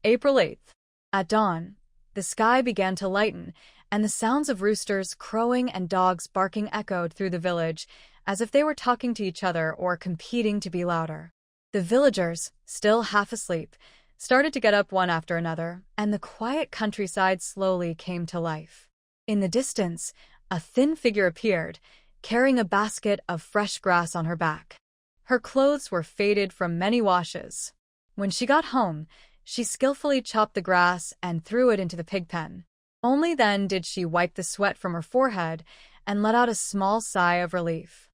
April 8th. At dawn, the sky began to lighten, and the sounds of roosters crowing and dogs barking echoed through the village, as if they were talking to each other or competing to be louder. The villagers, still half asleep, started to get up one after another, and the quiet countryside slowly came to life. In the distance, a thin figure appeared, carrying a basket of fresh grass on her back. Her clothes were faded from many washes. When she got home, she skillfully chopped the grass and threw it into the pig pen. Only then did she wipe the sweat from her forehead and let out a small sigh of relief.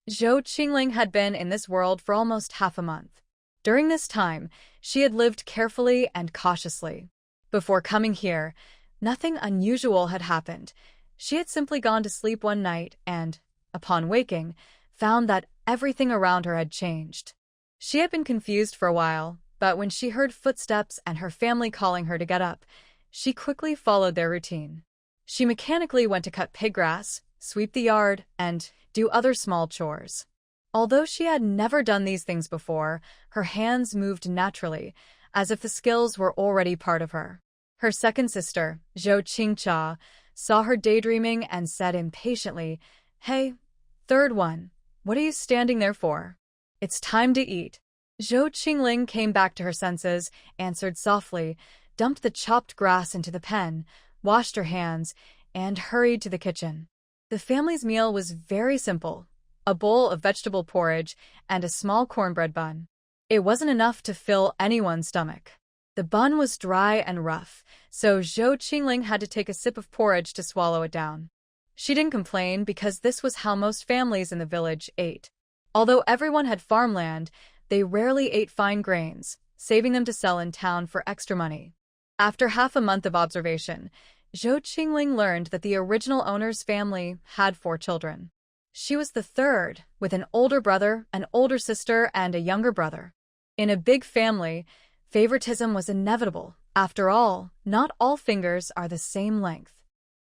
Zhou Chingling had been in this world for almost half a month. During this time, she had lived carefully and cautiously. Before coming here, nothing unusual had happened. She had simply gone to sleep one night and, upon waking, found that everything around her had changed. She had been confused for a while, but when she heard footsteps and her family calling her to get up, she quickly followed their routine. She mechanically went to cut pig grass, sweep the yard, and do other small chores. Although she had never done these things before, her hands moved naturally, as if the skills were already part of her. Her second sister, Zhou Chingcha, saw her daydreaming and said impatiently, "Hey, third one, what are you standing there for? It's time to eat." Zhou Chingling came back to her senses, answered softly, dumped the chopped grass into the pen, washed her hands, and hurried to the kitchen. The family's meal was very simple: a bowl of vegetable porridge and a small cornbread bun. It wasn't enough to fill anyone's stomach. The bun was dry and rough, so Zhou Qingling had to take a sip of porridge to swallow it down. She didn't complain because this was how most families in the village ate. Although everyone had farmland, they rarely ate fine grains, saving them to sell in town for extra money. After half a month of observation, Zhou Qingling learned that the original owner's family had 4 children. She was the third, with an older brother, an older sister, and a younger brother. In a big family, favoritism was inevitable. After all, not all fingers are the same length.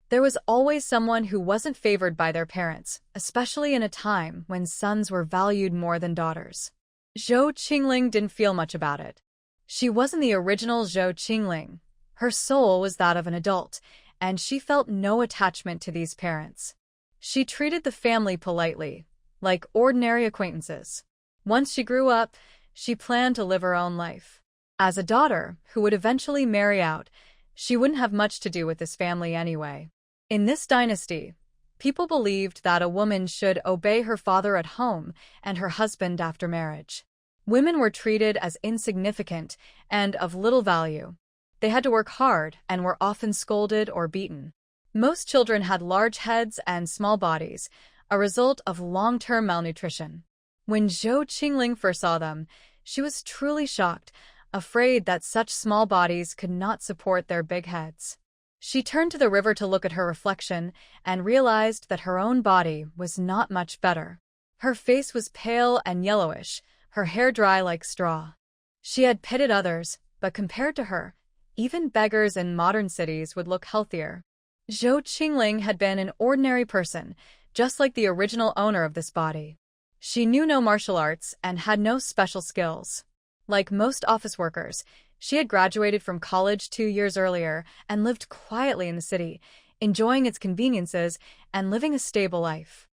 There was always someone who wasn't favored by their parents, especially in a time when sons were valued more than daughters. Zhou Qingling didn't feel much about it. She wasn't the original Zhou Qingling. Her soul was that of an adult, and she felt no attachment to these parents. She treated the family politely, like ordinary acquaintances. Once she grew up, she planned to live her own life. As a daughter who would eventually marry out, she wouldn't have much to do with this family anyway. In this dynasty, people believed that a woman should obey her father at home and her husband after marriage. Women were treated as insignificant and of little value. They had to work hard and were often scolded or beaten. Most children had large heads and small bodies, a result of long-term malnutrition. When Zhou Qingling first saw them, she was truly shocked, afraid that such small bodies could not support their big heads. She turned to the river to look at her reflection and realized that her own body was not much better. Her face was pale and yellowish, her hair dry like straw. She had pitied others, but compared to her, even beggars in modern cities would look healthier. Zhou Qingling had been an ordinary person, just like the original owner of this body. She knew no martial arts and had no special skills. Like most office workers, she had graduated from college 2 years earlier and lived quietly in the city, enjoying its conveniences and living a stable life.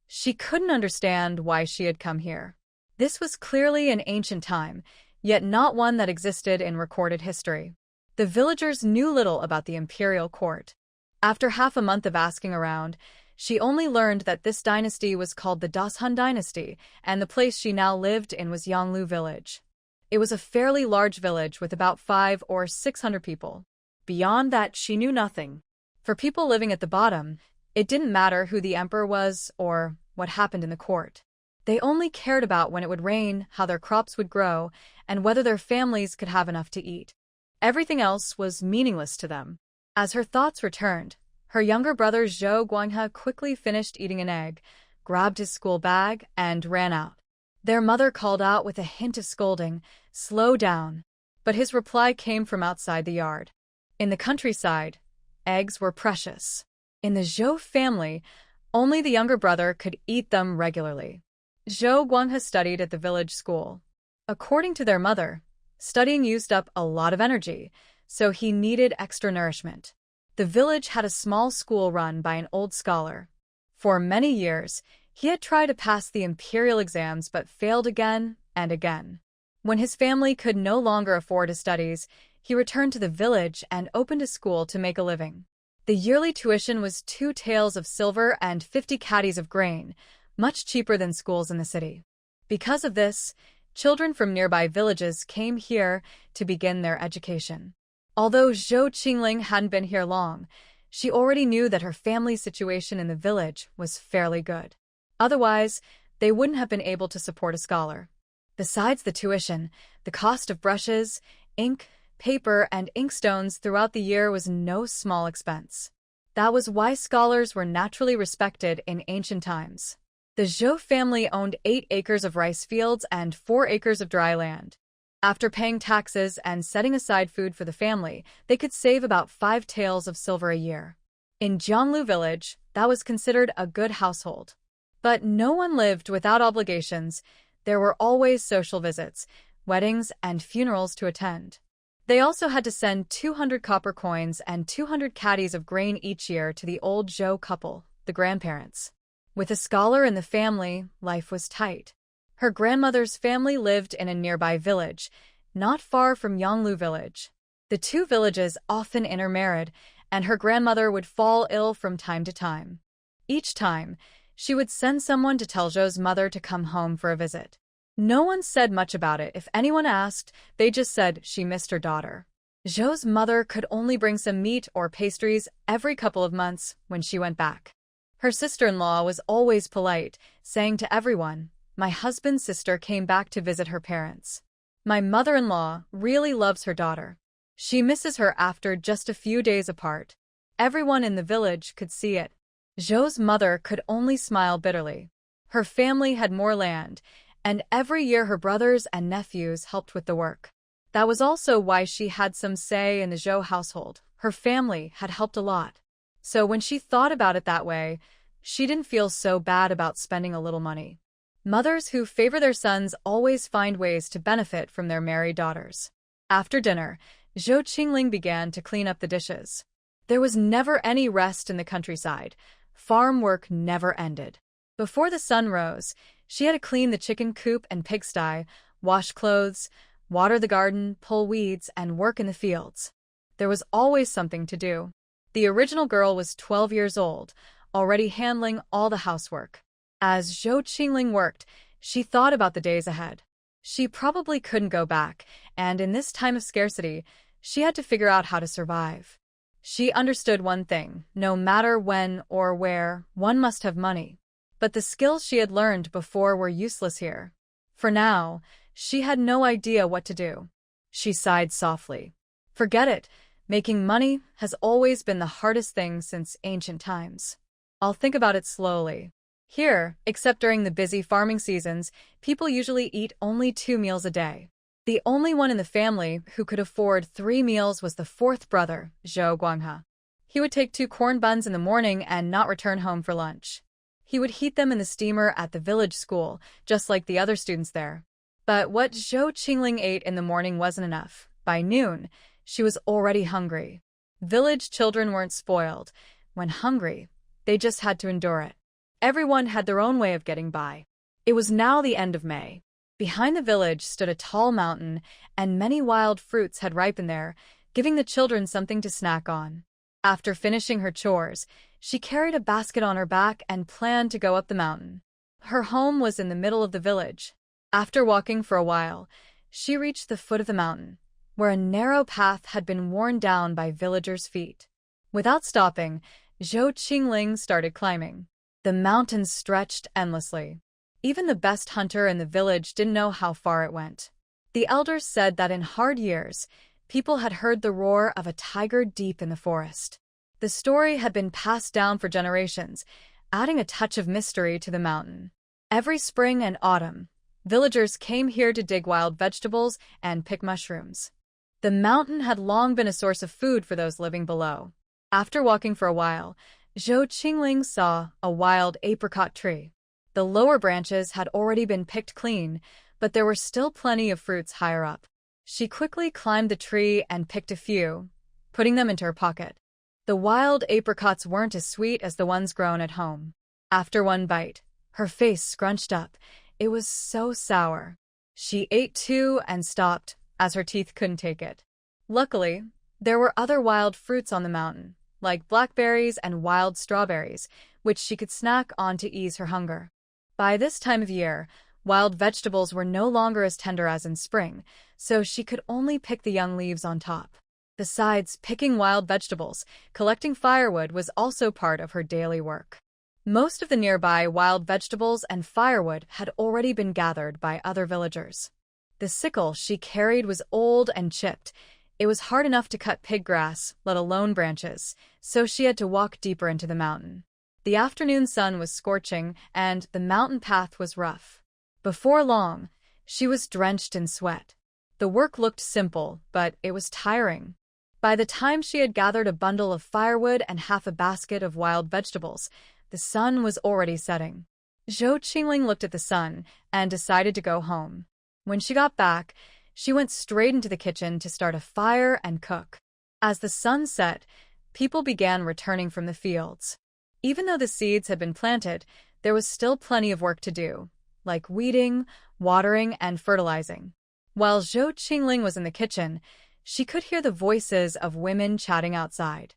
She couldn't understand why she had come here. This was clearly an ancient time, yet not one that existed in recorded history. The villagers knew little about the imperial court. After half a month of asking around, she only learned that this dynasty was called the Dashun dynasty, and the place she now lived in was Yanglu village. It was a fairly large village with about 500 or 600 people. Beyond that, she knew nothing. For people living at the bottom, it didn't matter who the emperor was or what happened in the court. They only cared about when it would rain, how their crops would grow, and whether their families could have enough to eat. Everything else was meaningless to them. As her thoughts returned, her younger brother Zhou Guanghai quickly finished eating an egg, grabbed his school bag, and ran out. Their mother called out with a hint of scolding, "Slow down." But his reply came from outside the yard. In the countryside, eggs were precious. In the Zhou family, only the younger brother could eat them regularly. Zhou Guanghai studied at the village school. According to their mother, studying used up a lot of energy, so he needed extra nourishment. The village had a small school run by an old scholar. For many years, he had tried to pass the imperial exams but failed again and again. When his family could no longer afford his studies, he returned to the village and opened a school to make a living. The yearly tuition was 2 taels of silver and 50 caddies of grain, much cheaper than schools in the city. Because of this, children from nearby villages came here to begin their education. Although Zhou Chingling hadn't been here long, she already knew that her family's situation in the village was fairly good. Otherwise, they wouldn't have been able to support a scholar. Besides the tuition, the cost of brushes, ink, paper, and inkstones throughout the year was no small expense. That was why scholars were naturally respected in ancient times. The Zhou family owned 8 acres of rice fields and 4 acres of dry land. After paying taxes and setting aside food for the family, they could save about 5 taels of silver a year. In Jianglu village, that was considered a good household. But no one lived without obligations. There were always social visits, weddings, and funerals to attend. They also had to send 200 copper coins and 200 caddies of grain each year to the old Zhou couple, the grandparents. With a scholar in the family, life was tight. Her grandmother's family lived in a nearby village, not far from Yanglu village. The 2 villages often intermarried, and her grandmother would fall ill from time to time. Each time, she would send someone to tell Zhou's mother to come home for a visit. No one said much about it. If anyone asked, they just said she missed her daughter. Zhou's mother could only bring some meat or pastries every couple of months when she went back. Her sister-in-law was always polite, saying to everyone, "My husband's sister came back to visit her parents. My mother-in-law really loves her daughter. She misses her after just a few days apart." Everyone in the village could see it. Zhou's mother could only smile bitterly. Her family had more land, and every year her brothers and nephews helped with the work. That was also why she had some say in the Zhou household. Her family had helped a lot. So when she thought about it that way, she didn't feel so bad about spending a little money. Mothers who favor their sons always find ways to benefit from their married daughters. After dinner, Zhou Chingling began to clean up the dishes. There was never any rest in the countryside. Farm work never ended. Before the sun rose, she had to clean the chicken coop and pigsty, wash clothes, water the garden, pull weeds, and work in the fields. There was always something to do. The original girl was 12 years old, already handling all the housework. As Zhou Qingling worked, she thought about the days ahead. She probably couldn't go back, and in this time of scarcity, she had to figure out how to survive. She understood one thing: no matter when or where, one must have money. But the skills she had learned before were useless here. For now, she had no idea what to do. She sighed softly. Forget it. Making money has always been the hardest thing since ancient times. I'll think about it slowly. Here, except during the busy farming seasons, people usually eat only 2 meals a day. The only one in the family who could afford 3 meals was the 4th brother, Zhou Guanghai. He would take 2 corn buns in the morning and not return home for lunch. He would heat them in the steamer at the village school, just like the other students there. But what Zhou Qingling ate in the morning wasn't enough. By noon, she was already hungry. Village children weren't spoiled. When hungry, they just had to endure it. Everyone had their own way of getting by. It was now the end of May. Behind the village stood a tall mountain, and many wild fruits had ripened there, giving the children something to snack on. After finishing her chores, she carried a basket on her back and planned to go up the mountain. Her home was in the middle of the village. After walking for a while, she reached the foot of the mountain, where a narrow path had been worn down by villagers' feet. Without stopping, Zhou Qingling started climbing. The mountain stretched endlessly. Even the best hunter in the village didn't know how far it went. The elders said that in hard years, people had heard the roar of a tiger deep in the forest. The story had been passed down for generations, adding a touch of mystery to the mountain. Every spring and autumn, villagers came here to dig wild vegetables and pick mushrooms. The mountain had long been a source of food for those living below. After walking for a while, Zhou Qingling saw a wild apricot tree. The lower branches had already been picked clean, but there were still plenty of fruits higher up. She quickly climbed the tree and picked a few, putting them into her pocket. The wild apricots weren't as sweet as the ones grown at home. After one bite, her face scrunched up. It was so sour. She ate two and stopped, as her teeth couldn't take it. Luckily, there were other wild fruits on the mountain, like blackberries and wild strawberries, which she could snack on to ease her hunger. By this time of year, wild vegetables were no longer as tender as in spring, so she could only pick the young leaves on top. Besides picking wild vegetables, collecting firewood was also part of her daily work. Most of the nearby wild vegetables and firewood had already been gathered by other villagers. The sickle she carried was old and chipped. It was hard enough to cut pig grass, let alone branches, so she had to walk deeper into the mountain. The afternoon sun was scorching, and the mountain path was rough. Before long, she was drenched in sweat. The work looked simple, but it was tiring. By the time she had gathered a bundle of firewood and half a basket of wild vegetables, the sun was already setting. Zhou Chingling looked at the sun and decided to go home. When she got back, she went straight into the kitchen to start a fire and cook. As the sun set, people began returning from the fields. Even though the seeds had been planted, there was still plenty of work to do, like weeding, watering, and fertilizing. While Zhou Qingling was in the kitchen, she could hear the voices of women chatting outside.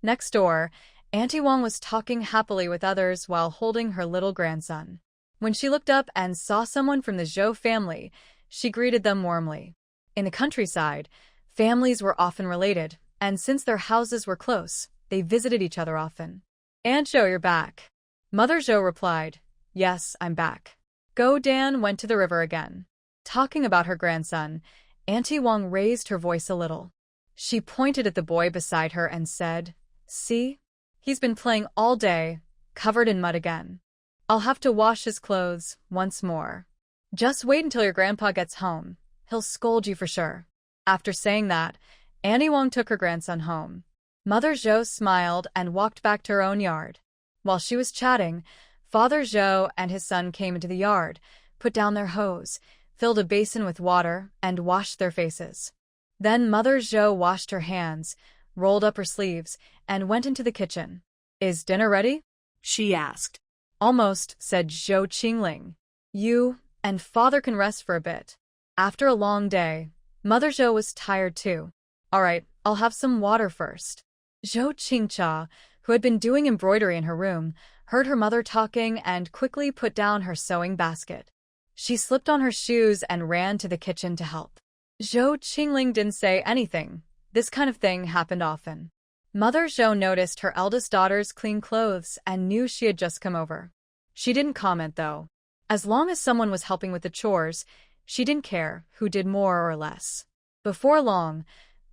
Next door, Auntie Wang was talking happily with others while holding her little grandson. When she looked up and saw someone from the Zhou family, she greeted them warmly. In the countryside, families were often related, and since their houses were close, they visited each other often. "Aunt Zhou, you're back." Mother Zhou replied, "Yes, I'm back." Go Dan went to the river again. Talking about her grandson, Auntie Wang raised her voice a little. She pointed at the boy beside her and said, "See? He's been playing all day, covered in mud again. I'll have to wash his clothes once more. Just wait until your grandpa gets home. He'll scold you for sure." After saying that, Auntie Wang took her grandson home. Mother Zhou smiled and walked back to her own yard. While she was chatting, Father Zhou and his son came into the yard, put down their hose, filled a basin with water, and washed their faces. Then Mother Zhou washed her hands, rolled up her sleeves, and went into the kitchen. "Is dinner ready?" she asked. "Almost," said Zhou Qingling. "You and Father can rest for a bit." After a long day, Mother Zhou was tired too. "All right, I'll have some water first." Zhou Chingcha, who had been doing embroidery in her room, heard her mother talking and quickly put down her sewing basket. She slipped on her shoes and ran to the kitchen to help. Zhou Qingling didn't say anything. This kind of thing happened often. Mother Zhou noticed her eldest daughter's clean clothes and knew she had just come over. She didn't comment, though. As long as someone was helping with the chores, she didn't care who did more or less. Before long,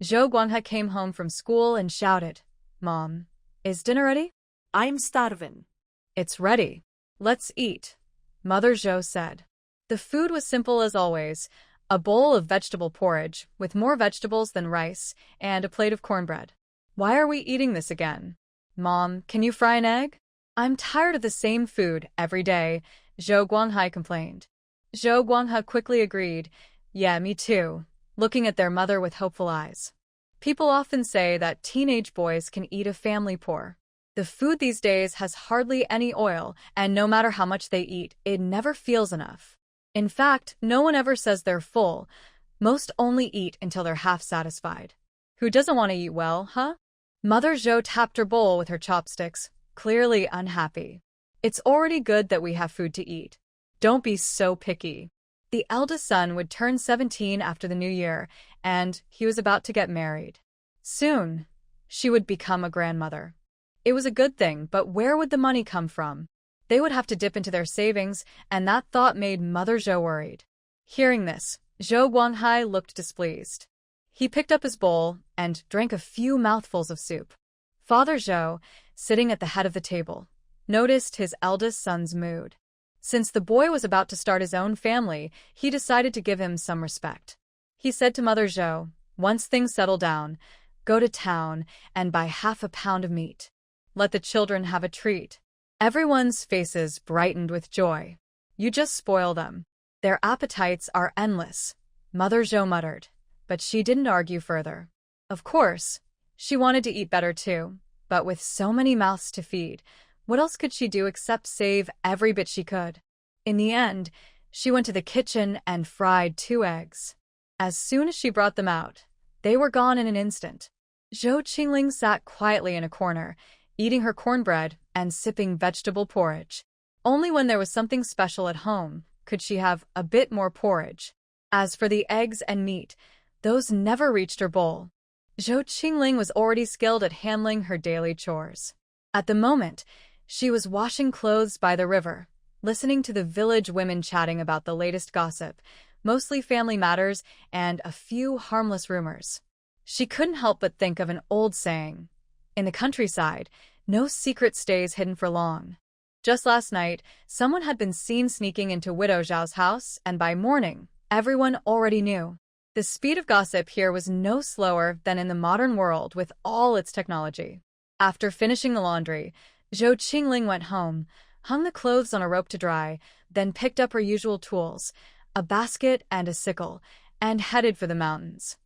Zhou Guanghai came home from school and shouted, "Mom, is dinner ready?" "I'm starving." "It's ready. Let's eat," Mother Zhou said. The food was simple as always, a bowl of vegetable porridge with more vegetables than rice and a plate of cornbread. "Why are we eating this again? Mom, can you fry an egg?" "I'm tired of the same food every day," Zhou Guanghai complained. Zhou Guanghai quickly agreed, "Yeah, me too," looking at their mother with hopeful eyes. People often say that teenage boys can eat a family pour. The food these days has hardly any oil, and no matter how much they eat, it never feels enough. In fact, no one ever says they're full. Most only eat until they're half satisfied. Who doesn't want to eat well, huh? Mother Zhou tapped her bowl with her chopsticks, clearly unhappy. "It's already good that we have food to eat. Don't be so picky." The eldest son would turn 17 after the new year, and he was about to get married. Soon, she would become a grandmother. It was a good thing, but where would the money come from? They would have to dip into their savings, and that thought made Mother Zhou worried. Hearing this, Zhou Guanghai looked displeased. He picked up his bowl and drank a few mouthfuls of soup. Father Zhou, sitting at the head of the table, noticed his eldest son's mood. Since the boy was about to start his own family, he decided to give him some respect. He said to Mother Zhou, "Once things settle down, go to town and buy half a pound of meat. Let the children have a treat." Everyone's faces brightened with joy. "You just spoil them. Their appetites are endless," Mother Zhou muttered. but she didn't argue further. Of course, she wanted to eat better too, but with so many mouths to feed, what else could she do except save every bit she could? In the end, she went to the kitchen and fried 2 eggs. As soon as she brought them out, they were gone in an instant. Zhou Chingling sat quietly in a corner, eating her cornbread and sipping vegetable porridge. Only when there was something special at home could she have a bit more porridge. As for the eggs and meat, those never reached her bowl. Zhou Qingling was already skilled at handling her daily chores. At the moment, she was washing clothes by the river, listening to the village women chatting about the latest gossip, mostly family matters and a few harmless rumors. She couldn't help but think of an old saying. In the countryside, no secret stays hidden for long. Just last night, someone had been seen sneaking into Widow Zhao's house, and by morning, everyone already knew. The speed of gossip here was no slower than in the modern world with all its technology. After finishing the laundry, Zhou Qingling went home, hung the clothes on a rope to dry, then picked up her usual tools, a basket and a sickle, and headed for the mountains.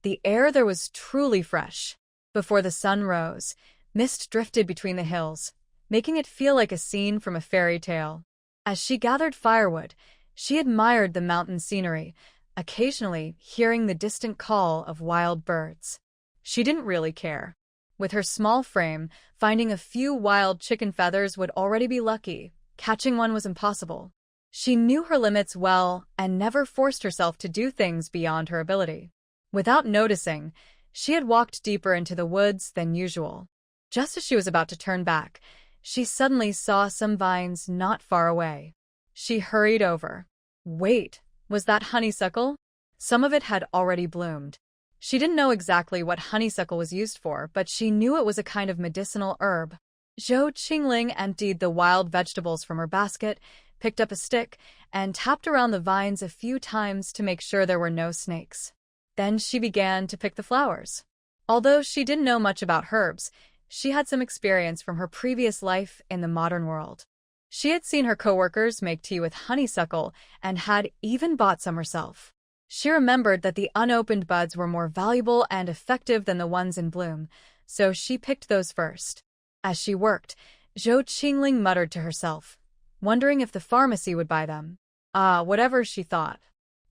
The air there was truly fresh. Before the sun rose, mist drifted between the hills, making it feel like a scene from a fairy tale. As she gathered firewood, she admired the mountain scenery, occasionally hearing the distant call of wild birds. She didn't really care. With her small frame, finding a few wild chicken feathers would already be lucky. Catching one was impossible. She knew her limits well and never forced herself to do things beyond her ability. Without noticing, she had walked deeper into the woods than usual. Just as she was about to turn back, she suddenly saw some vines not far away. She hurried over. Wait, was that honeysuckle? Some of it had already bloomed. She didn't know exactly what honeysuckle was used for, but she knew it was a kind of medicinal herb. Zhou Qingling emptied the wild vegetables from her basket, picked up a stick, and tapped around the vines a few times to make sure there were no snakes. Then she began to pick the flowers. Although she didn't know much about herbs, she had some experience from her previous life in the modern world. She had seen her coworkers make tea with honeysuckle and had even bought some herself. She remembered that the unopened buds were more valuable and effective than the ones in bloom, so she picked those first. As she worked, Zhou Qingling muttered to herself, wondering if the pharmacy would buy them. Whatever, she thought.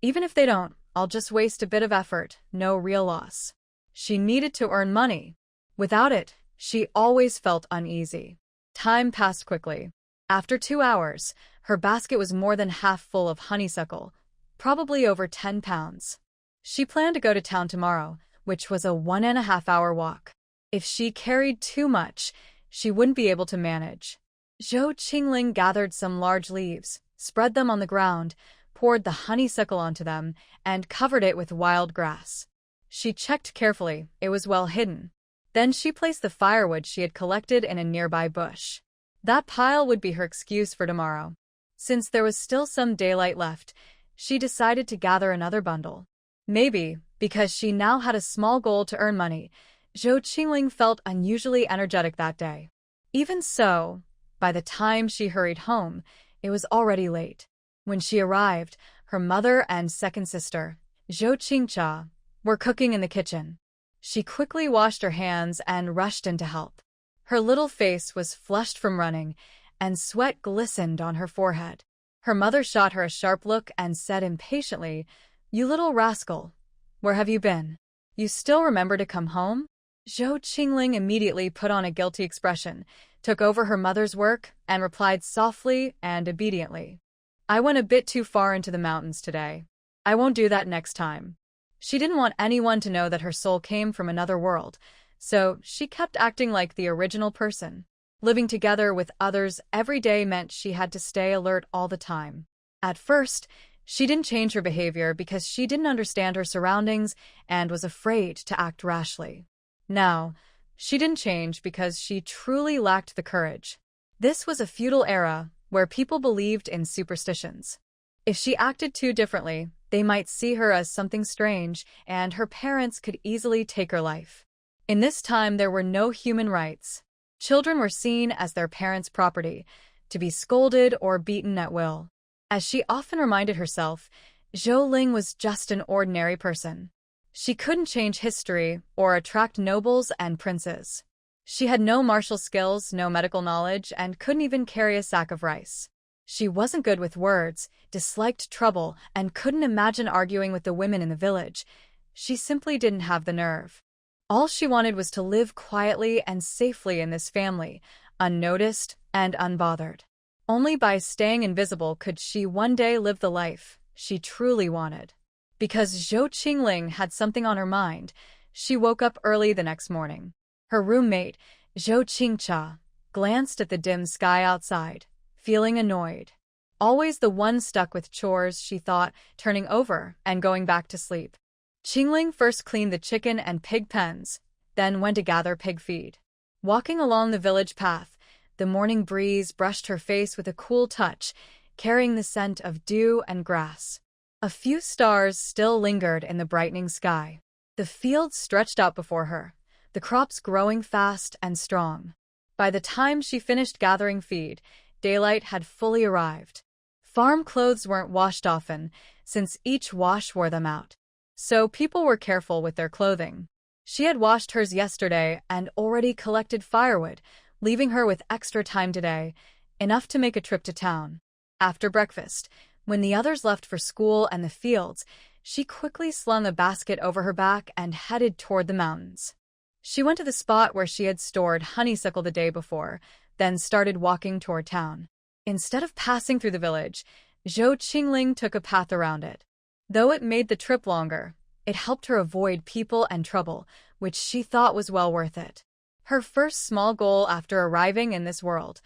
Even if they don't, I'll just waste a bit of effort, no real loss. She needed to earn money. Without it, she always felt uneasy. Time passed quickly. After 2 hours, her basket was more than half full of honeysuckle, probably over 10 pounds. She planned to go to town tomorrow, which was a 1.5-hour walk. If she carried too much, she wouldn't be able to manage. Zhou Qingling gathered some large leaves, spread them on the ground, poured the honeysuckle onto them, and covered it with wild grass. She checked carefully, it was well hidden. Then she placed the firewood she had collected in a nearby bush. That pile would be her excuse for tomorrow. Since there was still some daylight left, she decided to gather another bundle. Maybe, because she now had a small goal to earn money, Zhou Qingling felt unusually energetic that day. Even so, by the time she hurried home, it was already late. When she arrived, her mother and second sister, Zhou Chingcha, were cooking in the kitchen. She quickly washed her hands and rushed in to help. Her little face was flushed from running, and sweat glistened on her forehead. Her mother shot her a sharp look and said impatiently, "You little rascal, where have you been? You still remember to come home?" Zhou Qingling immediately put on a guilty expression, took over her mother's work, and replied softly and obediently, "I went a bit too far into the mountains today. I won't do that next time." She didn't want anyone to know that her soul came from another world, so she kept acting like the original person. Living together with others every day meant she had to stay alert all the time. At first, she didn't change her behavior because she didn't understand her surroundings and was afraid to act rashly. Now, she didn't change because she truly lacked the courage. This was a feudal era where people believed in superstitions. If she acted too differently, they might see her as something strange, and her parents could easily take her life. In this time, there were no human rights. Children were seen as their parents' property, to be scolded or beaten at will. As she often reminded herself, Zhou Ling was just an ordinary person. She couldn't change history or attract nobles and princes. She had no martial skills, no medical knowledge, and couldn't even carry a sack of rice. She wasn't good with words, disliked trouble, and couldn't imagine arguing with the women in the village. She simply didn't have the nerve. All she wanted was to live quietly and safely in this family, unnoticed and unbothered. Only by staying invisible could she one day live the life she truly wanted. Because Zhou Chingling had something on her mind, she woke up early the next morning. Her roommate, Zhou Chingcha, glanced at the dim sky outside, feeling annoyed. Always the one stuck with chores, she thought, turning over and going back to sleep. Chingling first cleaned the chicken and pig pens, then went to gather pig feed. Walking along the village path, the morning breeze brushed her face with a cool touch, carrying the scent of dew and grass. A few stars still lingered in the brightening sky. The fields stretched out before her, the crops growing fast and strong. By the time she finished gathering feed, daylight had fully arrived. Farm clothes weren't washed often, since each wash wore them out. So people were careful with their clothing. She had washed hers yesterday and already collected firewood, leaving her with extra time today, enough to make a trip to town. After breakfast, when the others left for school and the fields, she quickly slung a basket over her back and headed toward the mountains. She went to the spot where she had stored honeysuckle the day before, then started walking toward town. Instead of passing through the village, Zhou Qingling took a path around it. Though it made the trip longer, it helped her avoid people and trouble, which she thought was well worth it. Her first small goal after arriving in this world,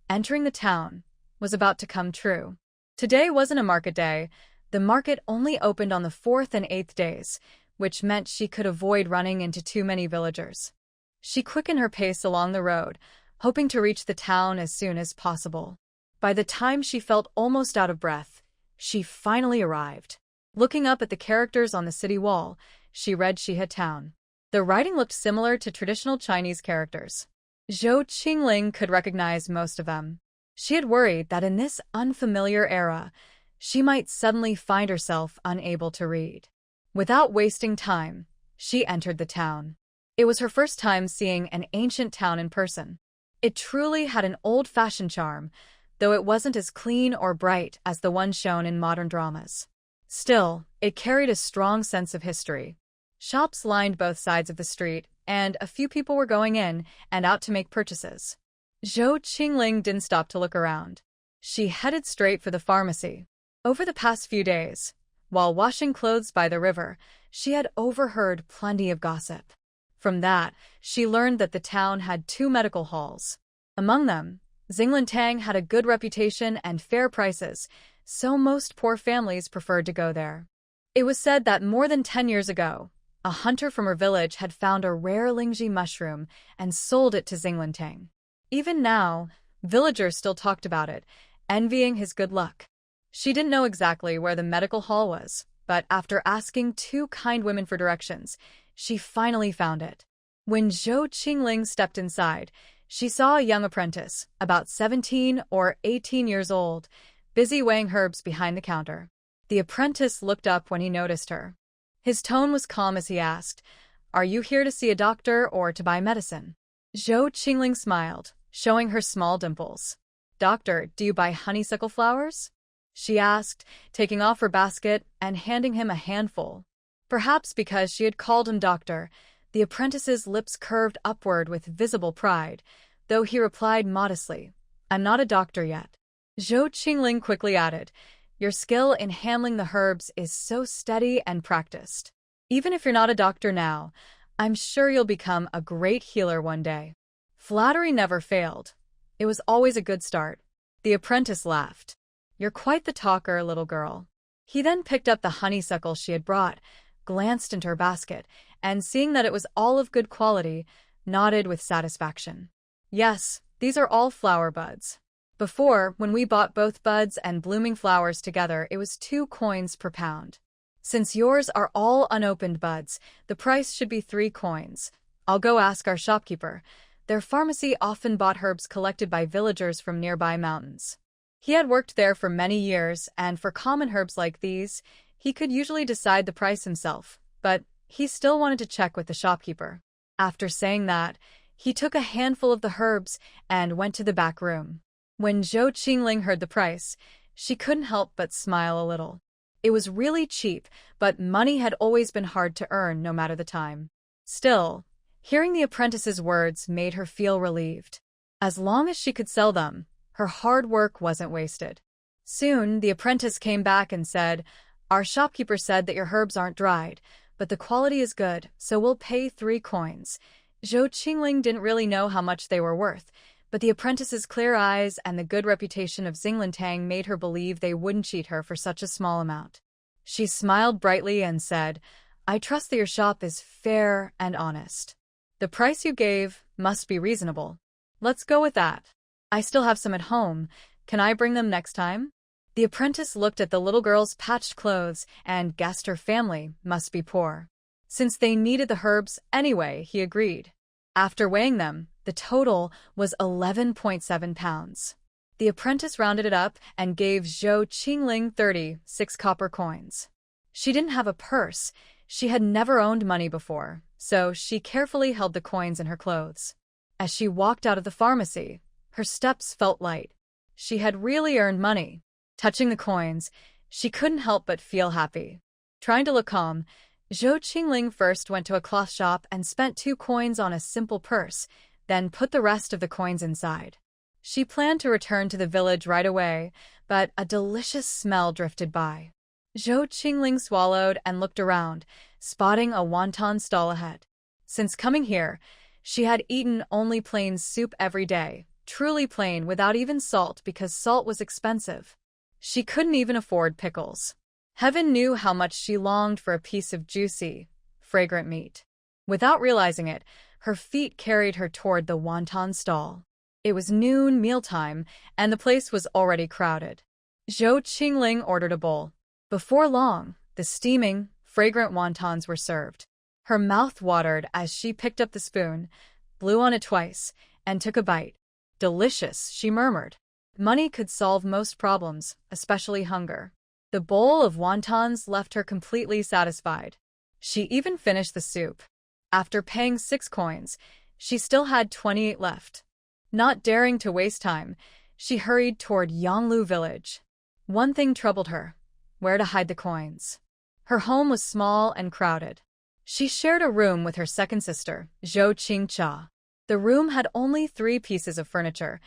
entering the town, was about to come true. Today wasn't a market day. The market only opened on the 4th and 8th days, which meant she could avoid running into too many villagers. She quickened her pace along the road, hoping to reach the town as soon as possible. By the time she felt almost out of breath, she finally arrived. Looking up at the characters on the city wall, she read Shihe Town. The writing looked similar to traditional Chinese characters. Zhou Qingling could recognize most of them. She had worried that in this unfamiliar era, she might suddenly find herself unable to read. Without wasting time, she entered the town. It was her first time seeing an ancient town in person. It truly had an old-fashioned charm, though it wasn't as clean or bright as the one shown in modern dramas. Still, it carried a strong sense of history. Shops lined both sides of the street, and a few people were going in and out to make purchases. Zhou Qingling didn't stop to look around. She headed straight for the pharmacy. Over the past few days, while washing clothes by the river, she had overheard plenty of gossip. From that, she learned that the town had 2 medical halls. Among them, Xinglintang had a good reputation and fair prices, so most poor families preferred to go there. It was said that more than 10 years ago, a hunter from her village had found a rare lingzhi mushroom and sold it to Xinglintang. Even now, villagers still talked about it, envying his good luck. She didn't know exactly where the medical hall was, but after asking 2 kind women for directions, she finally found it. When Zhou Qingling stepped inside, she saw a young apprentice, about 17 or 18 years old, busy weighing herbs behind the counter. The apprentice looked up when he noticed her. His tone was calm as he asked, "Are you here to see a doctor or to buy medicine?" Zhou Qingling smiled, showing her small dimples. "Doctor, do you buy honeysuckle flowers?" she asked, taking off her basket and handing him a handful. Perhaps because she had called him doctor, the apprentice's lips curved upward with visible pride, though he replied modestly, "I'm not a doctor yet." Zhou Qingling quickly added, "Your skill in handling the herbs is so steady and practiced. Even if you're not a doctor now, I'm sure you'll become a great healer one day." Flattery never failed. It was always a good start. The apprentice laughed. "You're quite the talker, little girl." He then picked up the honeysuckle she had brought, glanced into her basket, and seeing that it was all of good quality, nodded with satisfaction. "Yes, these are all flower buds. Before, when we bought both buds and blooming flowers together, it was 2 coins per pound. Since yours are all unopened buds, the price should be 3 coins. I'll go ask our shopkeeper." Their pharmacy often bought herbs collected by villagers from nearby mountains. He had worked there for many years, and for common herbs like these, he could usually decide the price himself, but he still wanted to check with the shopkeeper. After saying that, he took a handful of the herbs and went to the back room. When Zhou Qingling heard the price, she couldn't help but smile a little. It was really cheap, but money had always been hard to earn no matter the time. Still, hearing the apprentice's words made her feel relieved. As long as she could sell them, her hard work wasn't wasted. Soon, the apprentice came back and said, "Our shopkeeper said that your herbs aren't dried, but the quality is good, so we'll pay 3 coins. Zhou Qingling didn't really know how much they were worth, but the apprentice's clear eyes and the good reputation of Xinglintang made her believe they wouldn't cheat her for such a small amount. She smiled brightly and said, "I trust that your shop is fair and honest. The price you gave must be reasonable. Let's go with that. I still have some at home. Can I bring them next time?" The apprentice looked at the little girl's patched clothes and guessed her family must be poor. Since they needed the herbs anyway, he agreed. After weighing them, the total was 11.7 pounds. The apprentice rounded it up and gave Zhou Qingling 36 copper coins. She didn't have a purse. She had never owned money before, so she carefully held the coins in her clothes. As she walked out of the pharmacy, her steps felt light. She had really earned money. Touching the coins, she couldn't help but feel happy. Trying to look calm, Zhou Qingling first went to a cloth shop and spent 2 coins on a simple purse, then put the rest of the coins inside. She planned to return to the village right away, but a delicious smell drifted by. Zhou Qingling swallowed and looked around, spotting a wonton stall ahead. Since coming here, she had eaten only plain soup every day, truly plain without even salt because salt was expensive. She couldn't even afford pickles. Heaven knew how much she longed for a piece of juicy, fragrant meat. Without realizing it, her feet carried her toward the wonton stall. It was noon mealtime, and the place was already crowded. Zhou Qingling ordered a bowl. Before long, the steaming, fragrant wontons were served. Her mouth watered as she picked up the spoon, blew on it twice, and took a bite. "Delicious," she murmured. Money could solve most problems, especially hunger. The bowl of wontons left her completely satisfied. She even finished the soup. After paying 6 coins, she still had 28 left. Not daring to waste time, she hurried toward Yonglu village. One thing troubled her: where to hide the coins. Her home was small and crowded. She shared a room with her second sister, Zhou Chingcha. The room had only 3 pieces of furniture,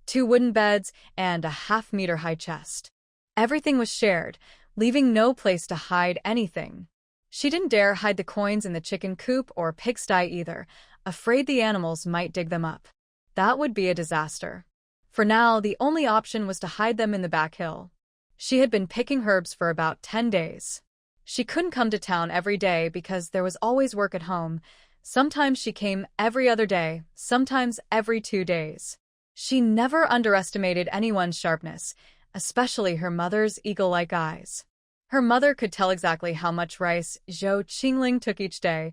2 wooden beds, and a half-meter-high chest. Everything was shared, leaving no place to hide anything. She didn't dare hide the coins in the chicken coop or pigsty either, afraid the animals might dig them up. That would be a disaster. For now, the only option was to hide them in the back hill. She had been picking herbs for about 10 days. She couldn't come to town every day because there was always work at home. Sometimes she came every other day, sometimes every 2 days. She never underestimated anyone's sharpness, especially her mother's eagle-like eyes. Her mother could tell exactly how much rice Zhou Qingling took each day,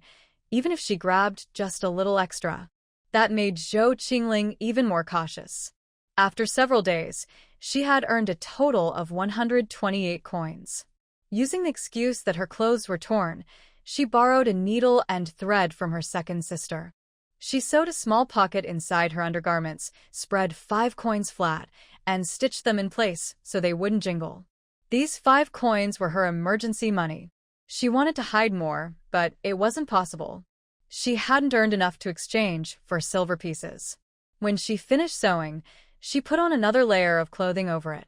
even if she grabbed just a little extra. That made Zhou Qingling even more cautious. After several days, she had earned a total of 128 coins. Using the excuse that her clothes were torn, she borrowed a needle and thread from her second sister. She sewed a small pocket inside her undergarments, spread 5 coins flat, and stitched them in place so they wouldn't jingle. These 5 coins were her emergency money. She wanted to hide more, but it wasn't possible. She hadn't earned enough to exchange for silver pieces. When she finished sewing, she put on another layer of clothing over it.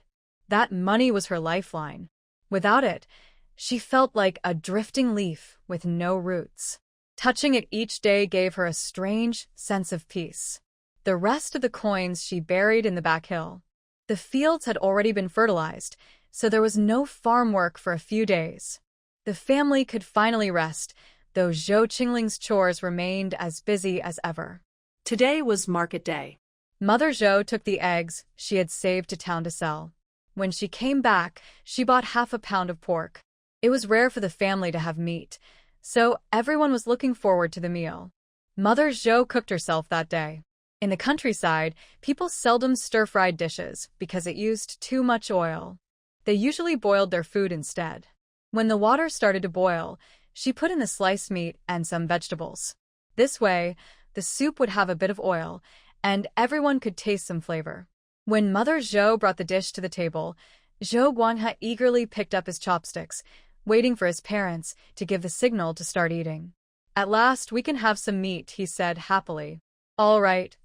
That money was her lifeline. Without it, she felt like a drifting leaf with no roots. Touching it each day gave her a strange sense of peace. The rest of the coins she buried in the back hill. The fields had already been fertilized, so there was no farm work for a few days. The family could finally rest, though Zhou Qingling's chores remained as busy as ever. Today was market day. Mother Zhou took the eggs she had saved to town to sell. When she came back, she bought half a pound of pork. It was rare for the family to have meat, so everyone was looking forward to the meal. Mother Zhou cooked herself that day. In the countryside, people seldom stir-fried dishes because it used too much oil. They usually boiled their food instead. When the water started to boil, She put in the sliced meat and some vegetables. This way, the soup would have a bit of oil, and everyone could taste some flavor. When Mother Zhou brought the dish to the table, Zhou Guanghai eagerly picked up his chopsticks, waiting for his parents to give the signal to start eating. "At last we can have some meat," he said happily. All right,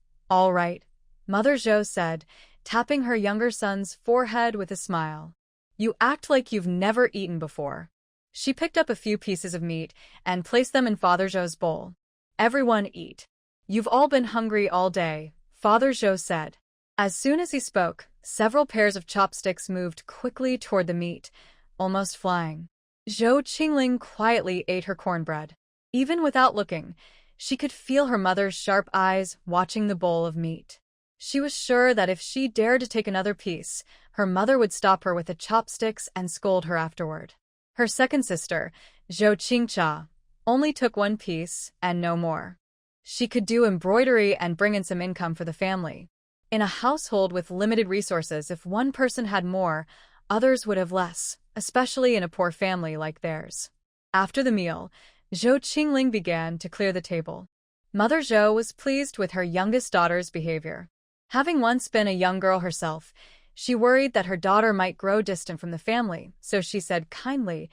Mother Zhou said, tapping her younger son's forehead with a smile. "You act like you've never eaten before." She picked up a few pieces of meat and placed them in Father Zhou's bowl. "Everyone eat. You've all been hungry all day," Father Zhou said. As soon as he spoke, several pairs of chopsticks moved quickly toward the meat, almost flying. Zhou Chingling quietly ate her cornbread. Even without looking, she could feel her mother's sharp eyes watching the bowl of meat. She was sure that if she dared to take another piece, her mother would stop her with the chopsticks and scold her afterward. Her second sister, Zhou Chingcha, only took one piece and no more. She could do embroidery and bring in some income for the family. In a household with limited resources, if one person had more, others would have less, especially in a poor family like theirs. After the meal, Zhou Chingling began to clear the table. Mother Zhou was pleased with her youngest daughter's behavior. Having once been a young girl herself, she worried that her daughter might grow distant from the family, so she said kindly,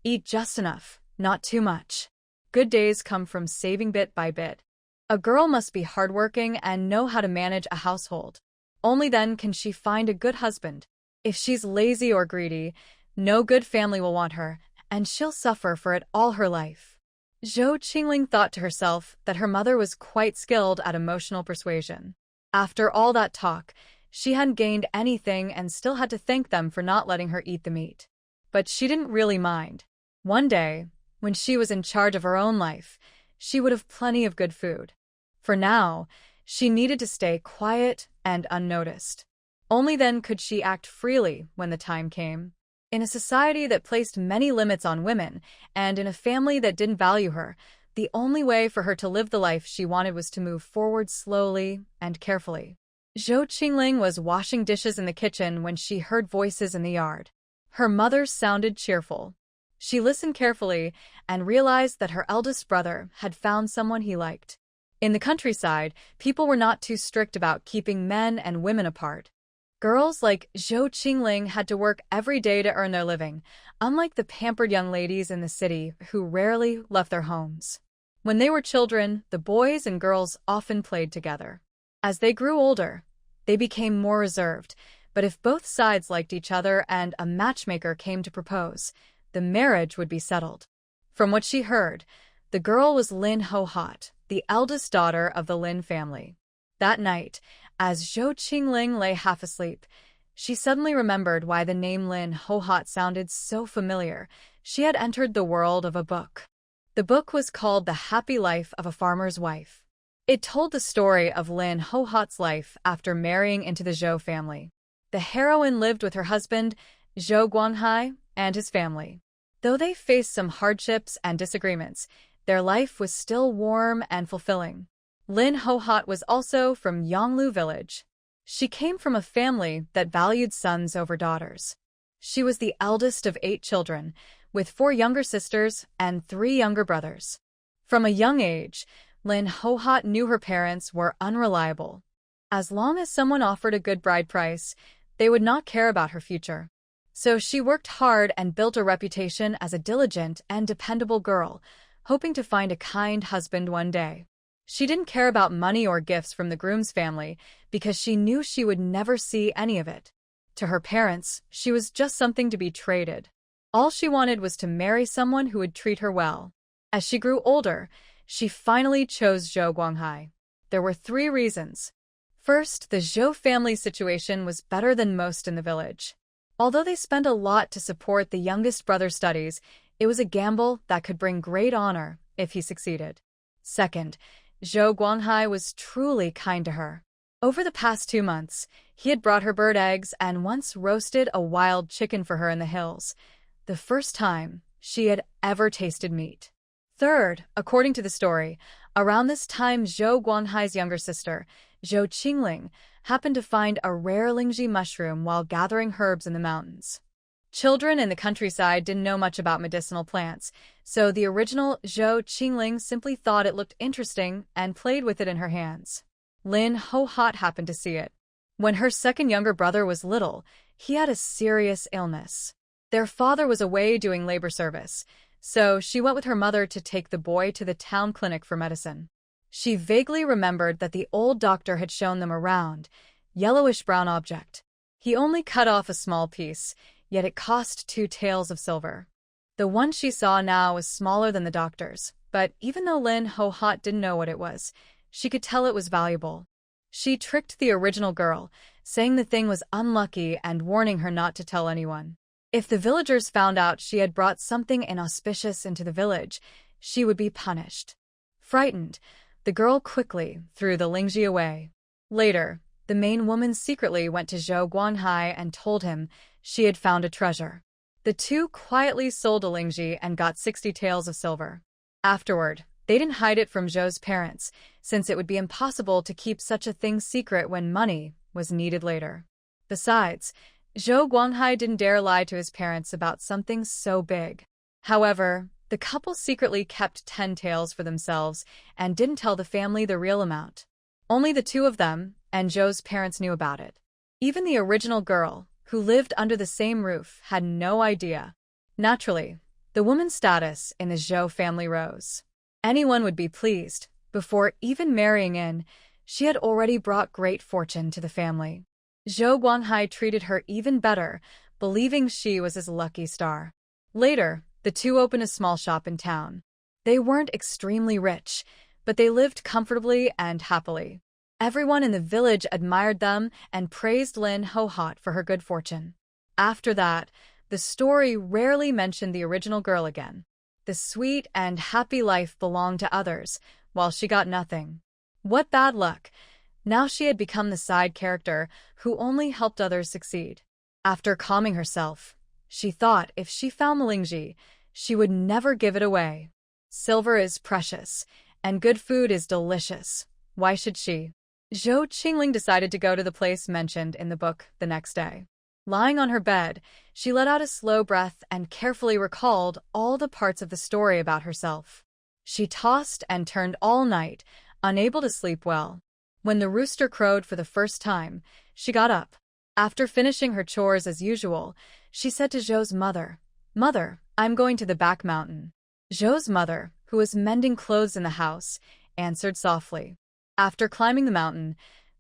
"Eat just enough, not too much. Good days come from saving bit by bit. A girl must be hardworking and know how to manage a household. Only then can she find a good husband. If she's lazy or greedy, no good family will want her, and she'll suffer for it all her life." Zhou Qingling thought to herself that her mother was quite skilled at emotional persuasion. After all that talk, she hadn't gained anything and still had to thank them for not letting her eat the meat. But she didn't really mind. One day, when she was in charge of her own life, she would have plenty of good food. For now, she needed to stay quiet and unnoticed. Only then could she act freely when the time came. In a society that placed many limits on women, and in a family that didn't value her, the only way for her to live the life she wanted was to move forward slowly and carefully. Zhou Qingling was washing dishes in the kitchen when she heard voices in the yard. Her mother sounded cheerful. She listened carefully and realized that her eldest brother had found someone he liked. In the countryside, people were not too strict about keeping men and women apart. Girls like Zhou Qingling had to work every day to earn their living, unlike the pampered young ladies in the city who rarely left their homes. When they were children, the boys and girls often played together. As they grew older, they became more reserved, but if both sides liked each other and a matchmaker came to propose, the marriage would be settled. From what she heard, the girl was Lin Guihua, the eldest daughter of the Lin family. That night, as Zhou Qingling lay half asleep, she suddenly remembered why the name Lin Guihua sounded so familiar. She had entered the world of a book. The book was called The Happy Life of a Farmer's Wife. It told the story of Lin Guihua's life after marrying into the Zhou family. The heroine lived with her husband, Zhou Guanghai, and his family. Though they faced some hardships and disagreements, their life was still warm and fulfilling. Lin Guihua was also from Yonglu village. She came from a family that valued sons over daughters. She was the eldest of 8 children, with 4 younger sisters and 3 younger brothers. From a young age, Lin Guihua knew her parents were unreliable. As long as someone offered a good bride price, they would not care about her future. So she worked hard and built a reputation as a diligent and dependable girl, hoping to find a kind husband one day. She didn't care about money or gifts from the groom's family because she knew she would never see any of it. To her parents, she was just something to be traded. All she wanted was to marry someone who would treat her well. As she grew older, she finally chose Zhou Guanghai. There were 3 reasons. First, the Zhou family situation was better than most in the village. Although they spent a lot to support the youngest brother's studies, it was a gamble that could bring great honor if he succeeded. Second, Zhou Guanghai was truly kind to her. Over the past 2 months, he had brought her bird eggs and once roasted a wild chicken for her in the hills, the first time she had ever tasted meat. Third, according to the story, around this time Zhou Guanghai's younger sister, Zhou Chingling, happened to find a rare lingzhi mushroom while gathering herbs in the mountains. Children in the countryside didn't know much about medicinal plants, so the original Zhou Chingling simply thought it looked interesting and played with it in her hands. Lin Guihua happened to see it. When her second younger brother was little, he had a serious illness. Their father was away doing labor service, so she went with her mother to take the boy to the town clinic for medicine. She vaguely remembered that the old doctor had shown them a round, yellowish-brown object. He only cut off a small piece, yet it cost 2 taels of silver. The one she saw now was smaller than the doctor's, but even though Lin Guihua didn't know what it was, she could tell it was valuable. She tricked the original girl, saying the thing was unlucky and warning her not to tell anyone. If the villagers found out she had brought something inauspicious into the village, she would be punished. Frightened, the girl quickly threw the lingzhi away. Later, the main woman secretly went to Zhou Guanghai and told him she had found a treasure. The two quietly sold a lingzhi and got 60 taels of silver. Afterward, they didn't hide it from Zhou's parents, since it would be impossible to keep such a thing secret when money was needed later. Besides, Zhou Guanghai didn't dare lie to his parents about something so big. However, the couple secretly kept 10 taels for themselves and didn't tell the family the real amount. Only the two of them and Zhou's parents knew about it. Even the original girl, who lived under the same roof, had no idea. Naturally, the woman's status in the Zhou family rose. Anyone would be pleased. Before even marrying in, she had already brought great fortune to the family. Zhou Guanghai treated her even better, believing she was his lucky star. Later, the two opened a small shop in town. They weren't extremely rich, but they lived comfortably and happily. Everyone in the village admired them and praised Lin Guihua for her good fortune. After that, the story rarely mentioned the original girl again. The sweet and happy life belonged to others, while she got nothing. What bad luck! Now she had become the side character who only helped others succeed. After calming herself, she thought if she found the lingzhi, she would never give it away. Silver is precious, and good food is delicious. Why should she? Zhou Chingling decided to go to the place mentioned in the book the next day. Lying on her bed, she let out a slow breath and carefully recalled all the parts of the story about herself. She tossed and turned all night, unable to sleep well. When the rooster crowed for the first time, she got up. After finishing her chores as usual, she said to Zhou's mother, "Mother, I'm going to the back mountain." Zhou's mother, who was mending clothes in the house, answered softly. After climbing the mountain,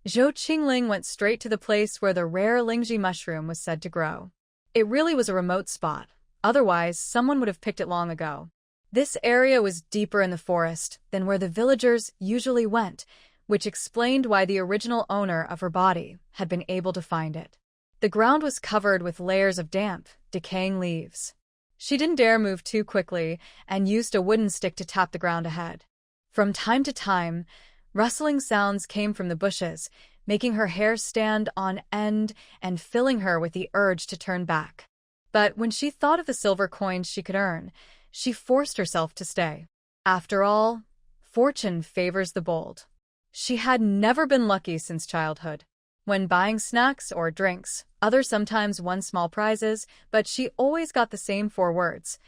Zhou Chingling went straight to the place where the rare lingzhi mushroom was said to grow. It really was a remote spot, otherwise someone would have picked it long ago. This area was deeper in the forest than where the villagers usually went, which explained why the original owner of her body had been able to find it. The ground was covered with layers of damp, decaying leaves. She didn't dare move too quickly and used a wooden stick to tap the ground ahead. From time to time, rustling sounds came from the bushes, making her hair stand on end and filling her with the urge to turn back. But when she thought of the silver coins she could earn, she forced herself to stay. After all, fortune favors the bold. She had never been lucky since childhood. When buying snacks or drinks, others sometimes won small prizes, but she always got the same 4 words: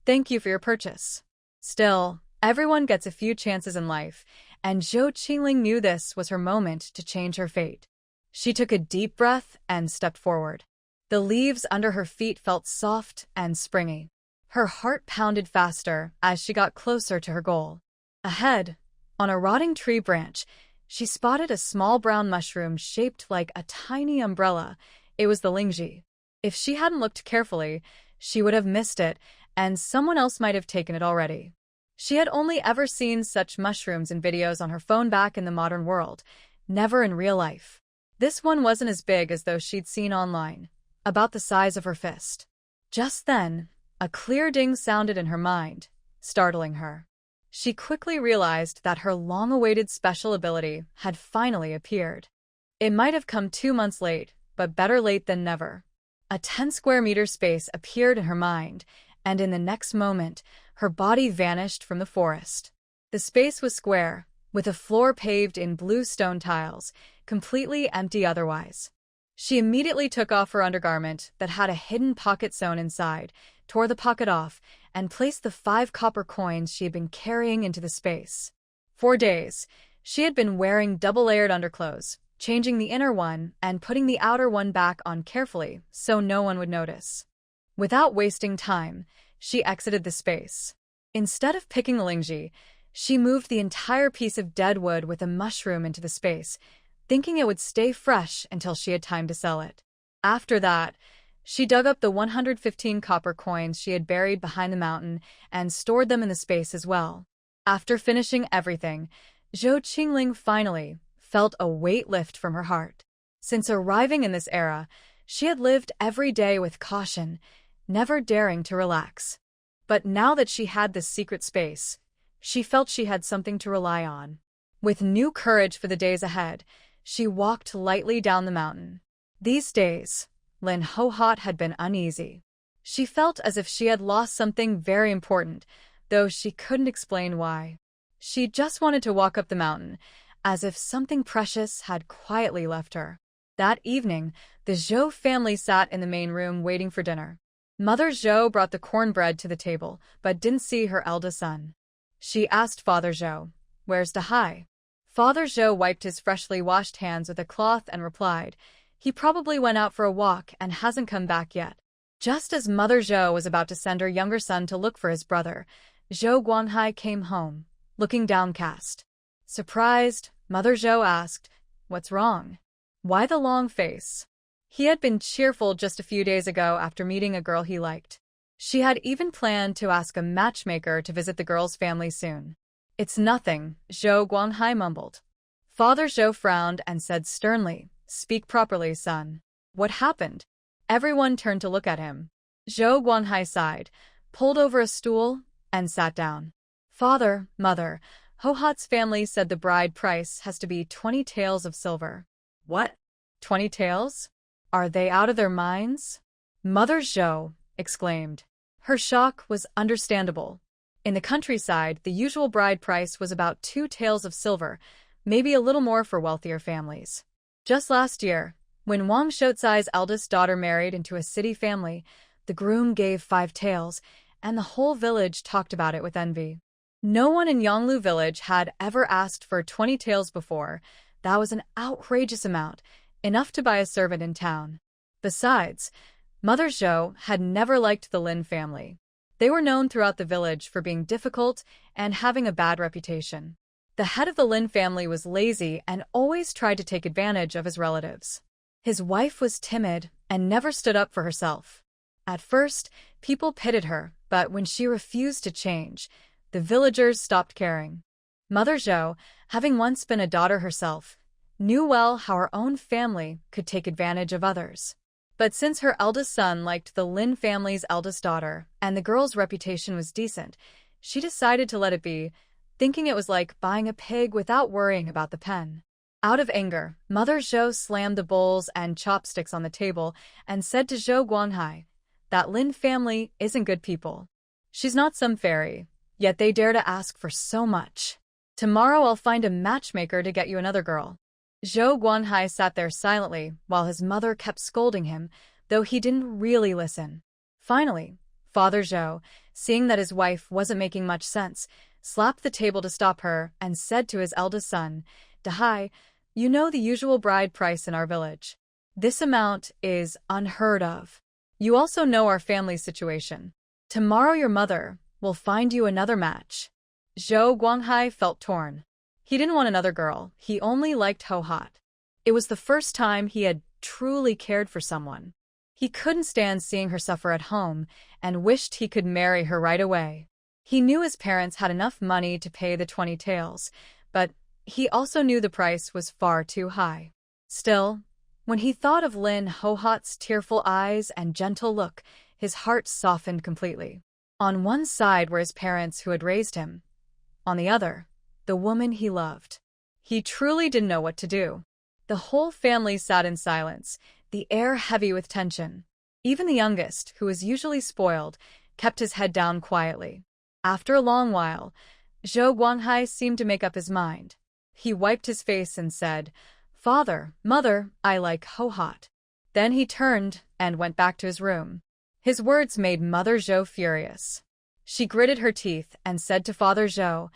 "Thank you for your purchase." Still, everyone gets a few chances in life, and Zhou Qingling knew this was her moment to change her fate. She took a deep breath and stepped forward. The leaves under her feet felt soft and springy. Her heart pounded faster as she got closer to her goal. Ahead, on a rotting tree branch, she spotted a small brown mushroom shaped like a tiny umbrella. It was the lingzhi. If she hadn't looked carefully, she would have missed it, and someone else might have taken it already. She had only ever seen such mushrooms in videos on her phone back in the modern world, never in real life. This one wasn't as big as those she'd seen online, about the size of her fist. Just then, a clear ding sounded in her mind, startling her. She quickly realized that her long-awaited special ability had finally appeared. It might have come 2 months late, but better late than never. A 10-square-meter space appeared in her mind, and in the next moment, her body vanished from the forest. The space was square, with a floor paved in blue stone tiles, completely empty otherwise. She immediately took off her undergarment that had a hidden pocket sewn inside, tore the pocket off, and placed the 5 copper coins she had been carrying into the space. For days, she had been wearing double-layered underclothes, changing the inner one and putting the outer one back on carefully so no one would notice. Without wasting time, she exited the space. Instead of picking the lingzhi, she moved the entire piece of dead wood with a mushroom into the space, thinking it would stay fresh until she had time to sell it. After that, she dug up the 115 copper coins she had buried behind the mountain and stored them in the space as well. After finishing everything, Chingling finally felt a weight lift from her heart. Since arriving in this era, she had lived every day with caution, never daring to relax. But now that she had this secret space, she felt she had something to rely on. With new courage for the days ahead, she walked lightly down the mountain. These days, Lin Guihua had been uneasy. She felt as if she had lost something very important, though she couldn't explain why. She just wanted to walk up the mountain, as if something precious had quietly left her. That evening, the Zhou family sat in the main room waiting for dinner. Mother Zhou brought the cornbread to the table, but didn't see her eldest son. She asked Father Zhou, "Where's Dahai?" Father Zhou wiped his freshly washed hands with a cloth and replied, "He probably went out for a walk and hasn't come back yet." Just as Mother Zhou was about to send her younger son to look for his brother, Guanghai came home, looking downcast. Surprised, Mother Zhou asked, "What's wrong? Why the long face?" He had been cheerful just a few days ago after meeting a girl he liked. She had even planned to ask a matchmaker to visit the girl's family soon. "It's nothing," Guanghai mumbled. Father Zhou frowned and said sternly, "Speak properly, son. What happened?" Everyone turned to look at him. Guanghai sighed, pulled over a stool, and sat down. "Father, Mother, Guihua's family said the bride price has to be 20 taels of silver." "What? 20 taels? Are they out of their minds?" Mother Zhou exclaimed. Her shock was understandable. In the countryside, the usual bride price was about 2 taels of silver, maybe a little more for wealthier families. Just last year, when Wang Shouzai's eldest daughter married into a city family, the groom gave 5 taels, and the whole village talked about it with envy. No one in Yonglu village had ever asked for 20 taels before. That was an outrageous amount, enough to buy a servant in town. Besides, Mother Zhou had never liked the Lin family. They were known throughout the village for being difficult and having a bad reputation. The head of the Lin family was lazy and always tried to take advantage of his relatives. His wife was timid and never stood up for herself. At first, people pitied her, but when she refused to change, the villagers stopped caring. Mother Zhou, having once been a daughter herself, knew well how her own family could take advantage of others. But since her eldest son liked the Lin family's eldest daughter, and the girl's reputation was decent, she decided to let it be, thinking it was like buying a pig without worrying about the pen. Out of anger, Mother Zhou slammed the bowls and chopsticks on the table and said to Guanghai, "That Lin family isn't good people. She's not some fairy, yet they dare to ask for so much. Tomorrow I'll find a matchmaker to get you another girl." Guanghai sat there silently while his mother kept scolding him, though he didn't really listen. Finally, Father Zhou, seeing that his wife wasn't making much sense, slapped the table to stop her and said to his eldest son, "Dahai, you know the usual bride price in our village. This amount is unheard of. You also know our family's situation. Tomorrow your mother will find you another match." Guanghai felt torn. He didn't want another girl, he only liked Guihua. It was the first time he had truly cared for someone. He couldn't stand seeing her suffer at home and wished he could marry her right away. He knew his parents had enough money to pay the 20 taels, but he also knew the price was far too high. Still, when he thought of Lin Guihua's tearful eyes and gentle look, his heart softened completely. On one side were his parents who had raised him. On the other, the woman he loved. He truly didn't know what to do. The whole family sat in silence, the air heavy with tension. Even the youngest, who was usually spoiled, kept his head down quietly. After a long while, Guanghai seemed to make up his mind. He wiped his face and said, "Father, Mother, I like Guihua. Then he turned and went back to his room. His words made Mother Zhou furious. She gritted her teeth and said to Father Zhou,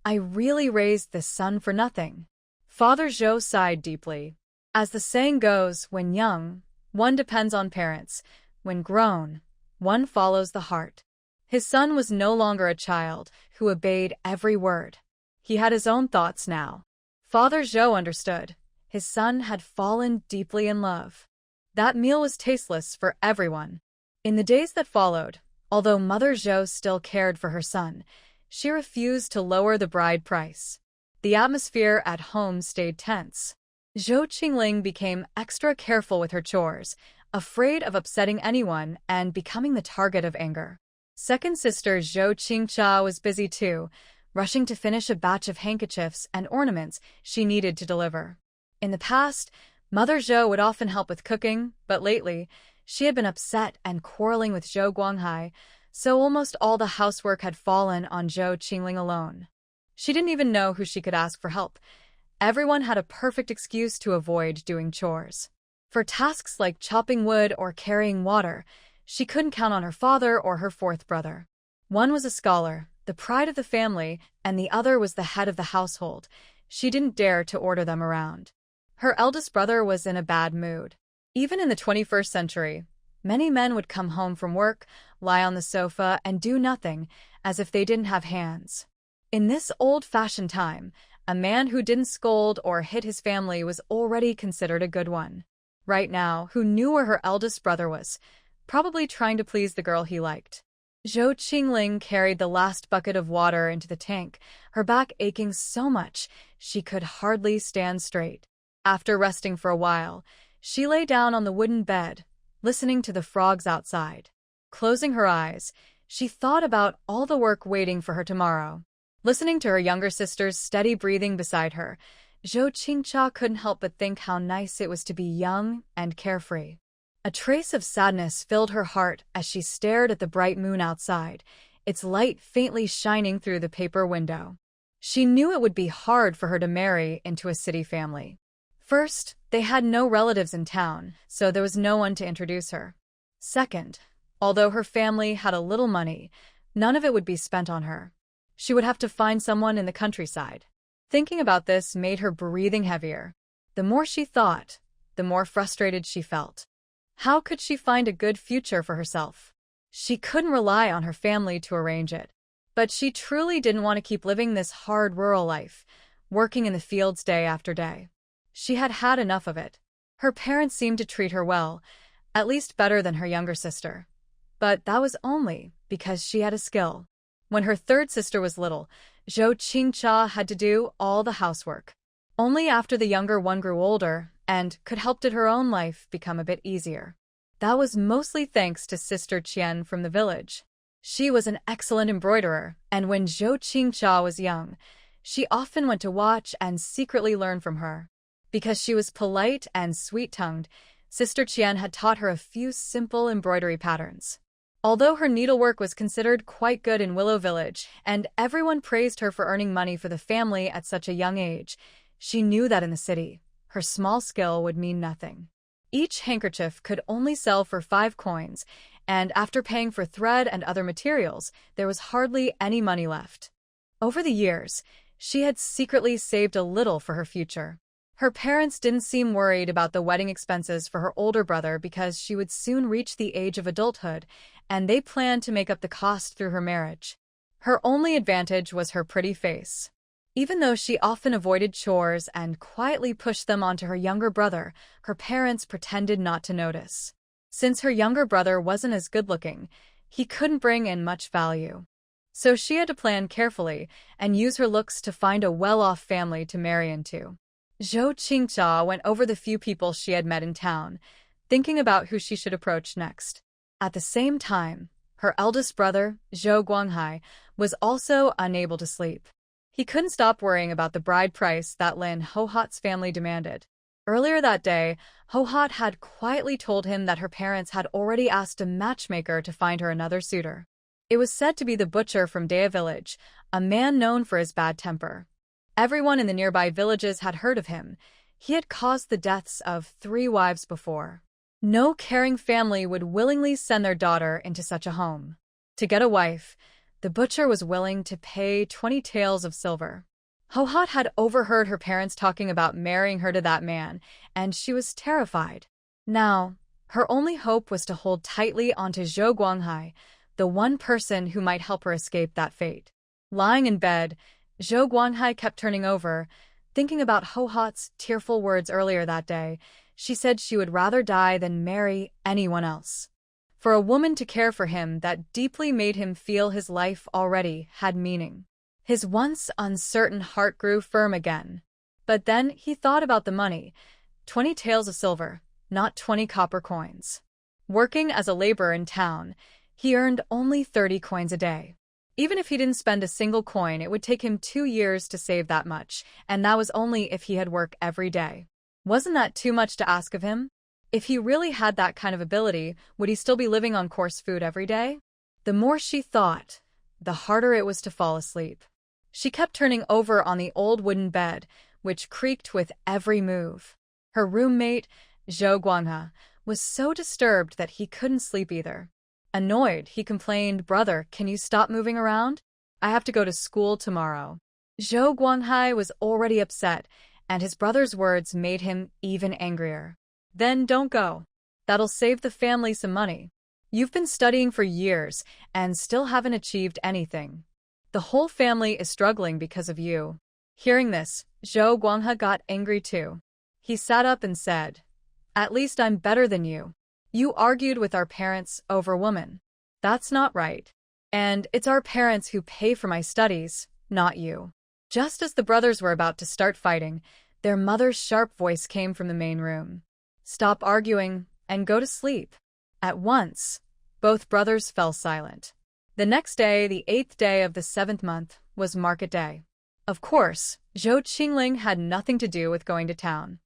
"I really raised this son for nothing." Father Zhou sighed deeply. As the saying goes, when young, one depends on parents. When grown, one follows the heart. His son was no longer a child who obeyed every word. He had his own thoughts now. Father Zhou understood. His son had fallen deeply in love. That meal was tasteless for everyone. In the days that followed, although Mother Zhou still cared for her son, she refused to lower the bride price. The atmosphere at home stayed tense. Zhou Chingling became extra careful with her chores, afraid of upsetting anyone and becoming the target of anger. Second sister Zhou Chingcha was busy too, rushing to finish a batch of handkerchiefs and ornaments she needed to deliver. In the past, Mother Zhou would often help with cooking, but lately, she had been upset and quarreling with Zhou Guanghai, so almost all the housework had fallen on Zhou Chingling alone. She didn't even know who she could ask for help. Everyone had a perfect excuse to avoid doing chores. For tasks like chopping wood or carrying water, she couldn't count on her father or her fourth brother. One was a scholar, the pride of the family, and the other was the head of the household. She didn't dare to order them around. Her eldest brother was in a bad mood. Even in the 21st century, many men would come home from work, lie on the sofa, and do nothing, as if they didn't have hands. In this old-fashioned time, a man who didn't scold or hit his family was already considered a good one. Right now, who knew where her eldest brother was, probably trying to please the girl he liked. Zhou Chingling carried the last bucket of water into the tank, her back aching so much she could hardly stand straight. After resting for a while, she lay down on the wooden bed, listening to the frogs outside. Closing her eyes, she thought about all the work waiting for her tomorrow. Listening to her younger sister's steady breathing beside her, Zhou Chingcha couldn't help but think how nice it was to be young and carefree. A trace of sadness filled her heart as she stared at the bright moon outside, its light faintly shining through the paper window. She knew it would be hard for her to marry into a city family. First, they had no relatives in town, so there was no one to introduce her. Second, although her family had a little money, none of it would be spent on her. She would have to find someone in the countryside. Thinking about this made her breathing heavier. The more she thought, the more frustrated she felt. How could she find a good future for herself? She couldn't rely on her family to arrange it. But she truly didn't want to keep living this hard rural life, working in the fields day after day. She had had enough of it. Her parents seemed to treat her well, at least better than her younger sister. But that was only because she had a skill. When her third sister was little, Zhou Chingcha had to do all the housework. Only after the younger one grew older and could help did her own life become a bit easier. That was mostly thanks to Sister Qian from the village. She was an excellent embroiderer, and when Zhou Chingcha was young, she often went to watch and secretly learn from her. Because she was polite and sweet-tongued, Sister Qian had taught her a few simple embroidery patterns. Although her needlework was considered quite good in Willow Village, and everyone praised her for earning money for the family at such a young age, she knew that in the city, her small skill would mean nothing. Each handkerchief could only sell for 5 coins, and after paying for thread and other materials, there was hardly any money left. Over the years, she had secretly saved a little for her future. Her parents didn't seem worried about the wedding expenses for her older brother because she would soon reach the age of adulthood, and they planned to make up the cost through her marriage. Her only advantage was her pretty face. Even though she often avoided chores and quietly pushed them onto her younger brother, her parents pretended not to notice. Since her younger brother wasn't as good-looking, he couldn't bring in much value. So she had to plan carefully and use her looks to find a well-off family to marry into. Zhou Chingcha went over the few people she had met in town, thinking about who she should approach next. At the same time, her eldest brother, Zhou Guanghai, was also unable to sleep. He couldn't stop worrying about the bride price that Lin Guihua's family demanded. Earlier that day, Guihua had quietly told him that her parents had already asked a matchmaker to find her another suitor. It was said to be the butcher from Dea village, a man known for his bad temper. Everyone in the nearby villages had heard of him. He had caused the deaths of 3 wives before. No caring family would willingly send their daughter into such a home. To get a wife, the butcher was willing to pay 20 taels of silver. Hohat had overheard her parents talking about marrying her to that man, and she was terrified. Now, her only hope was to hold tightly onto Zhou Guanghai, the one person who might help her escape that fate. Lying in bed, Zhou Guanghai kept turning over, thinking about Hohat's tearful words earlier that day. She said she would rather die than marry anyone else. For a woman to care for him, that deeply made him feel his life already had meaning. His once uncertain heart grew firm again. But then he thought about the money. 20 taels of silver, not 20 copper coins. Working as a laborer in town, he earned only 30 coins a day. Even if he didn't spend a single coin, it would take him 2 years to save that much, and that was only if he had work every day. Wasn't that too much to ask of him? If he really had that kind of ability, would he still be living on coarse food every day? The more she thought, the harder it was to fall asleep. She kept turning over on the old wooden bed, which creaked with every move. Her roommate, Zhou Guanghai, was so disturbed that he couldn't sleep either. Annoyed, he complained, "Brother, can you stop moving around? I have to go to school tomorrow." Zhou Guanghai was already upset, and his brother's words made him even angrier. "Then don't go. That'll save the family some money. You've been studying for years and still haven't achieved anything. The whole family is struggling because of you." Hearing this, Zhou Guanghai got angry too. He sat up and said, "At least I'm better than you. You argued with our parents over women. That's not right. And it's our parents who pay for my studies, not you." Just as the brothers were about to start fighting, their mother's sharp voice came from the main room. "Stop arguing and go to sleep." At once, both brothers fell silent. The next day, the 8th day of the 7th month, was market day. Of course, Zhou Chingling had nothing to do with going to town.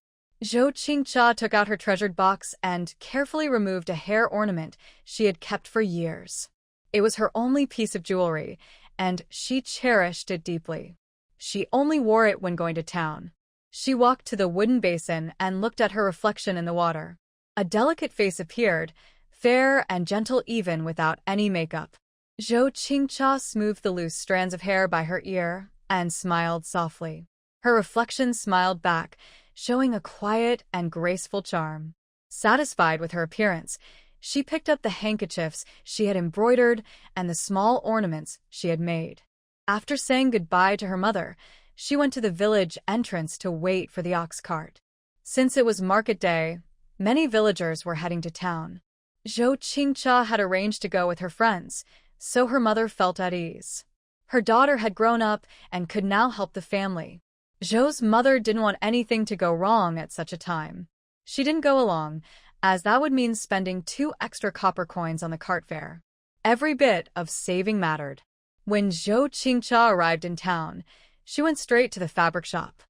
Zhou Chingcha took out her treasured box and carefully removed a hair ornament she had kept for years. It was her only piece of jewelry, and she cherished it deeply. She only wore it when going to town. She walked to the wooden basin and looked at her reflection in the water. A delicate face appeared, fair and gentle even without any makeup. Zhou Chingcha smoothed the loose strands of hair by her ear and smiled softly. Her reflection smiled back, showing a quiet and graceful charm. Satisfied with her appearance, she picked up the handkerchiefs she had embroidered and the small ornaments she had made. After saying goodbye to her mother, she went to the village entrance to wait for the ox cart. Since it was market day, many villagers were heading to town. Zhou Chingcha had arranged to go with her friends, so her mother felt at ease. Her daughter had grown up and could now help the family. Zhou's mother didn't want anything to go wrong at such a time. She didn't go along, as that would mean spending 2 extra copper coins on the cart fare. Every bit of saving mattered. When Zhou Chingcha arrived in town, she went straight to the fabric shop.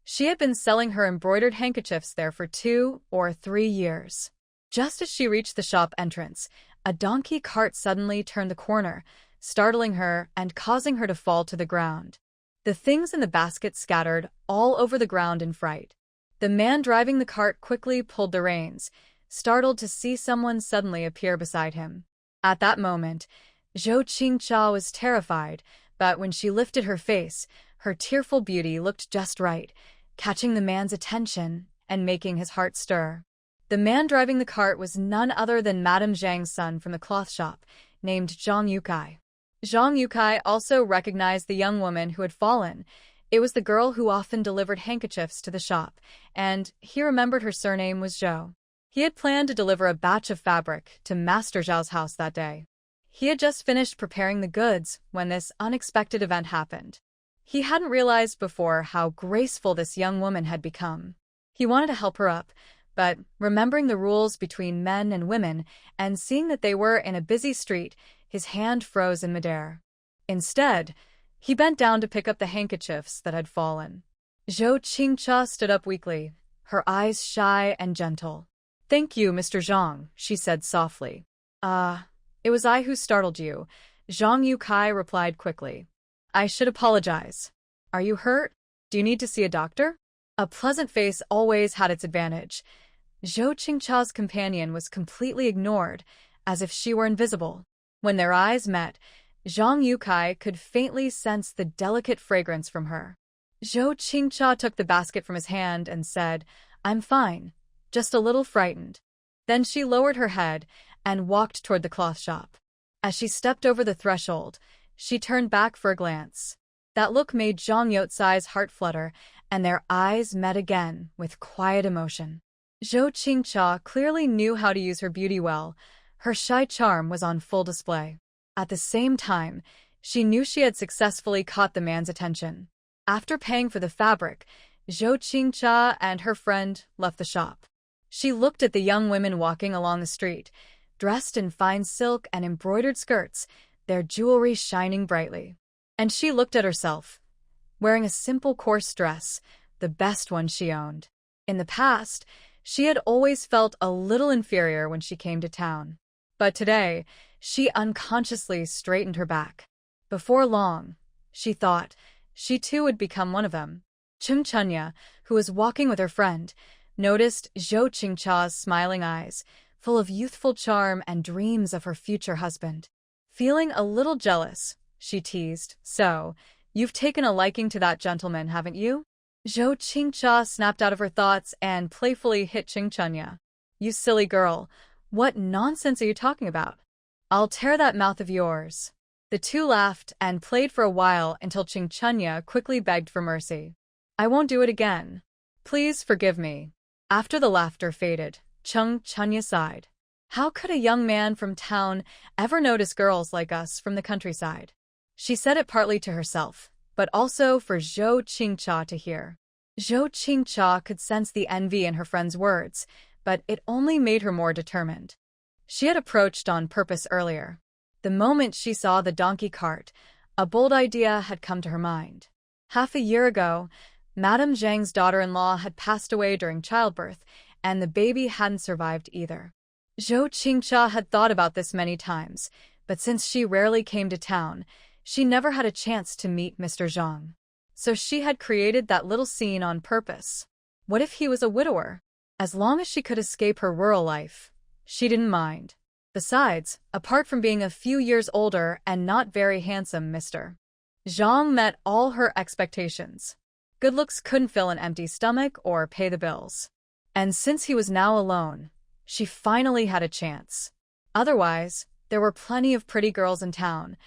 She had been selling her embroidered handkerchiefs there for 2 or 3 years. Just as she reached the shop entrance, a donkey cart suddenly turned the corner, startling her and causing her to fall to the ground. The things in the basket scattered all over the ground in fright. The man driving the cart quickly pulled the reins, startled to see someone suddenly appear beside him. At that moment, Zhou Chingcha was terrified, but when she lifted her face, her tearful beauty looked just right, catching the man's attention and making his heart stir. The man driving the cart was none other than Madame Zhang's son from the cloth shop, named Zhang Yukai. Zhang Yukai also recognized the young woman who had fallen. It was the girl who often delivered handkerchiefs to the shop, and he remembered her surname was Zhou. He had planned to deliver a batch of fabric to Master Zhao's house that day. He had just finished preparing the goods when this unexpected event happened. He hadn't realized before how graceful this young woman had become. He wanted to help her up, but remembering the rules between men and women and seeing that they were in a busy street, his hand froze in midair. Instead, he bent down to pick up the handkerchiefs that had fallen. Zhou Chingcha stood up weakly, her eyes shy and gentle. "Thank you, Mr. Zhang," she said softly. It was I who startled you," Zhang Yukai replied quickly. "I should apologize. Are you hurt? Do you need to see a doctor?" A pleasant face always had its advantage. Zhou Qingcha's companion was completely ignored, as if she were invisible. When their eyes met, Zhang Yukai could faintly sense the delicate fragrance from her. Zhou Qingcha took the basket from his hand and said, "I'm fine, just a little frightened." Then she lowered her head and walked toward the cloth shop. As she stepped over the threshold, she turned back for a glance. That look made Zhang Youcai's heart flutter, and their eyes met again with quiet emotion. Zhou Qingcha clearly knew how to use her beauty well. Her shy charm was on full display. At the same time, she knew she had successfully caught the man's attention. After paying for the fabric, Zhou Qingcha and her friend left the shop. She looked at the young women walking along the street, dressed in fine silk and embroidered skirts, their jewelry shining brightly. And she looked at herself, wearing a simple coarse dress, the best one she owned. In the past, she had always felt a little inferior when she came to town. But today, she unconsciously straightened her back. Before long, she thought, she too would become one of them. Chingcha, who was walking with her friend, noticed Zhou Qingcha's smiling eyes, full of youthful charm and dreams of her future husband. Feeling a little jealous, she teased, "So, you've taken a liking to that gentleman, haven't you?" Zhou Qingcha snapped out of her thoughts and playfully hit Chingcha. "You silly girl, what nonsense are you talking about? I'll tear that mouth of yours." The two laughed and played for a while until Chingcha quickly begged for mercy. "I won't do it again. Please forgive me." After the laughter faded, Chingcha sighed. How could a young man from town ever notice girls like us from the countryside? She said it partly to herself, but also for Zhou Qingcha to hear. Zhou Qingcha could sense the envy in her friend's words, but it only made her more determined. She had approached on purpose earlier. The moment she saw the donkey cart, a bold idea had come to her mind. Half a year ago, Madame Zhang's daughter-in-law had passed away during childbirth, and the baby hadn't survived either. Zhou Qingcha had thought about this many times, but since she rarely came to town, she never had a chance to meet Mr. Zhang. So she had created that little scene on purpose. What if he was a widower? As long as she could escape her rural life, she didn't mind. Besides, apart from being a few years older and not very handsome, Mr. Zhang met all her expectations. Good looks couldn't fill an empty stomach or pay the bills. And since he was now alone, she finally had a chance. Otherwise, there were plenty of pretty girls in town.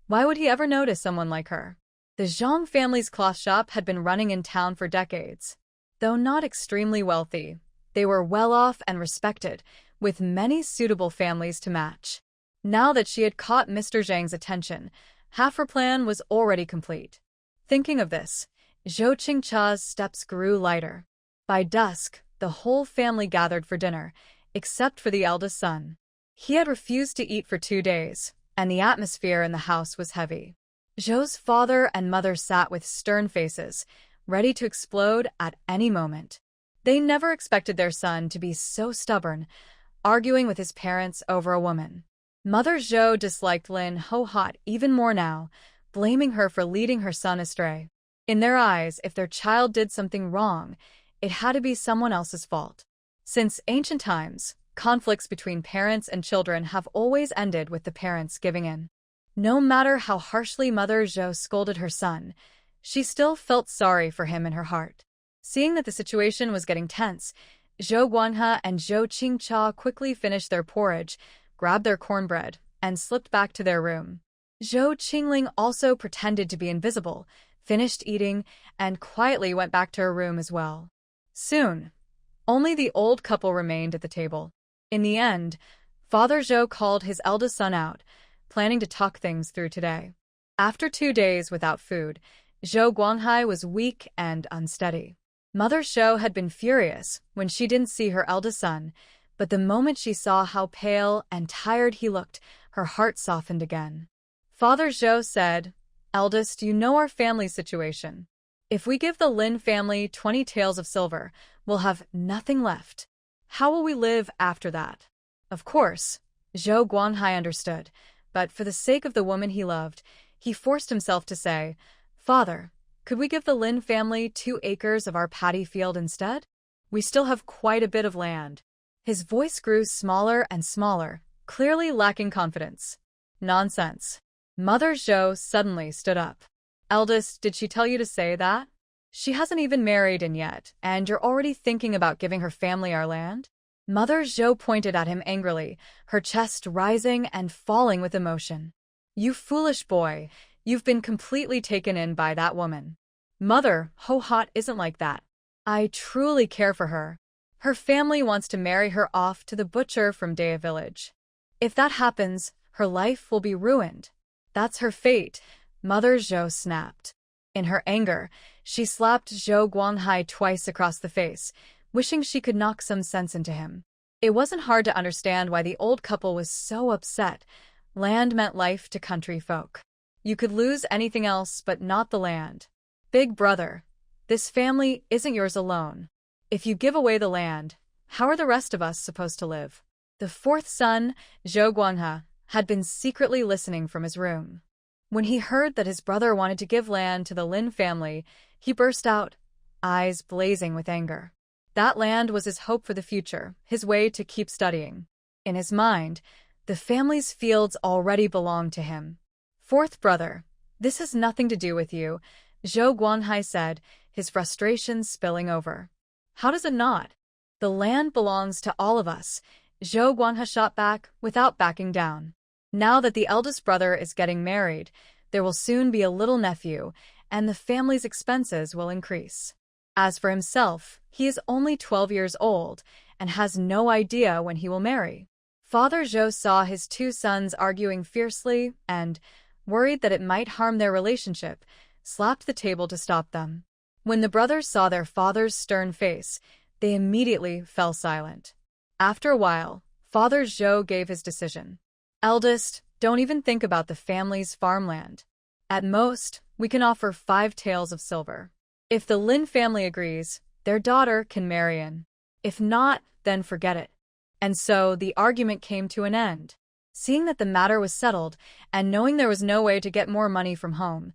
Why would he ever notice someone like her? The Zhang family's cloth shop had been running in town for decades. Though not extremely wealthy, they were well off and respected, with many suitable families to match. Now that she had caught Mr. Zhang's attention, half her plan was already complete. Thinking of this, Zhou Qingcha's steps grew lighter. By dusk, the whole family gathered for dinner, except for the eldest son. He had refused to eat for 2 days, and the atmosphere in the house was heavy. Zhou's father and mother sat with stern faces, ready to explode at any moment. They never expected their son to be so stubborn, arguing with his parents over a woman. Mother Zhou disliked Lin Guihua even more now, blaming her for leading her son astray. In their eyes, if their child did something wrong, it had to be someone else's fault. Since ancient times, conflicts between parents and children have always ended with the parents giving in. No matter how harshly Mother Zhou scolded her son, she still felt sorry for him in her heart. Seeing that the situation was getting tense, Zhou Guanghai and Zhou Qingcha quickly finished their porridge, grabbed their cornbread, and slipped back to their room. Zhou Chingling also pretended to be invisible, finished eating, and quietly went back to her room as well. Soon, only the old couple remained at the table. In the end, Father Zhou called his eldest son out, planning to talk things through today. After 2 days without food, Zhou Guanghai was weak and unsteady. Mother Zhou had been furious when she didn't see her eldest son, but the moment she saw how pale and tired he looked, her heart softened again. Father Zhou said, "Eldest, you know our family situation. If we give the Lin family 20 taels of silver, we'll have nothing left. How will we live after that?" Of course, Zhou Guanghai understood, but for the sake of the woman he loved, he forced himself to say, "Father, could we give the Lin family 2 acres of our paddy field instead?" We still have quite a bit of land. His voice grew smaller and smaller, clearly lacking confidence. Nonsense. Mother Zhou suddenly stood up. Eldest, did she tell you to say that? She hasn't even married in yet, and you're already thinking about giving her family our land? Mother Zhou pointed at him angrily, her chest rising and falling with emotion. You foolish boy, you've been completely taken in by that woman. Mother, Ho-Hot isn't like that. I truly care for her. Her family wants to marry her off to the butcher from Daya village. If that happens, her life will be ruined. That's her fate, Mother Zhou snapped. In her anger, she slapped Zhou Guanghai twice across the face, wishing she could knock some sense into him. It wasn't hard to understand why the old couple was so upset. Land meant life to country folk. You could lose anything else but not the land. Big brother, this family isn't yours alone. If you give away the land, how are the rest of us supposed to live? The fourth son, Zhou Guanghai, had been secretly listening from his room. When he heard that his brother wanted to give land to the Lin family, he burst out, eyes blazing with anger. That land was his hope for the future, his way to keep studying. In his mind, the family's fields already belonged to him. Fourth brother, this has nothing to do with you, Zhou Guanghai said, his frustration spilling over. How does it not? The land belongs to all of us, Zhou Guanghai shot back without backing down. Now that the eldest brother is getting married, there will soon be a little nephew, and the family's expenses will increase. As for himself, he is only 12 years old and has no idea when he will marry. Father Zhou saw his two sons arguing fiercely and, worried that it might harm their relationship, slapped the table to stop them. When the brothers saw their father's stern face, they immediately fell silent. After a while, Father Zhou gave his decision. Eldest, don't even think about the family's farmland. At most, we can offer 5 taels of silver. If the Lin family agrees, their daughter can marry in. If not, then forget it. And so the argument came to an end. Seeing that the matter was settled, and knowing there was no way to get more money from home,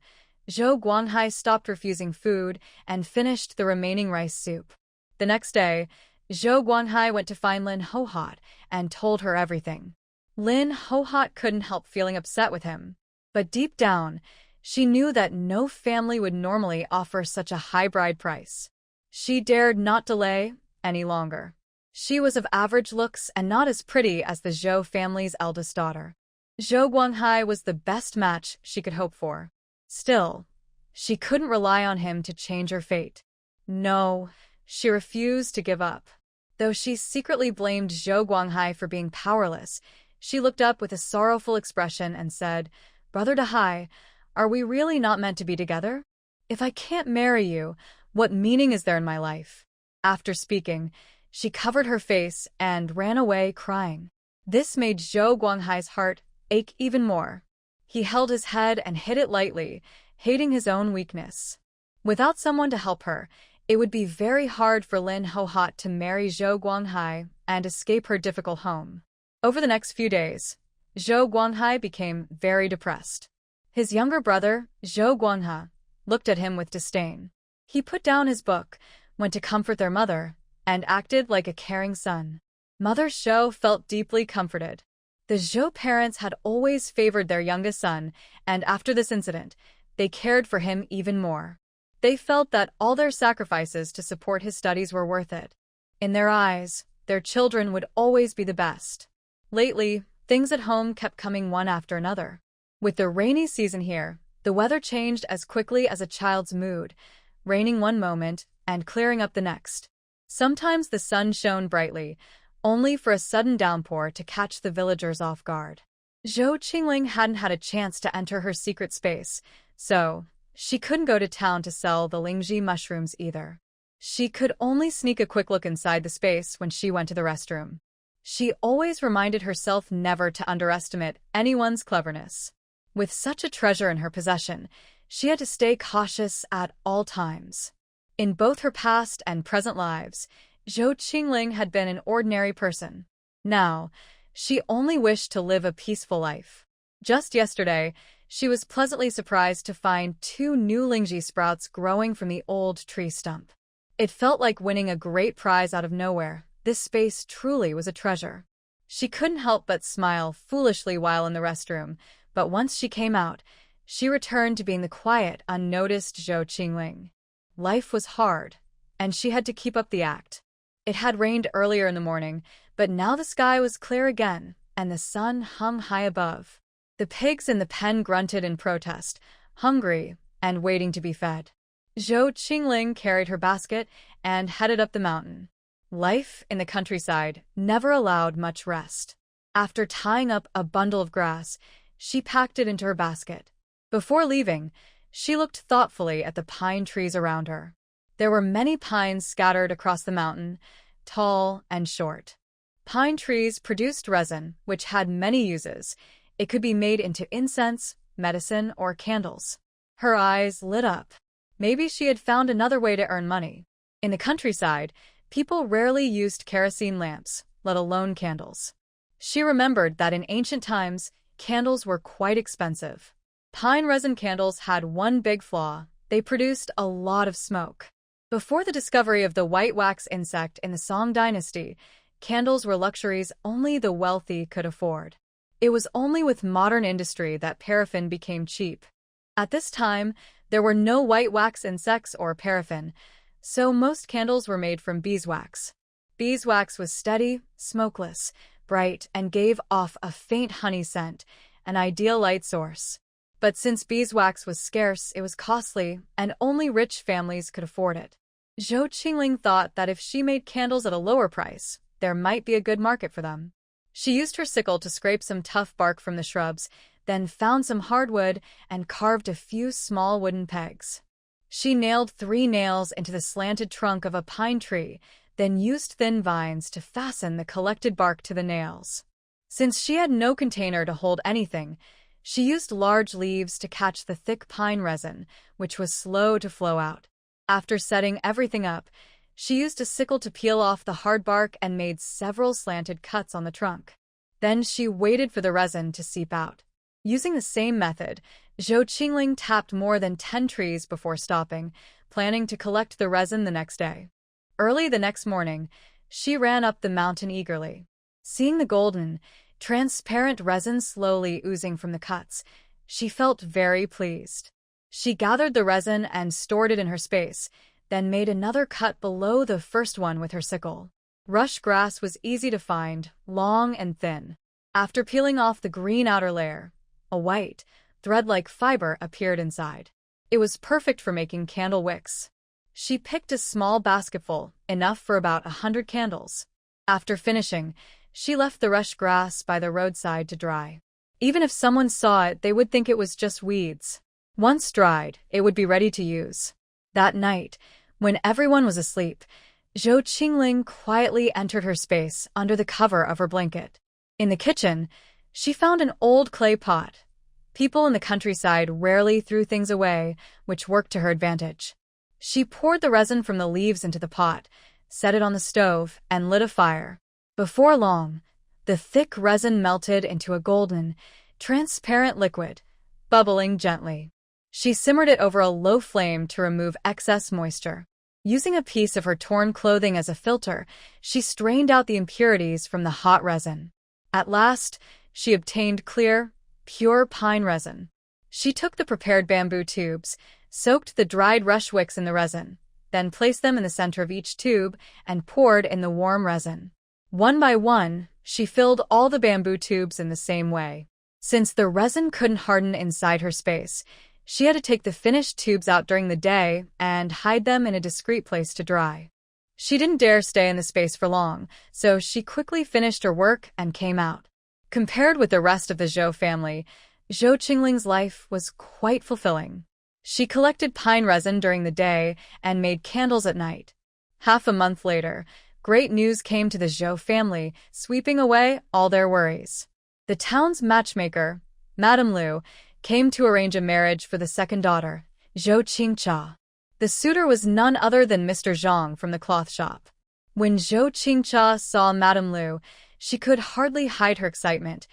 Zhou Guanghai stopped refusing food and finished the remaining rice soup. The next day, Zhou Guanghai went to find Lin Ho-Hot and told her everything. Lin Ho-Hot couldn't help feeling upset with him. But deep down, she knew that no family would normally offer such a high bride price. She dared not delay any longer. She was of average looks and not as pretty as the Zhou family's eldest daughter. Zhou Guanghai was the best match she could hope for. Still, she couldn't rely on him to change her fate. No, she refused to give up. Though she secretly blamed Zhou Guanghai for being powerless, she looked up with a sorrowful expression and said, Brother Dahai, are we really not meant to be together? If I can't marry you, what meaning is there in my life? After speaking, she covered her face and ran away crying. This made Zhou Guanghai's heart ache even more. He held his head and hit it lightly, hating his own weakness. Without someone to help her, it would be very hard for Lin Ho-Hot to marry Zhou Guanghai and escape her difficult home. Over the next few days, Zhou Guanghai became very depressed. His younger brother, Zhou Guanghai, looked at him with disdain. He put down his book, went to comfort their mother, and acted like a caring son. Mother Zhou felt deeply comforted. The Zhou parents had always favored their youngest son, and after this incident, they cared for him even more. They felt that all their sacrifices to support his studies were worth it. In their eyes, their children would always be the best. Lately, things at home kept coming one after another. With the rainy season here, the weather changed as quickly as a child's mood, raining one moment and clearing up the next. Sometimes the sun shone brightly, only for a sudden downpour to catch the villagers off guard. Zhou Chingling hadn't had a chance to enter her secret space, so she couldn't go to town to sell the lingzhi mushrooms either. She could only sneak a quick look inside the space when she went to the restroom. She always reminded herself never to underestimate anyone's cleverness. With such a treasure in her possession, she had to stay cautious at all times. In both her past and present lives, Zhou Chingling had been an ordinary person. Now, she only wished to live a peaceful life. Just yesterday, she was pleasantly surprised to find 2 new lingzhi sprouts growing from the old tree stump. It felt like winning a great prize out of nowhere. This space truly was a treasure. She couldn't help but smile foolishly while in the restroom, but once she came out, she returned to being the quiet, unnoticed Zhou Chingling. Life was hard, and she had to keep up the act. It had rained earlier in the morning, but now the sky was clear again, and the sun hung high above. The pigs in the pen grunted in protest, hungry and waiting to be fed. Zhou Qingling carried her basket and headed up the mountain. Life in the countryside never allowed much rest. After tying up a bundle of grass, she packed it into her basket. Before leaving, she looked thoughtfully at the pine trees around her. There were many pines scattered across the mountain, tall and short. Pine trees produced resin, which had many uses. It could be made into incense, medicine, or candles. Her eyes lit up. Maybe she had found another way to earn money. In the countryside, people rarely used kerosene lamps, let alone candles. She remembered that in ancient times, candles were quite expensive. Pine resin candles had one big flaw: they produced a lot of smoke. Before the discovery of the white wax insect in the Song dynasty, candles were luxuries only the wealthy could afford. It was only with modern industry that paraffin became cheap. At this time, there were no white wax insects or paraffin, so most candles were made from beeswax. Beeswax was steady, smokeless, bright, and gave off a faint honey scent, an ideal light source. But since beeswax was scarce, it was costly, and only rich families could afford it. Zhou Qingling thought that if she made candles at a lower price, there might be a good market for them. She used her sickle to scrape some tough bark from the shrubs, then found some hardwood and carved a few small wooden pegs. She nailed 3 nails into the slanted trunk of a pine tree, then used thin vines to fasten the collected bark to the nails. Since she had no container to hold anything, she used large leaves to catch the thick pine resin, which was slow to flow out. After setting everything up, she used a sickle to peel off the hard bark and made several slanted cuts on the trunk. Then she waited for the resin to seep out. Using the same method, Zhou Qingling tapped more than 10 trees before stopping, planning to collect the resin the next day. Early the next morning, she ran up the mountain eagerly. Seeing the golden, transparent resin slowly oozing from the cuts, she felt very pleased. She gathered the resin and stored it in her space, then made another cut below the first one with her sickle. Rush grass was easy to find, long and thin. After peeling off the green outer layer, a white, thread-like fiber appeared inside. It was perfect for making candle wicks. She picked a small basketful, enough for about 100 candles. After finishing, she left the rush grass by the roadside to dry. Even if someone saw it, they would think it was just weeds. Once dried, it would be ready to use. That night, when everyone was asleep, Zhou Qingling quietly entered her space under the cover of her blanket. In the kitchen, she found an old clay pot. People in the countryside rarely threw things away, which worked to her advantage. She poured the resin from the leaves into the pot, set it on the stove, and lit a fire. Before long, the thick resin melted into a golden, transparent liquid, bubbling gently. She simmered it over a low flame to remove excess moisture. Using a piece of her torn clothing as a filter, she strained out the impurities from the hot resin. At last, she obtained clear, pure pine resin. She took the prepared bamboo tubes, soaked the dried rush wicks in the resin, then placed them in the center of each tube and poured in the warm resin. One by one, she filled all the bamboo tubes in the same way. Since the resin couldn't harden inside her space, she had to take the finished tubes out during the day and hide them in a discreet place to dry. She didn't dare stay in the space for long, so she quickly finished her work and came out. Compared with the rest of the Zhou family, Zhou Qingling's life was quite fulfilling. She collected pine resin during the day and made candles at night. Half a month later, great news came to the Zhou family, sweeping away all their worries. The town's matchmaker, Madame Liu, came to arrange a marriage for the second daughter, Zhou Chingcha. The suitor was none other than Mr. Zhang from the cloth shop. When Zhou Chingcha saw Madame Liu, she could hardly hide her excitement,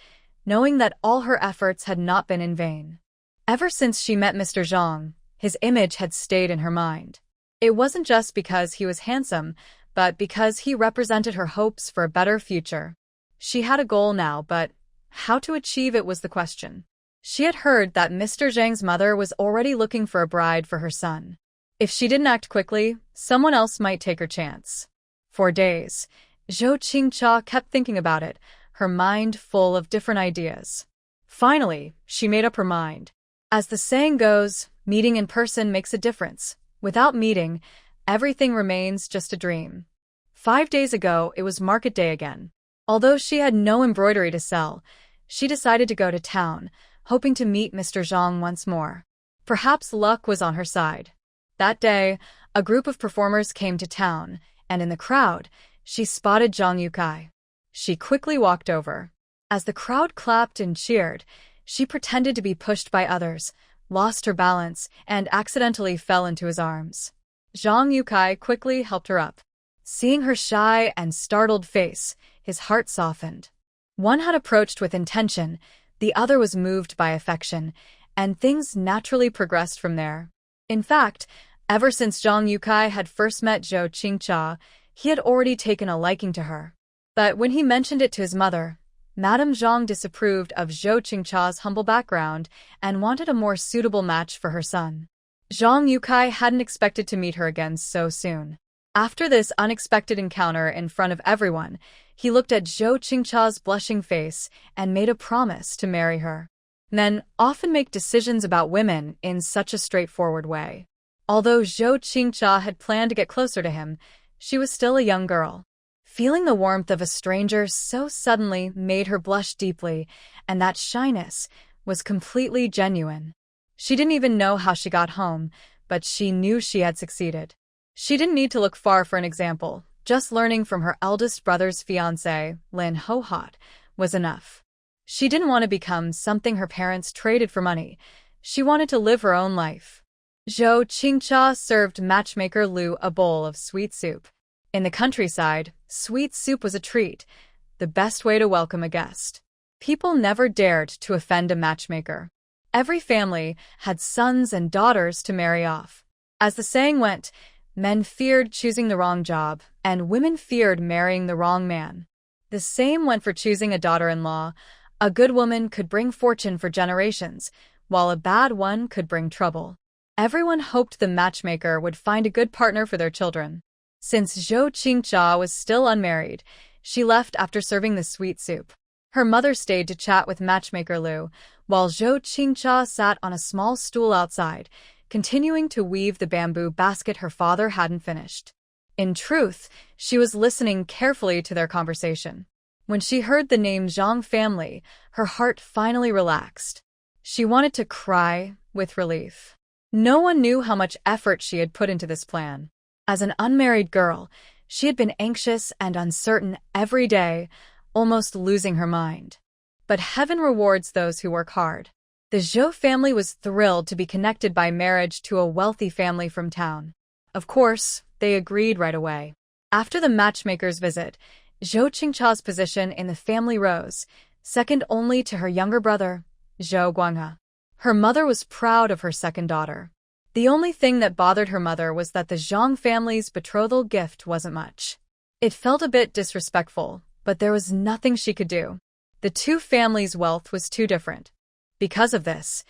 knowing that all her efforts had not been in vain. Ever since she met Mr. Zhang, his image had stayed in her mind. It wasn't just because he was handsome, but because he represented her hopes for a better future. She had a goal now, but how to achieve it was the question. She had heard that Mr. Zhang's mother was already looking for a bride for her son. If she didn't act quickly, someone else might take her chance. For days, Zhou Chingcha kept thinking about it, her mind full of different ideas. Finally, she made up her mind. As the saying goes, meeting in person makes a difference. Without meeting, everything remains just a dream. 5 days ago, it was market day again. Although she had no embroidery to sell, she decided to go to town, hoping to meet Mr. Zhang once more. Perhaps luck was on her side. That day, a group of performers came to town, and in the crowd, she spotted Zhang Yukai. She quickly walked over. As the crowd clapped and cheered, she pretended to be pushed by others, lost her balance, and accidentally fell into his arms. Zhang Yukai quickly helped her up. Seeing her shy and startled face, his heart softened. One had approached with intention, the other was moved by affection, and things naturally progressed from there. In fact, ever since Zhang Yukai had first met Zhou Chingcha, he had already taken a liking to her. But when he mentioned it to his mother, Madame Zhang disapproved of Zhou Qingcha's humble background and wanted a more suitable match for her son. Zhang Yukai hadn't expected to meet her again so soon. After this unexpected encounter in front of everyone, he looked at Zhou Qingcha's blushing face and made a promise to marry her. Men often make decisions about women in such a straightforward way. Although Zhou Qingcha had planned to get closer to him, she was still a young girl. Feeling the warmth of a stranger so suddenly made her blush deeply, and that shyness was completely genuine. She didn't even know how she got home, but she knew she had succeeded. She didn't need to look far for an example. Just learning from her eldest brother's fiancé, Lin Guihua, was enough. She didn't want to become something her parents traded for money. She wanted to live her own life. Zhou Chingcha served matchmaker Lu a bowl of sweet soup. In the countryside, sweet soup was a treat, the best way to welcome a guest. People never dared to offend a matchmaker. Every family had sons and daughters to marry off. As the saying went, men feared choosing the wrong job, and women feared marrying the wrong man. The same went for choosing a daughter-in-law. A good woman could bring fortune for generations, while a bad one could bring trouble. Everyone hoped the matchmaker would find a good partner for their children. Since Zhou Qingcha was still unmarried, she left after serving the sweet soup. Her mother stayed to chat with matchmaker Lu, while Zhou Qingcha sat on a small stool outside, continuing to weave the bamboo basket her father hadn't finished. In truth, she was listening carefully to their conversation. When she heard the name Zhang family, her heart finally relaxed. She wanted to cry with relief. No one knew how much effort she had put into this plan. As an unmarried girl, she had been anxious and uncertain every day, almost losing her mind. But heaven rewards those who work hard. The Zhou family was thrilled to be connected by marriage to a wealthy family from town. Of course, they agreed right away. After the matchmaker's visit, Zhou Qingcha's position in the family rose, second only to her younger brother, Zhou Guanghai. Her mother was proud of her second daughter. The only thing that bothered her mother was that the Zhang family's betrothal gift wasn't much. It felt a bit disrespectful, but there was nothing she could do. The two families' wealth was too different. Because of this,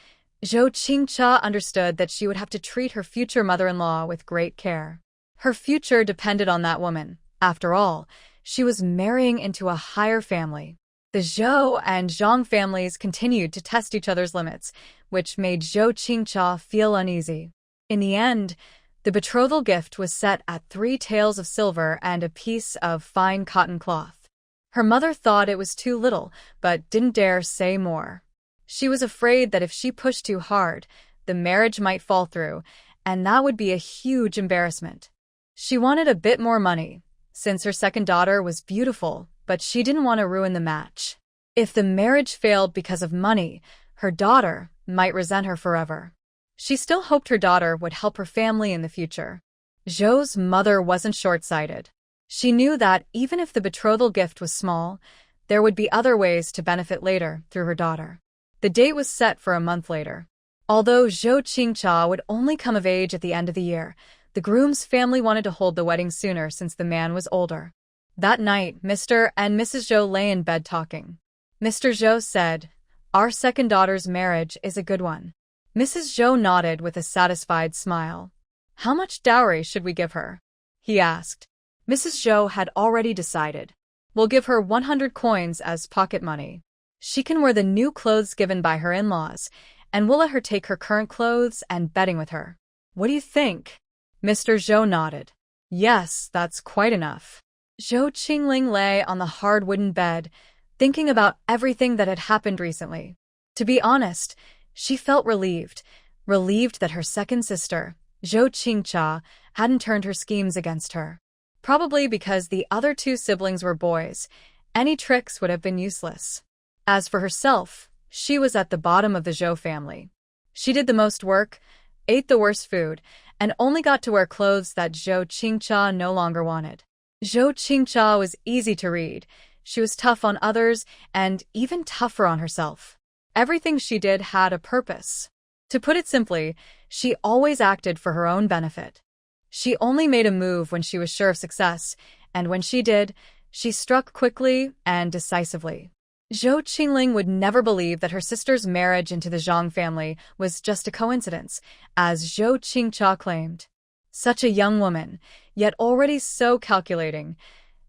Zhou Qingcha understood that she would have to treat her future mother-in-law with great care. Her future depended on that woman. After all, she was marrying into a higher family. The Zhou and Zhang families continued to test each other's limits, which made Zhou Qingcha feel uneasy. In the end, the betrothal gift was set at 3 taels of silver and a piece of fine cotton cloth. Her mother thought it was too little, but didn't dare say more. She was afraid that if she pushed too hard, the marriage might fall through, and that would be a huge embarrassment. She wanted a bit more money, since her second daughter was beautiful, but she didn't want to ruin the match. If the marriage failed because of money, her daughter might resent her forever. She still hoped her daughter would help her family in the future. Zhou's mother wasn't short-sighted. She knew that even if the betrothal gift was small, there would be other ways to benefit later through her daughter. The date was set for a month later. Although Zhou Qingcha would only come of age at the end of the year, The groom's family wanted to hold the wedding sooner since the man was older. That night, Mr. and Mrs. Zhou lay in bed talking. Mr. Zhou said, "Our second daughter's marriage is a good one." Mrs. Zhou nodded with a satisfied smile. "How much dowry should we give her?" he asked. Mrs. Zhou had already decided. "We'll give her 100 coins as pocket money. She can wear the new clothes given by her in-laws, and we'll let her take her current clothes and bedding with her. What do you think?" Mr. Zhou nodded. "Yes, that's quite enough." Zhou Chingling lay on the hard wooden bed, thinking about everything that had happened recently. To be honest, she felt relieved that her second sister, Zhou Chingcha, hadn't turned her schemes against her. Probably because the other two siblings were boys, any tricks would have been useless. As for herself, she was at the bottom of the Zhou family. She did the most work, ate the worst food, and only got to wear clothes that Zhou Chingcha no longer wanted. Zhou Chingcha was easy to read. She was tough on others and even tougher on herself. Everything she did had a purpose. To put it simply, she always acted for her own benefit. She only made a move when she was sure of success, and when she did, she struck quickly and decisively. Zhou Chingling would never believe that her sister's marriage into the Zhang family was just a coincidence, as Zhou Qingcha claimed. Such a young woman, yet already so calculating.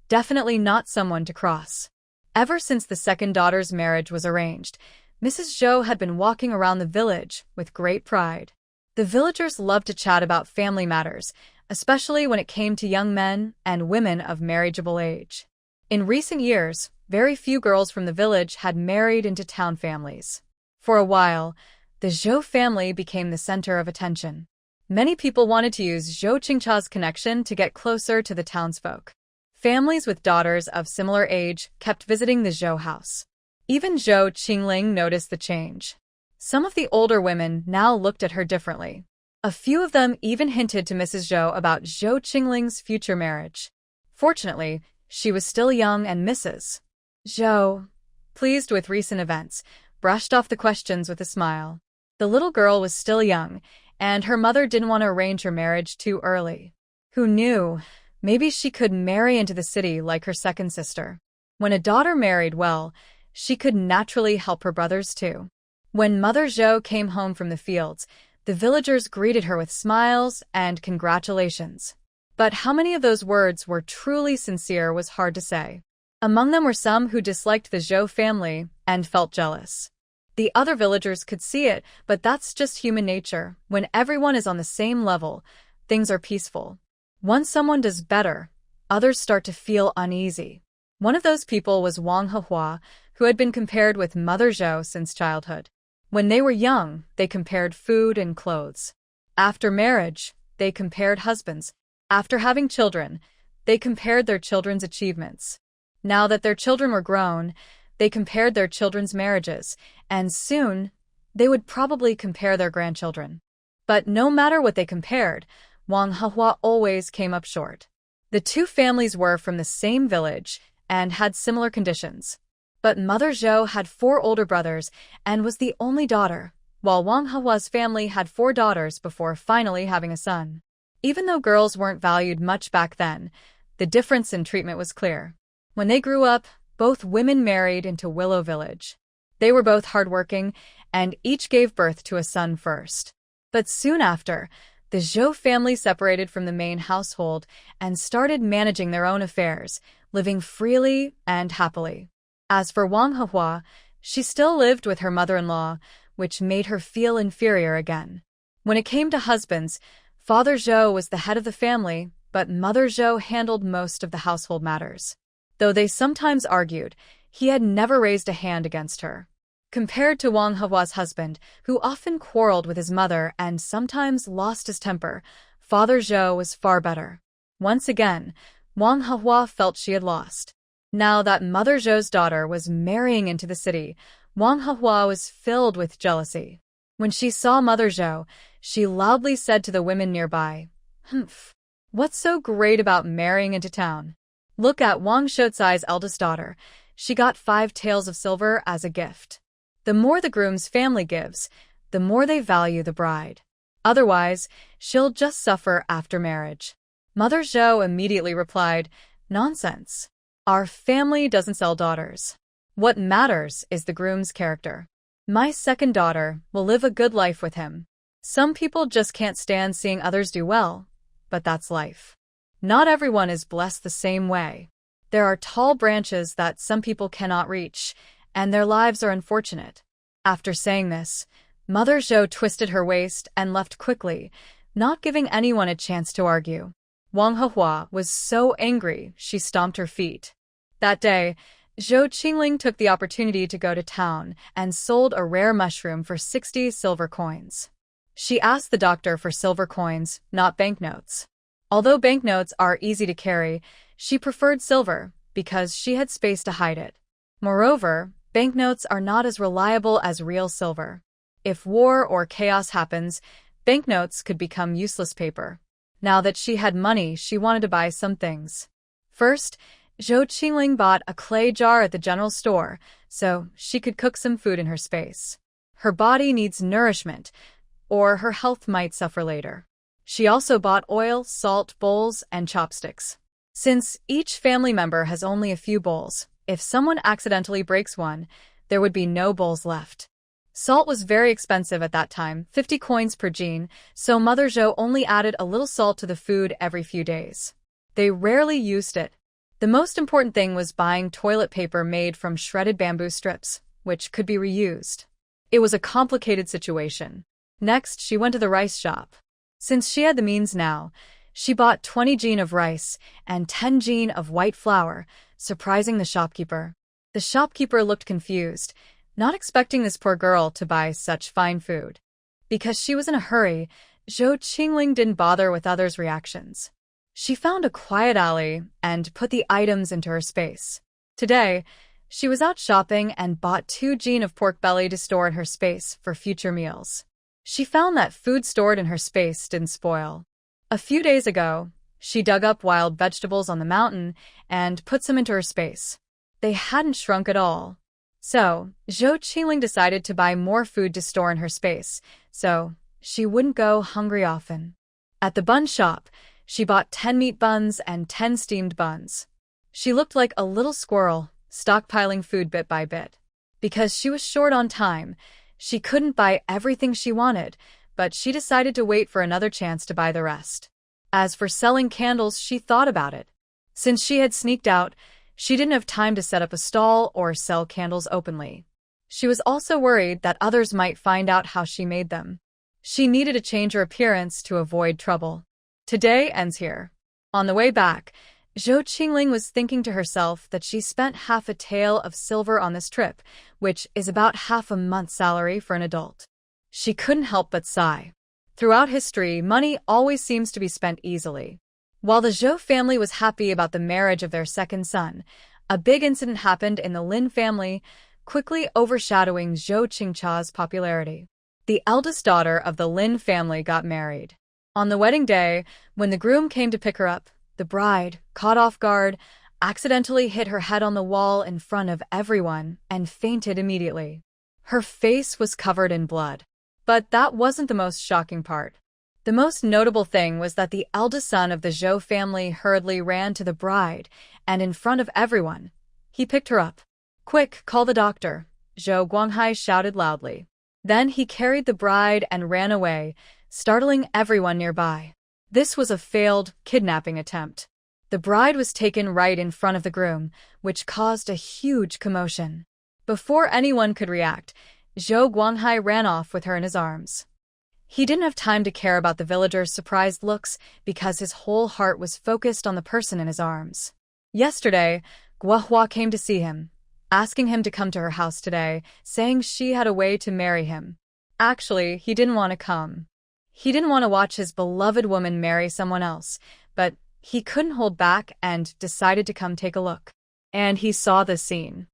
Definitely not someone to cross. Ever since the second daughter's marriage was arranged, Mrs. Zhou had been walking around the village with great pride. The villagers loved to chat about family matters, especially when it came to young men and women of marriageable age. In recent years, very few girls from the village had married into town families. For a while, the Zhou family became the center of attention. Many people wanted to use Zhou Qingcha's connection to get closer to the townsfolk. Families with daughters of similar age kept visiting the Zhou house. Even Zhou Chingling noticed the change. Some of the older women now looked at her differently. A few of them even hinted to Mrs. Zhou about Zhou Qingling's future marriage. Fortunately, she was still young and Mrs. Zhou, pleased with recent events, brushed off the questions with a smile. The little girl was still young, and her mother didn't want to arrange her marriage too early. Who knew? Maybe she could marry into the city like her second sister. When a daughter married well, she could naturally help her brothers too. When Mother Zhou came home from the fields, the villagers greeted her with smiles and congratulations. But how many of those words were truly sincere was hard to say. Among them were some who disliked the Zhou family and felt jealous. The other villagers could see it, but that's just human nature. When everyone is on the same level, things are peaceful. Once someone does better, others start to feel uneasy. One of those people was Wang Guihua, who had been compared with Mother Zhou since childhood. When they were young, they compared food and clothes. After marriage, they compared husbands. After having children, they compared their children's achievements. Now that their children were grown, they compared their children's marriages, and soon, they would probably compare their grandchildren. But no matter what they compared, Wang Guihua always came up short. The two families were from the same village and had similar conditions. But Mother Zhou had 4 older brothers and was the only daughter, while Wang Guihua's family had 4 daughters before finally having a son. Even though girls weren't valued much back then, the difference in treatment was clear. When they grew up, both women married into Willow Village. They were both hardworking, and each gave birth to a son first. But soon after, the Zhou family separated from the main household and started managing their own affairs, living freely and happily. As for Wang Guihua, she still lived with her mother-in-law, which made her feel inferior again. When it came to husbands, Father Zhou was the head of the family, but Mother Zhou handled most of the household matters. Though they sometimes argued, he had never raised a hand against her. Compared to Wang Guihua's husband, who often quarreled with his mother and sometimes lost his temper, Father Zhou was far better. Once again, Wang Guihua felt she had lost. Now that Mother Zhou's daughter was marrying into the city, Wang Guihua was filled with jealousy. When she saw Mother Zhou, she loudly said to the women nearby, "Humph, what's so great about marrying into town? Look at Wang Shoucai's eldest daughter. She got 5 taels of silver as a gift. The more the groom's family gives, the more they value the bride. Otherwise, she'll just suffer after marriage. Mother Zhou immediately replied, "Nonsense. Our family doesn't sell daughters. What matters is the groom's character. My second daughter will live a good life with him. Some people just can't stand seeing others do well, but that's life. Not everyone is blessed the same way. There are tall branches that some people cannot reach, and their lives are unfortunate." After saying this, Mother Zhou twisted her waist and left quickly, not giving anyone a chance to argue. Guanghai was so angry she stomped her feet. That day, Zhou Chingling took the opportunity to go to town and sold a rare mushroom for 60 silver coins. She asked the doctor for silver coins, not banknotes. Although banknotes are easy to carry, she preferred silver because she had space to hide it. Moreover, banknotes are not as reliable as real silver. If war or chaos happens, banknotes could become useless paper. Now that she had money, she wanted to buy some things. First, Zhou Qingling bought a clay jar at the general store so she could cook some food in her space. Her body needs nourishment, or her health might suffer later. She also bought oil, salt, bowls, and chopsticks. Since each family member has only a few bowls, if someone accidentally breaks one, there would be no bowls left. Salt was very expensive at that time, 50 coins per jean, so Mother Zhou only added a little salt to the food every few days. They rarely used it. The most important thing was buying toilet paper made from shredded bamboo strips, which could be reused. It was a complicated situation. Next, she went to the rice shop. Since she had the means now, she bought 20 jean of rice and 10 jean of white flour, surprising the shopkeeper. The shopkeeper looked confused, not expecting this poor girl to buy such fine food. Because she was in a hurry, Zhou Qingling didn't bother with others' reactions. She found a quiet alley and put the items into her space. Today, she was out shopping and bought 2 jean of pork belly to store in her space for future meals. She found that food stored in her space didn't spoil. A few days ago, she dug up wild vegetables on the mountain and put some into her space. They hadn't shrunk at all. So, Zhou Qingling decided to buy more food to store in her space, so she wouldn't go hungry often. At the bun shop, she bought 10 meat buns and 10 steamed buns. She looked like a little squirrel, stockpiling food bit by bit. Because she was short on time, she couldn't buy everything she wanted, but she decided to wait for another chance to buy the rest. As for selling candles, she thought about it. Since she had sneaked out, she didn't have time to set up a stall or sell candles openly. She was also worried that others might find out how she made them. She needed to change her appearance to avoid trouble. Today ends here. On the way back, Zhou Qingling was thinking to herself that she spent half a tael of silver on this trip, which is about half a month's salary for an adult. She couldn't help but sigh. Throughout history, money always seems to be spent easily. While the Zhou family was happy about the marriage of their second son, a big incident happened in the Lin family, quickly overshadowing Zhou Chingcha's popularity. The eldest daughter of the Lin family got married. On the wedding day, when the groom came to pick her up, the bride, caught off guard, accidentally hit her head on the wall in front of everyone and fainted immediately. Her face was covered in blood. But that wasn't the most shocking part. The most notable thing was that the eldest son of the Zhou family hurriedly ran to the bride, and in front of everyone, he picked her up. "Quick, call the doctor," Zhou Guanghai shouted loudly. Then he carried the bride and ran away, startling everyone nearby. This was a failed kidnapping attempt. The bride was taken right in front of the groom, which caused a huge commotion. Before anyone could react, Zhou Guanghai ran off with her in his arms. He didn't have time to care about the villagers' surprised looks because his whole heart was focused on the person in his arms. Yesterday, Guihua came to see him, asking him to come to her house today, saying she had a way to marry him. Actually, he didn't want to come. He didn't want to watch his beloved woman marry someone else, but he couldn't hold back and decided to come take a look. And he saw the scene.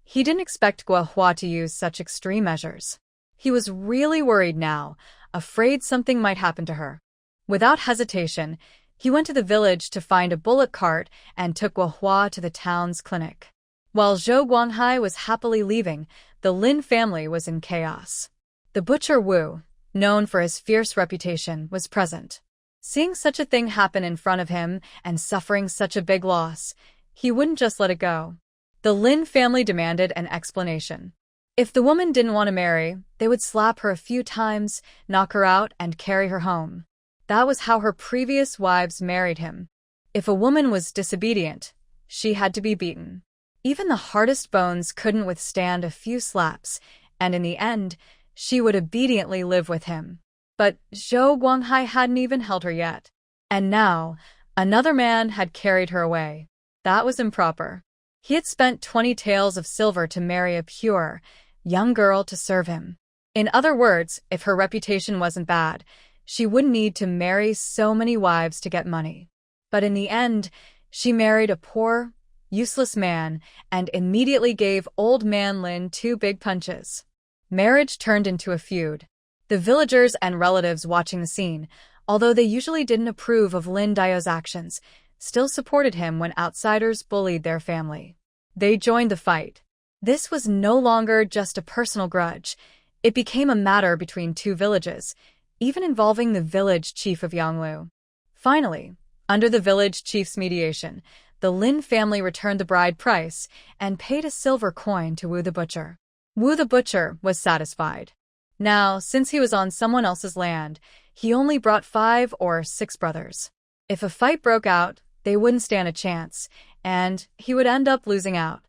He didn't expect Guihua to use such extreme measures. He was really worried now, afraid something might happen to her. Without hesitation, he went to the village to find a bullock cart and took Guihua to the town's clinic. While Zhou Guanghai was happily leaving, the Lin family was in chaos. The butcher Wu, known for his fierce reputation, was present. Seeing such a thing happen in front of him and suffering such a big loss, he wouldn't just let it go. The Lin family demanded an explanation. If the woman didn't want to marry, they would slap her a few times, knock her out, and carry her home. That was how her previous wives married him. If a woman was disobedient, she had to be beaten. Even the hardest bones couldn't withstand a few slaps, and in the end, she would obediently live with him. But Zhou Guanghai hadn't even held her yet. And now, another man had carried her away. That was improper. He had spent 20 taels of silver to marry a pure, young girl to serve him. In other words, if her reputation wasn't bad, she wouldn't need to marry so many wives to get money. But in the end, she married a poor, useless man and immediately gave old man Lin 2 big punches. Marriage turned into a feud. The villagers and relatives watching the scene, although they usually didn't approve of Lin Guihua's actions, still supported him when outsiders bullied their family. They joined the fight. This was no longer just a personal grudge. It became a matter between 2 villages, even involving the village chief of Yanglu. Finally, under the village chief's mediation, the Lin family returned the bride price and paid a silver coin to Wu the butcher. Wu the butcher was satisfied. Now, since he was on someone else's land, he only brought 5 or 6 brothers. If a fight broke out, they wouldn't stand a chance, and he would end up losing out.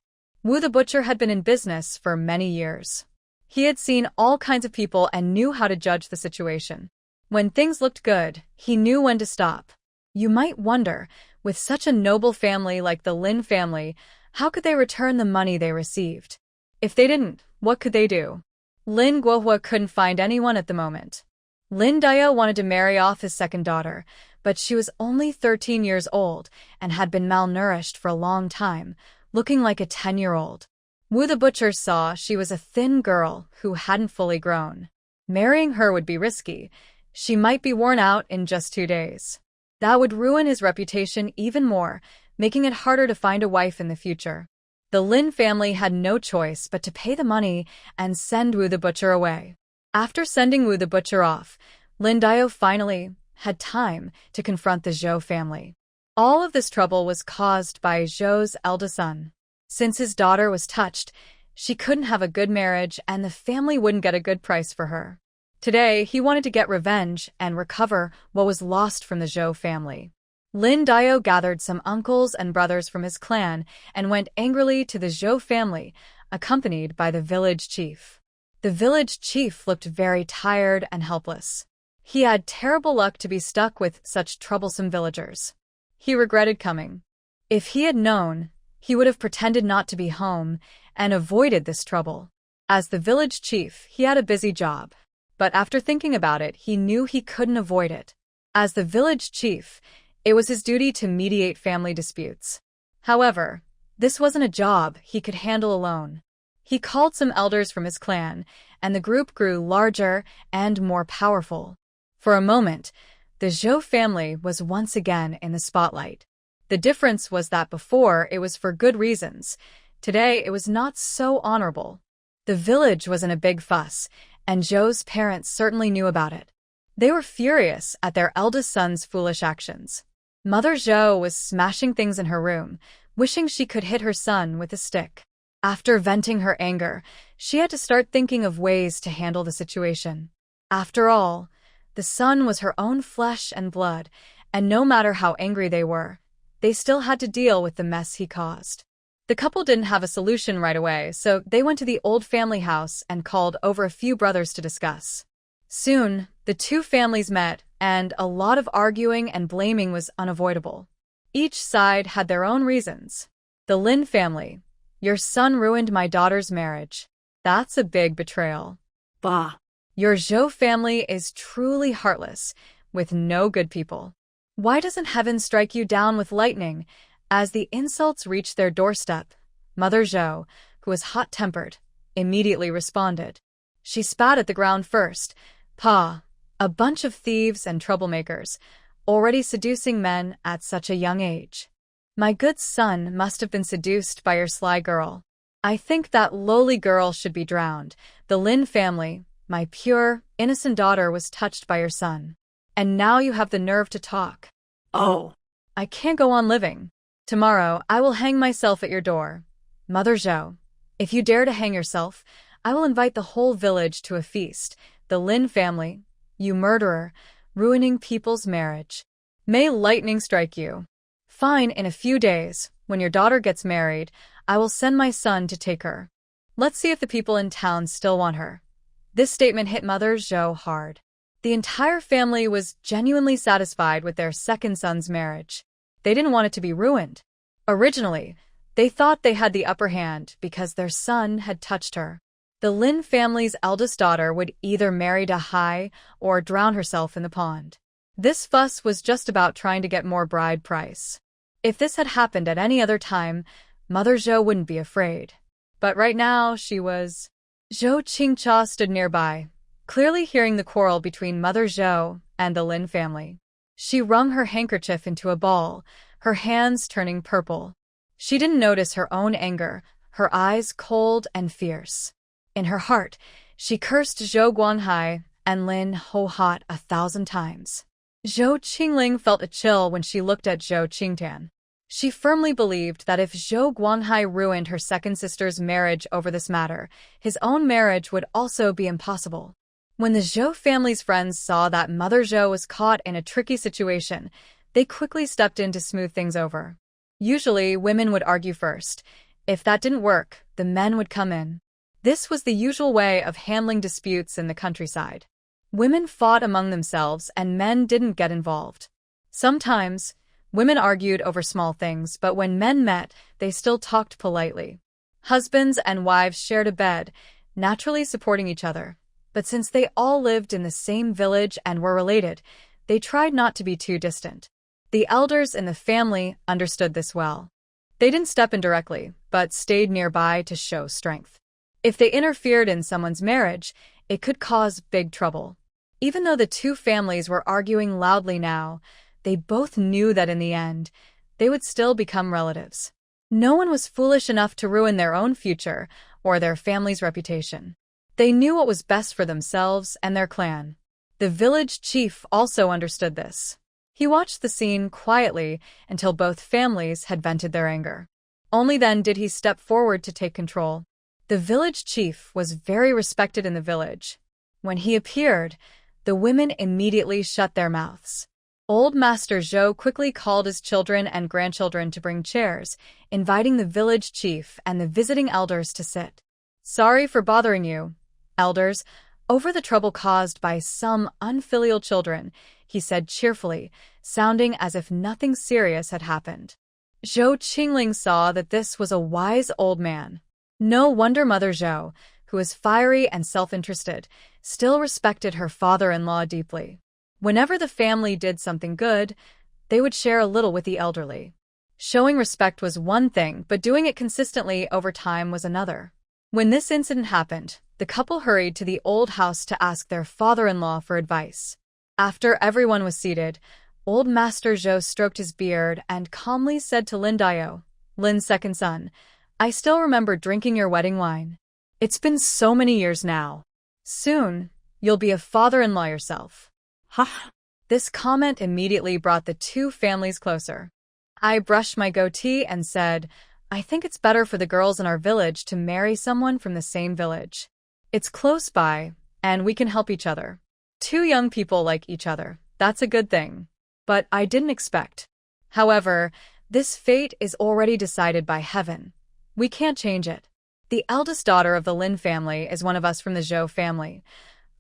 Wu the butcher had been in business for many years. He had seen all kinds of people and knew how to judge the situation. When things looked good, he knew when to stop. You might wonder, with such a noble family like the Lin family, how could they return the money they received? If they didn't, what could they do? Lin Guihua couldn't find anyone at the moment. Lin Guihua wanted to marry off his second daughter, but she was only 13 years old and had been malnourished for a long time, looking like a 10-year-old. Wu the butcher saw she was a thin girl who hadn't fully grown. Marrying her would be risky. She might be worn out in just 2 days. That would ruin his reputation even more, making it harder to find a wife in the future. The Lin family had no choice but to pay the money and send Wu the butcher away. After sending Wu the butcher off, Lin Guihua finally had time to confront the Zhou family. All of this trouble was caused by Zhou's eldest son. Since his daughter was touched, she couldn't have a good marriage and the family wouldn't get a good price for her. Today, he wanted to get revenge and recover what was lost from the Zhou family. Lin Guihua gathered some uncles and brothers from his clan and went angrily to the Zhou family, accompanied by the village chief. The village chief looked very tired and helpless. He had terrible luck to be stuck with such troublesome villagers. He regretted coming. If he had known, he would have pretended not to be home and avoided this trouble. As the village chief, he had a busy job. But after thinking about it, he knew he couldn't avoid it. As the village chief, it was his duty to mediate family disputes. However, this wasn't a job he could handle alone. He called some elders from his clan, and the group grew larger and more powerful. For a moment, the Zhou family was once again in the spotlight. The difference was that before it was for good reasons. Today it was not so honorable. The village was in a big fuss, and Zhou's parents certainly knew about it. They were furious at their eldest son's foolish actions. Mother Zhou was smashing things in her room, wishing she could hit her son with a stick. After venting her anger, she had to start thinking of ways to handle the situation. After all, the son was her own flesh and blood, and no matter how angry they were, they still had to deal with the mess he caused. The couple didn't have a solution right away, so they went to the old family house and called over a few brothers to discuss. Soon, the 2 families met, and a lot of arguing and blaming was unavoidable. Each side had their own reasons. The Lin family: "Your son ruined my daughter's marriage. That's a big betrayal." Bah. "Your Zhou family is truly heartless, with no good people. Why doesn't heaven strike you down with lightning?" As the insults reached their doorstep, Mother Zhou, who was hot-tempered, immediately responded. She spat at the ground first. "Pa, a bunch of thieves and troublemakers, already seducing men at such a young age. My good son must have been seduced by your sly girl. I think that lowly girl should be drowned." The Lin family, My pure, innocent daughter was touched by your son. And now you have the nerve to talk. Oh, I can't go on living. Tomorrow, I will hang myself at your door. Mother Zhou, if you dare to hang yourself, I will invite the whole village to a feast. The Lin family, you murderer, ruining people's marriage. May lightning strike you. Fine, in a few days, when your daughter gets married, I will send my son to take her. Let's see if the people in town still want her. This statement hit Mother Zhou hard. The entire family was genuinely satisfied with their second son's marriage. They didn't want it to be ruined. Originally, they thought they had the upper hand because their son had touched her. The Lin family's eldest daughter would either marry Guanghai or drown herself in the pond. This fuss was just about trying to get more bride price. If this had happened at any other time, Mother Zhou wouldn't be afraid. But right now, she was. Zhou Chingcha stood nearby, clearly hearing the quarrel between Mother Zhou and the Lin family. She wrung her handkerchief into a ball, her hands turning purple. She didn't notice her own anger, her eyes cold and fierce. In her heart, she cursed Zhou Guanghai and Lin Guihua 1,000 times. Zhou Chingling felt a chill when she looked at Zhou Qingtan. She firmly believed that if Zhou Guanghai ruined her second sister's marriage over this matter, his own marriage would also be impossible. When the Zhou family's friends saw that Mother Zhou was caught in a tricky situation, they quickly stepped in to smooth things over. Usually, women would argue first. If that didn't work, the men would come in. This was the usual way of handling disputes in the countryside. Women fought among themselves and men didn't get involved. Sometimes, women argued over small things, but when men met, they still talked politely. Husbands and wives shared a bed, naturally supporting each other. But since they all lived in the same village and were related, they tried not to be too distant. The elders in the family understood this well. They didn't step in directly, but stayed nearby to show strength. If they interfered in someone's marriage, it could cause big trouble. Even though the two families were arguing loudly now, they both knew that in the end, they would still become relatives. No one was foolish enough to ruin their own future or their family's reputation. They knew what was best for themselves and their clan. The village chief also understood this. He watched the scene quietly until both families had vented their anger. Only then did he step forward to take control. The village chief was very respected in the village. When he appeared, the women immediately shut their mouths. Old Master Zhou quickly called his children and grandchildren to bring chairs, inviting the village chief and the visiting elders to sit. Sorry for bothering you, elders, over the trouble caused by some unfilial children, he said cheerfully, sounding as if nothing serious had happened. Zhou Chingling saw that this was a wise old man. No wonder Mother Zhou, who was fiery and self-interested, still respected her father-in-law deeply. Whenever the family did something good, they would share a little with the elderly. Showing respect was one thing, but doing it consistently over time was another. When this incident happened, the couple hurried to the old house to ask their father-in-law for advice. After everyone was seated, old Master Zhou stroked his beard and calmly said to Lin Guihua, Lin's second son, I still remember drinking your wedding wine. It's been so many years now. Soon, you'll be a father-in-law yourself. Huh? This comment immediately brought the two families closer. I brushed my goatee and said, I think it's better for the girls in our village to marry someone from the same village. It's close by, and we can help each other. Two young people like each other, that's a good thing. But I didn't expect. However, this fate is already decided by heaven. We can't change it. The eldest daughter of the Lin family is one of us from the Zhou family.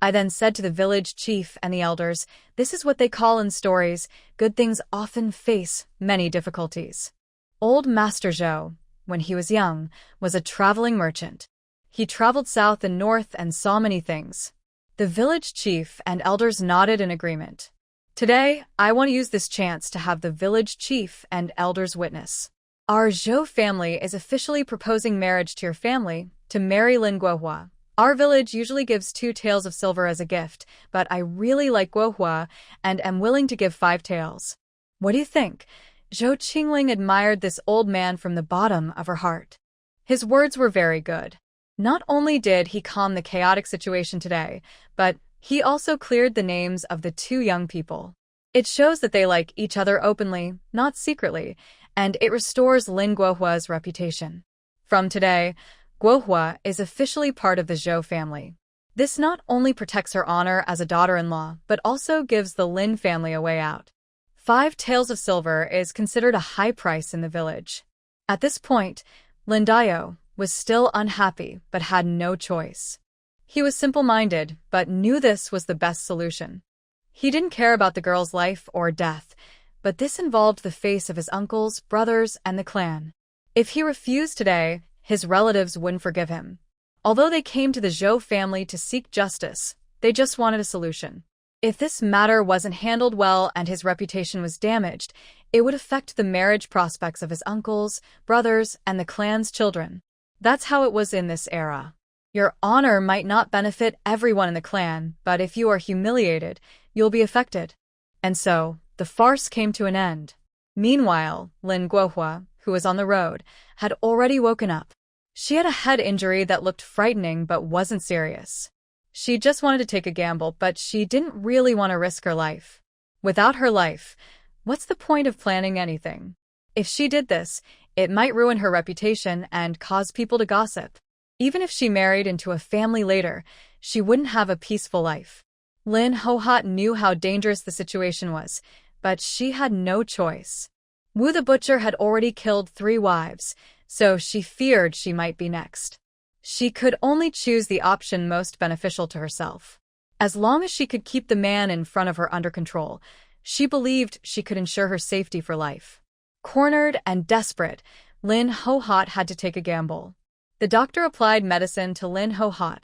I then said to the village chief and the elders, this is what they call in stories, good things often face many difficulties. Old Master Zhou, when he was young, was a traveling merchant. He traveled south and north and saw many things. The village chief and elders nodded in agreement. Today, I want to use this chance to have the village chief and elders witness. Our Zhou family is officially proposing marriage to your family, to marry Lin Guihua. Our village usually gives 2 taels of silver as a gift, but I really like Guihua and am willing to give 5 taels. What do you think? Zhou Chingling admired this old man from the bottom of her heart. His words were very good. Not only did he calm the chaotic situation today, but he also cleared the names of the two young people. It shows that they like each other openly, not secretly, and it restores Lin Guihua's reputation. From today, Guihua is officially part of the Zhou family. This not only protects her honor as a daughter-in-law, but also gives the Lin family a way out. 5 taels of silver is considered a high price in the village. At this point, Lin Guihua was still unhappy but had no choice. He was simple-minded, but knew this was the best solution. He didn't care about the girl's life or death, but this involved the face of his uncles, brothers, and the clan. If he refused today, his relatives wouldn't forgive him. Although they came to the Zhou family to seek justice, they just wanted a solution. If this matter wasn't handled well and his reputation was damaged, it would affect the marriage prospects of his uncles, brothers, and the clan's children. That's how it was in this era. Your honor might not benefit everyone in the clan, but if you are humiliated, you'll be affected. And so, the farce came to an end. Meanwhile, Lin Guihua, who was on the road, had already woken up. She had a head injury that looked frightening but wasn't serious. She just wanted to take a gamble, but she didn't really want to risk her life. Without her life, what's the point of planning anything? If she did this, it might ruin her reputation and cause people to gossip. Even if she married into a family later, she wouldn't have a peaceful life. Lin Guihua knew how dangerous the situation was, but she had no choice. Wu the butcher had already killed 3 wives, so she feared she might be next. She could only choose the option most beneficial to herself. As long as she could keep the man in front of her under control, she believed she could ensure her safety for life. Cornered and desperate, Lin Guihua had to take a gamble. The doctor applied medicine to Lin Guihua,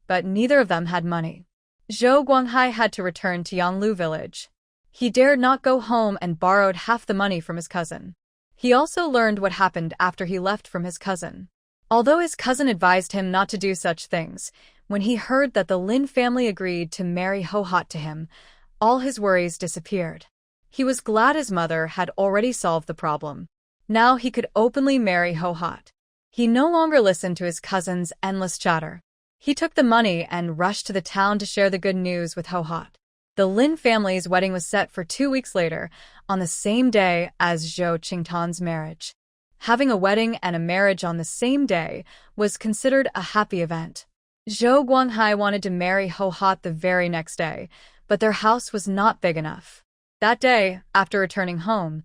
but neither of them had money. Zhou Guanghai had to return to Yanglu village. He dared not go home and borrowed half the money from his cousin. He also learned what happened after he left from his cousin. Although his cousin advised him not to do such things, when he heard that the Lin family agreed to marry Guihua to him, all his worries disappeared. He was glad his mother had already solved the problem. Now he could openly marry Guihua. He no longer listened to his cousin's endless chatter. He took the money and rushed to the town to share the good news with Guihua. The Lin family's wedding was set for 2 weeks later, on the same day as Zhou Qingtan's marriage. Having a wedding and a marriage on the same day was considered a happy event. Zhou Guanghai wanted to marry Guihua the very next day, but their house was not big enough. That day, after returning home,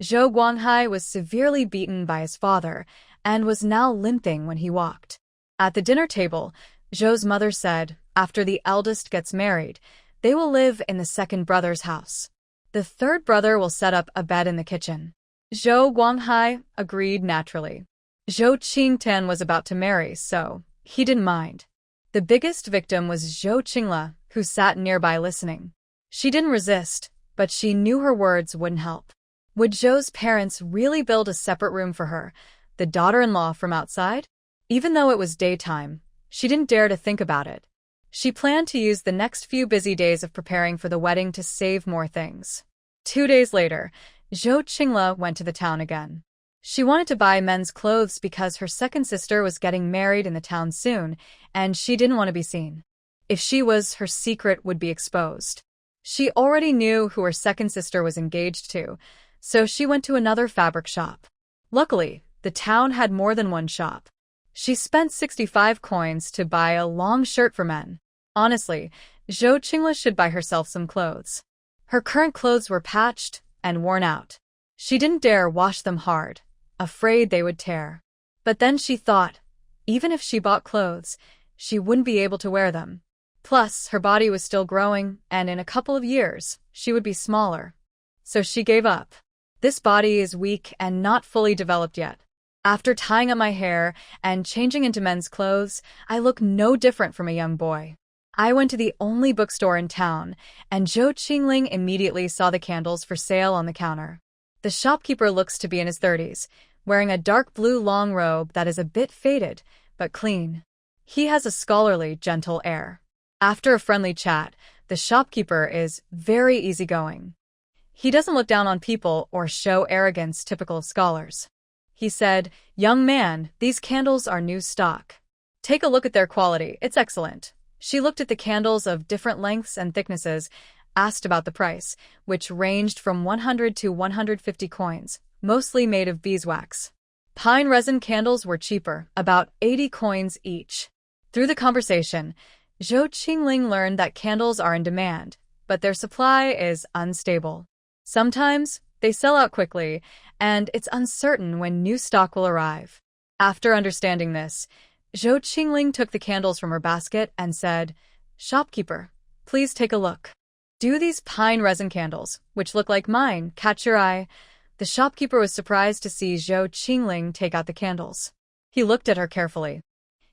Zhou Guanghai was severely beaten by his father and was now limping when he walked. At the dinner table, Zhou's mother said, after the eldest gets married, they will live in the second brother's house. The third brother will set up a bed in the kitchen. Zhou Guanghai agreed naturally. Zhou Qingtan was about to marry, so he didn't mind. The biggest victim was Zhou Chingla, who sat nearby listening. She didn't resist, but she knew her words wouldn't help. Would Zhou's parents really build a separate room for her, the daughter-in-law, from outside? Even though it was daytime, she didn't dare to think about it. She planned to use the next few busy days of preparing for the wedding to save more things. 2 days later, Zhou Qingla went to the town again. She wanted to buy men's clothes because her second sister was getting married in the town soon, and she didn't want to be seen. If she was, her secret would be exposed. She already knew who her second sister was engaged to, so she went to another fabric shop. Luckily, the town had more than one shop. She spent 65 coins to buy a long shirt for men. Honestly, Zhou Qingla should buy herself some clothes. Her current clothes were patched and worn out. She didn't dare wash them hard, afraid they would tear. But then she thought, even if she bought clothes, she wouldn't be able to wear them. Plus, her body was still growing, and in a couple of years, she would be smaller. So she gave up. This body is weak and not fully developed yet. After tying up my hair and changing into men's clothes, I look no different from a young boy. I went to the only bookstore in town, and Zhou Chingling immediately saw the candles for sale on the counter. The shopkeeper looks to be in his 30s, wearing a dark blue long robe that is a bit faded, but clean. He has a scholarly, gentle air. After a friendly chat, the shopkeeper is very easygoing. He doesn't look down on people or show arrogance typical of scholars. He said, "Young man, these candles are new stock. Take a look at their quality. It's excellent. She looked at the candles of different lengths and thicknesses, asked about the price, which ranged from 100 to 150 coins, mostly made of beeswax. Pine resin candles were cheaper, about 80 coins each. Through the conversation, Chingling learned that candles are in demand, but their supply is unstable. Sometimes, they sell out quickly, and it's uncertain when new stock will arrive. After understanding this, Chingling took the candles from her basket and said, "Shopkeeper, please take a look. Do these pine resin candles, which look like mine, catch your eye?" The shopkeeper was surprised to see Chingling take out the candles. He looked at her carefully.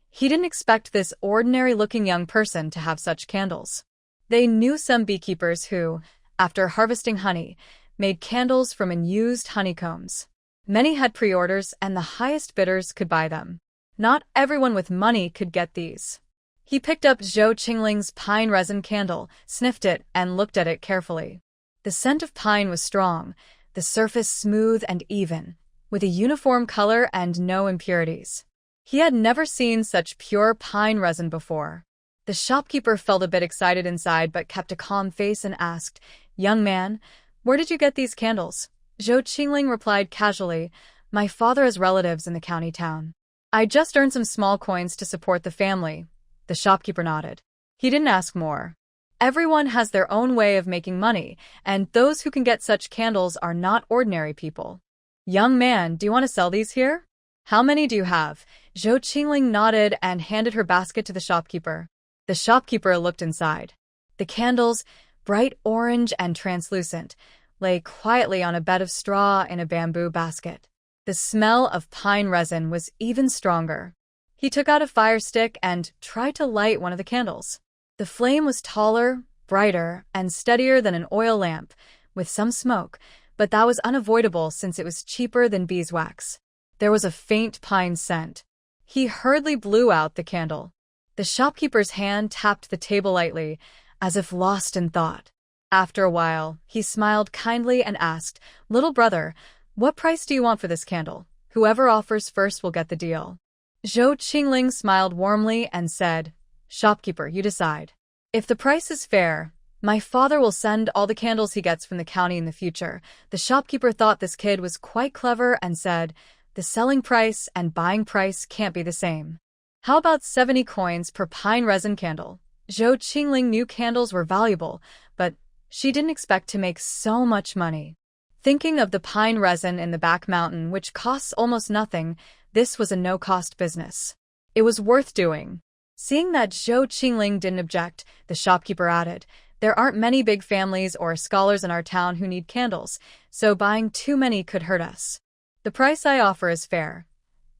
He didn't expect this ordinary-looking young person to have such candles. They knew some beekeepers who, after harvesting honey, made candles from unused honeycombs. Many had pre-orders, and the highest bidders could buy them. Not everyone with money could get these. He picked up Chingling's pine resin candle, sniffed it, and looked at it carefully. The scent of pine was strong, the surface smooth and even, with a uniform color and no impurities. He had never seen such pure pine resin before. The shopkeeper felt a bit excited inside but kept a calm face and asked, "Young man, where did you get these candles?" Chingling replied casually, "My father has relatives in the county town. I just earned some small coins to support the family." The shopkeeper nodded. He didn't ask more. Everyone has their own way of making money, and those who can get such candles are not ordinary people. "Young man, do you want to sell these here?" "How many do you have?" Chingling nodded and handed her basket to the shopkeeper. The shopkeeper looked inside. The candles, bright orange and translucent, lay quietly on a bed of straw in a bamboo basket. The smell of pine resin was even stronger. He took out a fire stick and tried to light one of the candles. The flame was taller, brighter, and steadier than an oil lamp, with some smoke, but that was unavoidable since it was cheaper than beeswax. There was a faint pine scent. He hurriedly blew out the candle. The shopkeeper's hand tapped the table lightly, as if lost in thought. After a while, he smiled kindly and asked, "Little brother, what price do you want for this candle? Whoever offers first will get the deal." Chingling smiled warmly and said, "Shopkeeper, you decide. If the price is fair, my father will send all the candles he gets from the county in the future." The shopkeeper thought this kid was quite clever and said, "The selling price and buying price can't be the same. How about 70 coins per pine resin candle?" Chingling knew candles were valuable, but she didn't expect to make so much money. Thinking of the pine resin in the back mountain, which costs almost nothing, this was a no-cost business. It was worth doing. Seeing that Chingling didn't object, the shopkeeper added, "There aren't many big families or scholars in our town who need candles, so buying too many could hurt us. The price I offer is fair."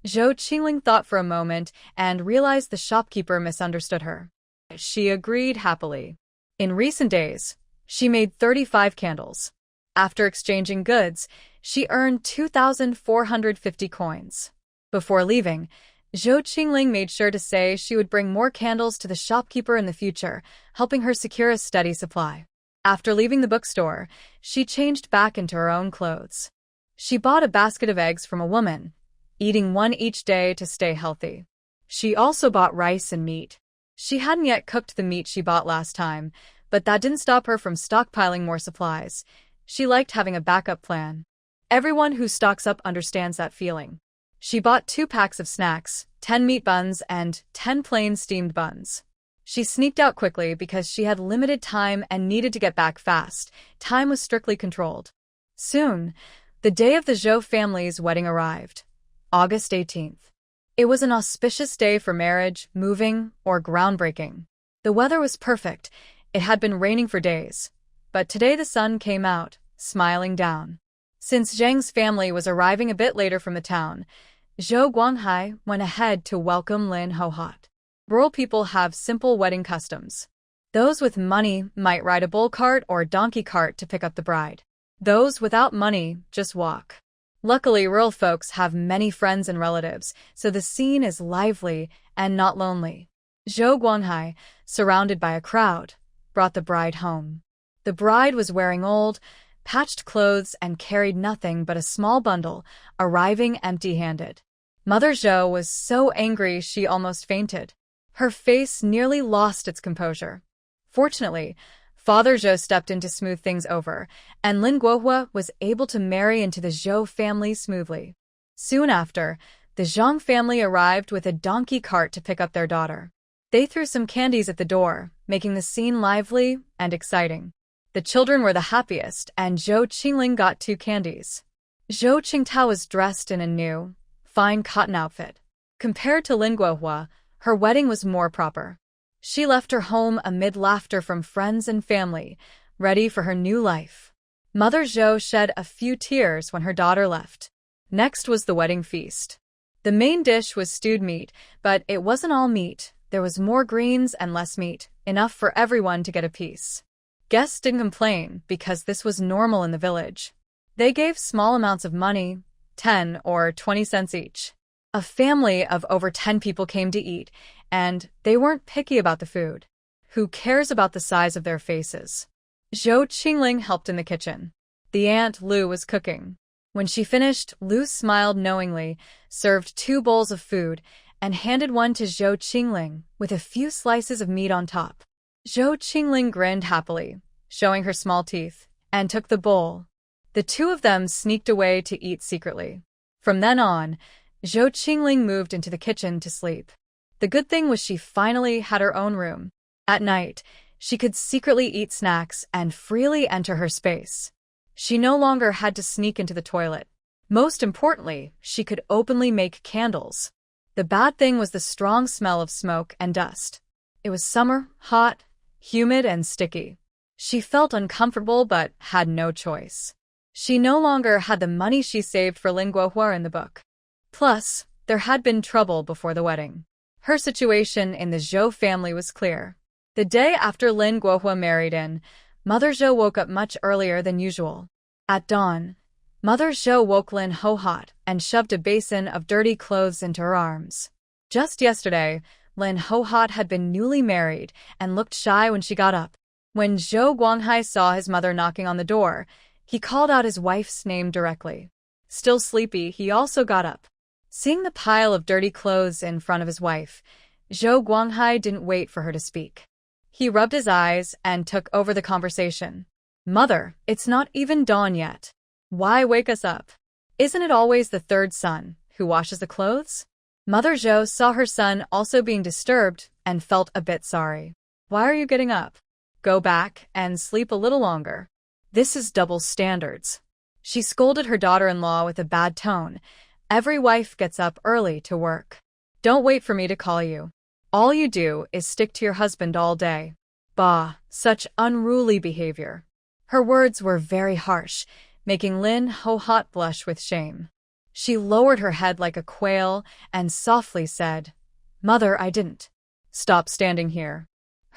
Chingling thought for a moment and realized the shopkeeper misunderstood her. She agreed happily. In recent days, she made 35 candles. After exchanging goods, she earned 2,450 coins. Before leaving, Chingling made sure to say she would bring more candles to the shopkeeper in the future, helping her secure a steady supply. After leaving the bookstore, she changed back into her own clothes. She bought a basket of eggs from a woman, eating one each day to stay healthy. She also bought rice and meat. She hadn't yet cooked the meat she bought last time, but that didn't stop her from stockpiling more supplies. She liked having a backup plan. Everyone who stocks up understands that feeling. She bought 2 packs of snacks, 10 meat buns, and 10 plain steamed buns. She sneaked out quickly because she had limited time and needed to get back fast. Time was strictly controlled. Soon, the day of the Zhou family's wedding arrived, August 18th. It was an auspicious day for marriage, moving, or groundbreaking. The weather was perfect. It had been raining for days. But today the sun came out, smiling down. Since Zhang's family was arriving a bit later from the town, Guanghai went ahead to welcome Lin Guihua. Rural people have simple wedding customs. Those with money might ride a bull cart or donkey cart to pick up the bride. Those without money just walk. Luckily, rural folks have many friends and relatives, so the scene is lively and not lonely. Guanghai, surrounded by a crowd, brought the bride home. The bride was wearing old, patched clothes and carried nothing but a small bundle, arriving empty-handed. Mother Zhou was so angry she almost fainted. Her face nearly lost its composure. Fortunately, Father Zhou stepped in to smooth things over, and Lin Guihua was able to marry into the Zhou family smoothly. Soon after, the Zhang family arrived with a donkey cart to pick up their daughter. They threw some candies at the door, making the scene lively and exciting. The children were the happiest, and Zhou Chingling got 2 candies. Zhou Qingtao was dressed in a new, fine cotton outfit. Compared to Lin Guihua, her wedding was more proper. She left her home amid laughter from friends and family, ready for her new life. Mother Zhou shed a few tears when her daughter left. Next was the wedding feast. The main dish was stewed meat, but it wasn't all meat. There was more greens and less meat, enough for everyone to get a piece. Guests didn't complain because this was normal in the village. They gave small amounts of money, 10 or 20 cents each. A family of over 10 people came to eat, and they weren't picky about the food. Who cares about the size of their faces? Zhou Chingling helped in the kitchen. The aunt Lu was cooking. When she finished, Lu smiled knowingly, served 2 bowls of food, and handed one to Zhou Chingling with a few slices of meat on top. Zhou Chingling grinned happily, showing her small teeth, and took the bowl. The 2 of them sneaked away to eat secretly. From then on, Zhou Qingling moved into the kitchen to sleep. The good thing was she finally had her own room. At night, she could secretly eat snacks and freely enter her space. She no longer had to sneak into the toilet. Most importantly, she could openly make candles. The bad thing was the strong smell of smoke and dust. It was summer, hot, humid, and sticky. She felt uncomfortable but had no choice. She no longer had the money she saved for Lin Guihua in the book. Plus, there had been trouble before the wedding. Her situation in the Zhou family was clear. The day after Lin Guihua married in, Mother Zhou woke up much earlier than usual. At dawn, Mother Zhou woke Lin hot and shoved a basin of dirty clothes into her arms. Just yesterday, Lin hot had been newly married and looked shy when she got up. When Zhou Guanghai saw his mother knocking on the door, he called out his wife's name directly. Still sleepy, he also got up. Seeing the pile of dirty clothes in front of his wife, Zhou Guanghai didn't wait for her to speak. He rubbed his eyes and took over the conversation. "Mother, it's not even dawn yet. Why wake us up? Isn't it always the 3rd son who washes the clothes?" Mother Zhou saw her son also being disturbed and felt a bit sorry. "Why are you getting up? Go back and sleep a little longer. This is double standards." She scolded her daughter-in-law with a bad tone. "Every wife gets up early to work. Don't wait for me to call you. All you do is stick to your husband all day. Bah, such unruly behavior." Her words were very harsh, making Lin hot blush with shame. She lowered her head like a quail and softly said, "Mother, I didn't." "Stop standing here.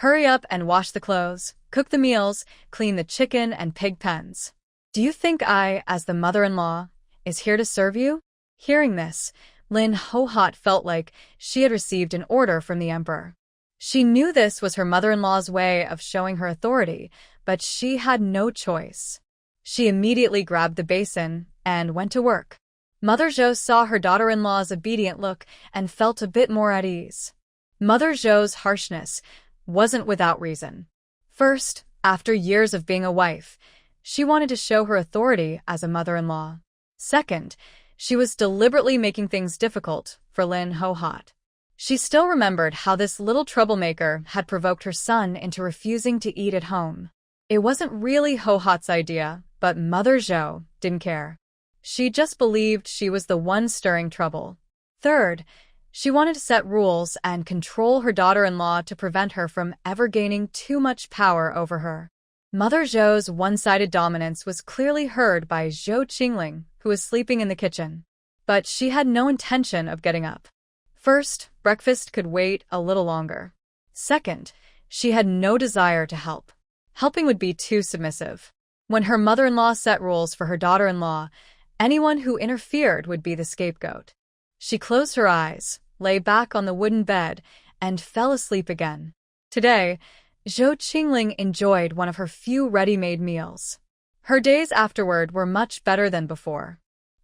Hurry up and wash the clothes, cook the meals, clean the chicken and pig pens. Do you think I, as the mother-in-law, is here to serve you?" Hearing this, Lin hot felt like she had received an order from the emperor. She knew this was her mother-in-law's way of showing her authority, but she had no choice. She immediately grabbed the basin and went to work. Mother Zhou saw her daughter-in-law's obedient look and felt a bit more at ease. Mother Zhou's harshness wasn't without reason. First, after years of being a wife, she wanted to show her authority as a mother-in-law. Second, she was deliberately making things difficult for Lin hot. She still remembered how this little troublemaker had provoked her son into refusing to eat at home. It wasn't really hot's idea, but Mother Zhou didn't care. She just believed she was the one stirring trouble. Third, she wanted to set rules and control her daughter-in-law to prevent her from ever gaining too much power over her. Mother Zhou's one-sided dominance was clearly heard by Zhou Chingling, who was sleeping in the kitchen. But she had no intention of getting up. First, breakfast could wait a little longer. Second, she had no desire to help. Helping would be too submissive. When her mother-in-law set rules for her daughter-in-law, anyone who interfered would be the scapegoat. She closed her eyes, lay back on the wooden bed, and fell asleep again. Today, Zhou Qingling enjoyed one of her few ready-made meals. Her days afterward were much better than before.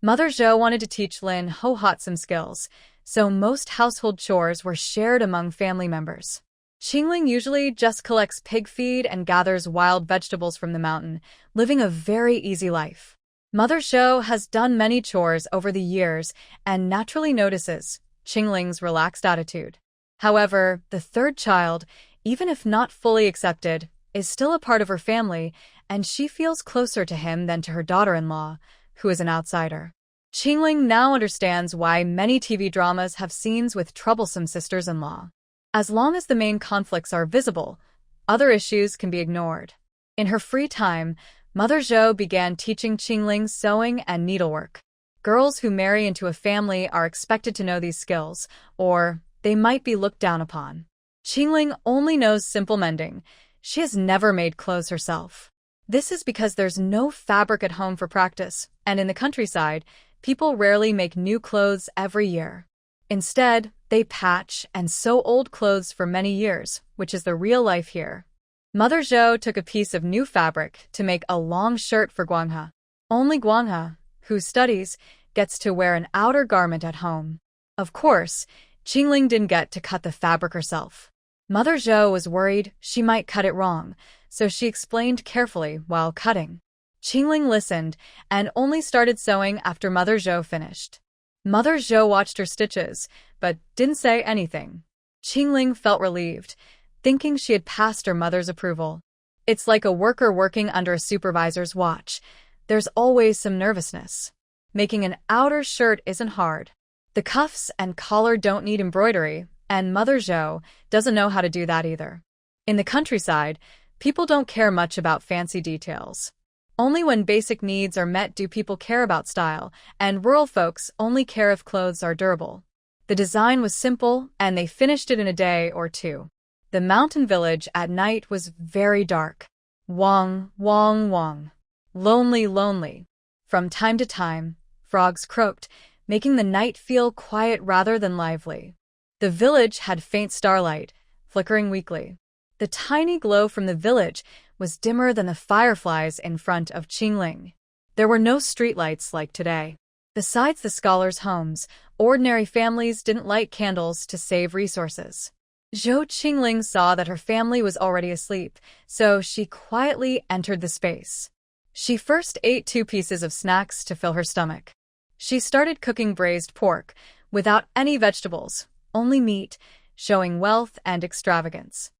Mother Zhou wanted to teach Lin Guihua some skills, so most household chores were shared among family members. Chingling usually just collects pig feed and gathers wild vegetables from the mountain, living a very easy life. Mother Zhou has done many chores over the years and naturally notices Chingling's relaxed attitude. However, the third child, even if not fully accepted, is still a part of her family, and she feels closer to him than to her daughter-in-law, who is an outsider. Chingling now understands why many TV dramas have scenes with troublesome sisters-in-law. As long as the main conflicts are visible, other issues can be ignored. In her free time, Mother Zhou began teaching Chingling sewing and needlework. Girls who marry into a family are expected to know these skills, or they might be looked down upon. Chingling only knows simple mending. She has never made clothes herself. This is because there's no fabric at home for practice, and in the countryside, people rarely make new clothes every year. Instead, they patch and sew old clothes for many years, which is the real life here. Mother Zhou took a piece of new fabric to make a long shirt for Guanghai. Only Guanghai, who studies, gets to wear an outer garment at home. Of course, Chingling didn't get to cut the fabric herself. Mother Zhou was worried she might cut it wrong, so she explained carefully while cutting. Chingling listened and only started sewing after Mother Zhou finished. Mother Zhou watched her stitches, but didn't say anything. Chingling felt relieved, thinking she had passed her mother's approval. It's like a worker working under a supervisor's watch. There's always some nervousness. Making an outer shirt isn't hard. The cuffs and collar don't need embroidery, and Mother Zhou doesn't know how to do that either. In the countryside, people don't care much about fancy details. Only when basic needs are met do people care about style, and rural folks only care if clothes are durable. The design was simple, and they finished it in a day or two. The mountain village at night was very dark. Wong, wong, wong. Lonely, lonely. From time to time, frogs croaked, making the night feel quiet rather than lively. The village had faint starlight, flickering weakly. The tiny glow from the village was dimmer than the fireflies in front of Chingling. There were no streetlights like today. Besides the scholars' homes, ordinary families didn't light candles to save resources. Zhou Chingling saw that her family was already asleep, so she quietly entered the space. She first ate 2 pieces of snacks to fill her stomach. She started cooking braised pork, without any vegetables, only meat, showing wealth and extravagance.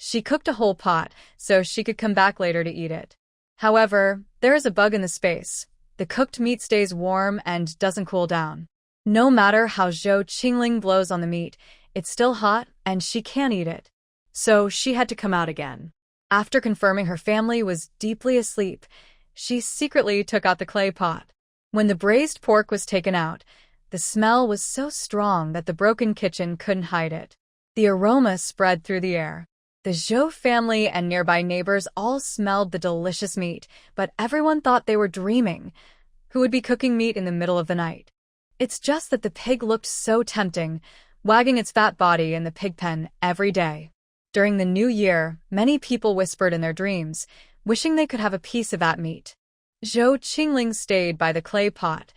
She cooked a whole pot so she could come back later to eat it. However, there is a bug in the space. The cooked meat stays warm and doesn't cool down. No matter how Zhou Chingling blows on the meat, it's still hot and she can't eat it. So she had to come out again. After confirming her family was deeply asleep, she secretly took out the clay pot. When the braised pork was taken out, the smell was so strong that the broken kitchen couldn't hide it. The aroma spread through the air. The Zhou family and nearby neighbors all smelled the delicious meat, but everyone thought they were dreaming. Who would be cooking meat in the middle of the night? It's just that the pig looked so tempting, wagging its fat body in the pig pen every day. During the new year, many people whispered in their dreams, wishing they could have a piece of that meat. Zhou Qingling stayed by the clay pot,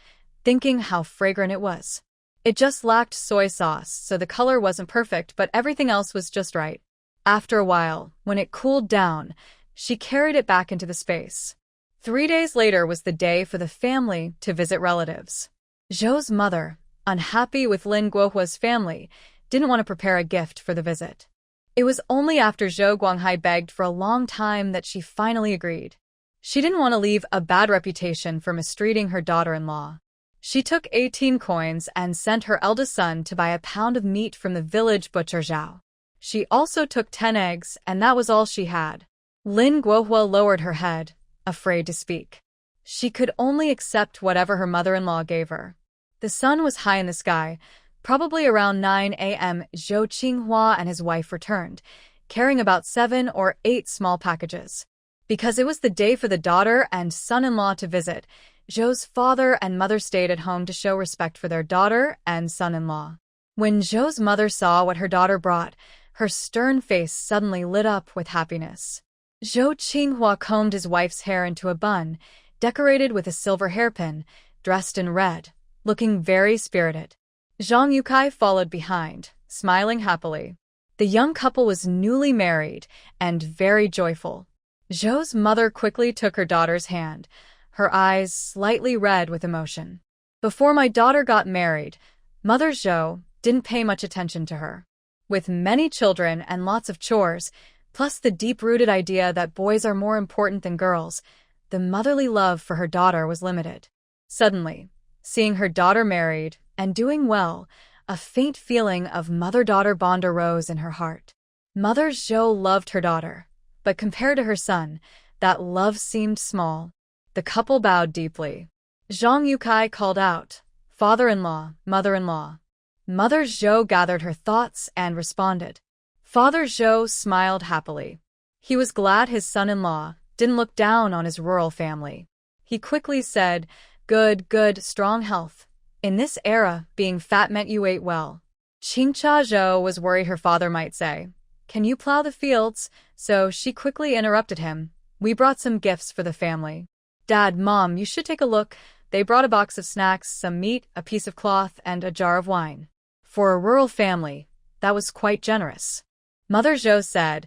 thinking how fragrant it was. It just lacked soy sauce, so the color wasn't perfect, but everything else was just right. After a while, when it cooled down, she carried it back into the space. 3 days later was the day for the family to visit relatives. Zhou's mother, unhappy with Lin Guihua's family, didn't want to prepare a gift for the visit. It was only after Zhou Guanghai begged for a long time that she finally agreed. She didn't want to leave a bad reputation for mistreating her daughter-in-law. She took 18 coins and sent her eldest son to buy a pound of meat from the village butcher Zhao. She also took 10 eggs, and that was all she had. Lin Guihua lowered her head, afraid to speak. She could only accept whatever her mother-in-law gave her. The sun was high in the sky. Probably around 9 a.m., Zhou Qinghua and his wife returned, carrying about 7 or 8 small packages. Because it was the day for the daughter and son-in-law to visit, Zhou's father and mother stayed at home to show respect for their daughter and son-in-law. When Zhou's mother saw what her daughter brought, her stern face suddenly lit up with happiness. Zhou Qinghua combed his wife's hair into a bun, decorated with a silver hairpin, dressed in red, looking very spirited. Zhang Yukai followed behind, smiling happily. The young couple was newly married and very joyful. Zhou's mother quickly took her daughter's hand, her eyes slightly red with emotion. Before my daughter got married, Mother Zhou didn't pay much attention to her. With many children and lots of chores, plus the deep-rooted idea that boys are more important than girls, the motherly love for her daughter was limited. Suddenly, seeing her daughter married and doing well, a faint feeling of mother-daughter bond arose in her heart. Mother Zhou loved her daughter, but compared to her son, that love seemed small. The couple bowed deeply. Zhang Yukai called out, "Father-in-law, mother-in-law." Mother Zhou gathered her thoughts and responded. Father Zhou smiled happily. He was glad his son-in-law didn't look down on his rural family. He quickly said, "Good, good, strong health. In this era, being fat meant you ate well." Chingcha Zhou was worried her father might say, "Can you plow the fields?" So she quickly interrupted him. "We brought some gifts for the family." "Dad, Mom, you should take a look." They brought a box of snacks, some meat, a piece of cloth, and a jar of wine. For a rural family, that was quite generous. Mother Zhou said,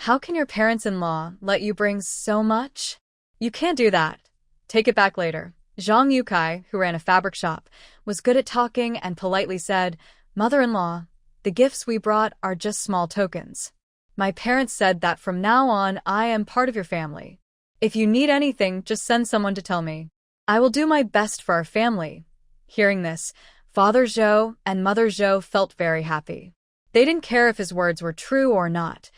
"How can your parents-in-law let you bring so much?" "You can't do that. Take it back later." Zhang Yukai, who ran a fabric shop, was good at talking and politely said, "Mother-in-law, the gifts we brought are just small tokens. My parents said that from now on I am part of your family. If you need anything, just send someone to tell me. I will do my best for our family." Hearing this, Father Zhou and Mother Zhou felt very happy. They didn't care if his words were true or not.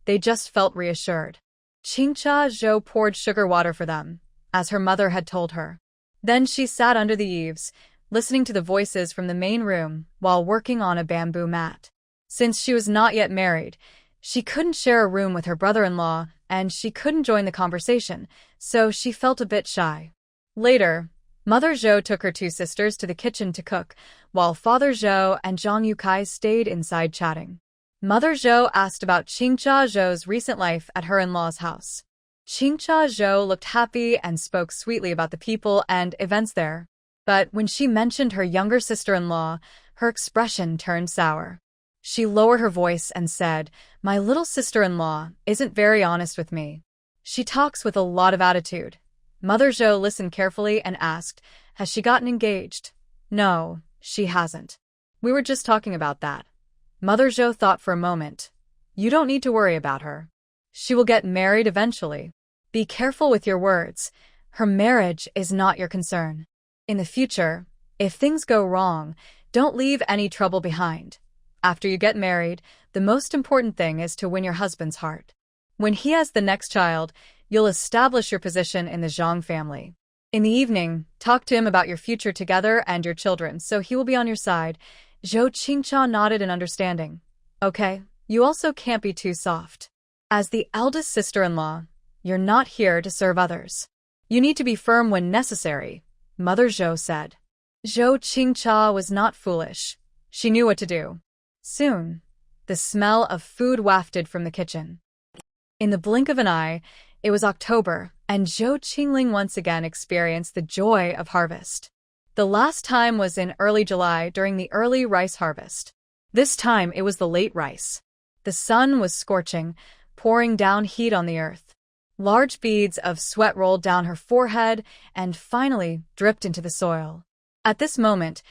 They just felt reassured. Chingcha Zhou poured sugar water for them, as her mother had told her. Then she sat under the eaves, listening to the voices from the main room while working on a bamboo mat. Since she was not yet married, she couldn't share a room with her brother-in-law and she couldn't join the conversation, so she felt a bit shy. Later, Mother Zhou took her two sisters to the kitchen to cook, while Father Zhou and Zhang Yukai stayed inside chatting. Mother Zhou asked about Chingcha Zhou's recent life at her in-law's house. Chingcha Zhou looked happy and spoke sweetly about the people and events there. But when she mentioned her younger sister-in-law, her expression turned sour. She lowered her voice and said, "My little sister-in-law isn't very honest with me. She talks with a lot of attitude." Mother Zhou listened carefully and asked, "Has she gotten engaged?" "No, she hasn't. We were just talking about that." Mother Zhou thought for a moment. "You don't need to worry about her. She will get married eventually. Be careful with your words. Her marriage is not your concern. In the future, if things go wrong, don't leave any trouble behind. After you get married, the most important thing is to win your husband's heart. When he has the next child, you'll establish your position in the Zhang family. In the evening, talk to him about your future together and your children, so he will be on your side." Zhou Qingcha nodded in understanding. "Okay, you also can't be too soft. As the eldest sister-in-law, you're not here to serve others. You need to be firm when necessary," Mother Zhou said. Zhou Qingcha was not foolish. She knew what to do. Soon, the smell of food wafted from the kitchen. In the blink of an eye, it was October, and Zhou Chingling once again experienced the joy of harvest. The last time was in early July during the early rice harvest. This time it was the late rice. The sun was scorching, pouring down heat on the earth. Large beads of sweat rolled down her forehead and finally dripped into the soil. At this moment,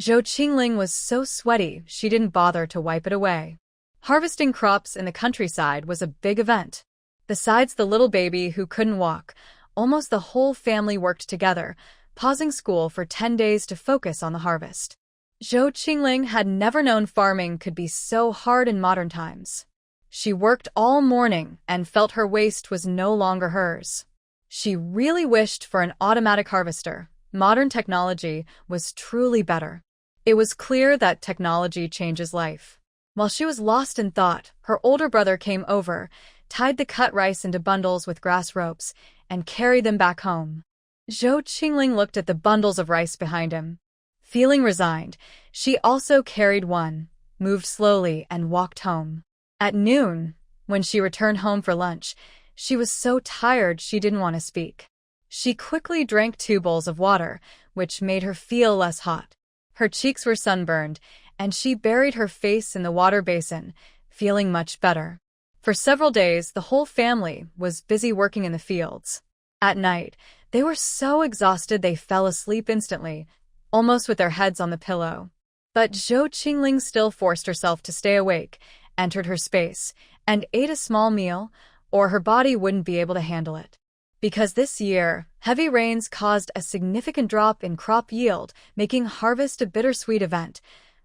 Zhou Qingling was so sweaty she didn't bother to wipe it away. Harvesting crops in the countryside was a big event. Besides the little baby who couldn't walk, almost the whole family worked together, pausing school for 10 days to focus on the harvest. Zhou Qingling had never known farming could be so hard in modern times. She worked all morning and felt her waste was no longer hers. She really wished for an automatic harvester. Modern technology was truly better. It was clear that technology changes life. While she was lost in thought, her older brother came over, tied the cut rice into bundles with grass ropes, and carried them back home. Zhou Qingling looked at the bundles of rice behind him. Feeling resigned, she also carried one, moved slowly, and walked home. At noon, when she returned home for lunch, she was so tired she didn't want to speak. She quickly drank 2 bowls of water, which made her feel less hot. Her cheeks were sunburned, and she buried her face in the water basin, feeling much better. For several days, the whole family was busy working in the fields. At night, they were so exhausted they fell asleep instantly, almost with their heads on the pillow. But Zhou Chingling still forced herself to stay awake, entered her space, and ate a small meal, or her body wouldn't be able to handle it. Because this year, heavy rains caused a significant drop in crop yield, making harvest a bittersweet event,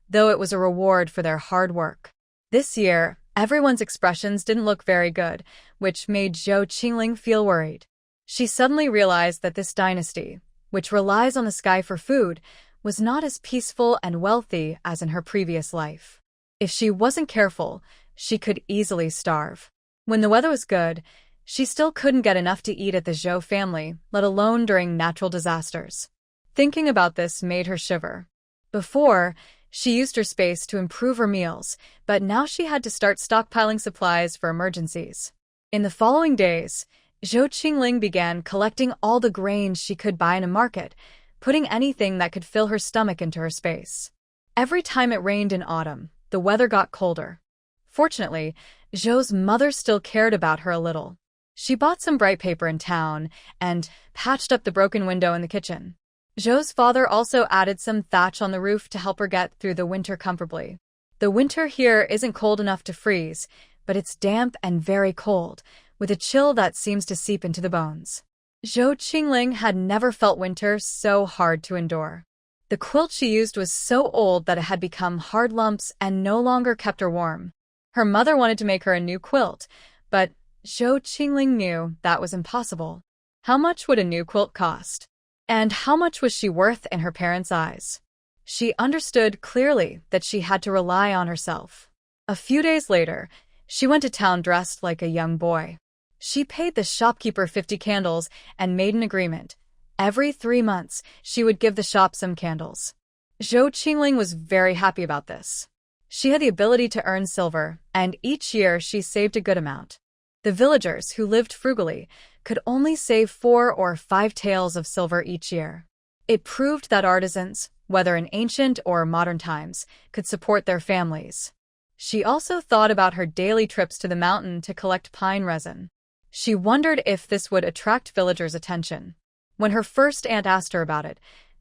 though it was a reward for their hard work. This year, everyone's expressions didn't look very good, which made Zhou Qingling feel worried. She suddenly realized that this dynasty, which relies on the sky for food, was not as peaceful and wealthy as in her previous life. If she wasn't careful, she could easily starve. When the weather was good, she still couldn't get enough to eat at the Zhou family, let alone during natural disasters. Thinking about this made her shiver. Before, she used her space to improve her meals, but now she had to start stockpiling supplies for emergencies. In the following days, Zhou Qingling began collecting all the grains she could buy in a market, putting anything that could fill her stomach into her space. Every time it rained in autumn, the weather got colder. Fortunately, Zhou's mother still cared about her a little. She bought some bright paper in town and patched up the broken window in the kitchen. Zhou's father also added some thatch on the roof to help her get through the winter comfortably. The winter here isn't cold enough to freeze, but it's damp and very cold, with a chill that seems to seep into the bones. Zhou Qingling had never felt winter so hard to endure. The quilt she used was so old that it had become hard lumps and no longer kept her warm. Her mother wanted to make her a new quilt, but Zhou Qingling knew that was impossible. How much would a new quilt cost? And how much was she worth in her parents' eyes? She understood clearly that she had to rely on herself. A few days later, she went to town dressed like a young boy. She paid the shopkeeper 50 candles and made an agreement. Every 3 months, she would give the shop some candles. Zhou Qingling was very happy about this. She had the ability to earn silver, and each year she saved a good amount. The villagers, who lived frugally, could only save 4 or 5 taels of silver each year. It proved that artisans, whether in ancient or modern times, could support their families. She also thought about her daily trips to the mountain to collect pine resin. She wondered if this would attract villagers' attention. When her first aunt asked her about it,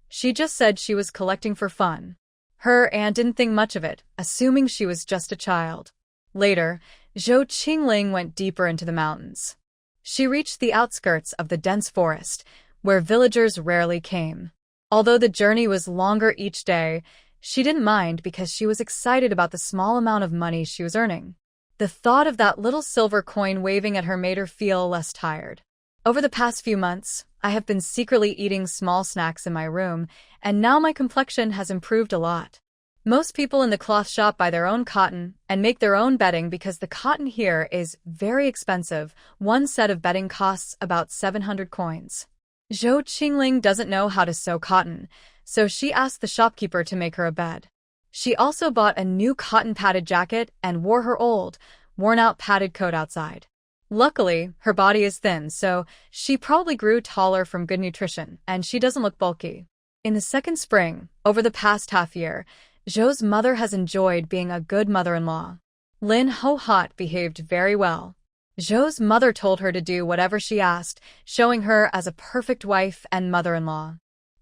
she just said she was collecting for fun. Her aunt didn't think much of it, assuming she was just a child. Later, Zhou Qingling went deeper into the mountains. She reached the outskirts of the dense forest, where villagers rarely came. Although the journey was longer each day, she didn't mind because she was excited about the small amount of money she was earning. The thought of that little silver coin waving at her made her feel less tired. Over the past few months, I have been secretly eating small snacks in my room, and now my complexion has improved a lot. Most people in the cloth shop buy their own cotton and make their own bedding because the cotton here is very expensive. One set of bedding costs about 700 coins. Zhou Qingling doesn't know how to sew cotton, so she asked the shopkeeper to make her a bed. She also bought a new cotton-padded jacket and wore her old, worn-out padded coat outside. Luckily, her body is thin, so she probably grew taller from good nutrition, and she doesn't look bulky. In the second spring, over the past half year, Zhou's mother has enjoyed being a good mother-in-law. Lin Guihua behaved very well. Zhou's mother told her to do whatever she asked, showing her as a perfect wife and mother-in-law.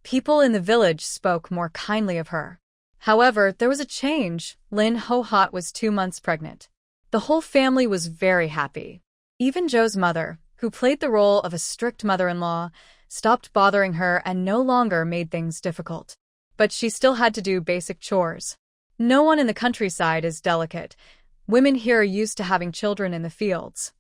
People in the village spoke more kindly of her. However, there was a change. Lin Guihua was 2 months pregnant. The whole family was very happy. Even Zhou's mother, who played the role of a strict mother-in-law, stopped bothering her and no longer made things difficult. But she still had to do basic chores. No one in the countryside is delicate. Women here are used to having children in the fields.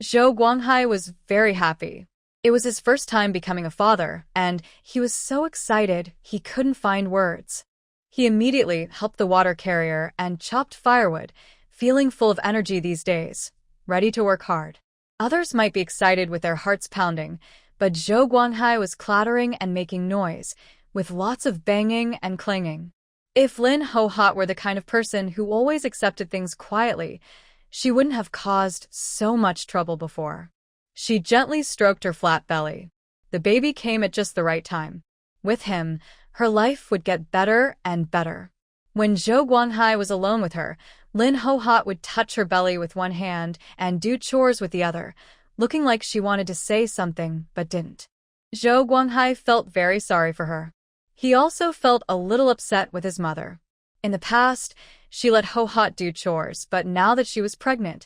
Zhou Guanghai was very happy. It was his first time becoming a father, and he was so excited he couldn't find words. He immediately helped the water carrier and chopped firewood, feeling full of energy these days, ready to work hard. Others might be excited with their hearts pounding, but Zhou Guanghai was clattering and making noise, with lots of banging and clanging. If Lin Guihua were the kind of person who always accepted things quietly, she wouldn't have caused so much trouble before. She gently stroked her flat belly. The baby came at just the right time. With him, her life would get better and better. When Zhou Guanghai was alone with her, Lin Guihua would touch her belly with one hand and do chores with the other, looking like she wanted to say something but didn't. Zhou Guanghai felt very sorry for her. He also felt a little upset with his mother. In the past, she let Guihua do chores, but now that she was pregnant,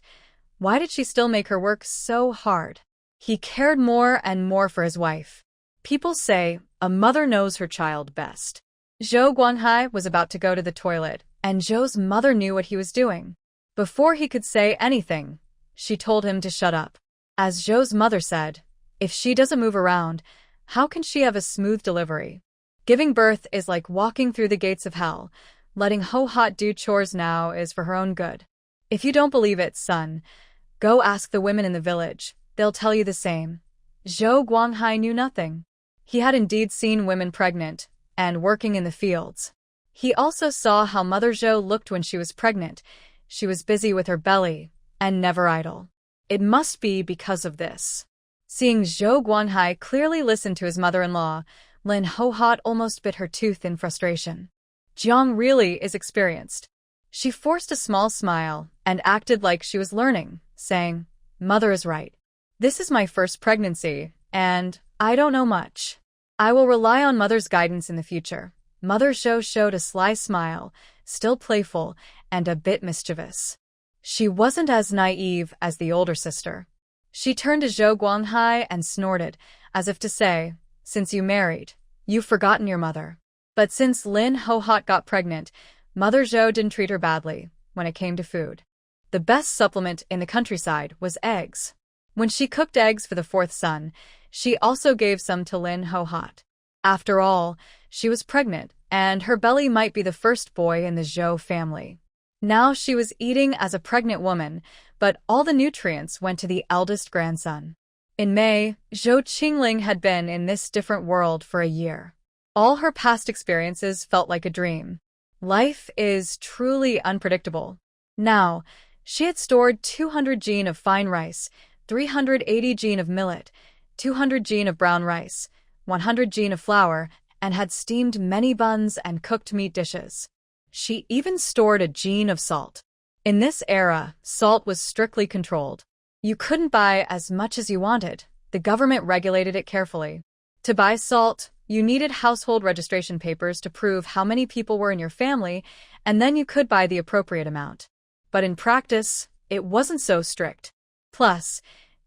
why did she still make her work so hard? He cared more and more for his wife. People say a mother knows her child best. Zhou Guanghai was about to go to the toilet, and Zhou's mother knew what he was doing. Before he could say anything, she told him to shut up. As Zhou's mother said, if she doesn't move around, how can she have a smooth delivery? Giving birth is like walking through the gates of hell. Letting Guihua do chores now is for her own good. If you don't believe it, son, go ask the women in the village. They'll tell you the same. Zhou Guanghai knew nothing. He had indeed seen women pregnant and working in the fields. He also saw how Mother Zhou looked when she was pregnant. She was busy with her belly and never idle. It must be because of this. Seeing Zhou Guanghai clearly listen to his mother-in-law, Lin Guihua almost bit her tooth in frustration. Jiang really is experienced. She forced a small smile and acted like she was learning, saying, Mother is right. This is my first pregnancy, and I don't know much. I will rely on Mother's guidance in the future. Mother Zhou showed a sly smile, still playful and a bit mischievous. She wasn't as naive as the older sister. She turned to Zhou Guanghai and snorted, as if to say, since you married, you've forgotten your mother. But since Lin Guihua got pregnant, Mother Zhou didn't treat her badly when it came to food. The best supplement in the countryside was eggs. When she cooked eggs for the fourth son, she also gave some to Lin Guihua. After all, she was pregnant, and her belly might be the first boy in the Zhou family. Now she was eating as a pregnant woman, but all the nutrients went to the eldest grandson. In May, Zhou Chingling had been in this different world for a year. All her past experiences felt like a dream. Life is truly unpredictable. Now, she had stored 200 jin of fine rice, 380 jin of millet, 200 jin of brown rice, 100 jin of flour, and had steamed many buns and cooked meat dishes. She even stored a jin of salt. In this era, salt was strictly controlled. You couldn't buy as much as you wanted. The government regulated it carefully. To buy salt, you needed household registration papers to prove how many people were in your family, and then you could buy the appropriate amount. But in practice, it wasn't so strict. Plus,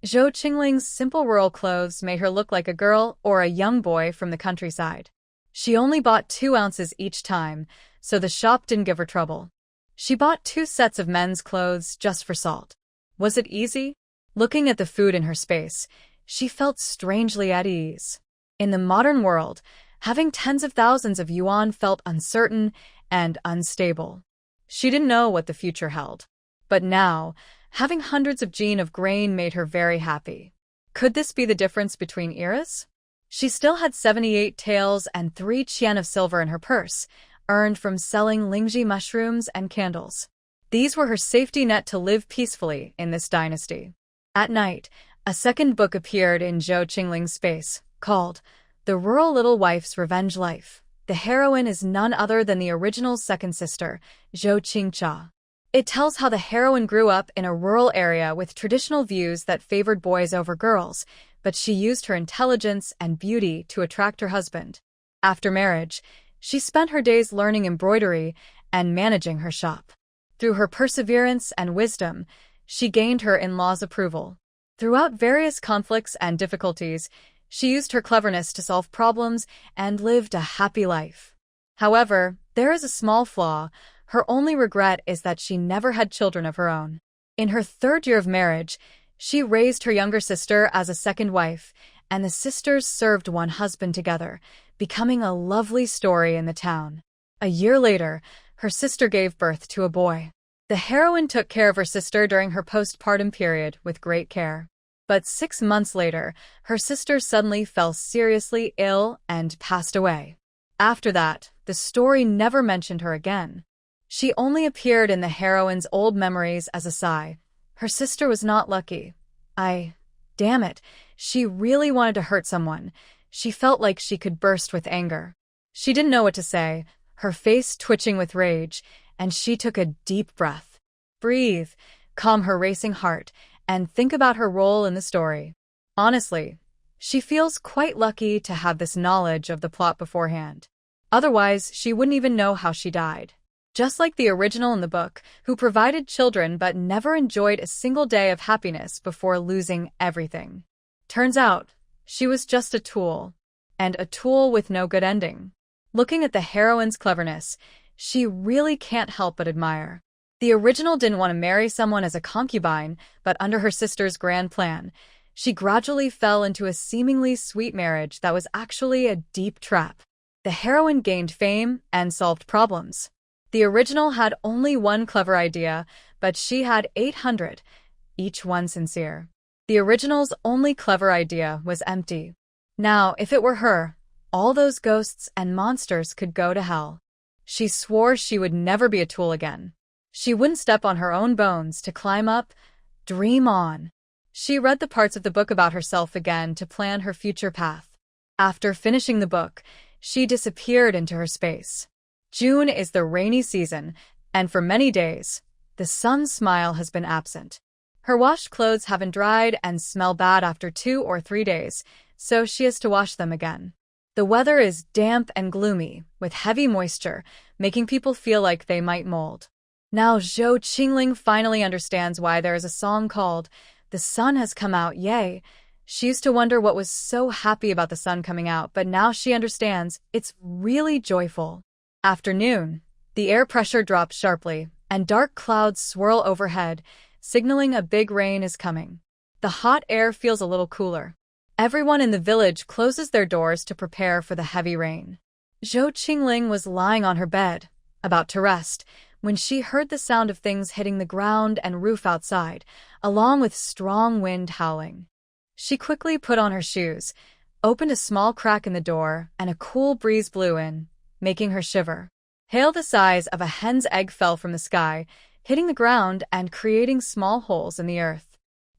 Zhou Qingling's simple rural clothes made her look like a girl or a young boy from the countryside. She only bought 2 ounces each time, so the shop didn't give her trouble. She bought 2 sets of men's clothes just for salt. Was it easy? Looking at the food in her space, she felt strangely at ease. In the modern world, having tens of thousands of yuan felt uncertain and unstable. She didn't know what the future held. But now, having hundreds of jin of grain made her very happy. Could this be the difference between eras? She still had 78 taels and 3 qian of silver in her purse, earned from selling lingzhi mushrooms and candles. These were her safety net to live peacefully in this dynasty. At night, a second book appeared in Zhou Qingling's space, called The Rural Little Wife's Revenge Life. The heroine is none other than the original second sister, Zhou Chingcha. It tells how the heroine grew up in a rural area with traditional views that favored boys over girls, but she used her intelligence and beauty to attract her husband. After marriage, she spent her days learning embroidery and managing her shop. Through her perseverance and wisdom, she gained her in-laws' approval. Throughout various conflicts and difficulties, she used her cleverness to solve problems and lived a happy life. However, there is a small flaw. Her only regret is that she never had children of her own. In her 3rd year of marriage, she raised her younger sister as a second wife, and the sisters served one husband together, becoming a lovely story in the town. A year later, her sister gave birth to a boy. The heroine took care of her sister during her postpartum period with great care. But 6 months later, her sister suddenly fell seriously ill and passed away. After that, the story never mentioned her again. She only appeared in the heroine's old memories as a sigh. Her sister was not lucky. Damn it, she really wanted to hurt someone. She felt like she could burst with anger. She didn't know what to say, her face twitching with rage, and she took a deep breath. Breathe, calm her racing heart, and think about her role in the story. Honestly, she feels quite lucky to have this knowledge of the plot beforehand. Otherwise, she wouldn't even know how she died. Just like the original in the book, who provided children but never enjoyed a single day of happiness before losing everything. Turns out, she was just a tool. And a tool with no good ending. Looking at the heroine's cleverness, she really can't help but admire. The original didn't want to marry someone as a concubine, but under her sister's grand plan, she gradually fell into a seemingly sweet marriage that was actually a deep trap. The heroine gained fame and solved problems. The original had only one clever idea, but she had 800, each one sincere. The original's only clever idea was empty. Now, if it were her, all those ghosts and monsters could go to hell. She swore she would never be a tool again. She wouldn't step on her own bones to climb up, dream on. She read the parts of the book about herself again to plan her future path. After finishing the book, she disappeared into her space. June is the rainy season, and for many days, the sun's smile has been absent. Her washed clothes haven't dried and smell bad after 2 or 3 days, so she has to wash them again. The weather is damp and gloomy, with heavy moisture, making people feel like they might mold. Now Zhou Chingling finally understands why there is a song called "The Sun Has Come Out, Yay." She used to wonder what was so happy about the sun coming out, but now she understands it's really joyful. Afternoon, the air pressure drops sharply, and dark clouds swirl overhead, signaling a big rain is coming. The hot air feels a little cooler. Everyone in the village closes their doors to prepare for the heavy rain. Zhou Chingling was lying on her bed, about to rest, when she heard the sound of things hitting the ground and roof outside, along with strong wind howling. She quickly put on her shoes, opened a small crack in the door, and a cool breeze blew in, making her shiver. Hail the size of a hen's egg fell from the sky, hitting the ground and creating small holes in the earth.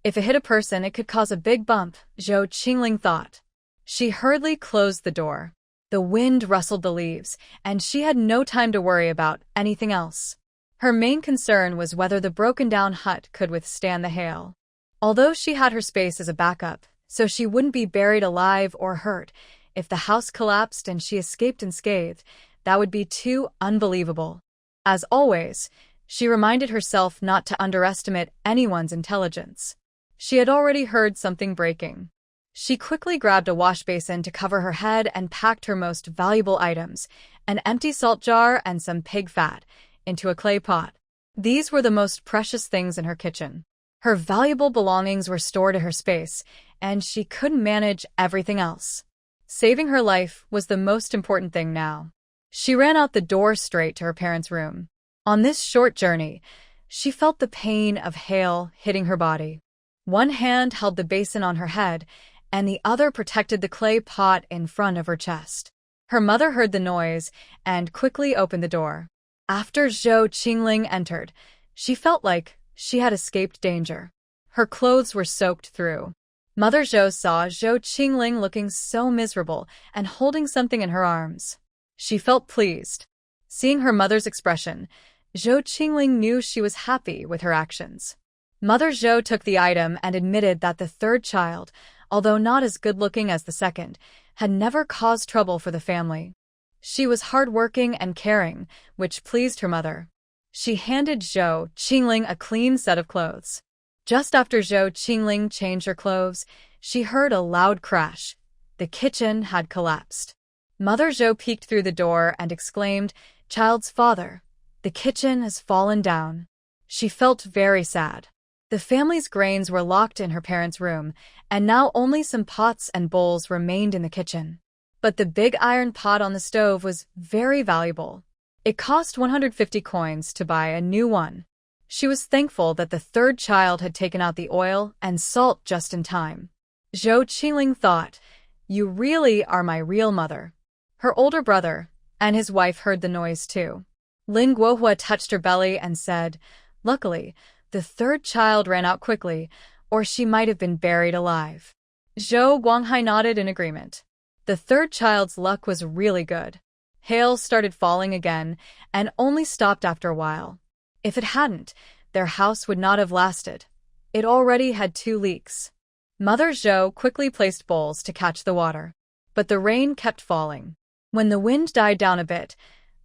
If it hit a person, it could cause a big bump, Zhou Chingling thought. She hurriedly closed the door. The wind rustled the leaves, and she had no time to worry about anything else. Her main concern was whether the broken-down hut could withstand the hail. Although she had her space as a backup, so she wouldn't be buried alive or hurt, if the house collapsed and she escaped unscathed, that would be too unbelievable. As always, she reminded herself not to underestimate anyone's intelligence. She had already heard something breaking. She quickly grabbed a wash basin to cover her head and packed her most valuable items, an empty salt jar and some pig fat, into a clay pot. These were the most precious things in her kitchen. Her valuable belongings were stored in her space, and she couldn't manage everything else. Saving her life was the most important thing now. She ran out the door straight to her parents' room. On this short journey, she felt the pain of hail hitting her body. One hand held the basin on her head, and the other protected the clay pot in front of her chest. Her mother heard the noise and quickly opened the door. After Zhou Chingling entered, she felt like she had escaped danger. Her clothes were soaked through. Mother Zhou saw Zhou Chingling looking so miserable and holding something in her arms. She felt pleased. Seeing her mother's expression, Zhou Chingling knew she was happy with her actions. Mother Zhou took the item and admitted that the third child, although not as good-looking as the second, had never caused trouble for the family. She was hard-working and caring, which pleased her mother. She handed Zhou Chingling a clean set of clothes. Just after Zhou Chingling changed her clothes, she heard a loud crash. The kitchen had collapsed. Mother Zhou peeked through the door and exclaimed, "Child's father, the kitchen has fallen down." She felt very sad. The family's grains were locked in her parents' room, and now only some pots and bowls remained in the kitchen. But the big iron pot on the stove was very valuable. It cost 150 coins to buy a new one. She was thankful that the third child had taken out the oil and salt just in time. Zhou Qingling thought, "You really are my real mother." Her older brother and his wife heard the noise too. Lin Guihua touched her belly and said, "Luckily, the third child ran out quickly, or she might have been buried alive." Zhou Guanghai nodded in agreement. The third child's luck was really good. Hail started falling again and only stopped after a while. If it hadn't, their house would not have lasted. It already had 2 leaks. Mother Zhou quickly placed bowls to catch the water, but the rain kept falling. When the wind died down a bit,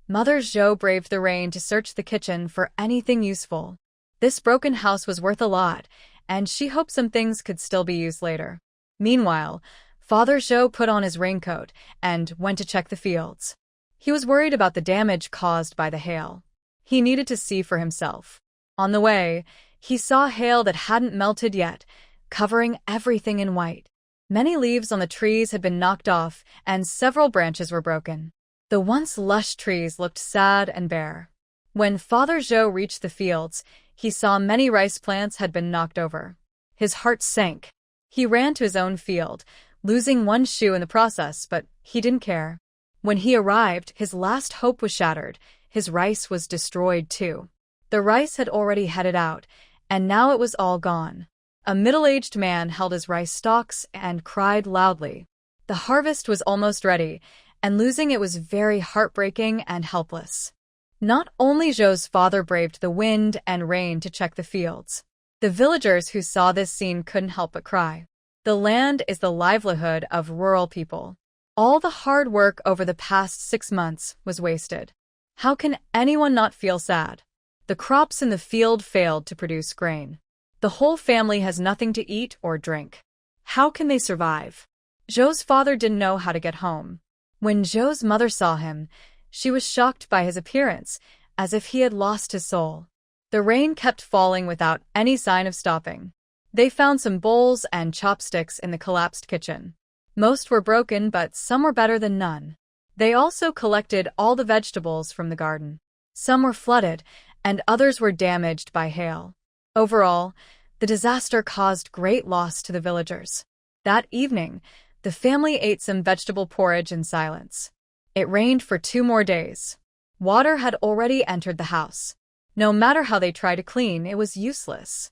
Mother Zhou braved the rain to search the kitchen for anything useful. This broken house was worth a lot, and she hoped some things could still be used later. Meanwhile, Father Zhou put on his raincoat and went to check the fields. He was worried about the damage caused by the hail. He needed to see for himself. On the way, he saw hail that hadn't melted yet, covering everything in white. Many leaves on the trees had been knocked off, and several branches were broken. The once lush trees looked sad and bare. When Father Zhou reached the fields, he saw many rice plants had been knocked over. His heart sank. He ran to his own field, losing one shoe in the process, but he didn't care. When he arrived, his last hope was shattered. His rice was destroyed too. The rice had already headed out, and now it was all gone. A middle-aged man held his rice stalks and cried loudly. The harvest was almost ready, and losing it was very heartbreaking and helpless. Not only Zhou's father braved the wind and rain to check the fields. The villagers who saw this scene couldn't help but cry. The land is the livelihood of rural people. All the hard work over the past 6 months was wasted. How can anyone not feel sad? The crops in the field failed to produce grain. The whole family has nothing to eat or drink. How can they survive? Zhou's father didn't know how to get home. When Zhou's mother saw him, she was shocked by his appearance, as if he had lost his soul. The rain kept falling without any sign of stopping. They found some bowls and chopsticks in the collapsed kitchen. Most were broken, but some were better than none. They also collected all the vegetables from the garden. Some were flooded, and others were damaged by hail. Overall, the disaster caused great loss to the villagers. That evening, the family ate some vegetable porridge in silence. It rained for 2 more days. Water had already entered the house. No matter how they tried to clean, it was useless.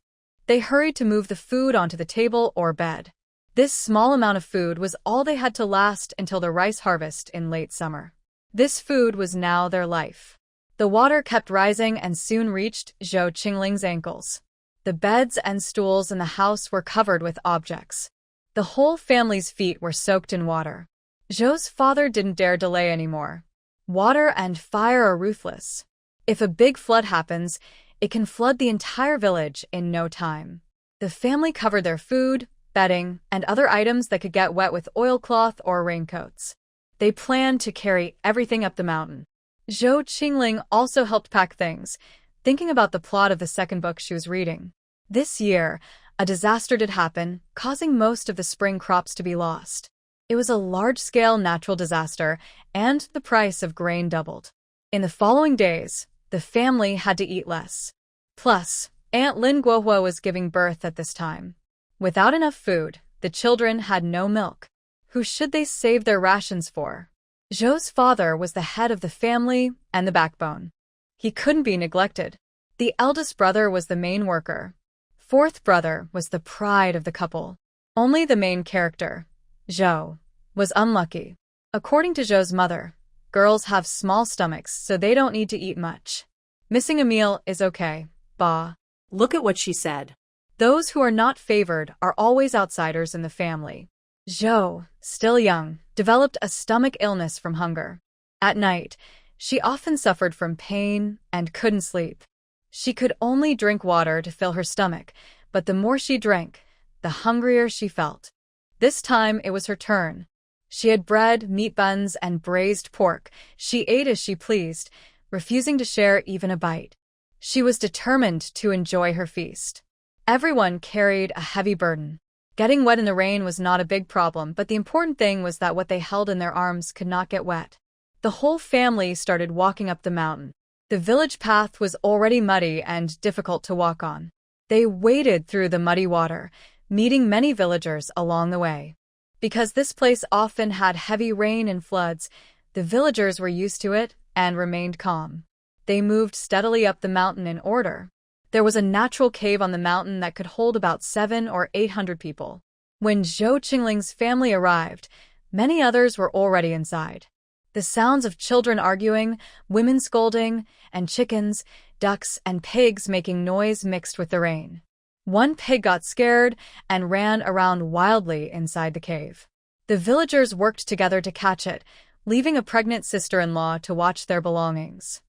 They hurried to move the food onto the table or bed. This small amount of food was all they had to last until the rice harvest in late summer. This food was now their life. The water kept rising and soon reached Zhou Qingling's ankles. The beds and stools in the house were covered with objects. The whole family's feet were soaked in water. Zhou's father didn't dare delay anymore. Water and fire are ruthless. If a big flood happens, it can flood the entire village in no time. The family covered their food, bedding, and other items that could get wet with oilcloth or raincoats. They planned to carry everything up the mountain. Zhou Chingling also helped pack things, thinking about the plot of the second book she was reading. This year, a disaster did happen, causing most of the spring crops to be lost. It was a large-scale natural disaster, and the price of grain doubled. In the following days, the family had to eat less. Plus, Aunt Lin Guihua was giving birth at this time. Without enough food, the children had no milk. Who should they save their rations for? Zhou's father was the head of the family and the backbone. He couldn't be neglected. The eldest brother was the main worker. Fourth brother was the pride of the couple. Only the main character, Zhou, was unlucky. According to Zhou's mother, girls have small stomachs, so they don't need to eat much. Missing a meal is okay, bah. Look at what she said. Those who are not favored are always outsiders in the family. Zhou, still young, developed a stomach illness from hunger. At night, she often suffered from pain and couldn't sleep. She could only drink water to fill her stomach, but the more she drank, the hungrier she felt. This time it was her turn. She had bread, meat buns, and braised pork. She ate as she pleased, refusing to share even a bite. She was determined to enjoy her feast. Everyone carried a heavy burden. Getting wet in the rain was not a big problem, but the important thing was that what they held in their arms could not get wet. The whole family started walking up the mountain. The village path was already muddy and difficult to walk on. They waded through the muddy water, meeting many villagers along the way. Because this place often had heavy rain and floods, the villagers were used to it and remained calm. They moved steadily up the mountain in order. There was a natural cave on the mountain that could hold about 700 or 800 people. When Zhou Qingling's family arrived, Many others were already inside. The sounds of children arguing, women scolding, and chickens, ducks, and pigs making noise mixed with the rain. One pig got scared and ran around wildly inside the cave. The villagers worked together to catch it, leaving a pregnant sister-in-law to watch their belongings.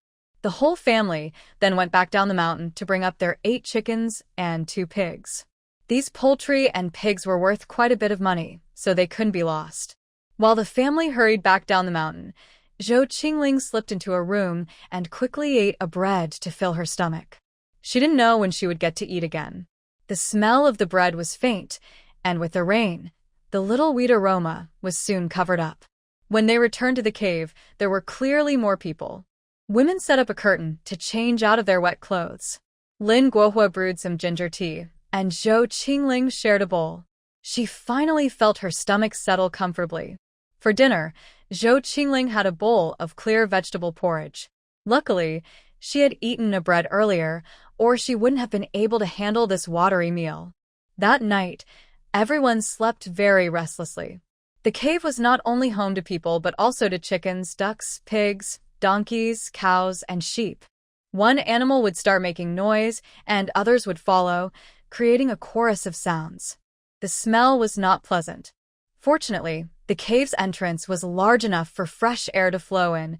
The whole family then went back down the mountain to bring up their 8 chickens and 2 pigs. These poultry and pigs were worth quite a bit of money, so they couldn't be lost. While the family hurried back down the mountain, Zhou Chingling slipped into a room and quickly ate a bread to fill her stomach. She didn't know when she would get to eat again. The smell of the bread was faint, and with the rain, the little wheat aroma was soon covered up. When they returned to the cave, there were clearly more people. Women set up a curtain to change out of their wet clothes. Lin Guihua brewed some ginger tea, and Zhou Chingling shared a bowl. She finally felt her stomach settle comfortably. For dinner, Zhou Chingling had a bowl of clear vegetable porridge. Luckily, she had eaten a bread earlier, or she wouldn't have been able to handle this watery meal. That night, everyone slept very restlessly. The cave was not only home to people but also to chickens, ducks, pigs, donkeys, cows, and sheep. One animal would start making noise, and others would follow, creating a chorus of sounds. The smell was not pleasant. Fortunately, the cave's entrance was large enough for fresh air to flow in,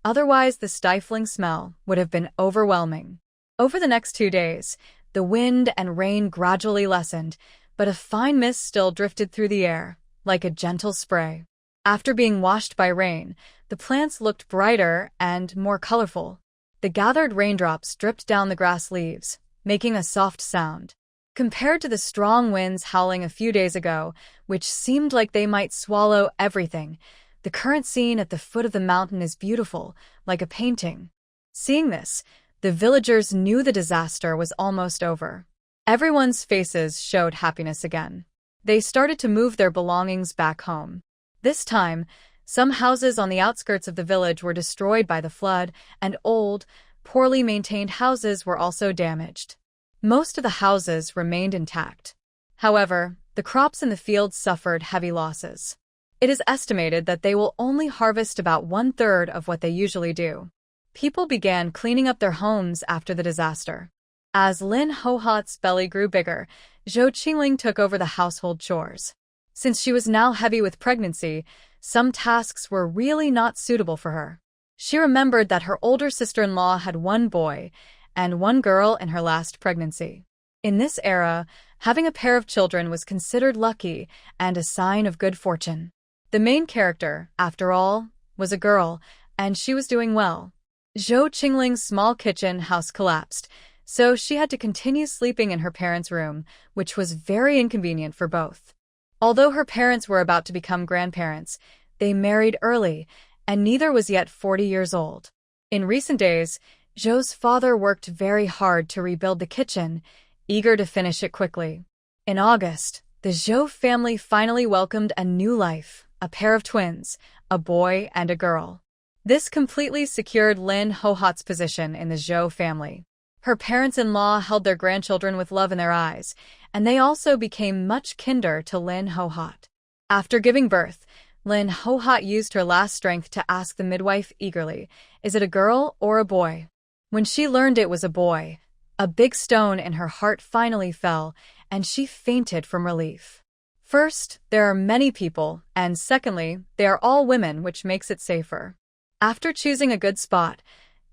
otherwise the stifling smell would have been overwhelming. Over the next 2 days, the wind and rain gradually lessened, but a fine mist still drifted through the air, like a gentle spray. After being washed by rain, the plants looked brighter and more colorful. The gathered raindrops dripped down the grass leaves, making a soft sound. Compared to the strong winds howling a few days ago, which seemed like they might swallow everything, the current scene at the foot of the mountain is beautiful, like a painting. Seeing this, the villagers knew the disaster was almost over. Everyone's faces showed happiness again. They started to move their belongings back home. This time, some houses on the outskirts of the village were destroyed by the flood, and old, poorly maintained houses were also damaged. Most of the houses remained intact. However, the crops in the fields suffered heavy losses. It is estimated that they will only harvest about 1/3 of what they usually do. People began cleaning up their homes after the disaster. As Lin Guihua's belly grew bigger, Zhou Chingling took over the household chores. Since she was now heavy with pregnancy, some tasks were really not suitable for her. She remembered that her older sister-in-law had 1 boy and 1 girl in her last pregnancy. In this era, having a pair of children was considered lucky and a sign of good fortune. The main character, after all, was a girl, and she was doing well. Zhou Qingling's small kitchen house collapsed, so she had to continue sleeping in her parents' room, which was very inconvenient for both. Although her parents were about to become grandparents, they married early, and neither was yet 40 years old. In recent days, Zhou's father worked very hard to rebuild the kitchen, eager to finish it quickly. In August, the Zhou family finally welcomed a new life, a pair of twins, a boy and a girl. This completely secured Lin Guihua's position in the Zhou family. Her parents-in-law held their grandchildren with love in their eyes, and they also became much kinder to Lin Guihua. After giving birth, Lin Guihua used her last strength to ask the midwife eagerly, "Is it a girl or a boy?" When she learned it was a boy, a big stone in her heart finally fell, and she fainted from relief. First, there are many people, and secondly, they are all women, which makes it safer. After choosing a good spot,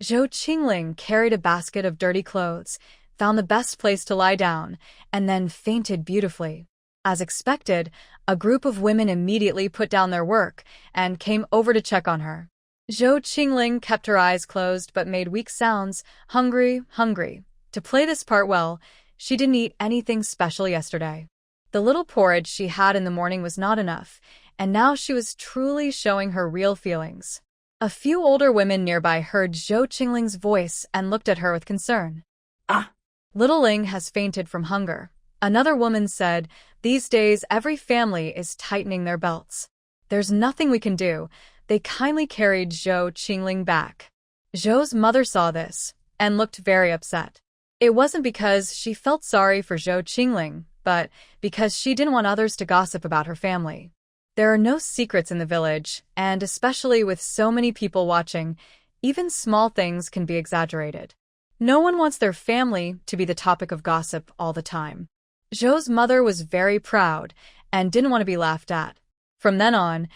Zhou Chingling carried a basket of dirty clothes, found the best place to lie down, and then fainted beautifully. As expected, a group of women immediately put down their work and came over to check on her. Zhou Chingling kept her eyes closed but made weak sounds, hungry, hungry. To play this part well, she didn't eat anything special yesterday. The little porridge she had in the morning was not enough, and now she was truly showing her real feelings. A few older women nearby heard Zhou Qingling's voice and looked at her with concern. Ah! Little Ling has fainted from hunger. Another woman said, "These days every family is tightening their belts. There's nothing we can do." They kindly carried Zhou Qingling back. Zhou's mother saw this and looked very upset. It wasn't because she felt sorry for Zhou Qingling, but because she didn't want others to gossip about her family. There are no secrets in the village, and especially with so many people watching, even small things can be exaggerated. No one wants their family to be the topic of gossip all the time. Zhou's mother was very proud and didn't want to be laughed at. From then on,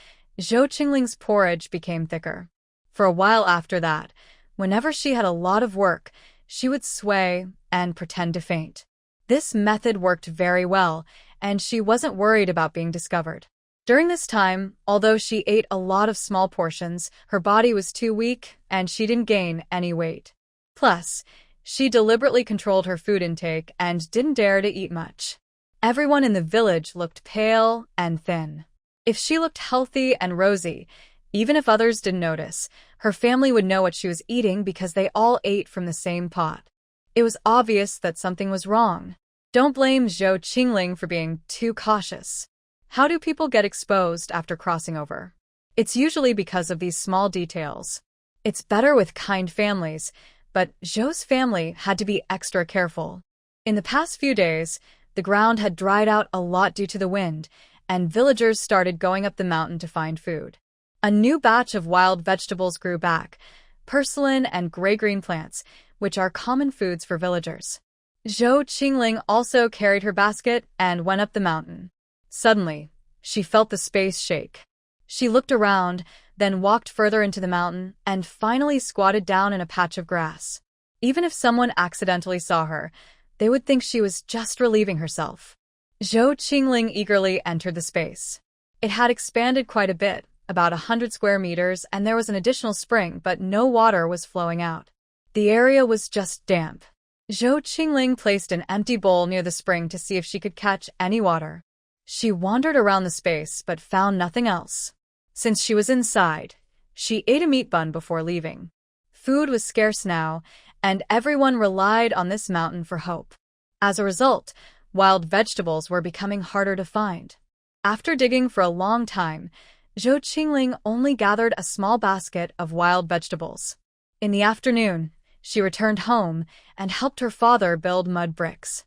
Zhou Qingling's porridge became thicker. For a while after that, whenever she had a lot of work, she would sway and pretend to faint. This method worked very well, and she wasn't worried about being discovered. During this time, although she ate a lot of small portions, her body was too weak and she didn't gain any weight. Plus, she deliberately controlled her food intake and didn't dare to eat much. Everyone in the village looked pale and thin. If she looked healthy and rosy, even if others didn't notice, her family would know what she was eating because they all ate from the same pot. It was obvious that something was wrong. Don't blame Zhou Qingling for being too cautious. How do people get exposed after crossing over? It's usually because of these small details. It's better with kind families, but Zhou's family had to be extra careful. In the past few days, the ground had dried out a lot due to the wind, and villagers started going up the mountain to find food. A new batch of wild vegetables grew back, purslane and gray-green plants, which are common foods for villagers. Zhou Qingling also carried her basket and went up the mountain. Suddenly, she felt the space shake. She looked around, then walked further into the mountain, and finally squatted down in a patch of grass. Even if someone accidentally saw her, they would think she was just relieving herself. Zhou Qingling eagerly entered the space. It had expanded quite a bit, about 100 square meters, and there was an additional spring, but no water was flowing out. The area was just damp. Zhou Qingling placed an empty bowl near the spring to see if she could catch any water. She wandered around the space but found nothing else. Since she was inside, she ate a meat bun before leaving. Food was scarce now, and everyone relied on this mountain for hope. As a result, wild vegetables were becoming harder to find. After digging for a long time, Zhou Qingling only gathered a small basket of wild vegetables. In the afternoon, she returned home and helped her father build mud bricks.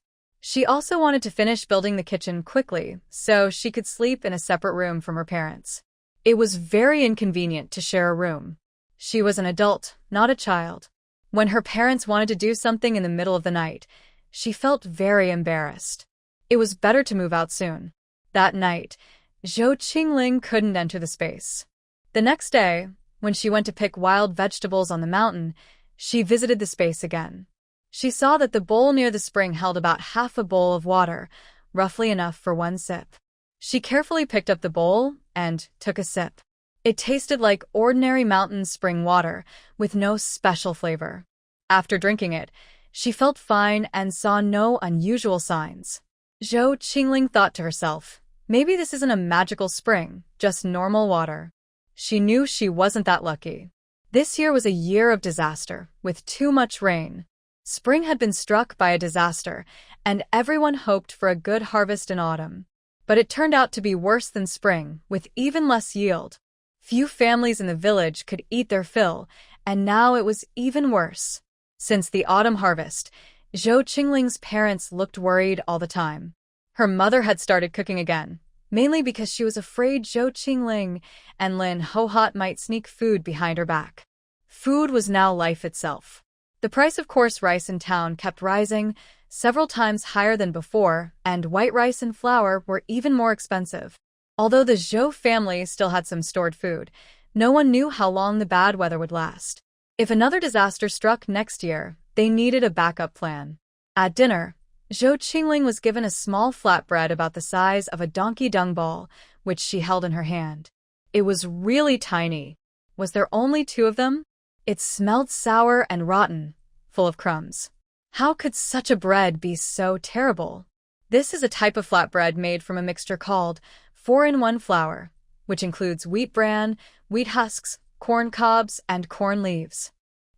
She also wanted to finish building the kitchen quickly so she could sleep in a separate room from her parents. It was very inconvenient to share a room. She was an adult, not a child. When her parents wanted to do something in the middle of the night, she felt very embarrassed. It was better to move out soon. That night, Zhou Qingling couldn't enter the space. The next day, when she went to pick wild vegetables on the mountain, she visited the space again. She saw that the bowl near the spring held about half a bowl of water, roughly enough for one sip. She carefully picked up the bowl and took a sip. It tasted like ordinary mountain spring water, with no special flavor. After drinking it, she felt fine and saw no unusual signs. Zhou Qingling thought to herself, maybe this isn't a magical spring, just normal water. She knew she wasn't that lucky. This year was a year of disaster, with too much rain. Spring had been struck by a disaster, and everyone hoped for a good harvest in autumn. But it turned out to be worse than spring, with even less yield. Few families in the village could eat their fill, and now it was even worse. Since the autumn harvest, Zhou Qingling's parents looked worried all the time. Her mother had started cooking again, mainly because she was afraid Zhou Qingling and Lin Guihua might sneak food behind her back. Food was now life itself. The price of coarse rice in town kept rising, several times higher than before, and white rice and flour were even more expensive. Although the Zhou family still had some stored food, no one knew how long the bad weather would last. If another disaster struck next year, they needed a backup plan. At dinner, Zhou Qingling was given a small flatbread about the size of a donkey dung ball, which she held in her hand. It was really tiny. Was there only 2 of them? It smelled sour and rotten, full of crumbs. How could such a bread be so terrible? This is a type of flatbread made from a mixture called 4-in-1 flour, which includes wheat bran, wheat husks, corn cobs, and corn leaves.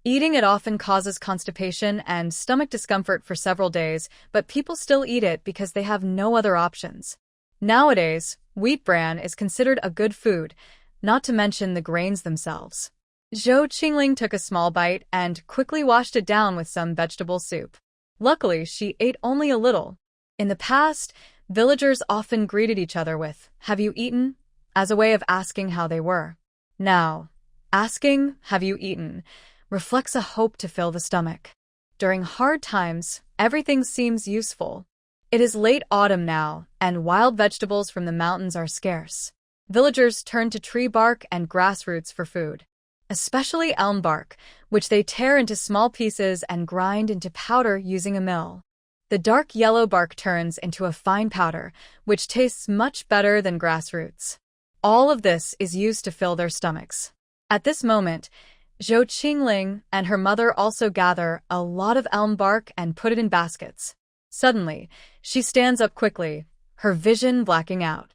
Eating it often causes constipation and stomach discomfort for several days, but people still eat it because they have no other options. Nowadays, wheat bran is considered a good food, not to mention the grains themselves. Zhou Qingling took a small bite and quickly washed it down with some vegetable soup. Luckily, she ate only a little. In the past, villagers often greeted each other with, "Have you eaten?" as a way of asking how they were. Now, asking, "Have you eaten?" reflects a hope to fill the stomach. During hard times, everything seems useful. It is late autumn now, and wild vegetables from the mountains are scarce. Villagers turn to tree bark and grass roots for food, especially elm bark, which they tear into small pieces and grind into powder using a mill. The dark yellow bark turns into a fine powder, which tastes much better than grass roots. All of this is used to fill their stomachs. At this moment, Zhou Chingling and her mother also gather a lot of elm bark and put it in baskets. Suddenly, she stands up quickly, her vision blacking out.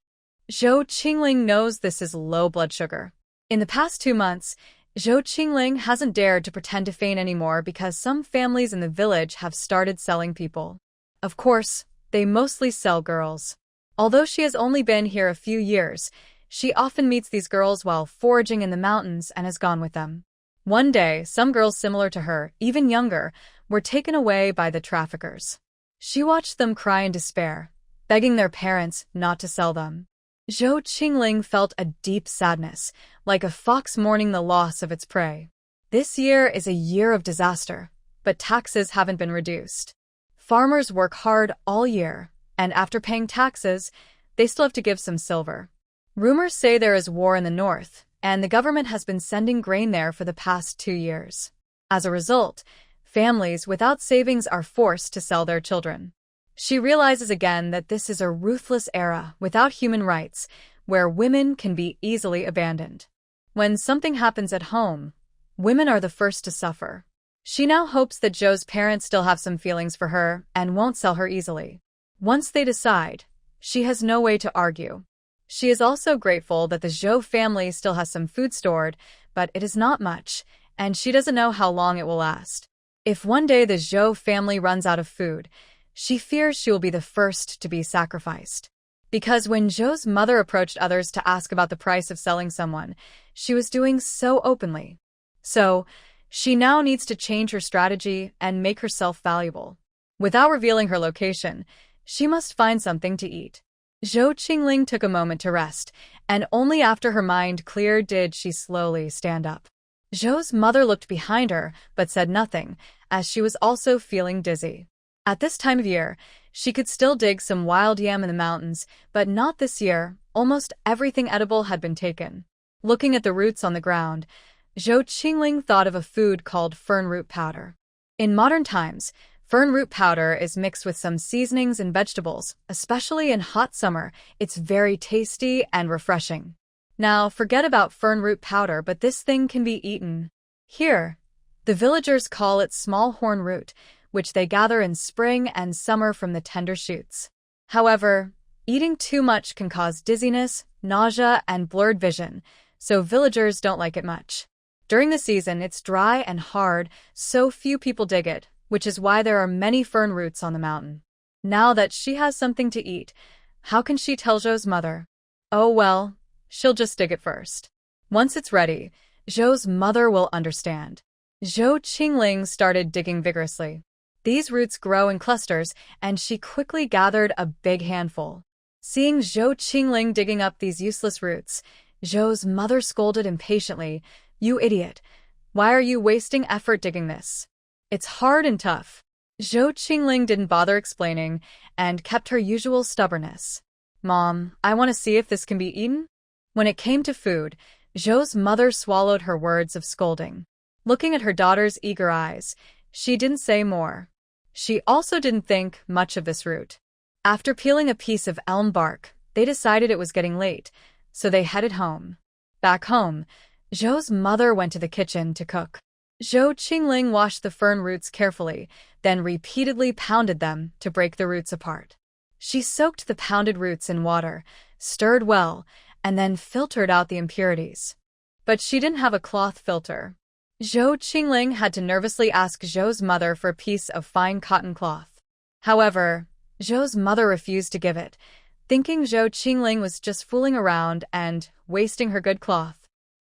Zhou Chingling knows this is low blood sugar. In the past 2 months, Zhou Chingling hasn't dared to pretend to faint anymore because some families in the village have started selling people. Of course, they mostly sell girls. Although she has only been here a few years, she often meets these girls while foraging in the mountains and has gone with them. One day, some girls similar to her, even younger, were taken away by the traffickers. She watched them cry in despair, begging their parents not to sell them. Zhou Qingling felt a deep sadness, like a fox mourning the loss of its prey. This year is a year of disaster, but taxes haven't been reduced. Farmers work hard all year, and after paying taxes, they still have to give some silver. Rumors say there is war in the north, and the government has been sending grain there for the past 2 years. As a result, families without savings are forced to sell their children. She realizes again that this is a ruthless era without human rights, where women can be easily abandoned. When something happens at home, women are the first to suffer. She now hopes that Zhou's parents still have some feelings for her and won't sell her easily. Once they decide, she has no way to argue. She is also grateful that the Zhou family still has some food stored, but it is not much, and she doesn't know how long it will last. If one day the Zhou family runs out of food, she fears she will be the first to be sacrificed. Because when Zhou's mother approached others to ask about the price of selling someone, she was doing so openly. So, she now needs to change her strategy and make herself valuable. Without revealing her location, she must find something to eat. Zhou Qingling took a moment to rest, and only after her mind cleared did she slowly stand up. Zhou's mother looked behind her, but said nothing, as she was also feeling dizzy. At this time of year, she could still dig some wild yam in the mountains, but not this year. Almost everything edible had been taken. Looking at the roots on the ground, Zhou Qingling thought of a food called fern root powder. In modern times, fern root powder is mixed with some seasonings and vegetables, especially in hot summer. It's very tasty and refreshing. Now, forget about fern root powder, but this thing can be eaten. Here, the villagers call it small horn root, which they gather in spring and summer from the tender shoots. However, eating too much can cause dizziness, nausea, and blurred vision, so villagers don't like it much. During the season, it's dry and hard, so few people dig it, which is why there are many fern roots on the mountain. Now that she has something to eat, how can she tell Zhou's mother? Oh well, she'll just dig it first. Once it's ready, Zhou's mother will understand. Zhou Qingling started digging vigorously. These roots grow in clusters, and she quickly gathered a big handful. Seeing Zhou Qingling digging up these useless roots, Zhou's mother scolded impatiently, "You idiot! Why are you wasting effort digging this? It's hard and tough." Zhou Qingling didn't bother explaining and kept her usual stubbornness. "Mom, I want to see if this can be eaten." When it came to food, Zhou's mother swallowed her words of scolding. Looking at her daughter's eager eyes, she didn't say more. She also didn't think much of this root. After peeling a piece of elm bark, they decided it was getting late, so they headed home. Back home, Zhou's mother went to the kitchen to cook. Zhou Qingling washed the fern roots carefully, then repeatedly pounded them to break the roots apart. She soaked the pounded roots in water, stirred well, and then filtered out the impurities. But she didn't have a cloth filter. Zhou Qingling had to nervously ask Zhou's mother for a piece of fine cotton cloth. However, Zhou's mother refused to give it, thinking Zhou Qingling was just fooling around and wasting her good cloth.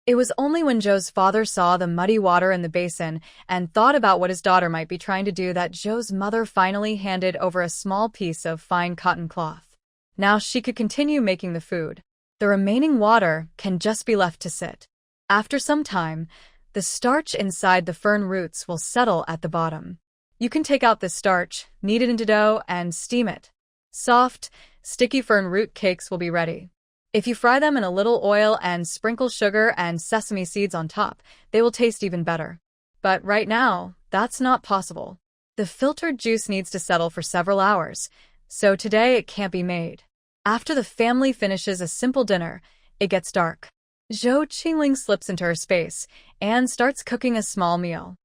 It was only when Zhou's father saw the muddy water in the basin and thought about what his daughter might be trying to do that Zhou's mother finally handed over a small piece of fine cotton cloth. Now she could continue making the food. The remaining water can just be left to sit. After some time, the starch inside the fern roots will settle at the bottom. You can take out this starch, knead it into dough, and steam it. Soft, sticky fern root cakes will be ready. If you fry them in a little oil and sprinkle sugar and sesame seeds on top, they will taste even better. But right now, that's not possible. The filtered juice needs to settle for several hours, so today it can't be made. After the family finishes a simple dinner, it gets dark. Zhou Chingling slips into her space and starts cooking a small meal.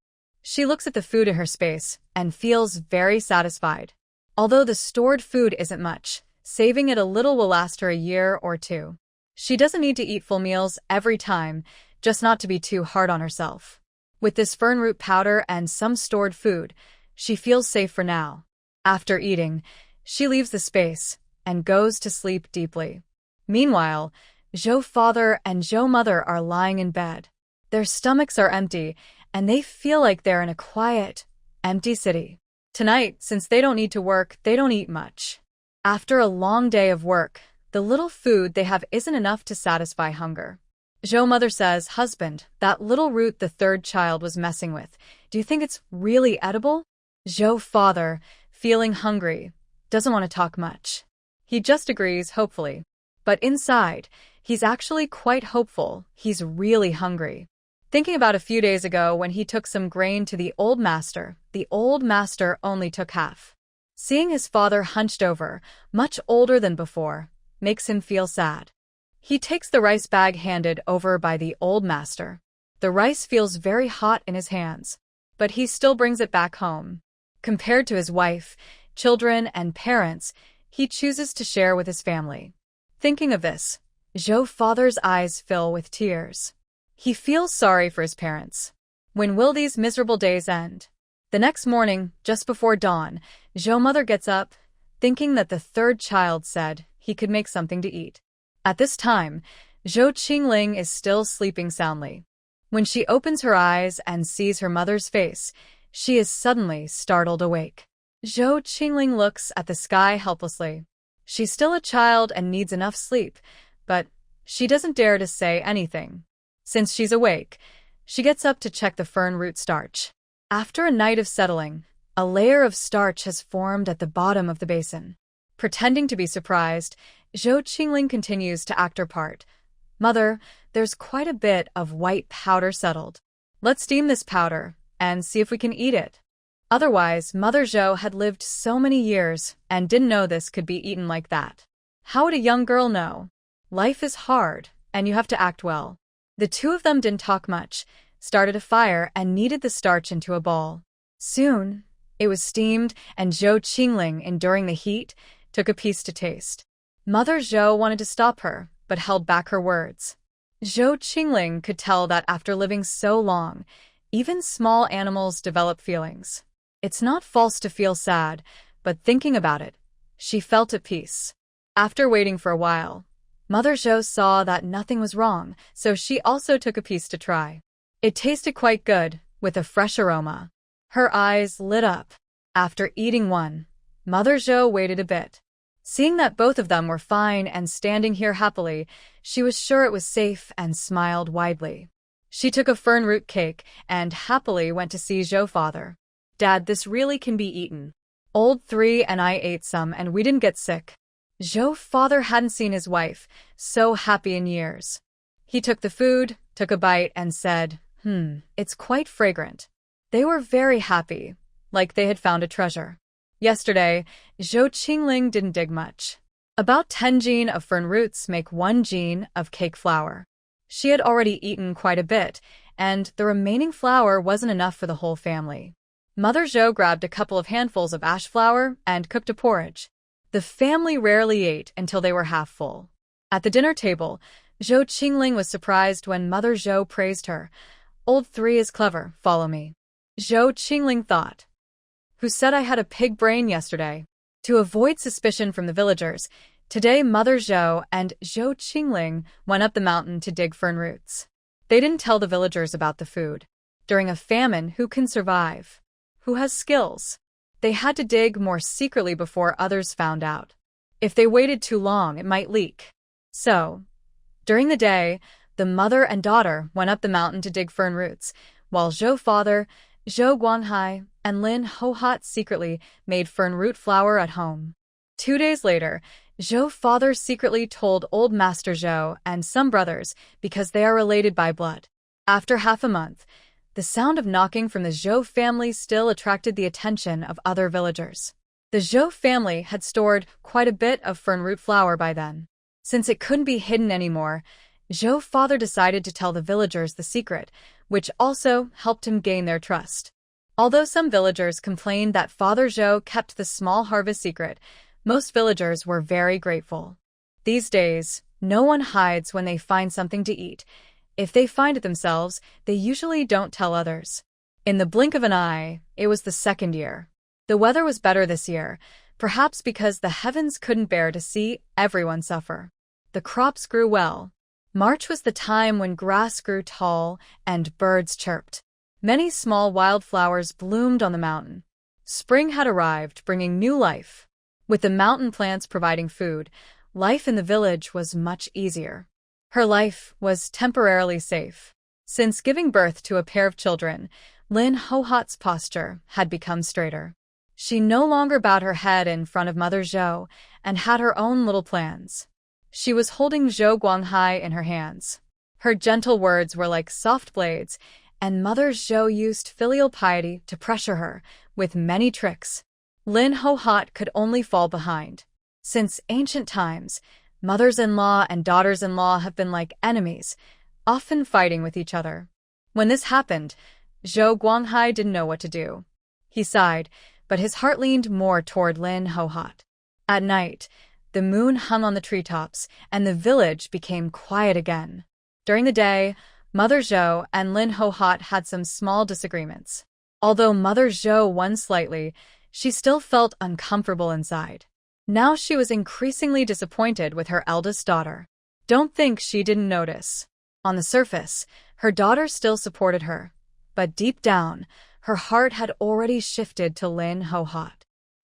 She looks at the food in her space and feels very satisfied. Although the stored food isn't much, saving it a little will last her a year or two. She doesn't need to eat full meals every time, just not to be too hard on herself. With this fern root powder and some stored food, she feels safe for now. After eating, she leaves the space and goes to sleep deeply. Meanwhile, Zhou father and Zhou mother are lying in bed. Their stomachs are empty, and they feel like they're in a quiet, empty city. Tonight, since they don't need to work, they don't eat much. After a long day of work, the little food they have isn't enough to satisfy hunger. Zhou mother says, "Husband, that little root the third child was messing with, do you think it's really edible?" Zhou father, feeling hungry, doesn't want to talk much. He just agrees, hopefully. But inside, he's actually quite hopeful. He's really hungry. Thinking about a few days ago when he took some grain to the old master only took half. Seeing his father hunched over, much older than before, makes him feel sad. He takes the rice bag handed over by the old master. The rice feels very hot in his hands, but he still brings it back home. Compared to his wife, children, and parents, he chooses to share with his family. Thinking of this, Zhou father's eyes fill with tears. He feels sorry for his parents. When will these miserable days end? The next morning, just before dawn, Zhou mother gets up, thinking that the third child said he could make something to eat. At this time, Zhou Chingling is still sleeping soundly. When she opens her eyes and sees her mother's face, she is suddenly startled awake. Zhou Chingling looks at the sky helplessly. She's still a child and needs enough sleep, but she doesn't dare to say anything. Since she's awake, she gets up to check the fern root starch. After a night of settling, a layer of starch has formed at the bottom of the basin. Pretending to be surprised, Zhou Chingling continues to act her part. "Mother, there's quite a bit of white powder settled. Let's steam this powder and see if we can eat it." Otherwise, Mother Zhou had lived so many years and didn't know this could be eaten like that. How would a young girl know? Life is hard, and you have to act well. The two of them didn't talk much, started a fire, and kneaded the starch into a ball. Soon, it was steamed, and Zhou Chingling, enduring the heat, took a piece to taste. Mother Zhou wanted to stop her, but held back her words. Zhou Chingling could tell that after living so long, even small animals develop feelings. It's not false to feel sad, but thinking about it, she felt at peace. After waiting for a while, Mother Zhou saw that nothing was wrong, so she also took a piece to try. It tasted quite good, with a fresh aroma. Her eyes lit up. After eating one, Mother Zhou waited a bit. Seeing that both of them were fine and standing here happily, she was sure it was safe and smiled widely. She took a fern root cake and happily went to see Zhou father. "Dad, this really can be eaten. Old 3 and I ate some and we didn't get sick." Zhou father hadn't seen his wife so happy in years. He took the food, took a bite, and said, it's quite fragrant." They were very happy, like they had found a treasure. Yesterday, Zhou Chingling didn't dig much. About 10 jin of fern roots make 1 jin of cake flour. She had already eaten quite a bit, and the remaining flour wasn't enough for the whole family. Mother Zhou grabbed a couple of handfuls of ash flour and cooked a porridge. The family rarely ate until they were half full. At the dinner table, Zhou Qingling was surprised when Mother Zhou praised her. "Old 3 is clever, follow me." Zhou Qingling thought. "Who said I had a pig brain yesterday?" To avoid suspicion from the villagers, today Mother Zhou and Zhou Qingling went up the mountain to dig fern roots. They didn't tell the villagers about the food. During a famine, who can survive? Who has skills? They had to dig more secretly before others found out. If they waited too long, it might leak. So, During the day, the mother and daughter went up the mountain to dig fern roots, while Zhou father, Zhou Guanghai, and Lin Guihua secretly made fern root flour at home. 2 days later, Zhou father secretly told old Master Zhou and some brothers because they are related by blood. After half a month, the sound of knocking from the Zhou family still attracted the attention of other villagers. The Zhou family had stored quite a bit of fern root flour by then. Since it couldn't be hidden anymore, Zhou father decided to tell the villagers the secret, which also helped him gain their trust. Although some villagers complained that Father Zhou kept the small harvest secret, most villagers were very grateful. These days, no one hides when they find something to eat. If they find it themselves, they usually don't tell others. In the blink of an eye, it was the second year. The weather was better this year, perhaps because the heavens couldn't bear to see everyone suffer. The crops grew well. March was the time when grass grew tall and birds chirped. Many small wildflowers bloomed on the mountain. Spring had arrived, bringing new life. With the mountain plants providing food, life in the village was much easier. Her life was temporarily safe. Since giving birth to a pair of children, Lin Guihua's posture had become straighter. She no longer bowed her head in front of Mother Zhou and had her own little plans. She was holding Zhou Guanghai in her hands. Her gentle words were like soft blades, and Mother Zhou used filial piety to pressure her with many tricks. Lin Guihua could only fall behind. Since ancient times, mothers-in-law and daughters-in-law have been like enemies, often fighting with each other. When this happened, Zhou Guanghai didn't know what to do. He sighed, but his heart leaned more toward Lin Guihua. At night, the moon hung on the treetops, and the village became quiet again. During the day, Mother Zhou and Lin Guihua had some small disagreements. Although Mother Zhou won slightly, she still felt uncomfortable inside. Now she was increasingly disappointed with her eldest daughter. Don't think she didn't notice. On the surface, her daughter still supported her, but deep down, her heart had already shifted to Lin Guihua.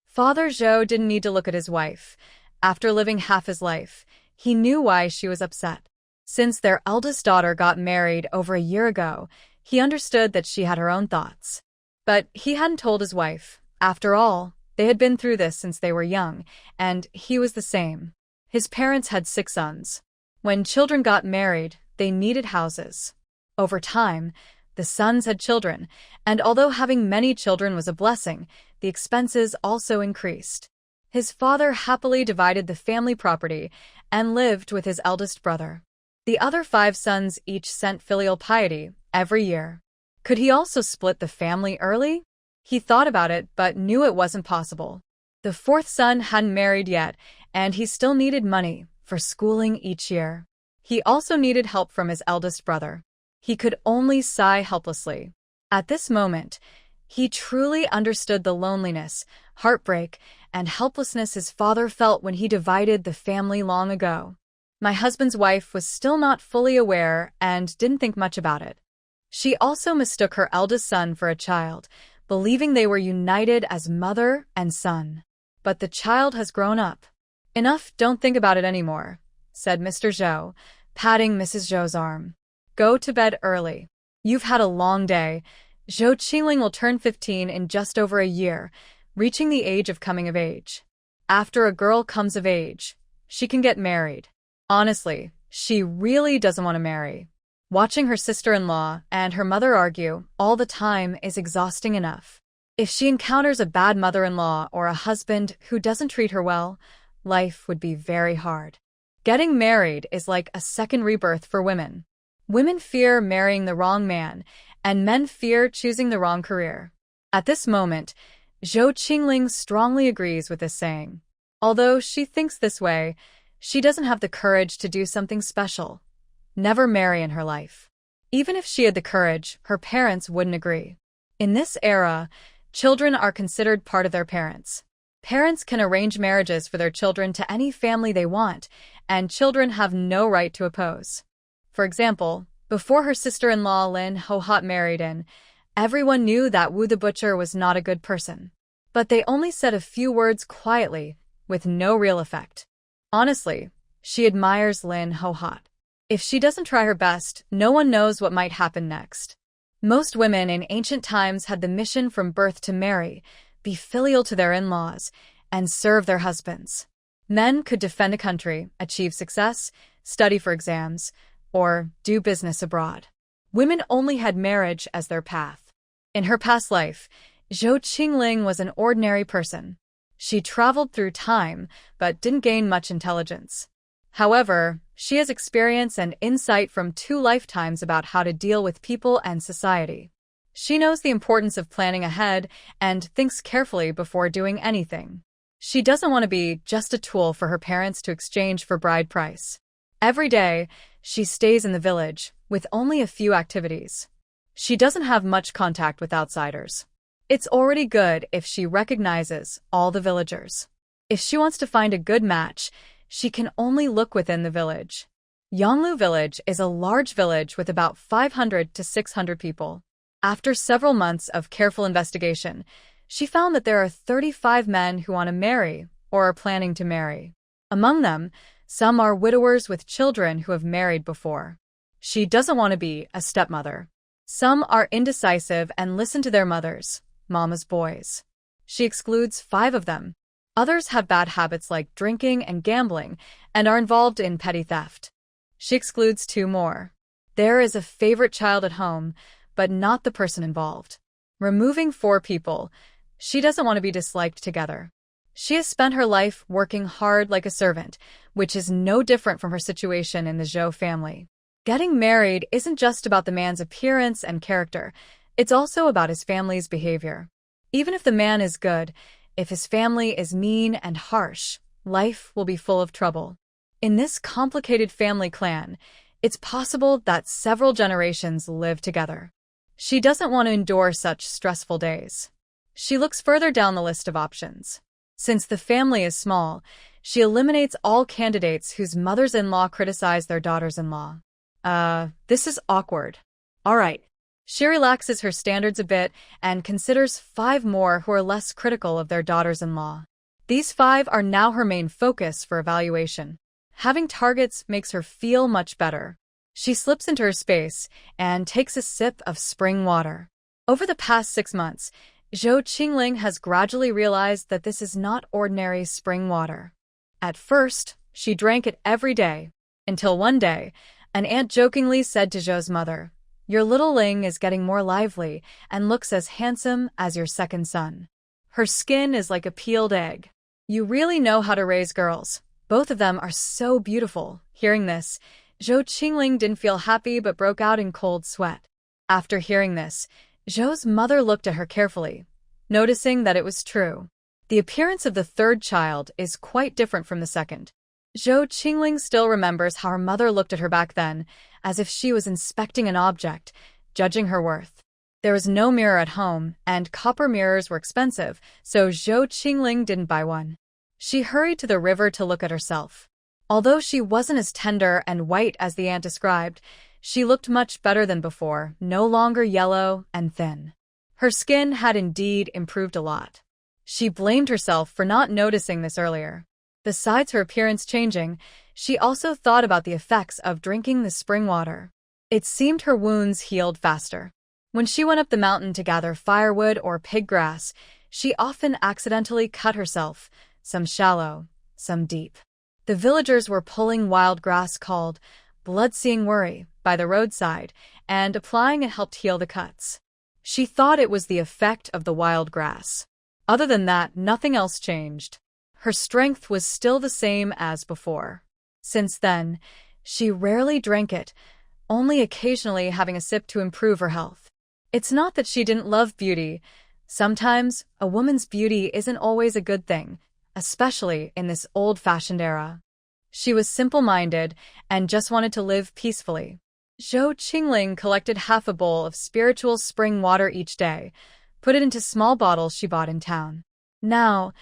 Father Zhou didn't need to look at his wife. After living half his life, he knew why she was upset. Since their eldest daughter got married over a year ago, he understood that she had her own thoughts. But he hadn't told his wife. After all, they had been through this since they were young, and he was the same. His parents had 6 sons. When children got married, they needed houses. Over time, the sons had children, and although having many children was a blessing, the expenses also increased. His father happily divided the family property and lived with his eldest brother. The other 5 sons each sent filial piety every year. Could he also split the family early? He thought about it, but knew it wasn't possible. The 4th son hadn't married yet, and he still needed money for schooling each year. He also needed help from his eldest brother. He could only sigh helplessly. At this moment, he truly understood the loneliness, heartbreak, and helplessness his father felt when he divided the family long ago. My husband's wife was still not fully aware and didn't think much about it. She also mistook her eldest son for a child, believing they were united as mother and son. But the child has grown up. Enough, don't think about it anymore, said Mr. Zhou, patting Mrs. Zhou's arm. Go to bed early. You've had a long day. Zhou Chingling will turn 15 in just over a year, reaching the age of coming of age. After a girl comes of age, she can get married. Honestly, she really doesn't want to marry. Watching her sister-in-law and her mother argue all the time is exhausting enough. If she encounters a bad mother-in-law or a husband who doesn't treat her well, life would be very hard. Getting married is like a second rebirth for women. Women fear marrying the wrong man, and men fear choosing the wrong career. At this moment, Zhou Chingling strongly agrees with this saying. Although she thinks this way, she doesn't have the courage to do something special. Never marry in her life. Even if she had the courage, her parents wouldn't agree. In this era, children are considered part of their parents. Parents can arrange marriages for their children to any family they want, and children have no right to oppose. For example, before her sister-in-law Lin Guihua married in, everyone knew that Wu the butcher was not a good person. But they only said a few words quietly, with no real effect. Honestly, she admires Lin Guihua. If she doesn't try her best, no one knows what might happen next. Most women in ancient times had the mission from birth to marry, be filial to their in-laws, and serve their husbands. Men could defend a country, achieve success, study for exams, or do business abroad. Women only had marriage as their path. In her past life, Zhou Chingling was an ordinary person. She traveled through time, but didn't gain much intelligence. However, she has experience and insight from 2 lifetimes about how to deal with people and society. She knows the importance of planning ahead and thinks carefully before doing anything. She doesn't want to be just a tool for her parents to exchange for bride price. Every day, she stays in the village, with only a few activities. She doesn't have much contact with outsiders. It's already good if she recognizes all the villagers. If she wants to find a good match, she can only look within the village. Yonglu Village is a large village with about 500 to 600 people. After several months of careful investigation, she found that there are 35 men who want to marry or are planning to marry. Among them, some are widowers with children who have married before. She doesn't want to be a stepmother. Some are indecisive and listen to their mothers, mama's boys. She excludes 5 of them. Others have bad habits like drinking and gambling and are involved in petty theft. She excludes 2 more. There is a favorite child at home, but not the person involved. Removing 4 people, she doesn't want to be disliked together. She has spent her life working hard like a servant, which is no different from her situation in the Zhou family. Getting married isn't just about the man's appearance and character, it's also about his family's behavior. Even if the man is good, if his family is mean and harsh, life will be full of trouble. In this complicated family clan, it's possible that several generations live together. She doesn't want to endure such stressful days. She looks further down the list of options. Since the family is small, she eliminates all candidates whose mothers-in-law criticize their daughters-in-law. This is awkward. All right. She relaxes her standards a bit and considers 5 more who are less critical of their daughters-in-law. These 5 are now her main focus for evaluation. Having targets makes her feel much better. She slips into her space and takes a sip of spring water. Over the past 6 months, Zhou Chingling has gradually realized that this is not ordinary spring water. At first, she drank it every day, until one day, an aunt jokingly said to Zhou's mother, "Your little Ling is getting more lively and looks as handsome as your second son. Her skin is like a peeled egg. You really know how to raise girls. Both of them are so beautiful." Hearing this, Zhou Qingling didn't feel happy but broke out in cold sweat. After hearing this, Zhou's mother looked at her carefully, noticing that it was true. The appearance of the 3rd child is quite different from the 2nd. Zhou Qingling still remembers how her mother looked at her back then, as if she was inspecting an object, judging her worth. There was no mirror at home, and copper mirrors were expensive, so Zhou Qingling didn't buy one. She hurried to the river to look at herself. Although she wasn't as tender and white as the aunt described, she looked much better than before, no longer yellow and thin. Her skin had indeed improved a lot. She blamed herself for not noticing this earlier. Besides her appearance changing, she also thought about the effects of drinking the spring water. It seemed her wounds healed faster. When she went up the mountain to gather firewood or pig grass, she often accidentally cut herself, some shallow, some deep. The villagers were pulling wild grass called blood-seeing worry by the roadside, and applying it helped heal the cuts. She thought it was the effect of the wild grass. Other than that, nothing else changed. Her strength was still the same as before. Since then, she rarely drank it, only occasionally having a sip to improve her health. It's not that she didn't love beauty. Sometimes, a woman's beauty isn't always a good thing, especially in this old-fashioned era. She was simple-minded and just wanted to live peacefully. Zhou Qingling collected half a bowl of spiritual spring water each day, put it into small bottles she bought in town. Now,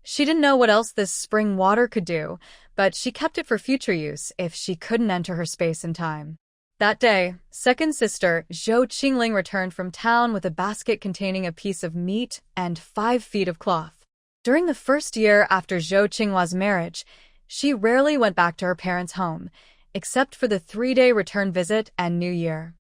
she didn't know what else this spring water could do, but she kept it for future use if she couldn't enter her space in time. That day, second sister Zhou Qingling returned from town with a basket containing a piece of meat and 5 feet of cloth. During the first year after Zhou Qinghua's marriage, she rarely went back to her parents' home, except for the 3-day return visit and New Year.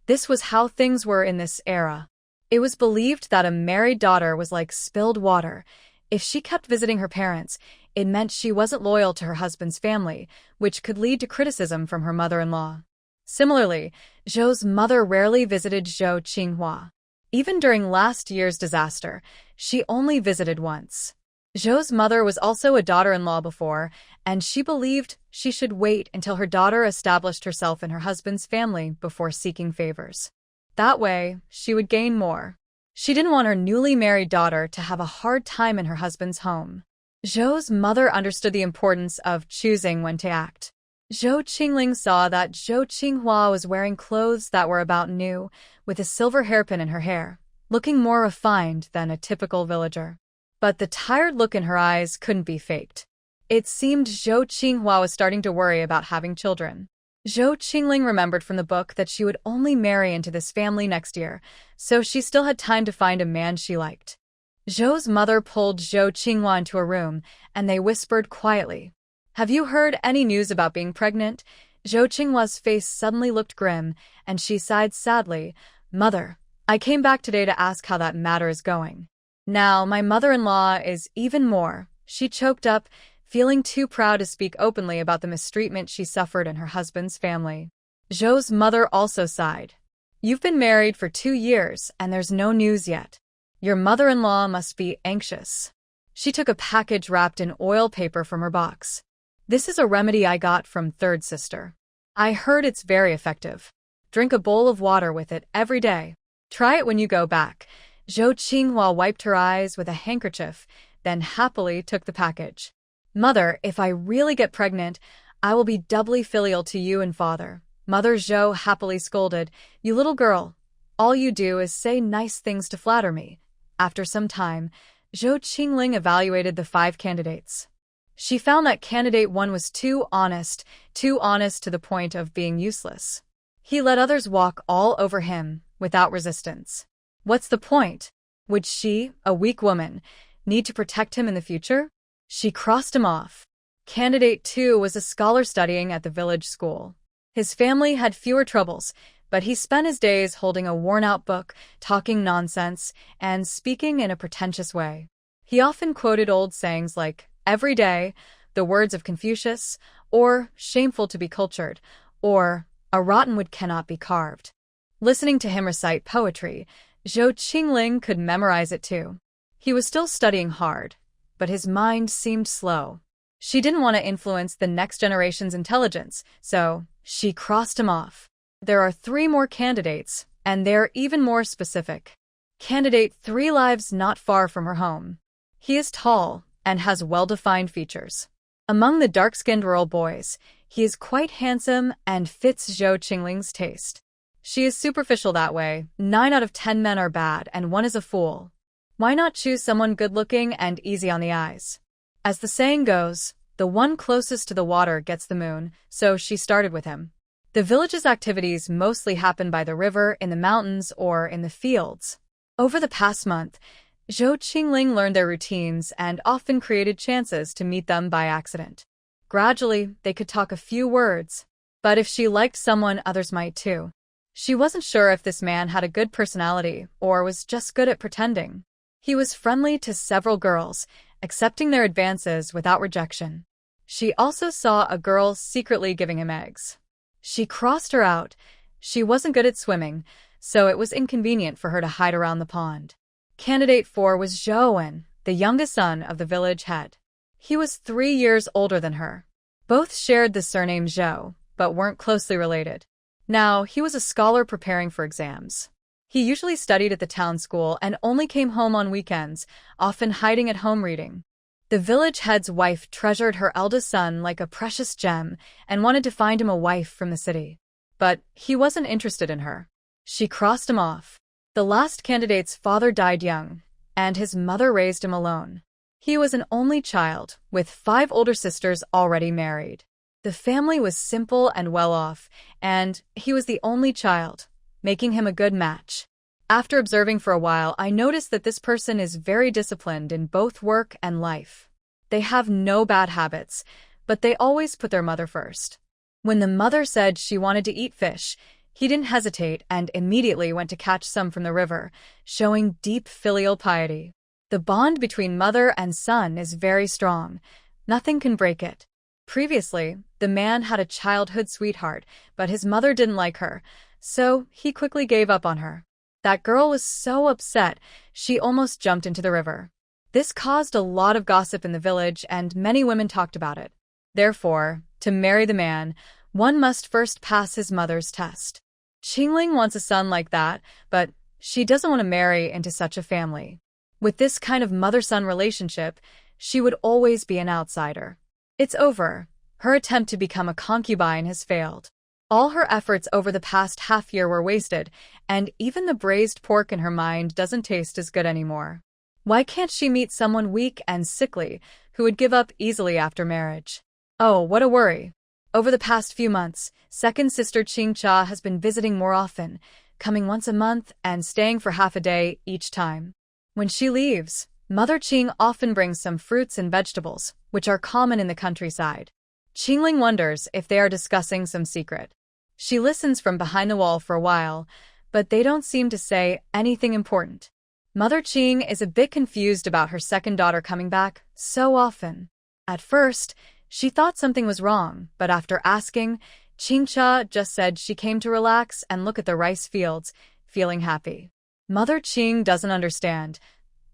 This was how things were in this era. It was believed that a married daughter was like spilled water. If she kept visiting her parents, it meant she wasn't loyal to her husband's family, which could lead to criticism from her mother-in-law. Similarly, Zhou's mother rarely visited Zhou Qinghua. Even during last year's disaster, she only visited once. Zhou's mother was also a daughter-in-law before, and she believed she should wait until her daughter established herself in her husband's family before seeking favors. That way, she would gain more. She didn't want her newly married daughter to have a hard time in her husband's home. Zhou's mother understood the importance of choosing when to act. Zhou Chingling saw that Zhou Qinghua was wearing clothes that were about new, with a silver hairpin in her hair, looking more refined than a typical villager. But the tired look in her eyes couldn't be faked. It seemed Zhou Qinghua was starting to worry about having children. Zhou Chingling remembered from the book that she would only marry into this family next year, so she still had time to find a man she liked. Zhou's mother pulled Zhou Qinghua into a room, and they whispered quietly, "Have you heard any news about being pregnant?" Zhou Qinghua's face suddenly looked grim, and she sighed sadly, "Mother, I came back today to ask how that matter is going. Now, my mother-in-law is even more." She choked up, feeling too proud to speak openly about the mistreatment she suffered in her husband's family. Zhou's mother also sighed. "You've been married for 2 years, and there's no news yet. Your mother-in-law must be anxious." She took a package wrapped in oil paper from her box. "This is a remedy I got from third sister. I heard it's very effective. Drink a bowl of water with it every day. Try it when you go back." Zhou Qinghua wiped her eyes with a handkerchief, then happily took the package. "Mother, if I really get pregnant, I will be doubly filial to you and father." Mother Zhou happily scolded, "You little girl, all you do is say nice things to flatter me." After some time, Zhou Chingling evaluated the 5 candidates. She found that candidate 1 was too honest to the point of being useless. He let others walk all over him without resistance. What's the point? Would she, a weak woman, need to protect him in the future? She crossed him off. Candidate 2 was a scholar studying at the village school. His family had fewer troubles, but he spent his days holding a worn-out book, talking nonsense, and speaking in a pretentious way. He often quoted old sayings like, "Every day," the words of Confucius, or "shameful to be cultured," or "a rotten wood cannot be carved." Listening to him recite poetry, Zhou Qingling could memorize it too. He was still studying hard, but his mind seemed slow. She didn't want to influence the next generation's intelligence, so she crossed him off. There are 3 more candidates, and they're even more specific. Candidate 3 lives not far from her home. He is tall and has well-defined features. Among the dark-skinned rural boys, he is quite handsome and fits Zhou Qingling's taste. She is superficial that way. 9 out of 10 men are bad, and 1 is a fool. Why not choose someone good-looking and easy on the eyes? As the saying goes, the one closest to the water gets the moon, so she started with him. The village's activities mostly happen by the river, in the mountains, or in the fields. Over the past month, Zhou Qingling learned their routines and often created chances to meet them by accident. Gradually, they could talk a few words, but if she liked someone, others might too. She wasn't sure if this man had a good personality or was just good at pretending. He was friendly to several girls, accepting their advances without rejection. She also saw a girl secretly giving him eggs. She crossed her out. She wasn't good at swimming, so it was inconvenient for her to hide around the pond. Candidate 4 was Zhou, the youngest son of the village head. He was 3 years older than her. Both shared the surname Zhou, but weren't closely related. Now, he was a scholar preparing for exams. He usually studied at the town school and only came home on weekends, often hiding at home reading. The village head's wife treasured her eldest son like a precious gem and wanted to find him a wife from the city. But he wasn't interested in her. She crossed him off. The last candidate's father died young, and his mother raised him alone. He was an only child, with 5 older sisters already married. The family was simple and well-off, and he was the only child, making him a good match. After observing for a while, I noticed that this person is very disciplined in both work and life. They have no bad habits, but they always put their mother first. When the mother said she wanted to eat fish, he didn't hesitate and immediately went to catch some from the river, showing deep filial piety. The bond between mother and son is very strong. Nothing can break it. Previously, the man had a childhood sweetheart, but his mother didn't like her, so he quickly gave up on her. That girl was so upset, she almost jumped into the river. This caused a lot of gossip in the village, and many women talked about it. Therefore, to marry the man, one must first pass his mother's test. Chingling wants a son like that, but she doesn't want to marry into such a family. With this kind of mother-son relationship, she would always be an outsider. It's over. Her attempt to become a concubine has failed. All her efforts over the past half-year were wasted, and even the braised pork in her mind doesn't taste as good anymore. Why can't she meet someone weak and sickly who would give up easily after marriage? Oh, what a worry. Over the past few months, second sister Chingcha has been visiting more often, coming once a month and staying for half a day each time. When she leaves, Mother Ching often brings some fruits and vegetables, which are common in the countryside. Chingling wonders if they are discussing some secret. She listens from behind the wall for a while, but they don't seem to say anything important. Mother Ching is a bit confused about her second daughter coming back so often. At first, she thought something was wrong, but after asking, Chingcha just said she came to relax and look at the rice fields, feeling happy. Mother Ching doesn't understand.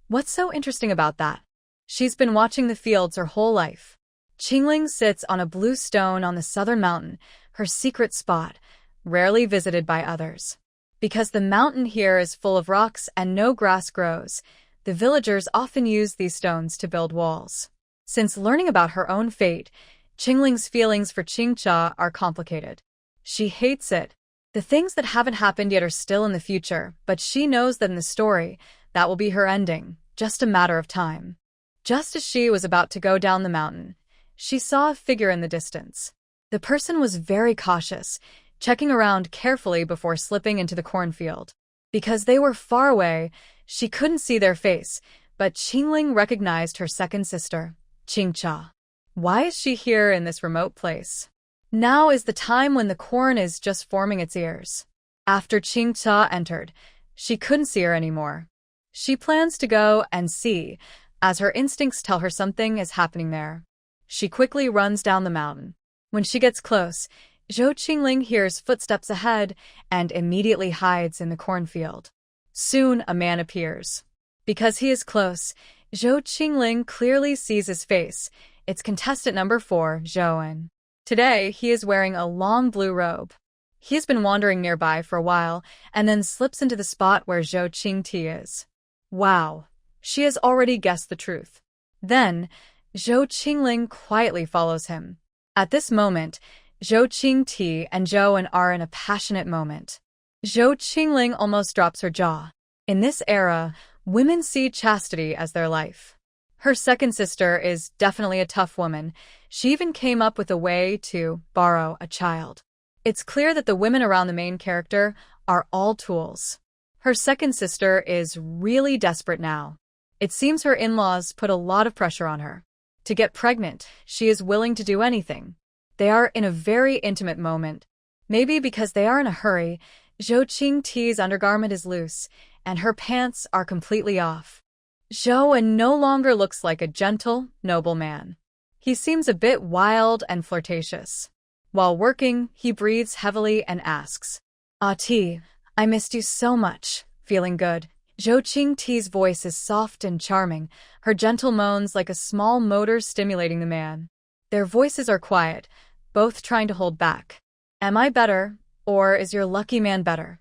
What's so interesting about that? She's been watching the fields her whole life. Chingling sits on a blue stone on the southern mountain, her secret spot, rarely visited by others. Because the mountain here is full of rocks and no grass grows, the villagers often use these stones to build walls. Since learning about her own fate, Chingling's feelings for Chingcha are complicated. She hates it. The things that haven't happened yet are still in the future, but she knows that in the story, that will be her ending, just a matter of time. Just as she was about to go down the mountain, she saw a figure in the distance. The person was very cautious, checking around carefully before slipping into the cornfield. Because they were far away, she couldn't see their face, but Chingling recognized her second sister, Chingcha. Why is she here in this remote place? Now is the time when the corn is just forming its ears. After Chingcha entered, she couldn't see her anymore. She plans to go and see, as her instincts tell her something is happening there. She quickly runs down the mountain. When she gets close, Zhou Chingling hears footsteps ahead and immediately hides in the cornfield. Soon a man appears. Because he is close, Zhou Chingling clearly sees his face. It's contestant number 4, Zhouan. Today, he is wearing a long blue robe. He has been wandering nearby for a while and then slips into the spot where Zhou Qingti is. Wow, she has already guessed the truth. Then, Zhou Qingling quietly follows him. At this moment, Zhou Qingti and Zhouan are in a passionate moment. Zhou Qingling almost drops her jaw. In this era, women see chastity as their life. Her second sister is definitely a tough woman. She even came up with a way to borrow a child. It's clear that the women around the main character are all tools. Her second sister is really desperate now. It seems her in-laws put a lot of pressure on her. To get pregnant, she is willing to do anything. They are in a very intimate moment. Maybe because they are in a hurry, Zhou Qingti's undergarment is loose, and her pants are completely off. Zhouan no longer looks like a gentle, noble man. He seems a bit wild and flirtatious. While working, he breathes heavily and asks, "Ah Ti, I missed you so much." Feeling good, Zhou Qingti's voice is soft and charming, her gentle moans like a small motor stimulating the man. Their voices are quiet, both trying to hold back. Am I better, or is your lucky man better?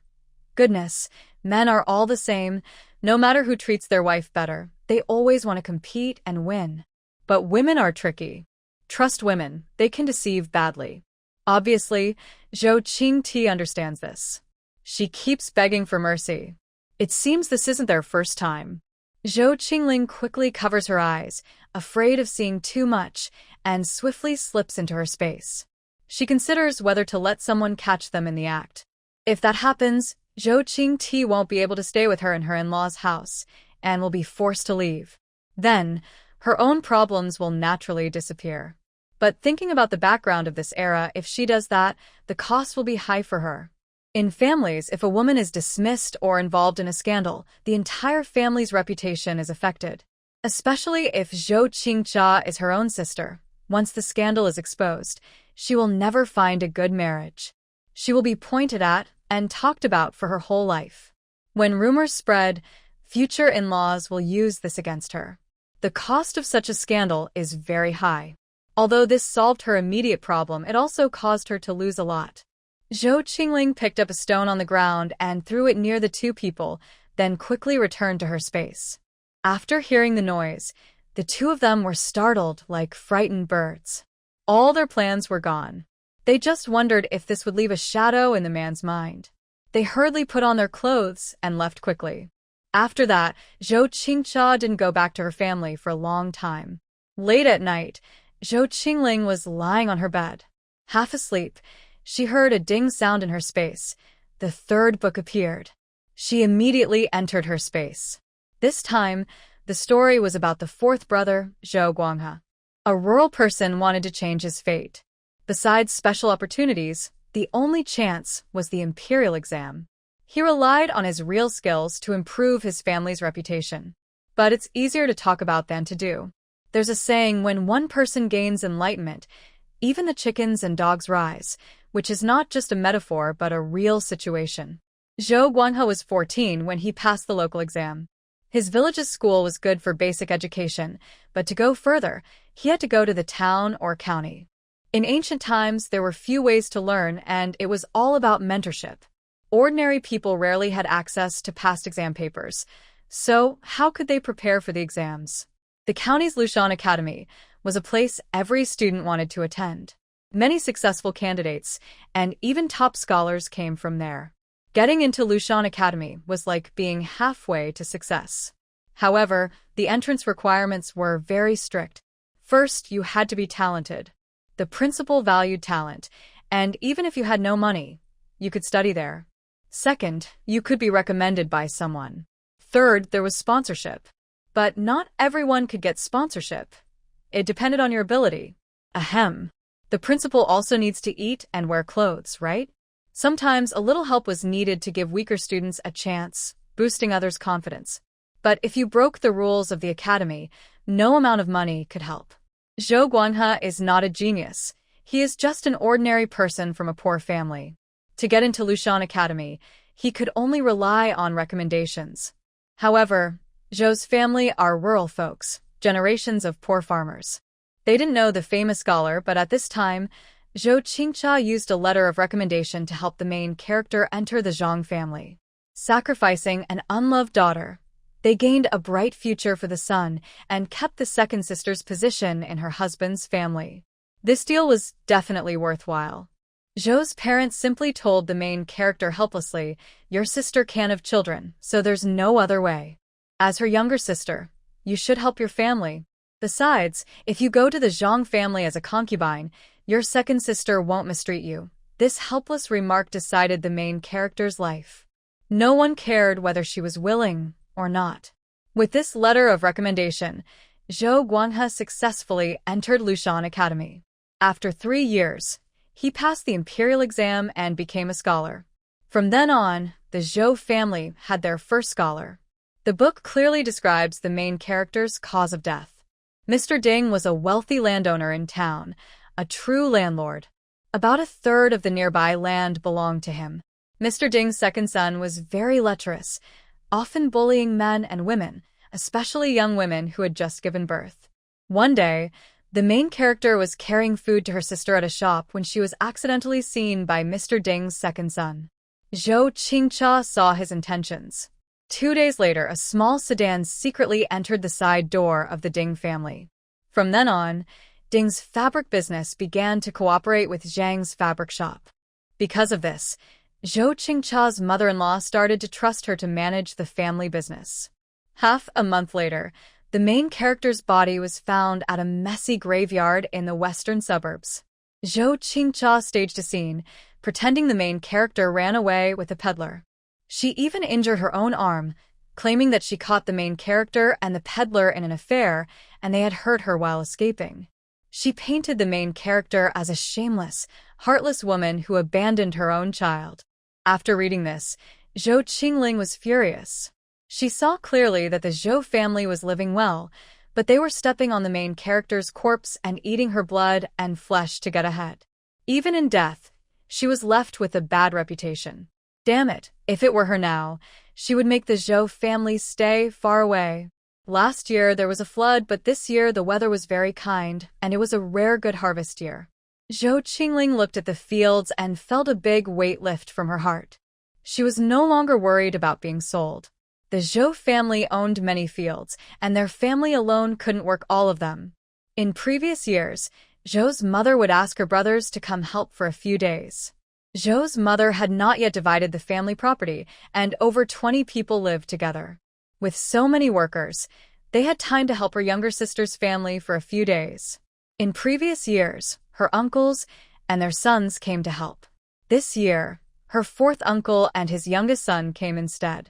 Goodness, men are all the same. No matter who treats their wife better, they always want to compete and win. But women are tricky. Trust women, they can deceive badly. Obviously, Zhou Qingti understands this. She keeps begging for mercy. It seems this isn't their first time. Zhou Qingling quickly covers her eyes, afraid of seeing too much, and swiftly slips into her space. She considers whether to let someone catch them in the act. If that happens, Zhou Qingti won't be able to stay with her in her in-laws' house, and will be forced to leave. Then, her own problems will naturally disappear. But thinking about the background of this era, if she does that, the cost will be high for her. In families, if a woman is dismissed or involved in a scandal, the entire family's reputation is affected. Especially if Zhou Chingcha is her own sister. Once the scandal is exposed, she will never find a good marriage. She will be pointed at and talked about for her whole life. When rumors spread, future in-laws will use this against her. The cost of such a scandal is very high. Although this solved her immediate problem, it also caused her to lose a lot. Zhou Chingling picked up a stone on the ground and threw it near the two people, then quickly returned to her space. After hearing the noise, the two of them were startled like frightened birds. All their plans were gone. They just wondered if this would leave a shadow in the man's mind. They hurriedly put on their clothes and left quickly. After that, Zhou Chingcha didn't go back to her family for a long time. Late at night, Zhou Chingling was lying on her bed. Half asleep, she heard a ding sound in her space. The third book appeared. She immediately entered her space. This time, the story was about the fourth brother, Zhou Guanghai. A rural person wanted to change his fate. Besides special opportunities, the only chance was the imperial exam. He relied on his real skills to improve his family's reputation. But it's easier to talk about than to do. There's a saying, when one person gains enlightenment, even the chickens and dogs rise, which is not just a metaphor but a real situation. Zhou Guanghai was 14 when he passed the local exam. His village's school was good for basic education, but to go further, he had to go to the town or county. In ancient times, there were few ways to learn, and it was all about mentorship. Ordinary people rarely had access to past exam papers, so how could they prepare for the exams? The county's Lushan Academy was a place every student wanted to attend. Many successful candidates, and even top scholars, came from there. Getting into Lushan Academy was like being halfway to success. However, the entrance requirements were very strict. First, you had to be talented. The principal valued talent, and even if you had no money, you could study there. Second, you could be recommended by someone. Third, there was sponsorship. But not everyone could get sponsorship. It depended on your ability. Ahem. The principal also needs to eat and wear clothes, right? Sometimes a little help was needed to give weaker students a chance, boosting others' confidence. But if you broke the rules of the academy, no amount of money could help. Zhou Guanghai is not a genius. He is just an ordinary person from a poor family. To get into Lushan Academy, he could only rely on recommendations. However, Zhou's family are rural folks, generations of poor farmers. They didn't know the famous scholar, but at this time, Zhou Chingcha used a letter of recommendation to help the main character enter the Zhang family. Sacrificing an unloved daughter, they gained a bright future for the son and kept the second sister's position in her husband's family. This deal was definitely worthwhile. Zhou's parents simply told the main character helplessly, "Your sister can't have children, so there's no other way. As her younger sister, you should help your family. Besides, if you go to the Zhang family as a concubine, your second sister won't mistreat you." This helpless remark decided the main character's life. No one cared whether she was willing or not. With this letter of recommendation, Zhou Guanghai successfully entered Lushan Academy. After 3 years, he passed the imperial exam and became a scholar. From then on, the Zhou family had their first scholar. The book clearly describes the main character's cause of death. Mr. Ding was a wealthy landowner in town, a true landlord. About a third of the nearby land belonged to him. Mr. Ding's second son was very lecherous, often bullying men and women, especially young women who had just given birth. One day, the main character was carrying food to her sister at a shop when she was accidentally seen by Mr. Ding's second son. Zhou Chingcha saw his intentions. 2 days later, a small sedan secretly entered the side door of the Ding family. From then on, Ding's fabric business began to cooperate with Zhang's fabric shop. Because of this, Zhou Chingcha's mother-in-law started to trust her to manage the family business. Half a month later, the main character's body was found at a messy graveyard in the western suburbs. Zhou Chingcha staged a scene, pretending the main character ran away with a peddler. She even injured her own arm, claiming that she caught the main character and the peddler in an affair and they had hurt her while escaping. She painted the main character as a shameless, heartless woman who abandoned her own child. After reading this, Zhou Chingling was furious. She saw clearly that the Zhou family was living well, but they were stepping on the main character's corpse and eating her blood and flesh to get ahead. Even in death, she was left with a bad reputation. Damn it, if it were her now, she would make the Zhou family stay far away. Last year there was a flood, but this year the weather was very kind, and it was a rare good harvest year. Zhou Qingling looked at the fields and felt a big weight lift from her heart. She was no longer worried about being sold. The Zhou family owned many fields, and their family alone couldn't work all of them. In previous years, Zhou's mother would ask her brothers to come help for a few days. Zhou's mother had not yet divided the family property, and over 20 people lived together. With so many workers, they had time to help her younger sister's family for a few days. In previous years, her uncles and their sons came to help. This year, her fourth uncle and his youngest son came instead.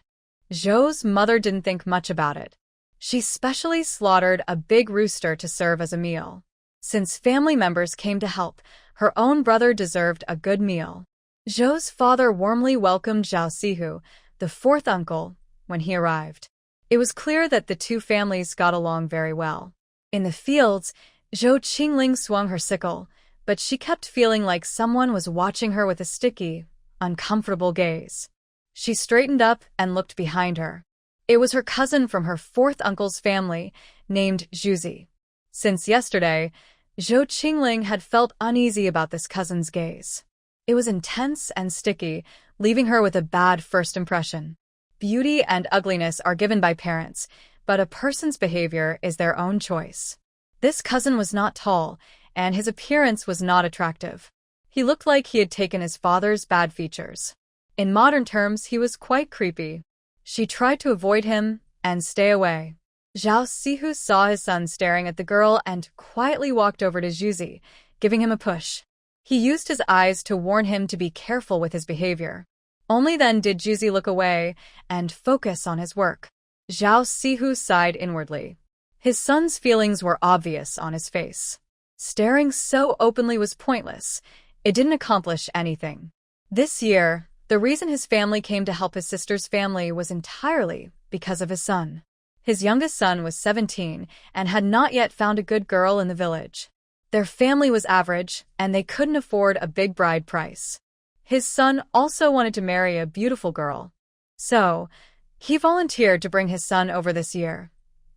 Zhou's mother didn't think much about it. She specially slaughtered a big rooster to serve as a meal. Since family members came to help, her own brother deserved a good meal. Zhou's father warmly welcomed Zhao Sihu, the fourth uncle, when he arrived. It was clear that the two families got along very well. In the fields, Zhou Qingling swung her sickle, but she kept feeling like someone was watching her with a sticky, uncomfortable gaze. She straightened up and looked behind her. It was her cousin from her fourth uncle's family, named Zhuzi. Since yesterday, Zhou Qingling had felt uneasy about this cousin's gaze. It was intense and sticky, leaving her with a bad first impression. Beauty and ugliness are given by parents, but a person's behavior is their own choice. This cousin was not tall, and his appearance was not attractive. He looked like he had taken his father's bad features. In modern terms, he was quite creepy. She tried to avoid him and stay away. Zhao Sihu saw his son staring at the girl and quietly walked over to Zhuzi, giving him a push. He used his eyes to warn him to be careful with his behavior. Only then did Zhuzi look away and focus on his work. Zhao Sihu sighed inwardly. His son's feelings were obvious on his face. Staring so openly was pointless. It didn't accomplish anything. This year, the reason his family came to help his sister's family was entirely because of his son. His youngest son was 17 and had not yet found a good girl in the village. Their family was average, and they couldn't afford a big bride price. His son also wanted to marry a beautiful girl. So, he volunteered to bring his son over this year,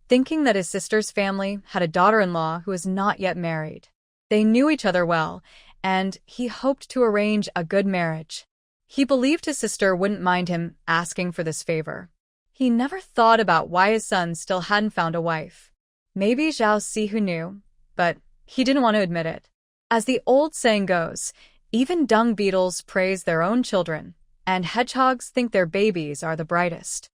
thinking that his sister's family had a daughter-in-law who was not yet married. They knew each other well, and he hoped to arrange a good marriage. He believed his sister wouldn't mind him asking for this favor. He never thought about why his son still hadn't found a wife. Maybe Zhao Sihu knew, but he didn't want to admit it. As the old saying goes, even dung beetles praise their own children, and hedgehogs think their babies are the brightest.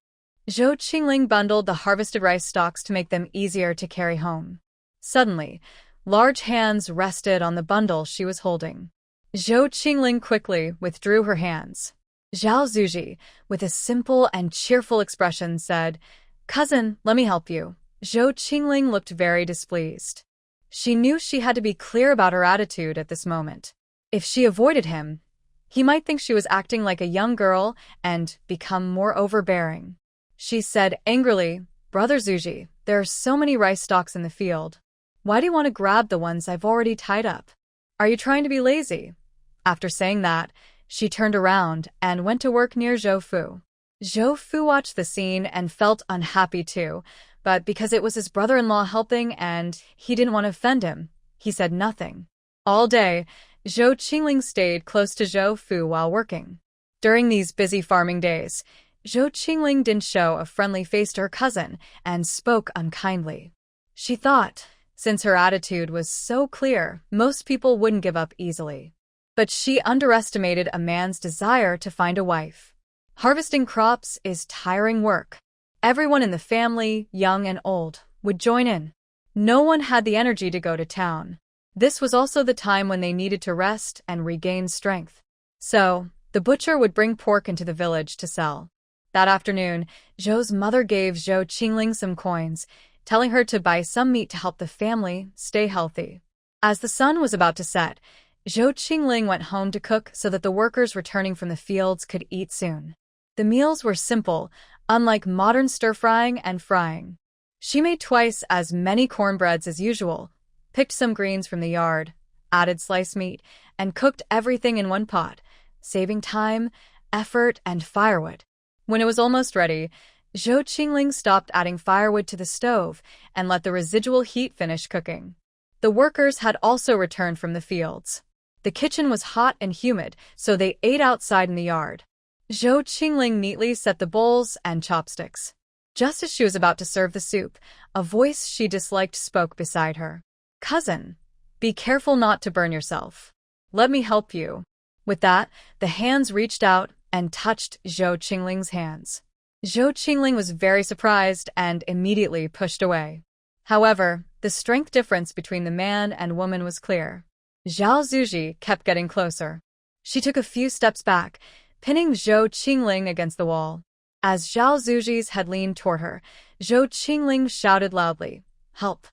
Zhou Qingling bundled the harvested rice stalks to make them easier to carry home. Suddenly, large hands rested on the bundle she was holding. Zhou Qingling quickly withdrew her hands. Zhao Zuji, with a simple and cheerful expression, said, "Cousin, let me help you." Zhou Qingling looked very displeased. She knew she had to be clear about her attitude at this moment. If she avoided him, he might think she was acting like a young girl and become more overbearing. She said angrily, "Brother Zuji, there are so many rice stalks in the field. Why do you want to grab the ones I've already tied up? Are you trying to be lazy?" After saying that, she turned around and went to work near Zhou Fu. Zhou Fu watched the scene and felt unhappy too, but because it was his brother-in-law helping and he didn't want to offend him, he said nothing. All day, Zhou Qingling stayed close to Zhou Fu while working. During these busy farming days, Zhou Qingling didn't show a friendly face to her cousin and spoke unkindly. She thought, since her attitude was so clear, most people wouldn't give up easily. But she underestimated a man's desire to find a wife. Harvesting crops is tiring work. Everyone in the family, young and old, would join in. No one had the energy to go to town. This was also the time when they needed to rest and regain strength. So, the butcher would bring pork into the village to sell. That afternoon, Zhou's mother gave Zhou Qingling some coins, telling her to buy some meat to help the family stay healthy. As the sun was about to set, Zhou Qingling went home to cook so that the workers returning from the fields could eat soon. The meals were simple, unlike modern stir-frying and frying. She made twice as many cornbreads as usual, picked some greens from the yard, added sliced meat, and cooked everything in one pot, saving time, effort, and firewood. When it was almost ready, Zhou Qingling stopped adding firewood to the stove and let the residual heat finish cooking. The workers had also returned from the fields. The kitchen was hot and humid, so they ate outside in the yard. Zhou Qingling neatly set the bowls and chopsticks. Just as she was about to serve the soup, a voice she disliked spoke beside her. "Cousin, be careful not to burn yourself. Let me help you." With that, the hands reached out and touched Zhou Qingling's hands. Zhou Qingling was very surprised and immediately pushed away. However, the strength difference between the man and woman was clear. Zhao Zuji kept getting closer. She took a few steps back, pinning Zhou Qingling against the wall. As Zhao Zuji's had leaned toward her, Zhou Qingling shouted loudly, "Help!"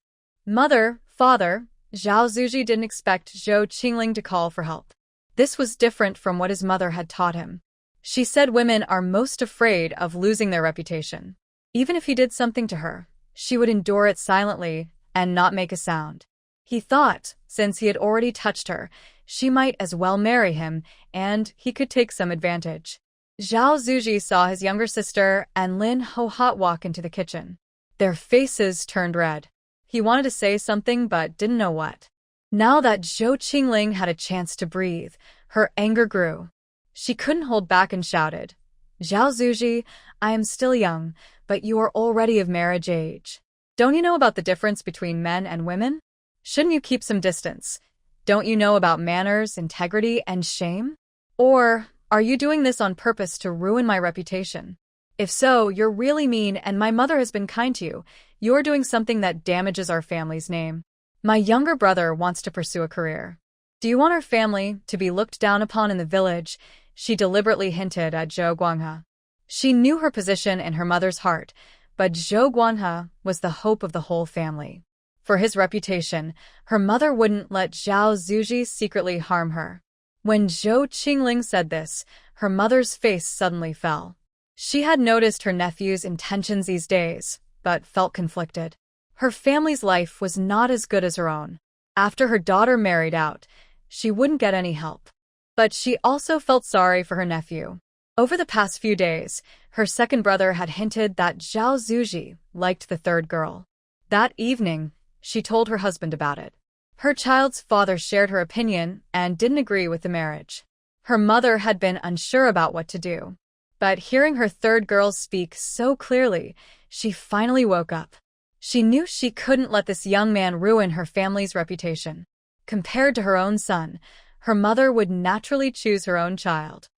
"Mother, father," Zhao Zuji didn't expect Zhou Qingling to call for help. This was different from what his mother had taught him. She said women are most afraid of losing their reputation. Even if he did something to her, she would endure it silently and not make a sound. He thought, since he had already touched her, she might as well marry him, and he could take some advantage. Zhao Zuji saw his younger sister and Lin Guihua walk into the kitchen. Their faces turned red. He wanted to say something but didn't know what. Now that Zhou Qingling had a chance to breathe, her anger grew. She couldn't hold back and shouted, "Zhao Zuji, I am still young, but you are already of marriage age. Don't you know about the difference between men and women? Shouldn't you keep some distance? Don't you know about manners, integrity, and shame? Or are you doing this on purpose to ruin my reputation? If so, you're really mean and my mother has been kind to you. You're doing something that damages our family's name. My younger brother wants to pursue a career. Do you want our family to be looked down upon in the village?" She deliberately hinted at Zhou Guanghai. She knew her position in her mother's heart, but Zhou Guanghai was the hope of the whole family. For his reputation, her mother wouldn't let Zhao Zuji secretly harm her. When Zhou Qingling said this, her mother's face suddenly fell. She had noticed her nephew's intentions these days, but felt conflicted. Her family's life was not as good as her own. After her daughter married out, she wouldn't get any help. But she also felt sorry for her nephew. Over the past few days, her second brother had hinted that Zhao Zuji liked the third girl. That evening, she told her husband about it. Her child's father shared her opinion and didn't agree with the marriage. Her mother had been unsure about what to do. But hearing her third girl speak so clearly, she finally woke up. She knew she couldn't let this young man ruin her family's reputation. Compared to her own son, her mother would naturally choose her own child.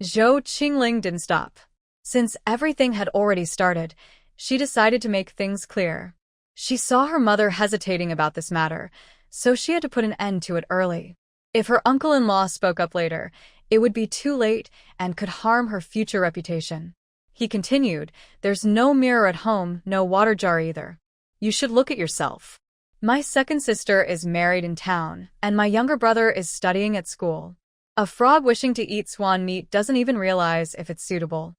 Zhou Qingling didn't stop. Since everything had already started, she decided to make things clear. She saw her mother hesitating about this matter, so she had to put an end to it early. If her uncle-in-law spoke up later, it would be too late and could harm her future reputation. He continued, "There's no mirror at home, no water jar either. You should look at yourself. My second sister is married in town, and my younger brother is studying at school. A frog wishing to eat swan meat doesn't even realize if it's suitable."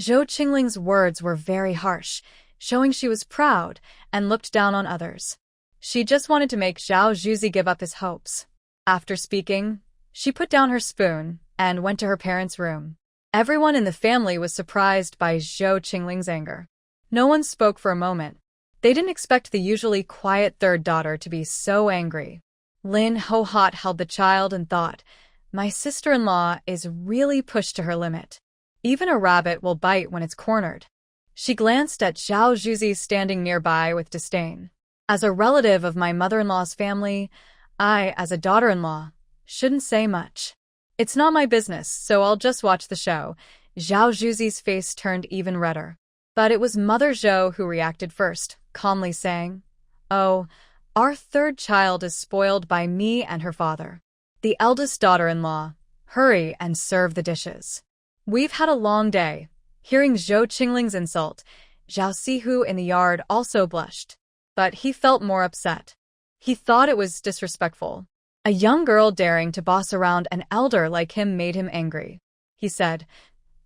Zhou Qingling's words were very harsh, showing she was proud and looked down on others. She just wanted to make Zhao Zuji give up his hopes. After speaking, she put down her spoon and went to her parents' room. Everyone in the family was surprised by Zhou Qingling's anger. No one spoke for a moment. They didn't expect the usually quiet third daughter to be so angry. Lin Guihua held the child and thought, "My sister-in-law is really pushed to her limit. Even a rabbit will bite when it's cornered." She glanced at Zhao Zuji standing nearby with disdain. "As a relative of my mother-in-law's family, I, as a daughter-in-law, shouldn't say much. It's not my business, so I'll just watch the show." Zhao Zuji's face turned even redder. But it was Mother Zhou who reacted first, calmly saying, "Oh, our third child is spoiled by me and her father. The eldest daughter-in-law, hurry and serve the dishes. We've had a long day." Hearing Zhou Qingling's insult, Zhao Sihu in the yard also blushed. But he felt more upset. He thought it was disrespectful. A young girl daring to boss around an elder like him made him angry. He said,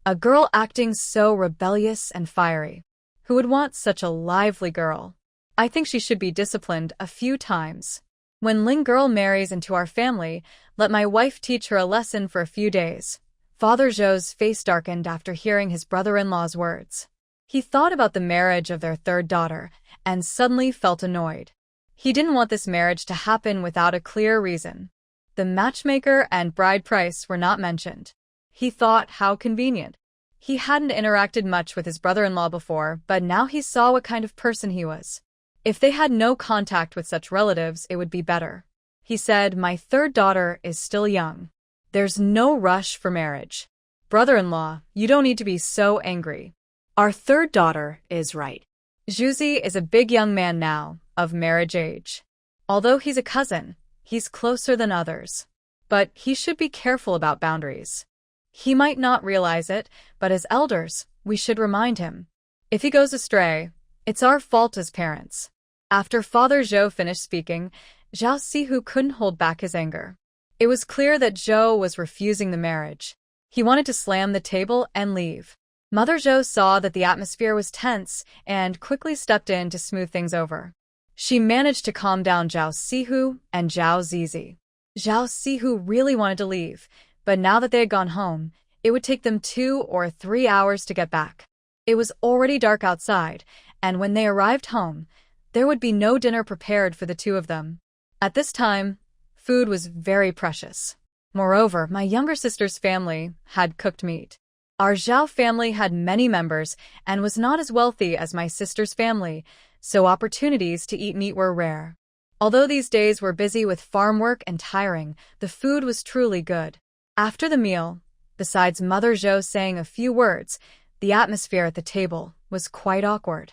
"A girl acting so rebellious and fiery. Who would want such a lively girl? I think she should be disciplined a few times. When Ling girl marries into our family, let my wife teach her a lesson for a few days." Father Zhou's face darkened after hearing his brother-in-law's words. He thought about the marriage of their third daughter and suddenly felt annoyed. He didn't want this marriage to happen without a clear reason. The matchmaker and bride price were not mentioned. He thought how convenient. He hadn't interacted much with his brother-in-law before, but now he saw what kind of person he was. If they had no contact with such relatives, it would be better. He said, "My third daughter is still young. There's no rush for marriage. Brother-in-law, you don't need to be so angry. Our third daughter is right. Zhuzi is a big young man now, of marriage age. Although he's a cousin, he's closer than others. But he should be careful about boundaries. He might not realize it, but as elders, we should remind him. If he goes astray, it's our fault as parents." After Father Zhou finished speaking, Zhao Sihu couldn't hold back his anger. It was clear that Zhou was refusing the marriage. He wanted to slam the table and leave. Mother Zhou saw that the atmosphere was tense and quickly stepped in to smooth things over. She managed to calm down Zhao Sihu and Zhao Zizi. Zhao Sihu really wanted to leave, but now that they had gone home, it would take them 2 or 3 hours to get back. It was already dark outside, and when they arrived home, there would be no dinner prepared for the two of them. At this time, food was very precious. Moreover, my younger sister's family had cooked meat. Our Zhao family had many members and was not as wealthy as my sister's family, so opportunities to eat meat were rare. Although these days were busy with farm work and tiring, the food was truly good. After the meal, besides Mother Zhou saying a few words, the atmosphere at the table was quite awkward.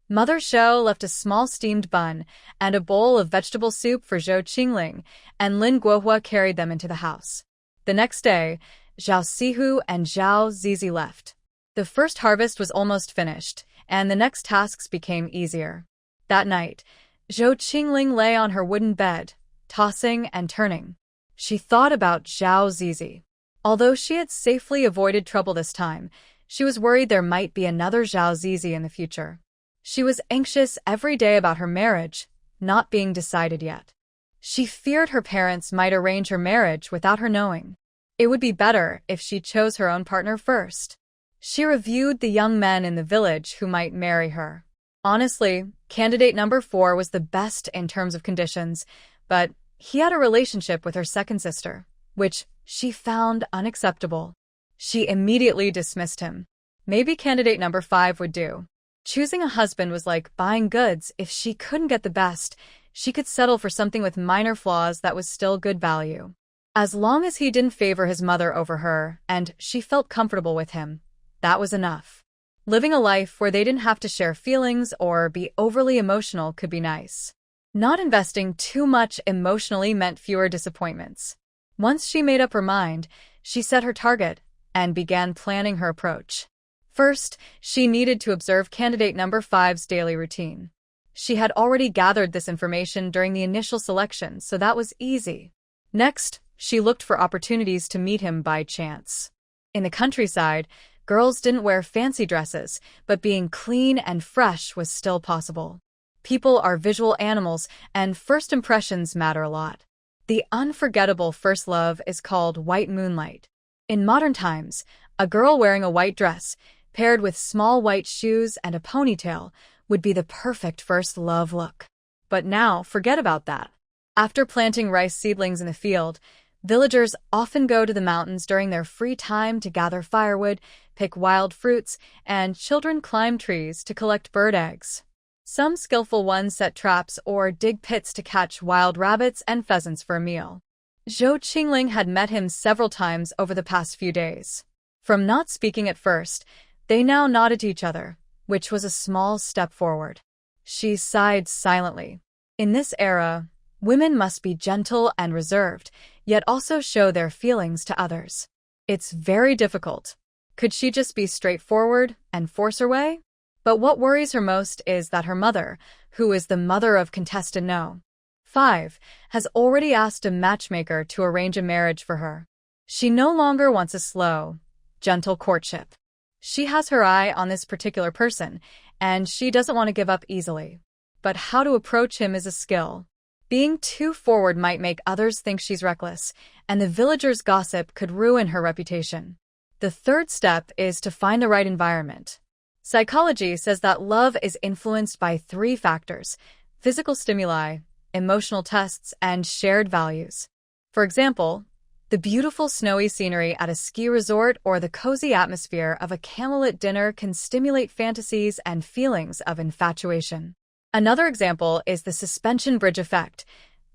Mother Zhou left a small steamed bun and a bowl of vegetable soup for Zhou Chingling, and Lin Guihua carried them into the house. The next day, Zhao Sihu and Zhao Zizi left. The first harvest was almost finished, and the next tasks became easier. That night, Zhou Chingling lay on her wooden bed, tossing and turning. She thought about Zhao Zizi. Although she had safely avoided trouble this time, she was worried there might be another Zhao Zizi in the future. She was anxious every day about her marriage, not being decided yet. She feared her parents might arrange her marriage without her knowing. It would be better if she chose her own partner first. She reviewed the young men in the village who might marry her. Honestly, candidate number 4 was the best in terms of conditions, but he had a relationship with her second sister, which she found unacceptable. She immediately dismissed him. Maybe candidate number 5 would do. Choosing a husband was like buying goods. If she couldn't get the best, she could settle for something with minor flaws that was still good value. As long as he didn't favor his mother over her and she felt comfortable with him, that was enough. Living a life where they didn't have to share feelings or be overly emotional could be nice. Not investing too much emotionally meant fewer disappointments. Once she made up her mind, she set her target and began planning her approach. First, she needed to observe candidate number 5's daily routine. She had already gathered this information during the initial selection, so that was easy. Next, she looked for opportunities to meet him by chance. In the countryside, girls didn't wear fancy dresses, but being clean and fresh was still possible. People are visual animals, and first impressions matter a lot. The unforgettable first love is called white moonlight. In modern times, a girl wearing a white dress, paired with small white shoes and a ponytail, would be the perfect first love look. But now, forget about that. After planting rice seedlings in the field, villagers often go to the mountains during their free time to gather firewood, pick wild fruits, and children climb trees to collect bird eggs. Some skillful ones set traps or dig pits to catch wild rabbits and pheasants for a meal. Zhou Chingling had met him several times over the past few days. From not speaking at first, they now nodded to each other, which was a small step forward. She sighed silently. In this era, women must be gentle and reserved, yet also show their feelings to others. It's very difficult. Could she just be straightforward and force her way? But what worries her most is that her mother, who is the mother of contestant No. 5, has already asked a matchmaker to arrange a marriage for her. She no longer wants a slow, gentle courtship. She has her eye on this particular person, and she doesn't want to give up easily. But how to approach him is a skill. Being too forward might make others think she's reckless, and the villagers' gossip could ruin her reputation. The third step is to find the right environment. Psychology says that love is influenced by 3 factors: physical stimuli, emotional tests, and shared values. For example, the beautiful snowy scenery at a ski resort or the cozy atmosphere of a candlelit dinner can stimulate fantasies and feelings of infatuation. Another example is the suspension bridge effect.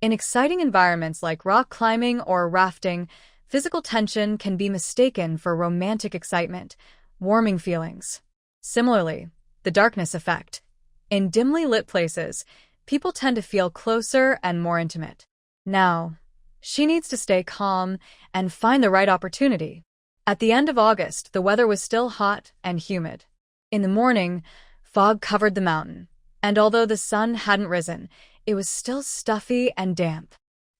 In exciting environments like rock climbing or rafting, physical tension can be mistaken for romantic excitement, warming feelings. Similarly, the darkness effect. In dimly lit places, people tend to feel closer and more intimate. Now, she needs to stay calm and find the right opportunity. At the end of August, the weather was still hot and humid. In the morning, fog covered the mountain, and although the sun hadn't risen, it was still stuffy and damp.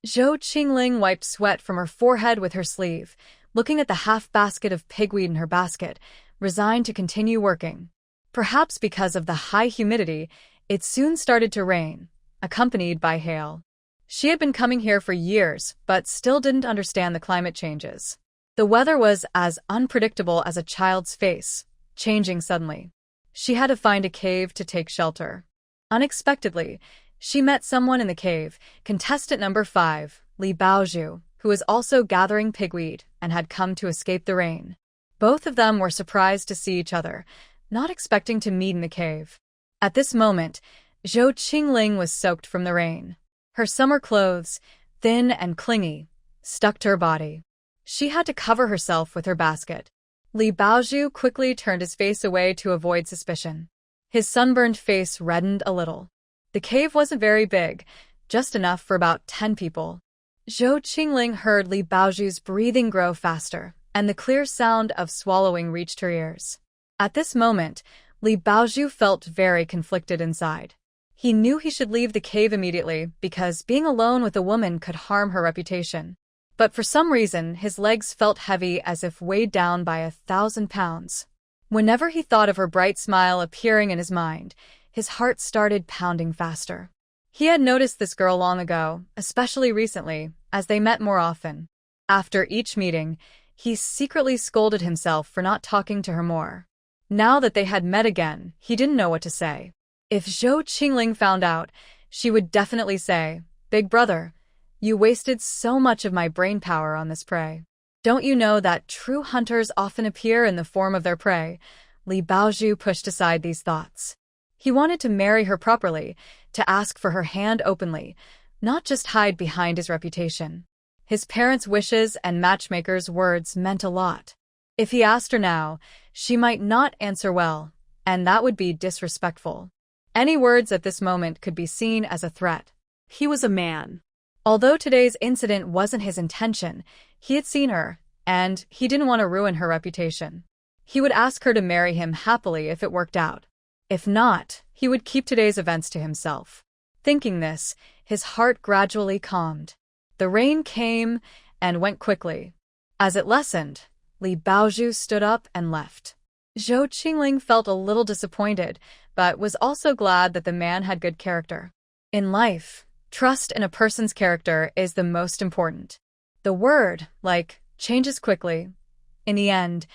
Zhou Chingling wiped sweat from her forehead with her sleeve, looking at the half-basket of pigweed in her basket, resigned to continue working. Perhaps because of the high humidity, it soon started to rain, accompanied by hail. She had been coming here for years, but still didn't understand the climate changes. The weather was as unpredictable as a child's face, changing suddenly. She had to find a cave to take shelter. Unexpectedly, she met someone in the cave, contestant number 5, Li Baozhu, who was also gathering pigweed and had come to escape the rain. Both of them were surprised to see each other, not expecting to meet in the cave. At this moment, Zhou Chingling was soaked from the rain. Her summer clothes, thin and clingy, stuck to her body. She had to cover herself with her basket. Li Baozhu quickly turned his face away to avoid suspicion. His sunburned face reddened a little. The cave wasn't very big, just enough for about 10 people. Zhou Qingling heard Li Baozhu's breathing grow faster, and the clear sound of swallowing reached her ears. At this moment, Li Baozhu felt very conflicted inside. He knew he should leave the cave immediately because being alone with a woman could harm her reputation. But for some reason, his legs felt heavy as if weighed down by 1,000 pounds. Whenever he thought of her bright smile appearing in his mind, his heart started pounding faster. He had noticed this girl long ago, especially recently, as they met more often. After each meeting, he secretly scolded himself for not talking to her more. Now that they had met again, he didn't know what to say. If Zhou Qingling found out, she would definitely say, "Big brother, you wasted so much of my brain power on this prey. Don't you know that true hunters often appear in the form of their prey?" Li Baozhu pushed aside these thoughts. He wanted to marry her properly, to ask for her hand openly, not just hide behind his reputation. His parents' wishes and matchmakers' words meant a lot. If he asked her now, she might not answer well, and that would be disrespectful. Any words at this moment could be seen as a threat. He was a man. Although today's incident wasn't his intention, he had seen her, and he didn't want to ruin her reputation. He would ask her to marry him happily if it worked out. If not, he would keep today's events to himself. Thinking this, his heart gradually calmed. The rain came and went quickly. As it lessened, Li Baozhu stood up and left. Zhou Qingling felt a little disappointed, but was also glad that the man had good character. In life, trust in a person's character is the most important. The word, like, changes quickly. In the end,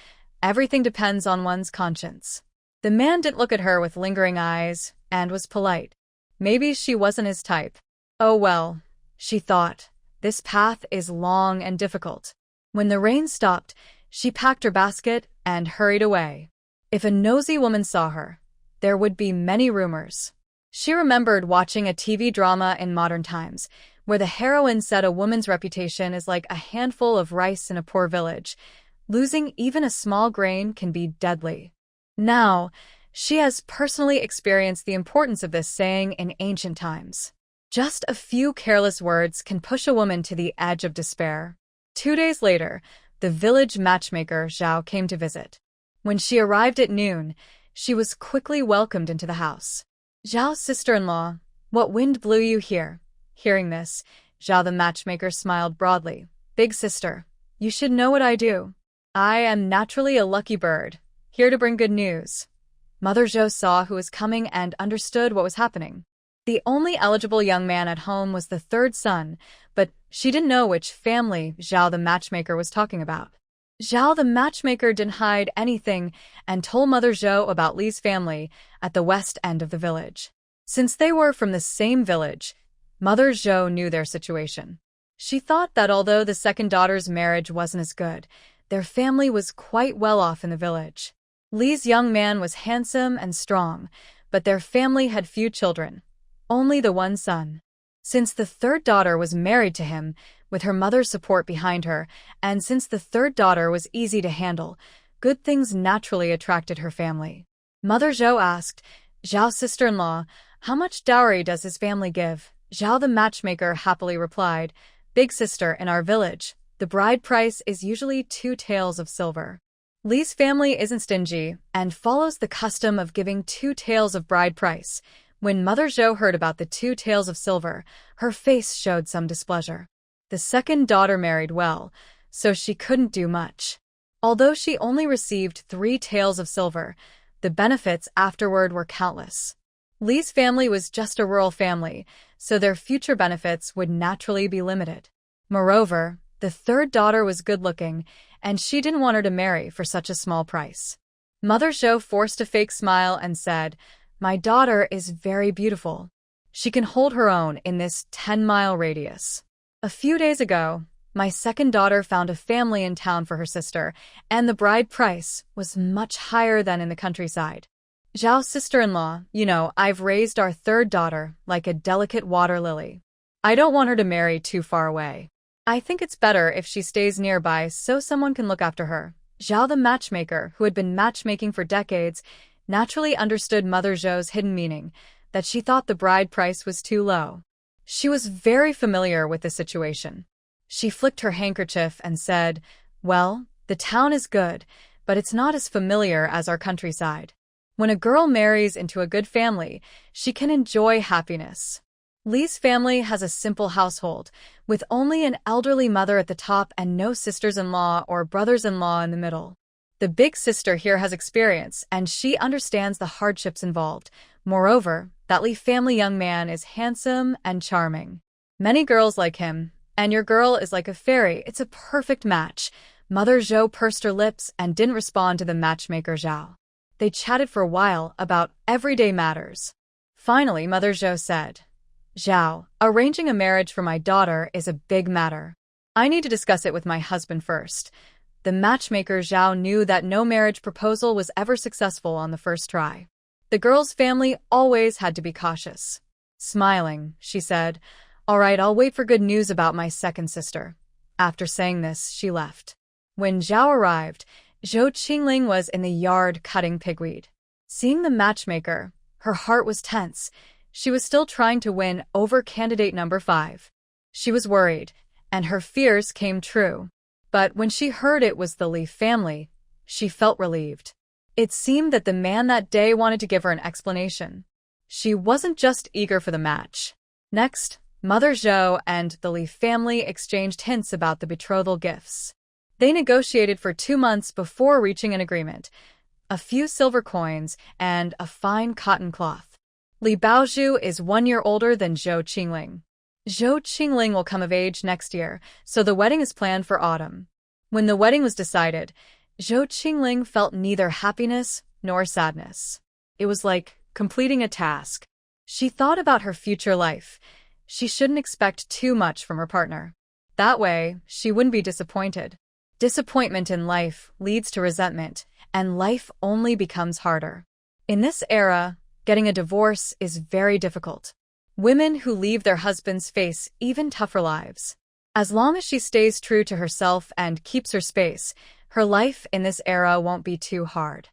everything depends on one's conscience. The man didn't look at her with lingering eyes, and was polite. Maybe she wasn't his type. Oh well, she thought, this path is long and difficult. When the rain stopped, she packed her basket and hurried away. If a nosy woman saw her, there would be many rumors. She remembered watching a TV drama in modern times, where the heroine said a woman's reputation is like a handful of rice in a poor village. Losing even a small grain can be deadly. Now, she has personally experienced the importance of this saying in ancient times. Just a few careless words can push a woman to the edge of despair. 2 days later, the village matchmaker Zhao came to visit. When she arrived at noon, she was quickly welcomed into the house. "Zhao's sister-in-law, what wind blew you here?" Hearing this, Zhao the matchmaker smiled broadly. Big sister, you should know what I do. I am naturally a lucky bird, here to bring good news. Mother Zhou saw who was coming and understood what was happening. The only eligible young man at home was the third son, but she didn't know which family Zhao the matchmaker was talking about. Zhao the matchmaker didn't hide anything and told Mother Zhou about Li's family at the west end of the village. Since they were from the same village, Mother Zhou knew their situation. She thought that although the second daughter's marriage wasn't as good, their family was quite well off in the village. Li's young man was handsome and strong, but their family had few children, only the one son. Since the third daughter was married to him, with her mother's support behind her, and since the third daughter was easy to handle, good things naturally attracted her family. Mother Zhou asked, Zhao's sister-in-law, how much dowry does his family give? Zhao the matchmaker happily replied, Big sister, in our village, the bride price is usually 2 taels of silver. Li's family isn't stingy and follows the custom of giving 2 taels of bride price. When Mother Zhou heard about the 2 taels of silver, her face showed some displeasure. The second daughter married well, so she couldn't do much. Although she only received 3 taels of silver, the benefits afterward were countless. Li's family was just a rural family, so their future benefits would naturally be limited. Moreover, the third daughter was good-looking, and she didn't want her to marry for such a small price. Mother Zhou forced a fake smile and said, My daughter is very beautiful. She can hold her own in this 10-mile radius. A few days ago, my second daughter found a family in town for her sister, and the bride price was much higher than in the countryside. Zhao's sister-in-law, I've raised our third daughter like a delicate water lily. I don't want her to marry too far away. I think it's better if she stays nearby so someone can look after her. Zhao the matchmaker, who had been matchmaking for decades, naturally understood Mother Zhou's hidden meaning, that she thought the bride price was too low. She was very familiar with the situation. She flicked her handkerchief and said, Well, the town is good, but it's not as familiar as our countryside. When a girl marries into a good family, she can enjoy happiness. Li's family has a simple household, with only an elderly mother at the top and no sisters-in-law or brothers-in-law in the middle. The big sister here has experience, and she understands the hardships involved. Moreover, that Li family young man is handsome and charming. Many girls like him, and your girl is like a fairy. It's a perfect match. Mother Zhou pursed her lips and didn't respond to the matchmaker Zhao. They chatted for a while about everyday matters. Finally, Mother Zhou said, Zhao, arranging a marriage for my daughter is a big matter. I need to discuss it with my husband first. The matchmaker Zhao knew that no marriage proposal was ever successful on the first try. The girl's family always had to be cautious. Smiling, she said, All right, I'll wait for good news about my second sister. After saying this, she left. When Zhao arrived, Zhou Chingling was in the yard cutting pigweed. Seeing the matchmaker, her heart was tense. She was still trying to win over candidate number 5. She was worried, and her fears came true. But when she heard it was the Li family, she felt relieved. It seemed that the man that day wanted to give her an explanation. She wasn't just eager for the match. Next, Mother Zhou and the Li family exchanged hints about the betrothal gifts. They negotiated for 2 months before reaching an agreement, a few silver coins and a fine cotton cloth. Li Baozhu is 1 year older than Zhou Chingling. Zhou Chingling will come of age next year, so the wedding is planned for autumn. When the wedding was decided, Zhou Chingling felt neither happiness nor sadness. It was like completing a task. She thought about her future life. She shouldn't expect too much from her partner. That way, she wouldn't be disappointed. Disappointment in life leads to resentment, and life only becomes harder. In this era, getting a divorce is very difficult. Women who leave their husbands face even tougher lives. As long as she stays true to herself and keeps her space, her life in this era won't be too hard.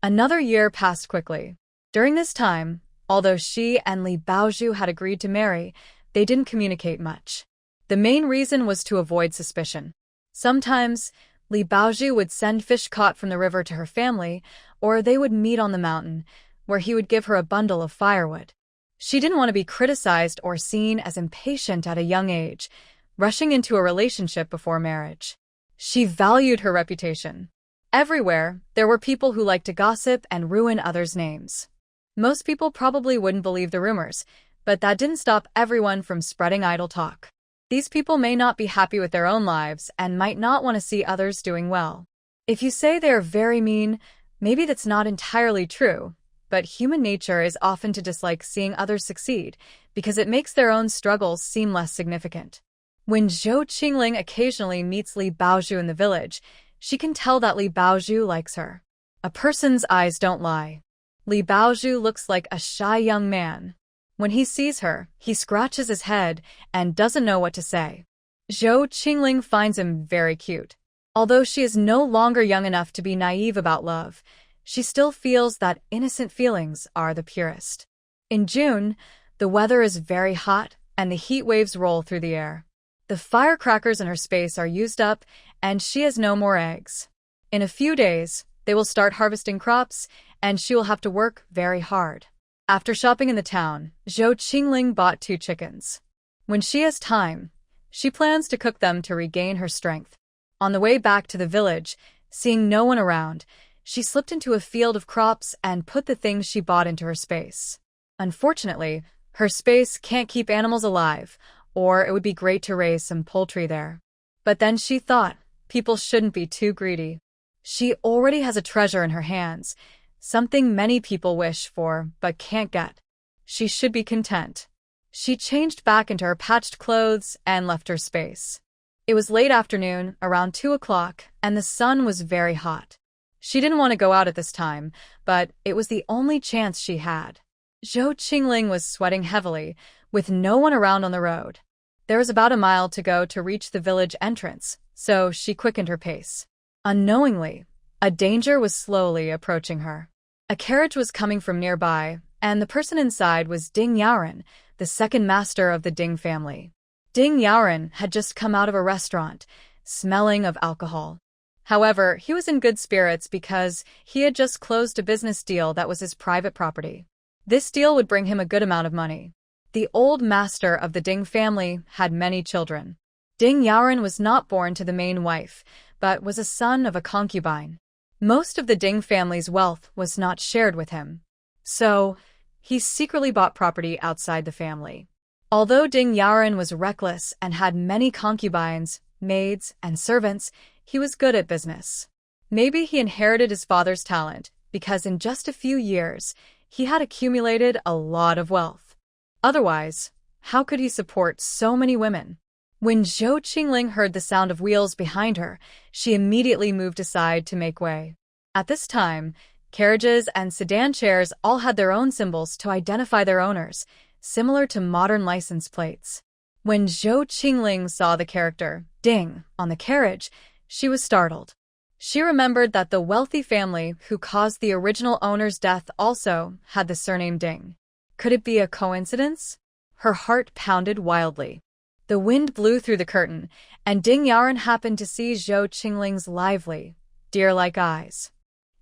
Another year passed quickly. During this time, although she and Li Baozhu had agreed to marry, they didn't communicate much. The main reason was to avoid suspicion. Sometimes, Li Baozhu would send fish caught from the river to her family, or they would meet on the mountain, where he would give her a bundle of firewood. She didn't want to be criticized or seen as impatient at a young age, rushing into a relationship before marriage. She valued her reputation. Everywhere, there were people who liked to gossip and ruin others' names. Most people probably wouldn't believe the rumors, but that didn't stop everyone from spreading idle talk. These people may not be happy with their own lives and might not want to see others doing well. If you say they're very mean, maybe that's not entirely true, but human nature is often to dislike seeing others succeed because it makes their own struggles seem less significant. When Zhou Chingling occasionally meets Li Baozhu in the village, she can tell that Li Baozhu likes her. A person's eyes don't lie. Li Baozhu looks like a shy young man. When he sees her, he scratches his head and doesn't know what to say. Zhou Qingling finds him very cute. Although she is no longer young enough to be naive about love, she still feels that innocent feelings are the purest. In June, the weather is very hot and the heat waves roll through the air. The firecrackers in her space are used up and she has no more eggs. In a few days, they will start harvesting crops and she will have to work very hard. After shopping in the town, Zhou Qingling bought 2 chickens. When she has time, she plans to cook them to regain her strength. On the way back to the village, seeing no one around, she slipped into a field of crops and put the things she bought into her space. Unfortunately, her space can't keep animals alive, or it would be great to raise some poultry there. But then she thought, people shouldn't be too greedy. She already has a treasure in her hands, something many people wish for but can't get. She should be content. She changed back into her patched clothes and left her space. It was late afternoon, around 2 o'clock, and the sun was very hot. She didn't want to go out at this time, but it was the only chance she had. Zhou Qingling was sweating heavily, with no one around on the road. There was about a mile to go to reach the village entrance, so she quickened her pace. Unknowingly, a danger was slowly approaching her. A carriage was coming from nearby, and the person inside was Ding Yaoren, the second master of the Ding family. Ding Yaoren had just come out of a restaurant, smelling of alcohol. However, he was in good spirits because he had just closed a business deal that was his private property. This deal would bring him a good amount of money. The old master of the Ding family had many children. Ding Yaoren was not born to the main wife, but was a son of a concubine. Most of the Ding family's wealth was not shared with him. So, he secretly bought property outside the family. Although Ding Yaoren was reckless and had many concubines, maids, and servants, he was good at business. Maybe he inherited his father's talent, because in just a few years, he had accumulated a lot of wealth. Otherwise, how could he support so many women? When Zhou Qingling heard the sound of wheels behind her, she immediately moved aside to make way. At this time, carriages and sedan chairs all had their own symbols to identify their owners, similar to modern license plates. When Zhou Qingling saw the character, Ding, on the carriage, she was startled. She remembered that the wealthy family who caused the original owner's death also had the surname Ding. Could it be a coincidence? Her heart pounded wildly. The wind blew through the curtain, and Ding Yaoren happened to see Zhou Qingling's lively, deer-like eyes.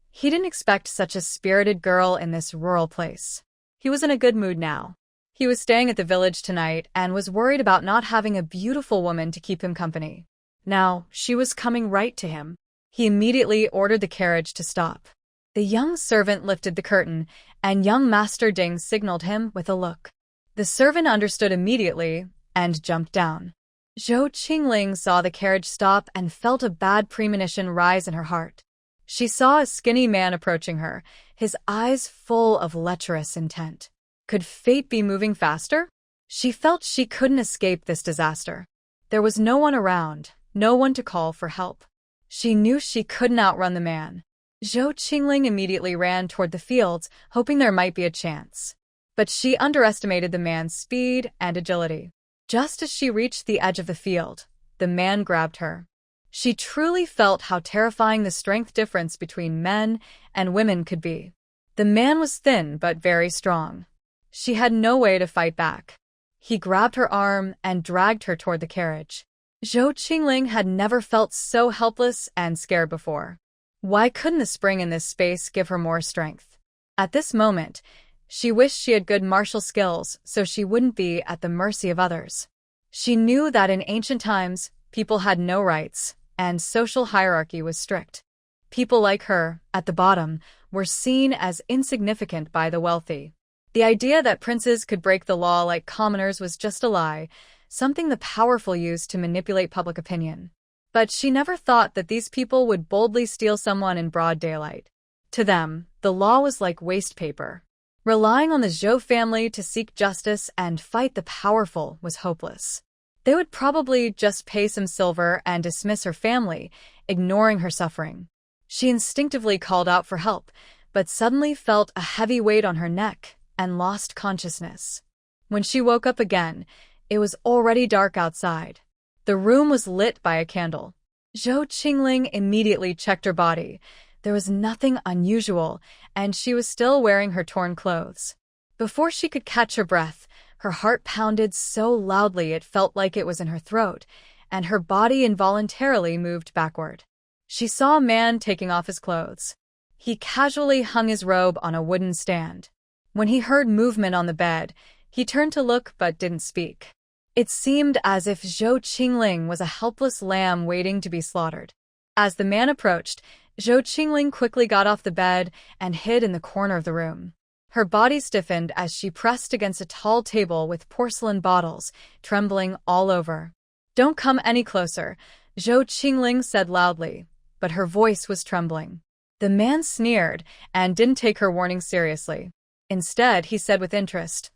He didn't expect such a spirited girl in this rural place. He was in a good mood now. He was staying at the village tonight and was worried about not having a beautiful woman to keep him company. Now, she was coming right to him. He immediately ordered the carriage to stop. The young servant lifted the curtain, and young Master Ding signaled him with a look. The servant understood immediately and jumped down. Zhou Qingling saw the carriage stop and felt a bad premonition rise in her heart. She saw a skinny man approaching her, his eyes full of lecherous intent. Could fate be moving faster? She felt she couldn't escape this disaster. There was no one around, no one to call for help. She knew she couldn't outrun the man. Zhou Qingling immediately ran toward the fields, hoping there might be a chance. But she underestimated the man's speed and agility. Just as she reached the edge of the field, the man grabbed her. She truly felt how terrifying the strength difference between men and women could be. The man was thin but very strong. She had no way to fight back. He grabbed her arm and dragged her toward the carriage. Zhou Qingling had never felt so helpless and scared before. Why couldn't the spring in this space give her more strength? At this moment, She wished she had good martial skills so she wouldn't be at the mercy of others. She knew that in ancient times, people had no rights, and social hierarchy was strict. People like her, at the bottom, were seen as insignificant by the wealthy. The idea that princes could break the law like commoners was just a lie, something the powerful used to manipulate public opinion. But she never thought that these people would boldly steal someone in broad daylight. To them, the law was like waste paper. Relying on the Zhou family to seek justice and fight the powerful was hopeless. They would probably just pay some silver and dismiss her family, ignoring her suffering. She instinctively called out for help, but suddenly felt a heavy weight on her neck and lost consciousness. When she woke up again, it was already dark outside. The room was lit by a candle. Zhou Chingling immediately checked her body. There was nothing unusual, and she was still wearing her torn clothes. Before she could catch her breath, her heart pounded so loudly it felt like it was in her throat, and her body involuntarily moved backward. She saw a man taking off his clothes. He casually hung his robe on a wooden stand. When he heard movement on the bed, he turned to look but didn't speak. It seemed as if Zhou Chingling was a helpless lamb waiting to be slaughtered. As the man approached, Zhou Chingling quickly got off the bed and hid in the corner of the room. Her body stiffened as she pressed against a tall table with porcelain bottles, trembling all over. "Don't come any closer," Zhou Chingling said loudly, but her voice was trembling. The man sneered and didn't take her warning seriously. Instead, he said with interest,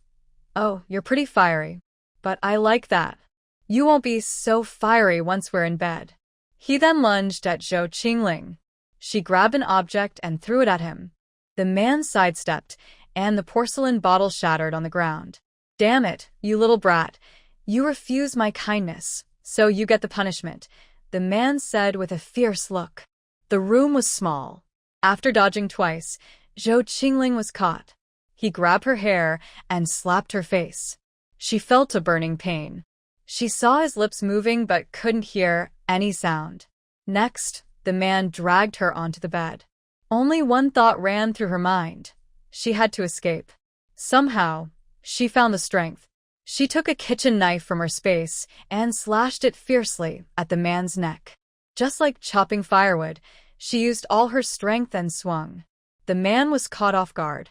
"Oh, you're pretty fiery. But I like that. You won't be so fiery once we're in bed." He then lunged at Zhou Chingling. She grabbed an object and threw it at him. The man sidestepped, and the porcelain bottle shattered on the ground. "Damn it, you little brat. You refuse my kindness, so you get the punishment," the man said with a fierce look. The room was small. After dodging twice, Zhou Chingling was caught. He grabbed her hair and slapped her face. She felt a burning pain. She saw his lips moving but couldn't hear any sound. Next, the man dragged her onto the bed. Only one thought ran through her mind. She had to escape. Somehow, she found the strength. She took a kitchen knife from her space and slashed it fiercely at the man's neck. Just like chopping firewood, she used all her strength and swung. The man was caught off guard.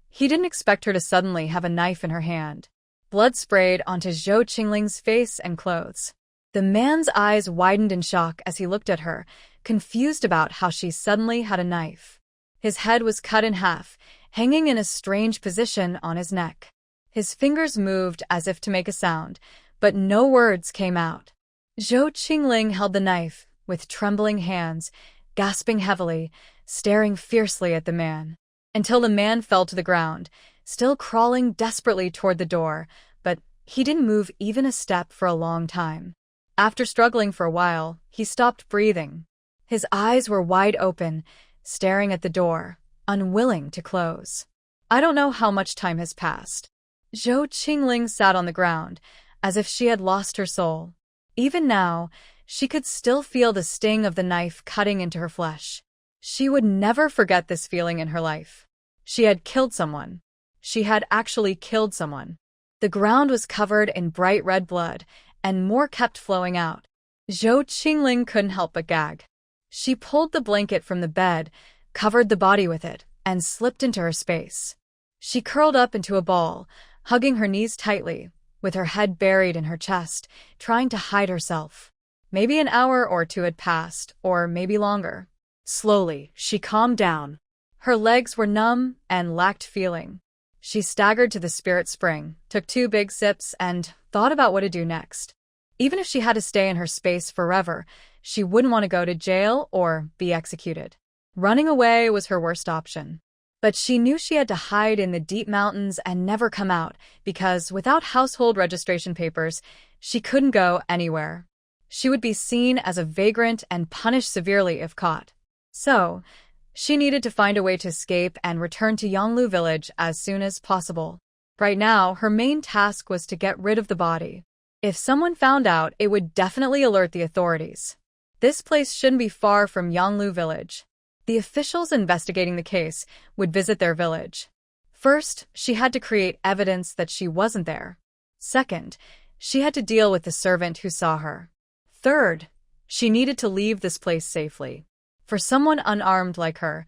He didn't expect her to suddenly have a knife in her hand. Blood sprayed onto Zhou Qingling's face and clothes. The man's eyes widened in shock as he looked at her, confused about how she suddenly had a knife. His head was cut in half, hanging in a strange position on his neck. His fingers moved as if to make a sound, but no words came out. Zhou Qingling held the knife with trembling hands, gasping heavily, staring fiercely at the man, until the man fell to the ground, still crawling desperately toward the door, but he didn't move even a step for a long time. After struggling for a while, he stopped breathing. His eyes were wide open, staring at the door, unwilling to close. I don't know how much time has passed. Zhou Qingling sat on the ground, as if she had lost her soul. Even now, she could still feel the sting of the knife cutting into her flesh. She would never forget this feeling in her life. She had killed someone. She had actually killed someone. The ground was covered in bright red blood, and more kept flowing out. Zhou Qingling couldn't help but gag. She pulled the blanket from the bed, covered the body with it, and slipped into her space. She curled up into a ball, hugging her knees tightly, with her head buried in her chest, trying to hide herself. Maybe an hour or two had passed, or maybe longer. Slowly, she calmed down. Her legs were numb and lacked feeling. She staggered to the spirit spring, took 2 big sips, and thought about what to do next. Even if she had to stay in her space forever, she wouldn't want to go to jail or be executed. Running away was her worst option. But she knew she had to hide in the deep mountains and never come out, because without household registration papers, she couldn't go anywhere. She would be seen as a vagrant and punished severely if caught. So, she needed to find a way to escape and return to Yonglu village as soon as possible. Right now, her main task was to get rid of the body. If someone found out, it would definitely alert the authorities. This place shouldn't be far from Yonglu village. The officials investigating the case would visit their village. First, she had to create evidence that she wasn't there. Second, she had to deal with the servant who saw her. Third, she needed to leave this place safely. For someone unarmed like her,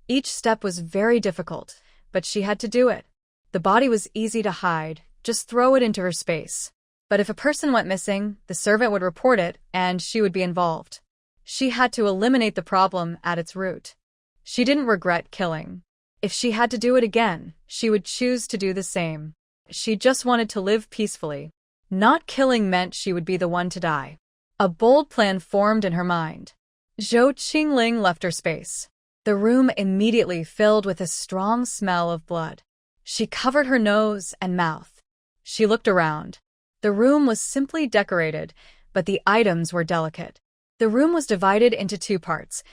each step was very difficult, but she had to do it. The body was easy to hide, just throw it into her space. But if a person went missing, the servant would report it, and she would be involved. She had to eliminate the problem at its root. She didn't regret killing. If she had to do it again, she would choose to do the same. She just wanted to live peacefully. Not killing meant she would be the one to die. A bold plan formed in her mind. Chingling left her space. The room immediately filled with a strong smell of blood. She covered her nose and mouth. She looked around. The room was simply decorated, but the items were delicate. The room was divided into two parts,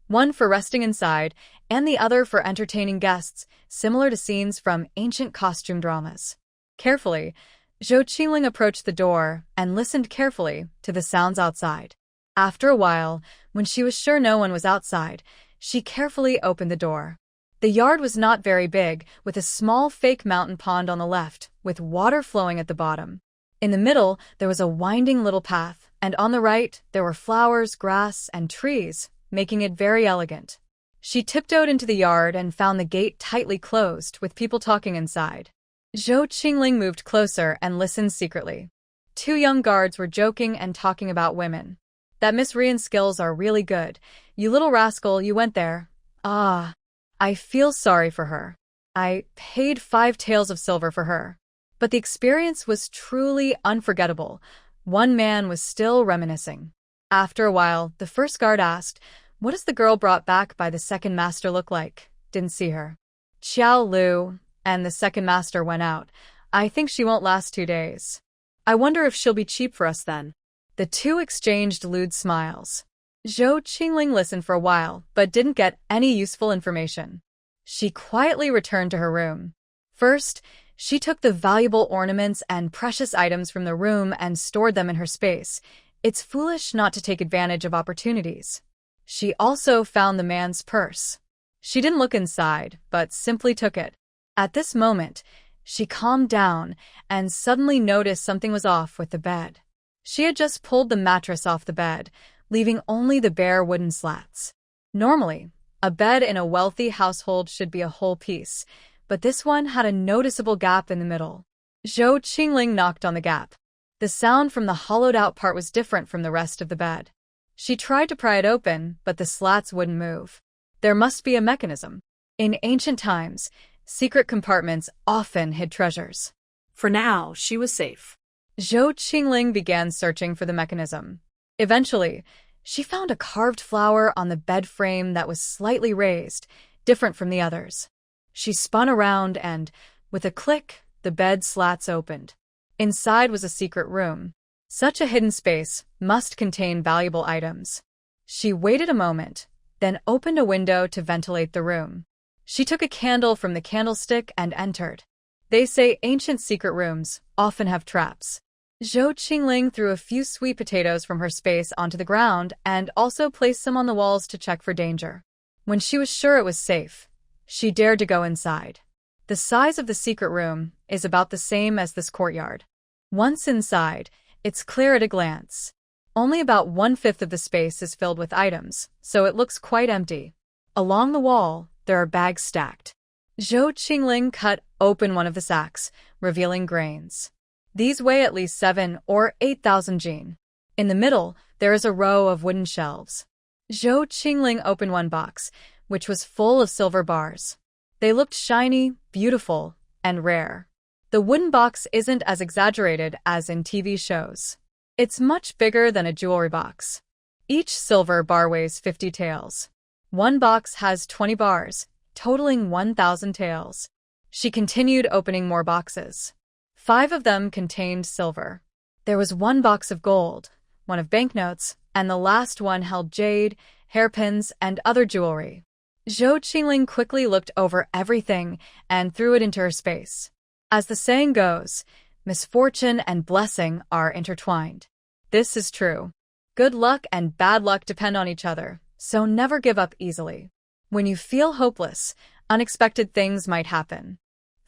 one for resting inside and the other for entertaining guests, similar to scenes from ancient costume dramas. Carefully, Chingling approached the door and listened carefully to the sounds outside. After a while, when she was sure no one was outside, she carefully opened the door. The yard was not very big, with a small fake mountain pond on the left, with water flowing at the bottom. In the middle, there was a winding little path, and on the right, there were flowers, grass, and trees, making it very elegant. She tiptoed into the yard and found the gate tightly closed, with people talking inside. Chingling moved closer and listened secretly. Two young guards were joking and talking about women. That Miss Rian's skills are really good. You little rascal, you went there. Ah, I feel sorry for her. I paid 5 taels of silver for her. But the experience was truly unforgettable. One man was still reminiscing. After a while, the first guard asked, "What does the girl brought back by the second master look like?" "Didn't see her." "Xiao Lu," and the second master went out. "I think she won't last 2 days. I wonder if she'll be cheap for us then." The two exchanged lewd smiles. Chingling listened for a while, but didn't get any useful information. She quietly returned to her room. First, she took the valuable ornaments and precious items from the room and stored them in her space. It's foolish not to take advantage of opportunities. She also found the man's purse. She didn't look inside, but simply took it. At this moment, she calmed down and suddenly noticed something was off with the bed. She had just pulled the mattress off the bed, leaving only the bare wooden slats. Normally, a bed in a wealthy household should be a whole piece, but this one had a noticeable gap in the middle. Chingling knocked on the gap. The sound from the hollowed-out part was different from the rest of the bed. She tried to pry it open, but the slats wouldn't move. There must be a mechanism. In ancient times, secret compartments often hid treasures. For now, she was safe. Chingling began searching for the mechanism. Eventually, she found a carved flower on the bed frame that was slightly raised, different from the others. She spun around and, with a click, the bed slats opened. Inside was a secret room. Such a hidden space must contain valuable items. She waited a moment, then opened a window to ventilate the room. She took a candle from the candlestick and entered. They say ancient secret rooms often have traps. Chingling threw a few sweet potatoes from her space onto the ground and also placed some on the walls to check for danger. When she was sure it was safe, she dared to go inside. The size of the secret room is about the same as this courtyard. Once inside, it's clear at a glance. Only about 1/5 of the space is filled with items, so it looks quite empty. Along the wall, there are bags stacked. Chingling cut open one of the sacks, revealing grains. These weigh at least 7 or 8,000 jin. In the middle, there is a row of wooden shelves. Chingling opened one box, which was full of silver bars. They looked shiny, beautiful, and rare. The wooden box isn't as exaggerated as in TV shows. It's much bigger than a jewelry box. Each silver bar weighs 50 taels. One box has 20 bars, totaling 1,000 taels. She continued opening more boxes. 5 of them contained silver. There was one box of gold, one of banknotes, and the last one held jade, hairpins, and other jewelry. Chingling quickly looked over everything and threw it into her space. As the saying goes, misfortune and blessing are intertwined. This is true. Good luck and bad luck depend on each other, so never give up easily. When you feel hopeless, unexpected things might happen.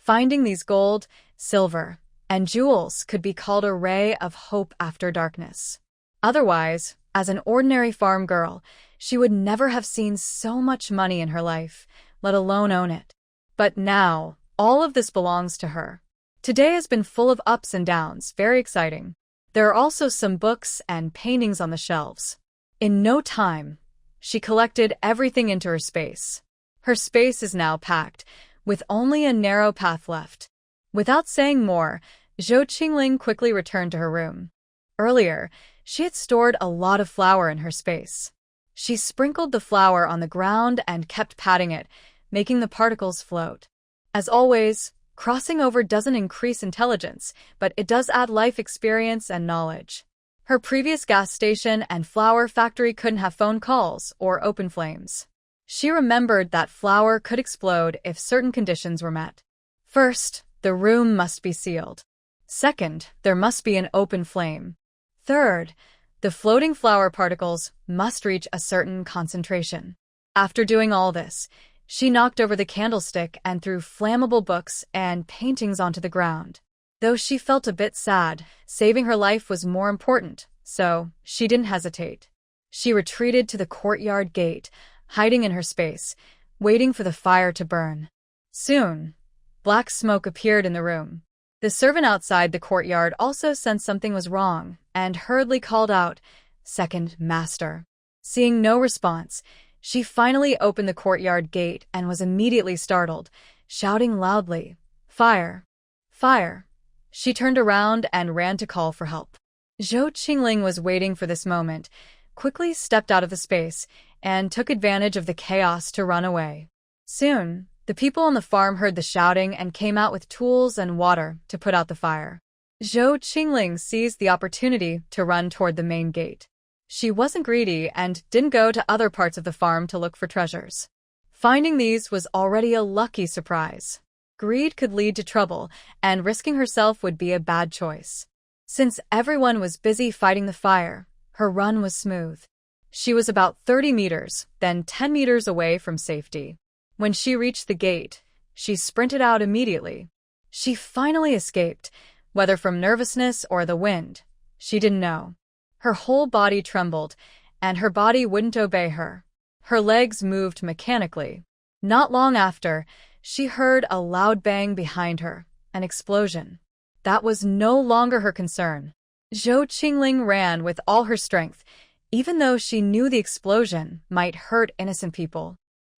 Finding these gold, silver, and jewels could be called a ray of hope after darkness. Otherwise, as an ordinary farm girl, she would never have seen so much money in her life, let alone own it. But now, all of this belongs to her. Today has been full of ups and downs, very exciting. There are also some books and paintings on the shelves. In no time, she collected everything into her space. Her space is now packed, with only a narrow path left. Without saying more, Zhou Chingling quickly returned to her room. Earlier, she had stored a lot of flour in her space. She sprinkled the flour on the ground and kept patting it, making the particles float. As always, crossing over doesn't increase intelligence, but it does add life experience and knowledge. Her previous gas station and flour factory couldn't have phone calls or open flames. She remembered that flour could explode if certain conditions were met. First, the room must be sealed. Second, there must be an open flame. Third, the floating flour particles must reach a certain concentration. After doing all this, she knocked over the candlestick and threw flammable books and paintings onto the ground. Though she felt a bit sad, saving her life was more important, so she didn't hesitate. She retreated to the courtyard gate, hiding in her space, waiting for the fire to burn. Soon, black smoke appeared in the room. The servant outside the courtyard also sensed something was wrong and hurriedly called out, "Second master." Seeing no response, she finally opened the courtyard gate and was immediately startled, shouting loudly, "Fire! Fire!" She turned around and ran to call for help. Zhou Qingling was waiting for this moment, quickly stepped out of the space, and took advantage of the chaos to run away. Soon, the people on the farm heard the shouting and came out with tools and water to put out the fire. Zhou Qingling seized the opportunity to run toward the main gate. She wasn't greedy and didn't go to other parts of the farm to look for treasures. Finding these was already a lucky surprise. Greed could lead to trouble, and risking herself would be a bad choice. Since everyone was busy fighting the fire, her run was smooth. She was about 30 meters, then 10 meters away from safety. When she reached the gate, she sprinted out immediately. She finally escaped, whether from nervousness or the wind. She didn't know. Her whole body trembled, and her body wouldn't obey her. Her legs moved mechanically. Not long after, she heard a loud bang behind her, an explosion. That was no longer her concern. Zhou Qingling ran with all her strength, even though she knew the explosion might hurt innocent people.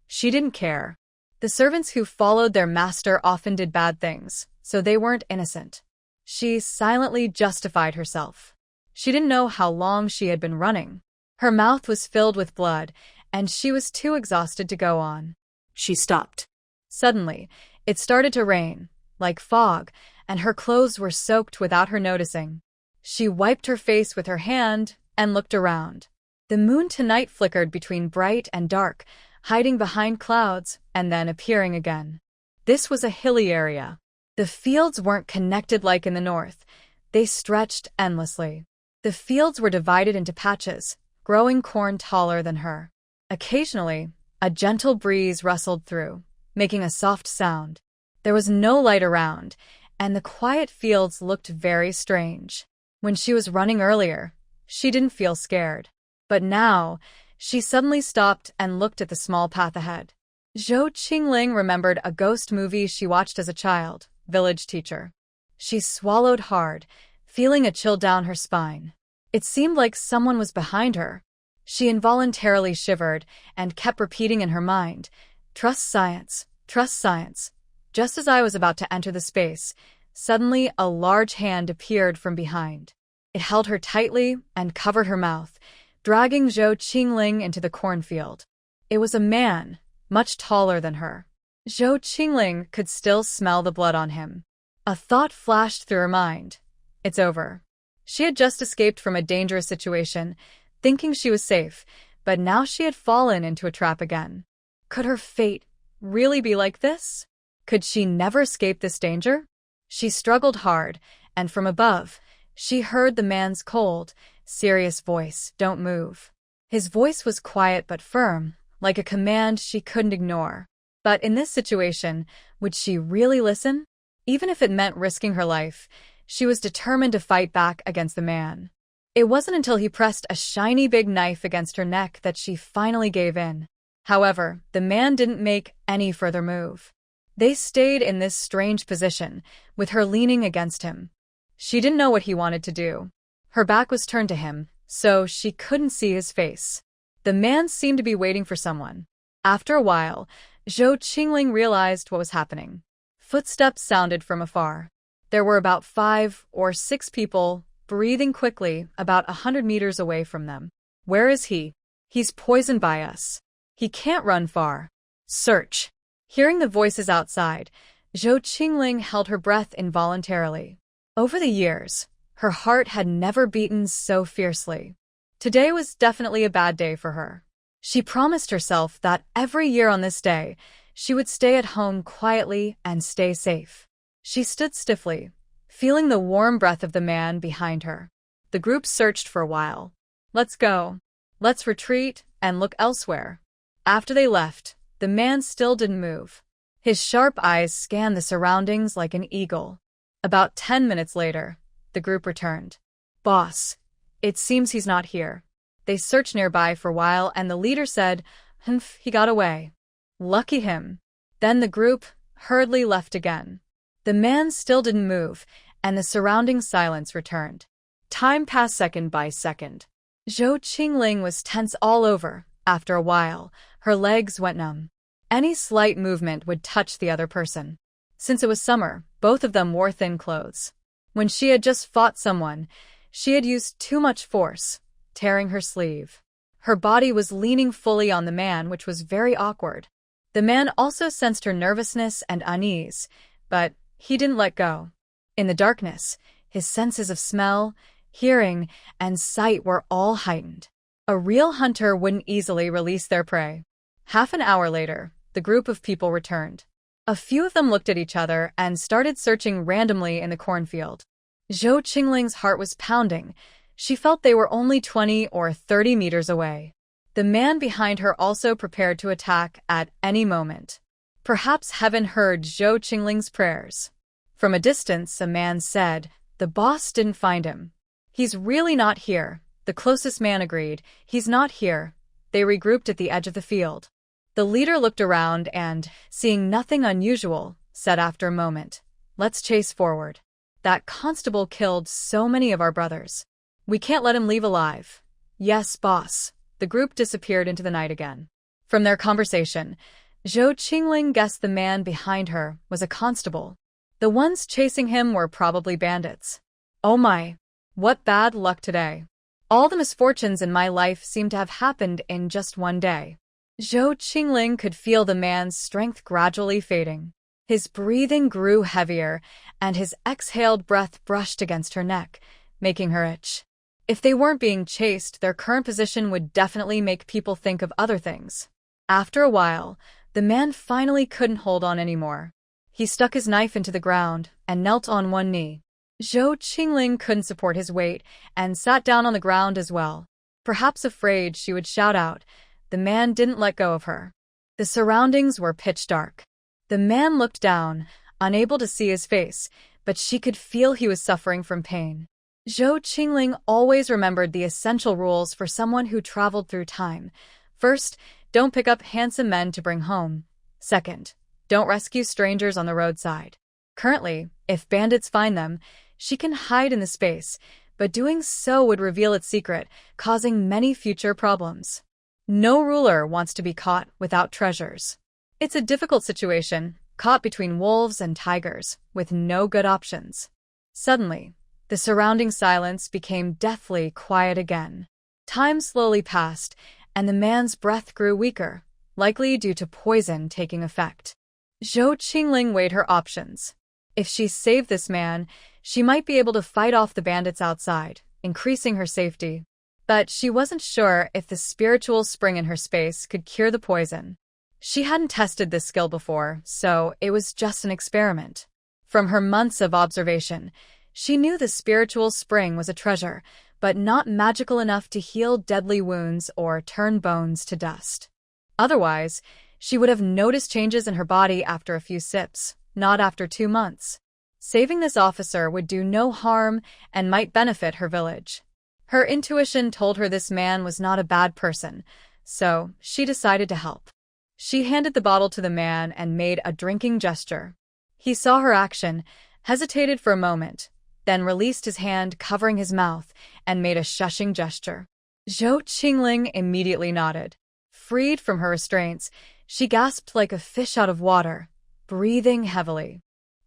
She didn't care. The servants who followed their master often did bad things, so they weren't innocent. She silently justified herself. She didn't know how long she had been running. Her mouth was filled with blood, and she was too exhausted to go on. She stopped. Suddenly, it started to rain, like fog, and her clothes were soaked without her noticing. She wiped her face with her hand and looked around. The moon tonight flickered between bright and dark, hiding behind clouds and then appearing again. This was a hilly area. The fields weren't connected like in the north. They stretched endlessly. The fields were divided into patches, growing corn taller than her. Occasionally, a gentle breeze rustled through, making a soft sound. There was no light around, and the quiet fields looked very strange. When she was running earlier, she didn't feel scared. But now, she suddenly stopped and looked at the small path ahead. Zhou Qingling remembered a ghost movie she watched as a child, Village Teacher. She swallowed hard, feeling a chill down her spine. It seemed like someone was behind her. She involuntarily shivered and kept repeating in her mind, "Trust science, trust science." Just as I was about to enter the space, suddenly a large hand appeared from behind. It held her tightly and covered her mouth, dragging Zhou Qingling into the cornfield. It was a man, much taller than her. Zhou Qingling could still smell the blood on him. A thought flashed through her mind. It's over. She had just escaped from a dangerous situation, thinking she was safe, but now she had fallen into a trap again. Could her fate really be like this? Could she never escape this danger? She struggled hard, and from above, she heard the man's cold, serious voice, "Don't move." His voice was quiet but firm, like a command she couldn't ignore. But in this situation, would she really listen? Even if it meant risking her life, she was determined to fight back against the man. It wasn't until he pressed a shiny big knife against her neck that she finally gave in. However, the man didn't make any further move. They stayed in this strange position, with her leaning against him. She didn't know what he wanted to do. Her back was turned to him, so she couldn't see his face. The man seemed to be waiting for someone. After a while, Chingling realized what was happening. Footsteps sounded from afar. There were about 5 or 6 people, breathing quickly, about 100 meters away from them. Where is he? He's poisoned by us. He can't run far. Search. Hearing the voices outside, Chingling held her breath involuntarily. Over the years, her heart had never beaten so fiercely. Today was definitely a bad day for her. She promised herself that every year on this day, she would stay at home quietly and stay safe. She stood stiffly, feeling the warm breath of the man behind her. The group searched for a while. Let's go. Let's retreat and look elsewhere. After they left, the man still didn't move. His sharp eyes scanned the surroundings like an eagle. About 10 minutes later, the group returned. Boss, it seems he's not here. They searched nearby for a while and the leader said, "Humph, he got away." Lucky him. Then the group hurriedly left again. The man still didn't move, and the surrounding silence returned. Time passed second by second. Chingling was tense all over. After a while, her legs went numb. Any slight movement would touch the other person. Since it was summer, both of them wore thin clothes. When she had just fought someone, she had used too much force, tearing her sleeve. Her body was leaning fully on the man, which was very awkward. The man also sensed her nervousness and unease, but he didn't let go. In the darkness, his senses of smell, hearing, and sight were all heightened. A real hunter wouldn't easily release their prey. Half an hour later, the group of people returned. A few of them looked at each other and started searching randomly in the cornfield. Chingling's heart was pounding. She felt they were only 20 or 30 meters away. The man behind her also prepared to attack at any moment. Perhaps heaven heard Chingling's prayers. From a distance, a man said, "The boss didn't find him." "He's really not here," the closest man agreed. "He's not here." They regrouped at the edge of the field. The leader looked around and, seeing nothing unusual, said after a moment, "Let's chase forward. That constable killed so many of our brothers. We can't let him leave alive." "Yes, boss." The group disappeared into the night again. From their conversation, Chingling guessed the man behind her was a constable. The ones chasing him were probably bandits. Oh my, what bad luck today. All the misfortunes in my life seem to have happened in just one day. Chingling could feel the man's strength gradually fading. His breathing grew heavier, and his exhaled breath brushed against her neck, making her itch. If they weren't being chased, their current position would definitely make people think of other things. After a while, the man finally couldn't hold on anymore. He stuck his knife into the ground and knelt on one knee. Chingling couldn't support his weight and sat down on the ground as well. Perhaps afraid she would shout out, the man didn't let go of her. The surroundings were pitch dark. The man looked down, unable to see his face, but she could feel he was suffering from pain. Chingling always remembered the essential rules for someone who traveled through time. First, don't pick up handsome men to bring home. Second, don't rescue strangers on the roadside. Currently, if bandits find them, she can hide in the space, but doing so would reveal its secret, causing many future problems. No ruler wants to be caught without treasures. It's a difficult situation, caught between wolves and tigers, with no good options. Suddenly, the surrounding silence became deathly quiet again. Time slowly passed, and the man's breath grew weaker, likely due to poison taking effect. Chingling weighed her options. If she saved this man, she might be able to fight off the bandits outside, increasing her safety. But she wasn't sure if the spiritual spring in her space could cure the poison. She hadn't tested this skill before, so it was just an experiment. From her months of observation, she knew the spiritual spring was a treasure, but not magical enough to heal deadly wounds or turn bones to dust. Otherwise, she would have noticed changes in her body after a few sips, not after 2 months. Saving this officer would do no harm and might benefit her village. Her intuition told her this man was not a bad person, so she decided to help. She handed the bottle to the man and made a drinking gesture. He saw her action, hesitated for a moment, then released his hand covering his mouth and made a shushing gesture. Chingling immediately nodded. Freed from her restraints, she gasped like a fish out of water, breathing heavily.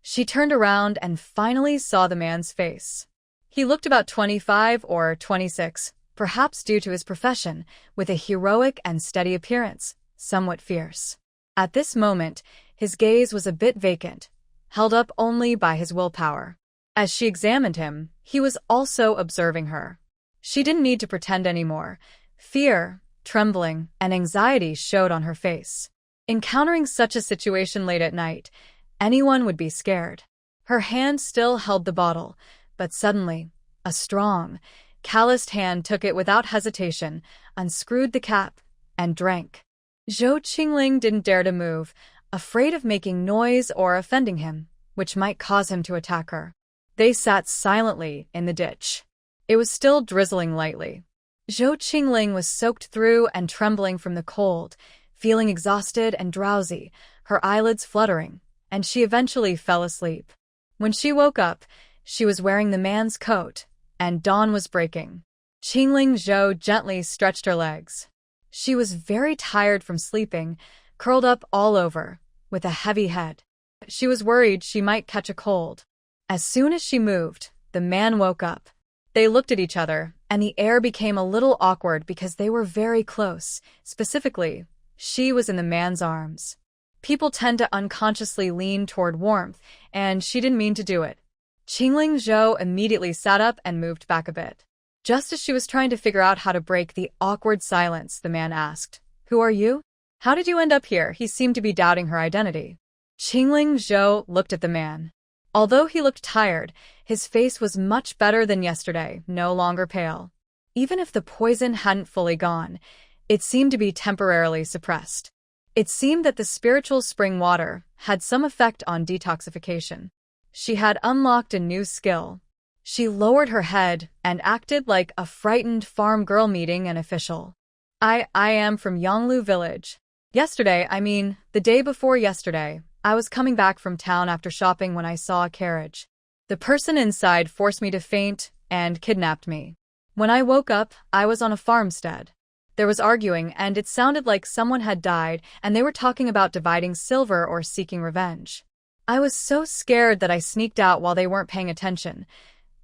She turned around and finally saw the man's face. He looked about 25 or 26, perhaps due to his profession, with a heroic and steady appearance, somewhat fierce. At this moment, his gaze was a bit vacant, held up only by his willpower. As she examined him, he was also observing her. She didn't need to pretend anymore. Fear, trembling, and anxiety showed on her face. Encountering such a situation late at night, anyone would be scared. Her hand still held the bottle, but suddenly, a strong, calloused hand took it without hesitation, unscrewed the cap, and drank. Chingling didn't dare to move, afraid of making noise or offending him, which might cause him to attack her. They sat silently in the ditch. It was still drizzling lightly. Chingling was soaked through and trembling from the cold, feeling exhausted and drowsy, her eyelids fluttering, and she eventually fell asleep. When she woke up, she was wearing the man's coat, and dawn was breaking. Chingling gently stretched her legs. She was very tired from sleeping, curled up all over, with a heavy head. She was worried she might catch a cold. As soon as she moved, the man woke up. They looked at each other, and the air became a little awkward because they were very close. Specifically, she was in the man's arms. People tend to unconsciously lean toward warmth, and she didn't mean to do it. Chingling immediately sat up and moved back a bit. Just as she was trying to figure out how to break the awkward silence, the man asked, "Who are you? How did you end up here?" He seemed to be doubting her identity. Chingling looked at the man. Although he looked tired, his face was much better than yesterday, no longer pale. Even if the poison hadn't fully gone, it seemed to be temporarily suppressed. It seemed that the spiritual spring water had some effect on detoxification. She had unlocked a new skill. She lowered her head and acted like a frightened farm girl meeting an official. I am from Yonglu village. The day before yesterday, I was coming back from town after shopping when I saw a carriage. The person inside forced me to faint and kidnapped me. When I woke up, I was on a farmstead. There was arguing, and it sounded like someone had died, and they were talking about dividing silver or seeking revenge. I was so scared that I sneaked out while they weren't paying attention.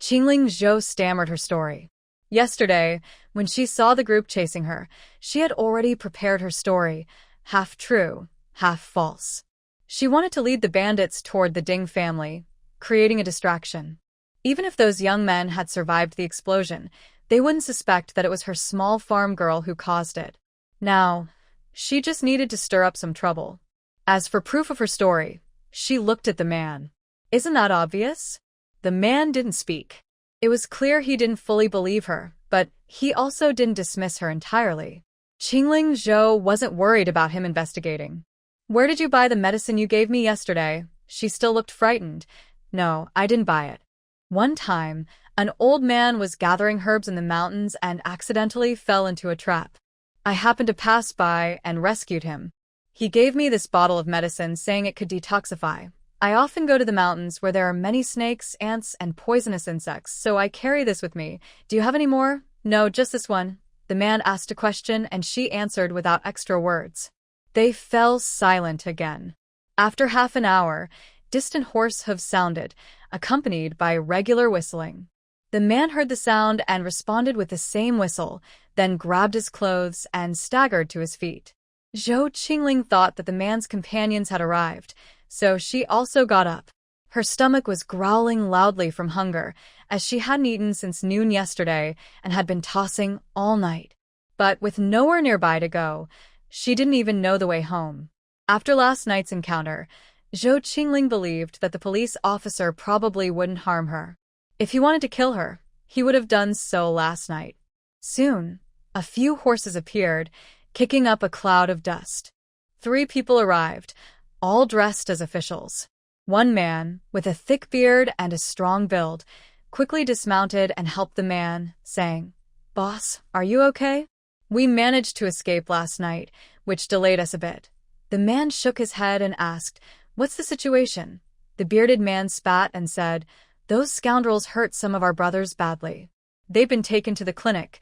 Chingling stammered her story. Yesterday, when she saw the group chasing her, she had already prepared her story, half true, half false. She wanted to lead the bandits toward the Ding family, creating a distraction. Even if those young men had survived the explosion, they wouldn't suspect that it was her small farm girl who caused it. Now, she just needed to stir up some trouble. As for proof of her story, she looked at the man. Isn't that obvious? The man didn't speak. It was clear he didn't fully believe her, but he also didn't dismiss her entirely. Chingling wasn't worried about him investigating. "Where did you buy the medicine you gave me yesterday?" She still looked frightened. "No, I didn't buy it. One time, an old man was gathering herbs in the mountains and accidentally fell into a trap. I happened to pass by and rescued him. He gave me this bottle of medicine saying it could detoxify. I often go to the mountains where there are many snakes, ants, and poisonous insects, so I carry this with me. Do you have any more?" "No, just this one." The man asked a question and she answered without extra words. They fell silent again. After half an hour, distant horse hooves sounded, accompanied by regular whistling. The man heard the sound and responded with the same whistle, then grabbed his clothes and staggered to his feet. Chingling thought that the man's companions had arrived, so she also got up. Her stomach was growling loudly from hunger, as she hadn't eaten since noon yesterday and had been tossing all night. But with nowhere nearby to go, she didn't even know the way home. After last night's encounter, Chingling believed that the police officer probably wouldn't harm her. If he wanted to kill her, he would have done so last night. Soon, a few horses appeared, kicking up a cloud of dust. 3 people arrived, all dressed as officials. One man, with a thick beard and a strong build, quickly dismounted and helped the man, saying, "Boss, are you okay? We managed to escape last night, which delayed us a bit." The man shook his head and asked, "What's the situation?" The bearded man spat and said, "Those scoundrels hurt some of our brothers badly. They've been taken to the clinic,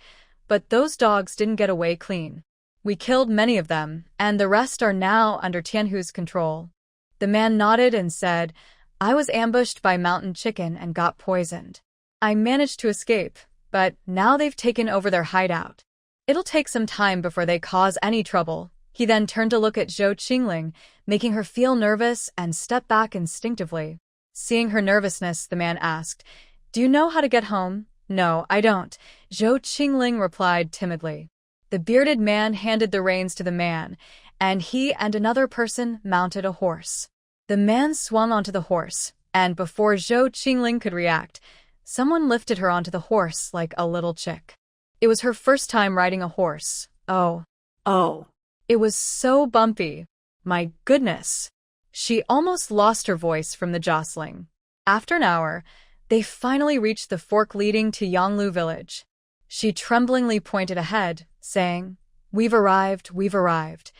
but those dogs didn't get away clean. We killed many of them, and the rest are now under Tianhu's control." The man nodded and said, "I was ambushed by mountain chicken and got poisoned. I managed to escape, but now they've taken over their hideout. It'll take some time before they cause any trouble." He then turned to look at Zhou Chingling, making her feel nervous and step back instinctively. Seeing her nervousness, the man asked, "Do you know how to get home?" "No, I don't," Zhou Chingling replied timidly. The bearded man handed the reins to the man, and he and another person mounted a horse. The man swung onto the horse, and before Zhou Qingling could react, someone lifted her onto the horse like a little chick. It was her first time riding a horse. Oh. It was so bumpy. My goodness. She almost lost her voice from the jostling. After an hour, they finally reached the fork leading to Yanglu village. She tremblingly pointed ahead, saying, "We've arrived, we've arrived."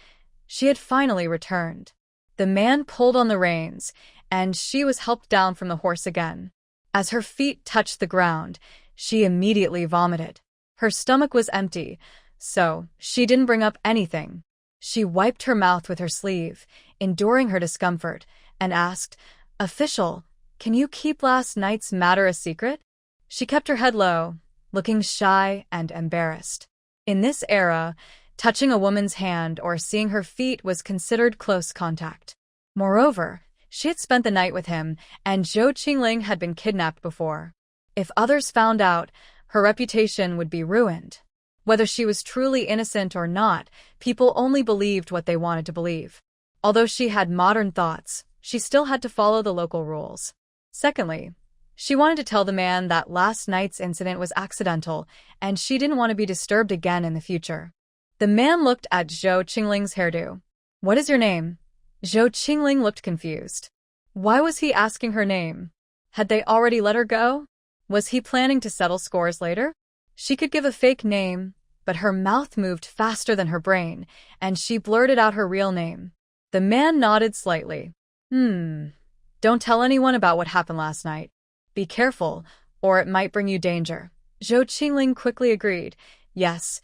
She had finally returned. The man pulled on the reins, and she was helped down from the horse again. As her feet touched the ground, she immediately vomited. Her stomach was empty, so she didn't bring up anything. She wiped her mouth with her sleeve, enduring her discomfort, and asked, "Official, can you keep last night's matter a secret?" She kept her head low, looking shy and embarrassed. In this era, touching a woman's hand or seeing her feet was considered close contact. Moreover, she had spent the night with him, and Zhou Qingling had been kidnapped before. If others found out, her reputation would be ruined. Whether she was truly innocent or not, people only believed what they wanted to believe. Although she had modern thoughts, she still had to follow the local rules. Secondly, she wanted to tell the man that last night's incident was accidental, and she didn't want to be disturbed again in the future. The man looked at Zhou Qingling's hairdo. "What is your name?" Zhou Qingling looked confused. Why was he asking her name? Had they already let her go? Was he planning to settle scores later? She could give a fake name, but her mouth moved faster than her brain, and she blurted out her real name. The man nodded slightly. Don't tell anyone about what happened last night. Be careful, or it might bring you danger." Zhou Qingling quickly agreed. Yes,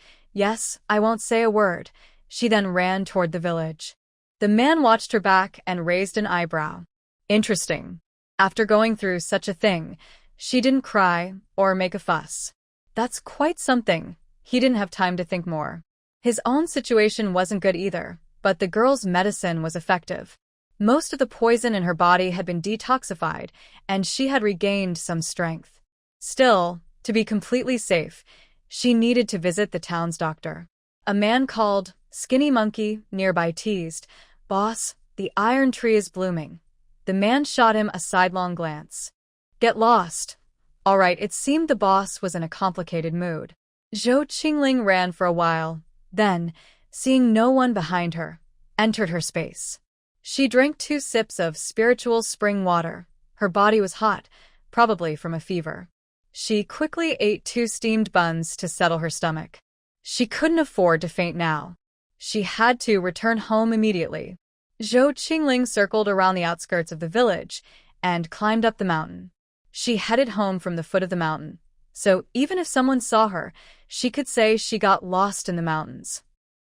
I won't say a word." She then ran toward the village. The man watched her back and raised an eyebrow. Interesting. After going through such a thing, she didn't cry or make a fuss. That's quite something. He didn't have time to think more. His own situation wasn't good either, but the girl's medicine was effective. Most of the poison in her body had been detoxified, and she had regained some strength. Still, to be completely safe, she needed to visit the town's doctor. A man called Skinny Monkey nearby teased, "Boss, the iron tree is blooming." The man shot him a sidelong glance. "Get lost." All right, it seemed the boss was in a complicated mood. Zhou Qingling ran for a while, then, seeing no one behind her, entered her space. She drank 2 sips of spiritual spring water. Her body was hot, probably from a fever. She quickly ate 2 steamed buns to settle her stomach. She couldn't afford to faint now. She had to return home immediately. Zhou Qingling circled around the outskirts of the village and climbed up the mountain. She headed home from the foot of the mountain, so even if someone saw her, she could say she got lost in the mountains.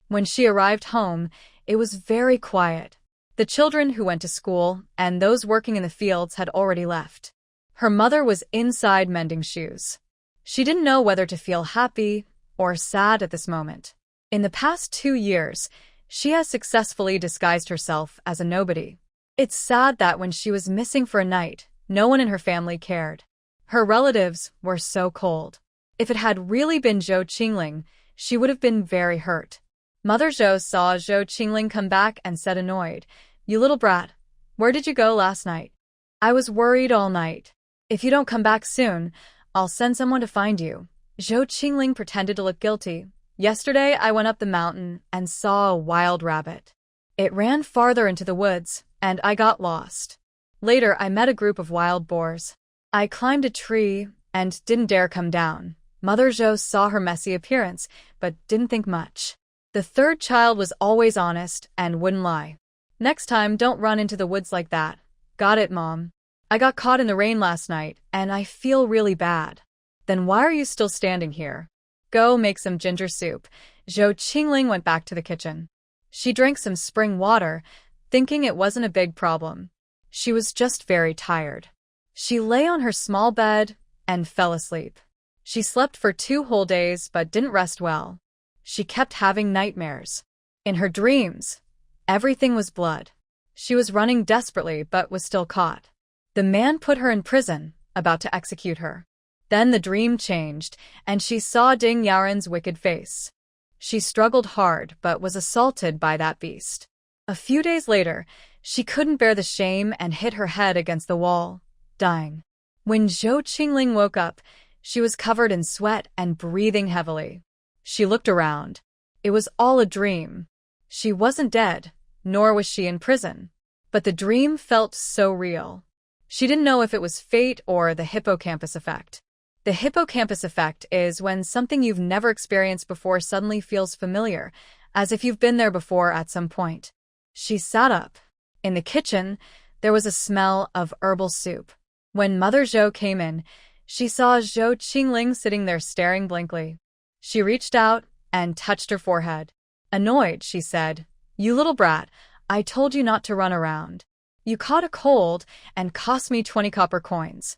When she arrived home, it was very quiet. The children who went to school and those working in the fields had already left. Her mother was inside mending shoes. She didn't know whether to feel happy or sad at this moment. In the past 2 years, she has successfully disguised herself as a nobody. It's sad that when she was missing for a night, no one in her family cared. Her relatives were so cold. If it had really been Zhou Qingling, she would have been very hurt. Mother Zhou saw Zhou Qingling come back and said annoyed, "You little brat, where did you go last night? I was worried all night. If you don't come back soon, I'll send someone to find you." Zhou Qingling pretended to look guilty. "Yesterday I went up the mountain and saw a wild rabbit. It ran farther into the woods, and I got lost." Later, I met a group of wild boars. I climbed a tree and didn't dare come down. Mother Zhou saw her messy appearance, but didn't think much. The third child was always honest and wouldn't lie. Next time, don't run into the woods like that. Got it, Mom. I got caught in the rain last night, and I feel really bad. Then why are you still standing here? Go make some ginger soup. Zhou Chingling went back to the kitchen. She drank some spring water, thinking it wasn't a big problem. She was just very tired. She lay on her small bed and fell asleep. She slept for 2 whole days but didn't rest well. She kept having nightmares. In her dreams, everything was blood. She was running desperately but was still caught. The man put her in prison, about to execute her. Then the dream changed, and she saw Ding Yaren's wicked face. She struggled hard but was assaulted by that beast. A few days later, she couldn't bear the shame and hit her head against the wall, dying. When Zhou Chingling woke up, she was covered in sweat and breathing heavily. She looked around. It was all a dream. She wasn't dead, nor was she in prison. But the dream felt so real. She didn't know if it was fate or the hippocampus effect. The hippocampus effect is when something you've never experienced before suddenly feels familiar, as if you've been there before at some point. She sat up. In the kitchen, there was a smell of herbal soup. When Mother Zhou came in, she saw Zhou Qingling sitting there staring blankly. She reached out and touched her forehead. Annoyed, she said, "You little brat, I told you not to run around. You caught a cold and cost me 20 copper coins."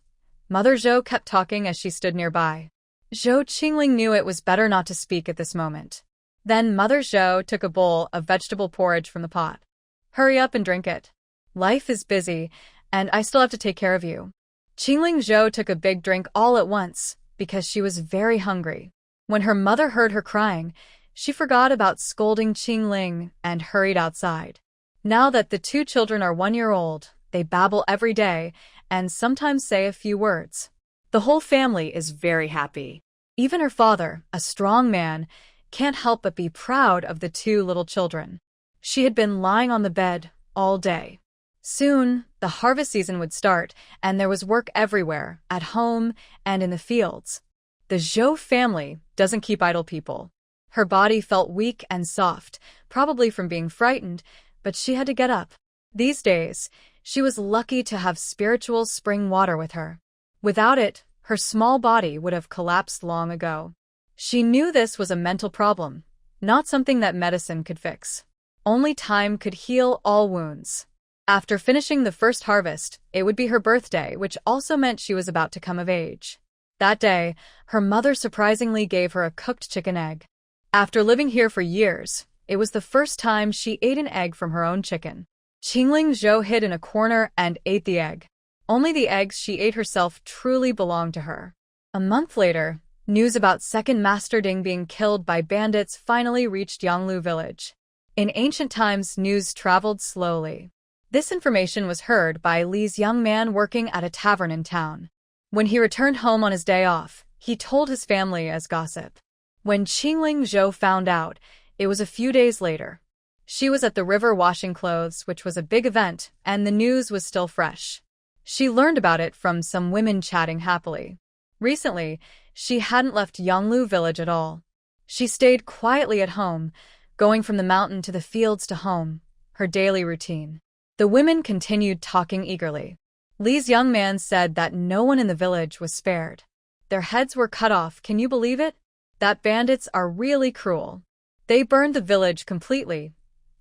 Mother Zhou kept talking as she stood nearby. Zhou Qingling knew it was better not to speak at this moment. Then Mother Zhou took a bowl of vegetable porridge from the pot. "Hurry up and drink it. Life is busy, and I still have to take care of you." Chingling Zhou took a big drink all at once, because she was very hungry. When her mother heard her crying, she forgot about scolding Chingling and hurried outside. Now that the 2 children are 1 year old, they babble every day and sometimes say a few words. The whole family is very happy. Even her father, a strong man, can't help but be proud of the 2 little children. She had been lying on the bed all day. Soon, the harvest season would start, and there was work everywhere, at home and in the fields. The Zhou family doesn't keep idle people. Her body felt weak and soft, probably from being frightened, but she had to get up. These days, she was lucky to have spiritual spring water with her. Without it, her small body would have collapsed long ago. She knew this was a mental problem, not something that medicine could fix. Only time could heal all wounds. After finishing the first harvest, it would be her birthday, which also meant she was about to come of age. That day, her mother surprisingly gave her a cooked chicken egg. After living here for years, it was the first time she ate an egg from her own chicken. Chingling Zhou hid in a corner and ate the egg. Only the eggs she ate herself truly belonged to her. A month later, news about Second Master Ding being killed by bandits finally reached Yanglu village. In ancient times, news traveled slowly. This information was heard by Li's young man working at a tavern in town. When he returned home on his day off, he told his family as gossip. When Chingling Zhou found out, it was a few days later. She was at the river washing clothes, which was a big event, and the news was still fresh. She learned about it from some women chatting happily. Recently, she hadn't left Yanglu village at all. She stayed quietly at home, going from the mountain to the fields to home, her daily routine. The women continued talking eagerly. Li's young man said that no one in the village was spared. Their heads were cut off, can you believe it? That bandits are really cruel. They burned the village completely.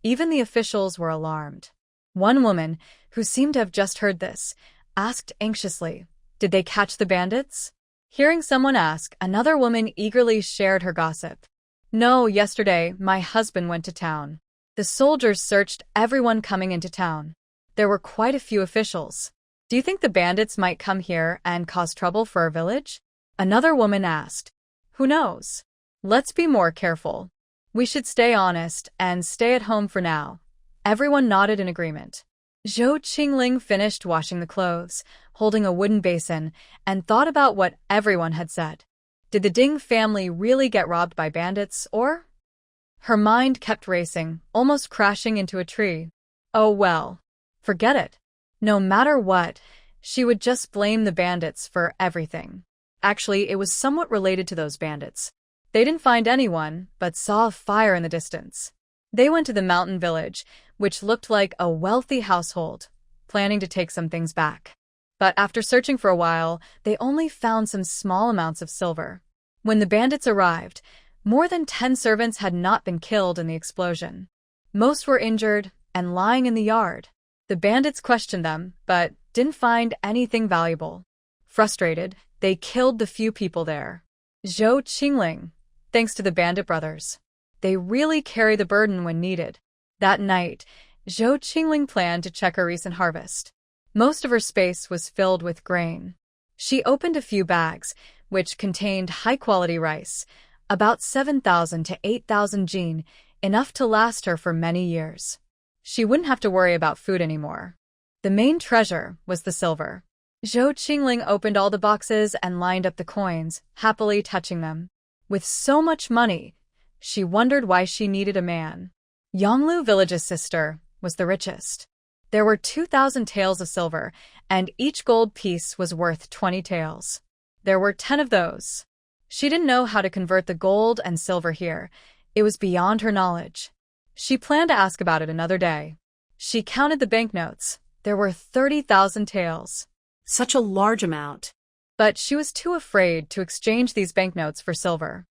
Even the officials were alarmed. One woman, who seemed to have just heard this, asked anxiously, "Did they catch the bandits?" Hearing someone ask, another woman eagerly shared her gossip. "No, yesterday, my husband went to town. The soldiers searched everyone coming into town. There were quite a few officials. Do you think the bandits might come here and cause trouble for our village?" Another woman asked. "Who knows? Let's be more careful. We should stay honest and stay at home for now." Everyone nodded in agreement. Zhou Qingling finished washing the clothes, holding a wooden basin, and thought about what everyone had said. Did the Ding family really get robbed by bandits, or? Her mind kept racing, almost crashing into a tree. Oh well. Forget it. No matter what, she would just blame the bandits for everything. Actually, it was somewhat related to those bandits. They didn't find anyone, but saw a fire in the distance. They went to the mountain village, which looked like a wealthy household, planning to take some things back. But after searching for a while, they only found some small amounts of silver. When the bandits arrived, more than 10 servants had not been killed in the explosion. Most were injured and lying in the yard. The bandits questioned them, but didn't find anything valuable. Frustrated, they killed the few people there. Chingling, thanks to the bandit brothers. They really carry the burden when needed. That night, Chingling planned to check her recent harvest. Most of her space was filled with grain. She opened a few bags, which contained high-quality rice, about 7,000 to 8,000 jin, enough to last her for many years. She wouldn't have to worry about food anymore. The main treasure was the silver. Chingling opened all the boxes and lined up the coins, happily touching them. With so much money, she wondered why she needed a man. Yonglu Village's sister was the richest. There were 2,000 taels of silver, and each gold piece was worth 20 taels. There were 10 of those. She didn't know how to convert the gold and silver here. It was beyond her knowledge. She planned to ask about it another day. She counted the banknotes. There were 30,000 taels. Such a large amount. But she was too afraid to exchange these banknotes for silver.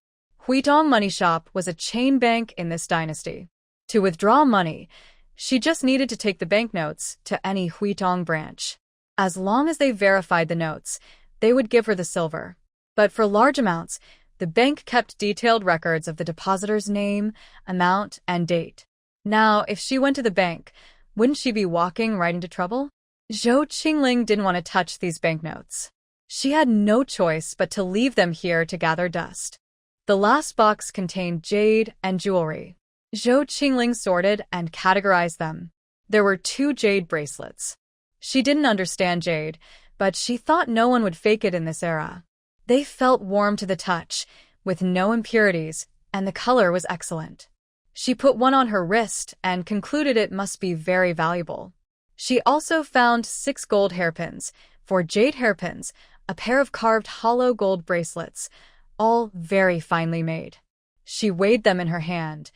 Huitong Money Shop was a chain bank in this dynasty. To withdraw money, she just needed to take the banknotes to any Huitong branch. As long as they verified the notes, they would give her the silver. But for large amounts, the bank kept detailed records of the depositor's name, amount, and date. Now, if she went to the bank, wouldn't she be walking right into trouble? Chingling didn't want to touch these banknotes. She had no choice but to leave them here to gather dust. The last box contained jade and jewelry. Chingling sorted and categorized them. There were 2 jade bracelets. She didn't understand jade, but she thought no one would fake it in this era. They felt warm to the touch, with no impurities, and the color was excellent. She put one on her wrist and concluded it must be very valuable. She also found 6 gold hairpins, 4 jade hairpins, a pair of carved hollow gold bracelets, all very finely made. She weighed them in her hand.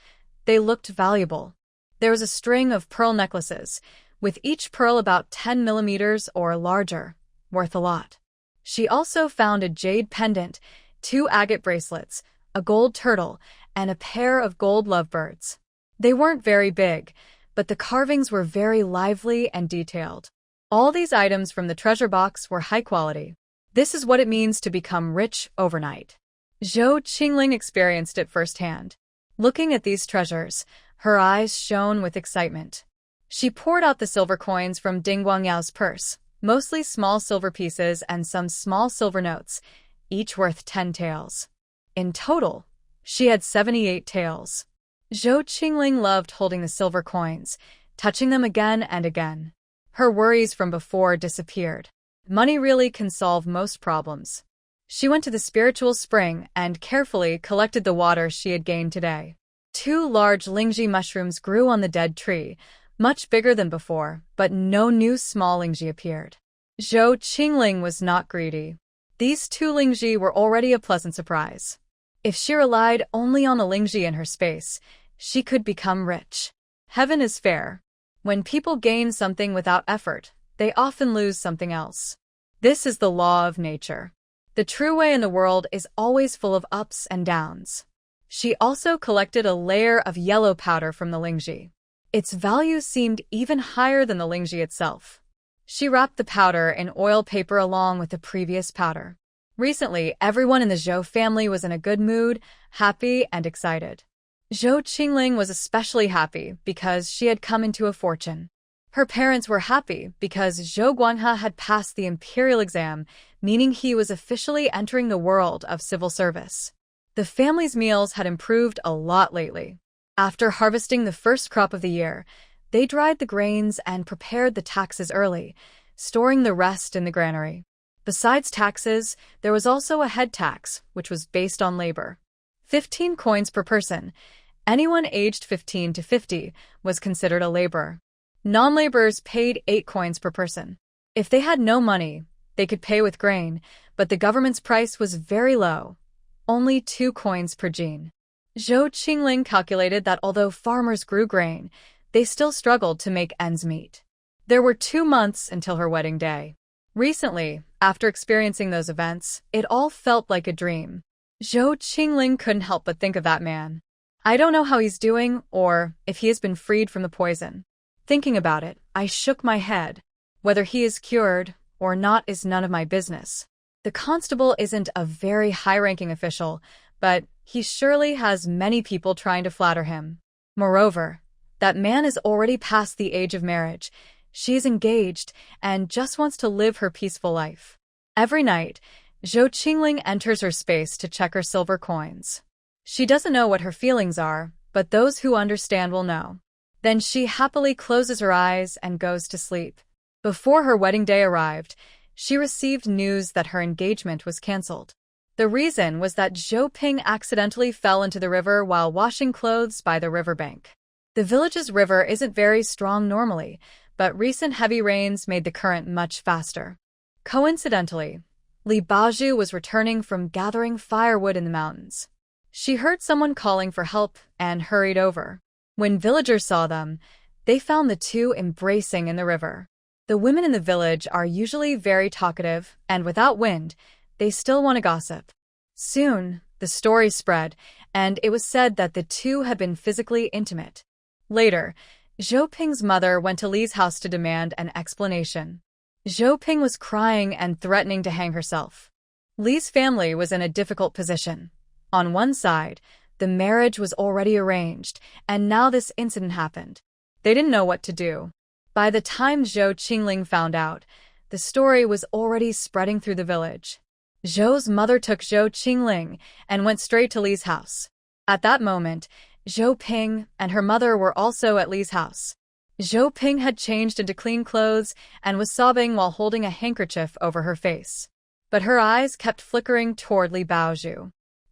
They looked valuable. There was a string of pearl necklaces, with each pearl about 10 millimeters or larger, worth a lot. She also found a jade pendant, 2 agate bracelets, a gold turtle, and a pair of gold lovebirds. They weren't very big, but the carvings were very lively and detailed. All these items from the treasure box were high quality. This is what it means to become rich overnight. Chingling experienced it firsthand. Looking at these treasures, her eyes shone with excitement. She poured out the silver coins from Ding Guangyao's purse, mostly small silver pieces and some small silver notes, each worth 10 taels. In total, she had 78 taels. Chingling loved holding the silver coins, touching them again and again. Her worries from before disappeared. Money really can solve most problems. She went to the spiritual spring and carefully collected the water she had gained today. 2 large lingzhi mushrooms grew on the dead tree, much bigger than before, but no new small lingzhi appeared. Chingling was not greedy. These 2 lingzhi were already a pleasant surprise. If she relied only on the lingzhi in her space, she could become rich. Heaven is fair. When people gain something without effort, they often lose something else. This is the law of nature. The true way in the world is always full of ups and downs. She also collected a layer of yellow powder from the lingzhi. Its value seemed even higher than the lingzhi itself. She wrapped the powder in oil paper along with the previous powder. Recently, everyone in the Zhou family was in a good mood, happy and excited. Chingling was especially happy because she had come into a fortune. Her parents were happy because Guanghai had passed the imperial exam, meaning he was officially entering the world of civil service. The family's meals had improved a lot lately. After harvesting the first crop of the year, they dried the grains and prepared the taxes early, storing the rest in the granary. Besides taxes, there was also a head tax, which was based on labor. 15 coins per person. Anyone aged 15 to 50 was considered a laborer. Non-laborers paid 8 coins per person. If they had no money, they could pay with grain, but the government's price was very low, only 2 coins per jin. Zhou Chingling calculated that although farmers grew grain, they still struggled to make ends meet. There were 2 months until her wedding day. Recently, after experiencing those events, it all felt like a dream. Zhou Qingling couldn't help but think of that man. I don't know how he's doing or if he has been freed from the poison. Thinking about it, I shook my head. Whether he is cured or not is none of my business. The constable isn't a very high-ranking official, but he surely has many people trying to flatter him. Moreover, that man is already past the age of marriage. She is engaged and just wants to live her peaceful life. Every night, Zhou Qingling enters her space to check her silver coins. She doesn't know what her feelings are, but those who understand will know. Then she happily closes her eyes and goes to sleep. Before her wedding day arrived, she received news that her engagement was cancelled. The reason was that Zhou Ping accidentally fell into the river while washing clothes by the riverbank. The village's river isn't very strong normally, but recent heavy rains made the current much faster. Coincidentally, Li Baozhu was returning from gathering firewood in the mountains. She heard someone calling for help and hurried over. When villagers saw them, they found the two embracing in the river. The women in the village are usually very talkative, and without wind, they still want to gossip. Soon, the story spread, and it was said that the two had been physically intimate. Later, Zhou Ping's mother went to Li's house to demand an explanation. Zhou Ping was crying and threatening to hang herself. Li's family was in a difficult position. On one side, the marriage was already arranged, and now this incident happened. They didn't know what to do. By the time Zhou Qingling found out, the story was already spreading through the village. Zhou's mother took Zhou Qingling and went straight to Li's house. At that moment, Zhou Ping and her mother were also at Li's house. Zhou Ping had changed into clean clothes and was sobbing while holding a handkerchief over her face. But her eyes kept flickering toward Li Baozhu.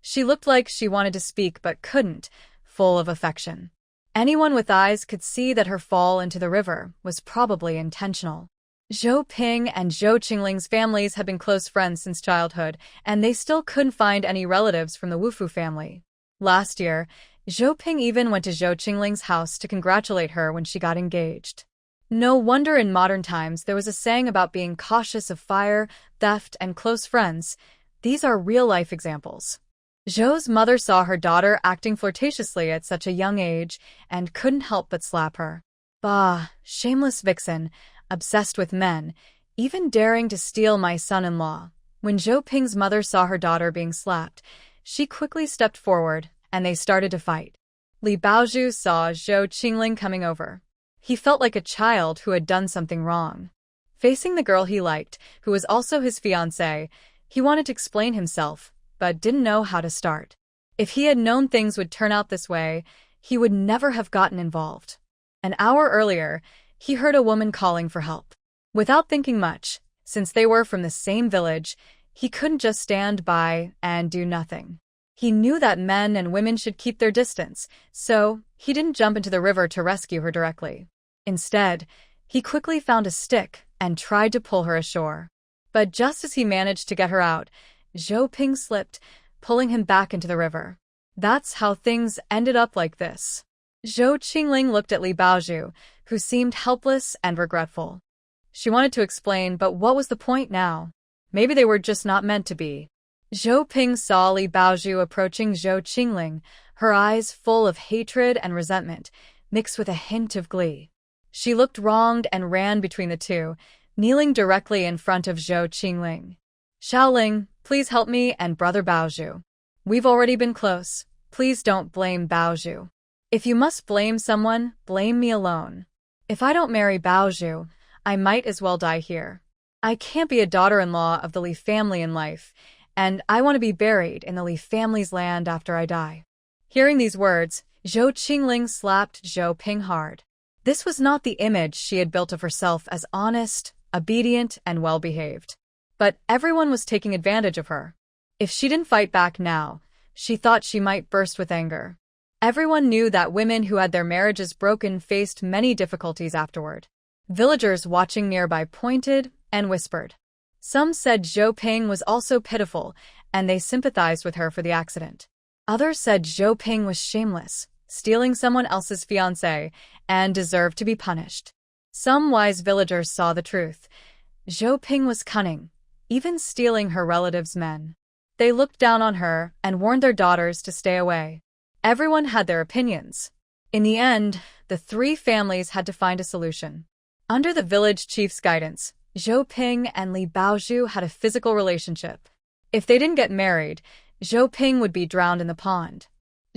She looked like she wanted to speak but couldn't, full of affection. Anyone with eyes could see that her fall into the river was probably intentional. Zhou Ping and Zhou Qingling's families had been close friends since childhood, and they still couldn't find any relatives from the Wufu family. Last year, Zhou Ping even went to Zhou Qingling's house to congratulate her when she got engaged. No wonder in modern times there was a saying about being cautious of fire, theft, and close friends. These are real-life examples. Zhou's mother saw her daughter acting flirtatiously at such a young age and couldn't help but slap her. Bah, shameless vixen, obsessed with men, even daring to steal my son-in-law. When Zhou Ping's mother saw her daughter being slapped, she quickly stepped forward, and they started to fight. Li Baozhu saw Zhou Qingling coming over. He felt like a child who had done something wrong. Facing the girl he liked, who was also his fiancée, he wanted to explain himself, but didn't know how to start. If he had known things would turn out this way, he would never have gotten involved. An hour earlier, he heard a woman calling for help. Without thinking much, since they were from the same village, he couldn't just stand by and do nothing. He knew that men and women should keep their distance, so he didn't jump into the river to rescue her directly. Instead, he quickly found a stick and tried to pull her ashore. But just as he managed to get her out, Zhou Ping slipped, pulling him back into the river. That's how things ended up like this. Zhou Qingling looked at Li Baozhu, who seemed helpless and regretful. She wanted to explain, but what was the point now? Maybe they were just not meant to be. Zhou Ping saw Li Baozhu approaching Zhou Qingling, her eyes full of hatred and resentment, mixed with a hint of glee. She looked wronged and ran between the two, kneeling directly in front of Zhou Qingling. Xiaoling, please help me and Brother Baozhu. We've already been close. Please don't blame Baozhu. If you must blame someone, blame me alone. If I don't marry Baozhu, I might as well die here. I can't be a daughter-in-law of the Li family in life, and I want to be buried in the Li family's land after I die. Hearing these words, Zhou Qingling slapped Zhou Ping hard. This was not the image she had built of herself as honest, obedient, and well-behaved. But everyone was taking advantage of her. If she didn't fight back now, she thought she might burst with anger. Everyone knew that women who had their marriages broken faced many difficulties afterward. Villagers watching nearby pointed and whispered. Some said Zhou Ping was also pitiful, and they sympathized with her for the accident. Others said Zhou Ping was shameless, stealing someone else's fiancé, and deserved to be punished. Some wise villagers saw the truth. Zhou Ping was cunning, even stealing her relatives' men. They looked down on her and warned their daughters to stay away. Everyone had their opinions. In the end, the three families had to find a solution. Under the village chief's guidance, Zhou Ping and Li Baozhu had a physical relationship. If they didn't get married, Zhou Ping would be drowned in the pond.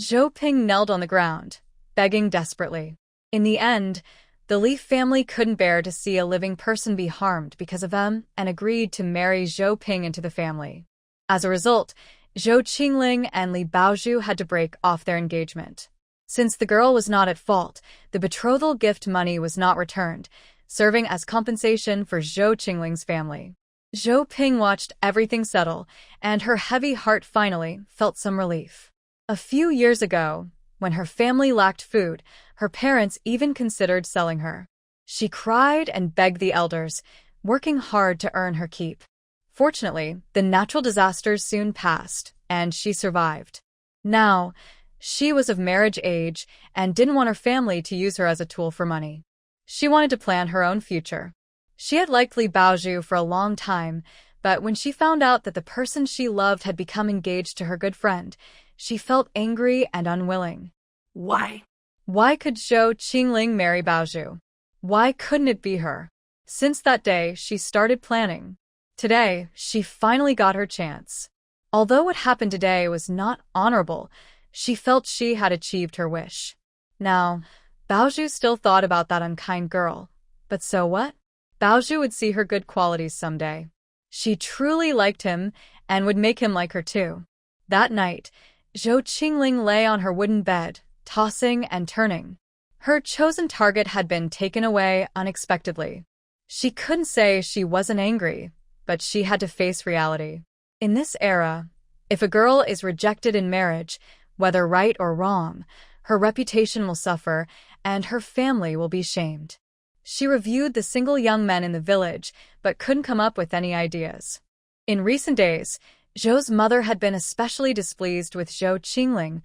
Zhou Ping knelt on the ground, begging desperately. In the end, the Li family couldn't bear to see a living person be harmed because of them and agreed to marry Zhou Ping into the family. As a result, Zhou Chingling and Li Baozhu had to break off their engagement. Since the girl was not at fault, the betrothal gift money was not returned, serving as compensation for Zhou Qingling's family. Zhou Ping watched everything settle, and her heavy heart finally felt some relief. A few years ago, when her family lacked food, her parents even considered selling her. She cried and begged the elders, working hard to earn her keep. Fortunately, the natural disasters soon passed, and she survived. Now, she was of marriage age and didn't want her family to use her as a tool for money. She wanted to plan her own future. She had liked Li Baozhu for a long time, but when she found out that the person she loved had become engaged to her good friend, she felt angry and unwilling. Why? Why could Zhou Qingling marry Baozhu? Why couldn't it be her? Since that day, she started planning. Today, she finally got her chance. Although what happened today was not honorable, she felt she had achieved her wish. Now, Baozhu still thought about that unkind girl. But so what? Baozhu would see her good qualities someday. She truly liked him and would make him like her too. That night, Zhou Qingling lay on her wooden bed, tossing and turning. Her chosen target had been taken away unexpectedly. She couldn't say she wasn't angry, but she had to face reality. In this era, if a girl is rejected in marriage, whether right or wrong, her reputation will suffer and her family will be shamed. She reviewed the single young men in the village, but couldn't come up with any ideas. In recent days, Zhou's mother had been especially displeased with Zhou Qingling,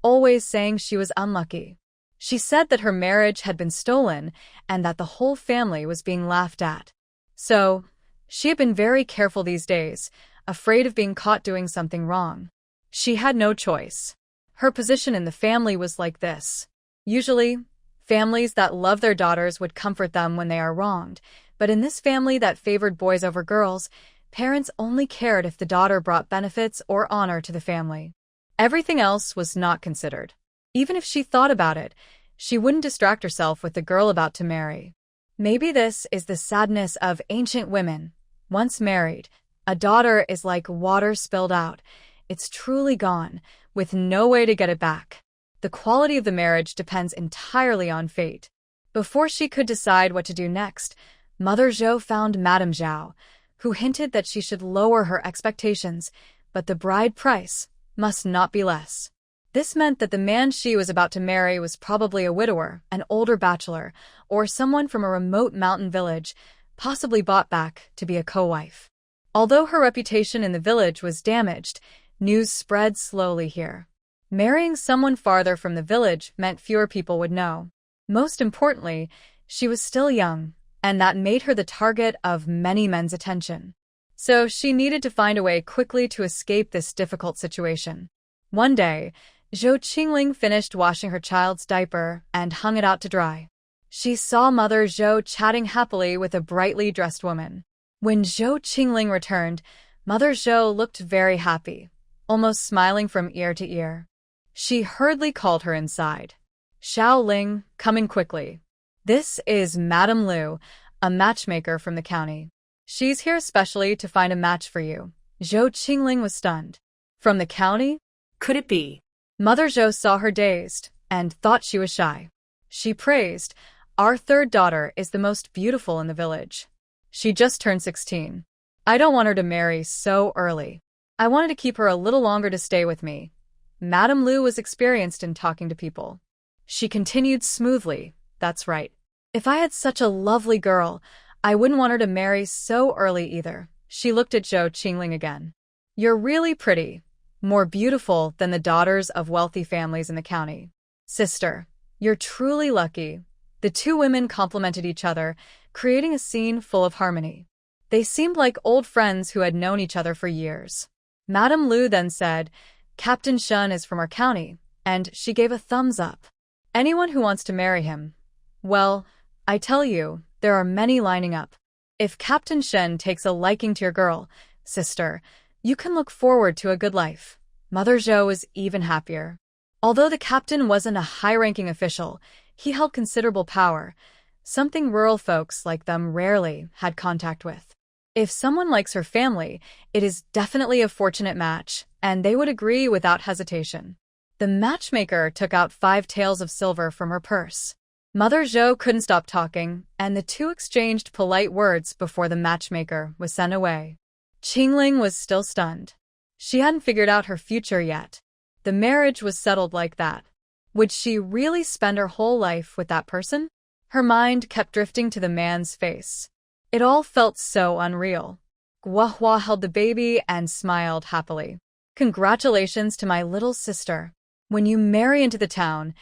always saying she was unlucky. She said that her marriage had been stolen and that the whole family was being laughed at. So, she had been very careful these days, afraid of being caught doing something wrong. She had no choice. Her position in the family was like this. Usually, families that love their daughters would comfort them when they are wronged, but in this family that favored boys over girls, parents only cared if the daughter brought benefits or honor to the family. Everything else was not considered. Even if she thought about it, she wouldn't distract herself with the girl about to marry. Maybe this is the sadness of ancient women. Once married, a daughter is like water spilled out. It's truly gone, with no way to get it back. The quality of the marriage depends entirely on fate. Before she could decide what to do next, Mother Zhou found Madame Zhao, who hinted that she should lower her expectations, but the bride price must not be less. This meant that the man she was about to marry was probably a widower, an older bachelor, or someone from a remote mountain village, possibly bought back to be a co-wife. Although her reputation in the village was damaged, news spread slowly here. Marrying someone farther from the village meant fewer people would know. Most importantly, she was still young, and that made her the target of many men's attention. So she needed to find a way quickly to escape this difficult situation. One day, Zhou Qingling finished washing her child's diaper and hung it out to dry. She saw Mother Zhou chatting happily with a brightly dressed woman. When Zhou Qingling returned, Mother Zhou looked very happy, almost smiling from ear to ear. She hurriedly called her inside. "Xiao Ling, come in quickly. This is Madame Liu, a matchmaker from the county. She's here especially to find a match for you." Zhou Qingling was stunned. From the county? Could it be? Mother Zhou saw her dazed and thought she was shy. She praised, "Our third daughter is the most beautiful in the village. She just turned 16. I don't want her to marry so early. I wanted to keep her a little longer to stay with me. Madame Lu was experienced in talking to people. She continued smoothly, "That's right. If I had such a lovely girl, I wouldn't want her to marry so early either." She looked at Zhou Qingling again. "You're really pretty, more beautiful than the daughters of wealthy families in the county. Sister, you're truly lucky." The two women complimented each other, creating a scene full of harmony. They seemed like old friends who had known each other for years. Madame Lu then said, "Captain Shun is from our county," and she gave a thumbs up. "Anyone who wants to marry him. Well, I tell you, there are many lining up. If Captain Shen takes a liking to your girl, sister, you can look forward to a good life." Mother Zhou was even happier. Although the captain wasn't a high-ranking official, he held considerable power, something rural folks like them rarely had contact with. If someone likes her family, it is definitely a fortunate match, and they would agree without hesitation. The matchmaker took out 5 taels of silver from her purse. Mother Zhou couldn't stop talking, and the two exchanged polite words before the matchmaker was sent away. Chingling was still stunned. She hadn't figured out her future yet. The marriage was settled like that. Would she really spend her whole life with that person? Her mind kept drifting to the man's face. It all felt so unreal. Guanghai held the baby and smiled happily. "Congratulations to my little sister. When you marry into the town,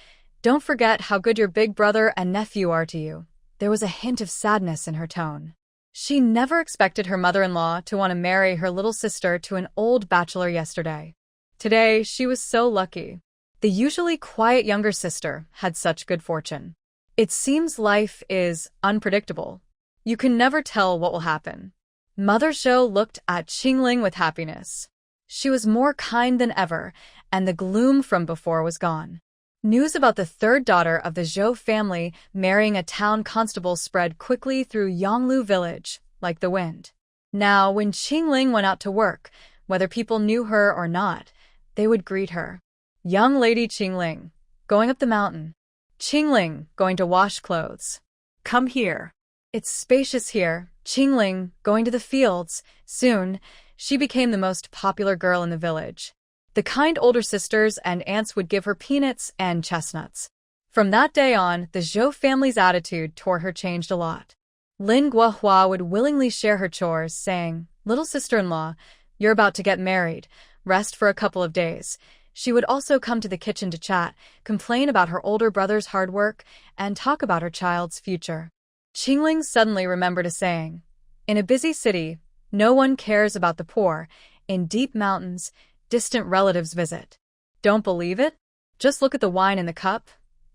don't forget how good your big brother and nephew are to you." There was a hint of sadness in her tone. She never expected her mother-in-law to want to marry her little sister to an old bachelor yesterday. Today, she was so lucky. The usually quiet younger sister had such good fortune. It seems life is unpredictable. You can never tell what will happen. Mother Zhou looked at Chingling with happiness. She was more kind than ever, and the gloom from before was gone. News about the third daughter of the Zhou family marrying a town constable spread quickly through Yonglu village, like the wind. Now, when Chingling went out to work, whether people knew her or not, they would greet her. "Young lady Chingling, going up the mountain." "Chingling, going to wash clothes." "Come here." "It's spacious here." Chingling, going to the fields. Soon, she became the most popular girl in the village. The kind older sisters and aunts would give her peanuts and chestnuts. From that day on, the Zhou family's attitude toward her changed a lot. Lin Guihua would willingly share her chores, saying, "Little sister-in-law, you're about to get married. Rest for a couple of days." She would also come to the kitchen to chat, complain about her older brother's hard work, and talk about her child's future. Chingling suddenly remembered a saying. In a busy city, no one cares about the poor. In deep mountains, distant relatives visit. Don't believe it? Just look at the wine in the cup.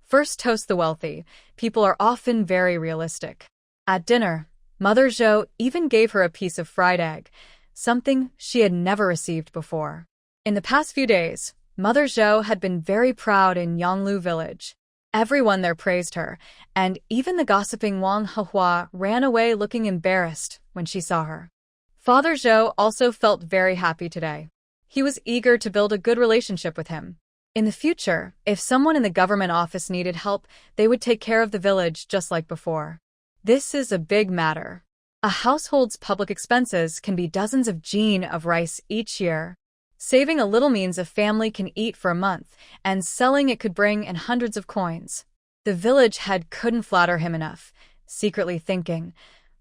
First toast the wealthy. People are often very realistic. At dinner, Mother Zhou even gave her a piece of fried egg, something she had never received before. In the past few days, Mother Zhou had been very proud in Yonglu village. Everyone there praised her, and even the gossiping Wang Hehua ran away looking embarrassed when she saw her. Father Zhou also felt very happy today. He was eager to build a good relationship with him. In the future, if someone in the government office needed help, they would take care of the village just like before. This is a big matter. A household's public expenses can be dozens of jin of rice each year. Saving a little means a family can eat for a month, and selling it could bring in hundreds of coins. The village head couldn't flatter him enough, secretly thinking,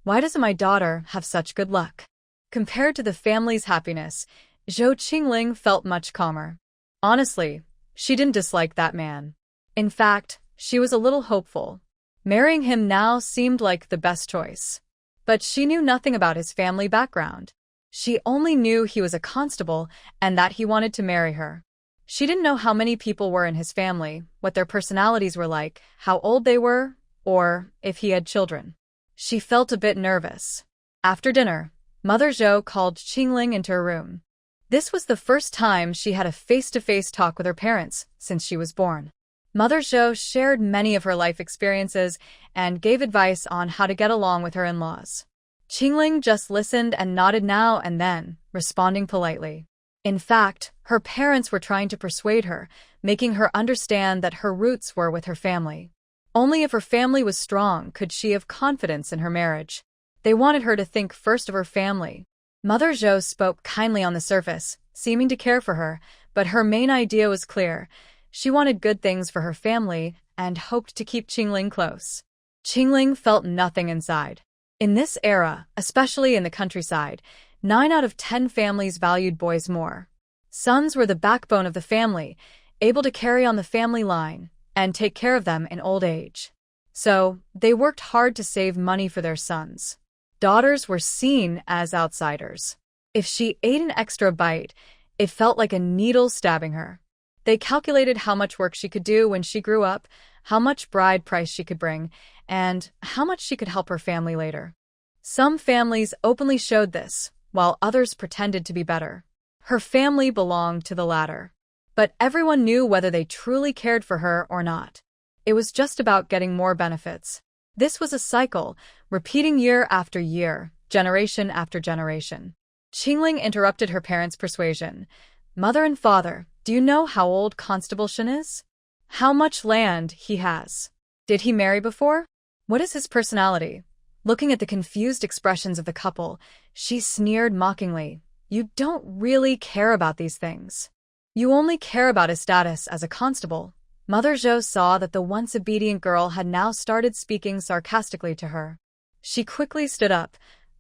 "Why doesn't my daughter have such good luck?" Compared to the family's happiness, Zhou Qingling felt much calmer. Honestly, she didn't dislike that man. In fact, she was a little hopeful. Marrying him now seemed like the best choice. But she knew nothing about his family background. She only knew he was a constable and that he wanted to marry her. She didn't know how many people were in his family, what their personalities were like, how old they were, or if he had children. She felt a bit nervous. After dinner, Mother Zhou called Chingling into her room. This was the first time she had a face-to-face talk with her parents since she was born. Mother Zhou shared many of her life experiences and gave advice on how to get along with her in-laws. Chingling just listened and nodded now and then, responding politely. In fact, her parents were trying to persuade her, making her understand that her roots were with her family. Only if her family was strong could she have confidence in her marriage. They wanted her to think first of her family. Mother Zhou spoke kindly on the surface, seeming to care for her, But her main idea was clear. She wanted good things for her family and hoped to keep Chingling close. Chingling felt nothing inside. In this era, especially in the countryside, 9 out of 10 families valued boys more. Sons were the backbone of the family, able to carry on the family line and take care of them in old age. So, they worked hard to save money for their sons. Daughters were seen as outsiders. If she ate an extra bite, it felt like a needle stabbing her. They calculated how much work she could do when she grew up, how much bride price she could bring, and how much she could help her family later. Some families openly showed this, while others pretended to be better. Her family belonged to the latter. But everyone knew whether they truly cared for her or not. It was just about getting more benefits. This was a cycle, repeating year after year, generation after generation. Chingling interrupted her parents' persuasion. "Mother and father, do you know how old Constable Shen is? How much land he has? Did he marry before? What is his personality?" Looking at the confused expressions of the couple, she sneered mockingly. "You don't really care about these things. You only care about his status as a constable." Mother Zhou saw that the once obedient girl had now started speaking sarcastically to her. She quickly stood up.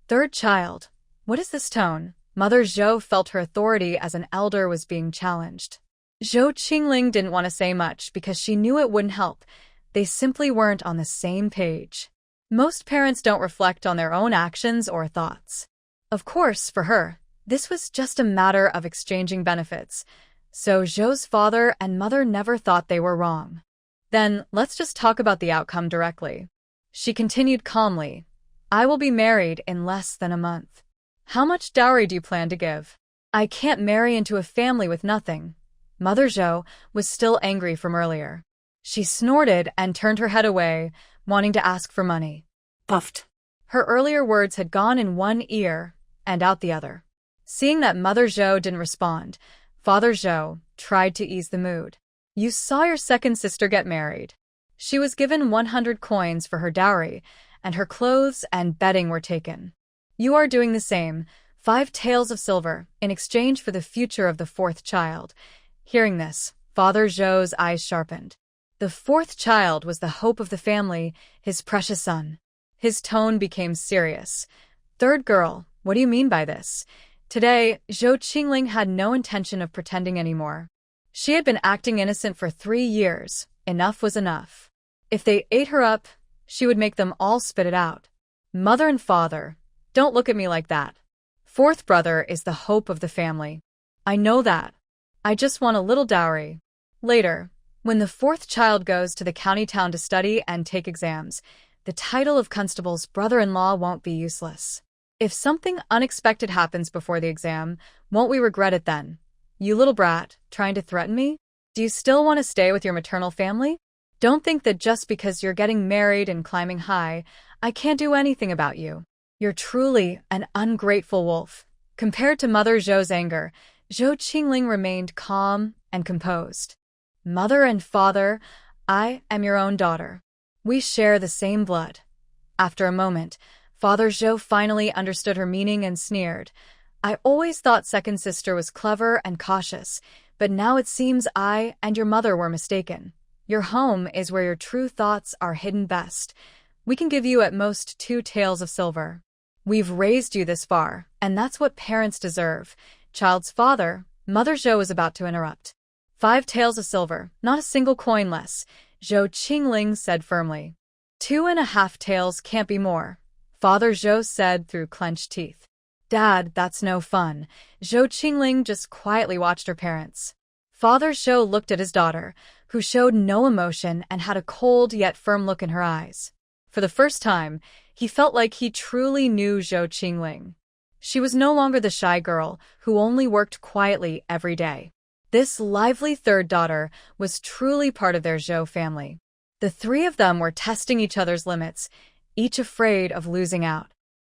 "Third child, what is this tone?" Mother Zhou felt her authority as an elder was being challenged. Zhou Qingling didn't want to say much because she knew it wouldn't help. They simply weren't on the same page. Most parents don't reflect on their own actions or thoughts. Of course, for her, this was just a matter of exchanging benefits. So Zhou's father and mother never thought they were wrong. "Then, let's just talk about the outcome directly." She continued calmly. "I will be married in less than a month. How much dowry do you plan to give? I can't marry into a family with nothing." Mother Zhou was still angry from earlier. She snorted and turned her head away, wanting to ask for money. Puffed. Her earlier words had gone in one ear and out the other. Seeing that Mother Zhou didn't respond, Father Zhou tried to ease the mood. "You saw your second sister get married. She was given 100 coins for her dowry, and her clothes and bedding were taken. You are doing the same, 5 taels of silver, in exchange for the future of the 4th child." Hearing this, Father Zhou's eyes sharpened. The 4th child was the hope of the family, his precious son. His tone became serious. "Third girl, what do you mean by this?" Today, Zhou Qingling had no intention of pretending anymore. She had been acting innocent for 3 years. Enough was enough. If they ate her up, she would make them all spit it out. "Mother and father, don't look at me like that. 4th brother is the hope of the family. I know that. I just want a little dowry. Later, when the 4th child goes to the county town to study and take exams, the title of constable's brother-in-law won't be useless. If something unexpected happens before the exam, won't we regret it then? You little brat, trying to threaten me? Do you still want to stay with your maternal family? Don't think that just because you're getting married and climbing high, I can't do anything about you. You're truly an ungrateful wolf." Compared to Mother Zhou's anger, Zhou Qingling remained calm and composed. "Mother and father, I am your own daughter. We share the same blood." After a moment, Father Zhou finally understood her meaning and sneered. "I always thought second sister was clever and cautious, but now it seems I and your mother were mistaken. Your home is where your true thoughts are hidden best. We can give you at most 2 taels of silver. We've raised you this far, and that's what parents deserve." Child's father, Mother Zhou was about to interrupt. 5 taels of silver, not a single coin less, Zhou Qingling said firmly. 2.5 taels can't be more, Father Zhou said through clenched teeth. "Dad, that's no fun." Zhou Qingling just quietly watched her parents. Father Zhou looked at his daughter, who showed no emotion and had a cold yet firm look in her eyes. For the first time, he felt like he truly knew Zhou Qingling. She was no longer the shy girl who only worked quietly every day. This lively third daughter was truly part of their Zhou family. The 3 of them were testing each other's limits, each afraid of losing out.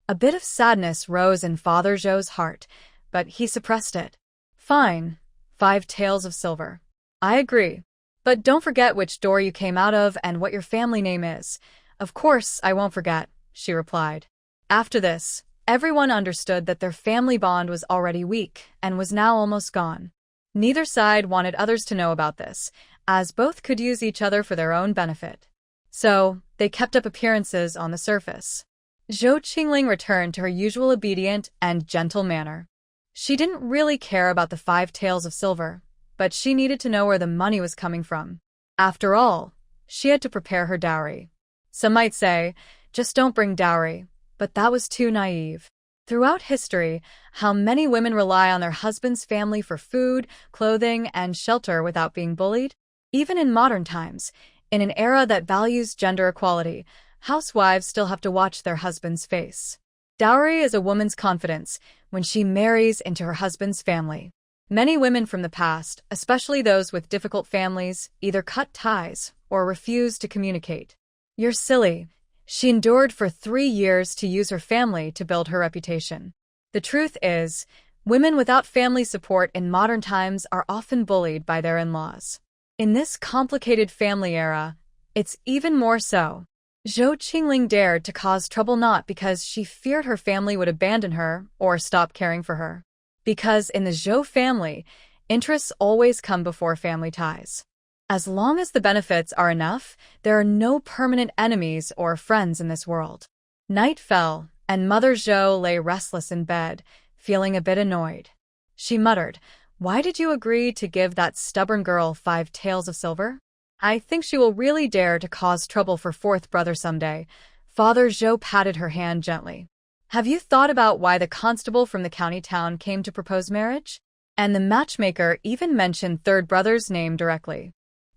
A bit of sadness rose in Father Zhou's heart, but he suppressed it. "Fine, 5 taels of silver. I agree. But don't forget which door you came out of and what your family name is." "Of course, I won't forget," she replied. After this, everyone understood that their family bond was already weak and was now almost gone. Neither side wanted others to know about this, as both could use each other for their own benefit. So, they kept up appearances on the surface. Zhou Qingling returned to her usual obedient and gentle manner. She didn't really care about the 5 taels of silver, but she needed to know where the money was coming from. After all, she had to prepare her dowry. Some might say, just don't bring dowry, but that was too naive. Throughout history, how many women rely on their husband's family for food, clothing, and shelter without being bullied? Even in modern times, in an era that values gender equality, housewives still have to watch their husband's face. Dowry is a woman's confidence when she marries into her husband's family. Many women from the past, especially those with difficult families, either cut ties or refuse to communicate. You're silly. She endured for 3 years to use her family to build her reputation. The truth is, women without family support in modern times are often bullied by their in-laws. In this complicated family era, it's even more so. Zhou Qingling dared to cause trouble not because she feared her family would abandon her or stop caring for her. Because in the Zhou family, interests always come before family ties. As long as the benefits are enough, there are no permanent enemies or friends in this world. Night fell, and Mother Zhou lay restless in bed, feeling a bit annoyed. She muttered, "Why did you agree to give that stubborn girl 5 taels of silver? I think she will really dare to cause trouble for 4th brother someday." Father Zhou patted her hand gently. "Have you thought about why the constable from the county town came to propose marriage? And the matchmaker even mentioned 3rd brother's name directly.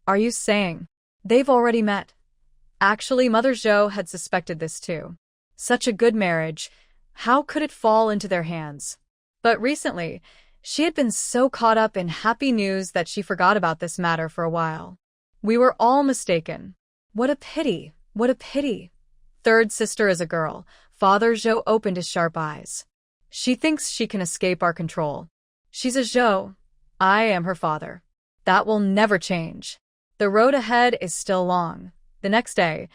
Are you saying they've already met?" Actually, Mother Zhou had suspected this too. Such a good marriage, how could it fall into their hands? But recently, she had been so caught up in happy news that she forgot about this matter for a while. We were all mistaken. What a pity, what a pity. 3rd sister is a girl. Father Zhou opened his sharp eyes. She thinks she can escape our control. She's a Zhou. I am her father. That will never change. The road ahead is still long. The next day,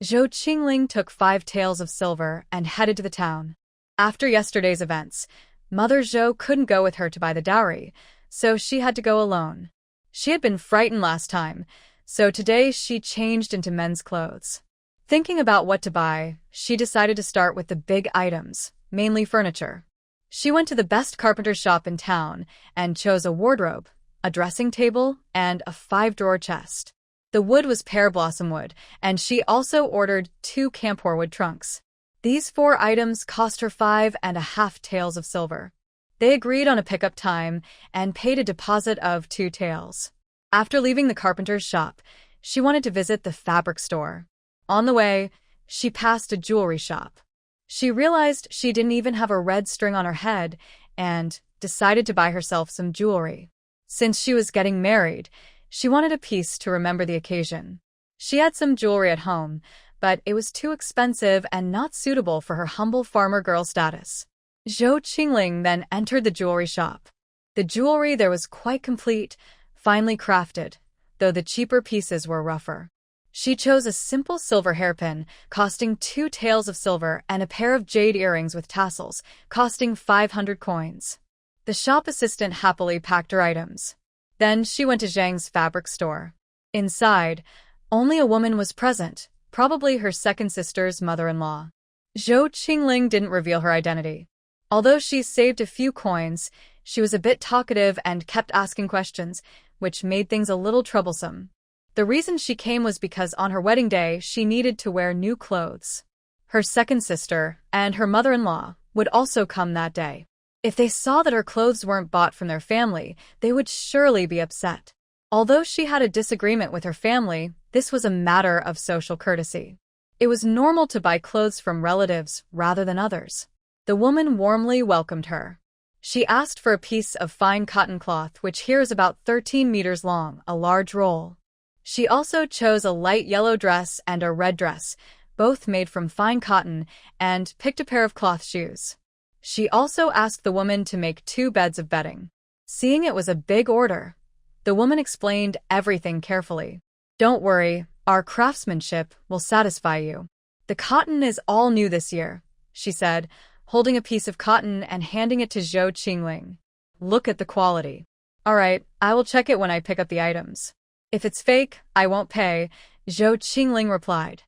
Zhou Qingling took 5 taels of silver and headed to the town. After yesterday's events, Mother Zhou couldn't go with her to buy the dowry, so she had to go alone. She had been frightened last time, so today she changed into men's clothes. Thinking about what to buy, she decided to start with the big items, mainly furniture. She went to the best carpenter shop in town and chose a wardrobe, a dressing table, and a 5-drawer chest. The wood was pear blossom wood, and she also ordered 2 camphor wood trunks. These 4 items cost her 5.5 taels of silver. They agreed on a pickup time and paid a deposit of 2 taels. After leaving the carpenter's shop, she wanted to visit the fabric store. On the way, she passed a jewelry shop. She realized she didn't even have a red string on her head and decided to buy herself some jewelry. Since she was getting married, she wanted a piece to remember the occasion. She had some jewelry at home, but it was too expensive and not suitable for her humble farmer girl status. Zhou Qingling then entered the jewelry shop. The jewelry there was quite complete, finely crafted, though the cheaper pieces were rougher. She chose a simple silver hairpin, costing 2 taels of silver, and a pair of jade earrings with tassels, costing 500 coins. The shop assistant happily packed her items. Then she went to Zhang's fabric store. Inside, only a woman was present, probably her second sister's mother-in-law. Zhou Qingling didn't reveal her identity. Although she saved a few coins, she was a bit talkative and kept asking questions, which made things a little troublesome. The reason she came was because on her wedding day she needed to wear new clothes. Her second sister and her mother-in-law would also come that day. If they saw that her clothes weren't bought from their family, they would surely be upset. Although she had a disagreement with her family, this was a matter of social courtesy. It was normal to buy clothes from relatives rather than others. The woman warmly welcomed her. She asked for a piece of fine cotton cloth, which here is about 13 meters long, a large roll. She also chose a light yellow dress and a red dress, both made from fine cotton, and picked a pair of cloth shoes. She also asked the woman to make 2 beds of bedding. Seeing it was a big order, the woman explained everything carefully. "Don't worry, our craftsmanship will satisfy you. The cotton is all new this year," she said, holding a piece of cotton and handing it to Zhou Qingling. "Look at the quality. Alright, I will check it when I pick up the items. If it's fake, I won't pay, Zhou Qingling replied.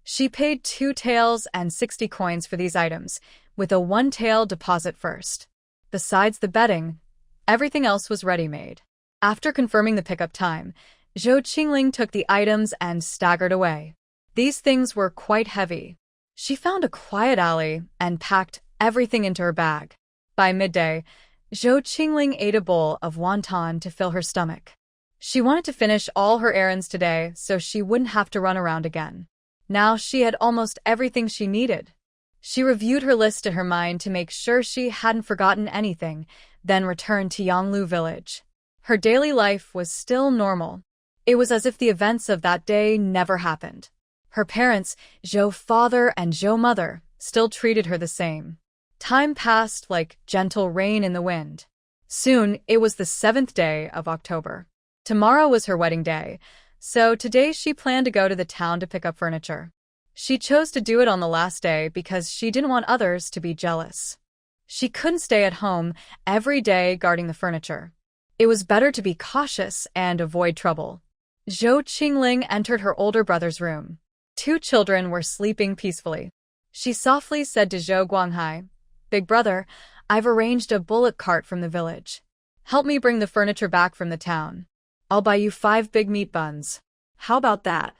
She paid 2 taels and 60 coins for these items, with a 1 tael deposit first. Besides the bedding, everything else was ready-made. After confirming the pickup time, Zhou Qingling took the items and staggered away. These things were quite heavy. She found a quiet alley and packed everything into her bag. By midday, Zhou Qingling ate a bowl of wonton to fill her stomach. She wanted to finish all her errands today so she wouldn't have to run around again. Now she had almost everything she needed. She reviewed her list in her mind to make sure she hadn't forgotten anything, then returned to Yanglu village. Her daily life was still normal. It was as if the events of that day never happened. Her parents, Zhou father and Zhou mother, still treated her the same. Time passed like gentle rain in the wind. Soon, it was the 7th day of October. Tomorrow was her wedding day, so today she planned to go to the town to pick up furniture. She chose to do it on the last day because she didn't want others to be jealous. She couldn't stay at home every day guarding the furniture. It was better to be cautious and avoid trouble. Zhou Qingling entered her older brother's room. 2 children were sleeping peacefully. She softly said to Zhou Guanghai, "Big brother, I've arranged a bullock cart from the village. Help me bring the furniture back from the town. I'll buy you 5 big meat buns." How about that?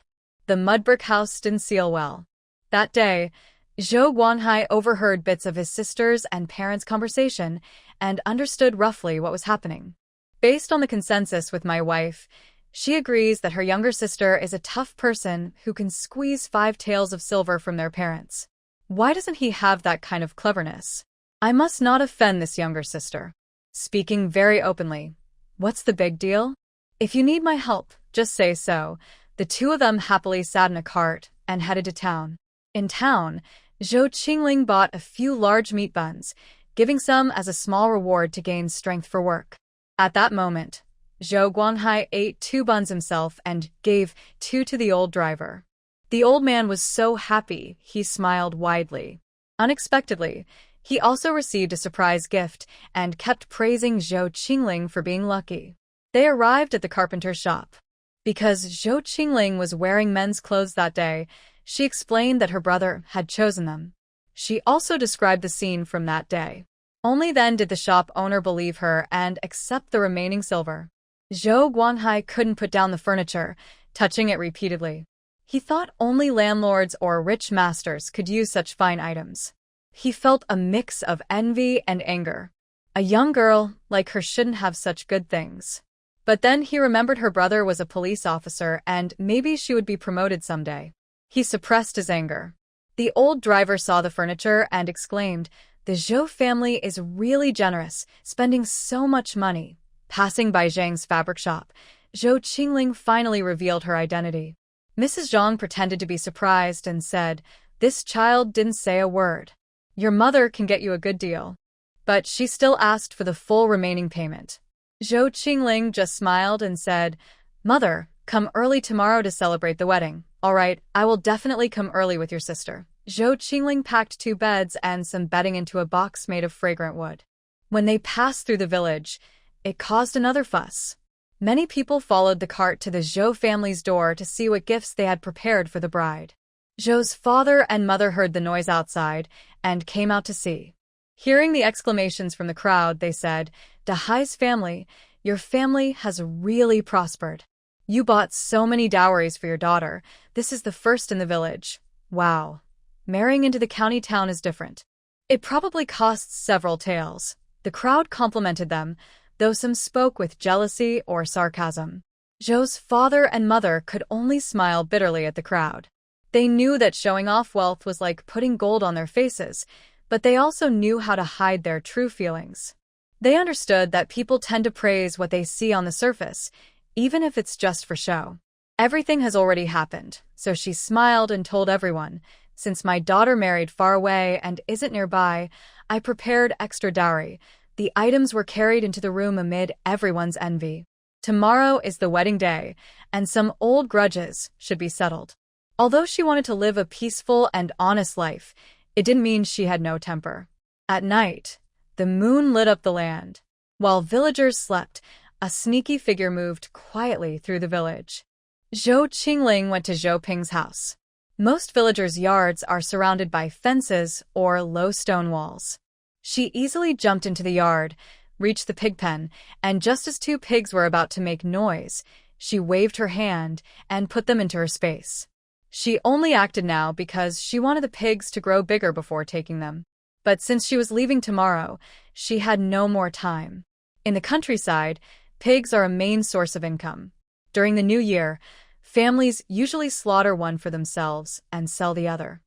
The mud brick house didn't seal well. That day, Zhou Guanghai overheard bits of his sister's and parents' conversation and understood roughly what was happening. Based on the consensus with my wife, she agrees that her younger sister is a tough person who can squeeze 5 taels of silver from their parents. Why doesn't he have that kind of cleverness? I must not offend this younger sister. Speaking very openly, what's the big deal? If you need my help, just say so. The 2 of them happily sat in a cart and headed to town. In town, Zhou Qingling bought a few large meat buns, giving some as a small reward to gain strength for work. At that moment, Zhou Guanghai ate 2 buns himself and gave 2 to the old driver. The old man was so happy, he smiled widely. Unexpectedly, he also received a surprise gift and kept praising Zhou Qingling for being lucky. They arrived at the carpenter's shop. Because Zhou Qingling was wearing men's clothes that day, she explained that her brother had chosen them. She also described the scene from that day. Only then did the shop owner believe her and accept the remaining silver. Zhou Guanghai couldn't put down the furniture, touching it repeatedly. He thought only landlords or rich masters could use such fine items. He felt a mix of envy and anger. A young girl like her shouldn't have such good things. But then he remembered her brother was a police officer and maybe she would be promoted someday. He suppressed his anger. The old driver saw the furniture and exclaimed, "The Zhou family is really generous, spending so much money." Passing by Zhang's fabric shop, Zhou Qingling finally revealed her identity. Mrs. Zhang pretended to be surprised and said, "This child didn't say a word. Your mother can get you a good deal." But she still asked for the full remaining payment. Zhou Qingling just smiled and said, "Mother, come early tomorrow to celebrate the wedding." "All right, I will definitely come early with your sister." Zhou Qingling packed 2 beds and some bedding into a box made of fragrant wood. When they passed through the village, it caused another fuss. Many people followed the cart to the Zhou family's door to see what gifts they had prepared for the bride. Zhou's father and mother heard the noise outside and came out to see. Hearing the exclamations from the crowd, they said, "Dahai's family, your family has really prospered. You bought so many dowries for your daughter. This is the first in the village. Wow. Marrying into the county town is different. It probably costs several taels." The crowd complimented them, though some spoke with jealousy or sarcasm. Zhou's father and mother could only smile bitterly at the crowd. They knew that showing off wealth was like putting gold on their faces, but they also knew how to hide their true feelings. They understood that people tend to praise what they see on the surface, even if it's just for show. Everything has already happened, so she smiled and told everyone, "Since my daughter married far away and isn't nearby, I prepared extra dowry." The items were carried into the room amid everyone's envy. Tomorrow is the wedding day, and some old grudges should be settled. Although she wanted to live a peaceful and honest life, it didn't mean she had no temper. At night, the moon lit up the land. While villagers slept, a sneaky figure moved quietly through the village. Zhou Chingling went to Zhou Ping's house. Most villagers' yards are surrounded by fences or low stone walls. She easily jumped into the yard, reached the pig pen, and just as two pigs were about to make noise, she waved her hand and put them into her space. She only acted now because she wanted the pigs to grow bigger before taking them. But since she was leaving tomorrow, she had no more time. In the countryside, pigs are a main source of income. During the new year, families usually slaughter one for themselves and sell the other.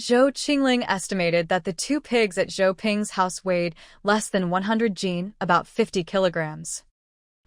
Zhou Qingling estimated that the two pigs at Zhou Ping's house weighed less than 100 jin, about 50 kilograms.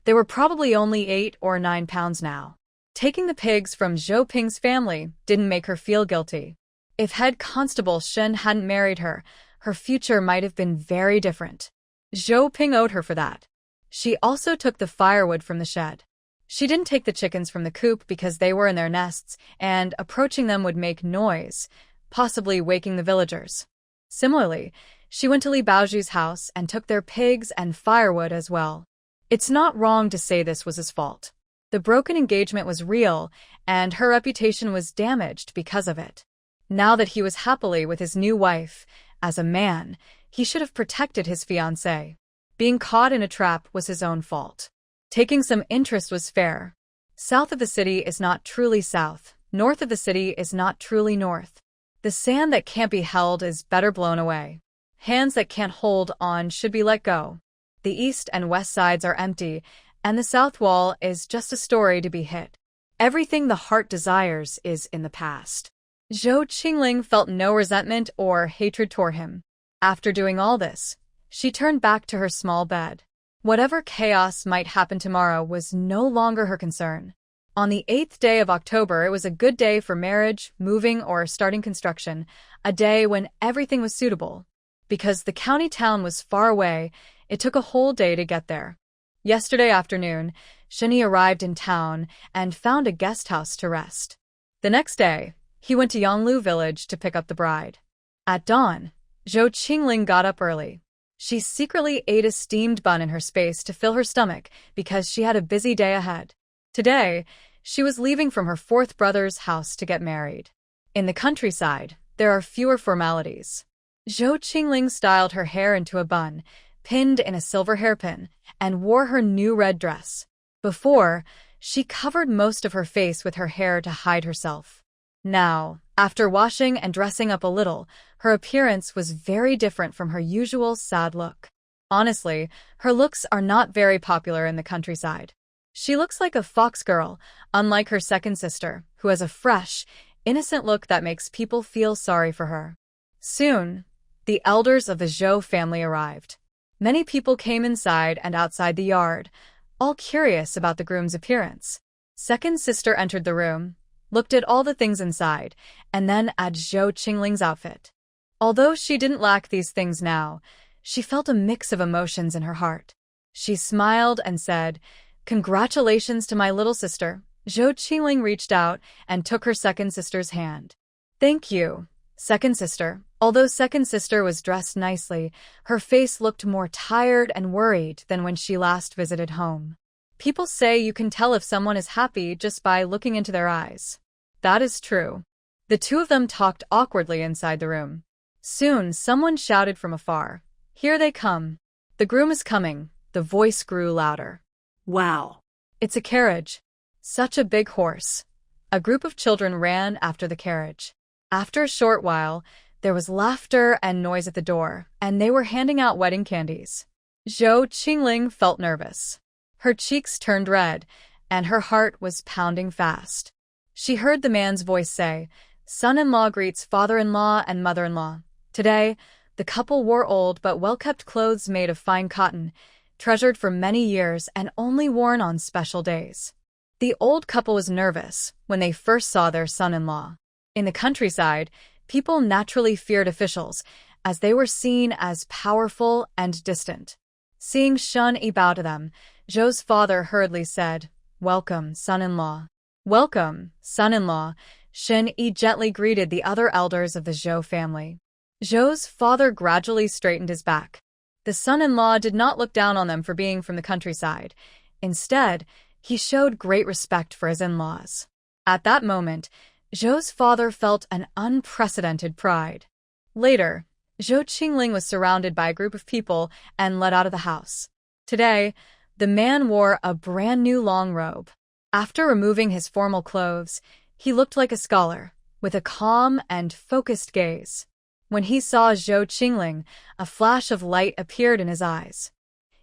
They were probably only 8 or 9 pounds now. Taking the pigs from Zhou Ping's family didn't make her feel guilty. If head constable Shen hadn't married her, her future might have been very different. Zhou Ping owed her for that. She also took the firewood from the shed. She didn't take the chickens from the coop because they were in their nests, and approaching them would make noise, possibly waking the villagers. Similarly, she went to Li Baoju's house and took their pigs and firewood as well. It's not wrong to say this was his fault. The broken engagement was real, and her reputation was damaged because of it. Now that he was happily with his new wife, as a man, he should have protected his fiancée. Being caught in a trap was his own fault. Taking some interest was fair. South of the city is not truly south. North of the city is not truly north. The sand that can't be held is better blown away. Hands that can't hold on should be let go. The east and west sides are empty, and the south wall is just a story to be hit. Everything the heart desires is in the past. Zhou Qingling felt no resentment or hatred toward him. After doing all this, she turned back to her small bed. Whatever chaos might happen tomorrow was no longer her concern. On the 8th day of October, it was a good day for marriage, moving, or starting construction, a day when everything was suitable. Because the county town was far away, it took a whole day to get there. Yesterday afternoon, Shani arrived in town and found a guest house to rest. The next day, he went to Yonglu village to pick up the bride. At dawn, Zhou Qingling got up early. She secretly ate a steamed bun in her space to fill her stomach because she had a busy day ahead. Today, she was leaving from her fourth brother's house to get married. In the countryside, there are fewer formalities. Zhou Qingling styled her hair into a bun, pinned in a silver hairpin, and wore her new red dress. Before, she covered most of her face with her hair to hide herself. Now, after washing and dressing up a little, her appearance was very different from her usual sad look. Honestly, her looks are not very popular in the countryside. She looks like a fox girl, unlike her second sister, who has a fresh, innocent look that makes people feel sorry for her. Soon, the elders of the Zhou family arrived. Many people came inside and outside the yard, all curious about the groom's appearance. Second sister entered the room, looked at all the things inside, and then at Zhou Qingling's outfit. Although she didn't lack these things now, she felt a mix of emotions in her heart. She smiled and said, "Congratulations to my little sister." Zhou Qingling reached out and took her second sister's hand. "Thank you, second sister." Although second sister was dressed nicely, her face looked more tired and worried than when she last visited home. People say you can tell if someone is happy just by looking into their eyes. That is true. The two of them talked awkwardly inside the room. Soon, someone shouted from afar, "Here they come. The groom is coming." The voice grew louder. Wow. "It's a carriage. Such a big horse." A group of children ran after the carriage. After a short while, there was laughter and noise at the door, and they were handing out wedding candies. Zhou Qingling felt nervous. Her cheeks turned red, and her heart was pounding fast. She heard the man's voice say, "Son-in-law greets father-in-law and mother-in-law." Today, the couple wore old but well-kept clothes made of fine cotton, treasured for many years and only worn on special days. The old couple was nervous when they first saw their son-in-law. In the countryside, people naturally feared officials, as they were seen as powerful and distant. Seeing Shen Yi bow to them, Zhou's father hurriedly said, "Welcome, son-in-law." "Welcome, son-in-law." Shen Yi gently greeted the other elders of the Zhou family. Zhou's father gradually straightened his back. The son-in-law did not look down on them for being from the countryside. Instead, he showed great respect for his in-laws. At that moment, Zhou's father felt an unprecedented pride. Later, Zhou Chingling was surrounded by a group of people and led out of the house. Today, the man wore a brand new long robe. After removing his formal clothes, he looked like a scholar, with a calm and focused gaze. When he saw Zhou Chingling, a flash of light appeared in his eyes.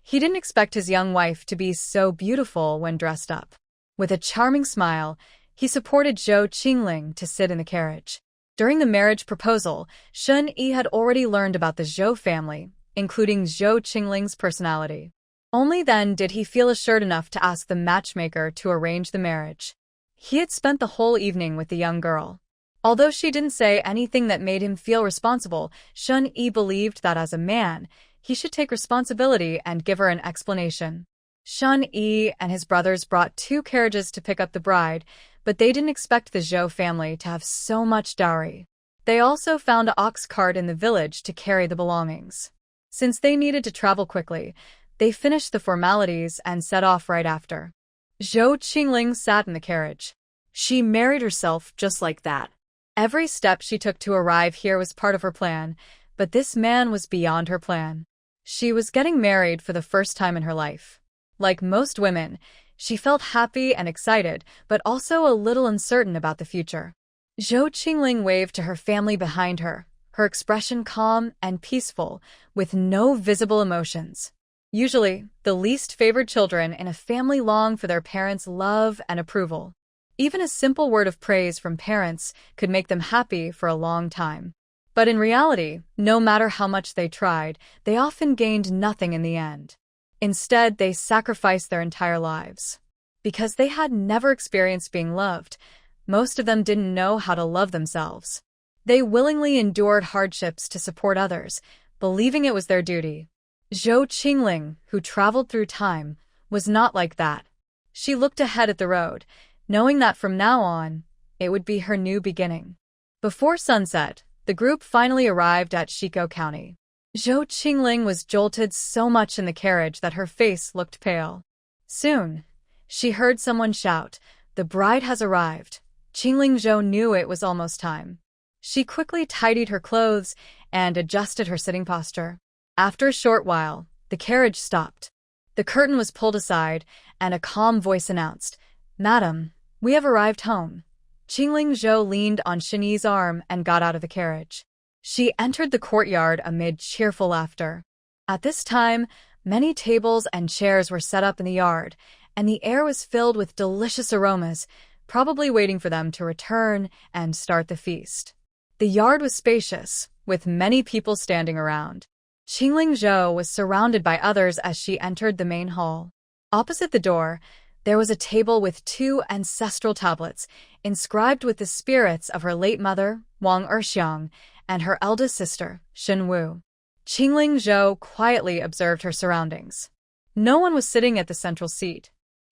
He didn't expect his young wife to be so beautiful when dressed up. With a charming smile, he supported Zhou Qingling to sit in the carriage. During the marriage proposal, Shen Yi had already learned about the Zhou family, including Zhou Qingling's personality. Only then did he feel assured enough to ask the matchmaker to arrange the marriage. He had spent the whole evening with the young girl. Although she didn't say anything that made him feel responsible, Shen Yi believed that as a man, he should take responsibility and give her an explanation. Shen Yi and his brothers brought 2 carriages to pick up the bride, but they didn't expect the Zhou family to have so much dowry. They also found an ox cart in the village to carry the belongings. Since they needed to travel quickly, they finished the formalities and set off right after. Zhou Qingling sat in the carriage. She married herself just like that. Every step she took to arrive here was part of her plan, but this man was beyond her plan. She was getting married for the first time in her life. Like most women, she felt happy and excited, but also a little uncertain about the future. Zhou Qingling waved to her family behind her, her expression calm and peaceful, with no visible emotions. Usually, the least favored children in a family long for their parents' love and approval. Even a simple word of praise from parents could make them happy for a long time. But in reality, no matter how much they tried, they often gained nothing in the end. Instead, they sacrificed their entire lives. Because they had never experienced being loved, most of them didn't know how to love themselves. They willingly endured hardships to support others, believing it was their duty. Zhou Qingling, who traveled through time, was not like that. She looked ahead at the road, knowing that from now on, it would be her new beginning. Before sunset, the group finally arrived at Shiko County. Zhou Qingling was jolted so much in the carriage that her face looked pale. Soon, she heard someone shout, "The bride has arrived." Chingling Zhou knew it was almost time. She quickly tidied her clothes and adjusted her sitting posture. After a short while, the carriage stopped. The curtain was pulled aside, and a calm voice announced, "Madam, we have arrived home." Chingling Zhou leaned on Shen Yi's arm and got out of the carriage. She entered the courtyard amid cheerful laughter. At this time, many tables and chairs were set up in the yard, and the air was filled with delicious aromas, probably waiting for them to return and start the feast. The yard was spacious, with many people standing around. Chingling Zhou was surrounded by others as she entered the main hall. Opposite the door, there was a table with 2 ancestral tablets, inscribed with the spirits of her late mother, Wang Erxiang, and her eldest sister, Shen Wu. Chingling Zhou quietly observed her surroundings. No one was sitting at the central seat.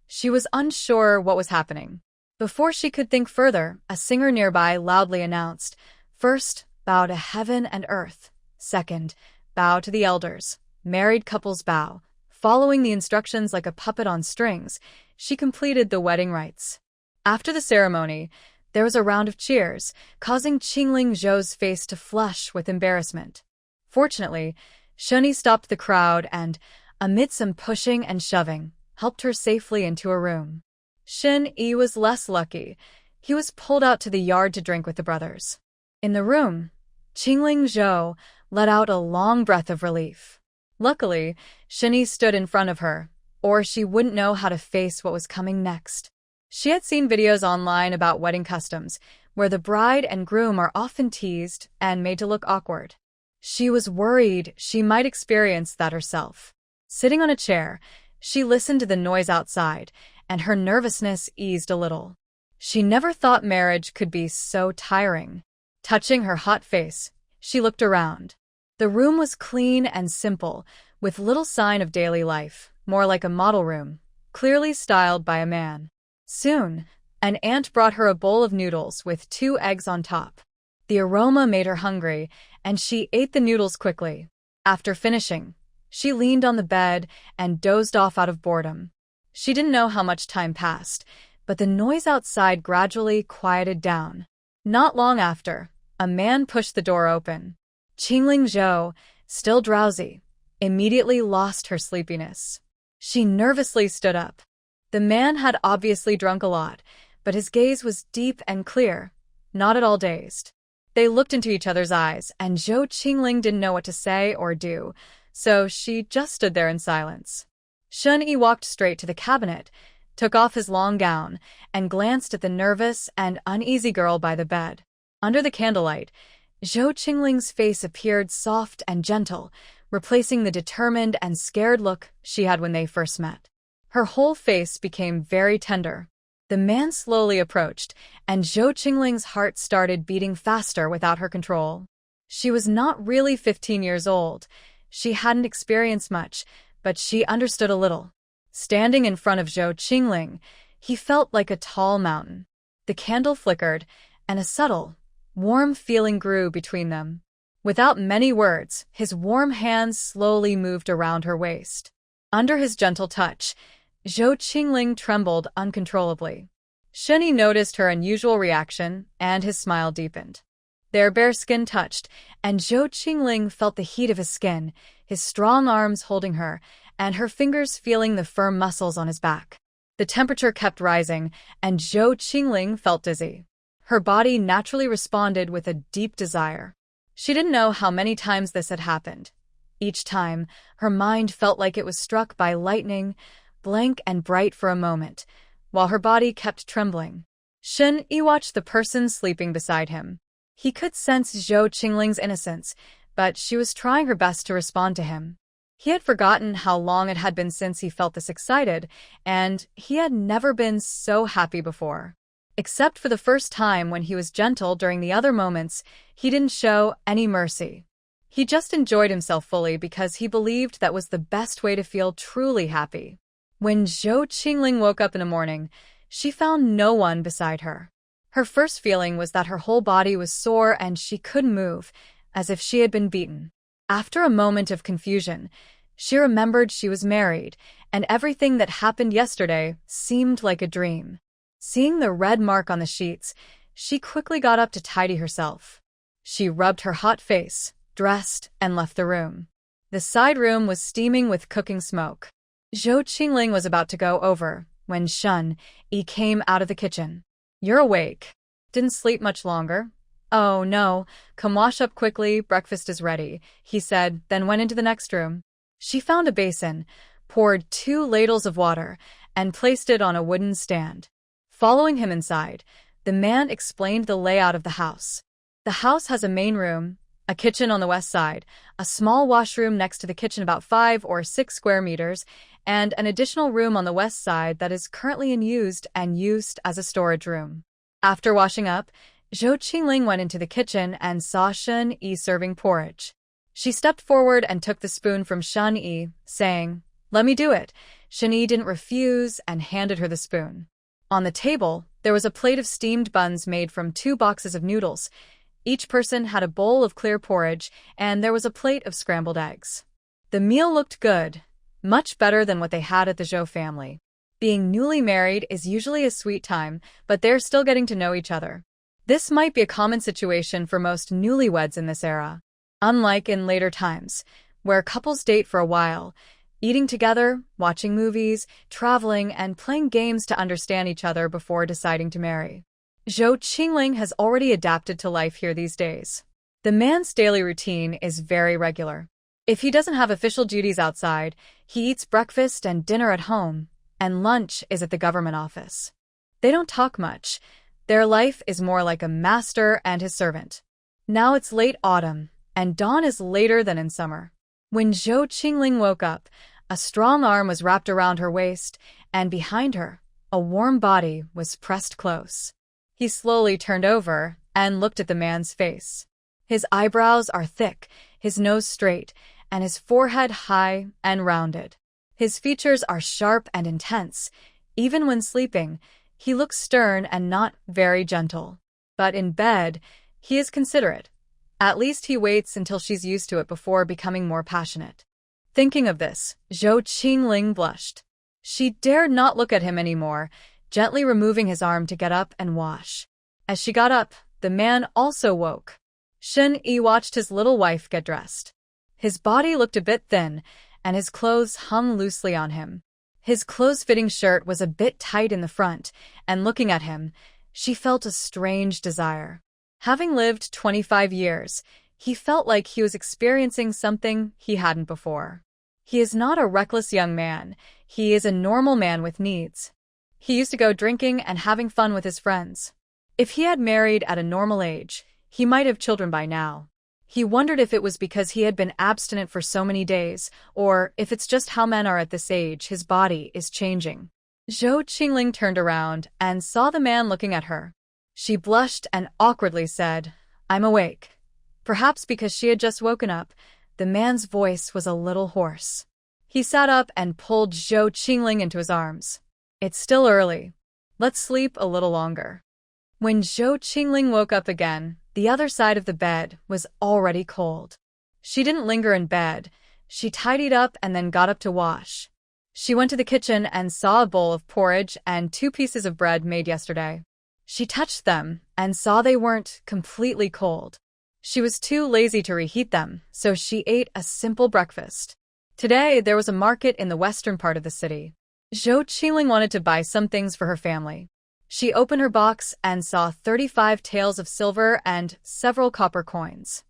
She was unsure what was happening. Before she could think further, a singer nearby loudly announced, "First, bow to heaven and earth. Second, bow to the elders." Married couples bow. Following the instructions like a puppet on strings, she completed the wedding rites. After the ceremony, there was a round of cheers, causing Chingling Zhou's face to flush with embarrassment. Fortunately, Shen Yi stopped the crowd and, amid some pushing and shoving, helped her safely into a room. Shen Yi was less lucky. He was pulled out to the yard to drink with the brothers. In the room, Chingling Zhou let out a long breath of relief. Luckily, Shen Yi stood in front of her, or she wouldn't know how to face what was coming next. She had seen videos online about wedding customs, where the bride and groom are often teased and made to look awkward. She was worried she might experience that herself. Sitting on a chair, she listened to the noise outside, and her nervousness eased a little. She never thought marriage could be so tiring. Touching her hot face, she looked around. The room was clean and simple, with little sign of daily life, more like a model room, clearly styled by a man. Soon, an aunt brought her a bowl of noodles with 2 eggs on top. The aroma made her hungry, and she ate the noodles quickly. After finishing, she leaned on the bed and dozed off out of boredom. She didn't know how much time passed, but the noise outside gradually quieted down. Not long after, a man pushed the door open. Chingling Zhou, still drowsy, immediately lost her sleepiness. She nervously stood up. The man had obviously drunk a lot, but his gaze was deep and clear, not at all dazed. They looked into each other's eyes, and Zhou Qingling didn't know what to say or do, so she just stood there in silence. Shun Yi walked straight to the cabinet, took off his long gown, and glanced at the nervous and uneasy girl by the bed. Under the candlelight, Zhou Qingling's face appeared soft and gentle, replacing the determined and scared look she had when they first met. Her whole face became very tender. The man slowly approached, and Zhou Qingling's heart started beating faster without her control. She was not really 15 years old. She hadn't experienced much, but she understood a little. Standing in front of Zhou Qingling, he felt like a tall mountain. The candle flickered, and a subtle, warm feeling grew between them. Without many words, his warm hands slowly moved around her waist. Under his gentle touch, Zhou Qingling trembled uncontrollably. Shun Yi noticed her unusual reaction, and his smile deepened. Their bare skin touched, and Zhou Qingling felt the heat of his skin, his strong arms holding her, and her fingers feeling the firm muscles on his back. The temperature kept rising, and Zhou Qingling felt dizzy. Her body naturally responded with a deep desire. She didn't know how many times this had happened. Each time, her mind felt like it was struck by lightning, blank and bright for a moment, while her body kept trembling. Shun Yi watched the person sleeping beside him. He could sense Zhou Qingling's innocence, but she was trying her best to respond to him. He had forgotten how long it had been since he felt this excited, and he had never been so happy before. Except for the first time when he was gentle. During the other moments, he didn't show any mercy. He just enjoyed himself fully because he believed that was the best way to feel truly happy. When Zhou Qingling woke up in the morning, she found no one beside her. Her first feeling was that her whole body was sore and she couldn't move, as if she had been beaten. After a moment of confusion, she remembered she was married, and everything that happened yesterday seemed like a dream. Seeing the red mark on the sheets, she quickly got up to tidy herself. She rubbed her hot face, dressed, and left the room. The side room was steaming with cooking smoke. Zhou Qingling was about to go over when Shun Yi came out of the kitchen. "You're awake. Didn't sleep much longer?" "Oh, no. Come wash up quickly, breakfast is ready," he said, then went into the next room. She found a basin, poured 2 ladles of water, and placed it on a wooden stand. Following him inside, the man explained the layout of the house. The house has a main room, a kitchen on the west side, a small washroom next to the kitchen about 5 or 6 square meters, and an additional room on the west side that is currently unused and used as a storage room. After washing up, Zhou Qingling went into the kitchen and saw Shun Yi serving porridge. She stepped forward and took the spoon from Shun Yi, saying, "Let me do it." Shun Yi didn't refuse and handed her the spoon. On the table, there was a plate of steamed buns made from 2 boxes of noodles. Each person had a bowl of clear porridge, and there was a plate of scrambled eggs. The meal looked good, much better than what they had at the Zhou family. Being newly married is usually a sweet time, but they're still getting to know each other. This might be a common situation for most newlyweds in this era. Unlike in later times, where couples date for a while, eating together, watching movies, traveling, and playing games to understand each other before deciding to marry. Zhou Qingling has already adapted to life here these days. The man's daily routine is very regular. If he doesn't have official duties outside, he eats breakfast and dinner at home, and lunch is at the government office. They don't talk much. Their life is more like a master and his servant. Now it's late autumn, and dawn is later than in summer. When Zhou Qingling woke up, a strong arm was wrapped around her waist, and behind her, a warm body was pressed close. He slowly turned over and looked at the man's face. His eyebrows are thick, his nose straight, and his forehead high and rounded. His features are sharp and intense. Even when sleeping, he looks stern and not very gentle. But in bed, he is considerate. At least he waits until she's used to it before becoming more passionate. Thinking of this, Zhou Qingling blushed. She dared not look at him anymore, gently removing his arm to get up and wash. As she got up, the man also woke. Shen Yi watched his little wife get dressed. His body looked a bit thin, and his clothes hung loosely on him. His close-fitting shirt was a bit tight in the front, and looking at him, she felt a strange desire. Having lived 25 years, he felt like he was experiencing something he hadn't before. He is not a reckless young man, he is a normal man with needs. He used to go drinking and having fun with his friends. If he had married at a normal age, he might have children by now. He wondered if it was because he had been abstinent for so many days, or if it's just how men are at this age, his body is changing. Chingling turned around and saw the man looking at her. She blushed and awkwardly said, "I'm awake." Perhaps because she had just woken up, the man's voice was a little hoarse. He sat up and pulled Chingling into his arms. "It's still early. Let's sleep a little longer." When Chingling woke up again, the other side of the bed was already cold. She didn't linger in bed. She tidied up and then got up to wash. She went to the kitchen and saw a bowl of porridge and 2 pieces of bread made yesterday. She touched them and saw they weren't completely cold. She was too lazy to reheat them, so she ate a simple breakfast. Today, there was a market in the western part of the city. Chingling wanted to buy some things for her family. She opened her box and saw 35 taels of silver and several copper coins.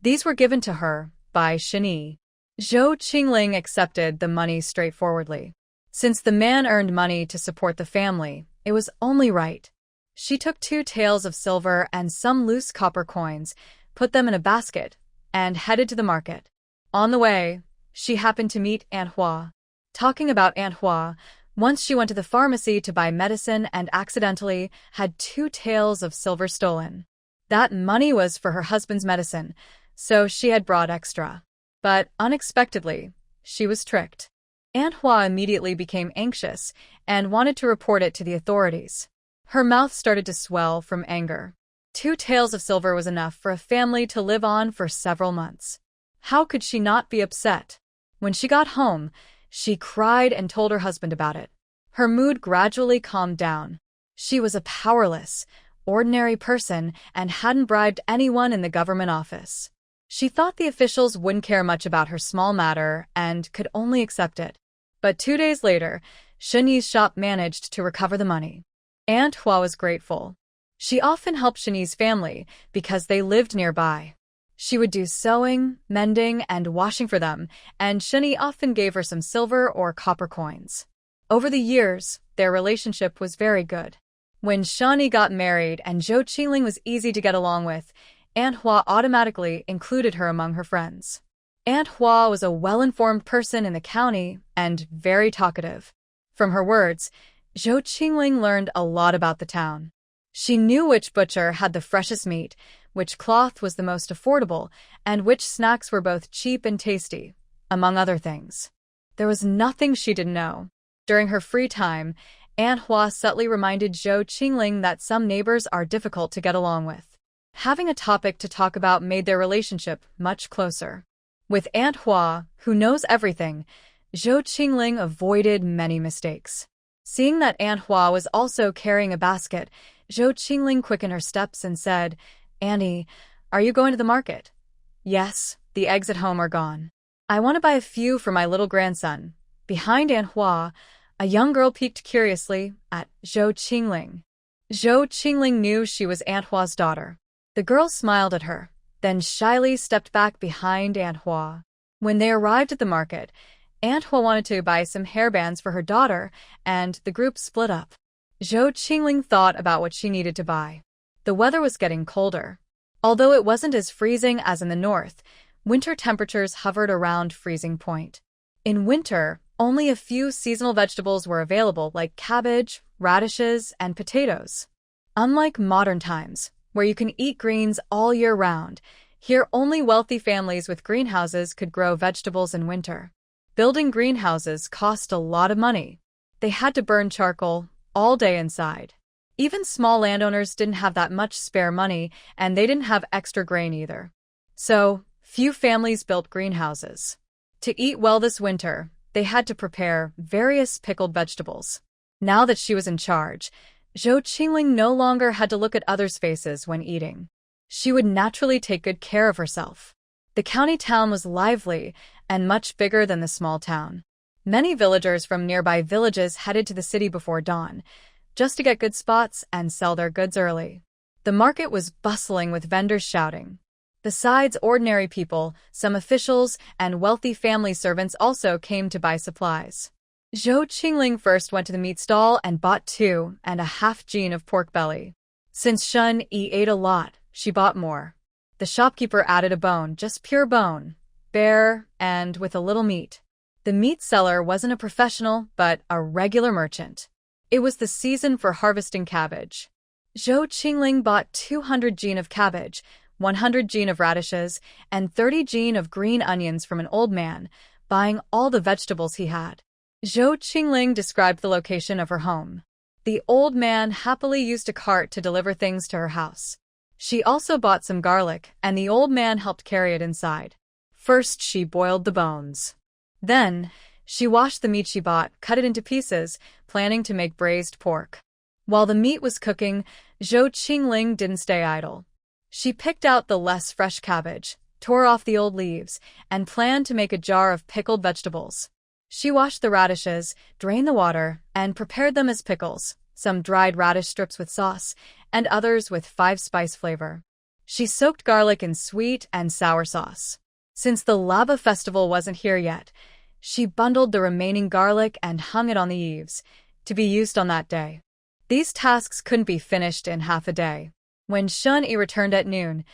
These were given to her by Shen Yi. Chingling accepted the money straightforwardly. Since the man earned money to support the family, it was only right. She took 2 taels of silver and some loose copper coins, put them in a basket, and headed to the market. On the way, she happened to meet Aunt Hua. Talking about Aunt Hua, once she went to the pharmacy to buy medicine and accidentally had 2 taels of silver stolen. That money was for her husband's medicine, so she had brought extra. But unexpectedly, she was tricked. Aunt Hua immediately became anxious and wanted to report it to the authorities. Her mouth started to swell from anger. 2 taels of silver was enough for a family to live on for several months. How could she not be upset? When she got home, she cried and told her husband about it. Her mood gradually calmed down. She was a powerless, ordinary person and hadn't bribed anyone in the government office. She thought the officials wouldn't care much about her small matter and could only accept it. But 2 days later, Shen Yi's shop managed to recover the money. Aunt Hua was grateful. She often helped Shen Yi's family because they lived nearby. She would do sewing, mending, and washing for them, and Shen Yi often gave her some silver or copper coins. Over the years, their relationship was very good. When Shen Yi got married and Chingling was easy to get along with, Aunt Hua automatically included her among her friends. Aunt Hua was a well-informed person in the county and very talkative. From her words, Chingling learned a lot about the town. She knew which butcher had the freshest meat, which cloth was the most affordable, and which snacks were both cheap and tasty, among other things. There was nothing she didn't know. During her free time, Aunt Hua subtly reminded Chingling that some neighbors are difficult to get along with. Having a topic to talk about made their relationship much closer. With Aunt Hua, who knows everything, Chingling avoided many mistakes. Seeing that Aunt Hua was also carrying a basket, Chingling quickened her steps and said, "Annie, are you going to the market?" "Yes, the eggs at home are gone. I want to buy a few for my little grandson." Behind Aunt Hua, a young girl peeked curiously at Chingling. Chingling knew she was Aunt Hua's daughter. The girl smiled at her, then shyly stepped back behind Aunt Hua. When they arrived at the market, Aunt Hua wanted to buy some hairbands for her daughter, and the group split up. Chingling thought about what she needed to buy. The weather was getting colder. Although it wasn't as freezing as in the north, winter temperatures hovered around freezing point. In winter, only a few seasonal vegetables were available like cabbage, radishes, and potatoes. Unlike modern times, where you can eat greens all year round, here only wealthy families with greenhouses could grow vegetables in winter. Building greenhouses cost a lot of money. They had to burn charcoal all day inside. Even small landowners didn't have that much spare money, and they didn't have extra grain either. So, few families built greenhouses. To eat well this winter, they had to prepare various pickled vegetables. Now that she was in charge, Chingling no longer had to look at others' faces when eating. She would naturally take good care of herself. The county town was lively and much bigger than the small town. Many villagers from nearby villages headed to the city before dawn, just to get good spots and sell their goods early. The market was bustling with vendors shouting. Besides ordinary people, some officials and wealthy family servants also came to buy supplies. Chingling first went to the meat stall and bought 2.5 gin of pork belly. Since Shun Yi ate a lot, she bought more. The shopkeeper added a bone, just pure bone, bare, and with a little meat. The meat seller wasn't a professional, but a regular merchant. It was the season for harvesting cabbage. Chingling bought 200 gin of cabbage, 100 gin of radishes, and 30 gin of green onions from an old man, buying all the vegetables he had. Chingling described the location of her home. The old man happily used a cart to deliver things to her house. She also bought some garlic, and the old man helped carry it inside. First, she boiled the bones. Then, she washed the meat she bought, cut it into pieces, planning to make braised pork. While the meat was cooking, Chingling didn't stay idle. She picked out the less fresh cabbage, tore off the old leaves, and planned to make a jar of pickled vegetables. She washed the radishes, drained the water, and prepared them as pickles, some dried radish strips with sauce, and others with 5-spice flavor. She soaked garlic in sweet and sour sauce. Since the Lava Festival wasn't here yet, she bundled the remaining garlic and hung it on the eaves, to be used on that day. These tasks couldn't be finished in half a day. When Shun Yi returned at noon,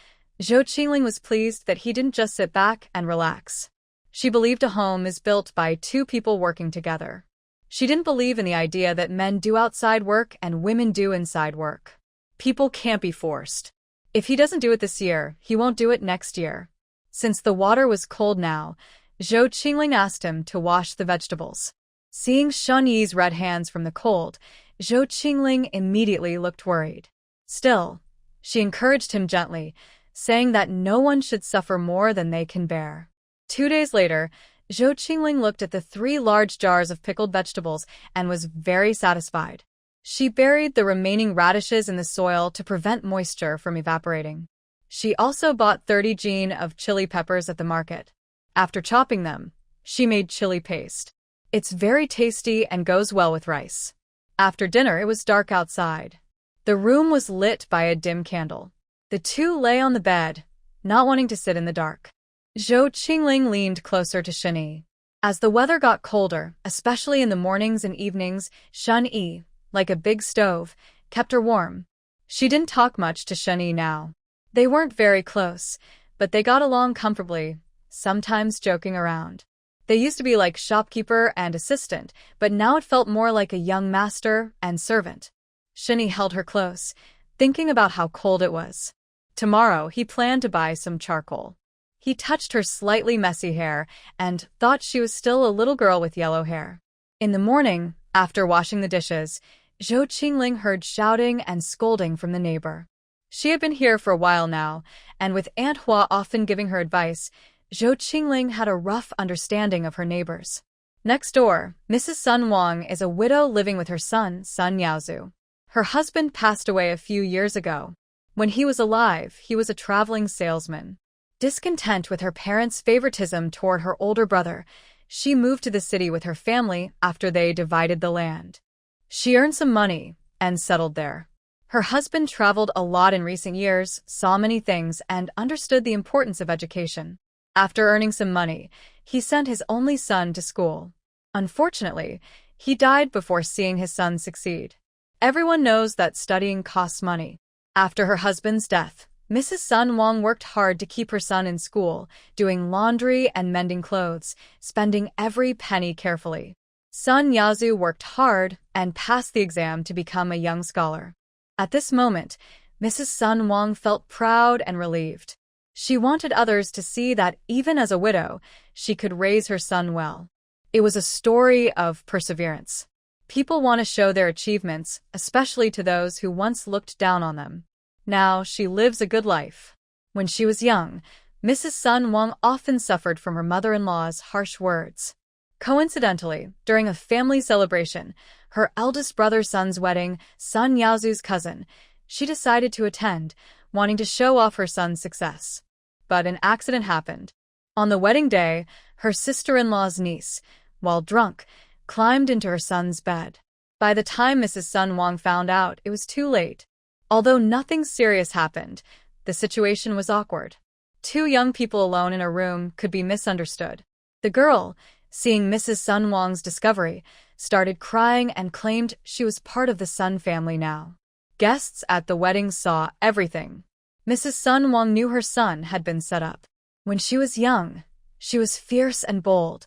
Chingling was pleased that he didn't just sit back and relax. She believed a home is built by two people working together. She didn't believe in the idea that men do outside work and women do inside work. People can't be forced. If he doesn't do it this year, he won't do it next year. Since the water was cold now, Chingling asked him to wash the vegetables. Seeing Shun Yi's red hands from the cold, Chingling immediately looked worried. Still, she encouraged him gently, saying that no one should suffer more than they can bear. 2 days later, Chingling looked at the 3 large jars of pickled vegetables and was very satisfied. She buried the remaining radishes in the soil to prevent moisture from evaporating. She also bought 30 gin of chili peppers at the market. After chopping them, she made chili paste. It's very tasty and goes well with rice. After dinner, it was dark outside. The room was lit by a dim candle. The two lay on the bed, not wanting to sit in the dark. Chingling leaned closer to Shun Yi. As the weather got colder, especially in the mornings and evenings, Shun Yi, like a big stove, kept her warm. She didn't talk much to Shun Yi now. They weren't very close, but they got along comfortably, sometimes joking around. They used to be like shopkeeper and assistant, but now it felt more like a young master and servant. Shun Yi held her close, thinking about how cold it was. Tomorrow, he planned to buy some charcoal. He touched her slightly messy hair and thought she was still a little girl with yellow hair. In the morning, after washing the dishes, Chingling heard shouting and scolding from the neighbor. She had been here for a while now, and with Aunt Hua often giving her advice, Chingling had a rough understanding of her neighbors. Next door, Mrs. Sun Wang is a widow living with her son, Sun Yaozu. Her husband passed away a few years ago. When he was alive, he was a traveling salesman. Discontent with her parents' favoritism toward her older brother, she moved to the city with her family after they divided the land. She earned some money and settled there. Her husband traveled a lot in recent years, saw many things, and understood the importance of education. After earning some money, he sent his only son to school. Unfortunately, he died before seeing his son succeed. Everyone knows that studying costs money. After her husband's death, Mrs. Sun Wang worked hard to keep her son in school, doing laundry and mending clothes, spending every penny carefully. Sun Yaozu worked hard and passed the exam to become a young scholar. At this moment, Mrs. Sun Wang felt proud and relieved. She wanted others to see that even as a widow, she could raise her son well. It was a story of perseverance. People want to show their achievements, especially to those who once looked down on them. Now she lives a good life. When she was young, Mrs. Sun Wang often suffered from her mother-in-law's harsh words. Coincidentally, during a family celebration, her eldest brother's son's wedding, Sun Yaozu's cousin, she decided to attend, wanting to show off her son's success. But an accident happened. On the wedding day, her sister-in-law's niece, while drunk, climbed into her son's bed. By the time Mrs. Sun Wang found out, it was too late. Although nothing serious happened, the situation was awkward. Two young people alone in a room could be misunderstood. The girl, seeing Mrs. Sun Wang's discovery, started crying and claimed she was part of the Sun family now. Guests at the wedding saw everything. Mrs. Sun Wang knew her son had been set up. When she was young, she was fierce and bold,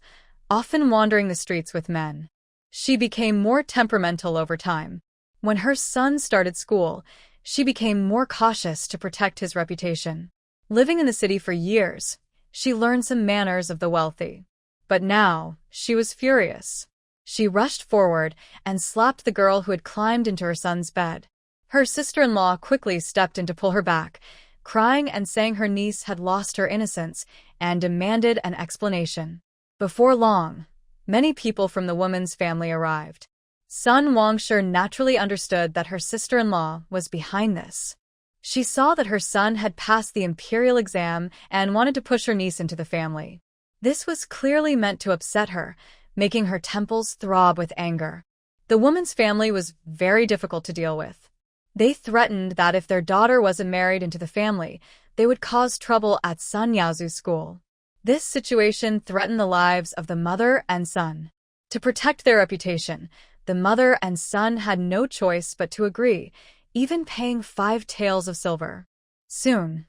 often wandering the streets with men. She became more temperamental over time. When her son started school, she became more cautious to protect his reputation. Living in the city for years, she learned some manners of the wealthy. But now, she was furious. She rushed forward and slapped the girl who had climbed into her son's bed. Her sister-in-law quickly stepped in to pull her back, crying and saying her niece had lost her innocence and demanded an explanation. Before long, many people from the woman's family arrived. Sun Wangshe naturally understood that her sister-in-law was behind this. She saw that her son had passed the imperial exam and wanted to push her niece into the family. This was clearly meant to upset her, making her temples throb with anger. The woman's family was very difficult to deal with. They threatened that if their daughter wasn't married into the family, they would cause trouble at Sun Yaozu's school. This situation threatened the lives of the mother and son. To protect their reputation, the mother and son had no choice but to agree, even paying 5 taels of silver. Soon,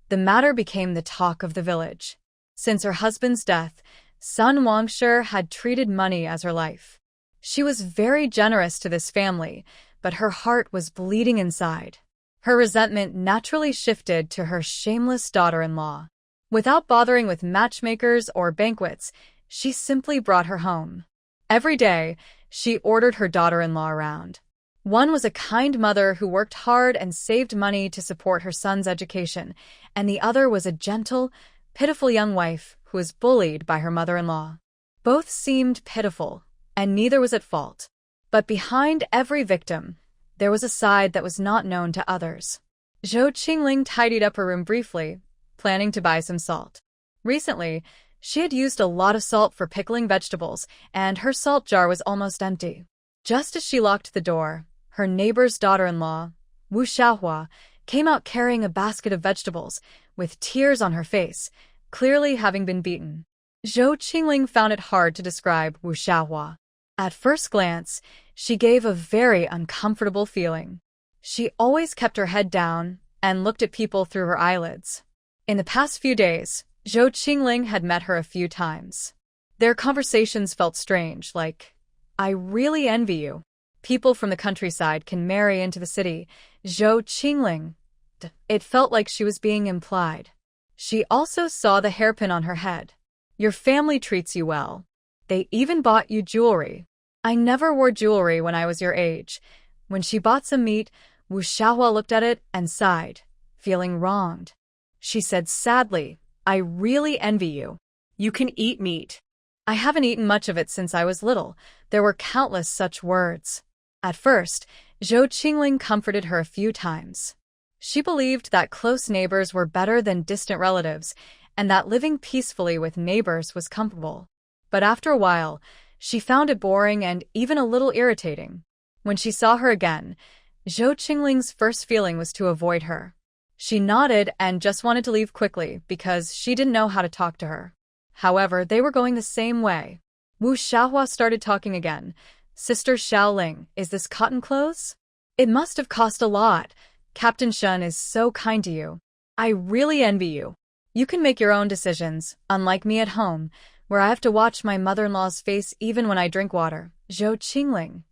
the matter became the talk of the village. Since her husband's death, Sun Wangshe had treated money as her life. She was very generous to this family, but her heart was bleeding inside. Her resentment naturally shifted to her shameless daughter-in-law. Without bothering with matchmakers or banquets, she simply brought her home. Every day, she ordered her daughter-in-law around. One was a kind mother who worked hard and saved money to support her son's education, and the other was a gentle, pitiful young wife who was bullied by her mother-in-law. Both seemed pitiful, and neither was at fault. But behind every victim, there was a side that was not known to others. Chingling tidied up her room briefly, planning to buy some salt. Recently, she had used a lot of salt for pickling vegetables, and her salt jar was almost empty. Just as she locked the door, her neighbor's daughter-in-law, Wu Xiaohua, came out carrying a basket of vegetables, with tears on her face, clearly having been beaten. Chingling found it hard to describe Wu Xiaohua. At first glance, she gave a very uncomfortable feeling. She always kept her head down and looked at people through her eyelids. In the past few days, Chingling had met her a few times. Their conversations felt strange, like, "I really envy you. People from the countryside can marry into the city." Chingling. It felt like she was being implied. She also saw the hairpin on her head. "Your family treats you well. They even bought you jewelry." "I never wore jewelry when I was your age." When she bought some meat, Wu Xiaohua looked at it and sighed, feeling wronged. She said sadly, "I really envy you. You can eat meat." "I haven't eaten much of it since I was little." There were countless such words. At first, Chingling comforted her a few times. She believed that close neighbors were better than distant relatives, and that living peacefully with neighbors was comfortable. But after a while, she found it boring and even a little irritating. When she saw her again, Chingling's first feeling was to avoid her. She nodded and just wanted to leave quickly because she didn't know how to talk to her. However, they were going the same way. Wu Xiaohua started talking again. "Sister Xiaoling, is this cotton clothes? It must have cost a lot. Captain Shun is so kind to you. I really envy you. You can make your own decisions, unlike me at home, where I have to watch my mother-in-law's face even when I drink water." Chingling.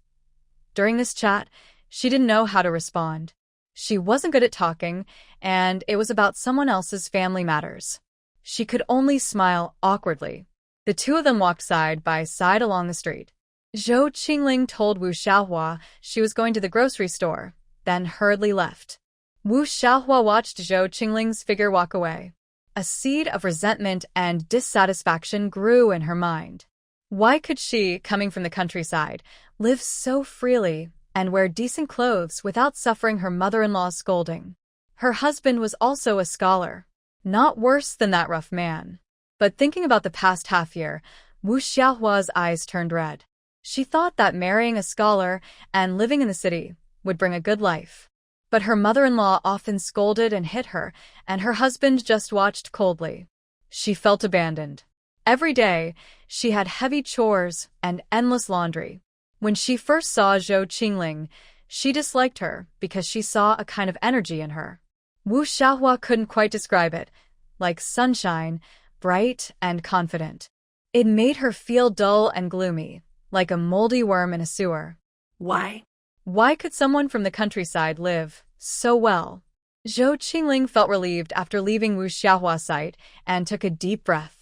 During this chat, she didn't know how to respond. She wasn't good at talking, and it was about someone else's family matters. She could only smile awkwardly. The two of them walked side by side along the street. Chingling told Wu Xiaohua she was going to the grocery store, then hurriedly left. Wu Xiaohua watched Chingling's figure walk away. A seed of resentment and dissatisfaction grew in her mind. Why could she, coming from the countryside, live so freely and wear decent clothes without suffering her mother-in-law's scolding? Her husband was also a scholar, not worse than that rough man. But thinking about the past half year, Wu Xiaohua's eyes turned red. She thought that marrying a scholar and living in the city would bring a good life. But her mother-in-law often scolded and hit her, and her husband just watched coldly. She felt abandoned. Every day, she had heavy chores and endless laundry. When she first saw Zhou Chingling, she disliked her because she saw a kind of energy in her. Wu Xiaohua couldn't quite describe it, like sunshine, bright and confident. It made her feel dull and gloomy, like a moldy worm in a sewer. Why? Why could someone from the countryside live so well? Zhou Qingling felt relieved after leaving Wu Xiaohua's sight and took a deep breath.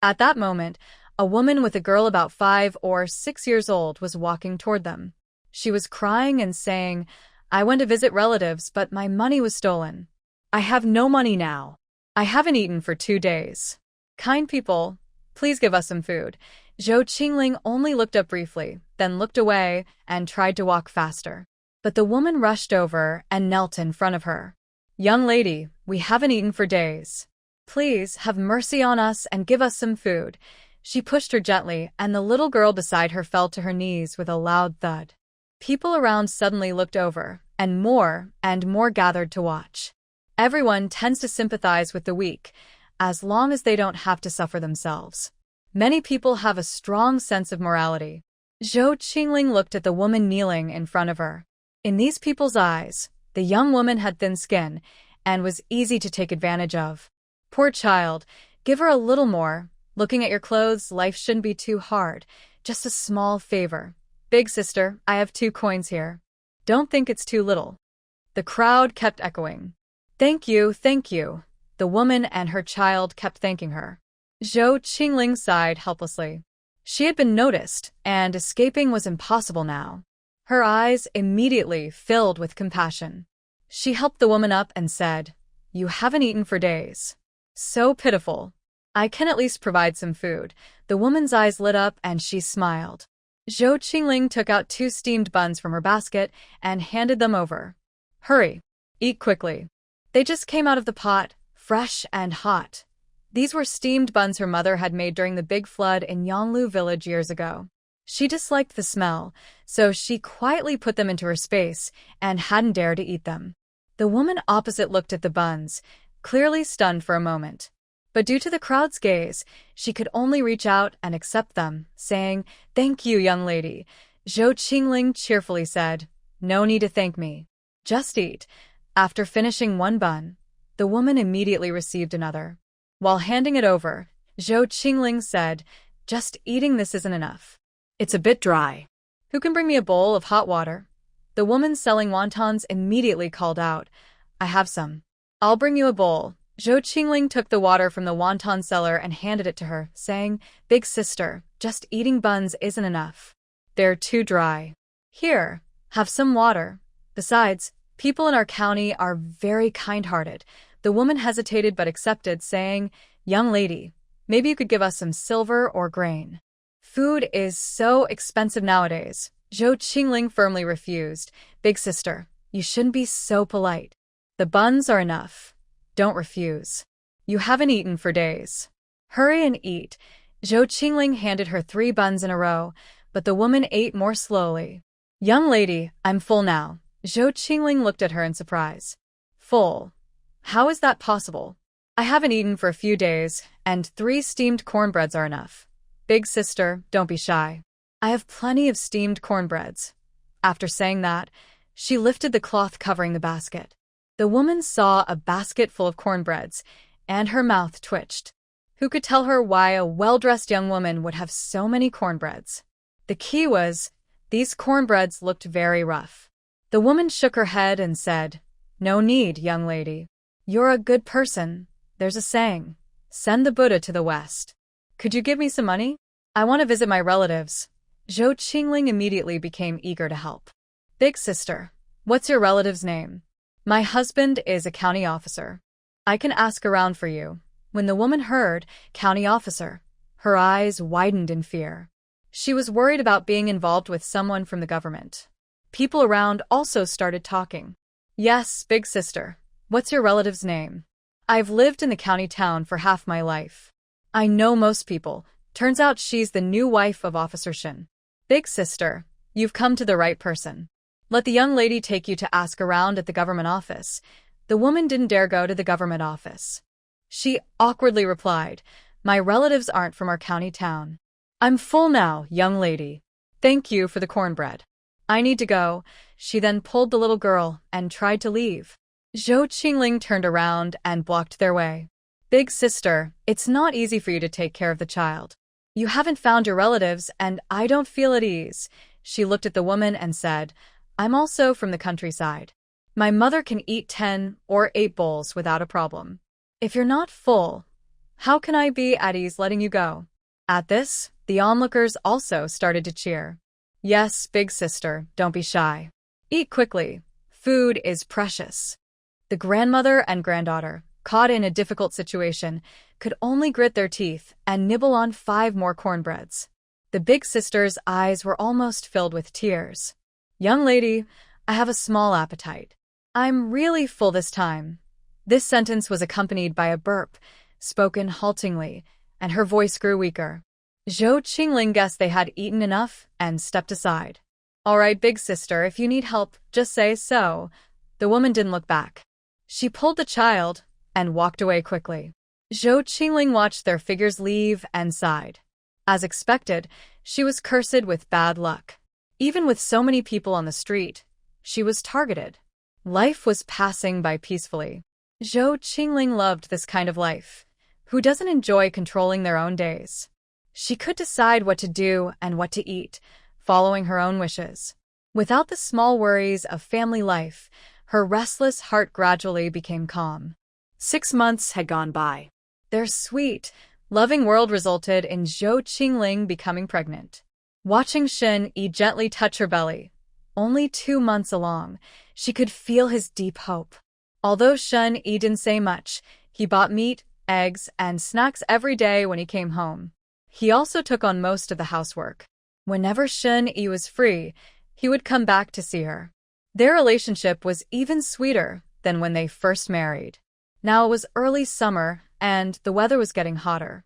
At that moment, a woman with a girl about 5 or 6 years old was walking toward them. She was crying and saying, "I went to visit relatives, but my money was stolen. I have no money now. I haven't eaten for 2 days. Kind people, please give us some food." Zhou Qingling only looked up briefly, then looked away and tried to walk faster. But the woman rushed over and knelt in front of her. "Young lady, we haven't eaten for days. Please have mercy on us and give us some food." She pushed her gently, and the little girl beside her fell to her knees with a loud thud. People around suddenly looked over, and more gathered to watch. Everyone tends to sympathize with the weak, as long as they don't have to suffer themselves. Many people have a strong sense of morality. Zhou Qingling looked at the woman kneeling in front of her. In these people's eyes, the young woman had thin skin and was easy to take advantage of. Poor child, give her a little more. Looking at your clothes, life shouldn't be too hard. Just a small favor. Big sister, I have 2 coins here. Don't think it's too little. The crowd kept echoing. Thank you, thank you. The woman and her child kept thanking her. Zhou Qingling sighed helplessly. She had been noticed, and escaping was impossible now. Her eyes immediately filled with compassion. She helped the woman up and said, "You haven't eaten for days. So pitiful. I can at least provide some food." The woman's eyes lit up and she smiled. Zhou Qingling took out 2 steamed buns from her basket and handed them over. "Hurry. Eat quickly. They just came out of the pot, fresh and hot." These were steamed buns her mother had made during the big flood in Yonglu village years ago. She disliked the smell, so she quietly put them into her space and hadn't dared to eat them. The woman opposite looked at the buns, clearly stunned for a moment. But due to the crowd's gaze, she could only reach out and accept them, saying, "Thank you, young lady." Zhou Qingling cheerfully said, "No need to thank me. Just eat." After finishing 1 bun, the woman immediately received another. While handing it over, Zhou Qingling said, "Just eating this isn't enough. It's a bit dry. Who can bring me a bowl of hot water?" The woman selling wontons immediately called out, "I have some. I'll bring you a bowl." Zhou Qingling took the water from the wonton seller and handed it to her, saying, "Big sister, just eating buns isn't enough. They're too dry. Here, have some water. Besides, people in our county are very kind-hearted." The woman hesitated but accepted, saying, "Young lady, maybe you could give us some silver or grain. Food is so expensive nowadays." Zhou Qingling firmly refused. "Big sister, you shouldn't be so polite. The buns are enough. Don't refuse. You haven't eaten for days. Hurry and eat." Zhou Qingling handed her 3 buns in a row, but the woman ate more slowly. "Young lady, I'm full now." Zhou Qingling looked at her in surprise. "Full? How is that possible? I haven't eaten for a few days, and 3 steamed cornbreads are enough. Big sister, don't be shy. I have plenty of steamed cornbreads." After saying that, she lifted the cloth covering the basket. The woman saw a basket full of cornbreads, and her mouth twitched. Who could tell her why a well-dressed young woman would have so many cornbreads? The key was, these cornbreads looked very rough. The woman shook her head and said, "No need, young lady. You're a good person. There's a saying, send the Buddha to the West. Could you give me some money? I want to visit my relatives." Zhou Qingling immediately became eager to help. "Big sister, what's your relative's name?" "My husband is a county officer. I can ask around for you." When the woman heard county officer, her eyes widened in fear. She was worried about being involved with someone from the government. People around also started talking. Yes, big sister. What's your relative's name? I've lived in the county town for half my life. I know most people. Turns out she's the new wife of Officer Shin. Big sister, you've come to the right person. Let the young lady take you to ask around at the government office. The woman didn't dare go to the government office. She awkwardly replied, my relatives aren't from our county town. I'm full now, young lady. Thank you for the cornbread. I need to go. She then pulled the little girl and tried to leave. Zhou Chingling turned around and blocked their way. Big sister, it's not easy for you to take care of the child. You haven't found your relatives and I don't feel at ease. She looked at the woman and said, I'm also from the countryside. My mother can eat 10 or 8 bowls without a problem. If you're not full, how can I be at ease letting you go? At this, the onlookers also started to cheer. Yes, big sister, don't be shy. Eat quickly. Food is precious. The grandmother and granddaughter, caught in a difficult situation, could only grit their teeth and nibble on 5 more cornbreads. The big sister's eyes were almost filled with tears. Young lady, I have a small appetite. I'm really full this time. This sentence was accompanied by a burp, spoken haltingly, and her voice grew weaker. Zhou Chingling guessed they had eaten enough and stepped aside. All right, big sister, if you need help, just say so. The woman didn't look back. She pulled the child and walked away quickly. Zhou Qingling watched their figures leave and sighed. As expected, she was cursed with bad luck. Even with so many people on the street, she was targeted. Life was passing by peacefully. Zhou Qingling loved this kind of life. Who doesn't enjoy controlling their own days? She could decide what to do and what to eat, following her own wishes. Without the small worries of family life, her restless heart gradually became calm. 6 months had gone by. Their sweet, loving world resulted in Zhou Qingling becoming pregnant. Watching Shen Yi gently touch her belly, only 2 months along, she could feel his deep hope. Although Shen Yi didn't say much, he bought meat, eggs, and snacks every day when he came home. He also took on most of the housework. Whenever Shen Yi was free, he would come back to see her. Their relationship was even sweeter than when they first married. Now it was early summer, and the weather was getting hotter.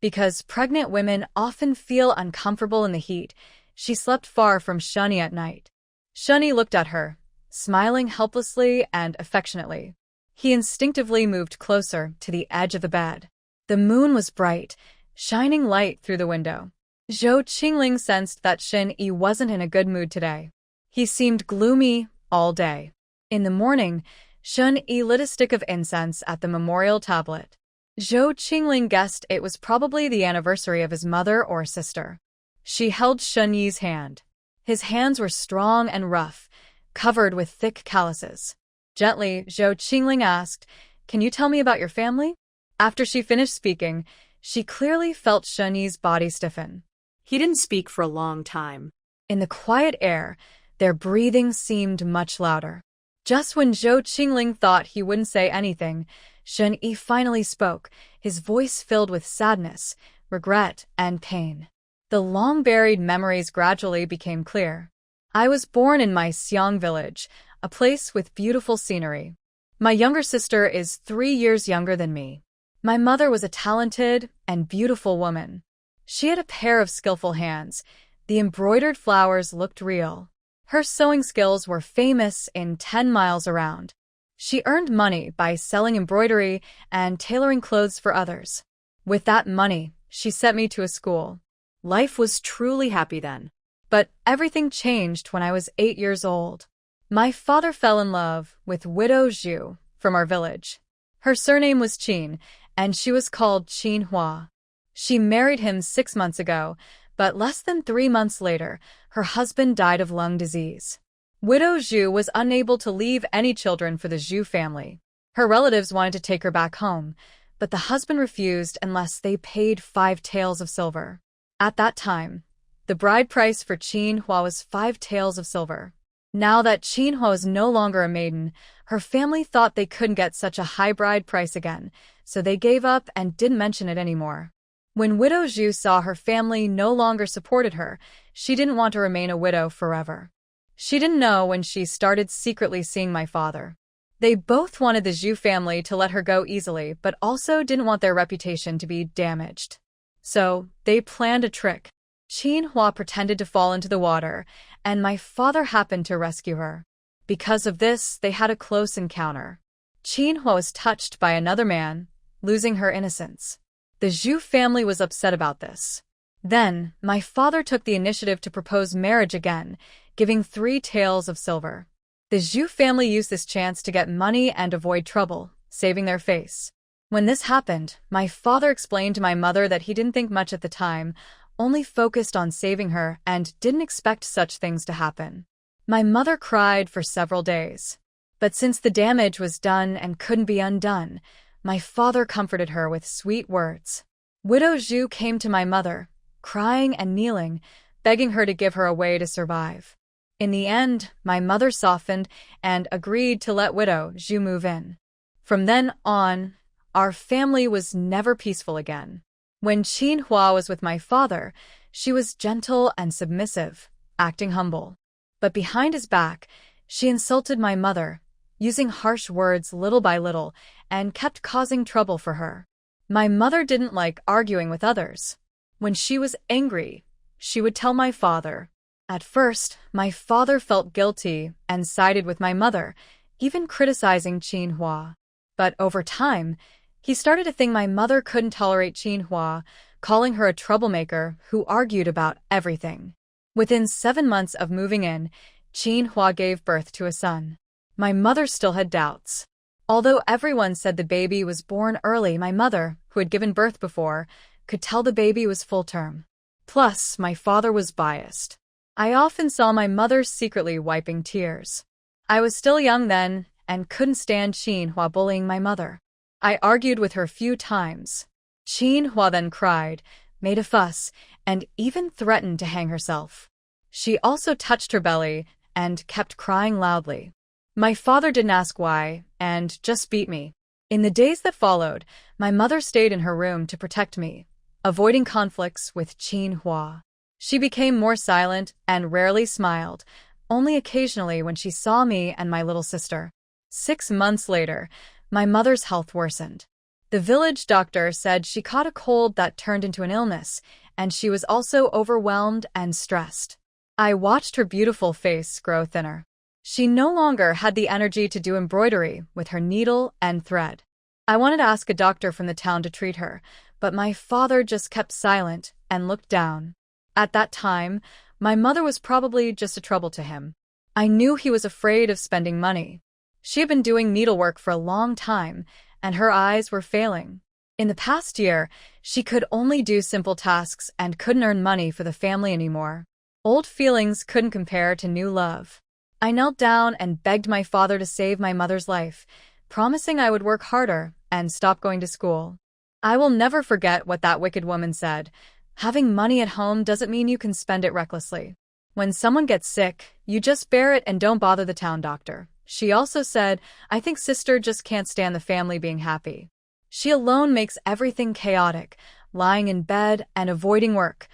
Because pregnant women often feel uncomfortable in the heat, she slept far from Shen Yi at night. Shen Yi looked at her, smiling helplessly and affectionately. He instinctively moved closer to the edge of the bed. The moon was bright, shining light through the window. Zhou Qingling sensed that Shen Yi wasn't in a good mood today. He seemed gloomy all day. In the morning, Shen Yi lit a stick of incense at the memorial tablet. Zhou Qingling guessed it was probably the anniversary of his mother or sister. She held Shen Yi's hand. His hands were strong and rough, covered with thick calluses. Gently, Zhou Qingling asked, "Can you tell me about your family?" After she finished speaking, she clearly felt Shen Yi's body stiffen. He didn't speak for a long time. In the quiet air, their breathing seemed much louder. Just when Zhou Qingling thought he wouldn't say anything, Shen Yi finally spoke, his voice filled with sadness, regret, and pain. The long-buried memories gradually became clear. I was born in my Xiang village, a place with beautiful scenery. My younger sister is 3 years younger than me. My mother was a talented and beautiful woman. She had a pair of skillful hands. The embroidered flowers looked real. Her sewing skills were famous in 10 miles around. She earned money by selling embroidery and tailoring clothes for others. With that money, she sent me to a school. Life was truly happy then. But everything changed when I was 8 years old. My father fell in love with widow Zhu from our village. Her surname was Qin, and she was called Qinhua. She married him 6 months ago, but less than 3 months later, her husband died of lung disease. Widow Zhu was unable to leave any children for the Zhu family. Her relatives wanted to take her back home, but the husband refused unless they paid 5 taels of silver. At that time, the bride price for Qinhua was 5 taels of silver. Now that Qinhua was no longer a maiden, her family thought they couldn't get such a high bride price again, so they gave up and didn't mention it anymore. When widow Zhu saw her family no longer supported her, she didn't want to remain a widow forever. She didn't know when she started secretly seeing my father. They both wanted the Zhu family to let her go easily, but also didn't want their reputation to be damaged. So, they planned a trick. Qinhua pretended to fall into the water, and my father happened to rescue her. Because of this, they had a close encounter. Qinhua was touched by another man, losing her innocence. The Zhu family was upset about this. Then, my father took the initiative to propose marriage again, giving 3 taels of silver. The Zhu family used this chance to get money and avoid trouble, saving their face. When this happened, my father explained to my mother that he didn't think much at the time, only focused on saving her and didn't expect such things to happen. My mother cried for several days. But since the damage was done and couldn't be undone, my father comforted her with sweet words. Widow Zhu came to my mother, crying and kneeling, begging her to give her a way to survive. In the end, my mother softened and agreed to let widow Zhu move in. From then on, our family was never peaceful again. When Qinhua was with my father, she was gentle and submissive, acting humble. But behind his back, she insulted my mother, using harsh words little by little, and kept causing trouble for her. My mother didn't like arguing with others. When she was angry, she would tell my father. At first, my father felt guilty and sided with my mother, even criticizing Qinhua. But over time, he started to think my mother couldn't tolerate Qinhua, calling her a troublemaker who argued about everything. Within 7 months of moving in, Qinhua gave birth to a son. My mother still had doubts. Although everyone said the baby was born early, my mother, who had given birth before, could tell the baby was full term. Plus, my father was biased. I often saw my mother secretly wiping tears. I was still young then and couldn't stand Qinhua bullying my mother. I argued with her a few times. Qinhua then cried, made a fuss, and even threatened to hang herself. She also touched her belly and kept crying loudly. My father didn't ask why and just beat me. In the days that followed, my mother stayed in her room to protect me, avoiding conflicts with Qinhua. She became more silent and rarely smiled, only occasionally when she saw me and my little sister. 6 months later, my mother's health worsened. The village doctor said she caught a cold that turned into an illness, and she was also overwhelmed and stressed. I watched her beautiful face grow thinner. She no longer had the energy to do embroidery with her needle and thread. I wanted to ask a doctor from the town to treat her, but my father just kept silent and looked down. At that time, my mother was probably just a trouble to him. I knew he was afraid of spending money. She had been doing needlework for a long time, and her eyes were failing. In the past year, she could only do simple tasks and couldn't earn money for the family anymore. Old feelings couldn't compare to new love. I knelt down and begged my father to save my mother's life, promising I would work harder and stop going to school. I will never forget what that wicked woman said. Having money at home doesn't mean you can spend it recklessly. When someone gets sick, you just bear it and don't bother the town doctor. She also said, I think sister just can't stand the family being happy. She alone makes everything chaotic, lying in bed and avoiding work.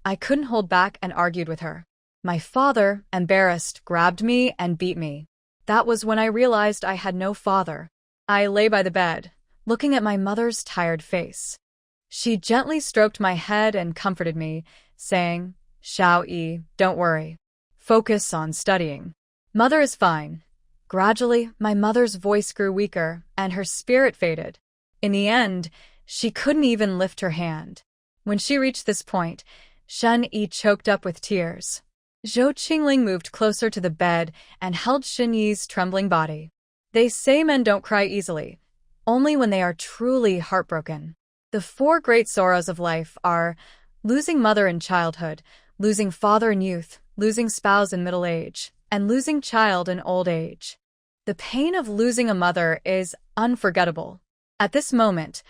I couldn't hold back and argued with her. My father, embarrassed, grabbed me and beat me. That was when I realized I had no father. I lay by the bed, looking at my mother's tired face. She gently stroked my head and comforted me, saying, Xiao Yi, don't worry. Focus on studying. Mother is fine. Gradually, my mother's voice grew weaker, and her spirit faded. In the end, she couldn't even lift her hand. When she reached this point, Shen Yi choked up with tears. Zhou Chingling moved closer to the bed and held Shen Yi's trembling body. They say men don't cry easily, only when they are truly heartbroken. The 4 great sorrows of life are losing mother in childhood, losing father in youth, losing spouse in middle age, and losing child in old age. The pain of losing a mother is unforgettable. At this moment,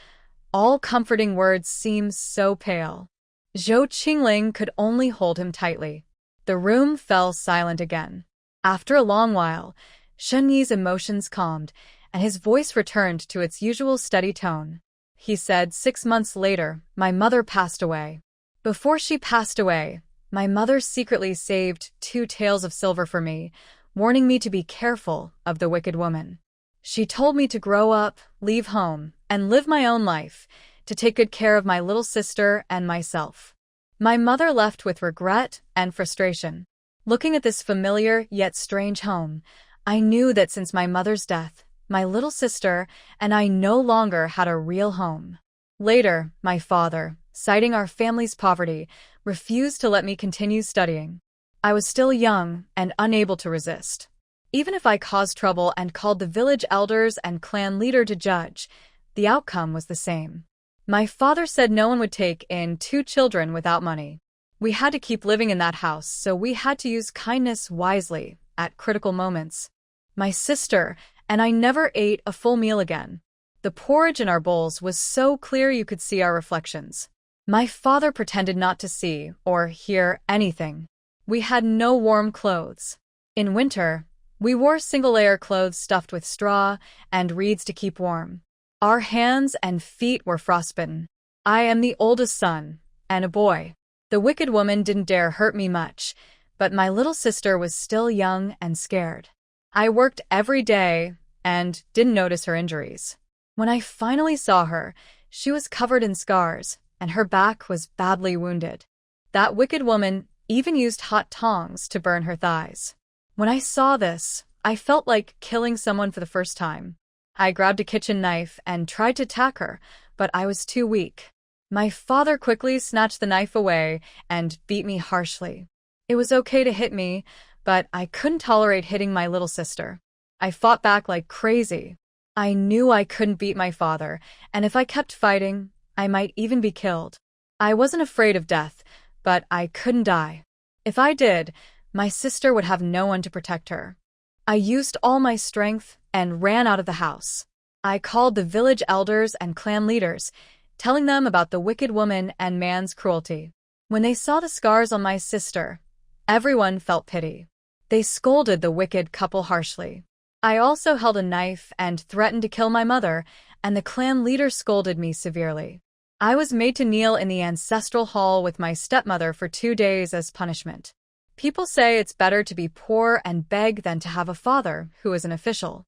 all comforting words seem so pale. Zhou Qingling could only hold him tightly. The room fell silent again. After a long while, Shen Yi's emotions calmed, and his voice returned to its usual steady tone. he said. 6 months later, my mother passed away. Before she passed away, my mother secretly saved 2 taels of silver for me, warning me to be careful of the wicked woman. She told me to grow up, leave home, and live my own life, to take good care of my little sister and myself. My mother left with regret and frustration. Looking at this familiar yet strange home, I knew that since my mother's death, my little sister and I no longer had a real home. Later, my father, citing our family's poverty, refused to let me continue studying. I was still young and unable to resist. Even if I caused trouble and called the village elders and clan leader to judge, the outcome was the same. My father said no one would take in 2 children without money. We had to keep living in that house, so we had to use kindness wisely at critical moments. My sister and I never ate a full meal again. The porridge in our bowls was so clear you could see our reflections. My father pretended not to see or hear anything. We had no warm clothes. In winter, we wore single-layer clothes stuffed with straw and reeds to keep warm. Our hands and feet were frostbitten. I am the oldest son, and a boy. The wicked woman didn't dare hurt me much, but my little sister was still young and scared. I worked every day and didn't notice her injuries. When I finally saw her, she was covered in scars, and her back was badly wounded. That wicked woman even used hot tongs to burn her thighs. When I saw this, I felt like killing someone for the first time. I grabbed a kitchen knife and tried to attack her, but I was too weak. My father quickly snatched the knife away and beat me harshly. It was okay to hit me, but I couldn't tolerate hitting my little sister. I fought back like crazy. I knew I couldn't beat my father, and if I kept fighting, I might even be killed. I wasn't afraid of death, but I couldn't die. If I did, my sister would have no one to protect her. I used all my strength and ran out of the house. I called the village elders and clan leaders, telling them about the wicked woman and man's cruelty. When they saw the scars on my sister, everyone felt pity. They scolded the wicked couple harshly. I also held a knife and threatened to kill my mother, and the clan leader scolded me severely. I was made to kneel in the ancestral hall with my stepmother for 2 days as punishment. People say it's better to be poor and beg than to have a father who is an official.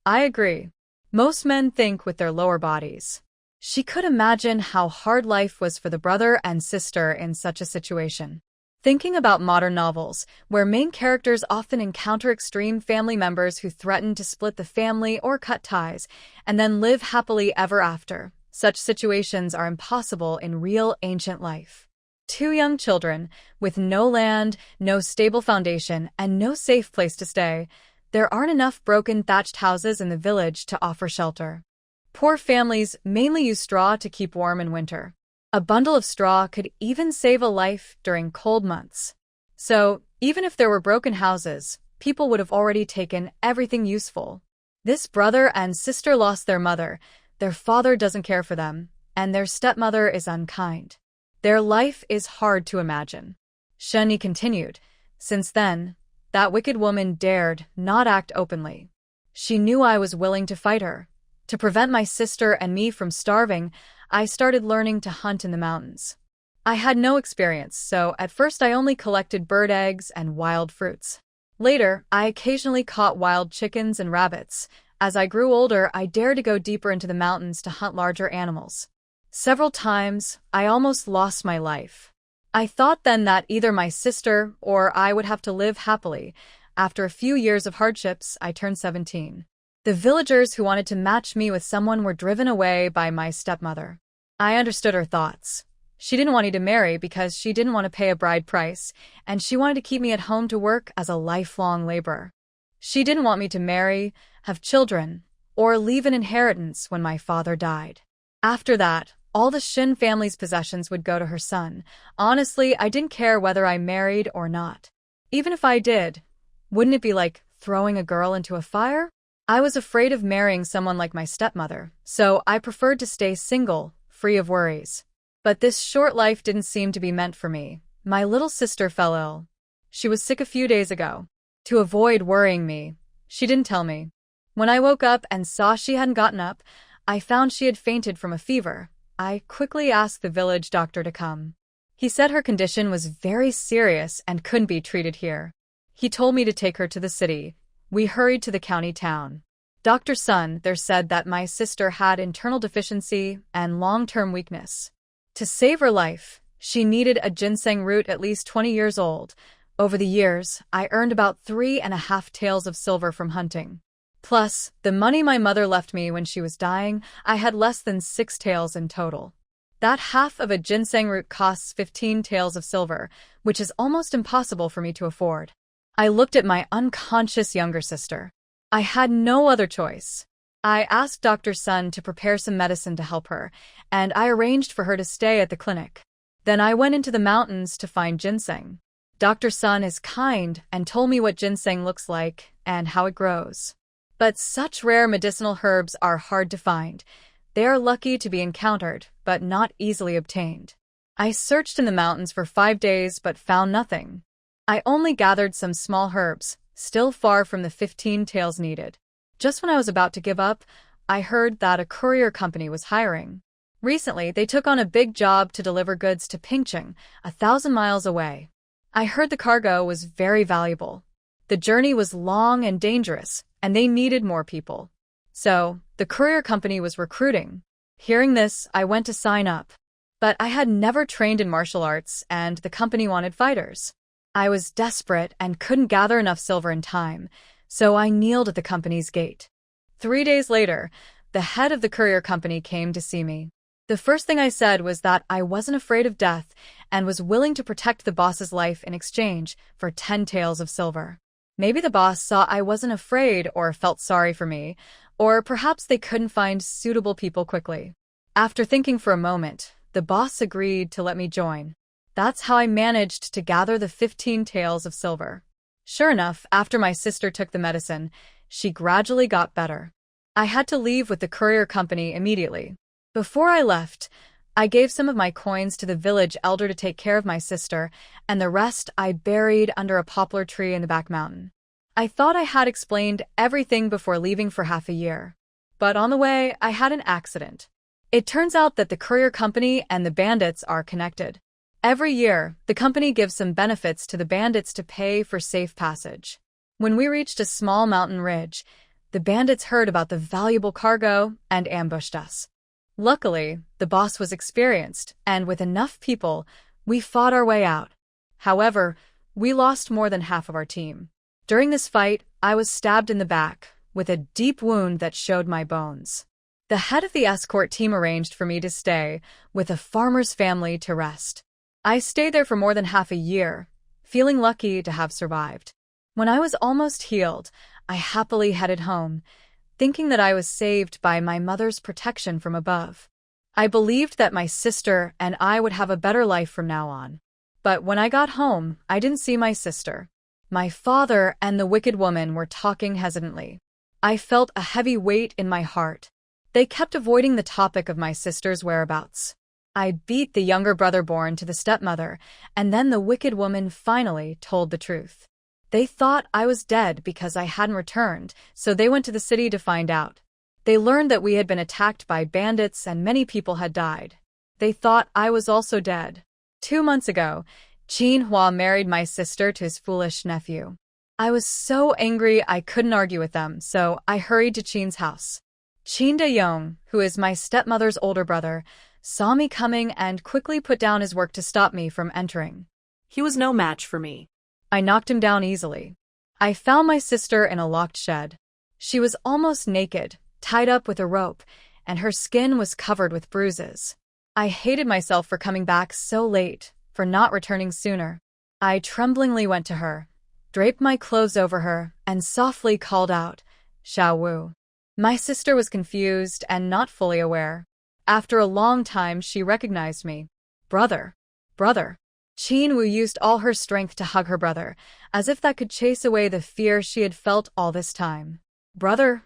I agree. Most men think with their lower bodies. She could imagine how hard life was for the brother and sister in such a situation. Thinking about modern novels, where main characters often encounter extreme family members who threaten to split the family or cut ties, and then live happily ever after, such situations are impossible in real ancient life. 2 young children, with no land, no stable foundation, and no safe place to stay, there aren't enough broken thatched houses in the village to offer shelter. Poor families mainly use straw to keep warm in winter. A bundle of straw could even save a life during cold months. So, even if there were broken houses, people would have already taken everything useful. This brother and sister lost their mother, their father doesn't care for them, and their stepmother is unkind. Their life is hard to imagine. Shani continued. Since then, that wicked woman dared not act openly. She knew I was willing to fight her. To prevent my sister and me from starving, I started learning to hunt in the mountains. I had no experience, so at first I only collected bird eggs and wild fruits. Later, I occasionally caught wild chickens and rabbits. As I grew older, I dared to go deeper into the mountains to hunt larger animals. Several times, I almost lost my life. I thought then that either my sister or I would have to live happily. After a few years of hardships, I turned 17. The villagers who wanted to match me with someone were driven away by my stepmother. I understood her thoughts. She didn't want me to marry because she didn't want to pay a bride price, and she wanted to keep me at home to work as a lifelong laborer. She didn't want me to marry, have children, or leave an inheritance when my father died. After that, all the Shin family's possessions would go to her son. Honestly, I didn't care whether I married or not. Even if I did, wouldn't it be like throwing a girl into a fire? I was afraid of marrying someone like my stepmother, so I preferred to stay single, free of worries. But this short life didn't seem to be meant for me. My little sister fell ill. She was sick a few days ago. To avoid worrying me, she didn't tell me. When I woke up and saw she hadn't gotten up, I found she had fainted from a fever. I quickly asked the village doctor to come. He said her condition was very serious and couldn't be treated here. He told me to take her to the city. We hurried to the county town. Dr. Sun there said that my sister had internal deficiency and long-term weakness. To save her life, she needed a ginseng root at least 20 years old. Over the years, I earned about 3.5 taels of silver from hunting. Plus, the money my mother left me when she was dying, I had less than 6 taels in total. That half of a ginseng root costs 15 taels of silver, which is almost impossible for me to afford. I looked at my unconscious younger sister. I had no other choice. I asked Dr. Sun to prepare some medicine to help her, and I arranged for her to stay at the clinic. Then I went into the mountains to find ginseng. Dr. Sun is kind and told me what ginseng looks like and how it grows. But such rare medicinal herbs are hard to find. They are lucky to be encountered, but not easily obtained. I searched in the mountains for 5 days but found nothing. I only gathered some small herbs, still far from the 15 taels needed. Just when I was about to give up, I heard that a courier company was hiring. Recently, they took on a big job to deliver goods to Pingcheng, 1,000 miles away. I heard the cargo was very valuable. The journey was long and dangerous, and they needed more people. So, the courier company was recruiting. Hearing this, I went to sign up. But I had never trained in martial arts, and the company wanted fighters. I was desperate and couldn't gather enough silver in time, so I kneeled at the company's gate. 3 days later, the head of the courier company came to see me. The first thing I said was that I wasn't afraid of death and was willing to protect the boss's life in exchange for 10 taels of silver. Maybe the boss saw I wasn't afraid or felt sorry for me, or perhaps they couldn't find suitable people quickly. After thinking for a moment, the boss agreed to let me join. That's how I managed to gather the 15 taels of silver. Sure enough, after my sister took the medicine, she gradually got better. I had to leave with the courier company immediately. Before I left, I gave some of my coins to the village elder to take care of my sister, and the rest I buried under a poplar tree in the back mountain. I thought I had explained everything before leaving for half a year. But on the way, I had an accident. It turns out that the courier company and the bandits are connected. Every year, the company gives some benefits to the bandits to pay for safe passage. When we reached a small mountain ridge, the bandits heard about the valuable cargo and ambushed us. Luckily, the boss was experienced, and with enough people, we fought our way out. However, we lost more than half of our team. During this fight, I was stabbed in the back, with a deep wound that showed my bones. The head of the escort team arranged for me to stay with a farmer's family to rest. I stayed there for more than half a year, feeling lucky to have survived. When I was almost healed, I happily headed home, thinking that I was saved by my mother's protection from above. I believed that my sister and I would have a better life from now on. But when I got home, I didn't see my sister. My father and the wicked woman were talking hesitantly. I felt a heavy weight in my heart. They kept avoiding the topic of my sister's whereabouts. I beat the younger brother born to the stepmother, and then the wicked woman finally told the truth. They thought I was dead because I hadn't returned, so they went to the city to find out. They learned that we had been attacked by bandits and many people had died. They thought I was also dead. 2 months ago, Jinhua married my sister to his foolish nephew. I was so angry I couldn't argue with them, so I hurried to Qin's house. Qin De-yong, who is my stepmother's older brother, saw me coming and quickly put down his work to stop me from entering. He was no match for me. I knocked him down easily. I found my sister in a locked shed. She was almost naked, tied up with a rope, and her skin was covered with bruises. I hated myself for coming back so late, for not returning sooner. I tremblingly went to her, draped my clothes over her, and softly called out, "Xiao Wu." My sister was confused and not fully aware. After a long time, she recognized me. Brother. Brother. Qin Wu used all her strength to hug her brother, as if that could chase away the fear she had felt all this time. Brother,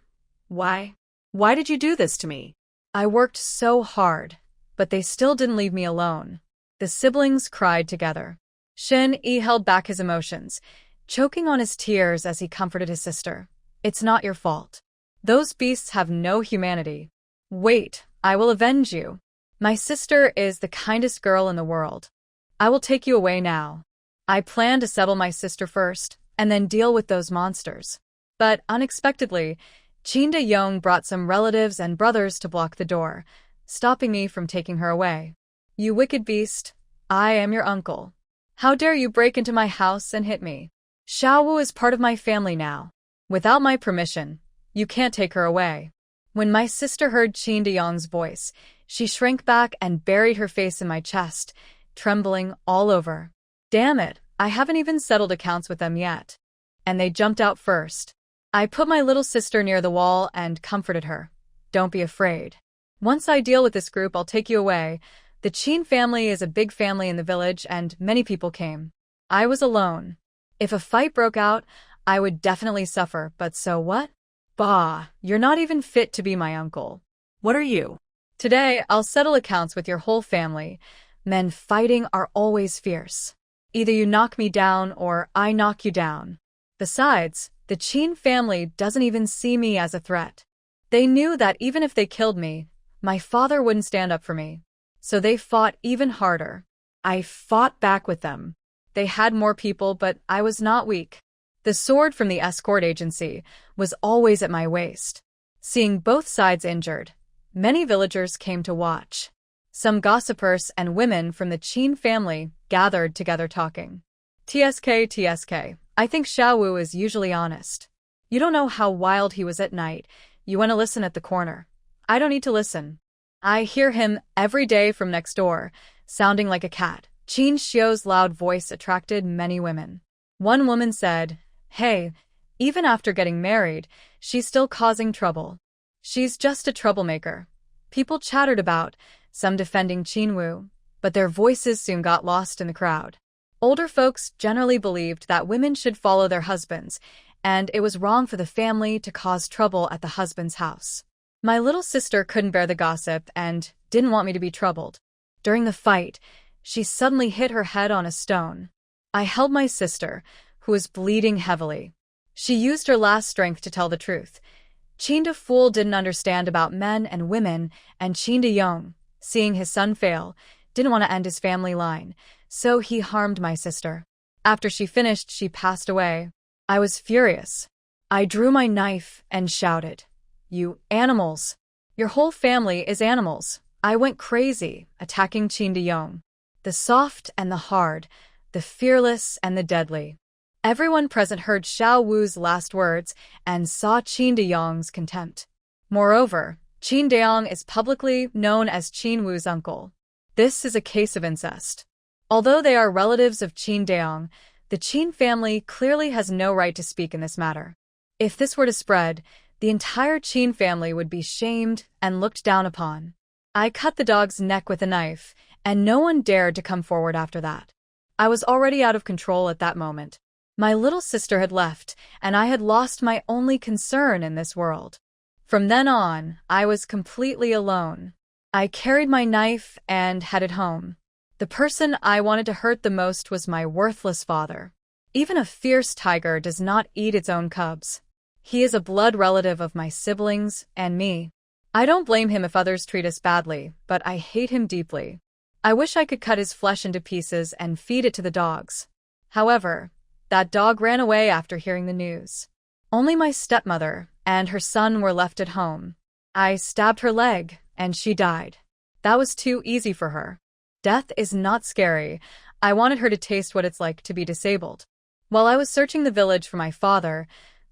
Why? Why did you do this to me? I worked so hard, but they still didn't leave me alone. The siblings cried together. Shen Yi held back his emotions, choking on his tears as he comforted his sister. It's not your fault. Those beasts have no humanity. Wait, I will avenge you. My sister is the kindest girl in the world. I will take you away now. I plan to settle my sister first, and then deal with those monsters. But unexpectedly, Chinda Yong brought some relatives and brothers to block the door, stopping me from taking her away. You wicked beast, I am your uncle. How dare you break into my house and hit me? Xiaowu is part of my family now. Without my permission, you can't take her away. When my sister heard Qin Deyong's voice, she shrank back and buried her face in my chest, trembling all over. Damn it, I haven't even settled accounts with them yet. And they jumped out first. I put my little sister near the wall and comforted her. Don't be afraid. Once I deal with this group, I'll take you away. The Qin family is a big family in the village and many people came. I was alone. If a fight broke out, I would definitely suffer, but so what? Bah, you're not even fit to be my uncle. What are you? Today, I'll settle accounts with your whole family. Men fighting are always fierce. Either you knock me down or I knock you down. Besides, the Qin family doesn't even see me as a threat. They knew that even if they killed me, my father wouldn't stand up for me. So they fought even harder. I fought back with them. They had more people, but I was not weak. The sword from the escort agency was always at my waist. Seeing both sides injured, many villagers came to watch. Some gossipers and women from the Qin family gathered together talking. TSK, I think Xiaowu is usually honest. You don't know how wild he was at night. You want to listen at the corner. I don't need to listen. I hear him every day from next door, sounding like a cat. Qin Xiu's loud voice attracted many women. One woman said, "Hey, even after getting married, she's still causing trouble. She's just a troublemaker." People chattered about, some defending Qinwu, but their voices soon got lost in the crowd. Older folks generally believed that women should follow their husbands, and it was wrong for the family to cause trouble at the husband's house. My little sister couldn't bear the gossip and didn't want me to be troubled. During the fight, she suddenly hit her head on a stone. I held my sister, who was bleeding heavily. She used her last strength to tell the truth. Qin Fool didn't understand about men and women, and Qin Deyong, seeing his son fail, didn't want to end his family line, so he harmed my sister. After she finished, she passed away. I was furious. I drew my knife and shouted, "You animals! Your whole family is animals." I went crazy, attacking Qin Deyong. The soft and the hard, the fearless and the deadly. Everyone present heard Xiao Wu's last words and saw Qin Deyong's contempt. Moreover, Qin Deyong is publicly known as Qin Wu's uncle. This is a case of incest. Although they are relatives of Qin Deyong, the Qin family clearly has no right to speak in this matter. If this were to spread, the entire Qin family would be shamed and looked down upon. I cut the dog's neck with a knife, and no one dared to come forward after that. I was already out of control at that moment. My little sister had left, and I had lost my only concern in this world. From then on, I was completely alone. I carried my knife and headed home. The person I wanted to hurt the most was my worthless father. Even a fierce tiger does not eat its own cubs. He is a blood relative of my siblings and me. I don't blame him if others treat us badly, but I hate him deeply. I wish I could cut his flesh into pieces and feed it to the dogs. However, that dog ran away after hearing the news. Only my stepmother and her son were left at home. I stabbed her leg, and she died. That was too easy for her. Death is not scary. I wanted her to taste what it's like to be disabled. While I was searching the village for my father,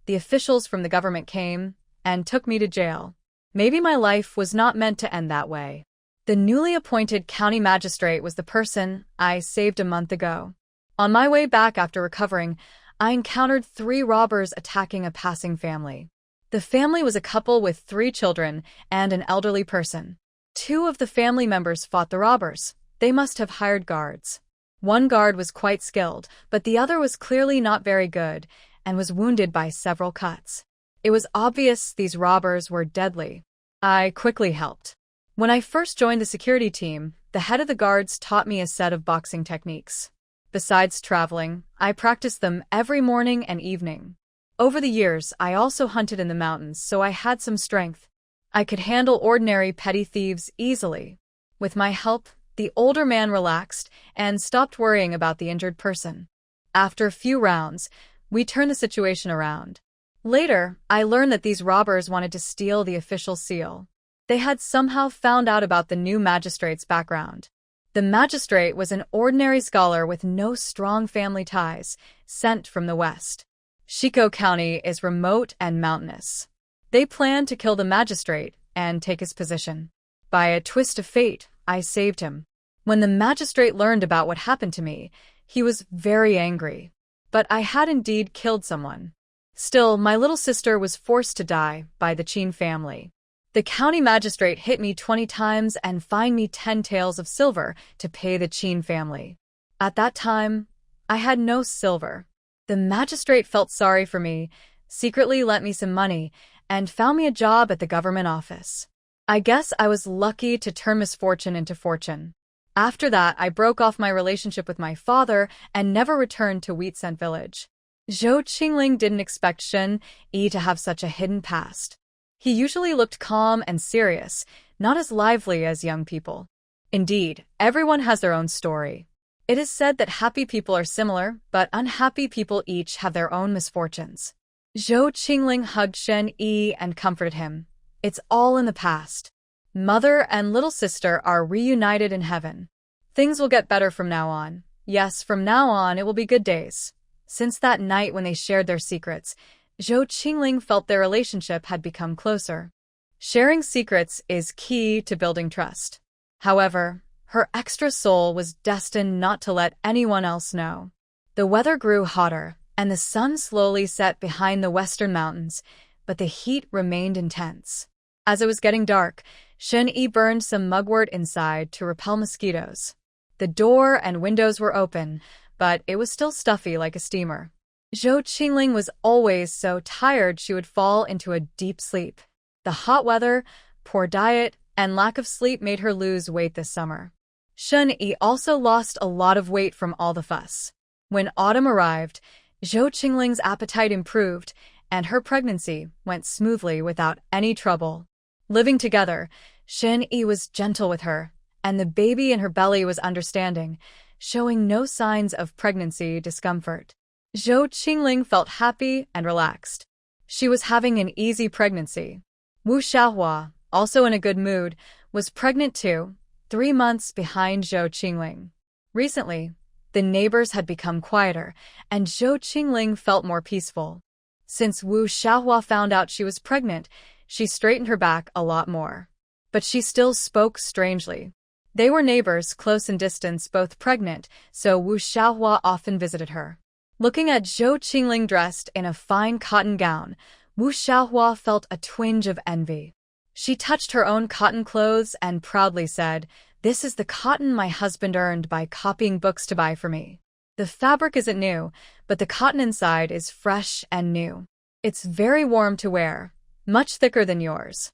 the officials from the government came and took me to jail. Maybe my life was not meant to end that way. The newly appointed county magistrate was the person I saved a month ago. On my way back after recovering, I encountered 3 robbers attacking a passing family. The family was a couple with 3 children and an elderly person. 2 of the family members fought the robbers. They must have hired guards. One guard was quite skilled, but the other was clearly not very good and was wounded by several cuts. It was obvious these robbers were deadly. I quickly helped. When I first joined the security team, the head of the guards taught me a set of boxing techniques. Besides traveling, I practiced them every morning and evening. Over the years, I also hunted in the mountains, so I had some strength. I could handle ordinary petty thieves easily. With my help, the older man relaxed and stopped worrying about the injured person. After a few rounds, we turned the situation around. Later, I learned that these robbers wanted to steal the official seal. They had somehow found out about the new magistrate's background. The magistrate was an ordinary scholar with no strong family ties, sent from the west. Shiko County is remote and mountainous. They planned to kill the magistrate and take his position. By a twist of fate, I saved him. When the magistrate learned about what happened to me, he was very angry. But I had indeed killed someone. Still, my little sister was forced to die by the Qin family. The county magistrate hit me 20 times and fined me 10 taels of silver to pay the Qin family. At that time, I had no silver. The magistrate felt sorry for me, secretly lent me some money, and found me a job at the government office. I guess I was lucky to turn misfortune into fortune. After that, I broke off my relationship with my father and never returned to Wheatscent village. Zhou Chingling didn't expect Shen Yi to have such a hidden past. He usually looked calm and serious, not as lively as young people. Indeed, everyone has their own story. It is said that happy people are similar, but unhappy people each have their own misfortunes. Zhou Qingling hugged Shen Yi and comforted him. It's all in the past. Mother and little sister are reunited in heaven. Things will get better from now on. Yes, from now on it will be good days. Since that night when they shared their secrets, Zhou Qingling felt their relationship had become closer. Sharing secrets is key to building trust. However, her extra soul was destined not to let anyone else know. The weather grew hotter, and the sun slowly set behind the western mountains, but the heat remained intense. As it was getting dark, Shen Yi burned some mugwort inside to repel mosquitoes. The door and windows were open, but it was still stuffy like a steamer. Zhou Qingling was always so tired she would fall into a deep sleep. The hot weather, poor diet, and lack of sleep made her lose weight this summer. Shen Yi also lost a lot of weight from all the fuss. When autumn arrived, Zhou Qingling's appetite improved, and her pregnancy went smoothly without any trouble. Living together, Shen Yi was gentle with her, and the baby in her belly was understanding, showing no signs of pregnancy discomfort. Zhou Qingling felt happy and relaxed. She was having an easy pregnancy. Wu Xiaohua, also in a good mood, was pregnant too, 3 months behind Zhou Qingling. Recently, the neighbors had become quieter, and Zhou Qingling felt more peaceful. Since Wu Xiaohua found out she was pregnant, she straightened her back a lot more. But she still spoke strangely. They were neighbors close in distance, both pregnant, so Wu Xiaohua often visited her. Looking at Zhou Qingling dressed in a fine cotton gown, Wu Xiaohua felt a twinge of envy. She touched her own cotton clothes and proudly said, "This is the cotton my husband earned by copying books to buy for me. The fabric isn't new, but the cotton inside is fresh and new. It's very warm to wear, much thicker than yours."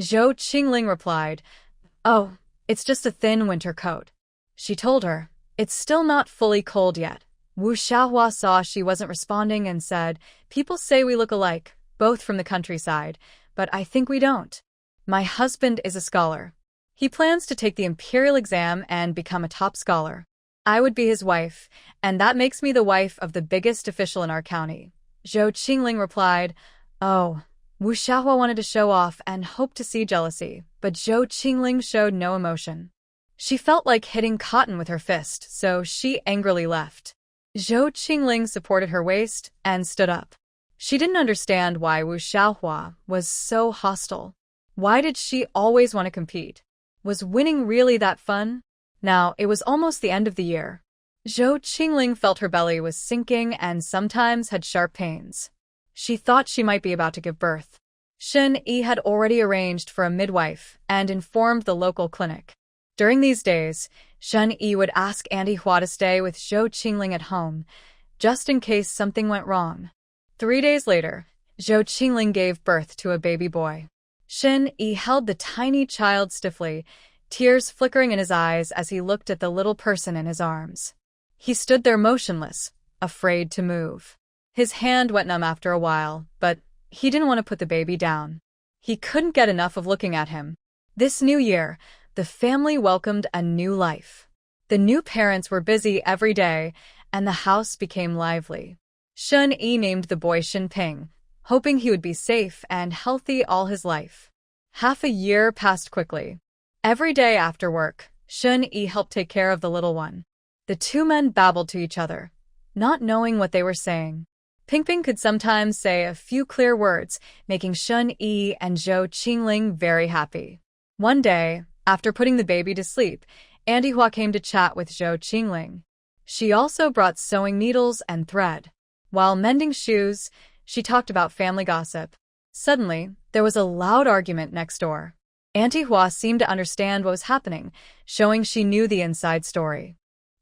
Zhou Qingling replied, "Oh, it's just a thin winter coat." She told her, "It's still not fully cold yet." Wu Xiaohua saw she wasn't responding and said, "People say we look alike, both from the countryside, but I think we don't. My husband is a scholar. He plans to take the imperial exam and become a top scholar. I would be his wife, and that makes me the wife of the biggest official in our county." Zhou Qingling replied, "Oh." Wu Xiaohua wanted to show off and hoped to see jealousy, but Zhou Qingling showed no emotion. She felt like hitting cotton with her fist, so she angrily left. Zhou Qingling supported her waist and stood up. She didn't understand why Wu Xiaohua was so hostile. Why did she always want to compete? Was winning really that fun? Now, it was almost the end of the year. Zhou Qingling felt her belly was sinking and sometimes had sharp pains. She thought she might be about to give birth. Shen Yi had already arranged for a midwife and informed the local clinic. During these days, Shen Yi would ask Auntie Hua to stay with Zhou Qingling at home, just in case something went wrong. 3 days later, Zhou Qingling gave birth to a baby boy. Shen Yi held the tiny child stiffly, tears flickering in his eyes as he looked at the little person in his arms. He stood there motionless, afraid to move. His hand went numb after a while, but he didn't want to put the baby down. He couldn't get enough of looking at him. This new year, the family welcomed a new life. The new parents were busy every day, and the house became lively. Shun Yi named the boy Shinping, hoping he would be safe and healthy all his life. Half a year passed quickly. Every day after work, Shun Yi helped take care of the little one. The two men babbled to each other, not knowing what they were saying. Pingping could sometimes say a few clear words, making Shun Yi and Zhou Chingling very happy. One day, after putting the baby to sleep, Guihua came to chat with Zhou Chingling. She also brought sewing needles and thread. While mending shoes, she talked about family gossip. Suddenly, there was a loud argument next door. Guihua seemed to understand what was happening, showing she knew the inside story.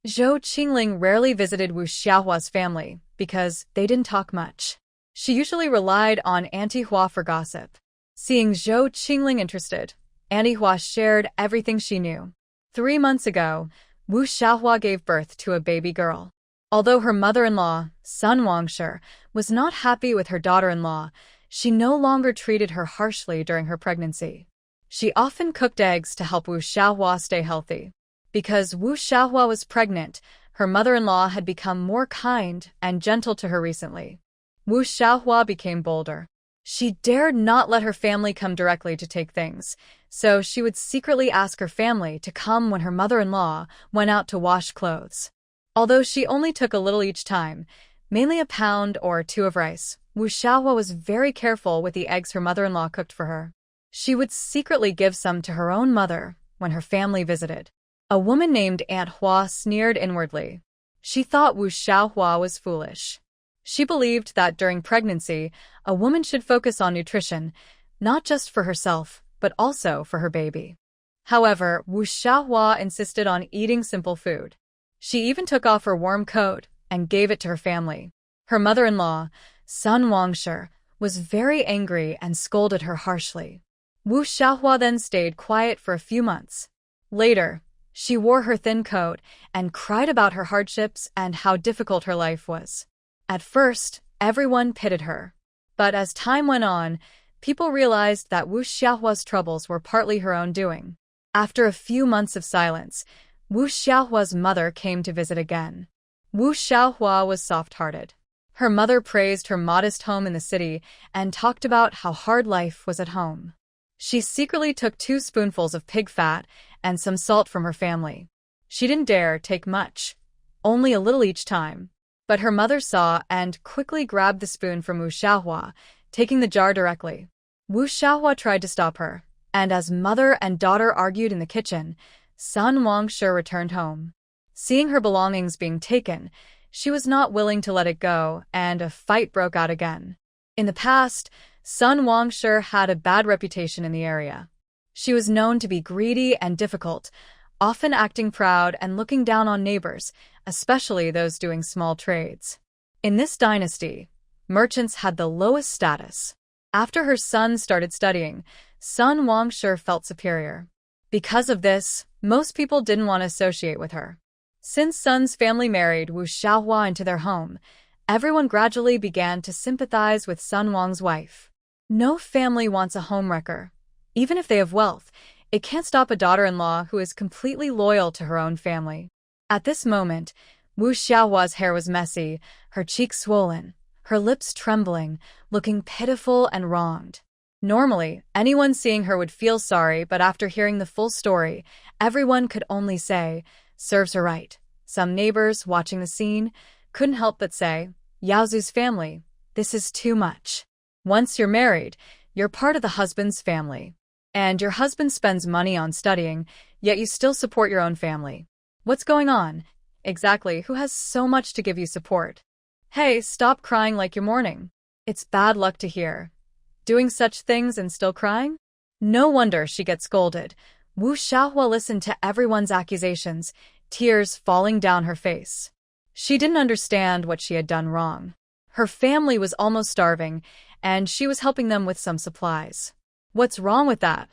Zhou Qingling rarely visited Wu Xiaohua's family because they didn't talk much. She usually relied on Guihua for gossip. Seeing Zhou Qingling interested, Guihua shared everything she knew. 3 months ago, Wu Xiaohua gave birth to a baby girl. Although her mother-in-law, Sun Wangshi, was not happy with her daughter-in-law, she no longer treated her harshly during her pregnancy. She often cooked eggs to help Wu Xiaohua stay healthy. Because Wu Xiaohua was pregnant, her mother-in-law had become more kind and gentle to her recently. Wu Xiaohua became bolder. She dared not let her family come directly to take things, so she would secretly ask her family to come when her mother-in-law went out to wash clothes. Although she only took a little each time, mainly a pound or 2 of rice, Wu Xiaohua was very careful with the eggs her mother-in-law cooked for her. She would secretly give some to her own mother when her family visited. A woman named Aunt Hua sneered inwardly. She thought Wu Xiaohua was foolish. She believed that during pregnancy, a woman should focus on nutrition, not just for herself, but also for her baby. However, Wu Xiaohua insisted on eating simple food. She even took off her warm coat and gave it to her family. Her mother-in-law, Sun Wangshi, was very angry and scolded her harshly. Wu Xiaohua then stayed quiet for a few months. Later, she wore her thin coat and cried about her hardships and how difficult her life was. At first, everyone pitied her. But as time went on, people realized that Wu Xiaohua's troubles were partly her own doing. After a few months of silence, Wu Xiaohua's mother came to visit again. Wu Xiaohua was soft-hearted. Her mother praised her modest home in the city and talked about how hard life was at home. She secretly took 2 spoonfuls of pig fat and some salt from her family. She didn't dare take much, only a little each time. But her mother saw and quickly grabbed the spoon from Wu Xiaohua, taking the jar directly. Wu Xiaohua tried to stop her, and as mother and daughter argued in the kitchen, Sun Wangshi returned home. Seeing her belongings being taken, she was not willing to let it go, and a fight broke out again. In the past, Sun Wangshi had a bad reputation in the area. She was known to be greedy and difficult, often acting proud and looking down on neighbors, especially those doing small trades. In this dynasty, merchants had the lowest status. After her son started studying, Sun Wangshi felt superior. Because of this, most people didn't want to associate with her. Since Sun's family married Wu Xiaohua into their home, everyone gradually began to sympathize with Sun Wang's wife. No family wants a homewrecker. Even if they have wealth, it can't stop a daughter-in-law who is completely loyal to her own family. At this moment, Wu Xiaohua's hair was messy, her cheeks swollen, her lips trembling, looking pitiful and wronged. Normally, anyone seeing her would feel sorry, but after hearing the full story, everyone could only say, "Serves her right." Some neighbors, watching the scene, couldn't help but say, "Yaozu's family, this is too much. Once you're married, you're part of the husband's family. And your husband spends money on studying, yet you still support your own family. What's going on? Exactly, who has so much to give you support? Hey, stop crying like you're mourning. It's bad luck to hear. Doing such things and still crying?" No wonder she gets scolded. Wu Xiaohua listened to everyone's accusations, tears falling down her face. She didn't understand what she had done wrong. Her family was almost starving, and she was helping them with some supplies. What's wrong with that?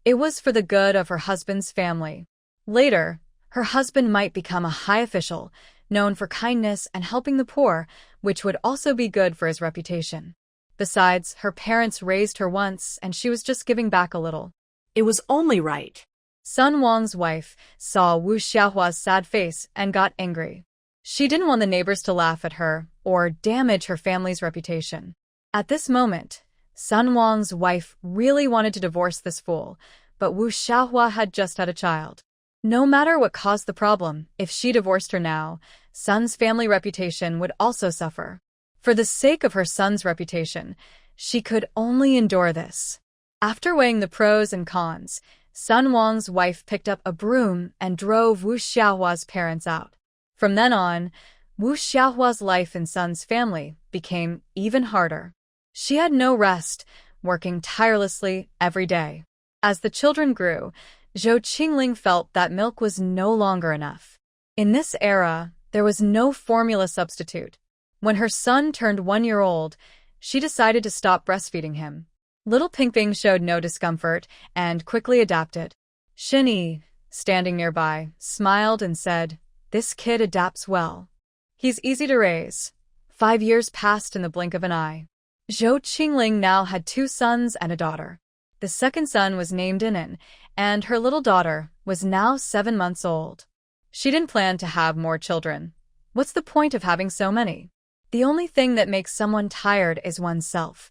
It was for the good of her husband's family. Later, her husband might become a high official, known for kindness and helping the poor, which would also be good for his reputation. Besides, her parents raised her once, and she was just giving back a little. It was only right. Sun Wang's wife saw Wu Xiaohua's sad face and got angry. She didn't want the neighbors to laugh at her or damage her family's reputation. At this moment, Sun Wang's wife really wanted to divorce this fool, but Wu Xiaohua had just had a child. No matter what caused the problem, if she divorced her now, Sun's family reputation would also suffer. For the sake of her son's reputation, she could only endure this. After weighing the pros and cons, Sun Wang's wife picked up a broom and drove Wu Xiaohua's parents out. From then on, Wu Xiaohua's life in Sun's family became even harder. She had no rest, working tirelessly every day. As the children grew, Zhou Chingling felt that milk was no longer enough. In this era, there was no formula substitute. When her son turned 1 year old, she decided to stop breastfeeding him. Little Pingping showed no discomfort and quickly adapted. Shen Yi, standing nearby, smiled and said, "This kid adapts well. He's easy to raise." 5 years passed in the blink of an eye. Zhou Qingling now had 2 sons and a daughter. The second son was named Inan, and her little daughter was now 7 months old. She didn't plan to have more children. What's the point of having so many? The only thing that makes someone tired is oneself.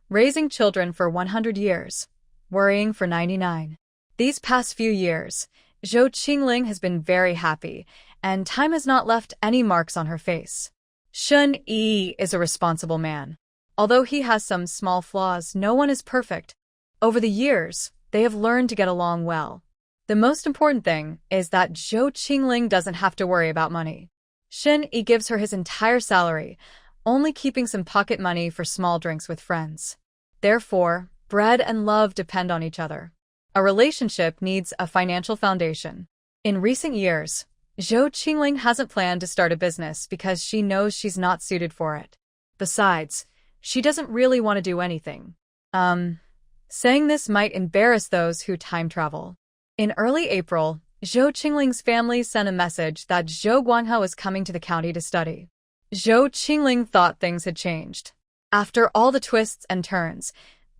Raising children for 100 years, worrying for 99. These past few years, Zhou Qingling has been very happy, and time has not left any marks on her face. Shen Yi is a responsible man. Although he has some small flaws, no one is perfect. Over the years, they have learned to get along well. The most important thing is that Zhou Qingling doesn't have to worry about money. Shen Yi gives her his entire salary, only keeping some pocket money for small drinks with friends. Therefore, bread and love depend on each other. A relationship needs a financial foundation. In recent years, Zhou Qingling hasn't planned to start a business because she knows she's not suited for it. Besides, she doesn't really want to do anything. Saying this might embarrass those who time travel. In early April, Zhou Qingling's family sent a message that Zhou Guanghai was coming to the county to study. Zhou Qingling thought things had changed. After all the twists and turns,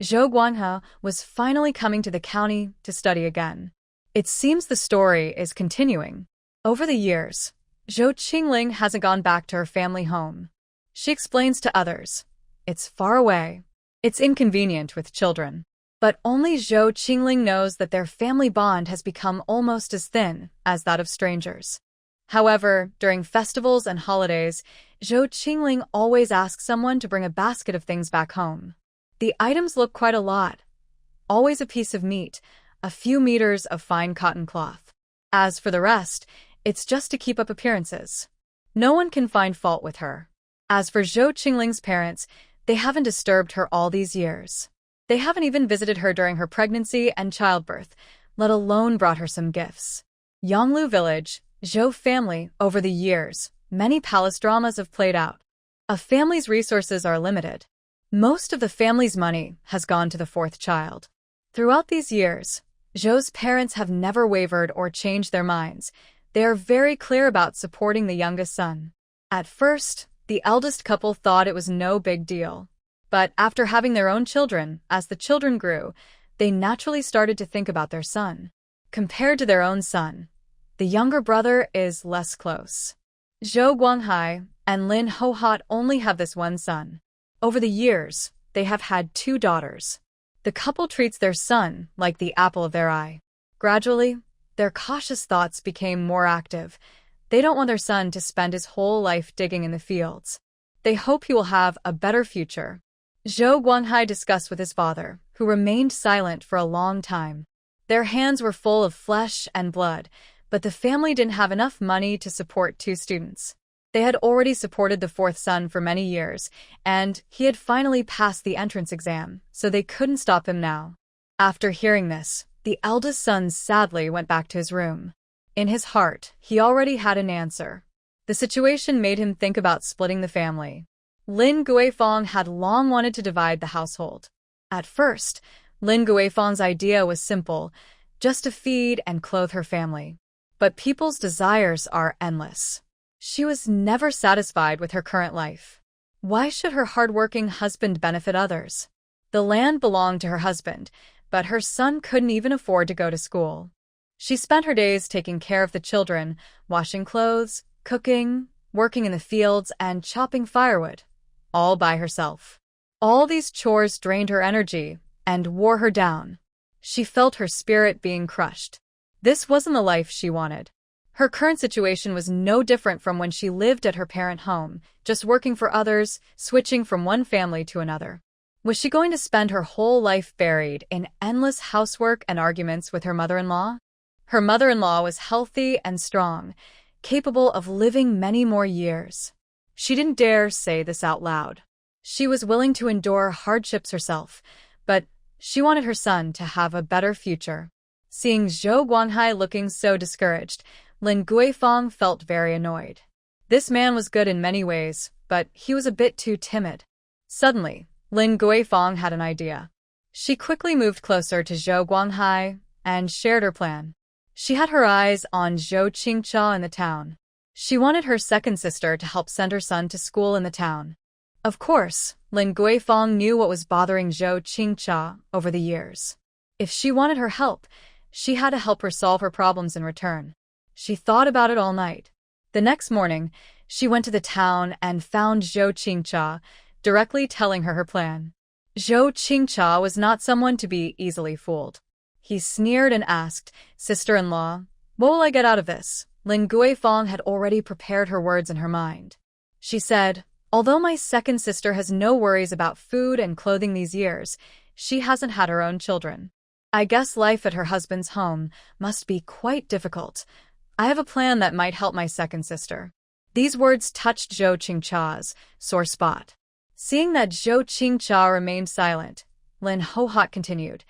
Zhou Guanghai was finally coming to the county to study again. It seems the story is continuing. Over the years, Zhou Qingling hasn't gone back to her family home. She explains to others, "It's far away. It's inconvenient with children." But only Zhou Qingling knows that their family bond has become almost as thin as that of strangers. However, during festivals and holidays, Zhou Qingling always asks someone to bring a basket of things back home. The items look quite a lot. Always a piece of meat, a few meters of fine cotton cloth. As for the rest, it's just to keep up appearances. No one can find fault with her. As for Zhou Qingling's parents, they haven't disturbed her all these years. They haven't even visited her during her pregnancy and childbirth, let alone brought her some gifts. Yonglu Village, Zhou family, over the years, many palace dramas have played out. A family's resources are limited. Most of the family's money has gone to the 4th child. Throughout these years, Zhou's parents have never wavered or changed their minds. They are very clear about supporting the youngest son. At first, the eldest couple thought it was no big deal. But after having their own children, as the children grew, they naturally started to think about their son. Compared to their own son, the younger brother is less close. Zhou Guanghai and Lin Guihua only have this one son. Over the years, they have had 2 daughters. The couple treats their son like the apple of their eye. Gradually, their cautious thoughts became more active. They don't want their son to spend his whole life digging in the fields. They hope he will have a better future. Zhou Guanghai discussed with his father, who remained silent for a long time. Their hands were full of flesh and blood, but the family didn't have enough money to support 2 students. They had already supported the 4th son for many years, and he had finally passed the entrance exam, so they couldn't stop him now. After hearing this, the eldest son sadly went back to his room. In his heart, he already had an answer. The situation made him think about splitting the family. Lin Guihua had long wanted to divide the household. At first, Lin Guihua's idea was simple, just to feed and clothe her family. But people's desires are endless. She was never satisfied with her current life. Why should her hardworking husband benefit others? The land belonged to her husband, but her son couldn't even afford to go to school. She spent her days taking care of the children, washing clothes, cooking, working in the fields, and chopping firewood, all by herself. All these chores drained her energy and wore her down. She felt her spirit being crushed. This wasn't the life she wanted. Her current situation was no different from when she lived at her parent home, just working for others, switching from one family to another. Was she going to spend her whole life buried in endless housework and arguments with her mother-in-law? Her mother-in-law was healthy and strong, capable of living many more years. She didn't dare say this out loud. She was willing to endure hardships herself, but she wanted her son to have a better future. Seeing Zhou Guanghai looking so discouraged, Lin Guihua felt very annoyed. This man was good in many ways, but he was a bit too timid. Suddenly, Lin Guihua had an idea. She quickly moved closer to Zhou Guanghai and shared her plan. She had her eyes on Zhou Chingcha in the town. She wanted her second sister to help send her son to school in the town. Of course, Lin Guihua knew what was bothering Zhou Chingcha over the years. If she wanted her help, she had to help her solve her problems in return. She thought about it all night. The next morning, she went to the town and found Zhou Chingcha, directly telling her plan. Zhou Chingcha was not someone to be easily fooled. He sneered and asked, "Sister-in-law, what will I get out of this?" Lin Guihua had already prepared her words in her mind. She said, "Although my second sister has no worries about food and clothing these years, she hasn't had her own children. I guess life at her husband's home must be quite difficult. I have a plan that might help my second sister." These words touched Zhou Chingcha's sore spot. Seeing that Zhou Chingcha remained silent, Lin Guihua continued,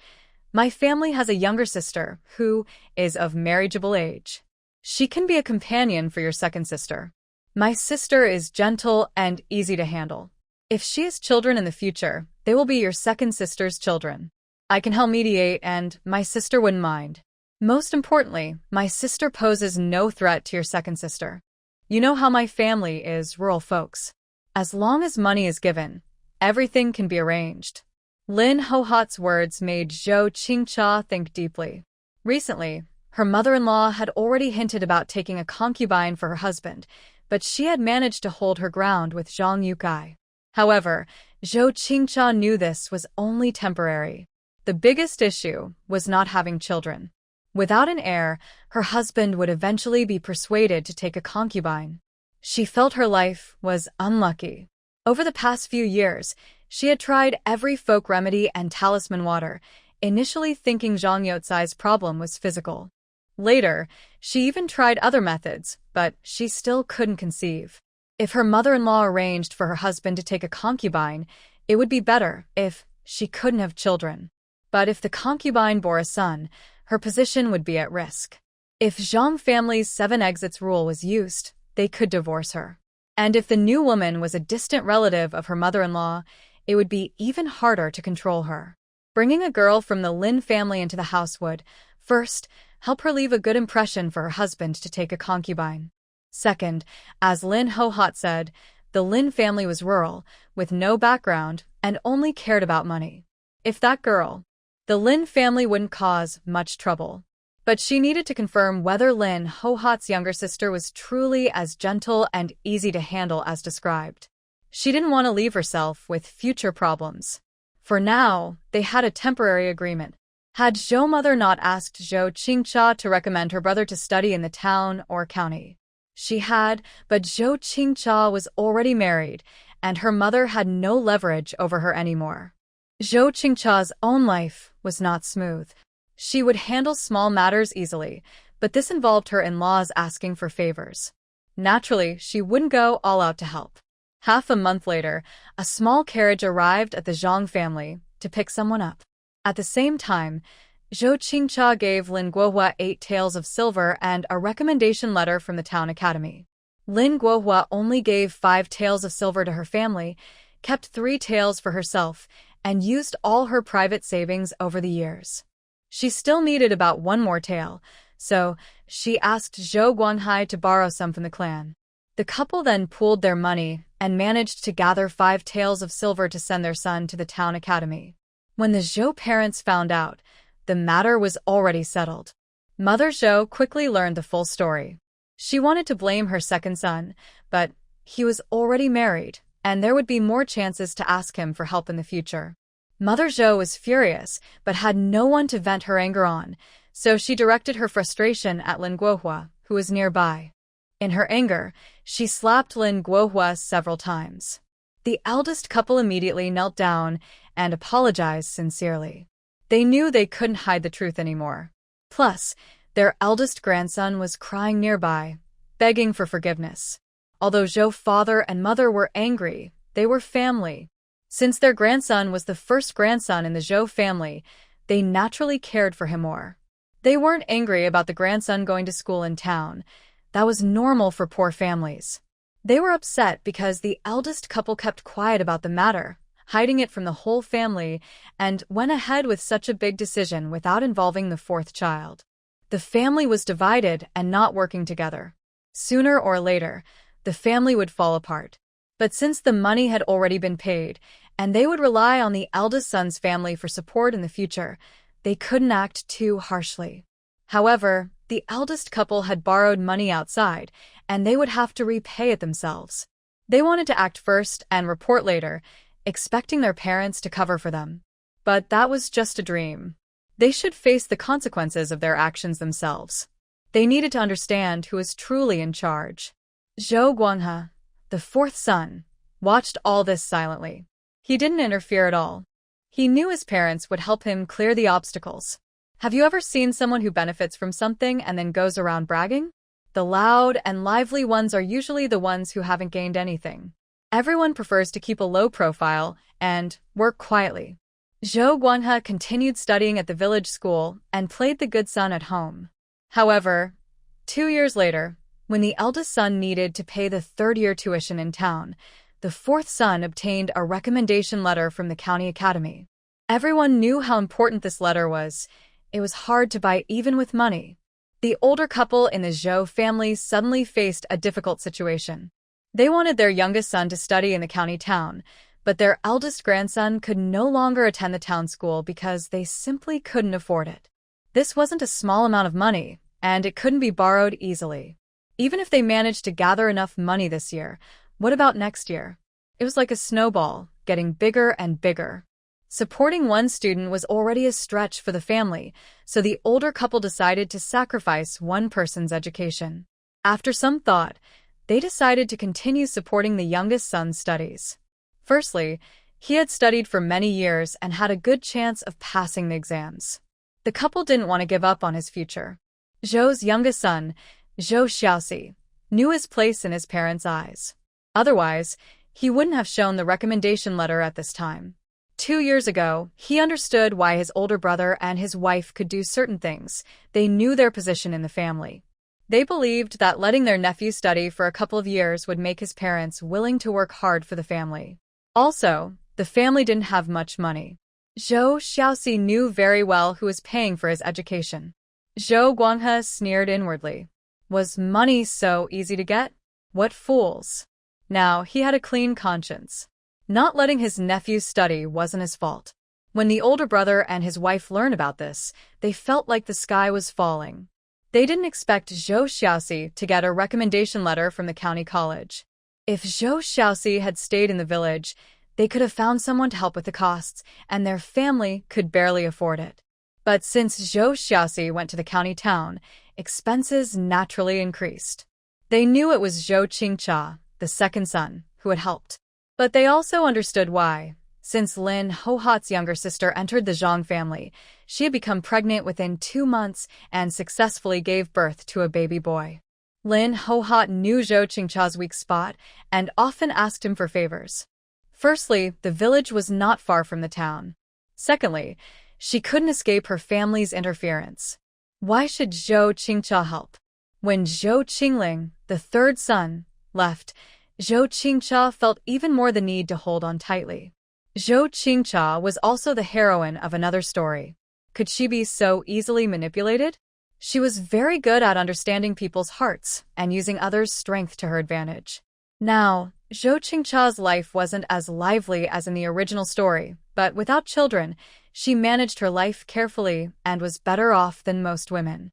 "My family has a younger sister who is of marriageable age. She can be a companion for your second sister. My sister is gentle and easy to handle. If she has children in the future, they will be your second sister's children. I can help mediate and my sister wouldn't mind. Most importantly, my sister poses no threat to your second sister. You know how my family is rural folks. As long as money is given, everything can be arranged." Lin Guihua's words made Zhou Chingcha think deeply. Recently, her mother-in-law had already hinted about taking a concubine for her husband, but she had managed to hold her ground with Zhang Yukai. However, Zhou Chingcha knew this was only temporary. The biggest issue was not having children. Without an heir, her husband would eventually be persuaded to take a concubine. She felt her life was unlucky. Over the past few years, she had tried every folk remedy and talisman water, initially thinking Zhang Youcai's problem was physical. Later, she even tried other methods, but she still couldn't conceive. If her mother-in-law arranged for her husband to take a concubine, it would be better if she couldn't have children. But if the concubine bore a son, her position would be at risk. If Zhang family's 7 exits rule was used, they could divorce her. And if the new woman was a distant relative of her mother-in-law, it would be even harder to control her. Bringing a girl from the Lin family into the house would, first, help her leave a good impression for her husband to take a concubine. Second, as Lin Guihua said, the Lin family was rural, with no background, and only cared about money. If that girl, the Lin family wouldn't cause much trouble. But she needed to confirm whether Lin Guihua's younger sister was truly as gentle and easy to handle as described. She didn't want to leave herself with future problems. For now, they had a temporary agreement. Had Zhou mother not asked Zhou Chingcha to recommend her brother to study in the town or county? She had, but Zhou Chingcha was already married, and her mother had no leverage over her anymore. Zhou Chingcha's own life was not smooth. She would handle small matters easily, but this involved her in-laws asking for favors. Naturally, she wouldn't go all out to help. Half a month later, a small carriage arrived at the Zhang family to pick someone up. At the same time, Zhou Chingcha gave Lin Guihua 8 taels of silver and a recommendation letter from the town academy. Lin Guihua only gave 5 taels of silver to her family, kept 3 taels for herself, and used all her private savings over the years. She still needed about 1 more tael, so she asked Zhou Guanghai to borrow some from the clan. The couple then pooled their money and managed to gather 5 taels of silver to send their son to the town academy. When the Zhou parents found out, the matter was already settled. Mother Zhou quickly learned the full story. She wanted to blame her second son, but he was already married, and there would be more chances to ask him for help in the future. Mother Zhou was furious, but had no one to vent her anger on, so she directed her frustration at Lin Guihua, who was nearby. In her anger, she slapped Lin Guihua several times. The eldest couple immediately knelt down and apologized sincerely. They knew they couldn't hide the truth anymore. Plus, their eldest grandson was crying nearby, begging for forgiveness. Although Zhou's father and mother were angry, they were family. Since their grandson was the first grandson in the Zhou family, they naturally cared for him more. They weren't angry about the grandson going to school in town. That was normal for poor families. They were upset because the eldest couple kept quiet about the matter, hiding it from the whole family, and went ahead with such a big decision without involving the fourth child. The family was divided and not working together. Sooner or later, the family would fall apart. But since the money had already been paid, and they would rely on the eldest son's family for support in the future, they couldn't act too harshly. However, the eldest couple had borrowed money outside, and they would have to repay it themselves. They wanted to act first and report later, expecting their parents to cover for them. But that was just a dream. They should face the consequences of their actions themselves. They needed to understand who was truly in charge. Zhou Guanghai, the fourth son, watched all this silently. He didn't interfere at all. He knew his parents would help him clear the obstacles. Have you ever seen someone who benefits from something and then goes around bragging? The loud and lively ones are usually the ones who haven't gained anything. Everyone prefers to keep a low profile and work quietly. Zhou Guanghai continued studying at the village school and played the good son at home. However, 2 years later, when the eldest son needed to pay the third-year tuition in town, the fourth son obtained a recommendation letter from the county academy. Everyone knew how important this letter was. It was hard to buy even with money. The older couple in the Zhou family suddenly faced a difficult situation. They wanted their youngest son to study in the county town, but their eldest grandson could no longer attend the town school because they simply couldn't afford it. This wasn't a small amount of money, and it couldn't be borrowed easily. Even if they managed to gather enough money this year, what about next year? It was like a snowball, getting bigger and bigger. Supporting one student was already a stretch for the family, so the older couple decided to sacrifice one person's education. After some thought, they decided to continue supporting the youngest son's studies. Firstly, he had studied for many years and had a good chance of passing the exams. The couple didn't want to give up on his future. Zhou's youngest son, Zhou Xiaoxi, knew his place in his parents' eyes. Otherwise, he wouldn't have shown the recommendation letter at this time. 2 years ago, he understood why his older brother and his wife could do certain things. They knew their position in the family. They believed that letting their nephew study for a couple of years would make his parents willing to work hard for the family. Also, the family didn't have much money. Zhou Xiaoxi knew very well who was paying for his education. Zhou Guanghai sneered inwardly. Was money so easy to get? What fools! Now he had a clean conscience. Not letting his nephew study wasn't his fault. When the older brother and his wife learned about this, they felt like the sky was falling. They didn't expect Zhou Xiaoxi to get a recommendation letter from the county college. If Zhou Xiaoxi had stayed in the village, they could have found someone to help with the costs, and their family could barely afford it. But since Zhou Xiaoxi went to the county town, expenses naturally increased. They knew it was Zhou Chingcha, the second son, who had helped. But they also understood why. Since Lin Guihua's younger sister entered the Zhang family, she had become pregnant within 2 months and successfully gave birth to a baby boy. Lin Guihua knew Zhou Chingcha's weak spot and often asked him for favors. Firstly, the village was not far from the town. Secondly, she couldn't escape her family's interference. Why should Zhou Chingcha help? When Zhou Chingling, the third son, left, Zhou Chingcha felt even more the need to hold on tightly. Zhou Chingcha was also the heroine of another story. Could she be so easily manipulated? She was very good at understanding people's hearts and using others' strength to her advantage. Now, Zhou Qingcha's life wasn't as lively as in the original story, but without children, she managed her life carefully and was better off than most women.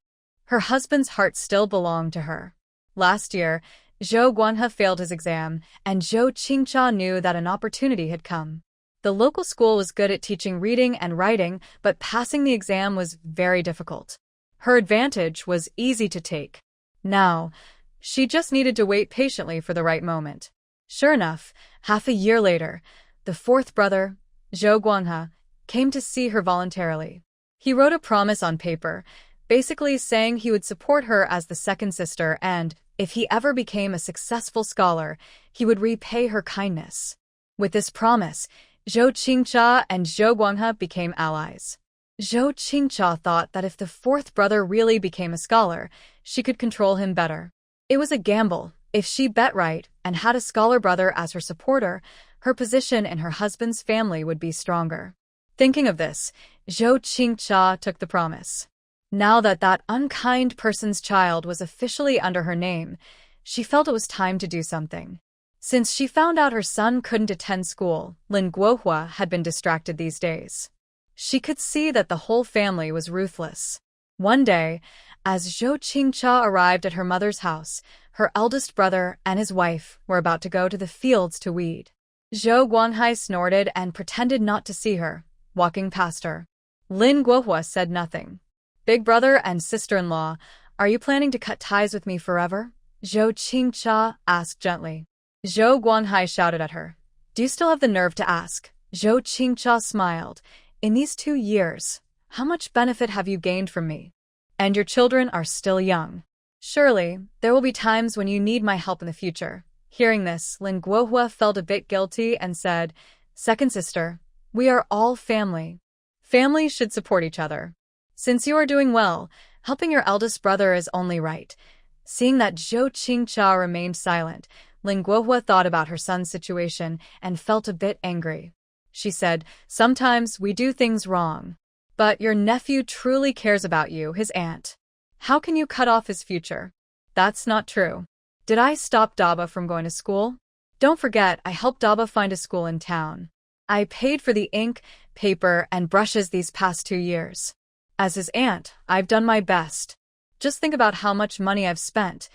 Her husband's heart still belonged to her. Last year, Zhou Guanghai failed his exam, and Zhou Chingcha knew that an opportunity had come. The local school was good at teaching reading and writing, but passing the exam was very difficult. Her advantage was easy to take. Now, she just needed to wait patiently for the right moment. Sure enough, half a year later, the fourth brother, Zhou Guanghai, came to see her voluntarily. He wrote a promise on paper, basically saying he would support her as the second sister and, if he ever became a successful scholar, he would repay her kindness. With this promise, Zhou Chingcha and Zhou Guanghai became allies. Zhou Chingcha thought that if the fourth brother really became a scholar, she could control him better. It was a gamble. If she bet right and had a scholar brother as her supporter, her position in her husband's family would be stronger. Thinking of this, Zhou Chingcha took the promise. Now that that unkind person's child was officially under her name, she felt it was time to do something. Since she found out her son couldn't attend school, Lin Guihua had been distracted these days. She could see that the whole family was ruthless. One day, as Zhou Chingcha arrived at her mother's house, her eldest brother and his wife were about to go to the fields to weed. Zhou Guanghai snorted and pretended not to see her, walking past her. Lin Guihua said nothing. Big brother and sister-in-law, are you planning to cut ties with me forever? Zhou Chingcha asked gently. Zhou Guanghai shouted at her. Do you still have the nerve to ask? Zhou Chingcha smiled. In these 2 years, how much benefit have you gained from me? And your children are still young. Surely, there will be times when you need my help in the future. Hearing this, Lin Guihua felt a bit guilty and said, Second sister, we are all family. Families should support each other. Since you are doing well, helping your eldest brother is only right. Seeing that Zhou Chingcha remained silent, Lin Guihua thought about her son's situation and felt a bit angry. She said, Sometimes we do things wrong. But your nephew truly cares about you, his aunt. How can you cut off his future? That's not true. Did I stop Daba from going to school? Don't forget, I helped Daba find a school in town. I paid for the ink, paper, and brushes these past 2 years. As his aunt, I've done my best. Just think about how much money I've spent.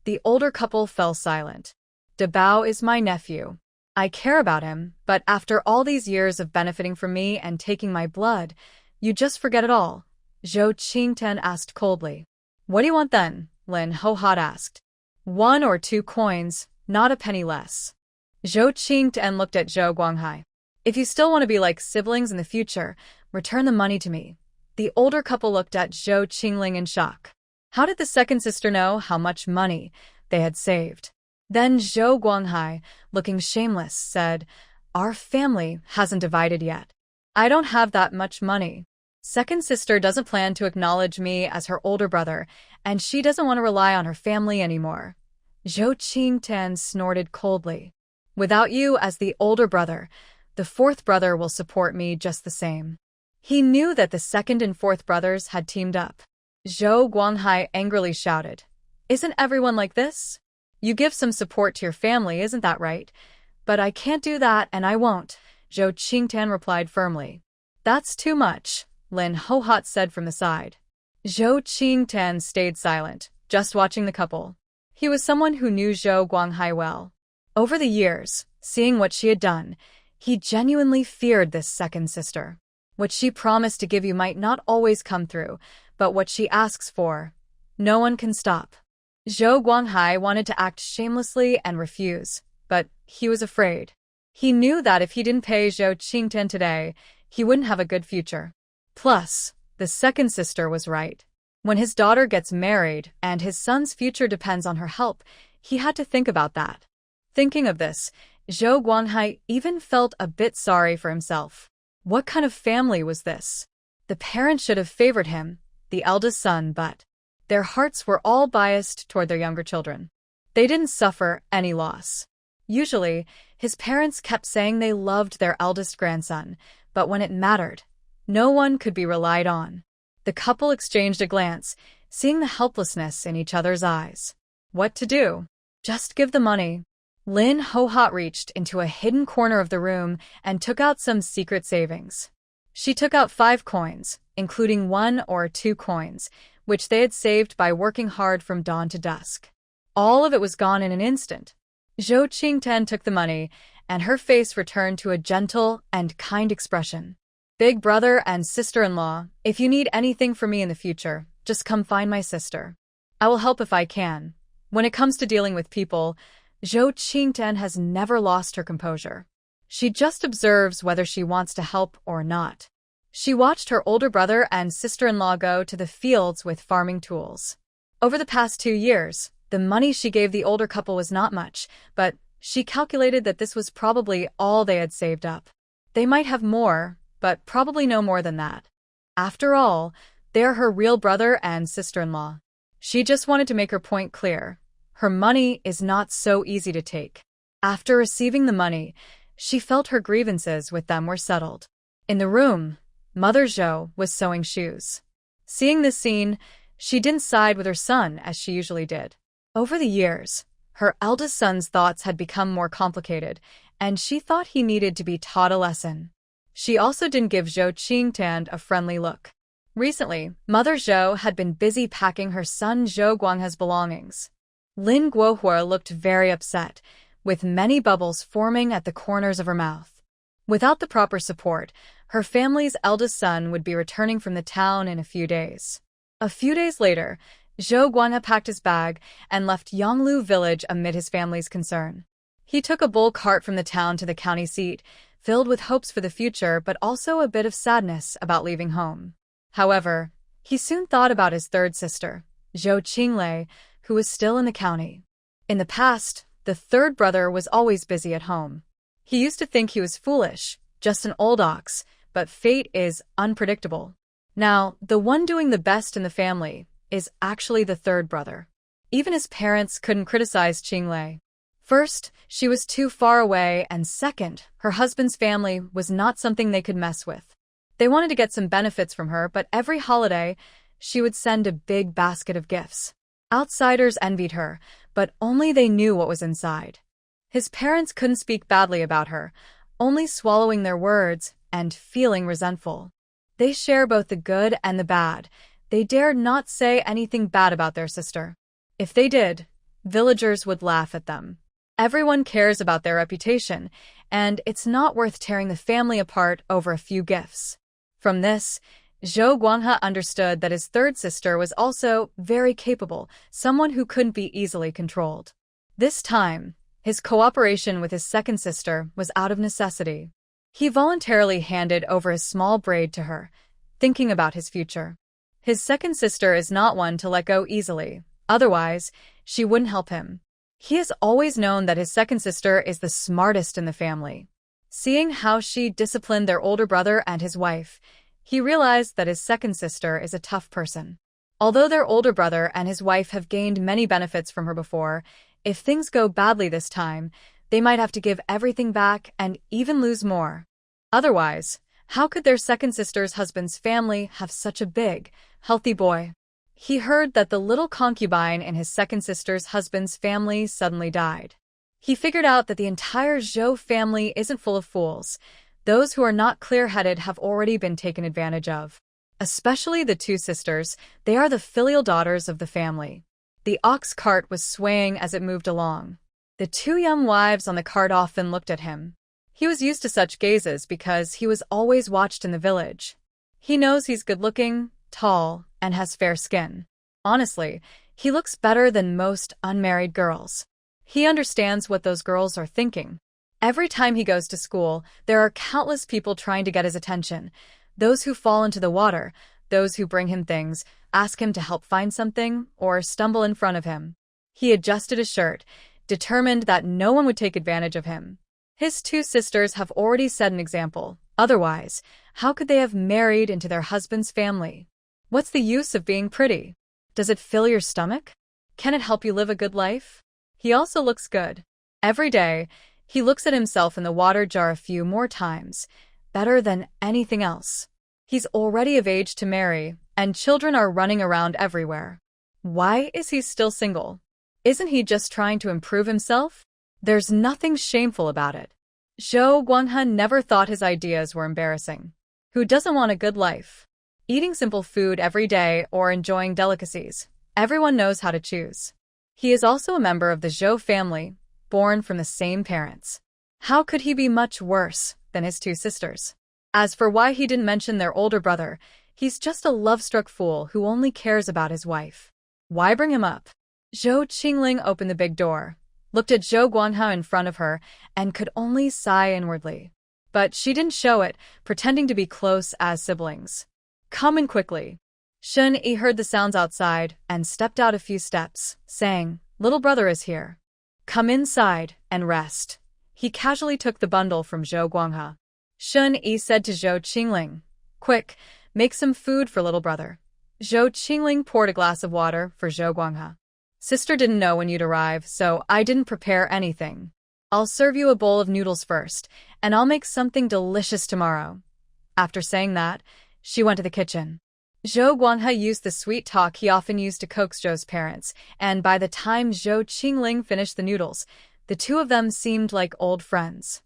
The older couple fell silent. Dabao is my nephew. I care about him, but after all these years of benefiting from me and taking my blood, you just forget it all. Zhou Qingten asked coldly. What do you want then? Lin Guihua asked. 1 or 2 coins, not a penny less. Zhou Qingten looked at Zhou Guanghai. If you still want to be like siblings in the future, return the money to me. The older couple looked at Zhou Chingling in shock. How did the second sister know how much money they had saved? Then Zhou Guanghai, looking shameless, said, Our family hasn't divided yet. I don't have that much money. Second sister doesn't plan to acknowledge me as her older brother, and she doesn't want to rely on her family anymore. Zhou Qingten snorted coldly. Without you as the older brother, the fourth brother will support me just the same. He knew that the second and fourth brothers had teamed up. Zhou Guanghai angrily shouted, Isn't everyone like this? You give some support to your family, isn't that right? But I can't do that and I won't, Zhou Qingten replied firmly. That's too much, Lin Guihua said from the side. Zhou Qingten stayed silent, just watching the couple. He was someone who knew Zhou Guanghai well. Over the years, seeing what she had done, he genuinely feared this second sister. What she promised to give you might not always come through, but what she asks for, no one can stop. Zhou Guanghai wanted to act shamelessly and refuse, but he was afraid. He knew that if he didn't pay Zhou Qingten today, he wouldn't have a good future. Plus, the second sister was right. When his daughter gets married and his son's future depends on her help, he had to think about that. Thinking of this, Zhou Guanghai even felt a bit sorry for himself. What kind of family was this? The parents should have favored him, the eldest son, but their hearts were all biased toward their younger children. They didn't suffer any loss. Usually, his parents kept saying they loved their eldest grandson, but when it mattered, no one could be relied on. The couple exchanged a glance, seeing the helplessness in each other's eyes. What to do? Just give the money. Lin Guihua reached into a hidden corner of the room and took out some secret savings. She took out 5 coins, including 1 or 2 coins, which they had saved by working hard from dawn to dusk. All of it was gone in an instant. Zhou Qingtian took the money, and her face returned to a gentle and kind expression. Big brother and sister-in-law, if you need anything from me in the future, just come find my sister. I will help if I can. When it comes to dealing with people, Zhou Qingtian has never lost her composure. She just observes whether she wants to help or not. She watched her older brother and sister-in-law go to the fields with farming tools. Over the past 2 years, the money she gave the older couple was not much, but she calculated that this was probably all they had saved up. They might have more, but probably no more than that. After all, they're her real brother and sister-in-law. She just wanted to make her point clear. Her money is not so easy to take. After receiving the money, she felt her grievances with them were settled. In the room, Mother Zhou was sewing shoes. Seeing this scene, she didn't side with her son as she usually did. Over the years, her eldest son's thoughts had become more complicated, and she thought he needed to be taught a lesson. She also didn't give Zhou Qingtian a friendly look. Recently, Mother Zhou had been busy packing her son Zhou Guanghai's belongings. Lin Guihua looked very upset, with many bubbles forming at the corners of her mouth. Without the proper support, her family's eldest son would be returning from the town in a few days. A few days later, Zhou Guanghai packed his bag and left Yonglu village amid his family's concern. He took a bull cart from the town to the county seat, filled with hopes for the future but also a bit of sadness about leaving home. However, he soon thought about his third sister, Zhou Chingling, who was still in the county. In the past, the third brother was always busy at home. He used to think he was foolish, just an old ox, but fate is unpredictable. Now, the one doing the best in the family is actually the third brother. Even his parents couldn't criticize Chingling. First, she was too far away, and second, her husband's family was not something they could mess with. They wanted to get some benefits from her, but every holiday, she would send a big basket of gifts. Outsiders envied her, but only they knew what was inside. His parents couldn't speak badly about her, only swallowing their words and feeling resentful. They share both the good and the bad. They dared not say anything bad about their sister. If they did, villagers would laugh at them. Everyone cares about their reputation, and it's not worth tearing the family apart over a few gifts. From this, Zhou Guanghai understood that his third sister was also very capable, someone who couldn't be easily controlled. This time, his cooperation with his second sister was out of necessity. He voluntarily handed over his small braid to her, thinking about his future. His second sister is not one to let go easily, otherwise, she wouldn't help him. He has always known that his second sister is the smartest in the family. Seeing how she disciplined their older brother and his wife, he realized that his second sister is a tough person. Although their older brother and his wife have gained many benefits from her before, if things go badly this time, they might have to give everything back and even lose more. Otherwise, how could their second sister's husband's family have such a big, healthy boy? He heard that the little concubine in his second sister's husband's family suddenly died. He figured out that the entire Zhou family isn't full of fools. Those who are not clear-headed have already been taken advantage of. Especially the two sisters, they are the filial daughters of the family. The ox cart was swaying as it moved along. The two young wives on the cart often looked at him. He was used to such gazes because he was always watched in the village. He knows he's good-looking, tall, and has fair skin. Honestly, he looks better than most unmarried girls. He understands what those girls are thinking. Every time he goes to school, there are countless people trying to get his attention. Those who fall into the water, those who bring him things, ask him to help find something, or stumble in front of him. He adjusted his shirt, determined that no one would take advantage of him. His two sisters have already set an example. Otherwise, how could they have married into their husband's family? What's the use of being pretty? Does it fill your stomach? Can it help you live a good life? He also looks good. Every day, he looks at himself in the water jar a few more times, better than anything else. He's already of age to marry, and children are running around everywhere. Why is he still single? Isn't he just trying to improve himself? There's nothing shameful about it. Zhou Guanghai never thought his ideas were embarrassing. Who doesn't want a good life? Eating simple food every day or enjoying delicacies. Everyone knows how to choose. He is also a member of the Zhou family, born from the same parents. How could he be much worse than his two sisters? As for why he didn't mention their older brother, he's just a love-struck fool who only cares about his wife. Why bring him up? Zhou Chingling opened the big door, looked at Zhou Guanghai in front of her, and could only sigh inwardly. But she didn't show it, pretending to be close as siblings. Come in quickly. Shun Yi heard the sounds outside and stepped out a few steps, saying, "Little brother is here. Come inside and rest." He casually took the bundle from Zhou Guanghai. Shun Yi said to Zhou Chingling, "Quick, make some food for little brother." Zhou Chingling poured a glass of water for Zhou Guanghai. "Sister didn't know when you'd arrive, so I didn't prepare anything. I'll serve you a bowl of noodles first, and I'll make something delicious tomorrow." After saying that, she went to the kitchen. Zhou Guanghai used the sweet talk he often used to coax Zhou's parents, and by the time Zhou Qingling finished the noodles, the two of them seemed like old friends.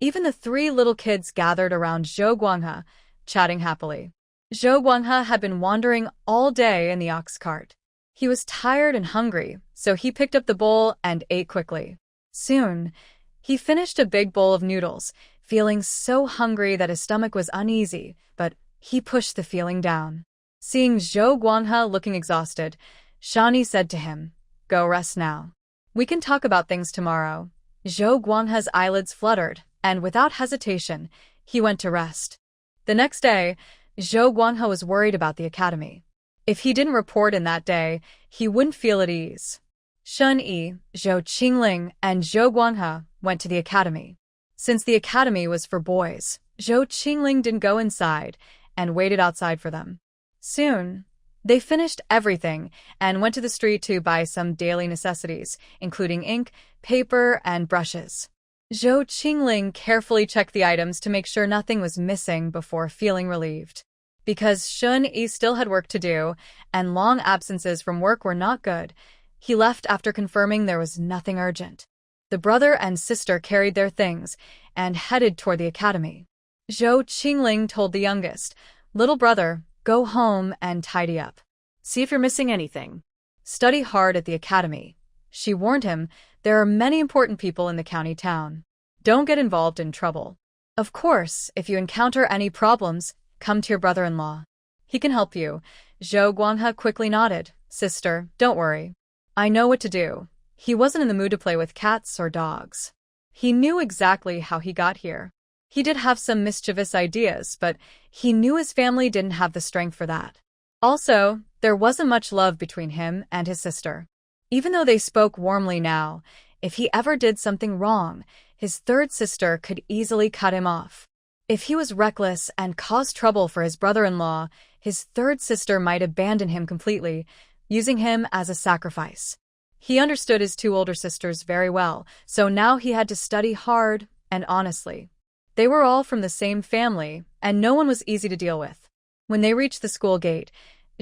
Even the three little kids gathered around Zhou Guanghai, chatting happily. Zhou Guanghai had been wandering all day in the ox cart. He was tired and hungry, so he picked up the bowl and ate quickly. Soon, he finished a big bowl of noodles, feeling so hungry that his stomach was uneasy, but he pushed the feeling down. Seeing Zhou Guanghai looking exhausted, Shani said to him, "Go rest now. We can talk about things tomorrow." Zhou Guanghai's eyelids fluttered, and without hesitation, he went to rest. The next day, Zhou Guanghai was worried about the academy. If he didn't report in that day, he wouldn't feel at ease. Shun Yi, Zhou Qingling, and Zhou Guanghai went to the academy. Since the academy was for boys, Zhou Qingling didn't go inside and waited outside for them. Soon, they finished everything and went to the street to buy some daily necessities, including ink, paper, and brushes. Zhou Qingling carefully checked the items to make sure nothing was missing before feeling relieved. Because Shun Yi still had work to do, and long absences from work were not good, he left after confirming there was nothing urgent. The brother and sister carried their things and headed toward the academy. Zhou Qingling told the youngest, "Little brother, go home and tidy up. See if you're missing anything. Study hard at the academy." She warned him, "There are many important people in the county town. Don't get involved in trouble. Of course, if you encounter any problems, come to your brother-in-law. He can help you." Zhou Guanghai quickly nodded. "Sister, don't worry. I know what to do." He wasn't in the mood to play with cats or dogs. He knew exactly how he got here. He did have some mischievous ideas, but he knew his family didn't have the strength for that. Also, there wasn't much love between him and his sister. Even though they spoke warmly now, if he ever did something wrong, his third sister could easily cut him off. If he was reckless and caused trouble for his brother-in-law, his third sister might abandon him completely, using him as a sacrifice. He understood his two older sisters very well, so now he had to study hard and honestly. They were all from the same family, and no one was easy to deal with. When they reached the school gate,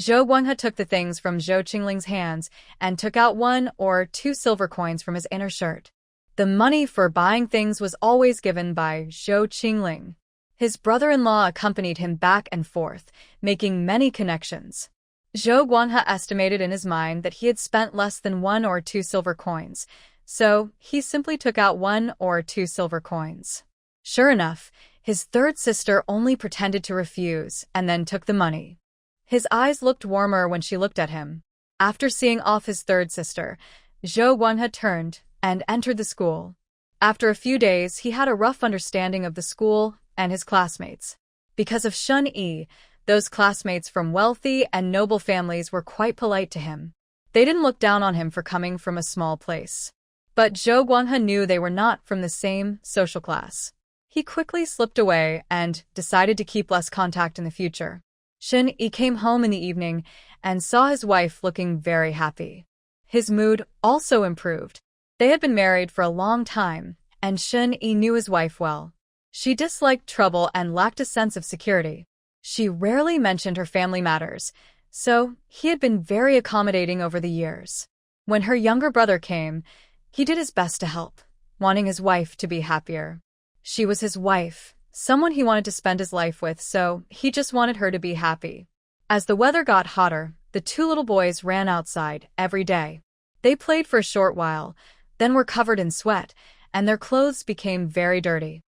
Zhou Guanghai took the things from Zhou Qingling's hands and took out 1 or 2 silver coins from his inner shirt. The money for buying things was always given by Zhou Qingling. His brother-in-law accompanied him back and forth, making many connections. Zhou Guanghai estimated in his mind that he had spent less than 1 or 2 silver coins, so he simply took out 1 or 2 silver coins. Sure enough, his third sister only pretended to refuse and then took the money. His eyes looked warmer when she looked at him. After seeing off his third sister, Zhou Guanghai turned and entered the school. After a few days, he had a rough understanding of the school and his classmates. Because of Shun Yi, those classmates from wealthy and noble families were quite polite to him. They didn't look down on him for coming from a small place. But Zhou Guanghai knew they were not from the same social class. He quickly slipped away and decided to keep less contact in the future. Shun Yi came home in the evening and saw his wife looking very happy. His mood also improved. They had been married for a long time, and Shun Yi knew his wife well. She disliked trouble and lacked a sense of security. She rarely mentioned her family matters, so he had been very accommodating over the years. When her younger brother came, he did his best to help. wanting his wife to be happier. She was his wife, someone he wanted to spend his life with, so he just wanted her to be happy. As the weather got hotter, the two little boys ran outside every day. They played for a short while, then were covered in sweat, and their clothes became very dirty.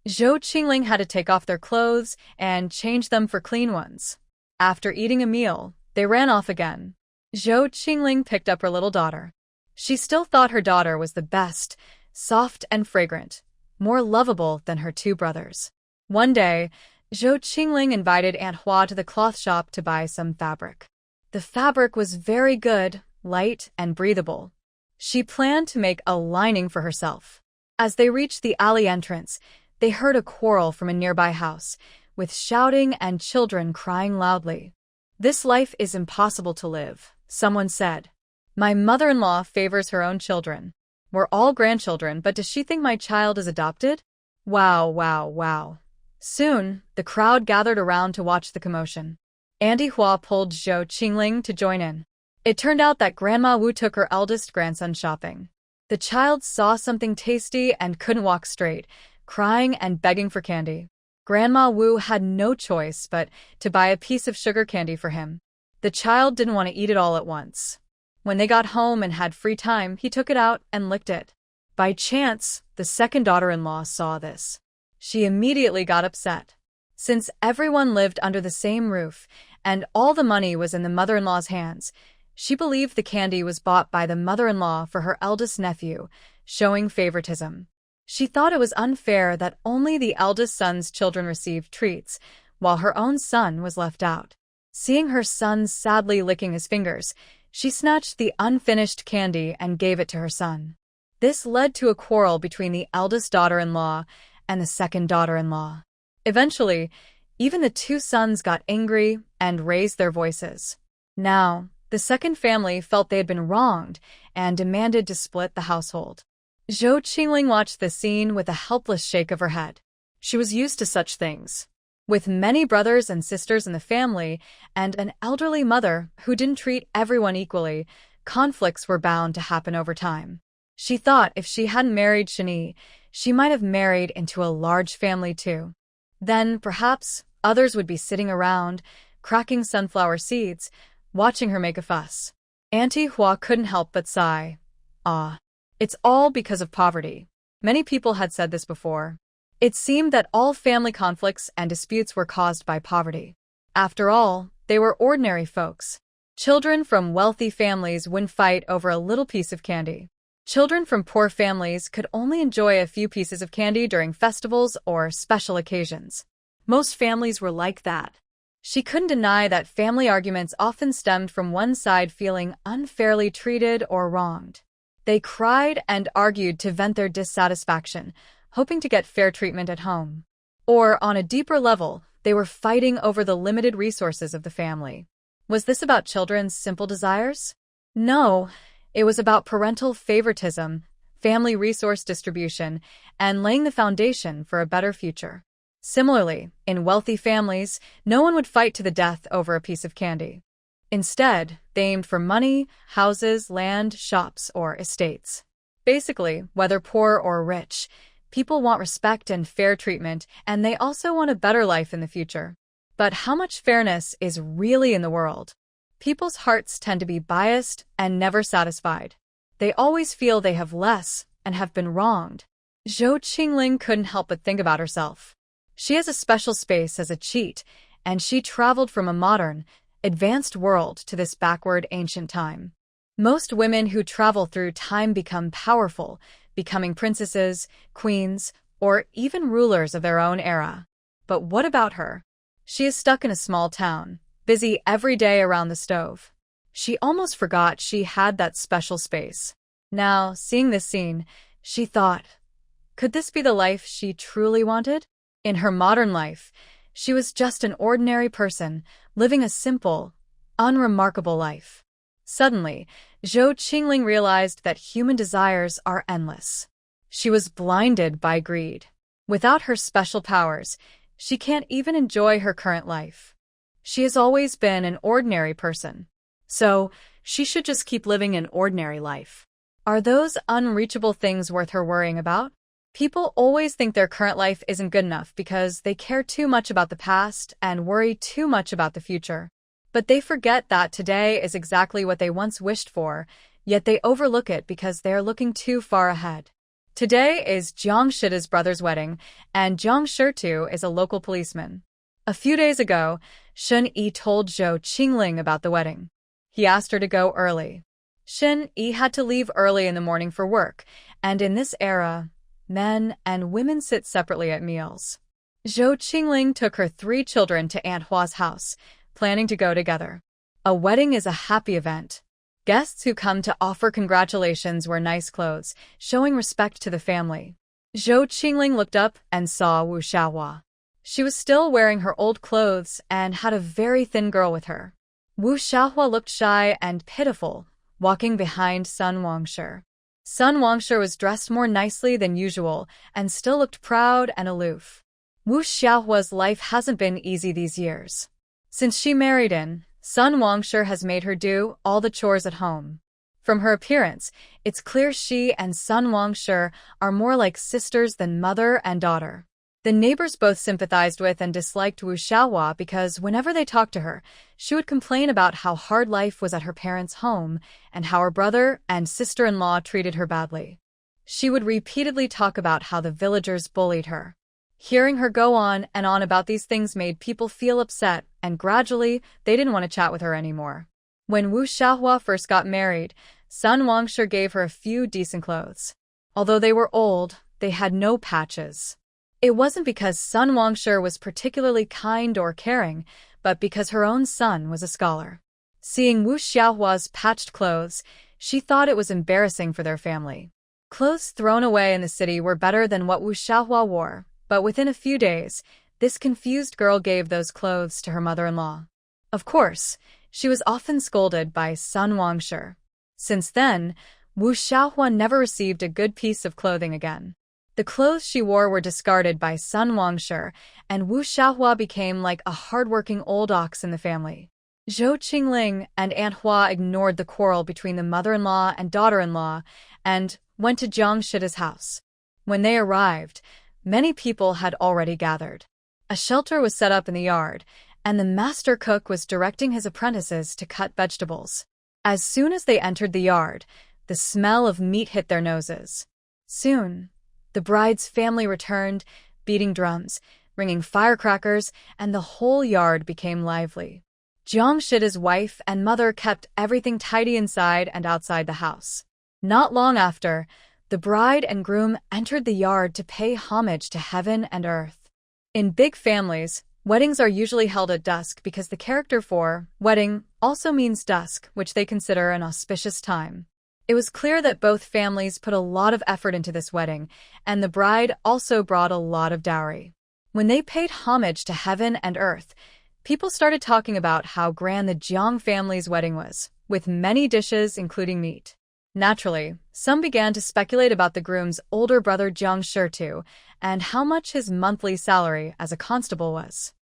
Zhou Chingling had to take off their clothes and change them for clean ones. After eating a meal, they ran off again. Zhou Qingling picked up her little daughter. She still thought her daughter was the best, soft and fragrant, more lovable than her two brothers. One day, Zhou Qingling invited Aunt Hua to the cloth shop to buy some fabric. The fabric was very good, light and breathable. She planned to make a lining for herself. As they reached the alley entrance, they heard a quarrel from a nearby house, with shouting and children crying loudly. "This life is impossible to live," someone said. "My mother-in-law favors her own children. We're all grandchildren, but does she think my child is adopted?" Wow, wow, wow. Soon, the crowd gathered around to watch the commotion. Auntie Hua pulled Zhou Qingling to join in. It turned out that Grandma Wu took her eldest grandson shopping. The child saw something tasty and couldn't walk straight, crying and begging for candy. Grandma Wu had no choice but to buy a piece of sugar candy for him. The child didn't want to eat it all at once. When they got home and had free time, he took it out and licked it. By chance, the second daughter-in-law saw this. She immediately got upset. Since everyone lived under the same roof and all the money was in the mother-in-law's hands, she believed the candy was bought by the mother-in-law for her eldest nephew, showing favoritism. She thought it was unfair that only the eldest son's children received treats, while her own son was left out. Seeing her son sadly licking his fingers, she snatched the unfinished candy and gave it to her son. This led to a quarrel between the eldest daughter-in-law and the second daughter-in-law. Eventually, even the two sons got angry and raised their voices. Now, the second family felt they had been wronged and demanded to split the household. Zhou Qingling watched the scene with a helpless shake of her head. She was used to such things. With many brothers and sisters in the family and an elderly mother who didn't treat everyone equally, conflicts were bound to happen over time. She thought if she hadn't married Shani, she might have married into a large family too. Then, perhaps, others would be sitting around, cracking sunflower seeds, watching her make a fuss. Auntie Hua couldn't help but sigh. Ah. It's all because of poverty. Many people had said this before. It seemed that all family conflicts and disputes were caused by poverty. After all, they were ordinary folks. Children from wealthy families wouldn't fight over a little piece of candy. Children from poor families could only enjoy a few pieces of candy during festivals or special occasions. Most families were like that. She couldn't deny that family arguments often stemmed from one side feeling unfairly treated or wronged. They cried and argued to vent their dissatisfaction, hoping to get fair treatment at home. Or, on a deeper level, they were fighting over the limited resources of the family. Was this about children's simple desires? No, it was about parental favoritism, family resource distribution, and laying the foundation for a better future. Similarly, in wealthy families, no one would fight to the death over a piece of candy. Instead, they aimed for money, houses, land, shops, or estates. Basically, whether poor or rich, people want respect and fair treatment, and they also want a better life in the future. But how much fairness is really in the world? People's hearts tend to be biased and never satisfied. They always feel they have less and have been wronged. Zhou Qingling couldn't help but think about herself. She has a special space as a cheat, and she traveled from a modern, advanced world to this backward ancient time. Most women who travel through time become powerful, becoming princesses, queens, or even rulers of their own era. But what about her? She is stuck in a small town, busy every day around the stove. She almost forgot she had that special space. Now, seeing this scene, she thought, could this be the life she truly wanted? In her modern life, she was just an ordinary person, living a simple, unremarkable life. Suddenly, Zhou Qingling realized that human desires are endless. She was blinded by greed. Without her special powers, she can't even enjoy her current life. She has always been an ordinary person. So, she should just keep living an ordinary life. Are those unreachable things worth her worrying about? People always think their current life isn't good enough because they care too much about the past and worry too much about the future. But they forget that today is exactly what they once wished for, yet they overlook it because they are looking too far ahead. Today is Jiang Shida's brother's wedding, and Jiang Shirtu is a local policeman. A few days ago, Shun Yi told Zhou Chingling about the wedding. He asked her to go early. Shun Yi had to leave early in the morning for work, and in this era, men and women sit separately at meals. Zhou Qingling took her 3 children to Aunt Hua's house, planning to go together. A wedding is a happy event. Guests who come to offer congratulations wear nice clothes, showing respect to the family. Zhou Qingling looked up and saw Wu Xiaohua. She was still wearing her old clothes and had a very thin girl with her. Wu Xiaohua looked shy and pitiful, walking behind Sun Wangshi. Sun Wangshi was dressed more nicely than usual and still looked proud and aloof. Wu Xiaohua's life hasn't been easy these years. Since she married in, Sun Wangshi has made her do all the chores at home. From her appearance, it's clear she and Sun Wangshi are more like sisters than mother and daughter. The neighbors both sympathized with and disliked Wu Xiaohua because whenever they talked to her, she would complain about how hard life was at her parents' home and how her brother and sister-in-law treated her badly. She would repeatedly talk about how the villagers bullied her. Hearing her go on and on about these things made people feel upset, and gradually, they didn't want to chat with her anymore. When Wu Xiaohua first got married, Sun Wangshi gave her a few decent clothes. Although they were old, they had no patches. It wasn't because Sun Wangshi was particularly kind or caring, but because her own son was a scholar. Seeing Wu Xiaohua's patched clothes, she thought it was embarrassing for their family. Clothes thrown away in the city were better than what Wu Xiaohua wore, but within a few days, this confused girl gave those clothes to her mother-in-law. Of course, she was often scolded by Sun Wangshi. Since then, Wu Xiaohua never received a good piece of clothing again. The clothes she wore were discarded by Sun Wangshi, and Wu Xiaohua became like a hard-working old ox in the family. Zhou Qingling and Aunt Hua ignored the quarrel between the mother-in-law and daughter-in-law and went to Jiang Shida's house. When they arrived, many people had already gathered. A shelter was set up in the yard, and the master cook was directing his apprentices to cut vegetables. As soon as they entered the yard, the smell of meat hit their noses. Soon, the bride's family returned, beating drums, ringing firecrackers, and the whole yard became lively. Jiang Shida's wife and mother kept everything tidy inside and outside the house. Not long after, the bride and groom entered the yard to pay homage to heaven and earth. In big families, weddings are usually held at dusk because the character for wedding also means dusk, which they consider an auspicious time. It was clear that both families put a lot of effort into this wedding, and the bride also brought a lot of dowry. When they paid homage to heaven and earth, people started talking about how grand the Jiang family's wedding was, with many dishes including meat. Naturally, some began to speculate about the groom's older brother Jiang Shirtu and how much his monthly salary as a constable was.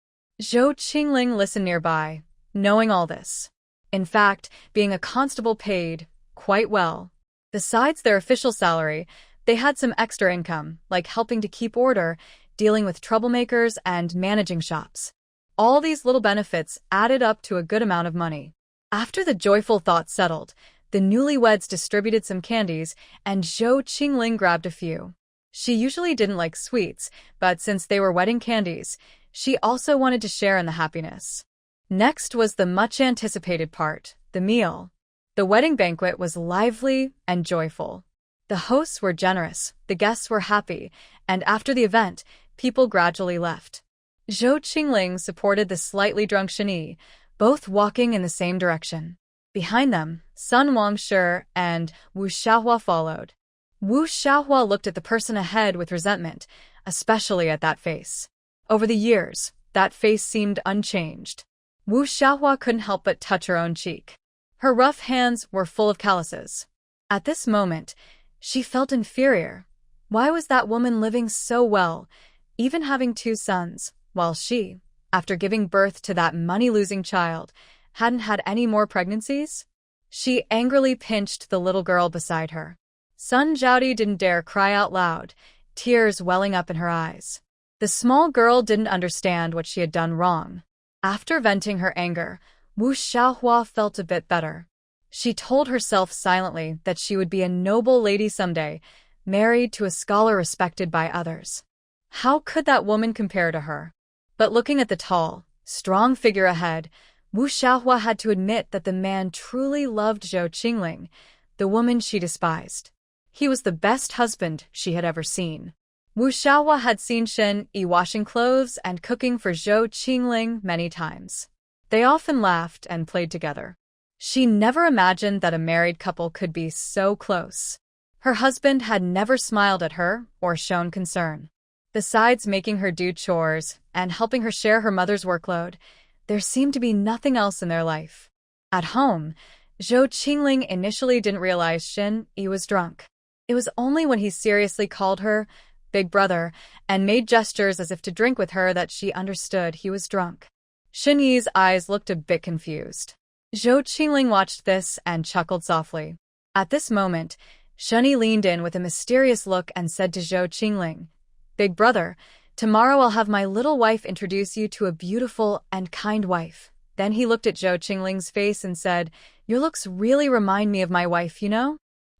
Zhou Qingling listened nearby, knowing all this. In fact, being a constable paid quite well. Besides their official salary, they had some extra income, like helping to keep order, dealing with troublemakers, and managing shops. All these little benefits added up to a good amount of money. After the joyful thought settled, the newlyweds distributed some candies, and Zhou Qingling grabbed a few. She usually didn't like sweets, but since they were wedding candies, she also wanted to share in the happiness. Next was the much-anticipated part, the meal. The wedding banquet was lively and joyful. The hosts were generous, the guests were happy, and after the event, people gradually left. Zhou Qingling supported the slightly drunk Shun Yi, both walking in the same direction. Behind them, Sun Wangshi and Wu Xiaohua followed. Wu Xiaohua looked at the person ahead with resentment, especially at that face. Over the years, that face seemed unchanged. Wu Xiaohua couldn't help but touch her own cheek. Her rough hands were full of calluses. At this moment, she felt inferior. Why was that woman living so well, even having 2 sons, while she, after giving birth to that money-losing child, hadn't had any more pregnancies? She angrily pinched the little girl beside her. Sun Zhaodi didn't dare cry out loud, tears welling up in her eyes. The small girl didn't understand what she had done wrong. After venting her anger, Wu Xiaohua felt a bit better. She told herself silently that she would be a noble lady someday, married to a scholar respected by others. How could that woman compare to her? But looking at the tall, strong figure ahead, Wu Xiaohua had to admit that the man truly loved Zhou Chingling, the woman she despised. He was the best husband she had ever seen. Wu Xiaohua had seen Shen Yi washing clothes and cooking for Zhou Chingling many times. They often laughed and played together. She never imagined that a married couple could be so close. Her husband had never smiled at her or shown concern. Besides making her do chores and helping her share her mother's workload, there seemed to be nothing else in their life. At home, Zhou Qingling initially didn't realize Shen Yi was drunk. It was only when he seriously called her Big Brother and made gestures as if to drink with her that she understood he was drunk. Shen Yi's eyes looked a bit confused. Zhou Qingling watched this and chuckled softly. At this moment, Shen Yi leaned in with a mysterious look and said to Zhou Qingling, "Big Brother, tomorrow I'll have my little wife introduce you to a beautiful and kind wife." Then he looked at Zhou Qingling's face and said, "Your looks really remind me of my wife, you know?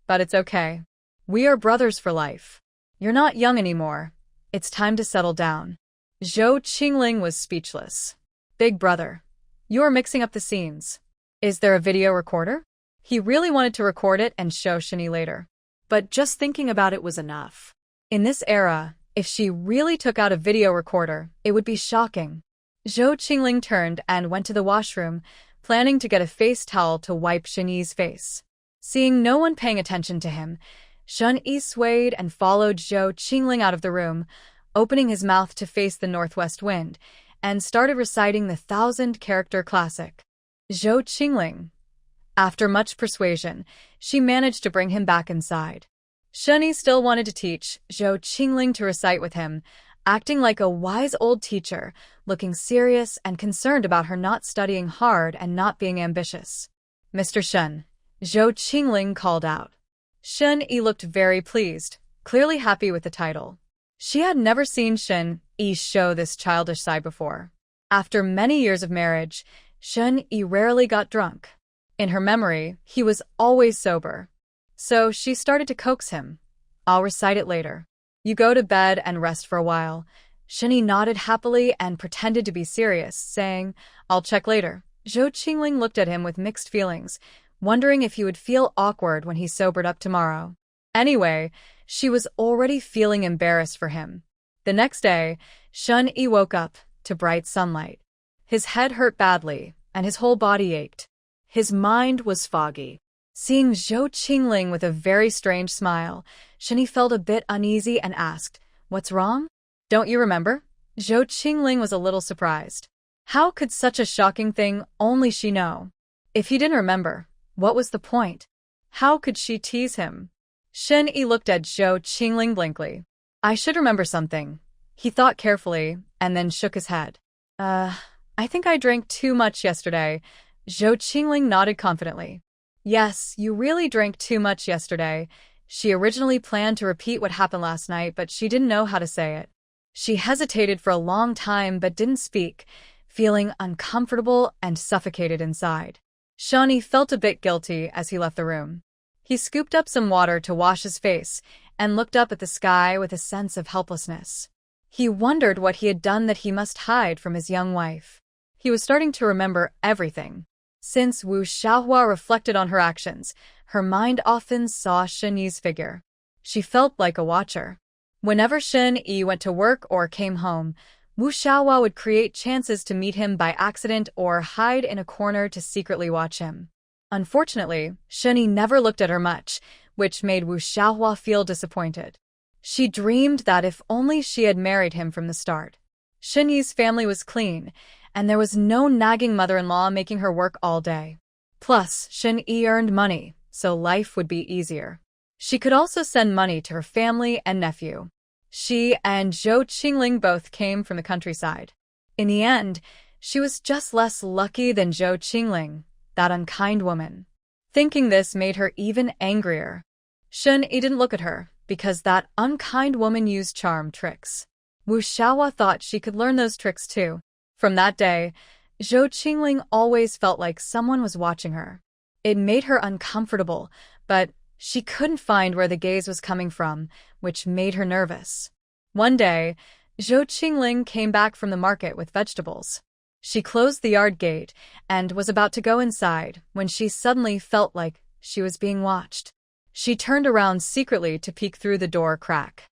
But it's okay. We are brothers for life. You're not young anymore. It's time to settle down." Zhou Qingling was speechless. "Big Brother, you are mixing up the scenes. Is there a video recorder?" He really wanted to record it and show Shen Yi later. But just thinking about it was enough. In this era, if she really took out a video recorder, it would be shocking. Zhou Qingling turned and went to the washroom, planning to get a face towel to wipe Shen Yi's face. Seeing no one paying attention to him, Shen Yi swayed and followed Zhou Qingling out of the room, opening his mouth to face the northwest wind, and started reciting the 1,000-character classic. Zhou Qingling. After much persuasion, she managed to bring him back inside. Shen Yi still wanted to teach Zhou Qingling to recite with him, acting like a wise old teacher, looking serious and concerned about her not studying hard and not being ambitious. "Mr. Shen," Zhou Qingling called out. Shen Yi looked very pleased, clearly happy with the title. She had never seen Shen Yi show this childish side before. After many years of marriage, Shen Yi rarely got drunk. In her memory, he was always sober. So she started to coax him. "I'll recite it later. You go to bed and rest for a while." Shen Yi nodded happily and pretended to be serious, saying, "I'll check later." Zhou Qingling looked at him with mixed feelings, wondering if he would feel awkward when he sobered up tomorrow. Anyway, she was already feeling embarrassed for him. The next day, Shen Yi woke up to bright sunlight. His head hurt badly, and his whole body ached. His mind was foggy. Seeing Zhou Qingling with a very strange smile, Shen Yi felt a bit uneasy and asked, "What's wrong? Don't you remember?" Zhou Qingling was a little surprised. How could such a shocking thing only she know? If he didn't remember, what was the point? How could she tease him? Shen Yi looked at Zhou Qingling blankly. "I should remember something." He thought carefully and then shook his head. I think I drank too much yesterday." Zhou Qingling nodded confidently. "Yes, you really drank too much yesterday." She originally planned to repeat what happened last night, but she didn't know how to say it. She hesitated for a long time but didn't speak, feeling uncomfortable and suffocated inside. Shen Yi felt a bit guilty as he left the room. He scooped up some water to wash his face and looked up at the sky with a sense of helplessness. He wondered what he had done that he must hide from his young wife. He was starting to remember everything. Since Wu Xiaohua reflected on her actions, her mind often saw Shen Yi's figure. She felt like a watcher. Whenever Shen Yi went to work or came home, Wu Xiaohua would create chances to meet him by accident or hide in a corner to secretly watch him. Unfortunately, Shen Yi never looked at her much, which made Wu Xiaohua feel disappointed. She dreamed that if only she had married him from the start. Shen Yi's family was clean, and there was no nagging mother-in-law making her work all day. Plus, Shen Yi earned money, so life would be easier. She could also send money to her family and nephew. She and Zhou Qingling both came from the countryside. In the end, she was just less lucky than Zhou Qingling, that unkind woman. Thinking this made her even angrier. Yi didn't look at her, because that unkind woman used charm tricks. Wu Xiaohua thought she could learn those tricks too. From that day, Chingling always felt like someone was watching her. It made her uncomfortable, but she couldn't find where the gaze was coming from, which made her nervous. One day, Chingling came back from the market with vegetables. She closed the yard gate and was about to go inside when she suddenly felt like she was being watched. She turned around secretly to peek through the door crack.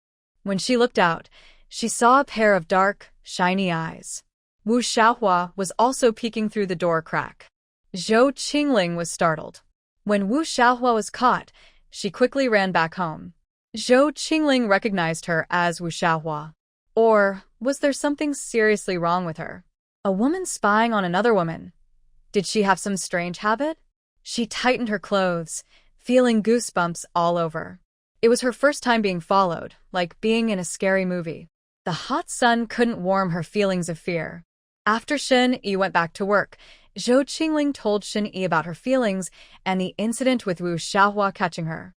When she looked out, she saw a pair of dark, shiny eyes. Wu Xiaohua was also peeking through the door crack. Chingling was startled. When Wu Xiaohua was caught, she quickly ran back home. Chingling recognized her as Wu Xiaohua. Or was there something seriously wrong with her? A woman spying on another woman. Did she have some strange habit? She tightened her clothes, feeling goosebumps all over. It was her first time being followed, like being in a scary movie. The hot sun couldn't warm her feelings of fear. After Yi went back to work, Chingling told Yi about her feelings and the incident with Wu Xiaohua catching her.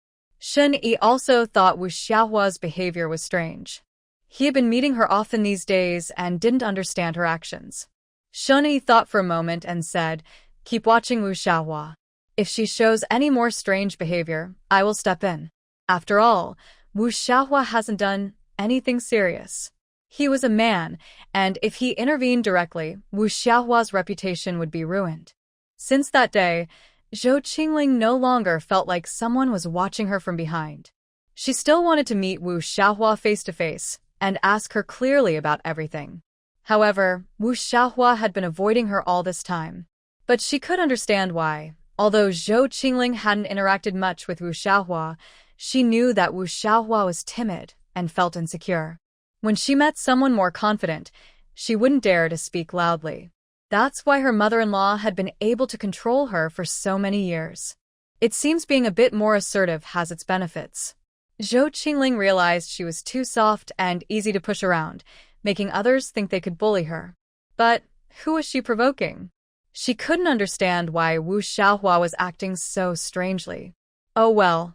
Yi also thought Wu Xiaohua's behavior was strange. He had been meeting her often these days and didn't understand her actions. Yi thought for a moment and said, "Keep watching Wu Xiaohua. If she shows any more strange behavior, I will step in." After all, Wu Xiaohua hasn't done anything serious. He was a man, and if he intervened directly, Wu Xiaohua's reputation would be ruined. Since that day, Chingling no longer felt like someone was watching her from behind. She still wanted to meet Wu Xiaohua face to face and ask her clearly about everything. However, Wu Xiaohua had been avoiding her all this time. But she could understand why. Although Chingling hadn't interacted much with Wu Xiaohua, she knew that Wu Xiaohua was timid and felt insecure. When she met someone more confident, she wouldn't dare to speak loudly. That's why her mother-in-law had been able to control her for so many years. It seems being a bit more assertive has its benefits. Chingling realized she was too soft and easy to push around, making others think they could bully her. But who was she provoking? She couldn't understand why Wu Xiaohua was acting so strangely. Oh well,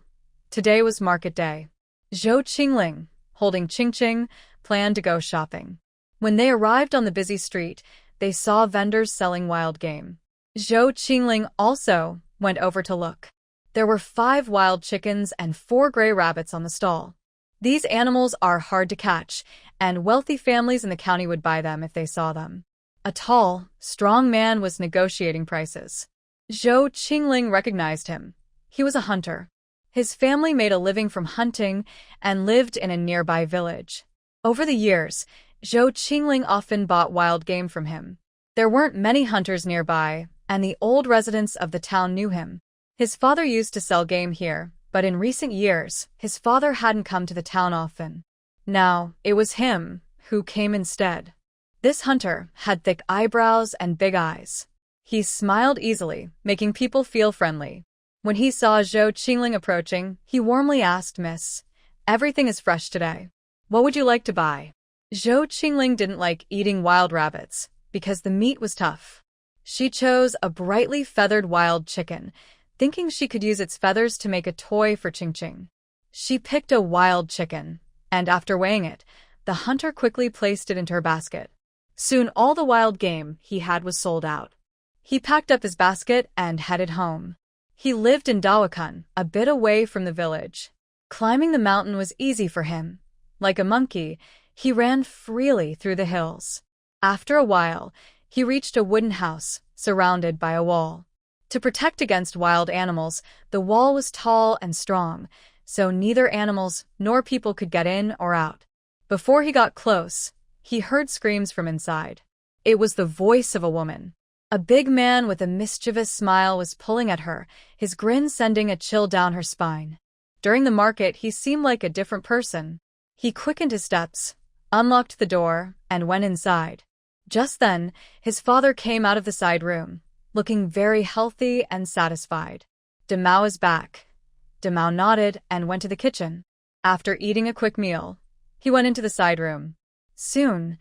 today was market day. Chingling, holding Chingcha, planned to go shopping. When they arrived on the busy street, they saw vendors selling wild game. Chingling also went over to look. There were 5 wild chickens and 4 gray rabbits on the stall. These animals are hard to catch, and wealthy families in the county would buy them if they saw them. A tall, strong man was negotiating prices. Chingling recognized him. He was a hunter. His family made a living from hunting and lived in a nearby village. Over the years, Chingling often bought wild game from him. There weren't many hunters nearby, and the old residents of the town knew him. His father used to sell game here, but in recent years, his father hadn't come to the town often. Now, it was him who came instead. This hunter had thick eyebrows and big eyes. He smiled easily, making people feel friendly. When he saw Chingling approaching, he warmly asked, "Miss, everything is fresh today. What would you like to buy?" Chingling didn't like eating wild rabbits because the meat was tough. She chose a brightly feathered wild chicken, thinking she could use its feathers to make a toy for Chingcha. She picked a wild chicken, and after weighing it, the hunter quickly placed it into her basket. Soon all the wild game he had was sold out. He packed up his basket and headed home. He lived in Dawakun, a bit away from the village. Climbing the mountain was easy for him. Like a monkey, he ran freely through the hills. After a while, he reached a wooden house, surrounded by a wall. To protect against wild animals, the wall was tall and strong, so neither animals nor people could get in or out. Before he got close, he heard screams from inside. It was the voice of a woman. A big man with a mischievous smile was pulling at her, his grin sending a chill down her spine. During the market, he seemed like a different person. He quickened his steps, unlocked the door, and went inside. Just then, his father came out of the side room, looking very healthy and satisfied. Demao is back. Demao nodded and went to the kitchen. After eating a quick meal, he went into the side room. Soon,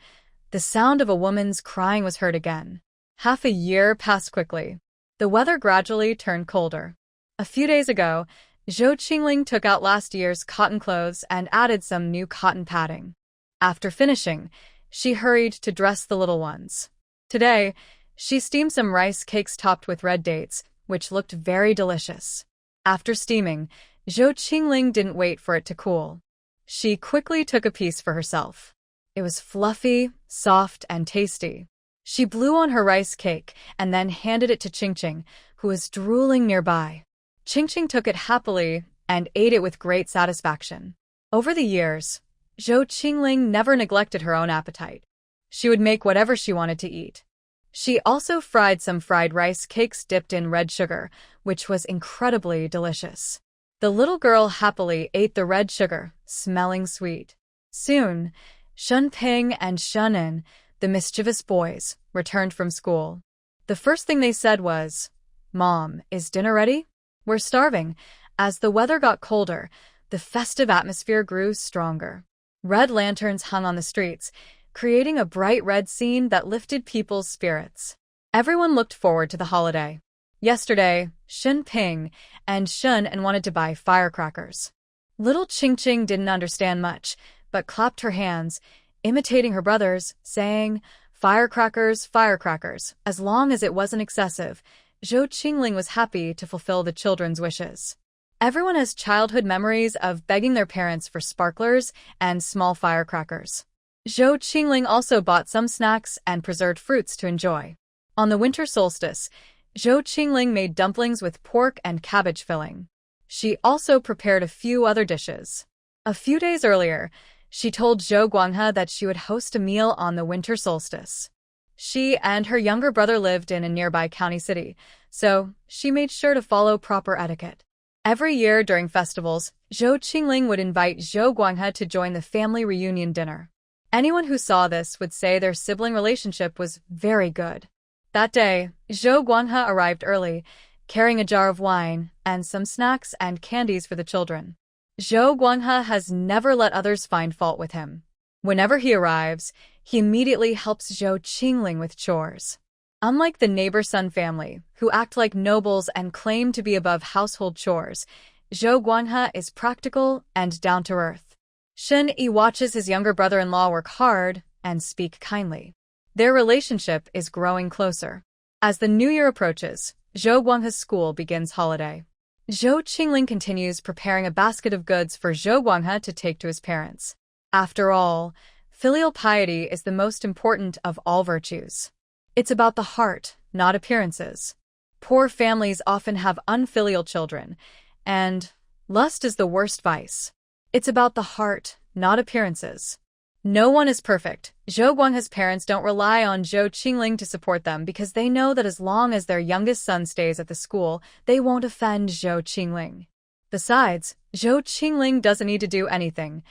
the sound of a woman's crying was heard again. Half a year passed quickly. The weather gradually turned colder. A few days ago, Zhou Qingling took out last year's cotton clothes and added some new cotton padding. After finishing, she hurried to dress the little ones. Today, she steamed some rice cakes topped with red dates, which looked very delicious. After steaming, Zhou Qingling didn't wait for it to cool. She quickly took a piece for herself. It was fluffy, soft, and tasty. She blew on her rice cake and then handed it to Chingcha, who was drooling nearby. Chingcha took it happily and ate it with great satisfaction. Over the years, Zhou Qingling never neglected her own appetite. She would make whatever she wanted to eat. She also fried some fried rice cakes dipped in red sugar, which was incredibly delicious. The little girl happily ate the red sugar, smelling sweet. Soon, Shun Ping and Shunin, the mischievous boys, returned from school. The first thing they said was, "Mom, is dinner ready? We're starving." As the weather got colder, the festive atmosphere grew stronger. Red lanterns hung on the streets, creating a bright red scene that lifted people's spirits. Everyone looked forward to the holiday. Yesterday, Shun Ping and Shun wanted to buy firecrackers. Little Chingching didn't understand much, but clapped her hands, imitating her brothers, saying, "Firecrackers, firecrackers." As long as it wasn't excessive, Zhou Qingling was happy to fulfill the children's wishes. Everyone has childhood memories of begging their parents for sparklers and small firecrackers. Zhou Qingling also bought some snacks and preserved fruits to enjoy. On the winter solstice, Zhou Qingling made dumplings with pork and cabbage filling. She also prepared a few other dishes. A few days earlier, she told Zhou Guanghai that she would host a meal on the winter solstice. She and her younger brother lived in a nearby county city, so she made sure to follow proper etiquette. Every year during festivals, Zhou Qingling would invite Zhou Guanghai to join the family reunion dinner. Anyone who saw this would say their sibling relationship was very good. That day, Zhou Guanghai arrived early, carrying a jar of wine and some snacks and candies for the children. Zhou Guanghai has never let others find fault with him. Whenever he arrives, he immediately helps Zhou Qingling with chores. Unlike the neighbor Sun family, who act like nobles and claim to be above household chores, Zhou Guanghai is practical and down-to-earth. Shen Yi watches his younger brother-in-law work hard and speak kindly. Their relationship is growing closer. As the new year approaches, Zhou Guanghai's school begins holiday. Zhou Qingling continues preparing a basket of goods for Zhou Guanghai to take to his parents. After all, filial piety is the most important of all virtues. It's about the heart, not appearances. Poor families often have unfilial children, and lust is the worst vice. It's about the heart, not appearances. No one is perfect. Zhou Guanghai's parents don't rely on Zhou Qingling to support them because they know that as long as their youngest son stays at the school, they won't offend Zhou Qingling. Besides, Zhou Qingling doesn't need to do anything.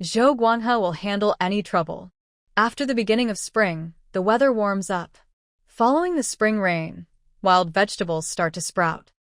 Zhou Guanghai will handle any trouble. After the beginning of spring, the weather warms up. Following the spring rain, wild vegetables start to sprout.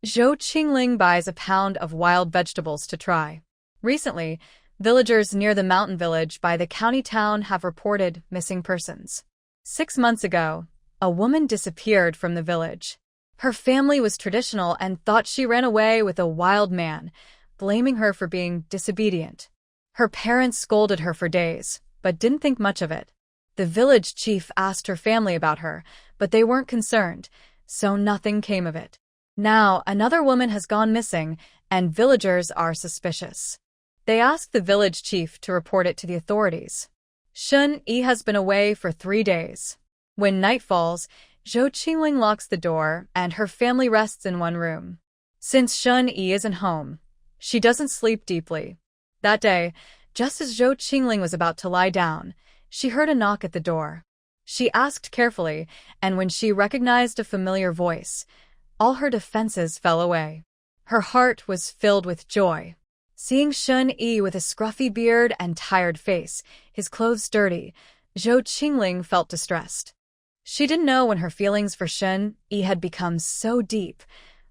Zhou Qingling buys a pound of wild vegetables to try. Recently, villagers near the mountain village by the county town have reported missing persons. 6 months ago, a woman disappeared from the village. Her family was traditional and thought she ran away with a wild man, blaming her for being disobedient. Her parents scolded her for days, but didn't think much of it. The village chief asked her family about her, but they weren't concerned, so nothing came of it. Now, another woman has gone missing, and villagers are suspicious. They asked the village chief to report it to the authorities. Shun Yi has been away for 3 days. When night falls, Zhou Qingling locks the door and her family rests in one room. Since Shun Yi isn't home, she doesn't sleep deeply. That day, just as Zhou Qingling was about to lie down, she heard a knock at the door. She asked carefully, and when she recognized a familiar voice, all her defenses fell away. Her heart was filled with joy. Seeing Shun Yi with a scruffy beard and tired face, his clothes dirty, Zhou Qingling felt distressed. She didn't know when her feelings for Shun Yi had become so deep.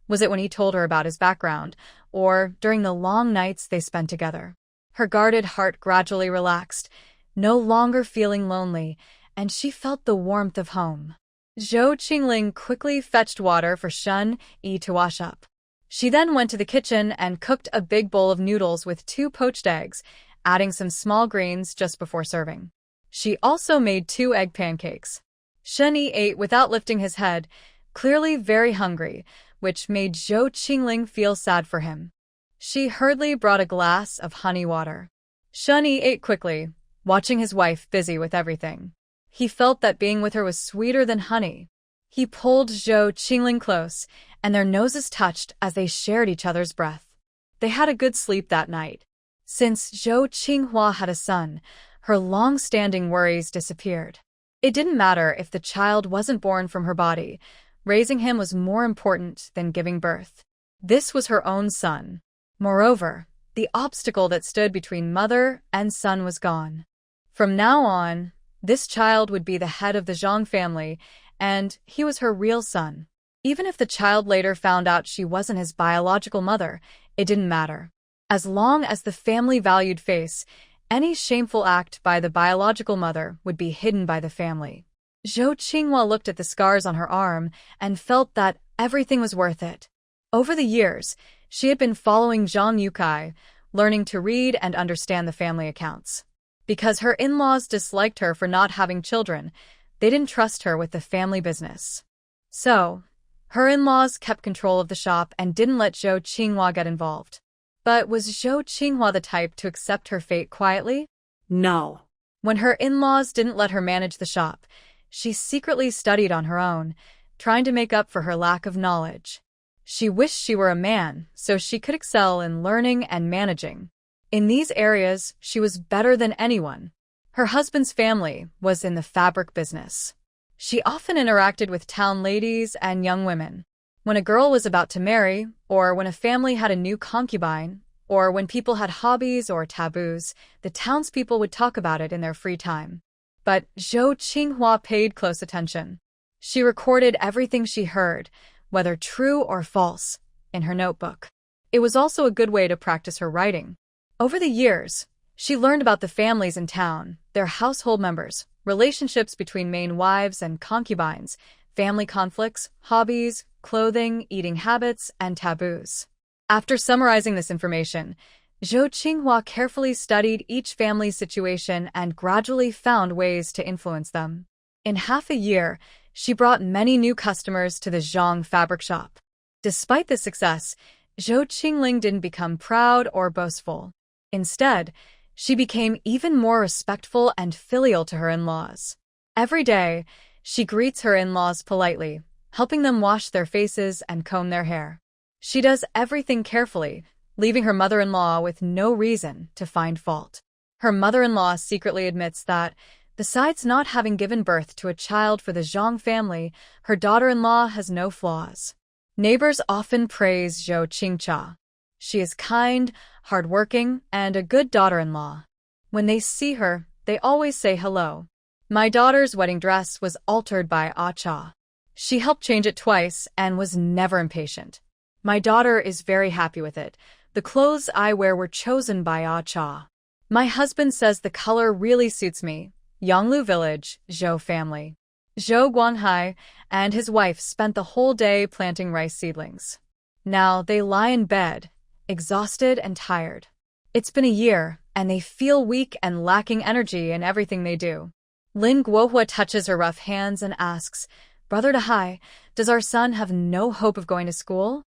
Was it when he told her about his background, or during the long nights they spent together? Her guarded heart gradually relaxed, no longer feeling lonely, and she felt the warmth of home. Zhou Qingling quickly fetched water for Shun Yi to wash up. She then went to the kitchen and cooked a big bowl of noodles with 2 poached eggs, adding some small greens just before serving. She also made 2 egg pancakes. Shen Yi ate without lifting his head, clearly very hungry, which made Zhou Qingling feel sad for him. She hurriedly brought a glass of honey water. Shen Yi ate quickly, watching his wife busy with everything. He felt that being with her was sweeter than honey. He pulled Zhou Qingling close, and their noses touched as they shared each other's breath. They had a good sleep that night. Since Zhou Qinghua had a son, her long-standing worries disappeared. It didn't matter if the child wasn't born from her body. Raising him was more important than giving birth. This was her own son. Moreover, the obstacle that stood between mother and son was gone. From now on, this child would be the head of the Zhang family, and he was her real son. Even if the child later found out she wasn't his biological mother, it didn't matter. As long as the family valued face, any shameful act by the biological mother would be hidden by the family. Zhou Qinghua looked at the scars on her arm and felt that everything was worth it. Over the years, she had been following Zhang Yukai, learning to read and understand the family accounts. Because her in-laws disliked her for not having children, they didn't trust her with the family business. So, her in-laws kept control of the shop and didn't let Zhou Qinghua get involved. But was Zhou Qinghua the type to accept her fate quietly? No. When her in-laws didn't let her manage the shop, she secretly studied on her own, trying to make up for her lack of knowledge. She wished she were a man, so she could excel in learning and managing. In these areas, she was better than anyone. Her husband's family was in the fabric business. She often interacted with town ladies and young women. When a girl was about to marry, or when a family had a new concubine, or when people had hobbies or taboos, the townspeople would talk about it in their free time. But Zhou Qinghua paid close attention. She recorded everything she heard, whether true or false, in her notebook. It was also a good way to practice her writing. Over the years, she learned about the families in town, their household members, relationships between main wives and concubines, family conflicts, hobbies, clothing, eating habits, and taboos. After summarizing this information, Zhou Qinghua carefully studied each family's situation and gradually found ways to influence them. In half a year, she brought many new customers to the Zhang fabric shop. Despite this success, Zhou Chingling didn't become proud or boastful. Instead, she became even more respectful and filial to her in-laws. Every day, she greets her in-laws politely, helping them wash their faces and comb their hair. She does everything carefully, leaving her mother-in-law with no reason to find fault. Her mother-in-law secretly admits that, besides not having given birth to a child for the Zhang family, her daughter-in-law has no flaws. Neighbors often praise Zhou Chingcha. She is kind, hardworking, and a good daughter-in-law. When they see her, they always say hello. My daughter's wedding dress was altered by Acha. She helped change it twice and was never impatient. My daughter is very happy with it. The clothes I wear were chosen by Acha. My husband says the color really suits me. Yanglu Village, Zhou family. Zhou Guanghai and his wife spent the whole day planting rice seedlings. Now they lie in bed, exhausted and tired. It's been a year, and they feel weak and lacking energy in everything they do. Lin Guihua touches her rough hands and asks, "Brother Dahai, does our son have no hope of going to school?"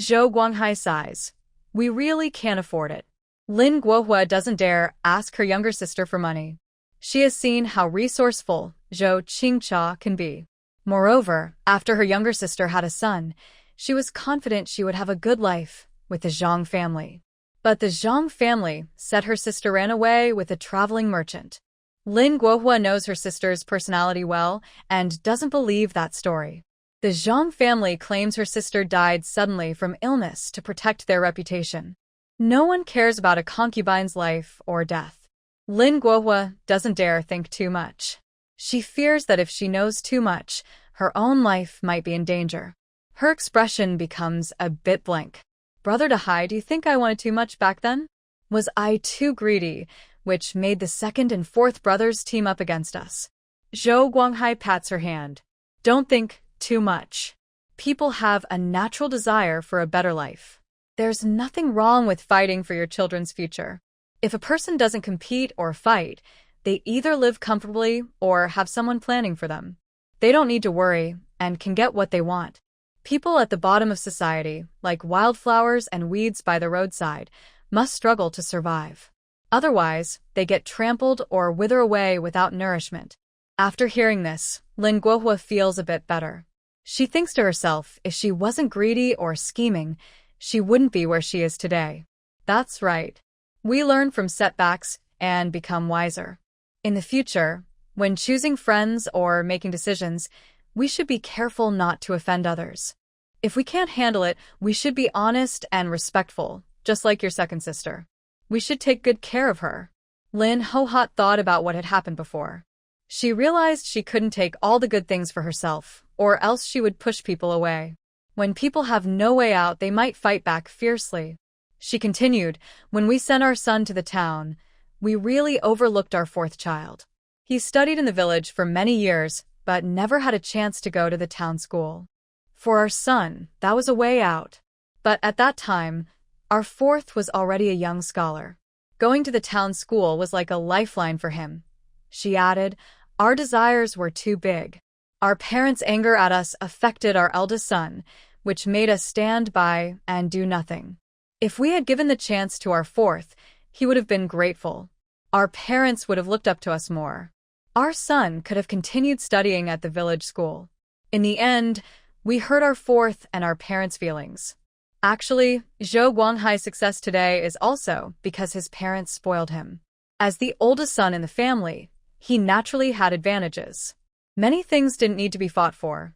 Zhou Guanghai sighs. "We really can't afford it." Lin Guihua doesn't dare ask her younger sister for money. She has seen how resourceful Zhou Chingcha can be. Moreover, after her younger sister had a son, she was confident she would have a good life with the Zhang family. But the Zhang family said her sister ran away with a traveling merchant. Lin Guihua knows her sister's personality well and doesn't believe that story. The Zhang family claims her sister died suddenly from illness to protect their reputation. No one cares about a concubine's life or death. Lin Guihua doesn't dare think too much. She fears that if she knows too much, her own life might be in danger. Her expression becomes a bit blank. "Brother Dahai, do you think I wanted too much back then? Was I too greedy, which made the second and fourth brothers team up against us?" Zhou Guanghai pats her hand. "Don't think too much. People have a natural desire for a better life. There's nothing wrong with fighting for your children's future. If a person doesn't compete or fight, they either live comfortably or have someone planning for them. They don't need to worry and can get what they want. People at the bottom of society, like wildflowers and weeds by the roadside, must struggle to survive. Otherwise, they get trampled or wither away without nourishment. After hearing this, Lin Guihua feels a bit better. She thinks to herself, if she wasn't greedy or scheming, she wouldn't be where she is today. That's right. We learn from setbacks and become wiser. In the future, when choosing friends or making decisions, we should be careful not to offend others. If we can't handle it, we should be honest and respectful, just like your second sister. We should take good care of her. Lin Guihua thought about what had happened before. She realized she couldn't take all the good things for herself, or else she would push people away. When people have no way out, they might fight back fiercely. She continued, when we sent our son to the town, we really overlooked our fourth child. He studied in the village for many years, but never had a chance to go to the town school. For our son, that was a way out. But at that time, our fourth was already a young scholar. Going to the town school was like a lifeline for him. She added, our desires were too big. Our parents' anger at us affected our eldest son, which made us stand by and do nothing. If we had given the chance to our fourth, he would have been grateful. Our parents would have looked up to us more. Our son could have continued studying at the village school. In the end, we hurt our fourth and our parents' feelings. Actually, Guanghai's success today is also because his parents spoiled him. As the oldest son in the family, he naturally had advantages. Many things didn't need to be fought for.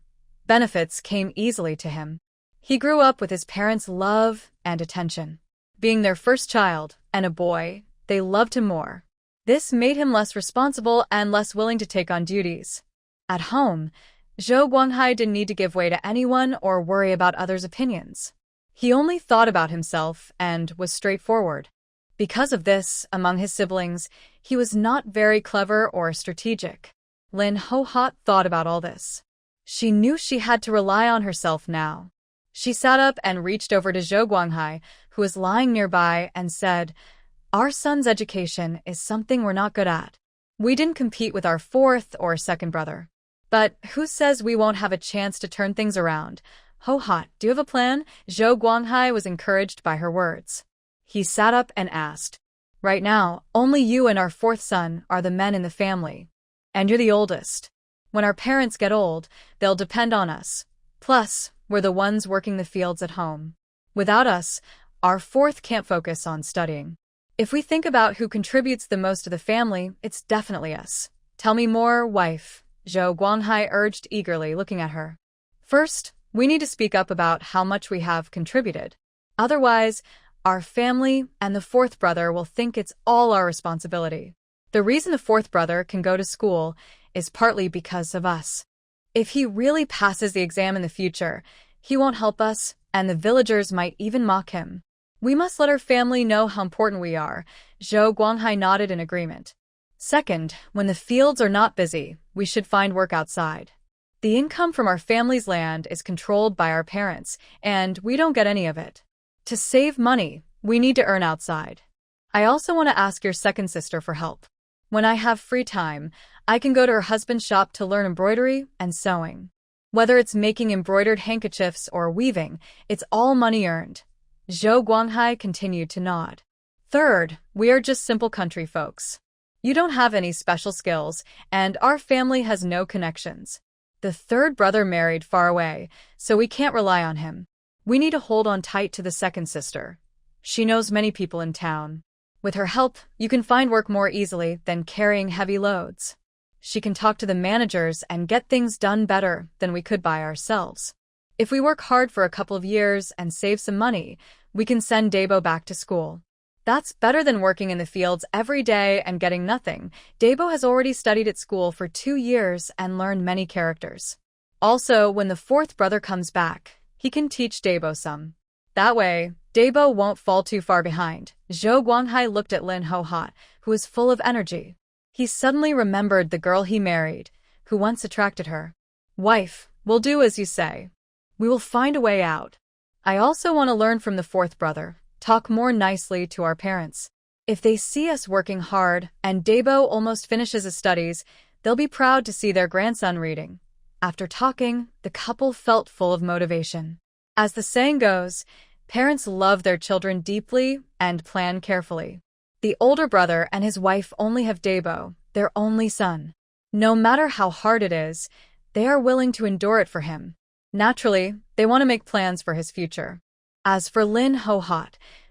Benefits came easily to him. He grew up with his parents' love and attention. Being their first child, and a boy, they loved him more. This made him less responsible and less willing to take on duties. At home, Guanghai didn't need to give way to anyone or worry about others' opinions. He only thought about himself and was straightforward. Because of this, among his siblings, he was not very clever or strategic. Lin Guihua thought about all this. She knew she had to rely on herself now. She sat up and reached over to Guanghai, who was lying nearby, and said, our son's education is something we're not good at. We didn't compete with our fourth or second brother. But who says we won't have a chance to turn things around? Guihua, do you have a plan? Guanghai was encouraged by her words. He sat up and asked, right now, only you and our fourth son are the men in the family. And you're the oldest. When our parents get old, they'll depend on us. Plus, we're the ones working the fields at home. Without us, our fourth can't focus on studying. If we think about who contributes the most to the family, it's definitely us. Tell me more, wife, Guanghai urged eagerly, looking at her. First, we need to speak up about how much we have contributed. Otherwise, our family and the fourth brother will think it's all our responsibility. The reason the fourth brother can go to school is partly because of us. If he really passes the exam in the future, he won't help us, and the villagers might even mock him. We must let our family know how important we are. Guanghai nodded in agreement. Second, when the fields are not busy, we should find work outside. The income from our family's land is controlled by our parents, and we don't get any of it. To save money, we need to earn outside. I also want to ask your second sister for help. When I have free time, I can go to her husband's shop to learn embroidery and sewing. Whether it's making embroidered handkerchiefs or weaving, it's all money earned. Guanghai continued to nod. Third, we are just simple country folks. You don't have any special skills, and our family has no connections. The third brother married far away, so we can't rely on him. We need to hold on tight to the second sister. She knows many people in town. With her help, you can find work more easily than carrying heavy loads. She can talk to the managers and get things done better than we could by ourselves. If we work hard for a couple of years and save some money, we can send Dabo back to school. That's better than working in the fields every day and getting nothing. Dabo has already studied at school for 2 years and learned many characters. Also, when the fourth brother comes back, he can teach Dabo some. That way, Dabo won't fall too far behind. Guanghai looked at Lin Guihua, who was full of energy. He suddenly remembered the girl he married, who once attracted her. Wife, we'll do as you say. We will find a way out. I also want to learn from the fourth brother, talk more nicely to our parents. If they see us working hard and Debo almost finishes his studies, they'll be proud to see their grandson reading. After talking, the couple felt full of motivation. As the saying goes, parents love their children deeply and plan carefully. The older brother and his wife only have Debo, their only son. No matter how hard it is, they are willing to endure it for him. Naturally, they want to make plans for his future. As for Lin Guihua,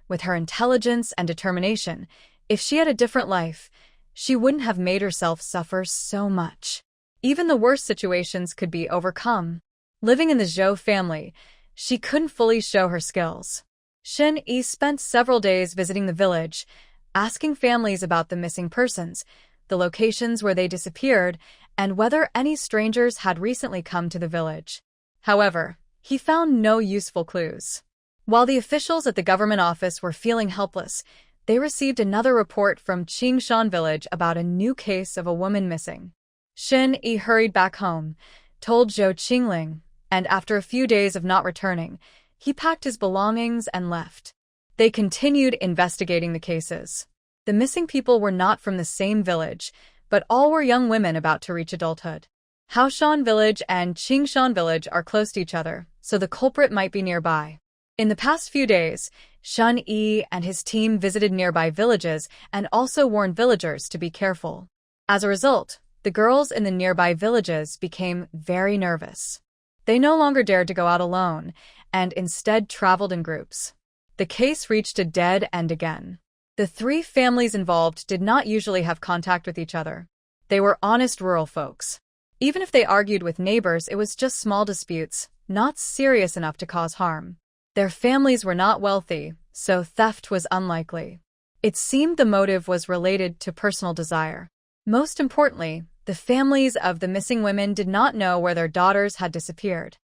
with her intelligence and determination, if she had a different life, she wouldn't have made herself suffer so much. Even the worst situations could be overcome. Living in the Zhou family, she couldn't fully show her skills. Shen Yi spent several days visiting the village, asking families about the missing persons, the locations where they disappeared, and whether any strangers had recently come to the village. However, he found no useful clues. While the officials at the government office were feeling helpless, they received another report from Chingcha village about a new case of a woman missing. Shen Yi hurried back home, told Zhou Chingling, and after a few days of not returning, he packed his belongings and left. They continued investigating the cases. The missing people were not from the same village, but all were young women about to reach adulthood. Haoshan village and Qingshan village are close to each other, so the culprit might be nearby. In the past few days, Shen Yi and his team visited nearby villages and also warned villagers to be careful. As a result, the girls in the nearby villages became very nervous. They no longer dared to go out alone, and instead traveled in groups. The case reached a dead end again. The three families involved did not usually have contact with each other. They were honest rural folks. Even if they argued with neighbors, it was just small disputes, not serious enough to cause harm. Their families were not wealthy, so theft was unlikely. It seemed the motive was related to personal desire. Most importantly, the families of the missing women did not know where their daughters had disappeared.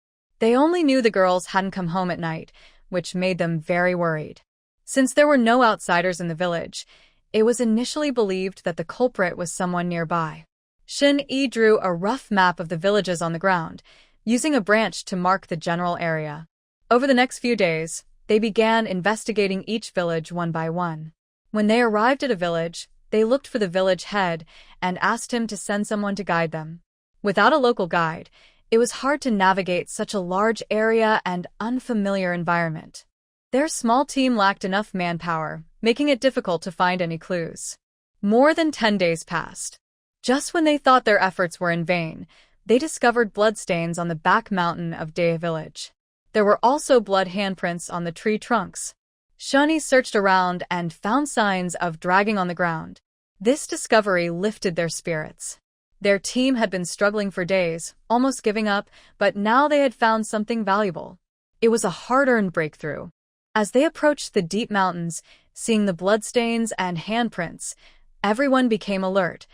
They only knew the girls hadn't come home at night, which made them very worried. Since there were no outsiders in the village, it was initially believed that the culprit was someone nearby. Shen Yi drew a rough map of the villages on the ground, using a branch to mark the general area. Over the next few days, they began investigating each village one by one. When they arrived at a village, they looked for the village head and asked him to send someone to guide them. Without a local guide, it was hard to navigate such a large area and unfamiliar environment. Their small team lacked enough manpower, making it difficult to find any clues. More than 10 days passed. Just when they thought their efforts were in vain, they discovered bloodstains on the back mountain of Dea village. There were also blood handprints on the tree trunks. Shani searched around and found signs of dragging on the ground. This discovery lifted their spirits. Their team had been struggling for days, almost giving up, but now they had found something valuable. It was a hard-earned breakthrough. As they approached the deep mountains, seeing the bloodstains and handprints, everyone became alert,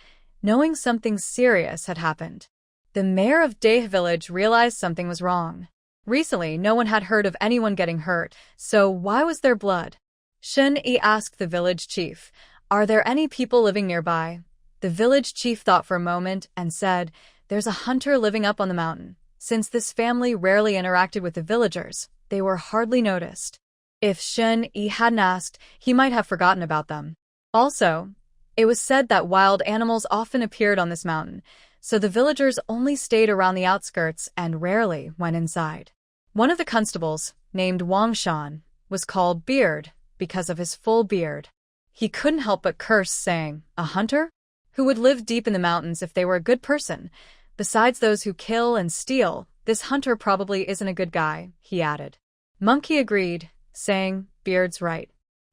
knowing something serious had happened. The mayor of Deh village realized something was wrong. Recently, no one had heard of anyone getting hurt, so why was there blood? Shen Yi asked the village chief, "Are there any people living nearby?" The village chief thought for a moment and said, "There's a hunter living up on the mountain." Since this family rarely interacted with the villagers, they were hardly noticed. If Shen Yi hadn't asked, he might have forgotten about them. Also, it was said that wild animals often appeared on this mountain, so the villagers only stayed around the outskirts and rarely went inside. One of the constables, named Wang Shan, was called Beard because of his full beard. He couldn't help but curse, saying, "A hunter? Who would live deep in the mountains if they were a good person? Besides those who kill and steal, this hunter probably isn't a good guy," he added. Monkey agreed, saying, "Beard's right.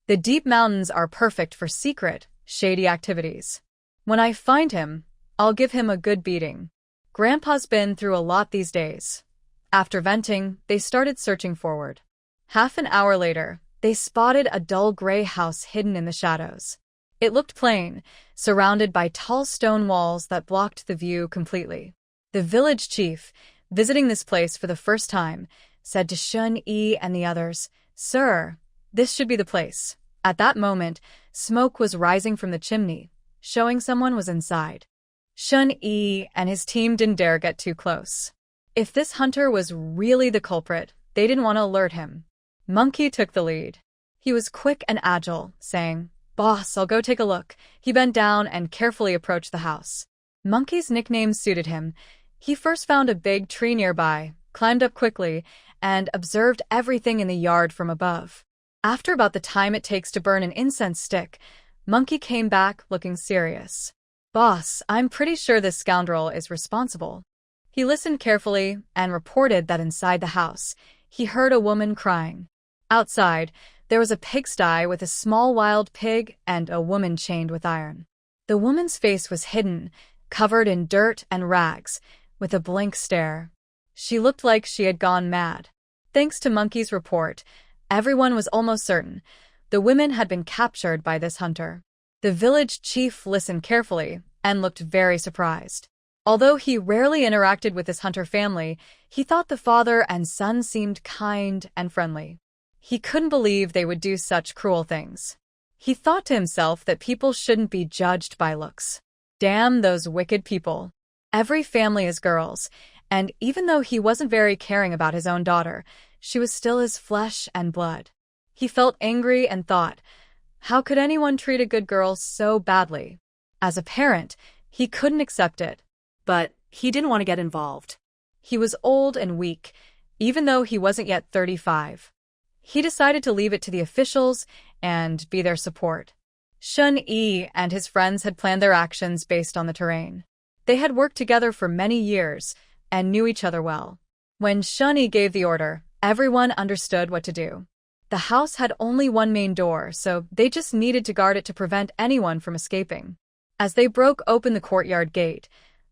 The deep mountains are perfect for secret, shady activities. When I find him, I'll give him a good beating. Grandpa's been through a lot these days." After venting, they started searching forward. Half an hour later, they spotted a dull gray house hidden in the shadows. It looked plain, surrounded by tall stone walls that blocked the view completely. The village chief, visiting this place for the first time, said to Shen Yi and the others, "Sir, this should be the place." At that moment, smoke was rising from the chimney, showing someone was inside. Shen Yi and his team didn't dare get too close. If this hunter was really the culprit, they didn't want to alert him. Monkey took the lead. He was quick and agile, saying, "Boss, I'll go take a look." He bent down and carefully approached the house. Monkey's nickname suited him. He first found a big tree nearby, climbed up quickly, and observed everything in the yard from above. After about the time it takes to burn an incense stick, Monkey came back looking serious. "Boss, I'm pretty sure this scoundrel is responsible." He listened carefully and reported that inside the house, he heard a woman crying. Outside, there was a pigsty with a small wild pig and a woman chained with iron. The woman's face was hidden, covered in dirt and rags, with a blank stare. She looked like she had gone mad. Thanks to Monkey's report, everyone was almost certain the women had been captured by this hunter. The village chief listened carefully and looked very surprised. Although he rarely interacted with his hunter family, he thought the father and son seemed kind and friendly. He couldn't believe they would do such cruel things. He thought to himself that people shouldn't be judged by looks. Damn those wicked people. Every family is girls, and even though he wasn't very caring about his own daughter, she was still his flesh and blood. He felt angry and thought, how could anyone treat a good girl so badly? As a parent, he couldn't accept it. But he didn't want to get involved. He was old and weak, even though he wasn't yet 35. He decided to leave it to the officials and be their support. Shun Yi and his friends had planned their actions based on the terrain. They had worked together for many years and knew each other well. When Shun Yi gave the order, everyone understood what to do. The house had only one main door, so they just needed to guard it to prevent anyone from escaping. As they broke open the courtyard gate,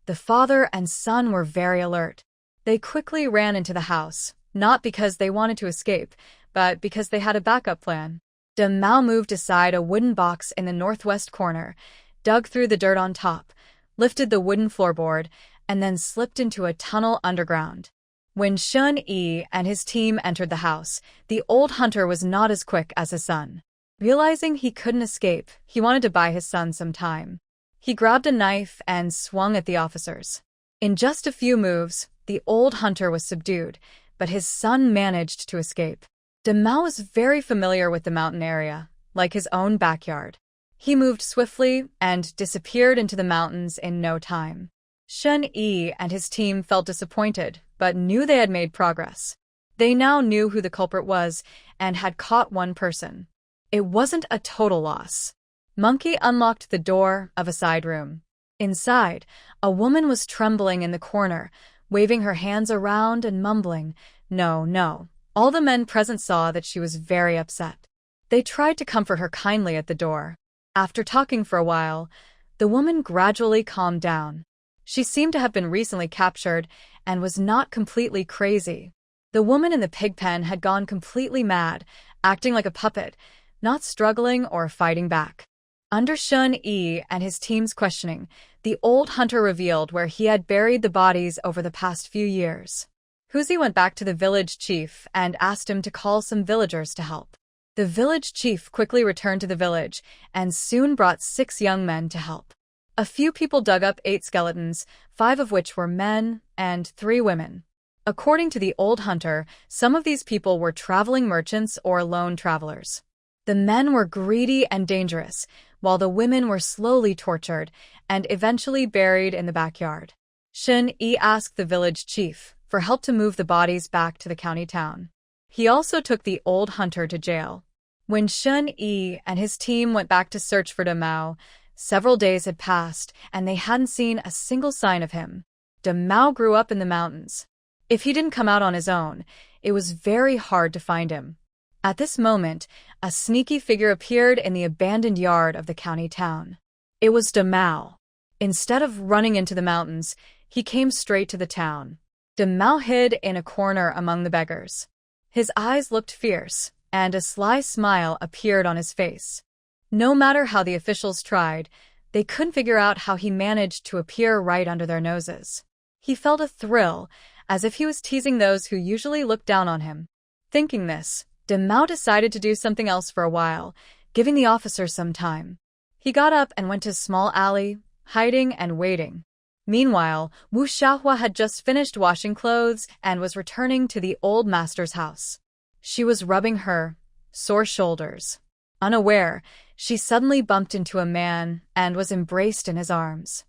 the father and son were very alert. They quickly ran into the house, not because they wanted to escape, but because they had a backup plan. Mao moved aside a wooden box in the northwest corner, dug through the dirt on top, lifted the wooden floorboard, and then slipped into a tunnel underground. When Shun Yi and his team entered the house, the old hunter was not as quick as his son. Realizing he couldn't escape, he wanted to buy his son some time. He grabbed a knife and swung at the officers. In just a few moves, the old hunter was subdued, but his son managed to escape. Mao was very familiar with the mountain area, like his own backyard. He moved swiftly and disappeared into the mountains in no time. Shun Yi and his team felt disappointed, but knew they had made progress. They now knew who the culprit was and had caught one person. It wasn't a total loss. Monkey unlocked the door of a side room. Inside, a woman was trembling in the corner, waving her hands around and mumbling, "No, no." All the men present saw that she was very upset. They tried to comfort her kindly at the door. After talking for a while, the woman gradually calmed down. She seemed to have been recently captured and was not completely crazy. The woman in the pig pen had gone completely mad, acting like a puppet, not struggling or fighting back. Under Shun Yi and his team's questioning, the old hunter revealed where he had buried the bodies over the past few years. Huzi went back to the village chief and asked him to call some villagers to help. The village chief quickly returned to the village and soon brought 6 young men to help. A few people dug up 8 skeletons, 5 of which were men and 3 women. According to the old hunter, some of these people were traveling merchants or lone travelers. The men were greedy and dangerous, while the women were slowly tortured and eventually buried in the backyard. Shun Yi asked the village chief for help to move the bodies back to the county town. He also took the old hunter to jail. When Shun Yi and his team went back to search for Mao, several days had passed and they hadn't seen a single sign of him. Mao grew up in the mountains. If he didn't come out on his own, it was very hard to find him. At this moment, a sneaky figure appeared in the abandoned yard of the county town. It was Mao. Instead of running into the mountains, he came straight to the town. Mao hid in a corner among the beggars. His eyes looked fierce, and a sly smile appeared on his face. No matter how the officials tried, they couldn't figure out how he managed to appear right under their noses. He felt a thrill, as if he was teasing those who usually looked down on him. Thinking this, Mao decided to do something else for a while, giving the officers some time. He got up and went to a small alley, hiding and waiting. Meanwhile, Wu Xiaohua had just finished washing clothes and was returning to the old master's house. She was rubbing her sore shoulders. Unaware, she suddenly bumped into a man and was embraced in his arms.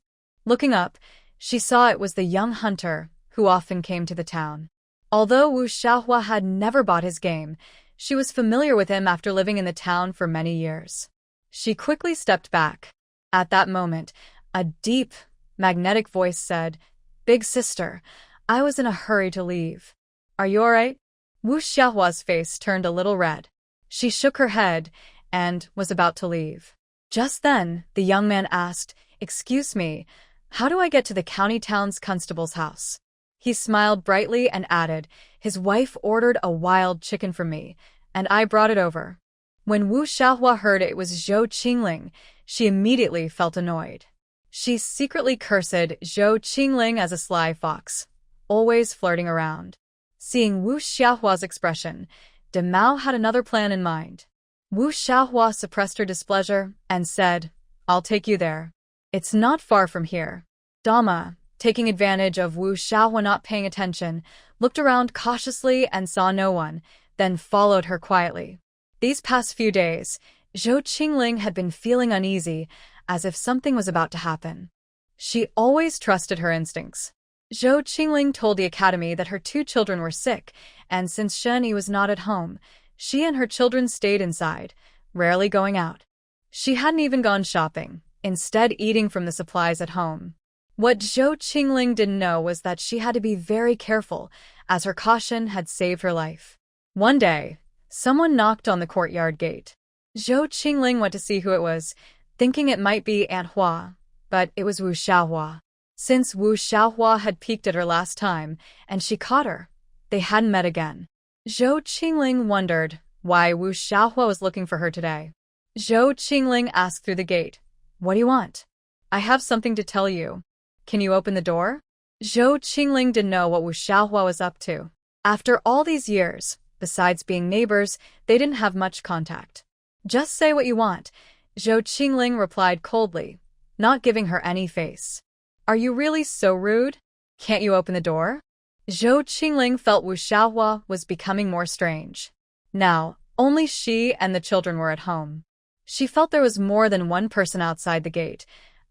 Looking up, she saw it was the young hunter who often came to the town. Although Wu Xiaohua had never bought his game, she was familiar with him after living in the town for many years. She quickly stepped back. At that moment, a deep, magnetic voice said, "Big sister, I was in a hurry to leave. Are you all right?" Wu Xiaohua's face turned a little red. She shook her head and was about to leave. Just then, the young man asked, "Excuse me, how do I get to the county town's constable's house?" He smiled brightly and added, "His wife ordered a wild chicken for me, and I brought it over." When Wu Xiaohua heard it was Zhou Chingling, she immediately felt annoyed. She secretly cursed Zhou Chingling as a sly fox, always flirting around. Seeing Wu Xiaohua's expression, De Mao had another plan in mind. Wu Xiaohua suppressed her displeasure and said, "I'll take you there. It's not far from here." Dama, taking advantage of Wu Xiaohua not paying attention, looked around cautiously and saw no one, then followed her quietly. These past few days, Zhou Qingling had been feeling uneasy, as if something was about to happen. She always trusted her instincts. Zhou Qingling told the academy that her 2 children were sick, and since Shen Yi was not at home, she and her children stayed inside, rarely going out. She hadn't even gone shopping, instead eating from the supplies at home. What Zhou Qingling didn't know was that she had to be very careful, as her caution had saved her life. One day, someone knocked on the courtyard gate. Zhou Qingling went to see who it was, thinking it might be Aunt Hua, but it was Wu Xiaohua. Since Wu Xiaohua had peeked at her last time, and she caught her, they hadn't met again. Zhou Qingling wondered why Wu Xiaohua was looking for her today. Zhou Qingling asked through the gate, "What do you want?" "I have something to tell you. Can you open the door?" Zhou Qingling didn't know what Wu Xiaohua was up to. After all these years, besides being neighbors, they didn't have much contact. "Just say what you want," Zhou Qingling replied coldly, not giving her any face. "Are you really so rude? Can't you open the door?" Zhou Qingling felt Wu Xiaohua was becoming more strange. Now, only she and the children were at home. She felt there was more than one person outside the gate,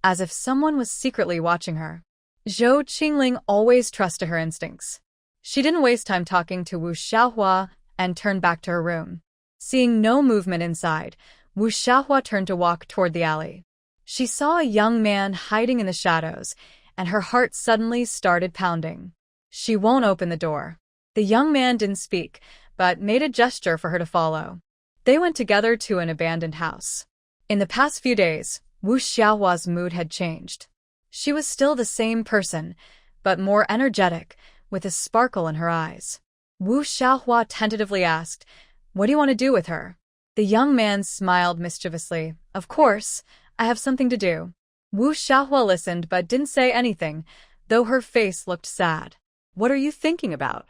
as if someone was secretly watching her. Zhou Qingling always trusted her instincts. She didn't waste time talking to Wu Xiaohua and turned back to her room. Seeing no movement inside, Wu Xiaohua turned to walk toward the alley. She saw a young man hiding in the shadows, and her heart suddenly started pounding. She won't open the door. The young man didn't speak, but made a gesture for her to follow. They went together to an abandoned house. In the past few days, Wu Xiaohua's mood had changed. She was still the same person, but more energetic, with a sparkle in her eyes. Wu Xiaohua tentatively asked, "What do you want to do with her?" The young man smiled mischievously. "Of course, I have something to do." Wu Xiaohua listened but didn't say anything, though her face looked sad. "What are you thinking about?"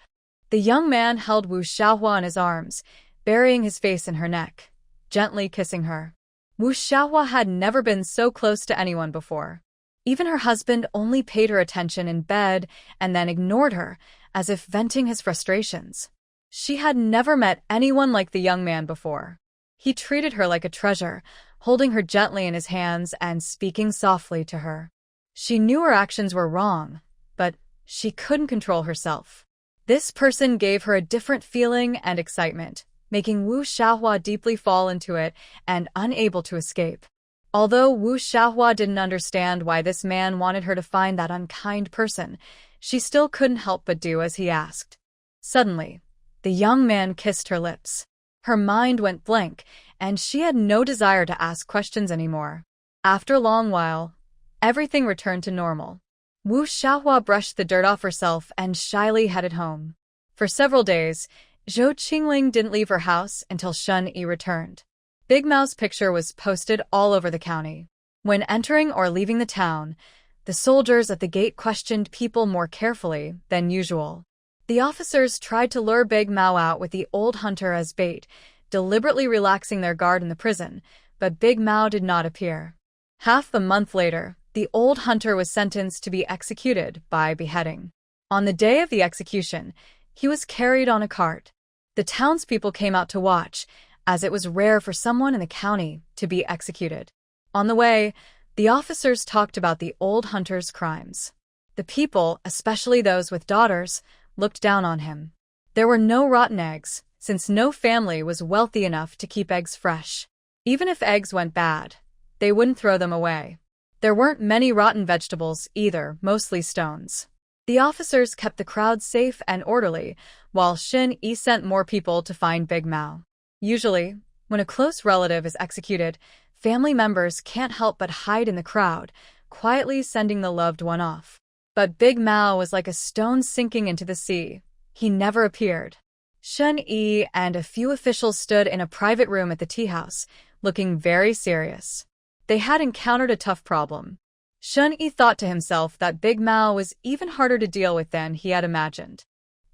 The young man held Wu Xiaohua in his arms, burying his face in her neck, gently kissing her. Wu Xiaohua had never been so close to anyone before. Even her husband only paid her attention in bed and then ignored her, as if venting his frustrations. She had never met anyone like the young man before. He treated her like a treasure, holding her gently in his hands and speaking softly to her. She knew her actions were wrong, but she couldn't control herself. This person gave her a different feeling and excitement, making Wu Xiaohua deeply fall into it and unable to escape. Although Wu Xiaohua didn't understand why this man wanted her to find that unkind person, she still couldn't help but do as he asked. Suddenly, the young man kissed her lips. Her mind went blank, and she had no desire to ask questions anymore. After a long while, everything returned to normal. Wu Xiaohua brushed the dirt off herself and shyly headed home. For several days, Zhou Qingling didn't leave her house until Shen Yi returned. Big Mao's picture was posted all over the county. When entering or leaving the town, the soldiers at the gate questioned people more carefully than usual. The officers tried to lure Big Mao out with the old hunter as bait, deliberately relaxing their guard in the prison, but Big Mao did not appear. Half a month later, The old hunter was sentenced to be executed by beheading. On the day of the execution, he was carried on a cart. The townspeople came out to watch, as it was rare for someone in the county to be executed. On the way, the officers talked about the old hunter's crimes. The people, especially those with daughters, looked down on him. There were no rotten eggs, since no family was wealthy enough to keep eggs fresh. Even if eggs went bad, they wouldn't throw them away. There weren't many rotten vegetables either, mostly stones. The officers kept the crowd safe and orderly, while Shin Yi sent more people to find Big Mao. Usually, when a close relative is executed, family members can't help but hide in the crowd, quietly sending the loved one off. But Big Mao was like a stone sinking into the sea. He never appeared. Shin Yi and a few officials stood in a private room at the tea house, looking very serious. They had encountered a tough problem. Shin Yi thought to himself that Big Mao was even harder to deal with than he had imagined.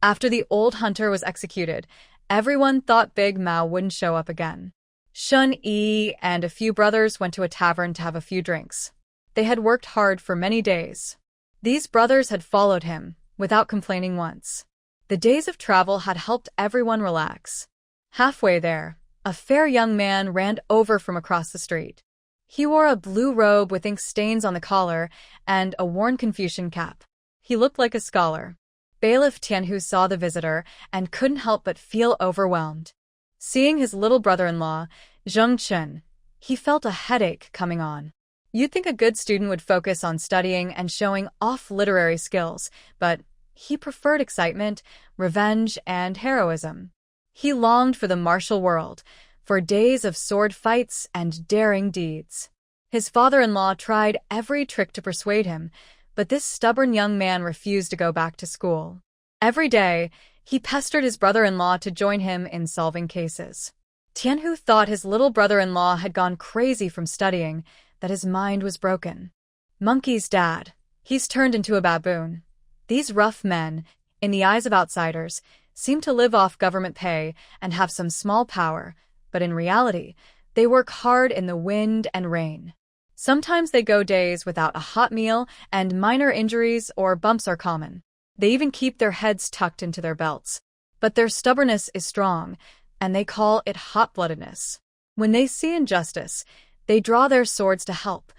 After the old hunter was executed, everyone thought Big Mao wouldn't show up again. Shin Yi and a few brothers went to a tavern to have a few drinks. They had worked hard for many days. These brothers had followed him, without complaining once. The days of travel had helped everyone relax. Halfway there, a fair young man ran over from across the street. He wore a blue robe with ink stains on the collar and a worn Confucian cap. He looked like a scholar. Bailiff Tianhu saw the visitor and couldn't help but feel overwhelmed. Seeing his little brother-in-law, Zheng Chen, he felt a headache coming on. You'd think a good student would focus on studying and showing off literary skills, but he preferred excitement, revenge, and heroism. He longed for the martial world, for days of sword fights and daring deeds. His father-in-law tried every trick to persuade him, but this stubborn young man refused to go back to school. Every day, he pestered his brother-in-law to join him in solving cases. Tianhu thought his little brother-in-law had gone crazy from studying, that his mind was broken. Monkey's dad, he's turned into a baboon. These rough men, in the eyes of outsiders, seem to live off government pay and have some small power, but in reality, they work hard in the wind and rain. Sometimes they go days without a hot meal, and minor injuries or bumps are common. They even keep their heads tucked into their belts. But their stubbornness is strong, and they call it hot-bloodedness. When they see injustice, they draw their swords to help,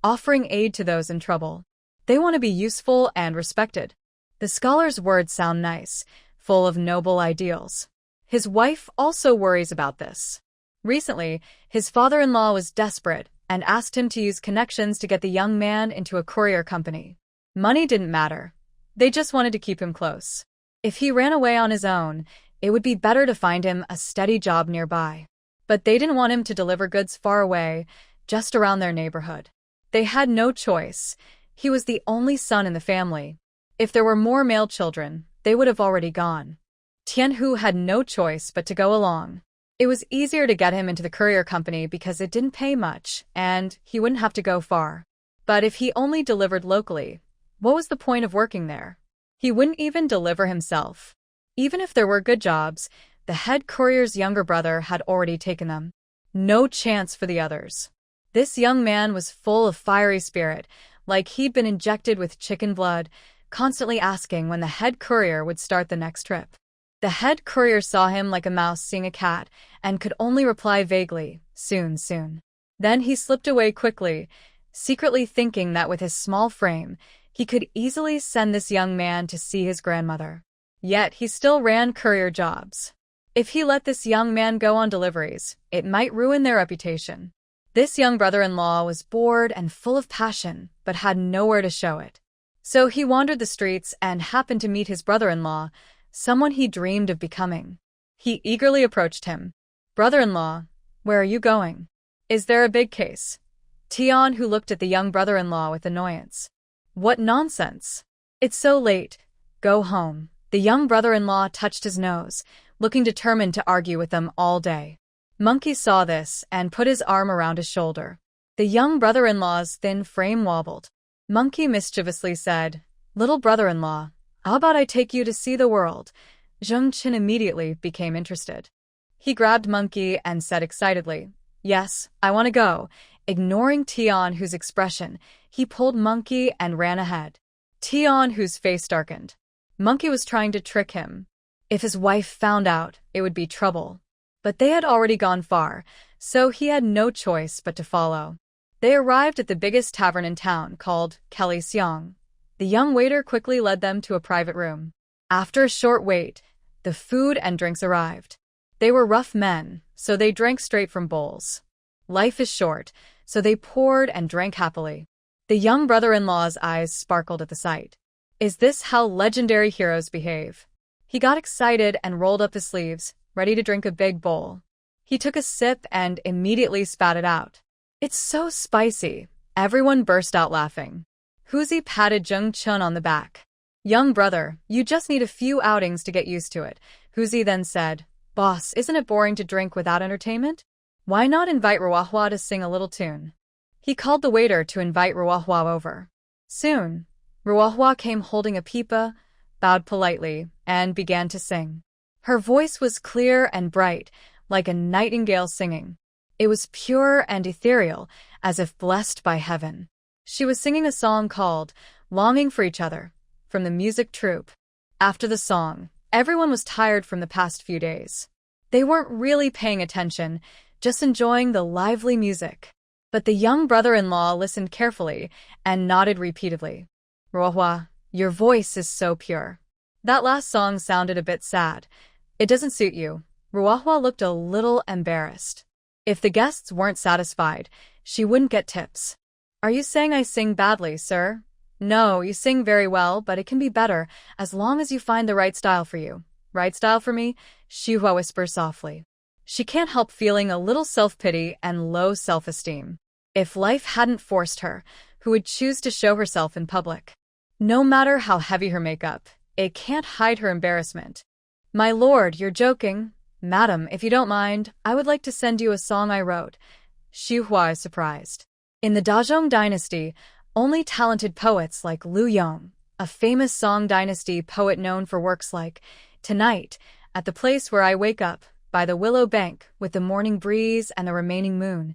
offering aid to those in trouble. They want to be useful and respected. The scholar's words sound nice, full of noble ideals. His wife also worries about this. Recently, his father-in-law was desperate and asked him to use connections to get the young man into a courier company. Money didn't matter. They just wanted to keep him close. If he ran away on his own, it would be better to find him a steady job nearby. But they didn't want him to deliver goods far away, just around their neighborhood. They had no choice. He was the only son in the family. If there were more male children, they would have already gone. Tianhu had no choice but to go along. It was easier to get him into the courier company because it didn't pay much, and he wouldn't have to go far. But if he only delivered locally, what was the point of working there? He wouldn't even deliver himself. Even if there were good jobs, the head courier's younger brother had already taken them. No chance for the others. This young man was full of fiery spirit, like he'd been injected with chicken blood, constantly asking when the head courier would start the next trip. The head courier saw him like a mouse seeing a cat and could only reply vaguely, soon, soon. Then he slipped away quickly, secretly thinking that with his small frame, he could easily send this young man to see his grandmother. Yet he still ran courier jobs. If he let this young man go on deliveries, it might ruin their reputation. This young brother-in-law was bored and full of passion, but had nowhere to show it. So he wandered the streets and happened to meet his brother-in-law, someone he dreamed of becoming. He eagerly approached him. "Brother-in-law, where are you going? Is there a big case?" Tian, who looked at the young brother-in-law with annoyance. "What nonsense! It's so late. Go home." The young brother-in-law touched his nose, looking determined to argue with them all day. Monkey saw this and put his arm around his shoulder. The young brother-in-law's thin frame wobbled. Monkey mischievously said, "Little brother-in-law, how about I take you to see the world?" Zheng Chen immediately became interested. He grabbed Monkey and said excitedly, "Yes, I want to go. Ignoring Tianhu's expression, he pulled Monkey and ran ahead. Tianhu's face darkened. Monkey was trying to trick him. If his wife found out, it would be trouble. But they had already gone far, so he had no choice but to follow. They arrived at the biggest tavern in town, called Kelly Siang. The young waiter quickly led them to a private room. After a short wait, the food and drinks arrived. They were rough men, so they drank straight from bowls. Life is short, so they poured and drank happily. The young brother-in-law's eyes sparkled at the sight. Is this how legendary heroes behave? He got excited and rolled up his sleeves, ready to drink a big bowl. He took a sip and immediately spat it out. It's so spicy. Everyone burst out laughing. Huzi patted Zheng Chun on the back. Young brother, you just need a few outings to get used to it. Huzi then said, Boss, isn't it boring to drink without entertainment? Why not invite Guihua to sing a little tune? He called the waiter to invite Guihua over. Soon, Guihua came holding a pipa, bowed politely, and began to sing. Her voice was clear and bright, like a nightingale singing. It was pure and ethereal, as if blessed by heaven. She was singing a song called Longing for Each Other, from the music troupe. After the song, everyone was tired from the past few days. They weren't really paying attention, just enjoying the lively music. But the young brother-in-law listened carefully and nodded repeatedly. Guihua, your voice is so pure. That last song sounded a bit sad. It doesn't suit you. Guihua looked a little embarrassed. If the guests weren't satisfied, she wouldn't get tips. Are you saying I sing badly, sir? No, you sing very well, but it can be better as long as you find the right style for you. Right style for me? Guihua whispered softly. She can't help feeling a little self-pity and low self-esteem. If life hadn't forced her, who would choose to show herself in public? No matter how heavy her makeup, it can't hide her embarrassment. My lord, you're joking. Madam, if you don't mind, I would like to send you a song I wrote. Guihua is surprised. In the Dazhong dynasty, only talented poets like Liu Yong, a famous Song dynasty poet known for works like Tonight, at the place where I wake up, by the willow bank, with the morning breeze and the remaining moon,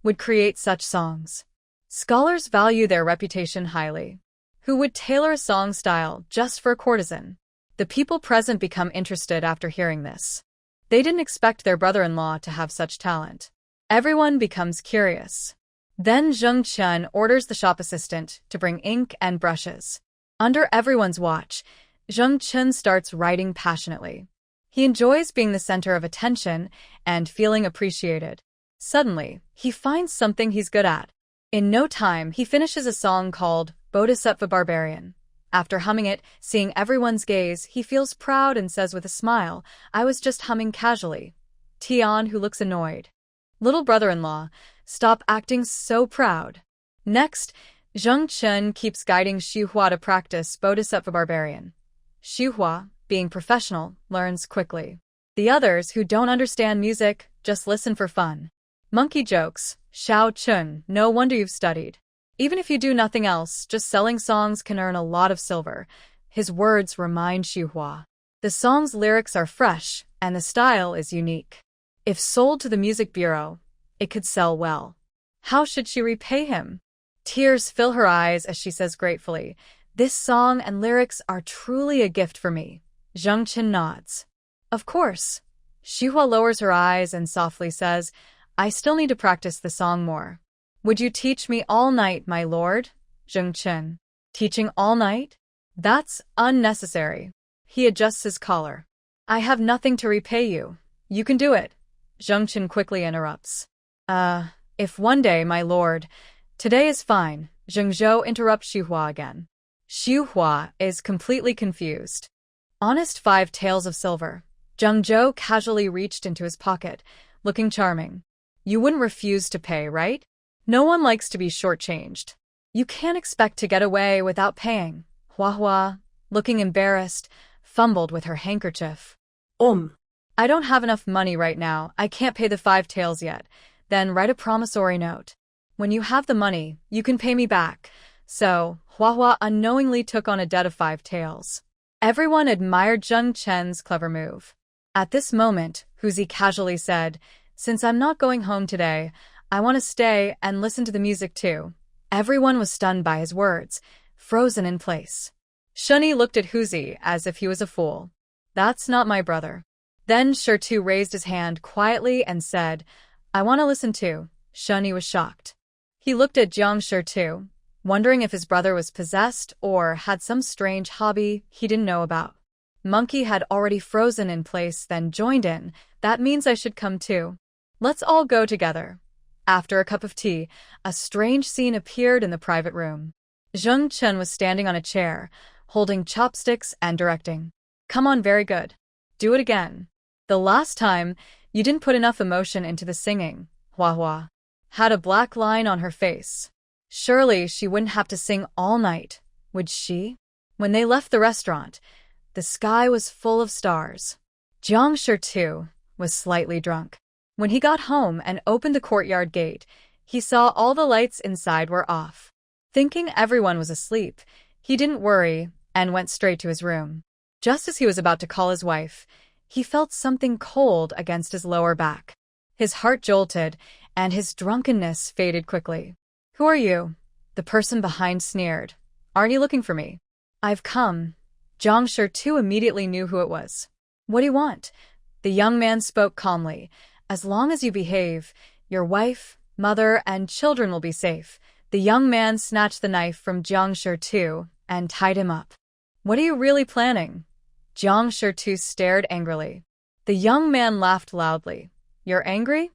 would create such songs. Scholars value their reputation highly. Who would tailor a song style just for a courtesan? The people present become interested after hearing this. They didn't expect their brother-in-law to have such talent. Everyone becomes curious. Then Zheng Chun orders the shop assistant to bring ink and brushes. Under everyone's watch, Zheng Chun starts writing passionately. He enjoys being the center of attention and feeling appreciated. Suddenly, he finds something he's good at. In no time, he finishes a song called Bodhisattva Barbarian. After humming it, seeing everyone's gaze, he feels proud and says with a smile, I was just humming casually. Tian, who looks annoyed. Little brother-in-law, stop acting so proud. Next, Zheng Chun keeps guiding Guihua to practice Bodhisattva Barbarian. Guihua, being professional, learns quickly. The others, who don't understand music, just listen for fun. Monkey jokes, Xiao Chun, no wonder you've studied. Even if you do nothing else, just selling songs can earn a lot of silver. His words remind Guihua. The song's lyrics are fresh, and the style is unique. If sold to the music bureau, it could sell well. How should she repay him? Tears fill her eyes as she says gratefully, this song and lyrics are truly a gift for me. Zheng Chun nods. Of course. Guihua lowers her eyes and softly says, I still need to practice the song more. Would you teach me all night, my lord? Zheng Chun. Teaching all night? That's unnecessary. He adjusts his collar. I have nothing to repay you. You can do it. Zheng Chun quickly interrupts. If one day, my lord. Today is fine. Zheng Zhou interrupts Guihua again. Guihua is completely confused. Honest 5 taels of silver. Zheng Zhou casually reached into his pocket, looking charming. You wouldn't refuse to pay, right? No one likes to be shortchanged. You can't expect to get away without paying. Guihua, looking embarrassed, fumbled with her handkerchief. I don't have enough money right now. I can't pay the 5 taels yet. Then write a promissory note. When you have the money, you can pay me back. So, Guihua unknowingly took on a debt of 5 taels. Everyone admired Zheng Chun's clever move. At this moment, Huzi casually said, since I'm not going home today, I want to stay and listen to the music too. Everyone was stunned by his words, frozen in place. Shunyi looked at Huzi as if he was a fool. That's not my brother. Then Shurtu raised his hand quietly and said, I want to listen too. Shunyi was shocked. He looked at Jiang Shurtu, wondering if his brother was possessed or had some strange hobby he didn't know about. Monkey had already frozen in place, then joined in. That means I should come too. Let's all go together. After a cup of tea, a strange scene appeared in the private room. Zheng Chen was standing on a chair, holding chopsticks and directing. Come on, very good. Do it again. The last time, you didn't put enough emotion into the singing. Hua had a black line on her face. Surely she wouldn't have to sing all night, would she? When they left the restaurant, the sky was full of stars. Jiang Shurtu was slightly drunk. When he got home and opened the courtyard gate, he saw all the lights inside were off. Thinking everyone was asleep, he didn't worry and went straight to his room. Just as he was about to call his wife, he felt something cold against his lower back. His heart jolted, and his drunkenness faded quickly. Who are you? The person behind sneered. Aren't you looking for me? I've come. Jiang Shurtu immediately knew who it was. What do you want? The young man spoke calmly. As long as you behave, your wife, mother, and children will be safe. The young man snatched the knife from Jiang Shurtu and tied him up. What are you really planning? Jiang Shurtu stared angrily. The young man laughed loudly. You're angry?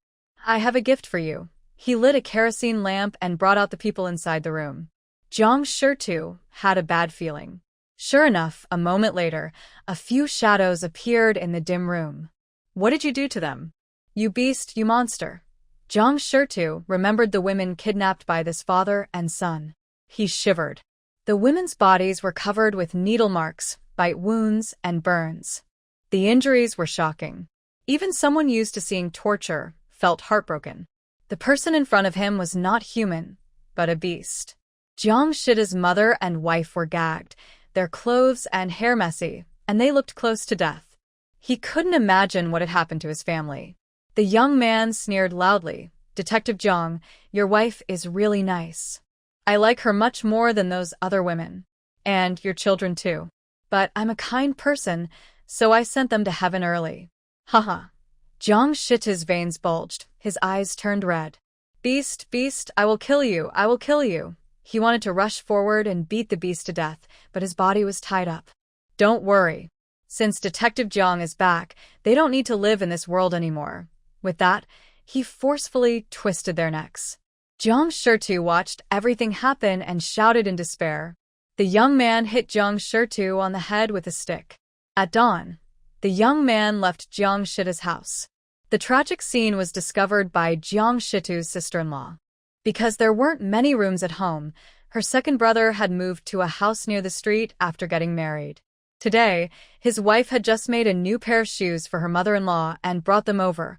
I have a gift for you. He lit a kerosene lamp and brought out the people inside the room. Jiang Shurtu had a bad feeling. Sure enough, a moment later, a few shadows appeared in the dim room. What did you do to them? You beast, you monster. Jiang Shurtu remembered the women kidnapped by this father and son. He shivered. The women's bodies were covered with needle marks, bite wounds, and burns. The injuries were shocking. Even someone used to seeing torture felt heartbroken. The person in front of him was not human, but a beast. Jiang Shida's mother and wife were gagged, their clothes and hair messy, and they looked close to death. He couldn't imagine what had happened to his family. The young man sneered loudly. Detective Jiang, your wife is really nice. I like her much more than those other women. And your children too. But I'm a kind person, so I sent them to heaven early. Haha. Jiang Shita's veins bulged. His eyes turned red. Beast, beast, I will kill you, I will kill you. He wanted to rush forward and beat the beast to death, but his body was tied up. Don't worry. Since Detective Jiang is back, they don't need to live in this world anymore. With that, he forcefully twisted their necks. Jiang Shurtu watched everything happen and shouted in despair. The young man hit Jiang Shurtu on the head with a stick. At dawn, the young man left Jiang Shita's house. The tragic scene was discovered by Jiang Shitu's sister-in-law. Because there weren't many rooms at home, her second brother had moved to a house near the street after getting married. Today, his wife had just made a new pair of shoes for her mother-in-law and brought them over,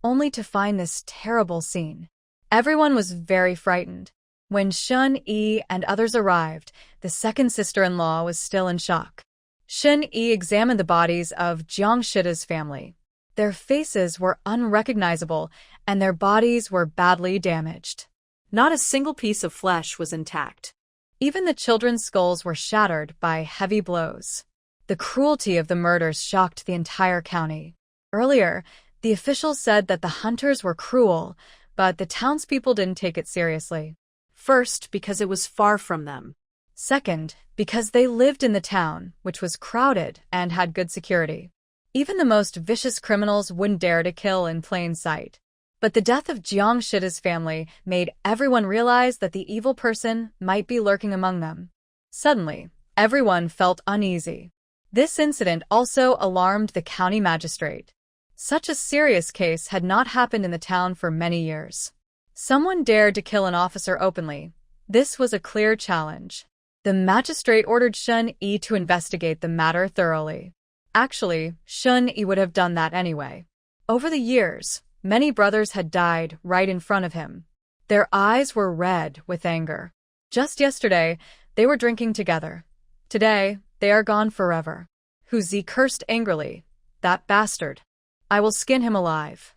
only to find this terrible scene. Everyone was very frightened. When Shun Yi and others arrived, the second sister-in-law was still in shock. Shun Yi examined the bodies of Jiang Shida's family. Their faces were unrecognizable, and their bodies were badly damaged. Not a single piece of flesh was intact. Even the children's skulls were shattered by heavy blows. The cruelty of the murders shocked the entire county. Earlier, the officials said that the hunters were cruel, but the townspeople didn't take it seriously. First, because it was far from them. Second, because they lived in the town, which was crowded and had good security. Even the most vicious criminals wouldn't dare to kill in plain sight. But the death of Jiang Shida's family made everyone realize that the evil person might be lurking among them. Suddenly, everyone felt uneasy. This incident also alarmed the county magistrate. Such a serious case had not happened in the town for many years. Someone dared to kill an officer openly. This was a clear challenge. The magistrate ordered Shun Yi to investigate the matter thoroughly. Actually, Shun Yi would have done that anyway. Over the years, many brothers had died right in front of him. Their eyes were red with anger. Just yesterday, they were drinking together. Today, they are gone forever. Huzi cursed angrily. That bastard. I will skin him alive.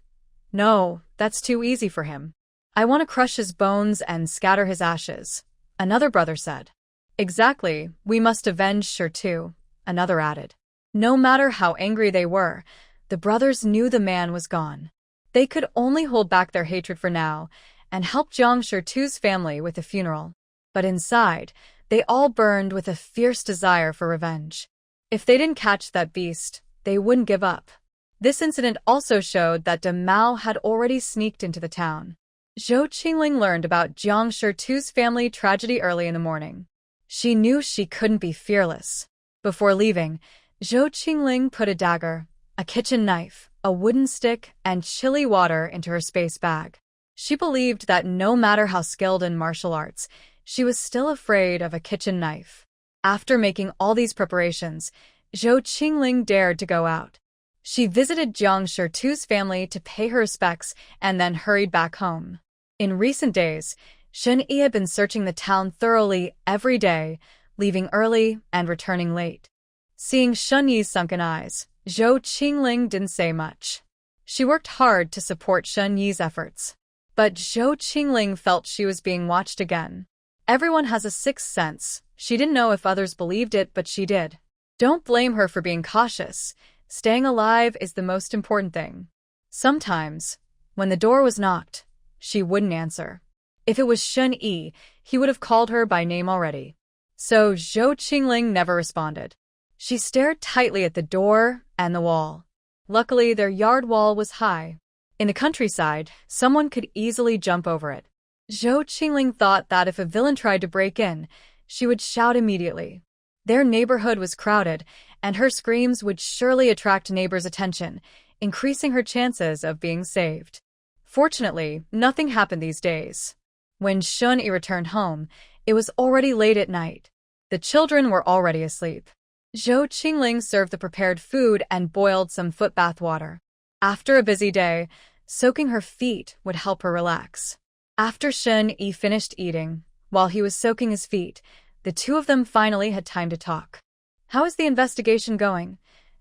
No, that's too easy for him. I want to crush his bones and scatter his ashes, another brother said. Exactly, we must avenge Shi too, another added. No matter how angry they were, the brothers knew the man was gone. They could only hold back their hatred for now and help Jiang Shitu's family with the funeral. But inside, they all burned with a fierce desire for revenge. If they didn't catch that beast, they wouldn't give up. This incident also showed that De Mao had already sneaked into the town. Zhou Qingling learned about Jiang Shitu's family tragedy early in the morning. She knew she couldn't be fearless. Before leaving, Zhou Qingling put a dagger, a kitchen knife, a wooden stick, and chili water into her space bag. She believed that no matter how skilled in martial arts, she was still afraid of a kitchen knife. After making all these preparations, Zhou Qingling dared to go out. She visited Jiang Shitu's family to pay her respects and then hurried back home. In recent days, Shen Yi had been searching the town thoroughly every day, leaving early and returning late. Seeing Shen Yi's sunken eyes, Zhou Qingling didn't say much. She worked hard to support Shen Yi's efforts. But Zhou Qingling felt she was being watched again. Everyone has a sixth sense. She didn't know if others believed it, but she did. Don't blame her for being cautious. Staying alive is the most important thing. Sometimes, when the door was knocked, she wouldn't answer. If it was Shen Yi, he would have called her by name already. So Zhou Qingling never responded. She stared tightly at the door and the wall. Luckily, their yard wall was high. In the countryside, someone could easily jump over it. Zhou Qingling thought that if a villain tried to break in, she would shout immediately. Their neighborhood was crowded, and her screams would surely attract neighbors' attention, increasing her chances of being saved. Fortunately, nothing happened these days. When Shen Yi returned home, it was already late at night. The children were already asleep. Zhou Qingling served the prepared food and boiled some foot bath water. After a busy day, soaking her feet would help her relax. After Shen Yi finished eating, while he was soaking his feet, the two of them finally had time to talk. How is the investigation going?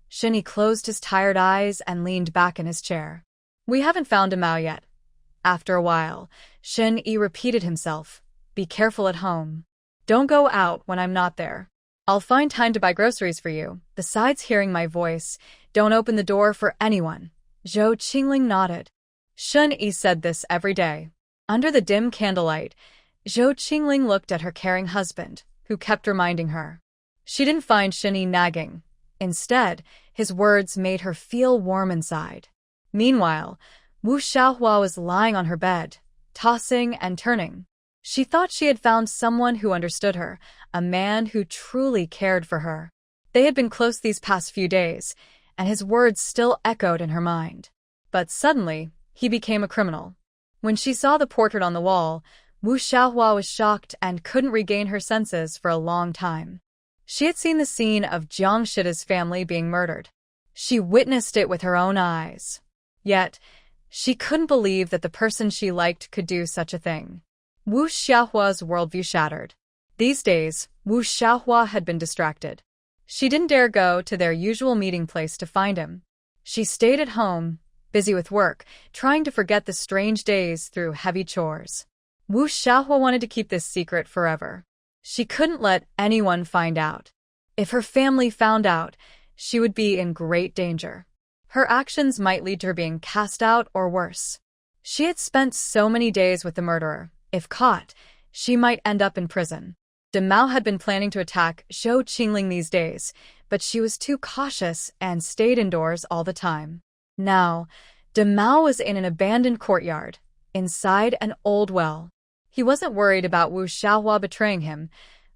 Shen Yi closed his tired eyes and leaned back in his chair. We haven't found De Mao yet. After a while, Shen Yi repeated himself. Be careful at home. Don't go out when I'm not there. I'll find time to buy groceries for you. Besides hearing my voice, don't open the door for anyone. Zhou Qingling nodded. Shen Yi said this every day. Under the dim candlelight, Zhou Qingling looked at her caring husband, who kept reminding her. She didn't find Shen Yi nagging. Instead, his words made her feel warm inside. Meanwhile, Wu Xiaohua was lying on her bed, tossing and turning. She thought she had found someone who understood her, a man who truly cared for her. They had been close these past few days, and his words still echoed in her mind. But suddenly, he became a criminal. When she saw the portrait on the wall, Wu Xiaohua was shocked and couldn't regain her senses for a long time. She had seen the scene of Jiang Shita's family being murdered. She witnessed it with her own eyes. Yet, she couldn't believe that the person she liked could do such a thing. Wu Xiaohua's worldview shattered. These days, Wu Xiaohua had been distracted. She didn't dare go to their usual meeting place to find him. She stayed at home, busy with work, trying to forget the strange days through heavy chores. Wu Xiaohua wanted to keep this secret forever. She couldn't let anyone find out. If her family found out, she would be in great danger. Her actions might lead to her being cast out or worse. She had spent so many days with the murderer. If caught, she might end up in prison. De Mao had been planning to attack Zhou Qingling these days, but she was too cautious and stayed indoors all the time. Now, De Mao was in an abandoned courtyard, inside an old well. He wasn't worried about Wu Xiaohua betraying him.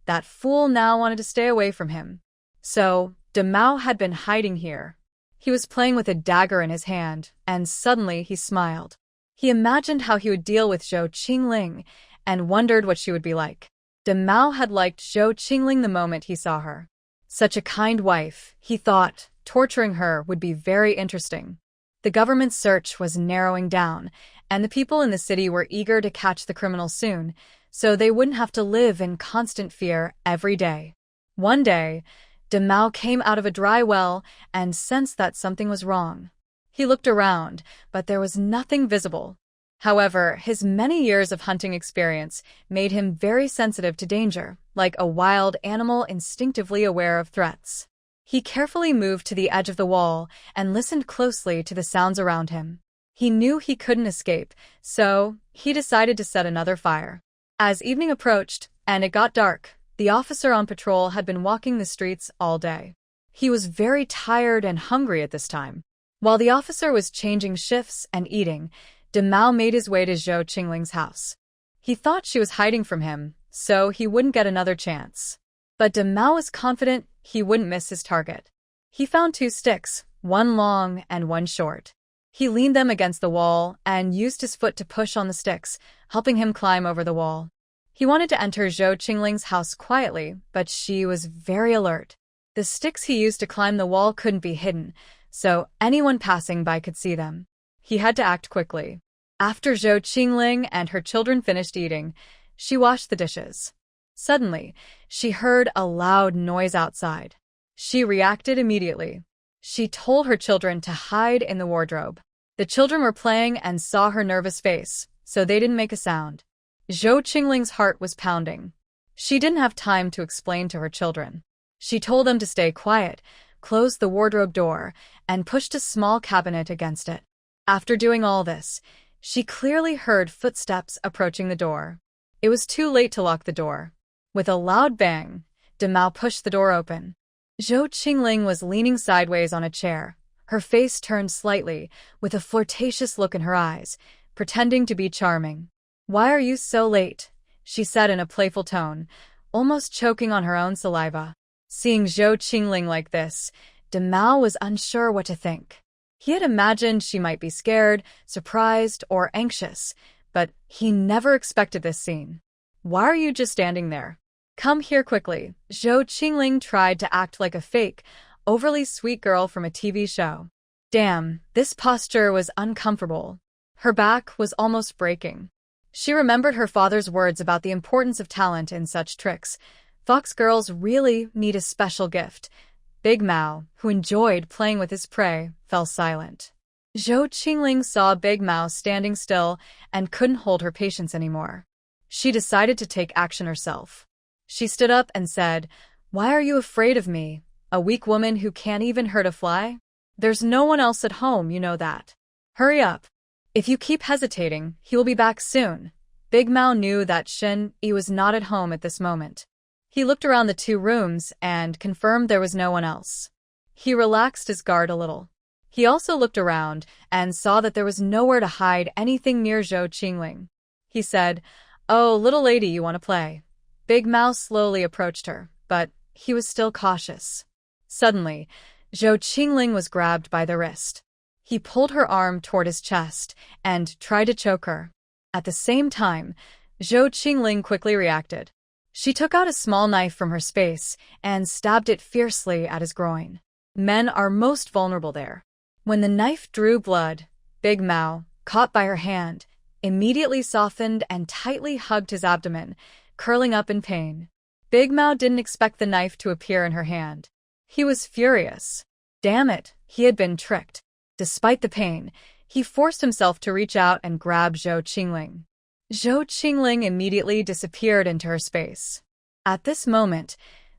That fool now wanted to stay away from him. So, De Mao had been hiding here. He was playing with a dagger in his hand, and suddenly he smiled. He imagined how he would deal with Zhou Qingling, and wondered what she would be like. De Mao had liked Zhou Qingling the moment he saw her. Such a kind wife, he thought, torturing her would be very interesting. The government search was narrowing down, and the people in the city were eager to catch the criminal soon, so they wouldn't have to live in constant fear every day. One day, De Mao came out of a dry well and sensed that something was wrong. He looked around, but there was nothing visible. However, his many years of hunting experience made him very sensitive to danger, like a wild animal instinctively aware of threats. He carefully moved to the edge of the wall and listened closely to the sounds around him. He knew he couldn't escape, so he decided to set another fire. As evening approached, and it got dark, the officer on patrol had been walking the streets all day. He was very tired and hungry at this time. While the officer was changing shifts and eating, Mao made his way to Zhou Qingling's house. He thought she was hiding from him, so he wouldn't get another chance. But Mao was confident he wouldn't miss his target. He found 2 sticks, one long and one short. He leaned them against the wall and used his foot to push on the sticks, helping him climb over the wall. He wanted to enter Zhou Qingling's house quietly, but she was very alert. The sticks he used to climb the wall couldn't be hidden, so anyone passing by could see them. He had to act quickly. After Zhou Qingling and her children finished eating, she washed the dishes. Suddenly, she heard a loud noise outside. She reacted immediately. She told her children to hide in the wardrobe. The children were playing and saw her nervous face, so they didn't make a sound. Zhou Qingling's heart was pounding. She didn't have time to explain to her children. She told them to stay quiet, closed the wardrobe door, and pushed a small cabinet against it. After doing all this, she clearly heard footsteps approaching the door. It was too late to lock the door. With a loud bang, Mao pushed the door open. Zhou Qingling was leaning sideways on a chair, her face turned slightly, with a flirtatious look in her eyes, pretending to be charming. "Why are you so late?" she said in a playful tone, almost choking on her own saliva. Seeing Zhou Qingling like this, Mao was unsure what to think. He had imagined she might be scared, surprised, or anxious, but he never expected this scene. "Why are you just standing there? Come here quickly." Zhou Qingling tried to act like a fake, overly sweet girl from a TV show. Damn, this posture was uncomfortable. Her back was almost breaking. She remembered her father's words about the importance of talent in such tricks. Fox girls really need a special gift. Big Mao, who enjoyed playing with his prey, fell silent. Zhou Qingling saw Big Mao standing still and couldn't hold her patience anymore. She decided to take action herself. She stood up and said, "Why are you afraid of me, a weak woman who can't even hurt a fly? There's no one else at home, you know that. Hurry up. If you keep hesitating, he will be back soon." Big Mao knew that Shen Yi was not at home at this moment. He looked around the 2 rooms and confirmed there was no one else. He relaxed his guard a little. He also looked around and saw that there was nowhere to hide anything near Zhou Qingling. He said, "Oh, little lady, you want to play?" Big Mao slowly approached her, but he was still cautious. Suddenly, Zhou Qingling was grabbed by the wrist. He pulled her arm toward his chest and tried to choke her. At the same time, Zhou Qingling quickly reacted. She took out a small knife from her space and stabbed it fiercely at his groin. Men are most vulnerable there. When the knife drew blood, Big Mao, caught by her hand, immediately softened and tightly hugged his abdomen, curling up in pain. Big Mao didn't expect the knife to appear in her hand. He was furious. Damn it, he had been tricked. Despite the pain, he forced himself to reach out and grab Zhou Qingling. Zhou Qingling immediately disappeared into her space. At this moment,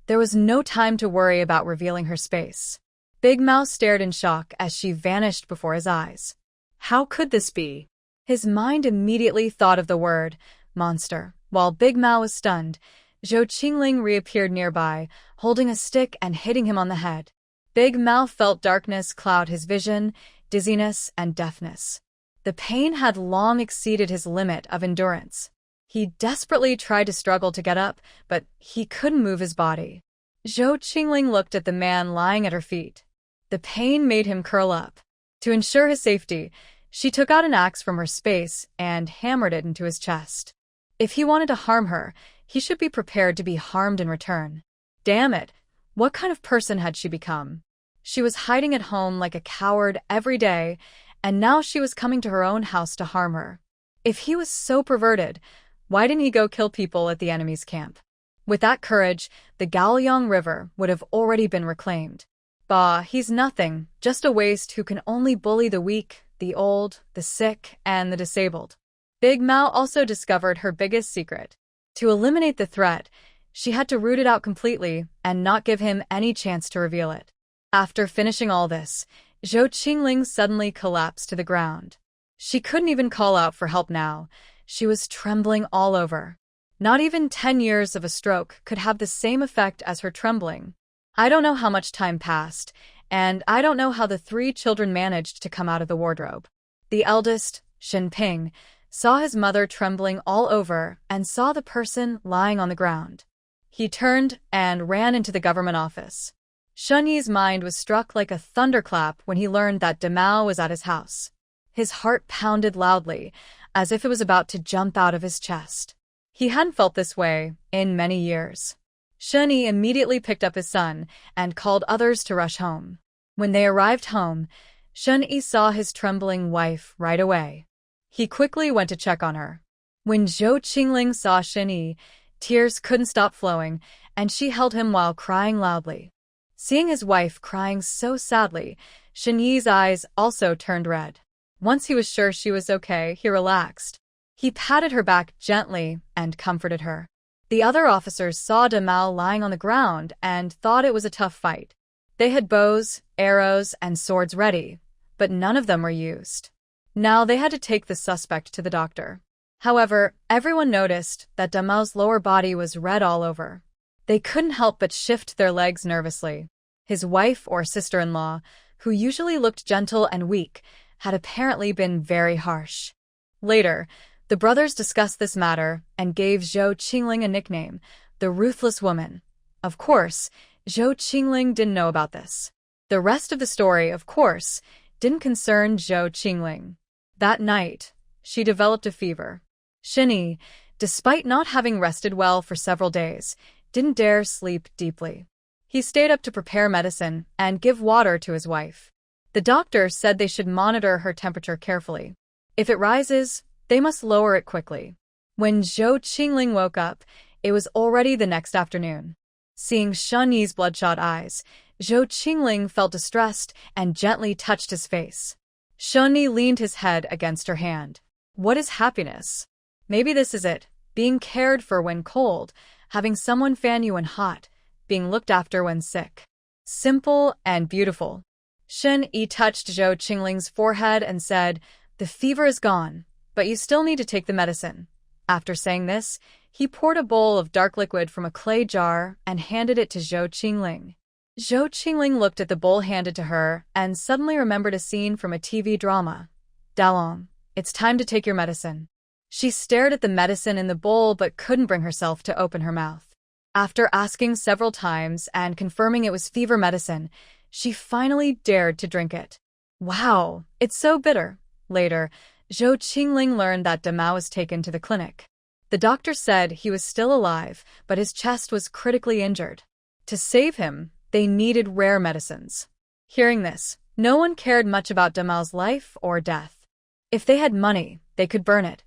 there was no time to worry about revealing her space. Big Mao stared in shock as she vanished before his eyes. How could this be? His mind immediately thought of the word, monster. While Big Mao was stunned, Zhou Qingling reappeared nearby, holding a stick and hitting him on the head. Big Mao felt darkness cloud his vision, dizziness, and deafness. The pain had long exceeded his limit of endurance. He desperately tried to struggle to get up, but he couldn't move his body. Zhou Qingling looked at the man lying at her feet. The pain made him curl up. To ensure his safety, she took out an axe from her space and hammered it into his chest. If he wanted to harm her, he should be prepared to be harmed in return. Damn it, what kind of person had she become? She was hiding at home like a coward every day, and now she was coming to her own house to harm her. If he was so perverted, why didn't he go kill people at the enemy's camp? With that courage, the Gaoyang River would have already been reclaimed. Bah, he's nothing, just a waste who can only bully the weak, the old, the sick, and the disabled. Big Mao also discovered her biggest secret. To eliminate the threat, she had to root it out completely and not give him any chance to reveal it. After finishing all this, Zhou Qingling suddenly collapsed to the ground. She couldn't even call out for help now. She was trembling all over. Not even 10 years of a stroke could have the same effect as her trembling. I don't know how much time passed, and I don't know how the 3 children managed to come out of the wardrobe. The eldest, Shen Ping, saw his mother trembling all over and saw the person lying on the ground. He turned and ran into the government office. Shen Yi's mind was struck like a thunderclap when he learned that Mao was at his house. His heart pounded loudly, as if it was about to jump out of his chest. He hadn't felt this way in many years. Shen Yi immediately picked up his son and called others to rush home. When they arrived home, Shen Yi saw his trembling wife right away. He quickly went to check on her. When Zhou Qingling saw Shen Yi, tears couldn't stop flowing, and she held him while crying loudly. Seeing his wife crying so sadly, Shen Yi's eyes also turned red. Once he was sure she was okay, he relaxed. He patted her back gently and comforted her. The other officers saw Mao lying on the ground and thought it was a tough fight. They had bows, arrows, and swords ready, but none of them were used. Now they had to take the suspect to the doctor. However, everyone noticed that Mao's lower body was red all over. They couldn't help but shift their legs nervously. His wife or sister-in-law, who usually looked gentle and weak, had apparently been very harsh. Later, the brothers discussed this matter and gave Zhou Qingling a nickname, the Ruthless Woman. Of course, Zhou Qingling didn't know about this. The rest of the story, of course, didn't concern Zhou Qingling. That night, she developed a fever. Shen Yi, despite not having rested well for several days, didn't dare sleep deeply. He stayed up to prepare medicine and give water to his wife. The doctor said they should monitor her temperature carefully. If it rises, they must lower it quickly. When Zhou Qingling woke up, it was already the next afternoon. Seeing Shen Yi's bloodshot eyes, Zhou Qingling felt distressed and gently touched his face. Shen Yi leaned his head against her hand. What is happiness? Maybe this is it, being cared for when cold, having someone fan you when hot, being looked after when sick. Simple and beautiful. Shen Yi touched Zhou Qingling's forehead and said, "The fever is gone, but you still need to take the medicine." After saying this, he poured a bowl of dark liquid from a clay jar and handed it to Zhou Qingling. Zhou Qingling looked at the bowl handed to her and suddenly remembered a scene from a TV drama. "Dalong, it's time to take your medicine." She stared at the medicine in the bowl but couldn't bring herself to open her mouth. After asking several times and confirming it was fever medicine, she finally dared to drink it. Wow, it's so bitter. Later, Zhou Qingling learned that Mao was taken to the clinic. The doctor said he was still alive, but his chest was critically injured. To save him, they needed rare medicines. Hearing this, no one cared much about Mao's life or death. If they had money, they could burn it.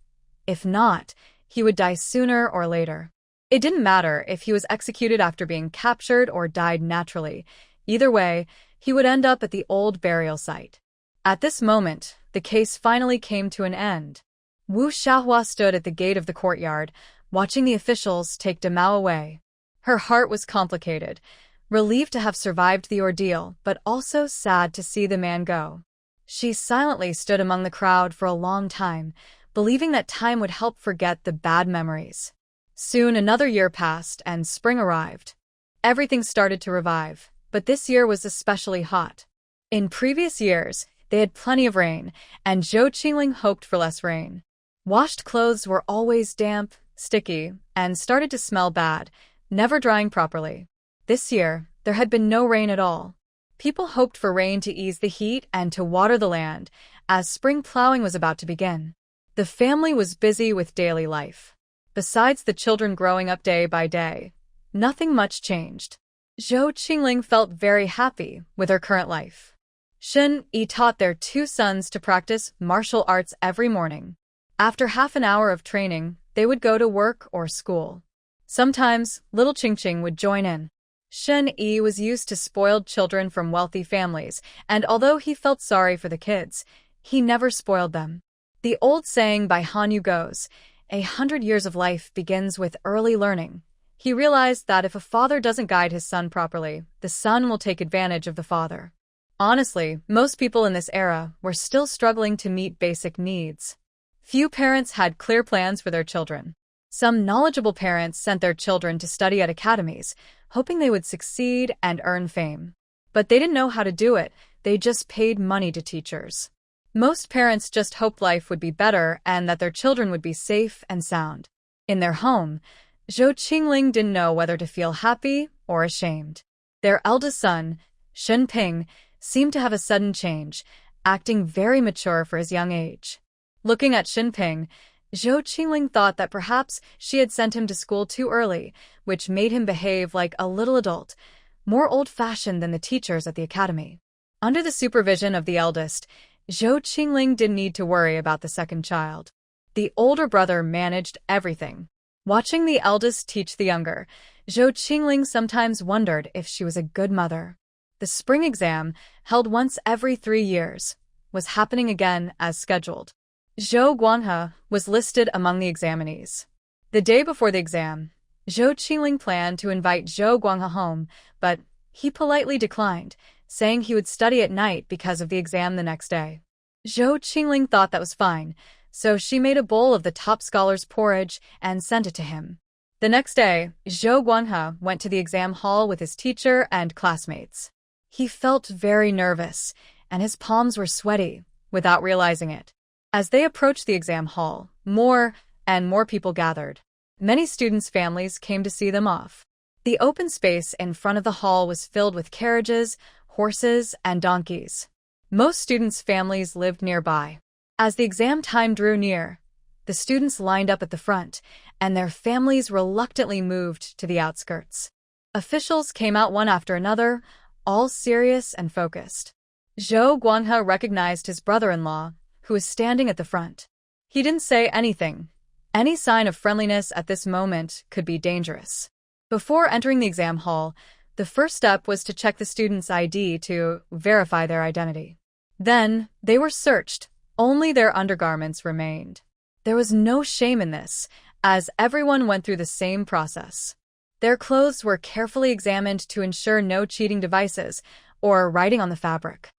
If not, he would die sooner or later. It didn't matter if he was executed after being captured or died naturally. Either way, he would end up at the old burial site. At this moment, the case finally came to an end. Wu Xiaohua stood at the gate of the courtyard, watching the officials take Mao away. Her heart was complicated, relieved to have survived the ordeal, but also sad to see the man go. She silently stood among the crowd for a long time, believing that time would help forget the bad memories. Soon another year passed and spring arrived. Everything started to revive, but this year was especially hot. In previous years, they had plenty of rain, and Zhou Qingling hoped for less rain. Washed clothes were always damp, sticky, and started to smell bad, never drying properly. This year, there had been no rain at all. People hoped for rain to ease the heat and to water the land, as spring plowing was about to begin. The family was busy with daily life. Besides the children growing up day by day, nothing much changed. Zhou Qingling felt very happy with her current life. Shen Yi taught their 2 sons to practice martial arts every morning. After half an hour of training, they would go to work or school. Sometimes, little Chingching would join in. Shen Yi was used to spoiled children from wealthy families, and although he felt sorry for the kids, he never spoiled them. The old saying by Hanyu goes, 100 years of life begins with early learning. He realized that if a father doesn't guide his son properly, the son will take advantage of the father. Honestly, most people in this era were still struggling to meet basic needs. Few parents had clear plans for their children. Some knowledgeable parents sent their children to study at academies, hoping they would succeed and earn fame. But they didn't know how to do it, they just paid money to teachers. Most parents just hoped life would be better and that their children would be safe and sound. In their home, Chingling didn't know whether to feel happy or ashamed. Their eldest son, Ping, seemed to have a sudden change, acting very mature for his young age. Looking at Ping, Chingling thought that perhaps she had sent him to school too early, which made him behave like a little adult, more old-fashioned than the teachers at the academy. Under the supervision of the eldest, Chingling didn't need to worry about the second child. The older brother managed everything. Watching the eldest teach the younger, Chingling sometimes wondered if she was a good mother. The spring exam, held once every 3 years, was happening again as scheduled. Guanghai was listed among the examinees. The day before the exam, Chingling planned to invite Guanghai home, but he politely declined, saying he would study at night because of the exam the next day. Chingling thought that was fine, so she made a bowl of the top scholar's porridge and sent it to him. The next day, Guanghai went to the exam hall with his teacher and classmates. He felt very nervous, and his palms were sweaty, without realizing it. As they approached the exam hall, more and more people gathered. Many students' families came to see them off. The open space in front of the hall was filled with carriages, horses, and donkeys. Most students' families lived nearby. As the exam time drew near, the students lined up at the front, and their families reluctantly moved to the outskirts. Officials came out one after another, all serious and focused. Guanghai recognized his brother-in-law, who was standing at the front. He didn't say anything. Any sign of friendliness at this moment could be dangerous. Before entering the exam hall, the first step was to check the student's ID to verify their identity. Then, they were searched. Only their undergarments remained. There was no shame in this, as everyone went through the same process. Their clothes were carefully examined to ensure no cheating devices or writing on the fabric.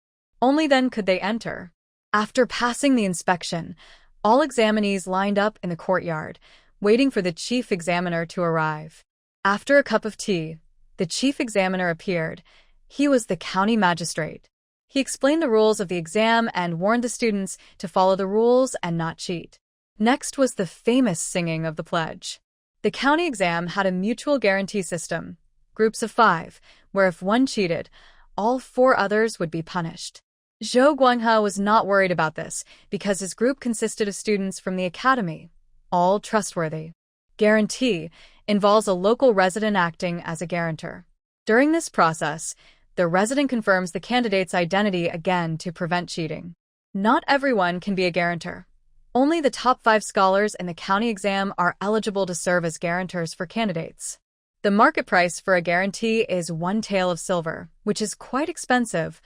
Only then could they enter. After passing the inspection, all examinees lined up in the courtyard, waiting for the chief examiner to arrive. After a cup of tea, the chief examiner appeared. He was the county magistrate. He explained the rules of the exam and warned the students to follow the rules and not cheat. Next was the famous singing of the pledge. The county exam had a mutual guarantee system, groups of 5, where if one cheated, all 4 others would be punished. Guanghai was not worried about this because his group consisted of students from the academy, all trustworthy. Guarantee involves a local resident acting as a guarantor. During this process, the resident confirms the candidate's identity again to prevent cheating. Not everyone can be a guarantor. Only the top 5 scholars in the county exam are eligible to serve as guarantors for candidates. The market price for a guarantee is 1 tael of silver, which is quite expensive,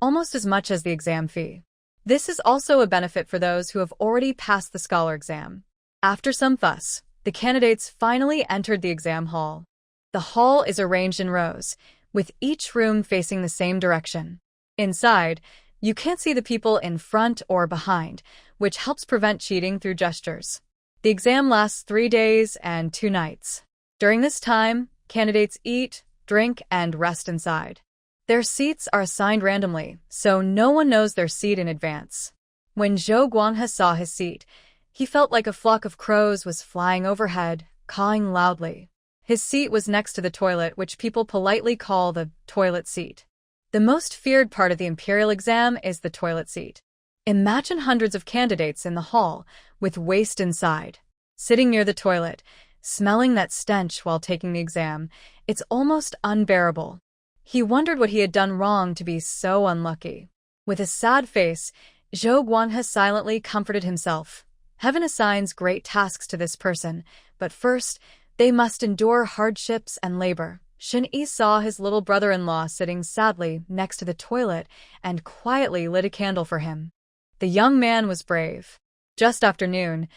almost as much as the exam fee. This is also a benefit for those who have already passed the scholar exam. After some fuss, the candidates finally entered the exam hall. The hall is arranged in rows, with each room facing the same direction. Inside, you can't see the people in front or behind, which helps prevent cheating through gestures. The exam lasts 3 days and 2 nights. During this time, candidates eat, drink, and rest inside. Their seats are assigned randomly, so no one knows their seat in advance. When Guanghai saw his seat, he felt like a flock of crows was flying overhead, cawing loudly. His seat was next to the toilet, which people politely call the toilet seat. The most feared part of the imperial exam is the toilet seat. Imagine hundreds of candidates in the hall, with waste inside. Sitting near the toilet, smelling that stench while taking the exam, it's almost unbearable. He wondered what he had done wrong to be so unlucky. With a sad face, Guanghai silently comforted himself. Heaven assigns great tasks to this person, but first, they must endure hardships and labor. Shin-yi saw his little brother-in-law sitting sadly next to the toilet and quietly lit a candle for him. The young man was brave. Just after noon,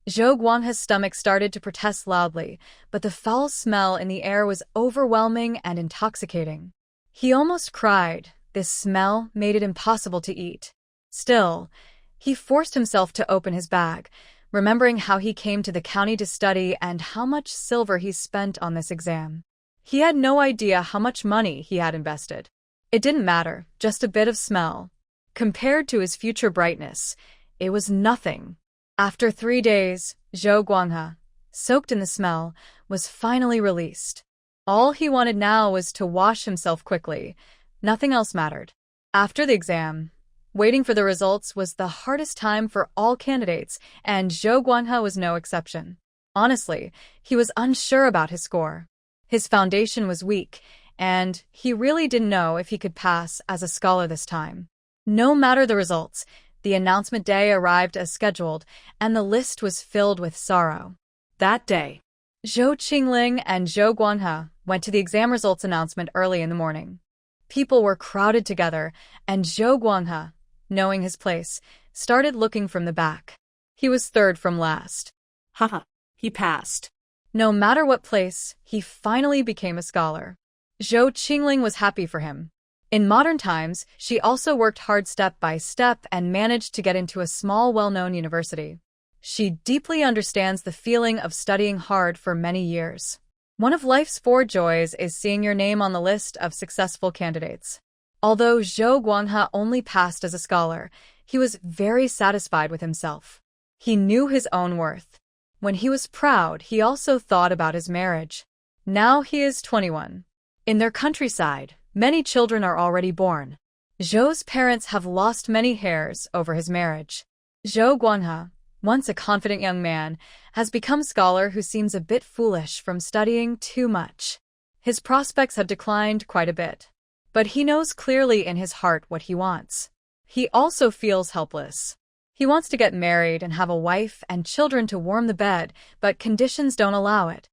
Zhou Guanghe's stomach started to protest loudly, but the foul smell in the air was overwhelming and intoxicating. He almost cried. This smell made it impossible to eat. Still, he forced himself to open his bag, remembering how he came to the county to study and how much silver he spent on this exam. He had no idea how much money he had invested. It didn't matter, just a bit of smell. Compared to his future brightness, it was nothing. After 3 days, Zhou Guanghe, soaked in the smell, was finally released. All he wanted now was to wash himself quickly. Nothing else mattered. After the exam, waiting for the results was the hardest time for all candidates, and Zhou Guanghe was no exception. Honestly, he was unsure about his score. His foundation was weak, and he really didn't know if he could pass as a scholar this time. No matter the results, the announcement day arrived as scheduled, and the list was filled with sorrow. That day, Zhou Chingling and Zhou Guanghe went to the exam results announcement early in the morning. People were crowded together, and Zhou Guanghe, knowing his place, started looking from the back. He was third from last. Haha, he passed. No matter what place, he finally became a scholar. Zhou Chingling was happy for him. In modern times, she also worked hard step by step and managed to get into a small, well-known university. She deeply understands the feeling of studying hard for many years. One of life's 4 joys is seeing your name on the list of successful candidates. Although Zhou Guanghe only passed as a scholar, he was very satisfied with himself. He knew his own worth. When he was proud, he also thought about his marriage. Now he is 21. In their countryside, many children are already born. Zhou's parents have lost many hairs over his marriage. Zhou Guanghe, once a confident young man, has become a scholar who seems a bit foolish from studying too much. His prospects have declined quite a bit. But he knows clearly in his heart what he wants. He also feels helpless. He wants to get married and have a wife and children to warm the bed, but conditions don't allow it.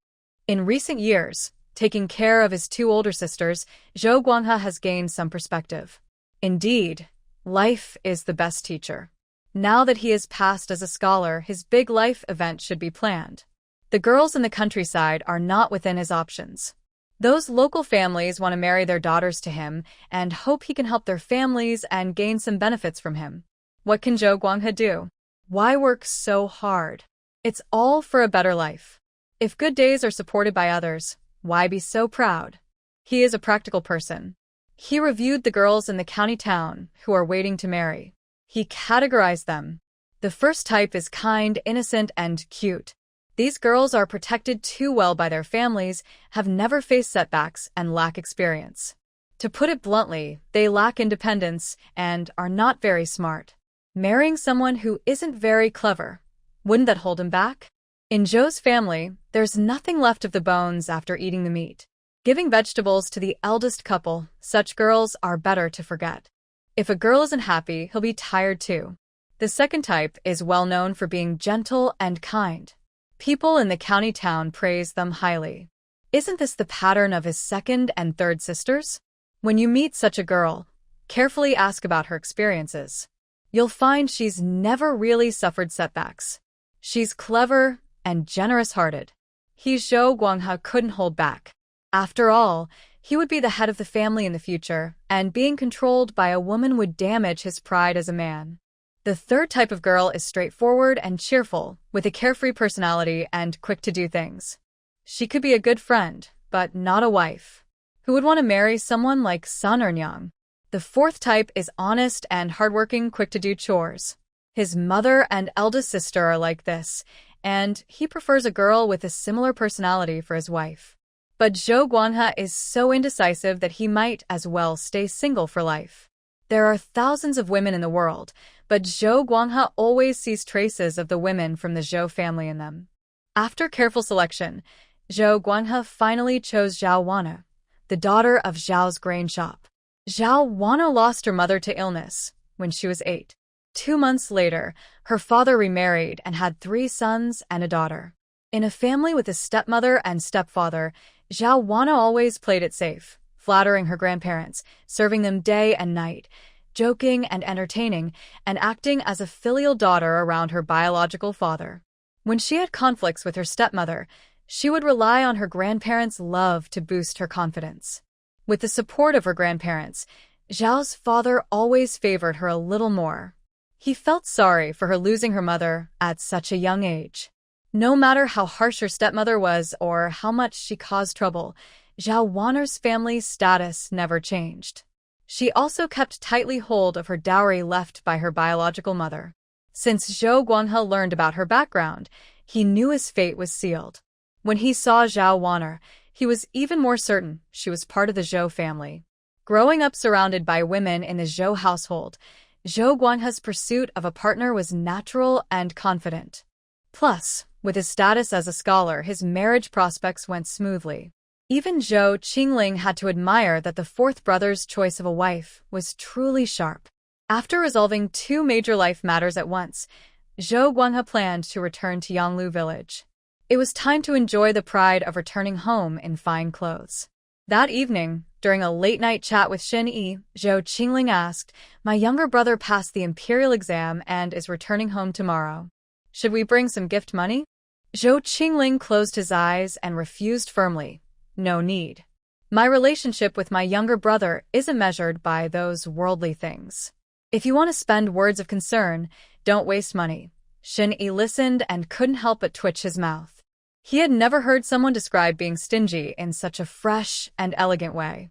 In recent years, taking care of his 2 older sisters, Zhou Guanghe has gained some perspective. Indeed, life is the best teacher. Now that he has passed as a scholar, his big life event should be planned. The girls in the countryside are not within his options. Those local families want to marry their daughters to him and hope he can help their families and gain some benefits from him. What can Zhou Guanghe do? Why work so hard? It's all for a better life. If good days are supported by others, why be so proud? He is a practical person. He reviewed the girls in the county town who are waiting to marry. He categorized them. The first type is kind, innocent, and cute. These girls are protected too well by their families, have never faced setbacks, and lack experience. To put it bluntly, they lack independence and are not very smart. Marrying someone who isn't very clever, wouldn't that hold him back? In Zhou's family, there's nothing left of the bones after eating the meat. Giving vegetables to the eldest couple, such girls are better to forget. If a girl isn't happy, he'll be tired too. The second type is well known for being gentle and kind. People in the county town praise them highly. Isn't this the pattern of his second and third sisters? When you meet such a girl, carefully ask about her experiences. You'll find she's never really suffered setbacks. She's clever and generous-hearted. Zhou Guanghe couldn't hold back. After all, he would be the head of the family in the future, and being controlled by a woman would damage his pride as a man. The third type of girl is straightforward and cheerful, with a carefree personality and quick to do things. She could be a good friend, but not a wife. Who would want to marry someone like Sun Ernyang? The fourth type is honest and hardworking, quick to do chores. His mother and eldest sister are like this, and he prefers a girl with a similar personality for his wife. But Zhou Guanghe is so indecisive that he might as well stay single for life. There are thousands of women in the world, but Zhou Guanghe always sees traces of the women from the Zhou family in them. After careful selection, Zhou Guanghe finally chose Zhao Wana, the daughter of Zhao's grain shop. Zhao Wana lost her mother to illness when she was 8. 2 months later, her father remarried and had 3 sons and a daughter. In a family with a stepmother and stepfather, Zhao Wana always played it safe, flattering her grandparents, serving them day and night. joking and entertaining, and acting as a filial daughter around her biological father. When she had conflicts with her stepmother, she would rely on her grandparents' love to boost her confidence. With the support of her grandparents, Zhao's father always favored her a little more. He felt sorry for her losing her mother at such a young age. No matter how harsh her stepmother was or how much she caused trouble, Zhao Wan'er's family's status never changed. She also kept tightly hold of her dowry left by her biological mother. Since Zhou Guanghai learned about her background, he knew his fate was sealed. When he saw Zhao Wan'er, he was even more certain she was part of the Zhou family. Growing up surrounded by women in the Zhou household, Zhou Guanghai's pursuit of a partner was natural and confident. Plus, with his status as a scholar, his marriage prospects went smoothly. Even Zhou Chingling had to admire that the fourth brother's choice of a wife was truly sharp. After resolving two major life matters at once, Zhou Guanghai planned to return to Yanglu village. It was time to enjoy the pride of returning home in fine clothes. That evening, during a late-night chat with Shen Yi, Zhou Qingling asked, "My younger brother passed the imperial exam and is returning home tomorrow. Should we bring some gift money?" Zhou Qingling closed his eyes and refused firmly. "No need. My relationship with my younger brother isn't measured by those worldly things. If you want to spend words of concern, don't waste money." Shen Yi listened and couldn't help but twitch his mouth. He had never heard someone describe being stingy in such a fresh and elegant way.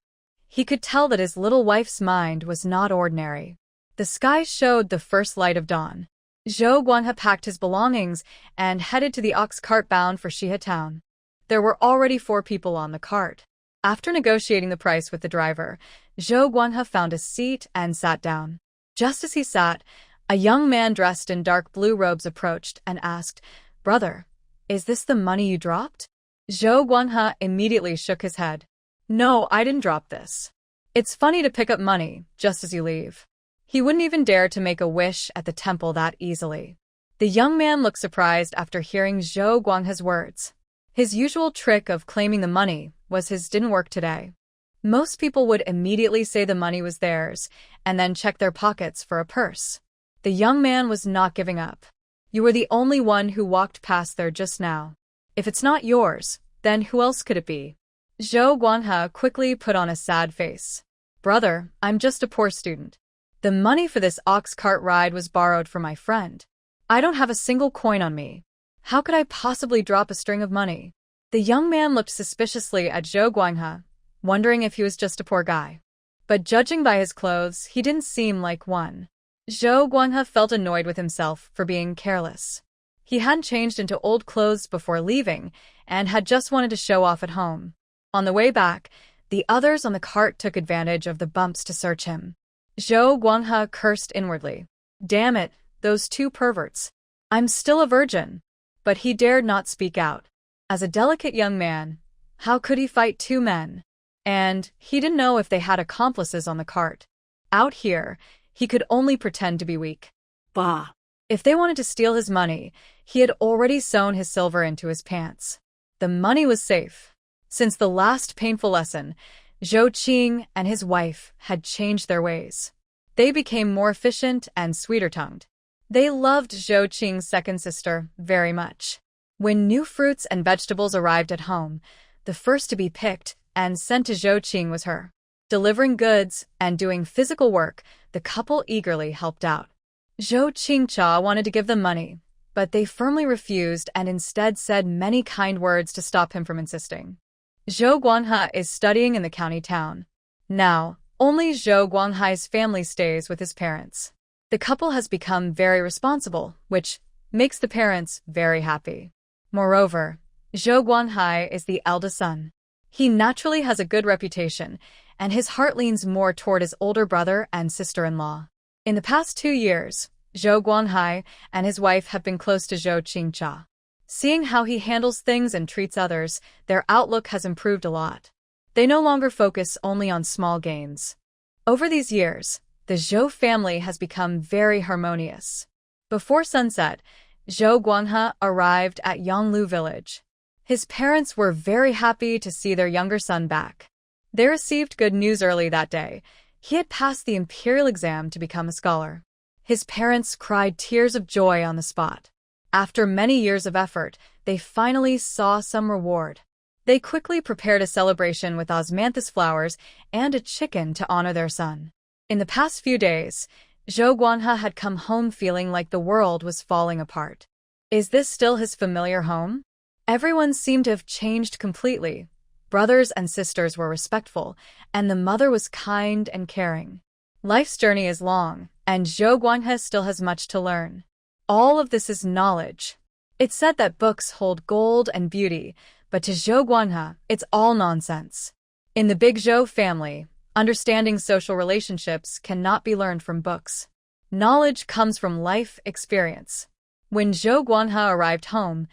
He could tell that his little wife's mind was not ordinary. The sky showed the first light of dawn. Zhou Guanghai packed his belongings and headed to the ox cart bound for Shihe town. There were already 4 people on the cart. After negotiating the price with the driver, Zhou Guanghai found a seat and sat down. Just as he sat, a young man dressed in dark blue robes approached and asked, "Brother, is this the money you dropped?" Zhou Guanghai immediately shook his head. "No, I didn't drop this. It's funny to pick up money just as you leave." He wouldn't even dare to make a wish at the temple that easily. The young man looked surprised after hearing Zhou Guanghai's words. His usual trick of claiming the money was his didn't work today. Most people would immediately say the money was theirs and then check their pockets for a purse. The young man was not giving up. "You were the only one who walked past there just now. If it's not yours, then who else could it be?" Zhou Guanghai quickly put on a sad face. "Brother, I'm just a poor student. The money for this ox cart ride was borrowed from my friend. I don't have a single coin on me. How could I possibly drop a string of money?" The young man looked suspiciously at Zhou Guanghai, wondering if he was just a poor guy. But judging by his clothes, he didn't seem like one. Zhou Guanghai felt annoyed with himself for being careless. He hadn't changed into old clothes before leaving and had just wanted to show off at home. On the way back, the others on the cart took advantage of the bumps to search him. Zhou Guanghai cursed inwardly. "Damn it, those 2 perverts. I'm still a virgin." But he dared not speak out. As a delicate young man, how could he fight 2 men? And he didn't know if they had accomplices on the cart. Out here, he could only pretend to be weak. Bah. If they wanted to steal his money, he had already sewn his silver into his pants. The money was safe. Since the last painful lesson, Zhou Qing and his wife had changed their ways. They became more efficient and sweeter-tongued. They loved Zhou Qing's second sister very much. When new fruits and vegetables arrived at home, the first to be picked and sent to Zhou Qing was her. Delivering goods and doing physical work, the couple eagerly helped out. Zhou Chingcha wanted to give them money, but they firmly refused and instead said many kind words to stop him from insisting. Zhou Guanghai is studying in the county town. Now, only Zhou Guanghai's family stays with his parents. The couple has become very responsible, which makes the parents very happy. Moreover, Zhou Guanghai is the eldest son. He naturally has a good reputation, and his heart leans more toward his older brother and sister-in-law. In the past 2 years, Zhou Guanghai and his wife have been close to Zhou Qingcha. Seeing how he handles things and treats others, their outlook has improved a lot. They no longer focus only on small gains. Over these years, the Zhou family has become very harmonious. Before sunset, Zhou Guanghai arrived at Yanglu village. His parents were very happy to see their younger son back. They received good news early that day. He had passed the imperial exam to become a scholar. His parents cried tears of joy on the spot. After many years of effort, they finally saw some reward. They quickly prepared a celebration with osmanthus flowers and a chicken to honor their son. In the past few days, Zhou Guanghai had come home feeling like the world was falling apart. Is this still his familiar home? Everyone seemed to have changed completely. Brothers and sisters were respectful, and the mother was kind and caring. Life's journey is long, and Zhou Guanghai still has much to learn. All of this is knowledge. It's said that books hold gold and beauty, but to Zhou Guanghai, it's all nonsense. In the Big Zhou family, understanding social relationships cannot be learned from books. Knowledge comes from life experience. When Zhou Guanghai arrived home,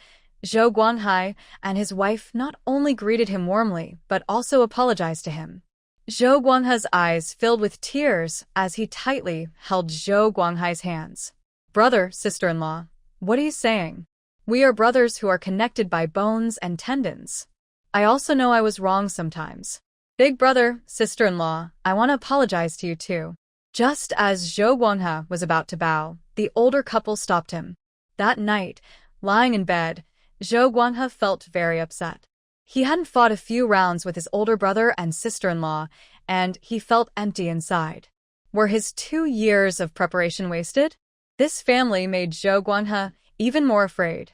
Zhou Guanghai and his wife not only greeted him warmly, but also apologized to him. Zhou Guanghai's eyes filled with tears as he tightly held Zhou Guanghai's hands. Brother, sister-in-law, what are you saying? We are brothers who are connected by bones and tendons. I also know I was wrong sometimes. Big brother, sister-in-law, I want to apologize to you too. Just as Zhou Guanghai was about to bow, the older couple stopped him. That night, lying in bed, Zhou Guanghai felt very upset. He hadn't fought a few rounds with his older brother and sister-in-law, and he felt empty inside. Were his 2 years of preparation wasted? This family made Zhou Guanghai even more afraid.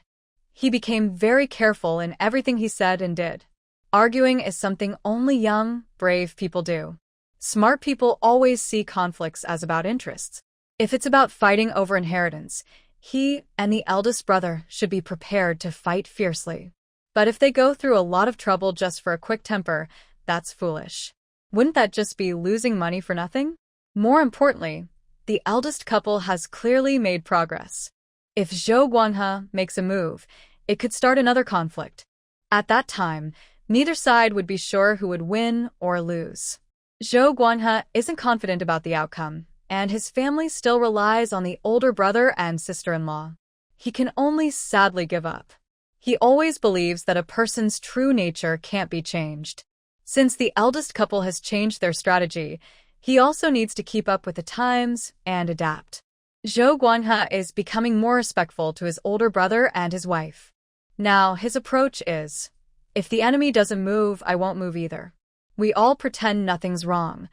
He became very careful in everything he said and did. Arguing is something only young, brave people do. Smart people always see conflicts as about interests. If it's about fighting over inheritance, he and the eldest brother should be prepared to fight fiercely. But if they go through a lot of trouble just for a quick temper, that's foolish. Wouldn't that just be losing money for nothing? More importantly, the eldest couple has clearly made progress. If Zhou Guanghai makes a move, it could start another conflict. At that time, neither side would be sure who would win or lose. Zhou Guanghai isn't confident about the outcome, and his family still relies on the older brother and sister-in-law. He can only sadly give up. He always believes that a person's true nature can't be changed. Since the eldest couple has changed their strategy, he also needs to keep up with the times and adapt. Zhou Guanghai is becoming more respectful to his older brother and his wife. Now, his approach is, if the enemy doesn't move, I won't move either. We all pretend nothing's wrong.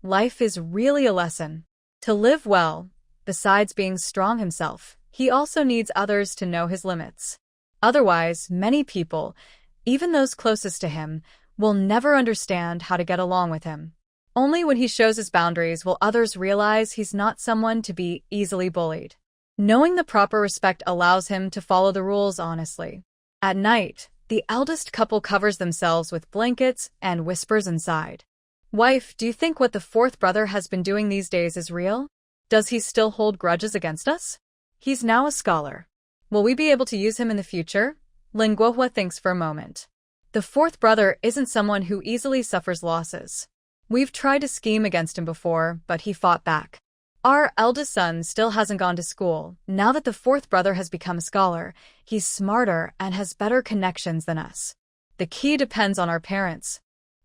Life is really a lesson. To live well, besides being strong himself, he also needs others to know his limits. Otherwise, many people, even those closest to him, will never understand how to get along with him. Only when he shows his boundaries will others realize he's not someone to be easily bullied. Knowing the proper respect allows him to follow the rules honestly. At night, the eldest couple covers themselves with blankets and whispers inside. Wife, do you think what the fourth brother has been doing these days is real? Does he still hold grudges against us? He's now a scholar. Will we be able to use him in the future? Lin Guihua thinks for a moment. The fourth brother isn't someone who easily suffers losses. We've tried to scheme against him before, but he fought back. Our eldest son still hasn't gone to school. Now that the fourth brother has become a scholar, he's smarter and has better connections than us. The key depends on our parents.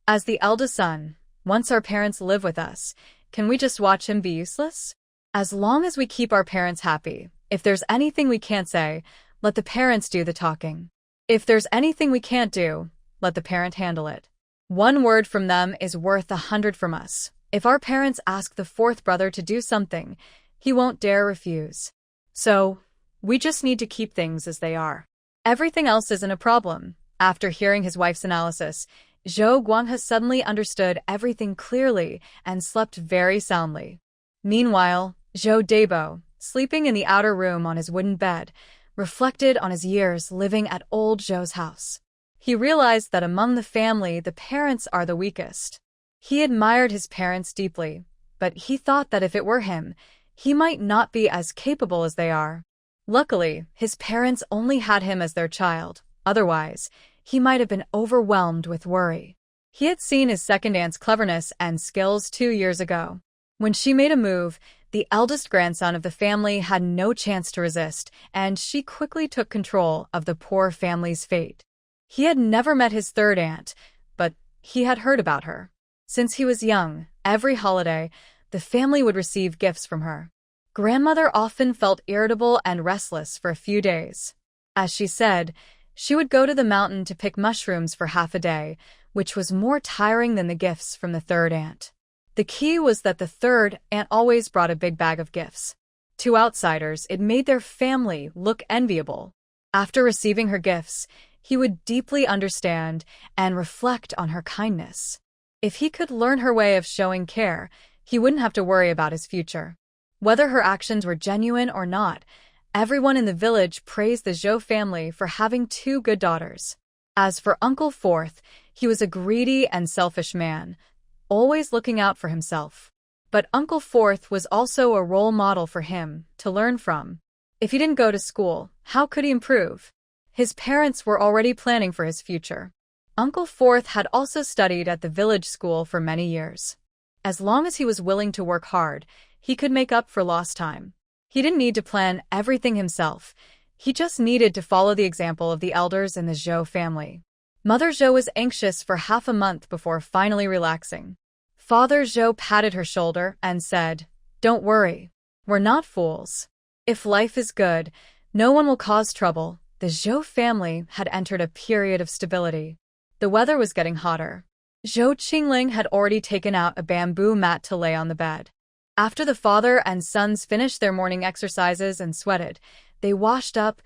As the eldest son, once our parents live with us, can we just watch him be useless? As long as we keep our parents happy, if there's anything we can't say, let the parents do the talking. If there's anything we can't do, let the parent handle it. 1 word from them is worth 100 from us. If our parents ask the fourth brother to do something, he won't dare refuse. So, we just need to keep things as they are. Everything else isn't a problem. After hearing his wife's analysis, Zhou Guanghai suddenly understood everything clearly and slept very soundly. Meanwhile, Zhou Dabo, sleeping in the outer room on his wooden bed, reflected on his years living at old Zhou's house. He realized that among the family, the parents are the weakest. He admired his parents deeply, but he thought that if it were him, he might not be as capable as they are. Luckily, his parents only had him as their child. Otherwise, he might have been overwhelmed with worry. He had seen his second aunt's cleverness and skills 2 years ago. When she made a move, the eldest grandson of the family had no chance to resist, and she quickly took control of the poor family's fate. He had never met his third aunt, but he had heard about her. Since he was young, Every holiday, the family would receive gifts from her. Grandmother often felt irritable and restless for a few days. As she said, she would go to the mountain to pick mushrooms for half a day, which was more tiring than the gifts from the third aunt. The key was that the third aunt always brought a big bag of gifts. To outsiders, it made their family look enviable. After receiving her gifts, he would deeply understand and reflect on her kindness. If he could learn her way of showing care, he wouldn't have to worry about his future. Whether her actions were genuine or not, everyone in the village praised the Zhou family for having two good daughters. As for Uncle Fourth, he was a greedy and selfish man, always looking out for himself. But Uncle Fourth was also a role model for him to learn from. If he didn't go to school, how could he improve? His parents were already planning for his future. Uncle Fourth had also studied at the village school for many years. As long as he was willing to work hard, he could make up for lost time. He didn't need to plan everything himself. He just needed to follow the example of the elders in the Zhou family. Mother Zhou was anxious for half a month before finally relaxing. Father Zhou patted her shoulder and said, "Don't worry. We're not fools. If life is good, no one will cause trouble." The Zhou family had entered a period of stability. The weather was getting hotter. Zhou Chingling had already taken out a bamboo mat to lay on the bed. After the father and sons finished their morning exercises and sweated, they washed up,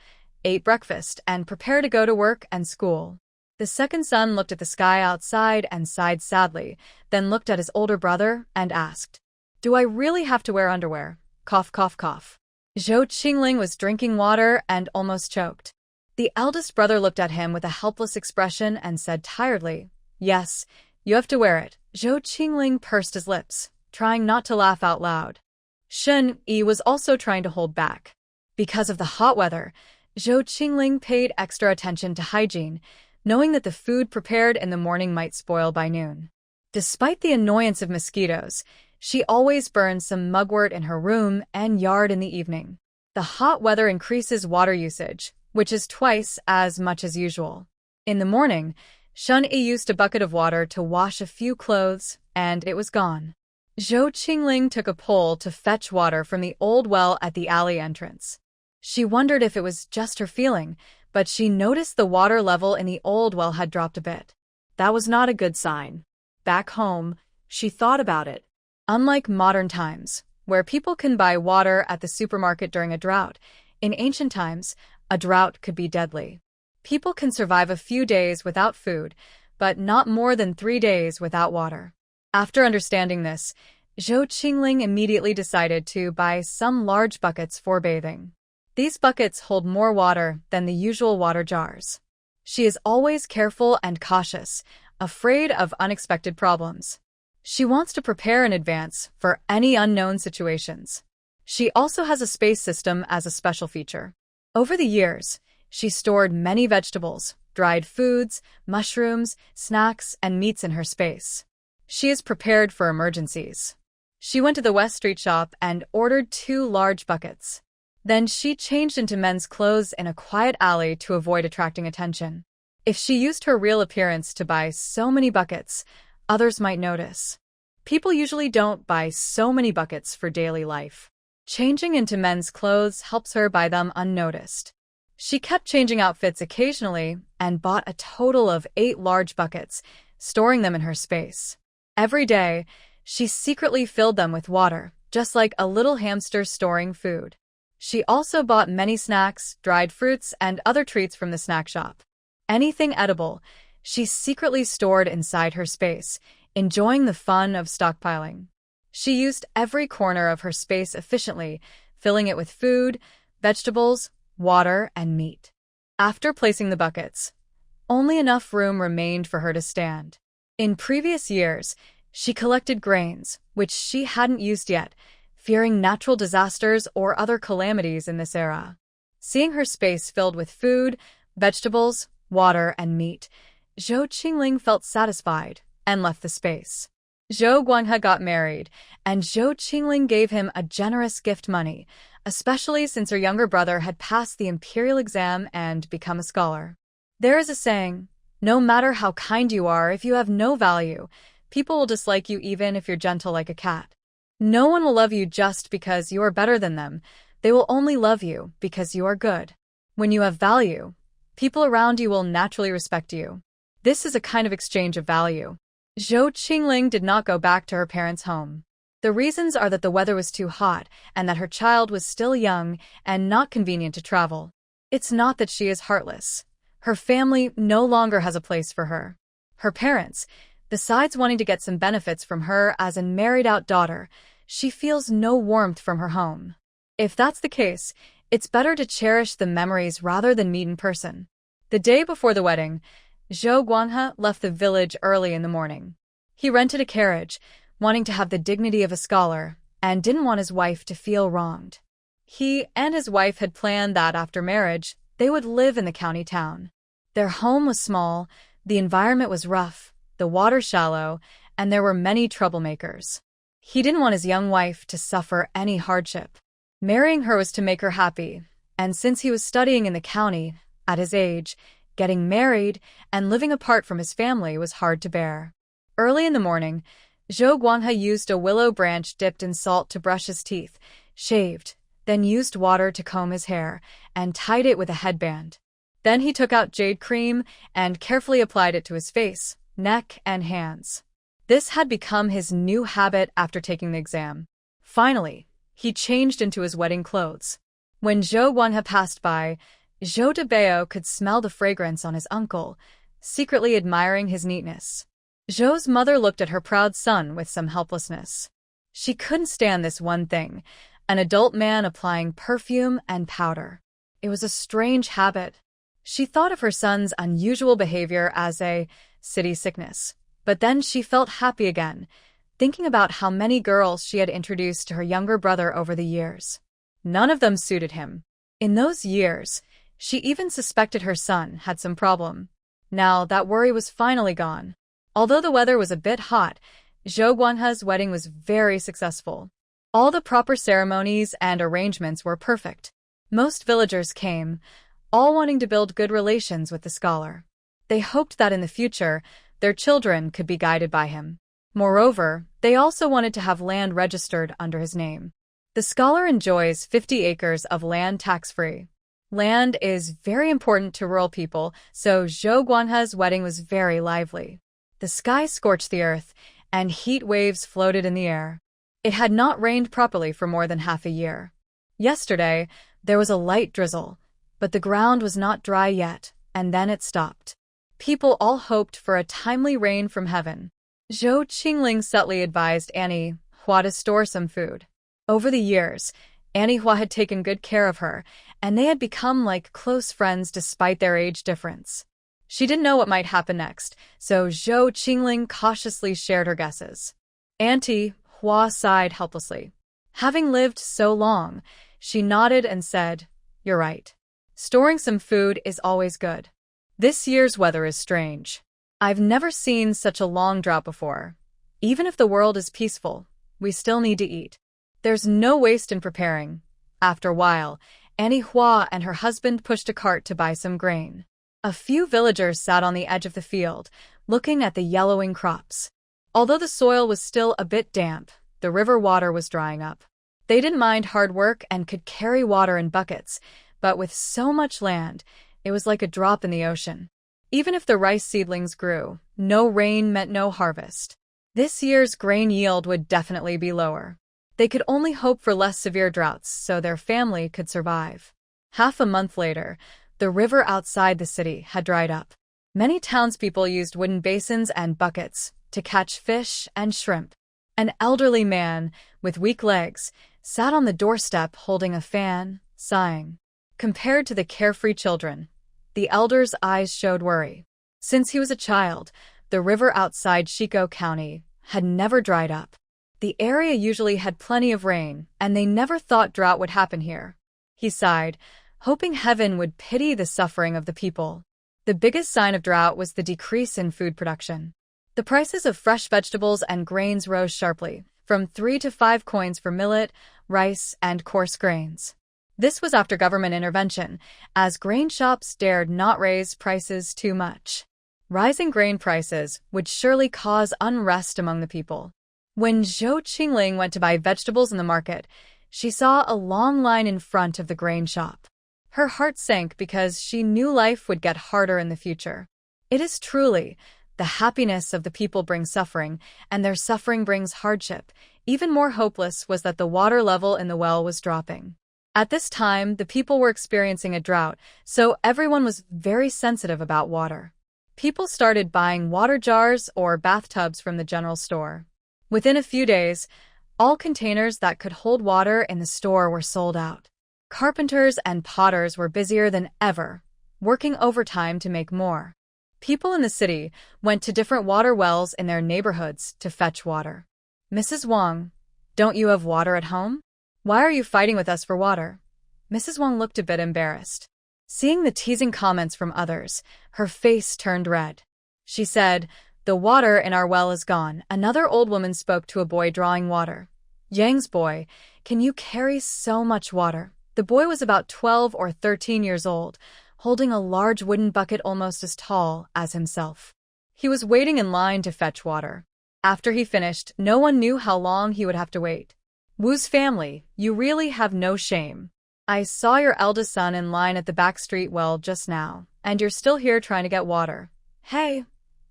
ate breakfast, and prepared to go to work and school. The second son looked at the sky outside and sighed sadly, then looked at his older brother and asked, "Do I really have to wear underwear?" Cough, cough, cough. Zhou Qingling was drinking water and almost choked. The eldest brother looked at him with a helpless expression and said tiredly, "Yes, you have to wear it." Zhou Qingling pursed his lips, trying not to laugh out loud. Shen Yi was also trying to hold back. Because of the hot weather, Zhou Qingling paid extra attention to hygiene, knowing that the food prepared in the morning might spoil by noon. Despite the annoyance of mosquitoes, she always burned some mugwort in her room and yard in the evening. The hot weather increases water usage, which is twice as much as usual. In the morning, Shen Yi used a bucket of water to wash a few clothes, and it was gone. Zhou Qingling took a pole to fetch water from the old well at the alley entrance. She wondered if it was just her feeling, but she noticed the water level in the old well had dropped a bit. That was not a good sign. Back home, she thought about it. Unlike modern times, where people can buy water at the supermarket during a drought, in ancient times, a drought could be deadly. People can survive a few days without food, but not more than 3 days without water. After understanding this, Zhou Qingling immediately decided to buy some large buckets for bathing. These buckets hold more water than the usual water jars. She is always careful and cautious, afraid of unexpected problems. She wants to prepare in advance for any unknown situations. She also has a space system as a special feature. Over the years, she stored many vegetables, dried foods, mushrooms, snacks, and meats in her space. She is prepared for emergencies. She went to the West Street shop and ordered 2 large buckets. Then she changed into men's clothes in a quiet alley to avoid attracting attention. If she used her real appearance to buy so many buckets, others might notice. People usually don't buy so many buckets for daily life. Changing into men's clothes helps her buy them unnoticed. She kept changing outfits occasionally and bought a total of 8 large buckets, storing them in her space. Every day, she secretly filled them with water, just like a little hamster storing food. She also bought many snacks, dried fruits, and other treats from the snack shop. Anything edible, she secretly stored inside her space, enjoying the fun of stockpiling. She used every corner of her space efficiently, filling it with food, vegetables, water, and meat. After placing the buckets, only enough room remained for her to stand. In previous years, she collected grains, which she hadn't used yet, fearing natural disasters or other calamities in this era. Seeing her space filled with food, vegetables, water, and meat, Zhou Qingling felt satisfied and left the space. Zhou Guanghai got married, and Zhou Qingling gave him a generous gift money, especially since her younger brother had passed the imperial exam and become a scholar. There is a saying, "No matter how kind you are, if you have no value, People will dislike you even if you're gentle like a cat. No one will love you just because you are better than them. They will only love you because you are good. When you have value, people around you will naturally respect you. This is a kind of exchange of value. Zhou Chingling did not go back to her parents' home. The reasons are that the weather was too hot and that her child was still young and not convenient to travel. It's not that she is heartless. Her family no longer has a place for her. Her parents, besides wanting to get some benefits from her as a married-out daughter, she feels no warmth from her home. If that's the case, it's better to cherish the memories rather than meet in person. The day before the wedding, Zhou Guanghai left the village early in the morning. He rented a carriage, wanting to have the dignity of a scholar, and didn't want his wife to feel wronged. He and his wife had planned that after marriage, they would live in the county town. Their home was small, the environment was rough, the water shallow, and there were many troublemakers. He didn't want his young wife to suffer any hardship. Marrying her was to make her happy, and since he was studying in the county, at his age, getting married and living apart from his family was hard to bear. Early in the morning, Zhou Guanghai used a willow branch dipped in salt to brush his teeth, shaved, then used water to comb his hair, and tied it with a headband. Then he took out jade cream and carefully applied it to his face, neck, and hands. This had become his new habit after taking the exam. Finally, he changed into his wedding clothes. When Zhou Guanghai passed by, Zhou Debao could smell the fragrance on his uncle, secretly admiring his neatness. Zhou's mother looked at her proud son with some helplessness. She couldn't stand this one thing, an adult man applying perfume and powder. It was a strange habit. She thought of her son's unusual behavior as a city sickness, but then she felt happy again, thinking about how many girls she had introduced to her younger brother over the years. None of them suited him. In those years, she even suspected her son had some problem. Now that worry was finally gone. Although the weather was a bit hot, Zhou Guanghai's wedding was very successful. All the proper ceremonies and arrangements were perfect. Most villagers came, all wanting to build good relations with the scholar. They hoped that in the future, their children could be guided by him. Moreover, they also wanted to have land registered under his name. The scholar enjoys 50 acres of land tax-free. Land is very important to rural people, so Zhou Guanghai's wedding was very lively. The sky scorched the earth, and heat waves floated in the air. It had not rained properly for more than half a year. Yesterday, there was a light drizzle, but the ground was not dry yet, and then it stopped. People all hoped for a timely rain from heaven. Zhou Chingling subtly advised Annie Hua to store some food. Over the years, Annie Hua had taken good care of her, and they had become like close friends despite their age difference. She didn't know what might happen next, so Zhou Chingling cautiously shared her guesses. Auntie Hua sighed helplessly. Having lived so long, she nodded and said, "You're right. Storing some food is always good. This year's weather is strange. I've never seen such a long drought before. Even if the world is peaceful, we still need to eat. There's no waste in preparing." After a while, Annie Hua and her husband pushed a cart to buy some grain. A few villagers sat on the edge of the field, looking at the yellowing crops. Although the soil was still a bit damp, the river water was drying up. They didn't mind hard work and could carry water in buckets, but with so much land, it was like a drop in the ocean. Even if the rice seedlings grew, no rain meant no harvest. This year's grain yield would definitely be lower. They could only hope for less severe droughts so their family could survive. Half a month later, the river outside the city had dried up. Many townspeople used wooden basins and buckets to catch fish and shrimp. An elderly man, with weak legs, sat on the doorstep holding a fan, sighing. Compared to the carefree children, the elder's eyes showed worry. Since he was a child, the river outside Shiko County had never dried up. The area usually had plenty of rain, and they never thought drought would happen here. He sighed, hoping heaven would pity the suffering of the people. The biggest sign of drought was the decrease in food production. The prices of fresh vegetables and grains rose sharply, from 3 to 5 coins for millet, rice, and coarse grains. This was after government intervention, as grain shops dared not raise prices too much. Rising grain prices would surely cause unrest among the people. When Zhou Chingling went to buy vegetables in the market, she saw a long line in front of the grain shop. Her heart sank because she knew life would get harder in the future. It is truly, the happiness of the people brings suffering, and their suffering brings hardship. Even more hopeless was that the water level in the well was dropping. At this time, the people were experiencing a drought, so everyone was very sensitive about water. People started buying water jars or bathtubs from the general store. Within a few days, all containers that could hold water in the store were sold out. Carpenters and potters were busier than ever, working overtime to make more. People in the city went to different water wells in their neighborhoods to fetch water. "Mrs. Wang, don't you have water at home? Why are you fighting with us for water?" Mrs. Wang looked a bit embarrassed. Seeing the teasing comments from others, her face turned red. She said, "The water in our well is gone." Another old woman spoke to a boy drawing water. "Yang's boy, can you carry so much water?" The boy was about 12 or 13 years old, holding a large wooden bucket almost as tall as himself. He was waiting in line to fetch water. After he finished, no one knew how long he would have to wait. "Wu's family, you really have no shame. I saw your eldest son in line at the back street well just now, and you're still here trying to get water. Hey,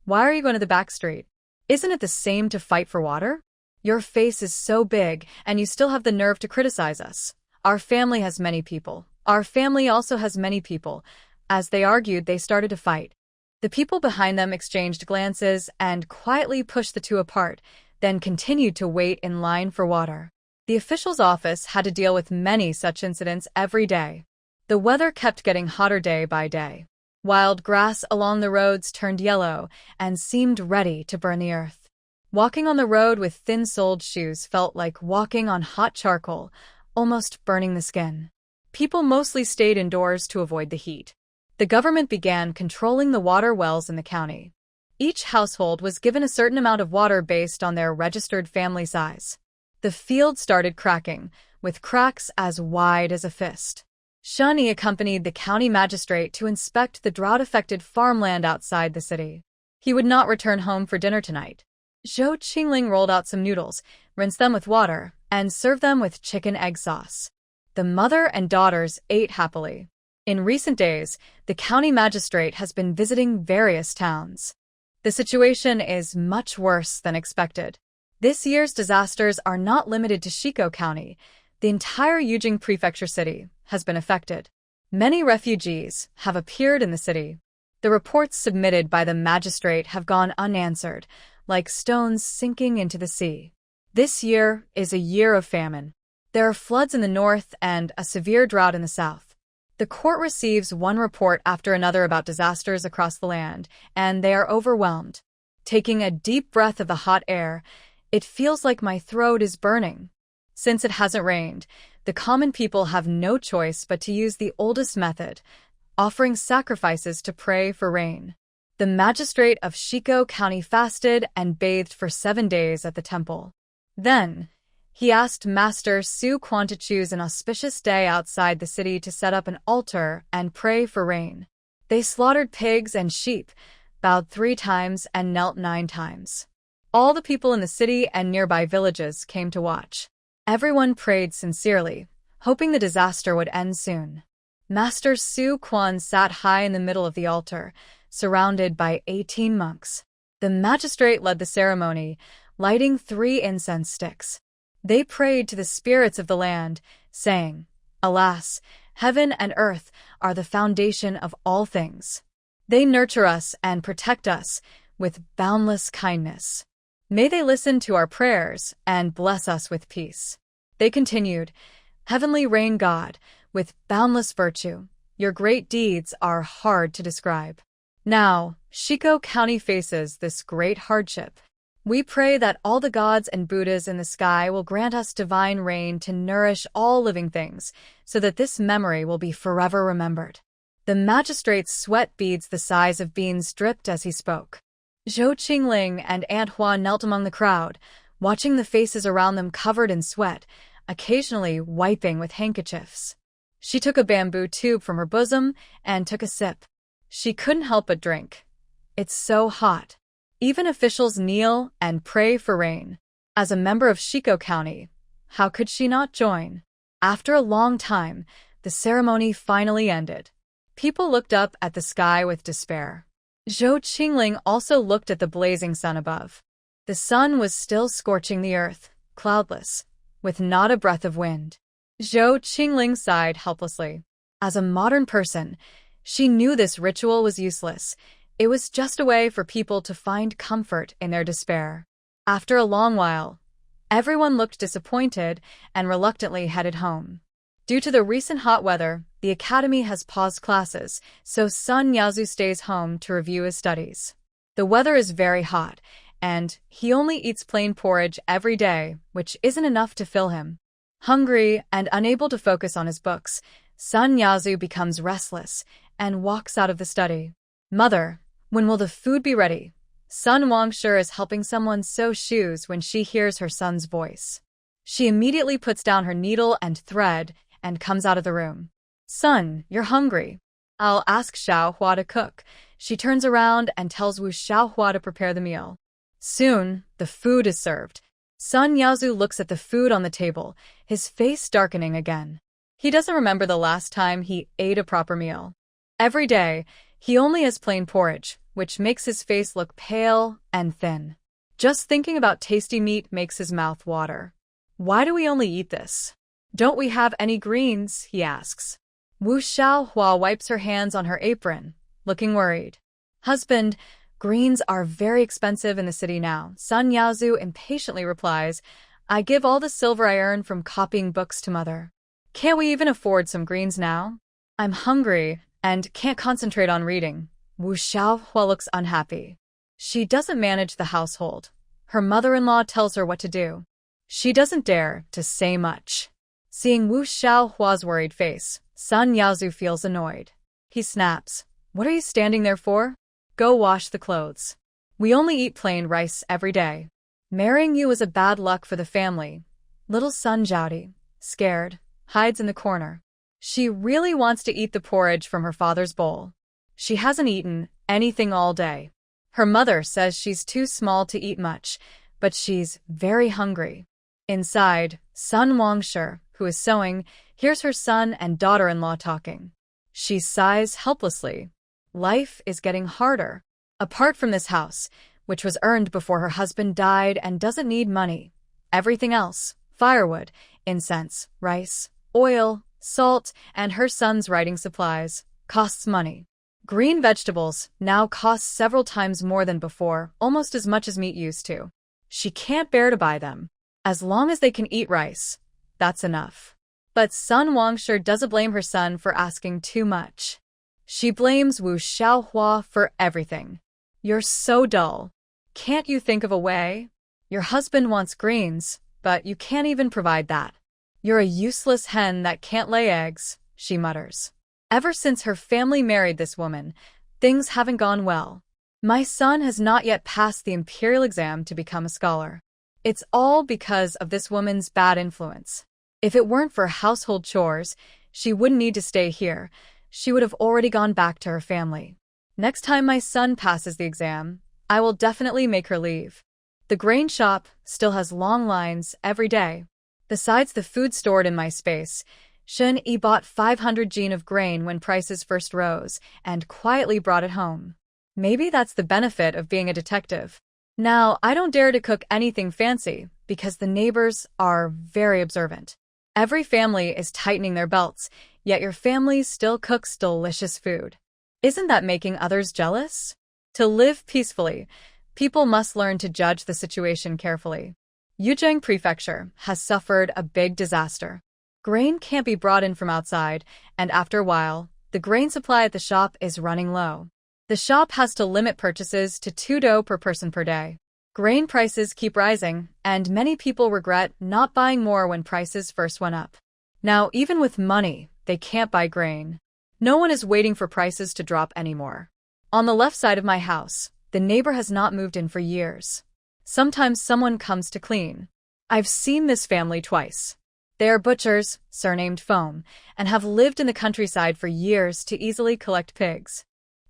why are you going to the back street? Isn't it the same to fight for water? Your face is so big, and you still have the nerve to criticize us. Our family has many people. Our family also has many people." As they argued, they started to fight. The people behind them exchanged glances and quietly pushed the two apart, then continued to wait in line for water. The official's office had to deal with many such incidents every day. The weather kept getting hotter day by day. Wild grass along the roads turned yellow and seemed ready to burn the earth. Walking on the road with thin-soled shoes felt like walking on hot charcoal, almost burning the skin. People mostly stayed indoors to avoid the heat. The government began controlling the water wells in the county. Each household was given a certain amount of water based on their registered family size. The field started cracking, with cracks as wide as a fist. Shani accompanied the county magistrate to inspect the drought-affected farmland outside the city. He would not return home for dinner tonight. Zhou Chingling rolled out some noodles, rinsed them with water, and served them with chicken egg sauce. The mother and daughters ate happily. In recent days, the county magistrate has been visiting various towns. The situation is much worse than expected. This year's disasters are not limited to Shiko County. The entire Yujing Prefecture city has been affected. Many refugees have appeared in the city. The reports submitted by the magistrate have gone unanswered, like stones sinking into the sea. This year is a year of famine. There are floods in the north and a severe drought in the south. The court receives one report after another about disasters across the land, and they are overwhelmed. Taking a deep breath of the hot air, it feels like my throat is burning. Since it hasn't rained, the common people have no choice but to use the oldest method, offering sacrifices to pray for rain. The magistrate of Shiko County fasted and bathed for 7 days at the temple. Then, he asked Master Su Quan to choose an auspicious day outside the city to set up an altar and pray for rain. They slaughtered pigs and sheep, bowed 3 times and knelt 9 times. All the people in the city and nearby villages came to watch. Everyone prayed sincerely, hoping the disaster would end soon. Master Su Quan sat high in the middle of the altar, surrounded by 18 monks. The magistrate led the ceremony, lighting 3 incense sticks. They prayed to the spirits of the land, saying, "Alas, heaven and earth are the foundation of all things. They nurture us and protect us with boundless kindness. May they listen to our prayers and bless us with peace." They continued, "Heavenly Rain God, with boundless virtue, your great deeds are hard to describe. Now, Shiko County faces this great hardship. We pray that all the gods and Buddhas in the sky will grant us divine rain to nourish all living things, so that this memory will be forever remembered." The magistrate's sweat beads the size of beans dripped as he spoke. Zhou Chingling and Aunt Hua knelt among the crowd, watching the faces around them covered in sweat, occasionally wiping with handkerchiefs. She took a bamboo tube from her bosom and took a sip. She couldn't help but drink. It's so hot. Even officials kneel and pray for rain. As a member of Shiko County, how could she not join? After a long time, the ceremony finally ended. People looked up at the sky with despair. Zhou Chingling also looked at the blazing sun above. The sun was still scorching the earth, cloudless, with not a breath of wind. Zhou Qingling sighed helplessly. As a modern person, she knew this ritual was useless. It was just a way for people to find comfort in their despair. After a long while, everyone looked disappointed and reluctantly headed home. Due to the recent hot weather, the academy has paused classes, so Sun Yazu stays home to review his studies. The weather is very hot, and he only eats plain porridge every day, which isn't enough to fill him. Hungry and unable to focus on his books, Sun Yazu becomes restless and walks out of the study. Mother, when will the food be ready? Sun Wangshe is helping someone sew shoes when she hears her son's voice. She immediately puts down her needle and thread and comes out of the room. Son, you're hungry. I'll ask Xiaohua to cook. She turns around and tells Wu Xiaohua to prepare the meal. Soon, the food is served. Sun Yazu looks at the food on the table, his face darkening again. He doesn't remember the last time he ate a proper meal. Every day, he only has plain porridge, which makes his face look pale and thin. Just thinking about tasty meat makes his mouth water. Why do we only eat this? Don't we have any greens? He asks. Wu Xiaohua wipes her hands on her apron, looking worried. Husband, greens are very expensive in the city now. Sun Yazu impatiently replies, I give all the silver I earn from copying books to mother. Can't we even afford some greens now? I'm hungry and can't concentrate on reading. Wu Xiaohua looks unhappy. She doesn't manage the household. Her mother-in-law tells her what to do. She doesn't dare to say much. Seeing Wu Xiaohua's worried face, Sun Yazu feels annoyed. He snaps, What are you standing there for? Go wash the clothes. We only eat plain rice every day. Marrying you is a bad luck for the family. Little Sun Zhaodi, scared, hides in the corner. She really wants to eat the porridge from her father's bowl. She hasn't eaten anything all day. Her mother says she's too small to eat much, but she's very hungry. Inside, Sun Wangshe, who is sewing, hears her son and daughter-in-law talking. She sighs helplessly. Life is getting harder. Apart from this house, which was earned before her husband died and doesn't need money, everything else, firewood, incense, rice, oil, salt, and her son's writing supplies, costs money. Green vegetables now cost several times more than before, almost as much as meat used to. She can't bear to buy them. As long as they can eat rice, that's enough. But Sun Wangshe doesn't blame her son for asking too much. She blames Wu Xiaohua for everything. You're so dull. Can't you think of a way? Your husband wants greens, but you can't even provide that. You're a useless hen that can't lay eggs, she mutters. Ever since her family married this woman, things haven't gone well. My son has not yet passed the imperial exam to become a scholar. It's all because of this woman's bad influence. If it weren't for household chores, she wouldn't need to stay here. She would have already gone back to her family. Next time my son passes the exam, I will definitely make her leave. The grain shop still has long lines every day. Besides the food stored in my space, Shen Yi bought 500 jin of grain when prices first rose and quietly brought it home. Maybe that's the benefit of being a detective. Now, I don't dare to cook anything fancy because the neighbors are very observant. Every family is tightening their belts, yet your family still cooks delicious food. Isn't that making others jealous? To live peacefully, people must learn to judge the situation carefully. Yuzheng Prefecture has suffered a big disaster. Grain can't be brought in from outside, and after a while, the grain supply at the shop is running low. The shop has to limit purchases to 2 dough per person per day. Grain prices keep rising, and many people regret not buying more when prices first went up. Now, even with money, they can't buy grain. No one is waiting for prices to drop anymore. On the left side of my house, the neighbor has not moved in for years. Sometimes someone comes to clean. I've seen this family twice. They are butchers, surnamed Foam, and have lived in the countryside for years to easily collect pigs.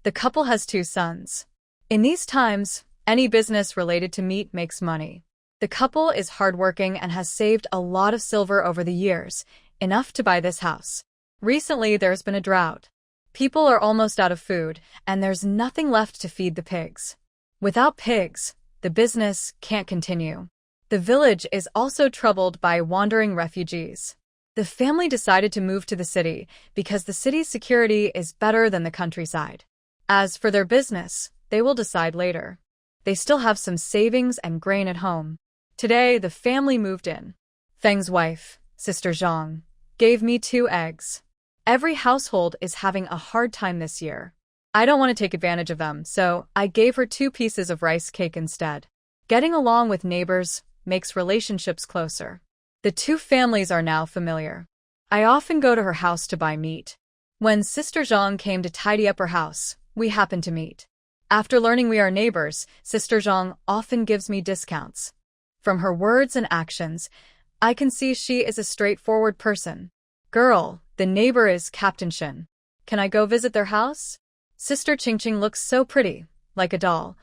The couple has 2 sons. In these times, any business related to meat makes money. The couple is hardworking and has saved a lot of silver over the years, enough to buy this house. Recently, there's been a drought. People are almost out of food, and there's nothing left to feed the pigs. Without pigs, the business can't continue. The village is also troubled by wandering refugees. The family decided to move to the city because the city's security is better than the countryside. As for their business, they will decide later. They still have some savings and grain at home. Today, the family moved in. Feng's wife, Sister Zhang, gave me 2 eggs. Every household is having a hard time this year. I don't want to take advantage of them, so I gave her 2 pieces of rice cake instead. Getting along with neighbors makes relationships closer. The 2 families are now familiar. I often go to her house to buy meat. When Sister Zhang came to tidy up her house, we happened to meet. After learning we are neighbors, Sister Zhang often gives me discounts. From her words and actions, I can see she is a straightforward person. Girl, the neighbor is Captain Shin. Can I go visit their house? Sister Chingling looks so pretty, like a doll.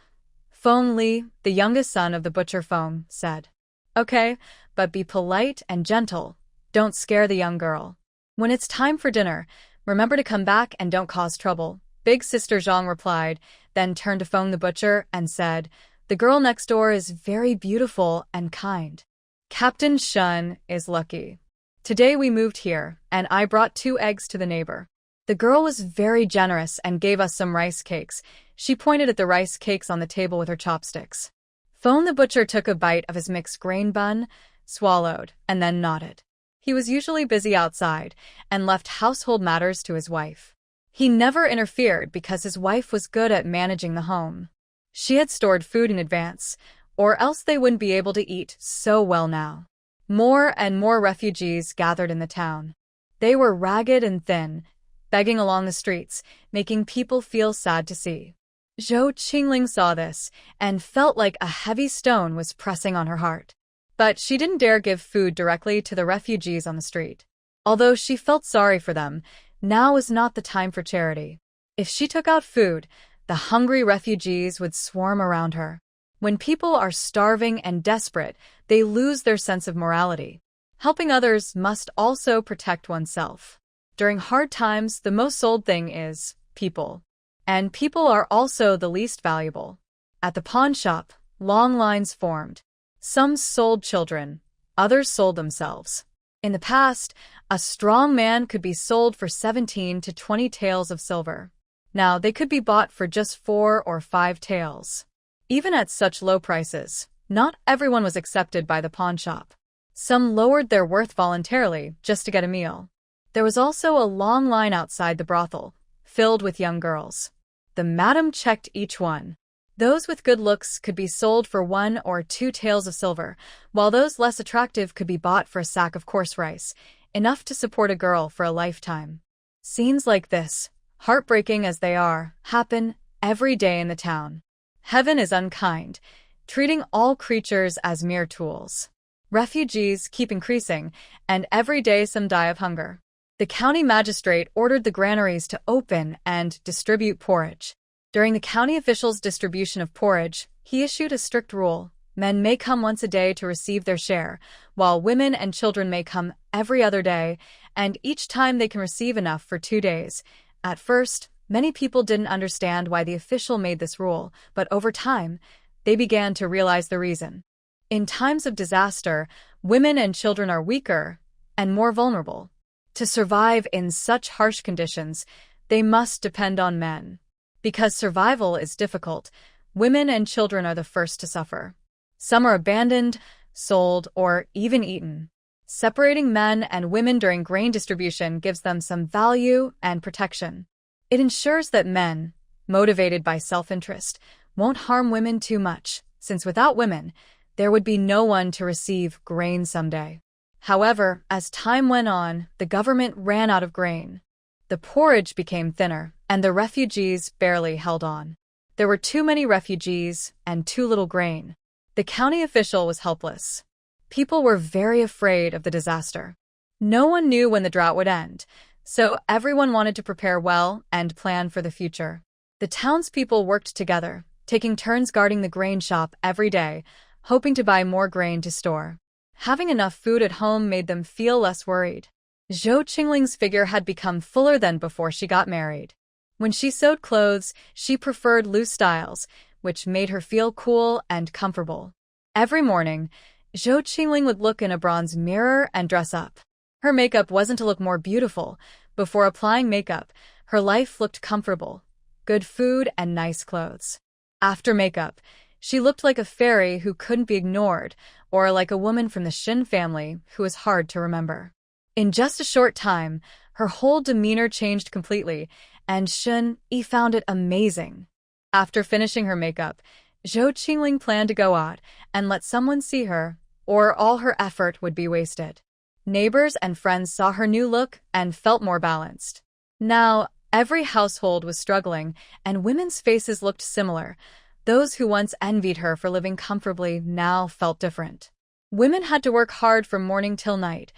Feng Li, the youngest son of the butcher Feng, said. Okay, but be polite and gentle. Don't scare the young girl. When it's time for dinner, remember to come back and don't cause trouble. Big Sister Zhang replied, then turned to Feng the butcher and said, the girl next door is very beautiful and kind. Captain Shun is lucky. Today we moved here, and I brought 2 eggs to the neighbor. The girl was very generous and gave us some rice cakes. She pointed at the rice cakes on the table with her chopsticks. Feng the butcher took a bite of his mixed grain bun, swallowed, and then nodded. He was usually busy outside and left household matters to his wife. He never interfered because his wife was good at managing the home. She had stored food in advance, or else they wouldn't be able to eat so well now. More and more refugees gathered in the town. They were ragged and thin, begging along the streets, making people feel sad to see. Zhou Chingling saw this and felt like a heavy stone was pressing on her heart. But she didn't dare give food directly to the refugees on the street. Although she felt sorry for them, now was not the time for charity. If she took out food, the hungry refugees would swarm around her. When people are starving and desperate, they lose their sense of morality. Helping others must also protect oneself. During hard times, the most sold thing is people. And people are also the least valuable. At the pawn shop, long lines formed. Some sold children, others sold themselves. In the past, a strong man could be sold for 17 to 20 taels of silver. Now they could be bought for just 4 or 5 taels. Even at such low prices, not everyone was accepted by the pawn shop. Some lowered their worth voluntarily just to get a meal. There was also a long line outside the brothel, filled with young girls. The madam checked each one. Those with good looks could be sold for 1 or 2 taels of silver, while those less attractive could be bought for a sack of coarse rice, enough to support a girl for a lifetime. Scenes like this, heartbreaking as they are, happen every day in the town. Heaven is unkind, treating all creatures as mere tools. Refugees keep increasing, and every day some die of hunger. The county magistrate ordered the granaries to open and distribute porridge. During the county official's distribution of porridge, he issued a strict rule. Men may come once a day to receive their share, while women and children may come every other day, and each time they can receive enough for 2 days. At first, many people didn't understand why the official made this rule, but over time, they began to realize the reason. In times of disaster, women and children are weaker and more vulnerable. To survive in such harsh conditions, they must depend on men. Because survival is difficult, women and children are the first to suffer. Some are abandoned, sold, or even eaten. Separating men and women during grain distribution gives them some value and protection. It ensures that men, motivated by self-interest, won't harm women too much, since without women, there would be no one to receive grain someday. However, as time went on, the government ran out of grain. The porridge became thinner, and the refugees barely held on. There were too many refugees and too little grain. The county official was helpless. People were very afraid of the disaster. No one knew when the drought would end, so everyone wanted to prepare well and plan for the future. The townspeople worked together, taking turns guarding the grain shop every day, hoping to buy more grain to store. Having enough food at home made them feel less worried. Zhou Qingling's figure had become fuller than before she got married. When she sewed clothes, she preferred loose styles, which made her feel cool and comfortable. Every morning, Zhou Qingling would look in a bronze mirror and dress up. Her makeup wasn't to look more beautiful. Before applying makeup, her life looked comfortable. Good food and nice clothes. After makeup, she looked like a fairy who couldn't be ignored, or like a woman from the Shin family who was hard to remember. In just a short time, her whole demeanor changed completely, and Shin Yi found it amazing. After finishing her makeup, Zhou Qingling planned to go out and let someone see her, or all her effort would be wasted. Neighbors and friends saw her new look and felt more balanced. Now, every household was struggling, and women's faces looked similar. Those who once envied her for living comfortably now felt different. Women had to work hard from morning till night,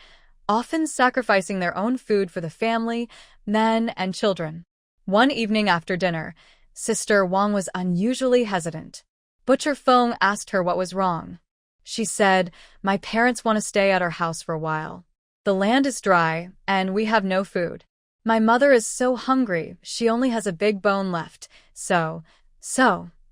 often sacrificing their own food for the family, men, and children. One evening after dinner, Sister Wang was unusually hesitant. Butcher Feng asked her what was wrong. She said, "My parents want to stay at our house for a while. The land is dry, and we have no food. My mother is so hungry, she only has a big bone left, so.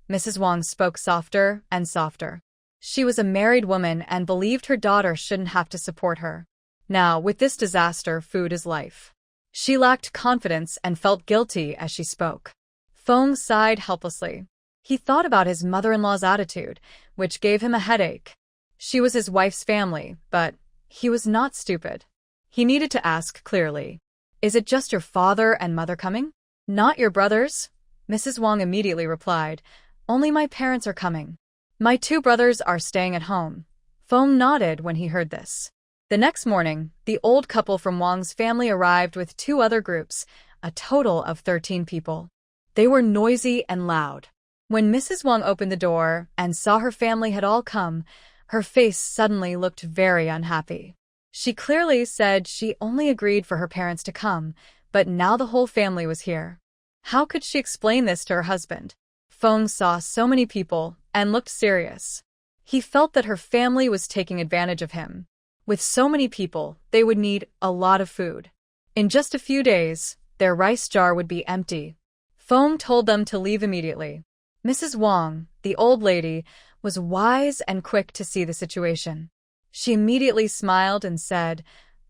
Mrs. Wang spoke softer and softer. She was a married woman and believed her daughter shouldn't have to support her. Now, with this disaster, food is life. She lacked confidence and felt guilty as she spoke. Feng sighed helplessly. He thought about his mother-in-law's attitude, which gave him a headache. She was his wife's family, but he was not stupid. He needed to ask clearly. Is it just your father and mother coming? Not your brothers? Mrs. Wang immediately replied. Only my parents are coming. My 2 brothers are staying at home. Feng nodded when he heard this. The next morning, the old couple from Wang's family arrived with 2 other groups, a total of 13 people. They were noisy and loud. When Mrs. Wang opened the door and saw her family had all come, her face suddenly looked very unhappy. She clearly said she only agreed for her parents to come, but now the whole family was here. How could she explain this to her husband? Feng saw so many people and looked serious. He felt that her family was taking advantage of him. With so many people, they would need a lot of food. In just a few days, their rice jar would be empty. Feng told them to leave immediately. Mrs. Wang, the old lady, was wise and quick to see the situation. She immediately smiled and said,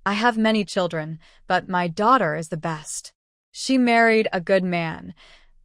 I have many children, but my daughter is the best. She married a good man.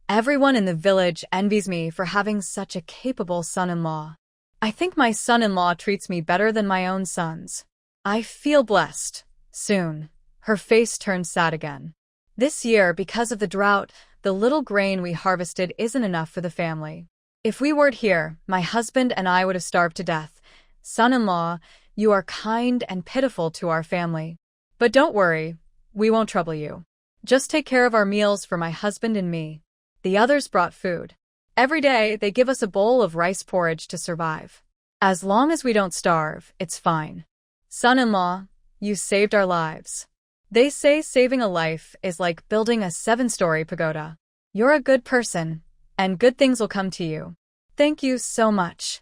Everyone in the village envies me for having such a capable son-in-law. I think my son-in-law treats me better than my own sons. I feel blessed. Soon, her face turned sad again. This year, because of the drought, the little grain we harvested isn't enough for the family. If we weren't here, my husband and I would have starved to death. Son-in-law, you are kind and pitiful to our family. But don't worry, we won't trouble you. Just take care of our meals for my husband and me. The others brought food. Every day, they give us a bowl of rice porridge to survive. As long as we don't starve, it's fine. Son-in-law, you saved our lives. They say saving a life is like building a 7-story pagoda. You're a good person, and good things will come to you. Thank you so much.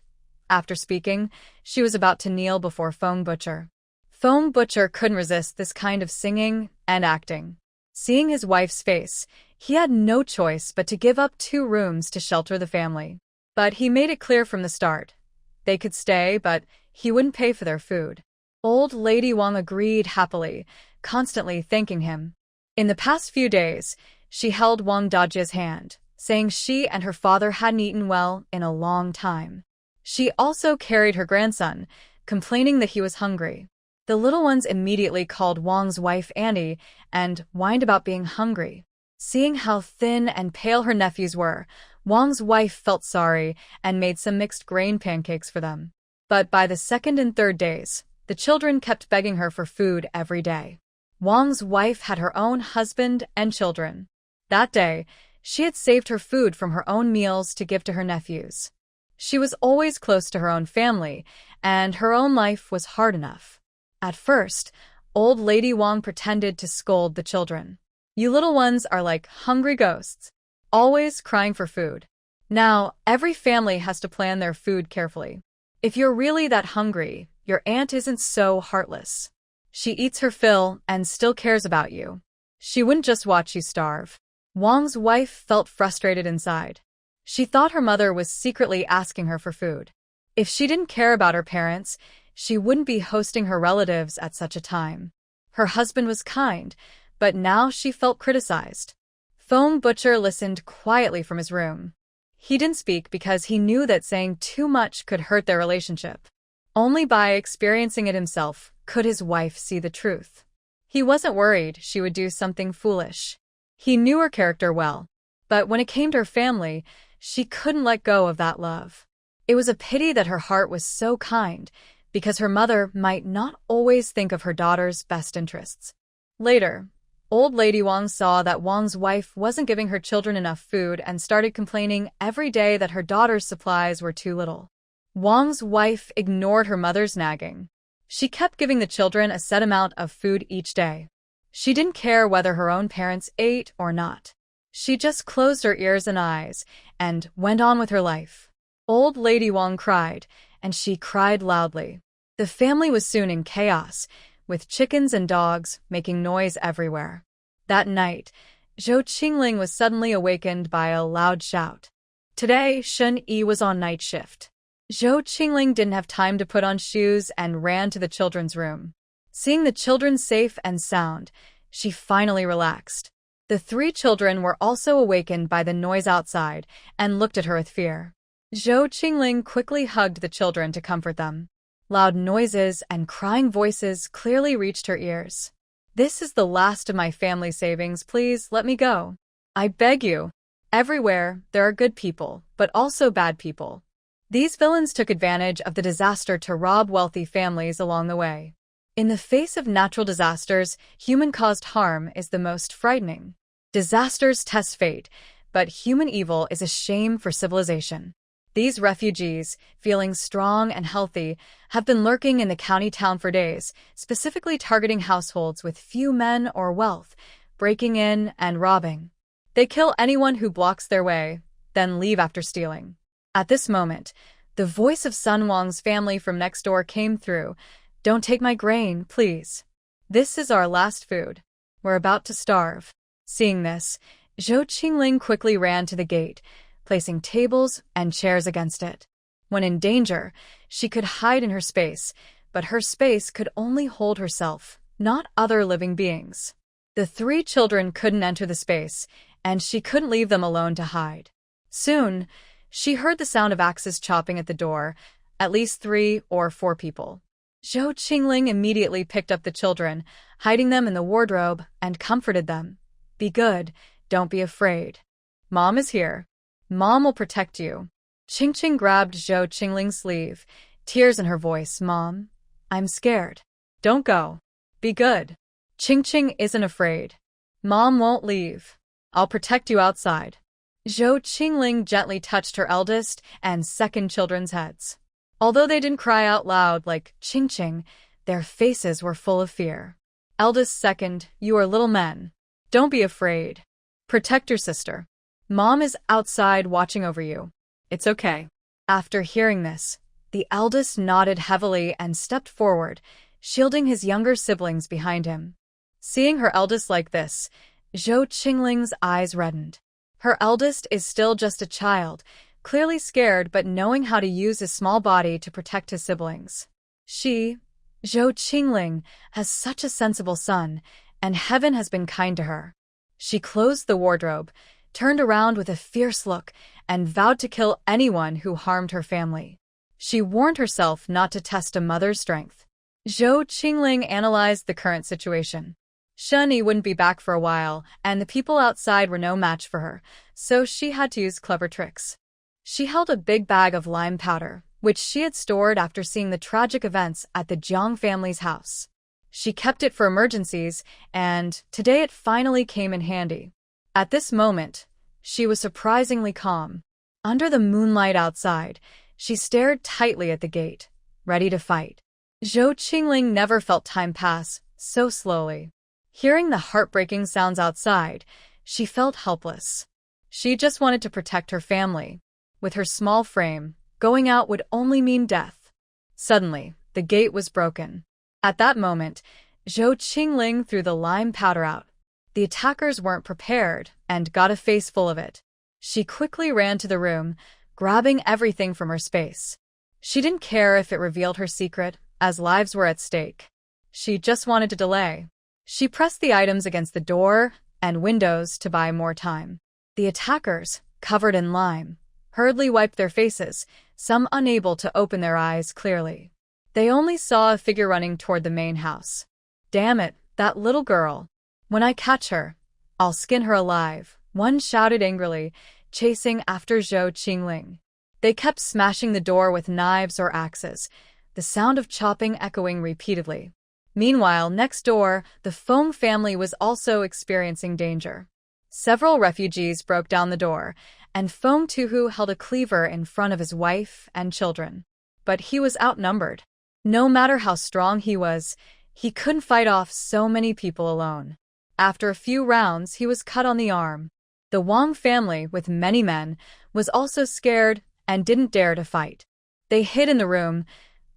After speaking, she was about to kneel before Feng Butcher. Feng Butcher couldn't resist this kind of singing and acting. Seeing his wife's face, he had no choice but to give up 2 rooms to shelter the family. But he made it clear from the start. They could stay, but he wouldn't pay for their food. Old Lady Wang agreed happily, constantly thanking him. In the past few days, she held Wang Dajia's hand, saying she and her father hadn't eaten well in a long time. She also carried her grandson, complaining that he was hungry. The little ones immediately called Wang's wife Annie and whined about being hungry. Seeing how thin and pale her nephews were, Wang's wife felt sorry and made some mixed grain pancakes for them. But by the 2nd and 3rd days, the children kept begging her for food every day. Wang's wife had her own husband and children. That day, she had saved her food from her own meals to give to her nephews. She was always close to her own family, and her own life was hard enough. At first, old Lady Wang pretended to scold the children. You little ones are like hungry ghosts, always crying for food. Now, every family has to plan their food carefully. If you're really that hungry, your aunt isn't so heartless. She eats her fill and still cares about you. She wouldn't just watch you starve. Wang's wife felt frustrated inside. She thought her mother was secretly asking her for food. If she didn't care about her parents, she wouldn't be hosting her relatives at such a time. Her husband was kind, but now she felt criticized. Foam Butcher listened quietly from his room. He didn't speak because he knew that saying too much could hurt their relationship. Only by experiencing it himself could his wife see the truth. He wasn't worried she would do something foolish. He knew her character well, but when it came to her family, she couldn't let go of that love. It was a pity that her heart was so kind, because her mother might not always think of her daughter's best interests. Later, Old Lady Wang saw that Wang's wife wasn't giving her children enough food and started complaining every day that her daughter's supplies were too little. Wang's wife ignored her mother's nagging. She kept giving the children a set amount of food each day. She didn't care whether her own parents ate or not. She just closed her ears and eyes and went on with her life. Old Lady Wang cried, and she cried loudly. The family was soon in chaos, with chickens and dogs making noise everywhere. That night, Zhou Chingling was suddenly awakened by a loud shout. Today, Shen Yi was on night shift. Zhou Qingling didn't have time to put on shoes and ran to the children's room. Seeing the children safe and sound, she finally relaxed. The 3 children were also awakened by the noise outside and looked at her with fear. Zhou Qingling quickly hugged the children to comfort them. Loud noises and crying voices clearly reached her ears. This is the last of my family savings, please let me go. I beg you. Everywhere, there are good people, but also bad people. These villains took advantage of the disaster to rob wealthy families along the way. In the face of natural disasters, human-caused harm is the most frightening. Disasters test fate, but human evil is a shame for civilization. These refugees, feeling strong and healthy, have been lurking in the county town for days, specifically targeting households with few men or wealth, breaking in and robbing. They kill anyone who blocks their way, then leave after stealing. At this moment, the voice of Sun Wang's family from next door came through. Don't take my grain, please. This is our last food. We're about to starve. Seeing this, Zhou Qingling quickly ran to the gate, placing tables and chairs against it. When in danger, she could hide in her space, but her space could only hold herself, not other living beings. The 3 children couldn't enter the space, and she couldn't leave them alone to hide. Soon, she heard the sound of axes chopping at the door, at least 3 or 4 people. Zhou Qingling immediately picked up the children, hiding them in the wardrobe, and comforted them. Be good, don't be afraid. Mom is here. Mom will protect you. Chingching grabbed Zhou Qingling's sleeve, tears in her voice. Mom, I'm scared. Don't go. Be good. Chingching isn't afraid. Mom won't leave. I'll protect you outside. Zhou Qingling gently touched her eldest and second children's heads. Although they didn't cry out loud like Chingching, their faces were full of fear. Eldest second, you are little men. Don't be afraid. Protect your sister. Mom is outside watching over you. It's okay. After hearing this, the eldest nodded heavily and stepped forward, shielding his younger siblings behind him. Seeing her eldest like this, Zhou Qingling's eyes reddened. Her eldest is still just a child, clearly scared but knowing how to use his small body to protect his siblings. She, Zhou Qingling, has such a sensible son, and heaven has been kind to her. She closed the wardrobe, turned around with a fierce look, and vowed to kill anyone who harmed her family. She warned herself not to test a mother's strength. Zhou Qingling analyzed the current situation. Shen Yi wouldn't be back for a while, and the people outside were no match for her, so she had to use clever tricks. She held a big bag of lime powder, which she had stored after seeing the tragic events at the Jiang family's house. She kept it for emergencies, and today it finally came in handy. At this moment, she was surprisingly calm. Under the moonlight outside, she stared tightly at the gate, ready to fight. Zhou Qingling never felt time pass so slowly. Hearing the heartbreaking sounds outside, she felt helpless. She just wanted to protect her family. With her small frame, going out would only mean death. Suddenly, the gate was broken. At that moment, Zhou Chingling threw the lime powder out. The attackers weren't prepared and got a face full of it. She quickly ran to the room, grabbing everything from her space. She didn't care if it revealed her secret, as lives were at stake. She just wanted to delay. She pressed the items against the door and windows to buy more time. The attackers, covered in lime, hurriedly wiped their faces, some unable to open their eyes clearly. They only saw a figure running toward the main house. "Damn it, that little girl. When I catch her, I'll skin her alive," one shouted angrily, chasing after Zhou Qingling. They kept smashing the door with knives or axes, the sound of chopping echoing repeatedly. Meanwhile, next door, the Feng family was also experiencing danger. Several refugees broke down the door, and Feng Tuhu held a cleaver in front of his wife and children. But he was outnumbered. No matter how strong he was, he couldn't fight off so many people alone. After a few rounds, he was cut on the arm. The Wang family, with many men, was also scared and didn't dare to fight. They hid in the room,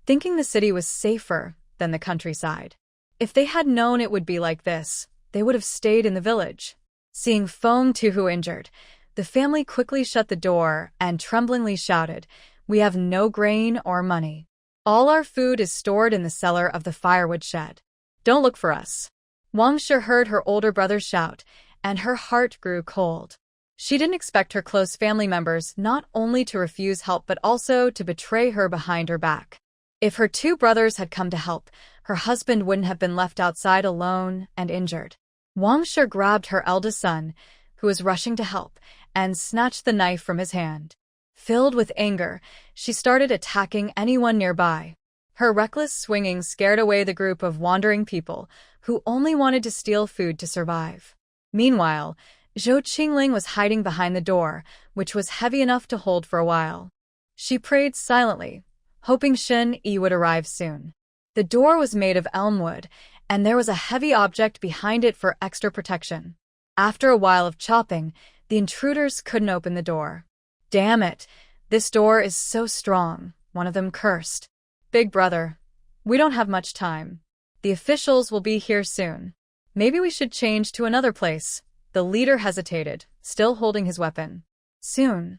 thinking the city was safer than the countryside. If they had known it would be like this, they would have stayed in the village. Seeing Feng Tuhu injured, the family quickly shut the door and tremblingly shouted, "We have no grain or money. All our food is stored in the cellar of the firewood shed. Don't look for us." Wang Shi heard her older brother shout, and her heart grew cold. She didn't expect her close family members not only to refuse help but also to betray her behind her back. If her two brothers had come to help, her husband wouldn't have been left outside alone and injured. Wang Shi grabbed her eldest son, who was rushing to help, and snatched the knife from his hand. Filled with anger, she started attacking anyone nearby. Her reckless swinging scared away the group of wandering people who only wanted to steal food to survive. Meanwhile, Zhou Qingling was hiding behind the door, which was heavy enough to hold for a while. She prayed silently, hoping Shen Yi would arrive soon. The door was made of elm wood, and there was a heavy object behind it for extra protection. After a while of chopping, the intruders couldn't open the door. "Damn it, this door is so strong," one of them cursed. "Big brother, we don't have much time. The officials will be here soon. Maybe we should change to another place." The leader hesitated, still holding his weapon. Soon,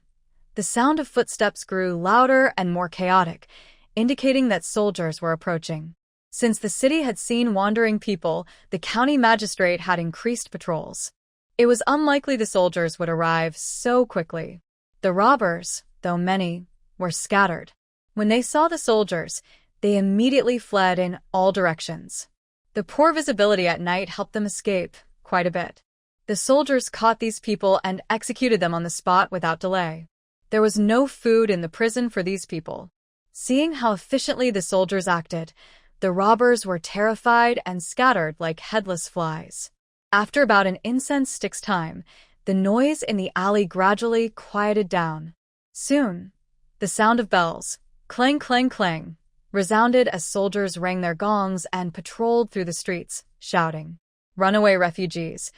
the sound of footsteps grew louder and more chaotic, indicating that soldiers were approaching. Since the city had seen wandering people, the county magistrate had increased patrols. It was unlikely the soldiers would arrive so quickly. The robbers, though many, were scattered. When they saw the soldiers, they immediately fled in all directions. The poor visibility at night helped them escape quite a bit. The soldiers caught these people and executed them on the spot without delay. There was no food in the prison for these people. Seeing how efficiently the soldiers acted, the robbers were terrified and scattered like headless flies. After about an incense stick's time, the noise in the alley gradually quieted down. Soon, the sound of bells, clang, clang, clang, resounded as soldiers rang their gongs and patrolled through the streets, shouting, "Runaway refugees!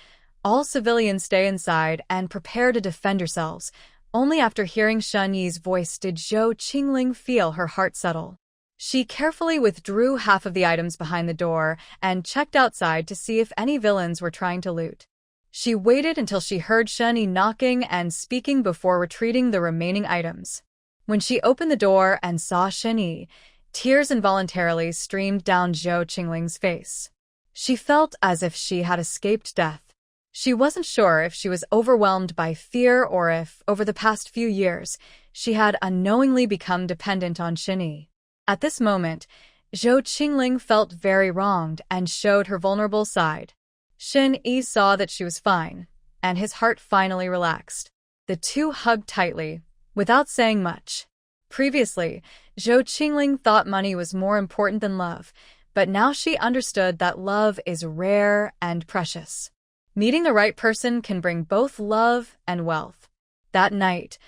All civilians stay inside and prepare to defend yourselves." Only after hearing Shen Yi's voice did Zhou Qingling feel her heart settle. She carefully withdrew half of the items behind the door and checked outside to see if any villains were trying to loot. She waited until she heard Shen Yi knocking and speaking before retreating the remaining items. When she opened the door and saw Shen Yi, tears involuntarily streamed down Zhou Qingling's face. She felt as if she had escaped death. She wasn't sure if she was overwhelmed by fear or if, over the past few years, she had unknowingly become dependent on Shen Yi. At this moment, Zhou Qingling felt very wronged and showed her vulnerable side. Shen Yi saw that she was fine, and his heart finally relaxed. The two hugged tightly, without saying much. Previously, Zhou Qingling thought money was more important than love, but now she understood that love is rare and precious. Meeting the right person can bring both love and wealth. That night,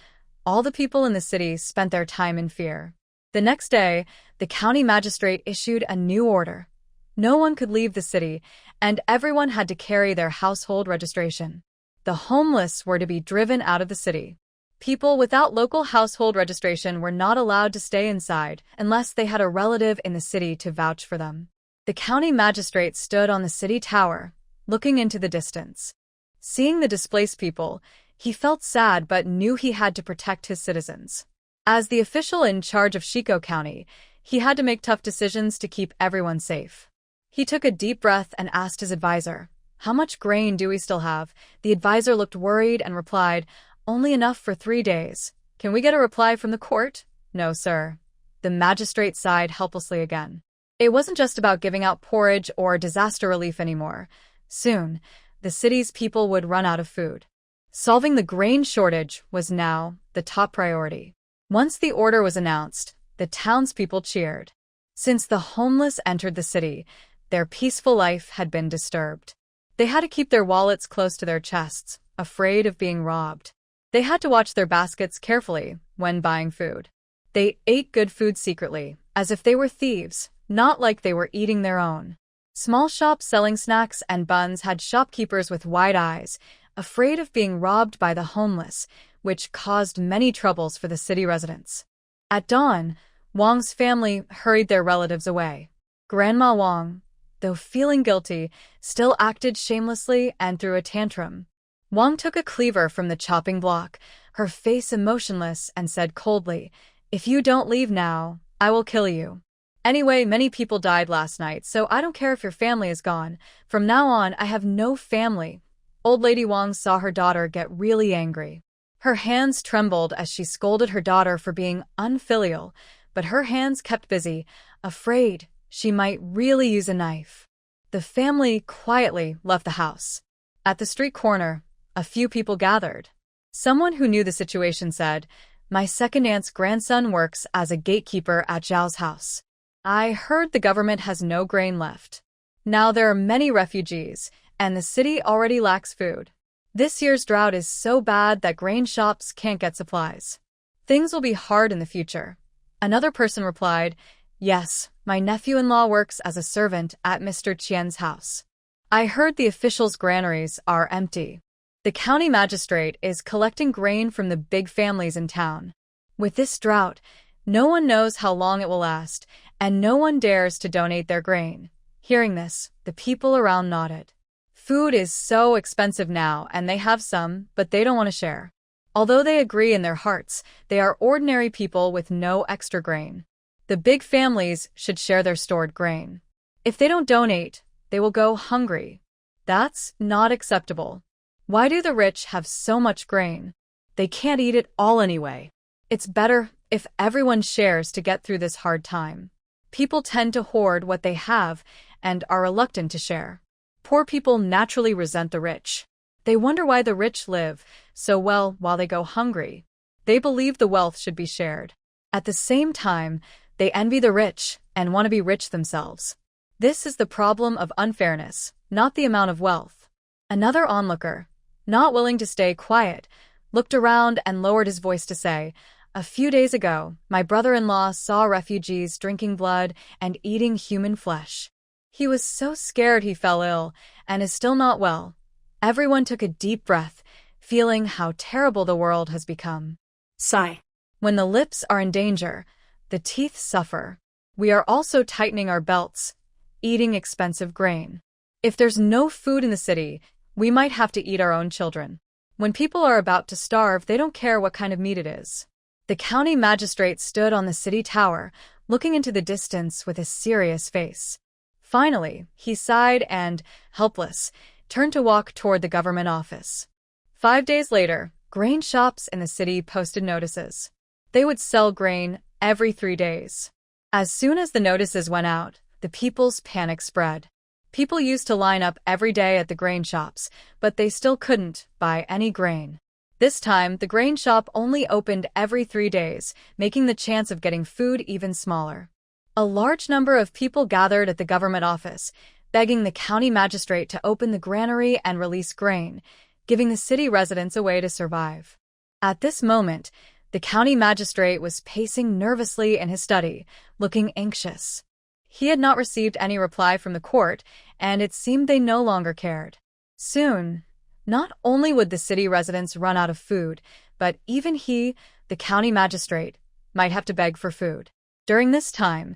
all the people in the city spent their time in fear. The next day, the county magistrate issued a new order. No one could leave the city, and everyone had to carry their household registration. The homeless were to be driven out of the city. People without local household registration were not allowed to stay inside unless they had a relative in the city to vouch for them. The county magistrate stood on the city tower, looking into the distance. Seeing the displaced people, he felt sad but knew he had to protect his citizens. As the official in charge of Shiko County, he had to make tough decisions to keep everyone safe. He took a deep breath and asked his advisor, "How much grain do we still have?" The advisor looked worried and replied, "Only enough for 3 days. Can we get a reply from the court?" "No, sir." The magistrate sighed helplessly again. It wasn't just about giving out porridge or disaster relief anymore. Soon, the city's people would run out of food. Solving the grain shortage was now the top priority. Once the order was announced, the townspeople cheered. Since the homeless entered the city, their peaceful life had been disturbed. They had to keep their wallets close to their chests, afraid of being robbed. They had to watch their baskets carefully when buying food. They ate good food secretly, as if they were thieves, not like they were eating their own. Small shops selling snacks and buns had shopkeepers with wide eyes, afraid of being robbed by the homeless, which caused many troubles for the city residents. At dawn, Wang's family hurried their relatives away. Grandma Wang, though feeling guilty, still acted shamelessly and threw a tantrum. Wang took a cleaver from the chopping block, her face emotionless, and said coldly, "If you don't leave now, I will kill you. Anyway, many people died last night, so I don't care if your family is gone. From now on, I have no family." Old Lady Wang saw her daughter get really angry. Her hands trembled as she scolded her daughter for being unfilial, but her hands kept busy, afraid she might really use a knife. The family quietly left the house. At the street corner, a few people gathered. Someone who knew the situation said, "My second aunt's grandson works as a gatekeeper at Zhao's house. I heard the government has no grain left. Now there are many refugees, and the city already lacks food. This year's drought is so bad that grain shops can't get supplies. Things will be hard in the future." Another person replied, "Yes, my nephew-in-law works as a servant at Mr. Qian's house. I heard the officials' granaries are empty. The county magistrate is collecting grain from the big families in town. With this drought, no one knows how long it will last, and no one dares to donate their grain." Hearing this, the people around nodded. Food is so expensive now, and they have some, but they don't want to share. Although they agree in their hearts, they are ordinary people with no extra grain. The big families should share their stored grain. If they don't donate, they will go hungry. That's not acceptable. Why do the rich have so much grain? They can't eat it all anyway. It's better if everyone shares to get through this hard time. People tend to hoard what they have and are reluctant to share. Poor people naturally resent the rich. They wonder why the rich live so well while they go hungry. They believe the wealth should be shared. At the same time, they envy the rich and want to be rich themselves. This is the problem of unfairness, not the amount of wealth. Another onlooker, not willing to stay quiet, looked around and lowered his voice to say, "A few days ago, my brother-in-law saw refugees drinking blood and eating human flesh. He was so scared he fell ill and is still not well." Everyone took a deep breath, feeling how terrible the world has become. Sigh. When the lips are in danger, the teeth suffer. We are also tightening our belts, eating expensive grain. If there's no food in the city, we might have to eat our own children. When people are about to starve, they don't care what kind of meat it is. The county magistrate stood on the city tower, looking into the distance with a serious face. Finally, he sighed and, helpless, turned to walk toward the government office. 5 days later, grain shops in the city posted notices. They would sell grain every 3 days. As soon as the notices went out, the people's panic spread. People used to line up every day at the grain shops, but they still couldn't buy any grain. This time, the grain shop only opened every 3 days, making the chance of getting food even smaller. A large number of people gathered at the government office, begging the county magistrate to open the granary and release grain, giving the city residents a way to survive. At this moment, the county magistrate was pacing nervously in his study, looking anxious. He had not received any reply from the court, and it seemed they no longer cared. Soon, not only would the city residents run out of food, but even he, the county magistrate, might have to beg for food. During this time,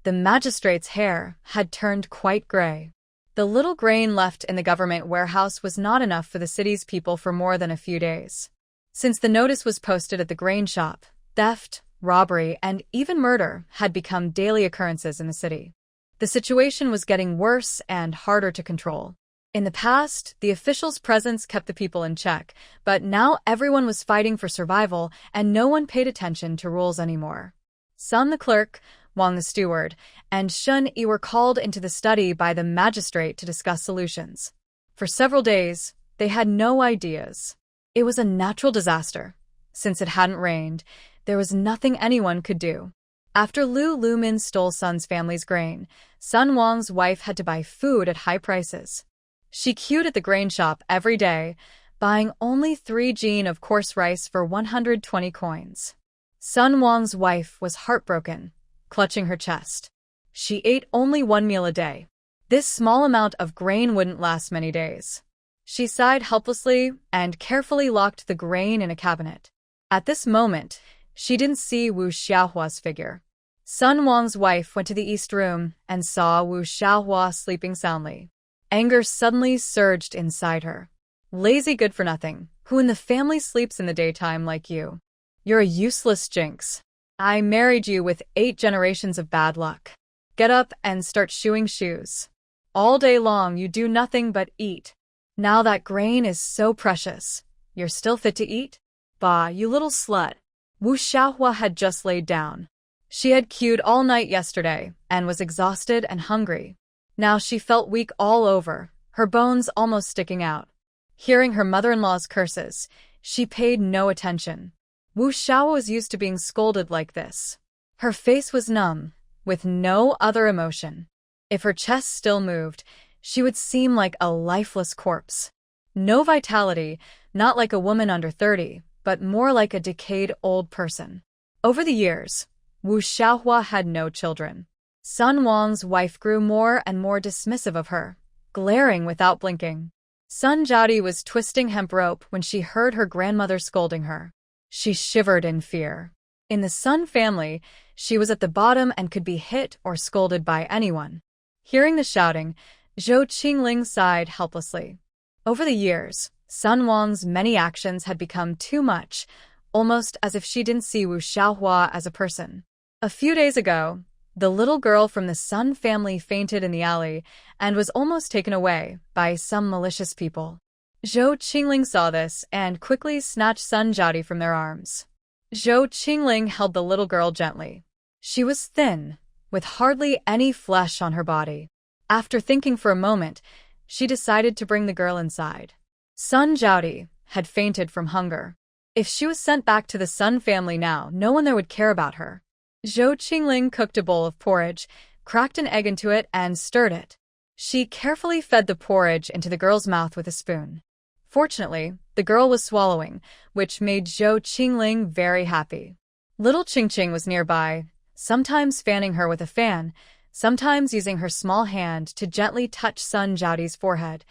the magistrate's hair had turned quite gray. The little grain left in the government warehouse was not enough for the city's people for more than a few days. Since the notice was posted at the grain shop, theft, robbery, and even murder had become daily occurrences in the city. The situation was getting worse and harder to control. In the past, the officials' presence kept the people in check, but now everyone was fighting for survival and no one paid attention to rules anymore. Sun the clerk, Wang the steward, and Shun Yi were called into the study by the magistrate to discuss solutions. For several days, they had no ideas. It was a natural disaster. Since it hadn't rained, there was nothing anyone could do. After Lu Lumin stole Sun's family's grain, Sun Wang's wife had to buy food at high prices. She queued at the grain shop every day, buying only 3 jin of coarse rice for 120 coins. Sun Wang's wife was heartbroken, clutching her chest. She ate only 1 meal a day. This small amount of grain wouldn't last many days. She sighed helplessly and carefully locked the grain in a cabinet. At this moment, she didn't see Wu Xiaohua's figure. Sun Wang's wife went to the east room and saw Wu Xiaohua sleeping soundly. Anger suddenly surged inside her. Lazy good-for-nothing, who in the family sleeps in the daytime like you? You're a useless jinx. I married you with 8 generations of bad luck. Get up and start shoeing shoes. All day long you do nothing but eat. Now that grain is so precious, you're still fit to eat? Bah, you little slut. Wu Xiaohua had just laid down. She had queued all night yesterday and was exhausted and hungry. Now she felt weak all over, her bones almost sticking out. Hearing her mother-in-law's curses, she paid no attention. Wu Xiaohua was used to being scolded like this. Her face was numb, with no other emotion. If her chest still moved, she would seem like a lifeless corpse. No vitality, not like a woman under 30, but more like a decayed old person. Over the years, Wu Xiaohua had no children. Sun Wang's wife grew more and more dismissive of her, glaring without blinking. Sun Jiaodi was twisting hemp rope when she heard her grandmother scolding her. She shivered in fear. In the Sun family, she was at the bottom and could be hit or scolded by anyone. Hearing the shouting, Zhou Chingling sighed helplessly. Over the years, Sun Wang's many actions had become too much, almost as if she didn't see Wu Xiaohua as a person. A few days ago, the little girl from the Sun family fainted in the alley and was almost taken away by some malicious people. Zhou Qingling saw this and quickly snatched Sun Jiaodi from their arms. Zhou Qingling held the little girl gently. She was thin, with hardly any flesh on her body. After thinking for a moment, she decided to bring the girl inside. Sun Jiaodi had fainted from hunger. If she was sent back to the Sun family now, no one there would care about her. Zhou Qingling cooked a bowl of porridge, cracked an egg into it, and stirred it. She carefully fed the porridge into the girl's mouth with a spoon. Fortunately, the girl was swallowing, which made Zhou Qingling very happy. Little Chingching was nearby, sometimes fanning her with a fan, sometimes using her small hand to gently touch Sun Jiaodi's forehead,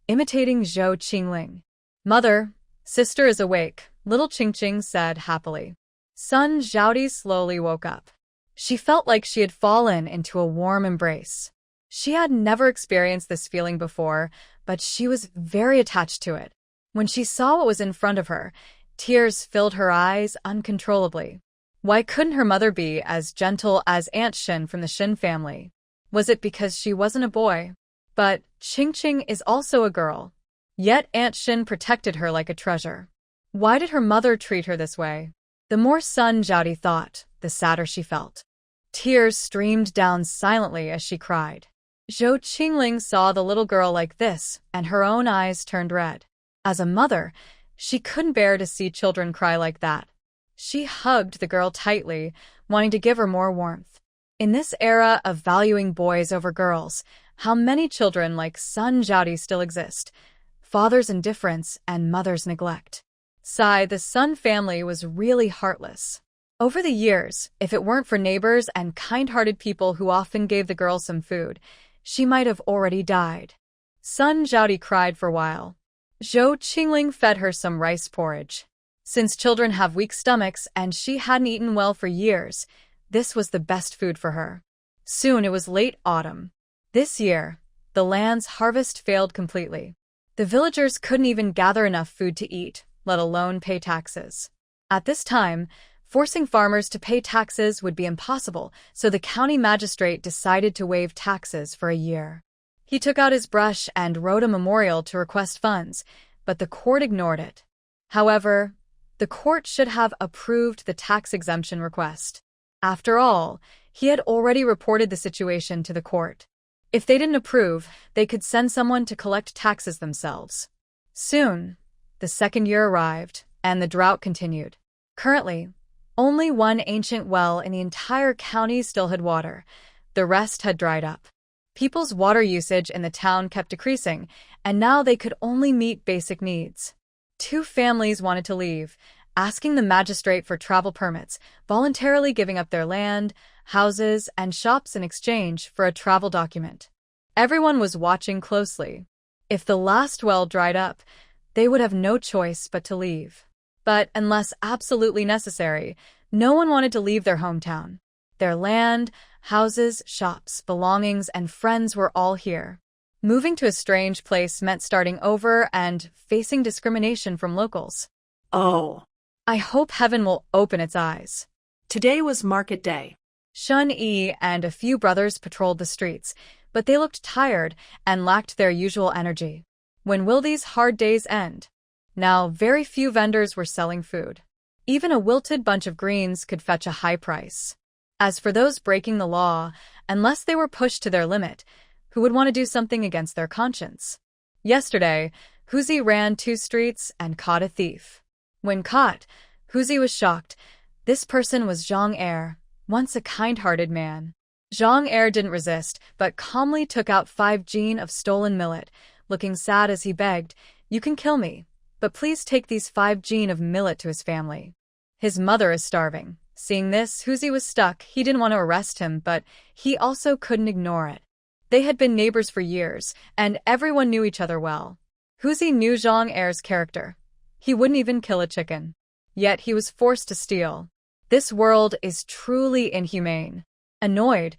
imitating Zhou Qingling. "Mother, sister is awake," little Chingching said happily. Sun Jiaodi slowly woke up. She felt like she had fallen into a warm embrace. She had never experienced this feeling before, but she was very attached to it. When she saw what was in front of her, tears filled her eyes uncontrollably. Why couldn't her mother be as gentle as Aunt Shin from the Shin family? Was it because she wasn't a boy? But Chingching is also a girl. Yet Aunt Shin protected her like a treasure. Why did her mother treat her this way? The more Sun Jiaodi thought, the sadder she felt. Tears streamed down silently as she cried. Zhou Qingling saw the little girl like this, and her own eyes turned red. As a mother, she couldn't bear to see children cry like that. She hugged the girl tightly, wanting to give her more warmth. In this era of valuing boys over girls, how many children like Sun Jiaodi still exist? Father's indifference and mother's neglect. Sigh, the Sun family was really heartless. Over the years, if it weren't for neighbors and kind-hearted people who often gave the girl some food, she might have already died. Sun Jiaodi cried for a while. Zhou Qingling fed her some rice porridge. Since children have weak stomachs and she hadn't eaten well for years, this was the best food for her. Soon it was late autumn. This year, the land's harvest failed completely. The villagers couldn't even gather enough food to eat, let alone pay taxes. At this time, forcing farmers to pay taxes would be impossible, so the county magistrate decided to waive taxes for a year. He took out his brush and wrote a memorial to request funds, but the court ignored it. However, the court should have approved the tax exemption request. After all, he had already reported the situation to the court. If they didn't approve, they could send someone to collect taxes themselves. Soon, the second year arrived, and the drought continued. Currently, only one ancient well in the entire county still had water. The rest had dried up. People's water usage in the town kept decreasing, and now they could only meet basic needs. 2 families wanted to leave, asking the magistrate for travel permits, voluntarily giving up their land, houses, and shops in exchange for a travel document. Everyone was watching closely. If the last well dried up, they would have no choice but to leave. But unless absolutely necessary, no one wanted to leave their hometown. Their land, houses, shops, belongings, and friends were all here. Moving to a strange place meant starting over and facing discrimination from locals. Oh, I hope heaven will open its eyes. today was market day. Shun Yi and a few brothers patrolled the streets, but they looked tired and lacked their usual energy. When will these hard days end? Now, very few vendors were selling food. Even a wilted bunch of greens could fetch a high price. As for those breaking the law, unless they were pushed to their limit, who would want to do something against their conscience? Yesterday, Huzi ran 2 streets and caught a thief. When caught, Huzi was shocked. This person was Zhang Er, once a kind-hearted man. Zhang Er didn't resist, but calmly took out 5 jin of stolen millet, looking sad as he begged, "You can kill me, but please take these 5 jin of millet to his family. His mother is starving." Seeing this, Huzi was stuck. He didn't want to arrest him, but he also couldn't ignore it. They had been neighbors for years, and everyone knew each other well. Huzi knew Zhang Er's character. He wouldn't even kill a chicken. Yet he was forced to steal. This world is truly inhumane. Annoyed,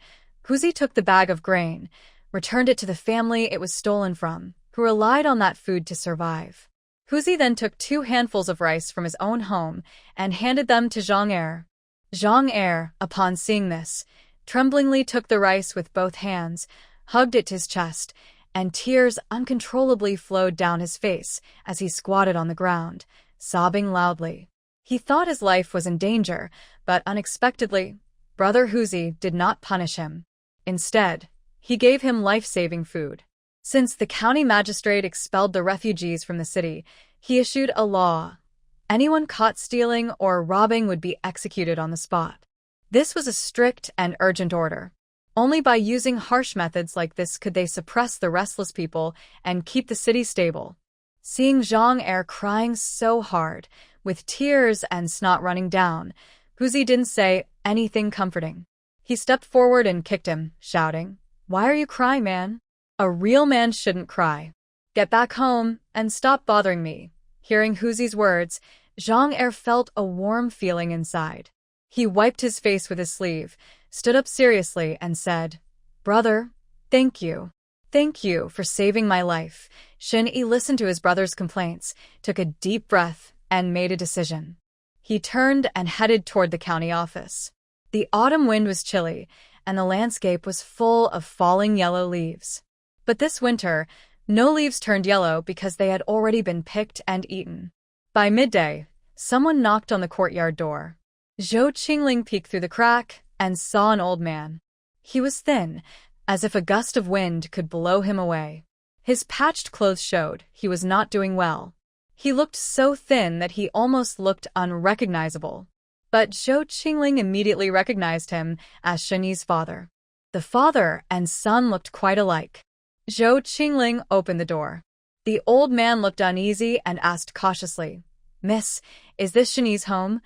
Huzi took the bag of grain, returned it to the family it was stolen from, who relied on that food to survive. Huzi then took 2 handfuls of rice from his own home and handed them to Zhang Er. Zhang Er, upon seeing this, tremblingly took the rice with both hands, hugged it to his chest, and tears uncontrollably flowed down his face as he squatted on the ground, sobbing loudly. He thought his life was in danger, but unexpectedly, Brother Huzi did not punish him. Instead, he gave him life-saving food. Since the county magistrate expelled the refugees from the city, he issued a law. Anyone caught stealing or robbing would be executed on the spot. This was a strict and urgent order. Only by using harsh methods like this could they suppress the restless people and keep the city stable. Seeing Zhang Er crying so hard, with tears and snot running down, Huzi didn't say anything comforting. He stepped forward and kicked him, shouting, "Why are you crying, man? A real man shouldn't cry. Get back home and stop bothering me." Hearing Huzi's words, Zhang Er felt a warm feeling inside. He wiped his face with his sleeve, stood up seriously, and said, "Brother, thank you. Thank you for saving my life." Shin Yi listened to his brother's complaints, took a deep breath, and made a decision. He turned and headed toward the county office. The autumn wind was chilly, and the landscape was full of falling yellow leaves. But this winter, no leaves turned yellow because they had already been picked and eaten. By midday, someone knocked on the courtyard door. Zhou Chingling peeked through the crack and saw an old man. He was thin, as if a gust of wind could blow him away. His patched clothes showed he was not doing well. He looked so thin that he almost looked unrecognizable. But Zhou Qingling immediately recognized him as Shani's father. The father and son looked quite alike. Zhou Qingling opened the door. The old man looked uneasy and asked cautiously, "Miss, is this Shani's home?"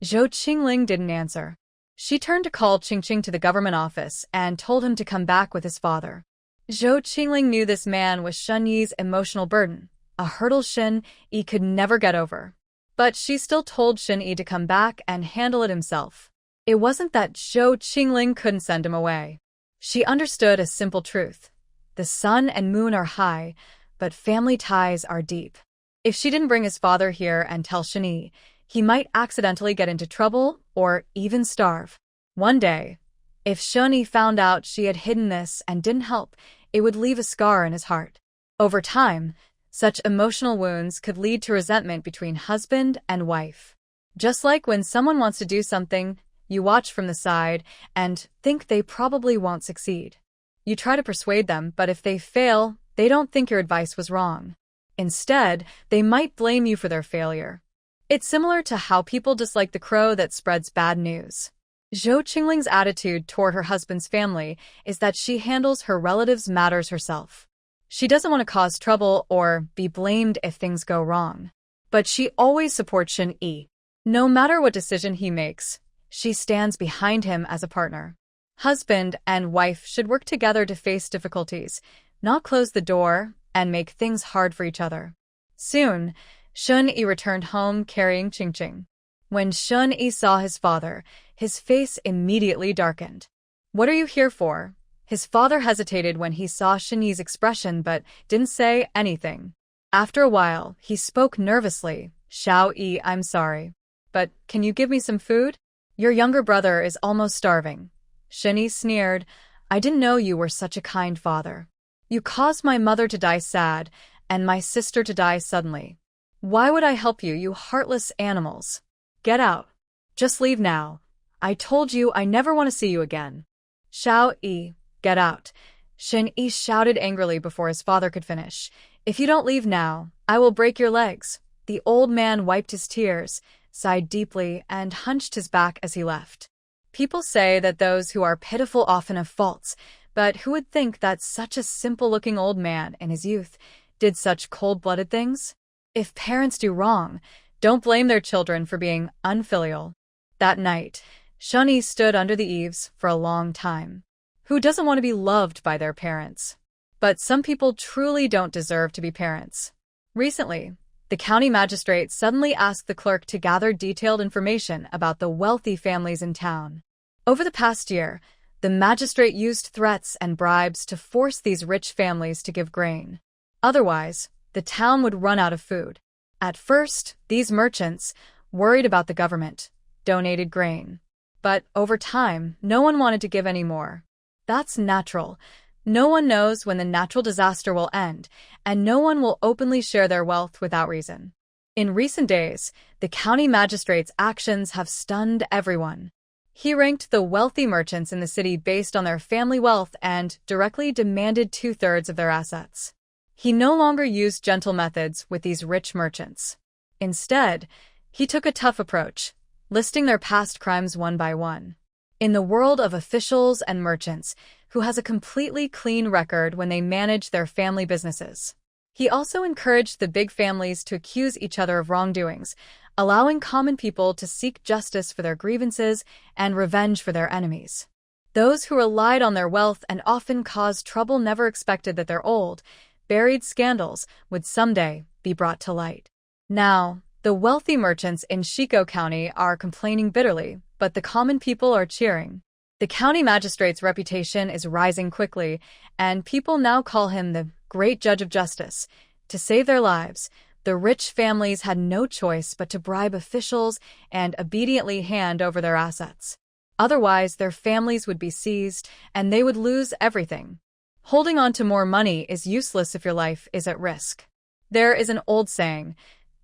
Zhou Qingling didn't answer. She turned to call Chingcha to the government office and told him to come back with his father. Zhou Qingling knew this man was Shun Yi's emotional burden, a hurdle Shin Yi could never get over. But she still told Xin to come back and handle it himself. It wasn't that Chingling couldn't send him away. She understood a simple truth. The sun and moon are high, but family ties are deep. If she didn't bring his father here and tell Xin, he might accidentally get into trouble or even starve. One day, if Xin found out she had hidden this and didn't help, it would leave a scar in his heart. Over time, such emotional wounds could lead to resentment between husband and wife. Just like when someone wants to do something, you watch from the side and think they probably won't succeed. You try to persuade them, but if they fail, they don't think your advice was wrong. Instead, they might blame you for their failure. It's similar to how people dislike the crow that spreads bad news. Zhou Qingling's attitude toward her husband's family is that she handles her relatives' matters herself. She doesn't want to cause trouble or be blamed if things go wrong. But she always supports Xin. No matter what decision he makes, she stands behind him as a partner. Husband and wife should work together to face difficulties, not close the door and make things hard for each other. Soon, Xin returned home carrying Chingching. When Xin saw his father, his face immediately darkened. "What are you here for?" His father hesitated when he saw Xin's expression but didn't say anything. After a while, he spoke nervously. "Xiao, I'm sorry. But can you give me some food? Your younger brother is almost starving." Xin sneered. "I didn't know you were such a kind father. You caused my mother to die sad, and my sister to die suddenly. Why would I help you, you heartless animals? Get out. Just leave now. I told you I never want to see you again." "Xiao, get out." Xin shouted angrily before his father could finish. "If you don't leave now, I will break your legs." The old man wiped his tears, sighed deeply, and hunched his back as he left. People say that those who are pitiful often have faults, but who would think that such a simple-looking old man in his youth did such cold-blooded things? If parents do wrong, don't blame their children for being unfilial. That night, Shani stood under the eaves for a long time. Who doesn't want to be loved by their parents? But some people truly don't deserve to be parents. Recently, the county magistrate suddenly asked the clerk to gather detailed information about the wealthy families in town. Over the past year, the magistrate used threats and bribes to force these rich families to give grain. Otherwise, the town would run out of food. At first, these merchants, worried about the government, donated grain. But over time, no one wanted to give any more. That's natural. No one knows when the natural disaster will end, and no one will openly share their wealth without reason. In recent days, the county magistrate's actions have stunned everyone. He ranked the wealthy merchants in the city based on their family wealth and directly demanded 2/3 of their assets. He no longer used gentle methods with these rich merchants. Instead, he took a tough approach, listing their past crimes one by one. In the world of officials and merchants, who has a completely clean record when they manage their family businesses? He also encouraged the big families to accuse each other of wrongdoings, allowing common people to seek justice for their grievances and revenge for their enemies. Those who relied on their wealth and often caused trouble never expected that their old, buried scandals would someday be brought to light. Now, the wealthy merchants in Shiko County are complaining bitterly, but the common people are cheering. The county magistrate's reputation is rising quickly, and people now call him the great judge of justice. To save their lives, the rich families had no choice but to bribe officials and obediently hand over their assets. Otherwise, their families would be seized, and they would lose everything. Holding on to more money is useless if your life is at risk. There is an old saying,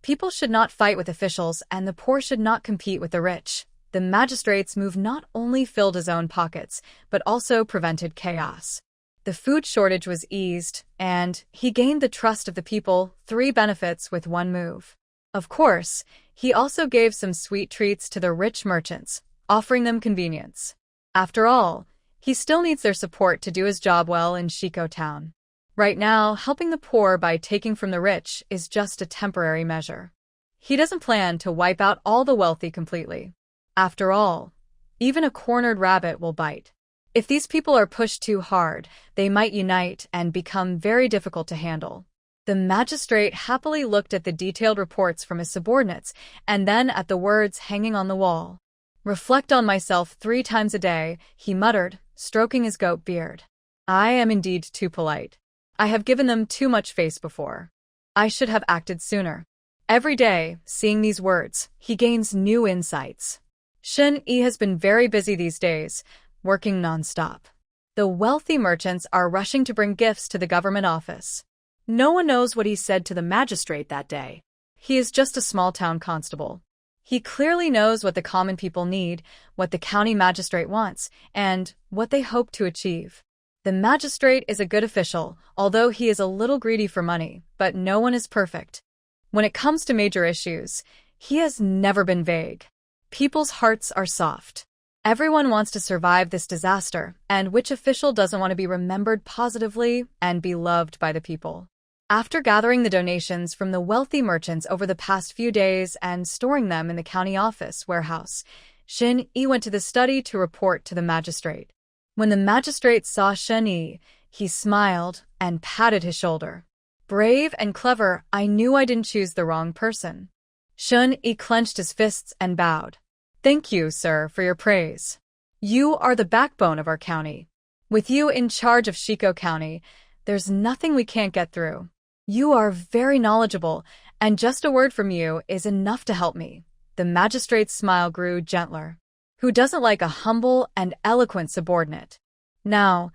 people should not fight with officials and the poor should not compete with the rich. The magistrate's move not only filled his own pockets, but also prevented chaos. The food shortage was eased, and he gained the trust of the people, 3 benefits with one move. Of course, he also gave some sweet treats to the rich merchants, offering them convenience. After all, he still needs their support to do his job well in Shiko Town. Right now, helping the poor by taking from the rich is just a temporary measure. He doesn't plan to wipe out all the wealthy completely. After all, even a cornered rabbit will bite. If these people are pushed too hard, they might unite and become very difficult to handle. The magistrate happily looked at the detailed reports from his subordinates and then at the words hanging on the wall. Reflect on myself 3 times a day, he muttered, stroking his goat beard. I am indeed too polite. I have given them too much face before. I should have acted sooner. Every day, seeing these words, he gains new insights. Shen Yi has been very busy these days, working non-stop. The wealthy merchants are rushing to bring gifts to the government office. No one knows what he said to the magistrate that day. He is just a small-town constable. He clearly knows what the common people need, what the county magistrate wants, and what they hope to achieve. The magistrate is a good official, although he is a little greedy for money, but no one is perfect. When it comes to major issues, he has never been vague. People's hearts are soft. Everyone wants to survive this disaster, and which official doesn't want to be remembered positively and be loved by the people? After gathering the donations from the wealthy merchants over the past few days and storing them in the county office warehouse, Shen Yi went to the study to report to the magistrate. When the magistrate saw Shen Yi, he smiled and patted his shoulder. Brave and clever, I knew I didn't choose the wrong person. Shen Yi clenched his fists and bowed. Thank you, sir, for your praise. You are the backbone of our county. With you in charge of Shiko County, there's nothing we can't get through. You are very knowledgeable, and just a word from you is enough to help me. The magistrate's smile grew gentler. Who doesn't like a humble and eloquent subordinate? Now,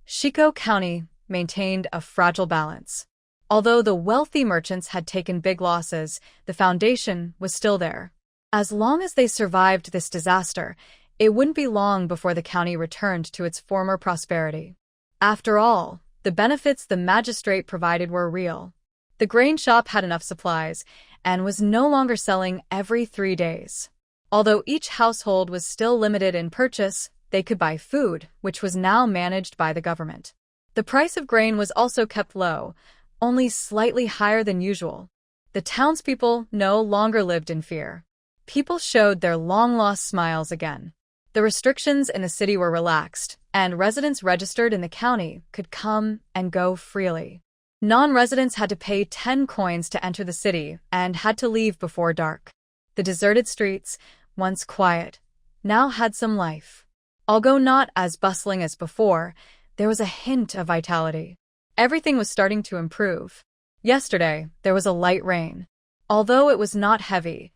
Shiko County maintained a fragile balance. Although the wealthy merchants had taken big losses, the foundation was still there. As long as they survived this disaster, it wouldn't be long before the county returned to its former prosperity. After all, the benefits the magistrate provided were real. The grain shop had enough supplies and was no longer selling every 3 days. Although each household was still limited in purchase, they could buy food, which was now managed by the government. The price of grain was also kept low, only slightly higher than usual. The townspeople no longer lived in fear. People showed their long-lost smiles again. The restrictions in the city were relaxed, and residents registered in the county could come and go freely. Non-residents had to pay 10 coins to enter the city and had to leave before dark. The deserted streets, once quiet, now had some life. Although not as bustling as before, there was a hint of vitality. Everything was starting to improve. Yesterday, there was a light rain. Although it was not heavy,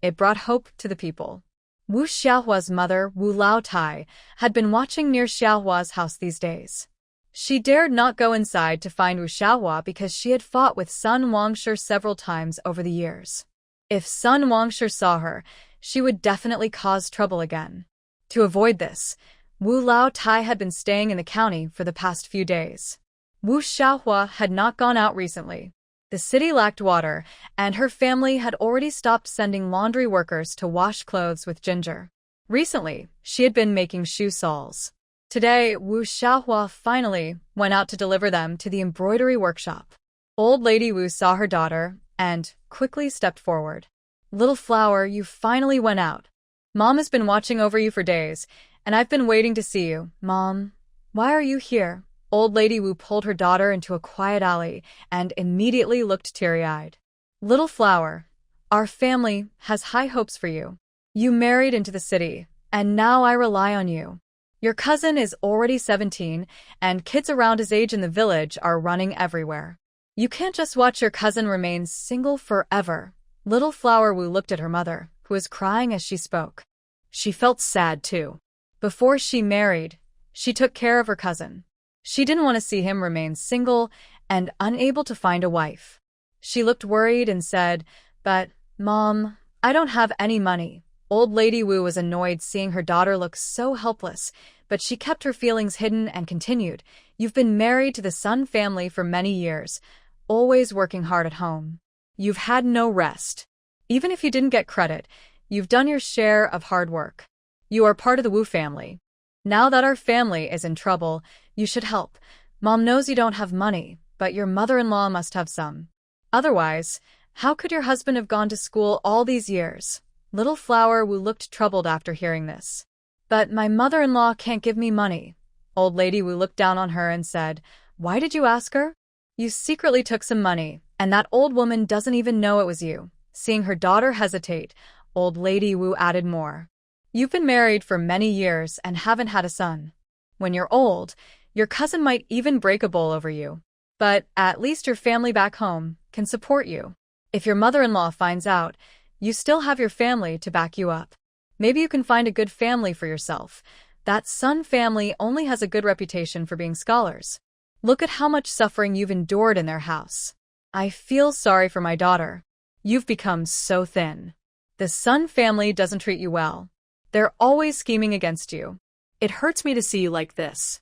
it brought hope to the people. Wu Xiaohua's mother, Wu Laotai, had been watching near Xiaohua's house these days. She dared not go inside to find Wu Xiaohua because she had fought with Sun Wangshi several times over the years. If Sun Wangshi saw her, she would definitely cause trouble again. To avoid this, Wu Laotai had been staying in the county for the past few days. Wu Xiaohua had not gone out recently. The city lacked water, and her family had already stopped sending laundry workers to wash clothes with Ginger. Recently, she had been making shoe soles. Today, Wu Xiaohua finally went out to deliver them to the embroidery workshop. Old Lady Wu saw her daughter and quickly stepped forward. Little flower, you finally went out. Mom has been watching over you for days, and I've been waiting to see you. Mom, why are you here? Old Lady Wu pulled her daughter into a quiet alley and immediately looked teary-eyed. Little flower, our family has high hopes for you. You married into the city, and now I rely on you. Your cousin is already 17, and kids around his age in the village are running everywhere. You can't just watch your cousin remain single forever. Little Flower Wu looked at her mother, who was crying as she spoke. She felt sad too. Before she married, she took care of her cousin. She didn't want to see him remain single and unable to find a wife. She looked worried and said, "But, Mom, I don't have any money." Old Lady Wu was annoyed seeing her daughter look so helpless, but she kept her feelings hidden and continued, "You've been married to the Sun family for many years, always working hard at home. You've had no rest. Even if you didn't get credit, you've done your share of hard work. You are part of the Wu family. Now that our family is in trouble, you should help. Mom knows you don't have money, but your mother-in-law must have some. Otherwise, how could your husband have gone to school all these years?" Little Flower Wu looked troubled after hearing this. "But my mother-in-law can't give me money." Old Lady Wu looked down on her and said, "Why did you ask her?" You secretly took some money, and that old woman doesn't even know it was you. Seeing her daughter hesitate, old lady Wu added more. You've been married for many years and haven't had a son. When you're old, your cousin might even break a bowl over you. But at least your family back home can support you. If your mother-in-law finds out, you still have your family to back you up. Maybe you can find a good family for yourself. That Sun family only has a good reputation for being scholars. Look at how much suffering you've endured in their house. I feel sorry for my daughter. You've become so thin. The Sun family doesn't treat you well. They're always scheming against you. It hurts me to see you like this.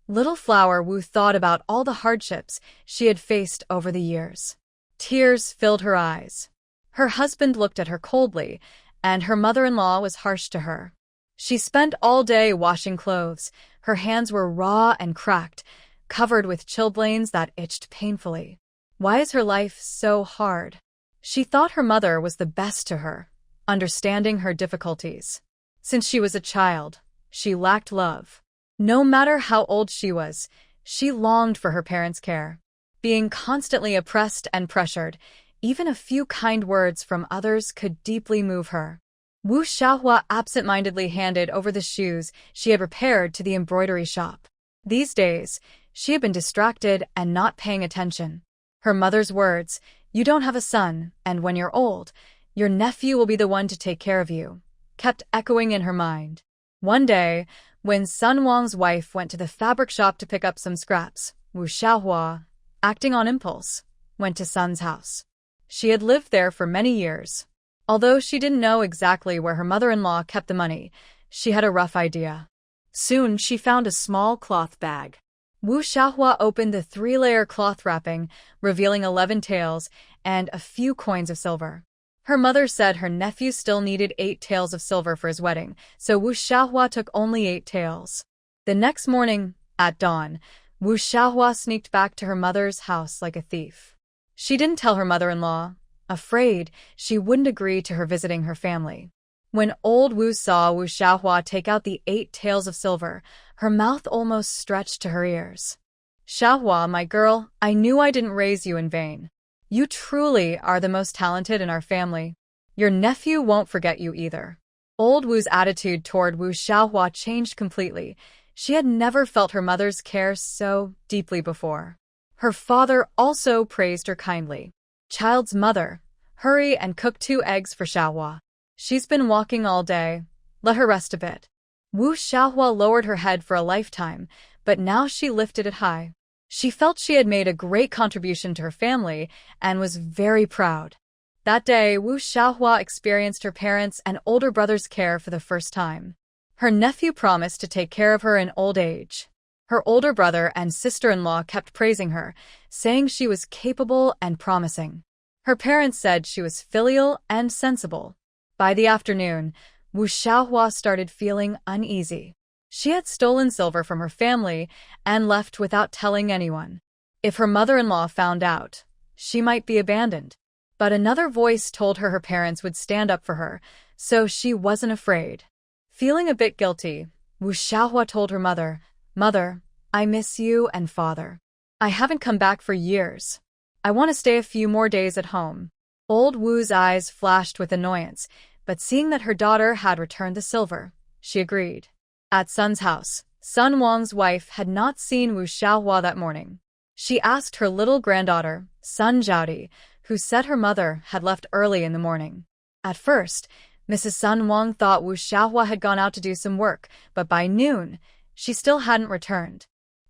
Little Flower Wu thought about all the hardships she had faced over the years. Tears filled her eyes. Her husband looked at her coldly, and her mother-in-law was harsh to her. She spent all day washing clothes. Her hands were raw and cracked, covered with chilblains that itched painfully. Why is her life so hard? She thought her mother was the best to her, understanding her difficulties. Since she was a child, she lacked love. No matter how old she was, she longed for her parents' care. Being constantly oppressed and pressured, even a few kind words from others could deeply move her. Wu Xiaohua absent-mindedly handed over the shoes she had repaired to the embroidery shop. These days, she had been distracted and not paying attention. Her mother's words, "You don't have a son, and when you're old, your nephew will be the one to take care of you," kept echoing in her mind. One day, when Sun Wang's wife went to the fabric shop to pick up some scraps, Wu Xiaohua, acting on impulse, went to Sun's house. She had lived there for many years. Although she didn't know exactly where her mother-in-law kept the money, she had a rough idea. Soon she found a small cloth bag. Wu Xiaohua opened the 3-layer cloth wrapping, revealing 11 taels and a few coins of silver. Her mother said her nephew still needed 8 taels of silver for his wedding, so Wu Xiaohua took only 8 taels. The next morning, at dawn, Wu Xiaohua sneaked back to her mother's house like a thief. She didn't tell her mother-in-law, afraid she wouldn't agree to her visiting her family. When old Wu saw Wu Xiaohua take out the 8 taels of silver, her mouth almost stretched to her ears. "Xiaohua, my girl, I knew I didn't raise you in vain. You truly are the most talented in our family. Your nephew won't forget you either." Old Wu's attitude toward Wu Xiaohua changed completely. She had never felt her mother's care so deeply before. Her father also praised her kindly. "Child's mother, hurry and cook 2 eggs for Xiaohua. She's been walking all day. Let her rest a bit." Wu Xiaohua lowered her head for a lifetime, but now she lifted it high. She felt she had made a great contribution to her family and was very proud. That day, Wu Xiaohua experienced her parents' and older brother's care for the first time. Her nephew promised to take care of her in old age. Her older brother and sister-in-law kept praising her, saying she was capable and promising. Her parents said she was filial and sensible. By the afternoon, Wu Xiaohua started feeling uneasy. She had stolen silver from her family and left without telling anyone. If her mother-in-law found out, she might be abandoned. But another voice told her her parents would stand up for her, so she wasn't afraid. Feeling a bit guilty, Wu Xiaohua told her mother, "Mother, I miss you and father. I haven't come back for years. I want to stay a few more days at home." Old Wu's eyes flashed with annoyance, but seeing that her daughter had returned the silver, she agreed. At Sun's house, Sun Wang's wife had not seen Wu Xiaohua that morning. She asked her little granddaughter, Sun Zhaodi, who said her mother had left early in the morning. At first, Mrs. Sun Wang thought Wu Xiaohua had gone out to do some work, but by noon, she still hadn't returned.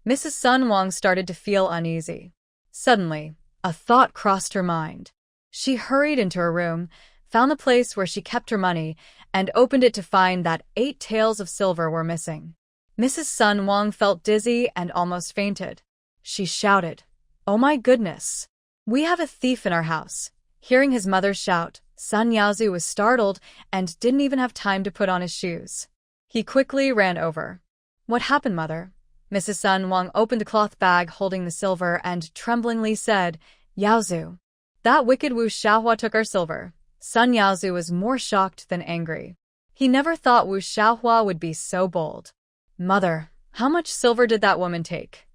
Mrs. Sun Wang started to feel uneasy. Suddenly, a thought crossed her mind. She hurried into her room, found the place where she kept her money, and opened it to find that 8 taels of silver were missing. Mrs. Sun Wang felt dizzy and almost fainted. She shouted, "Oh my goodness! We have a thief in our house." Hearing his mother shout, Sun Yaozu was startled and didn't even have time to put on his shoes. He quickly ran over. "What happened, mother?" Mrs. Sun Wang opened the cloth bag holding the silver and tremblingly said, "Yaozu, that wicked Wu Xiaohua took our silver." Sun Yaozu was more shocked than angry. He never thought Wu Xiaohua would be so bold. "Mother, how much silver did that woman take?"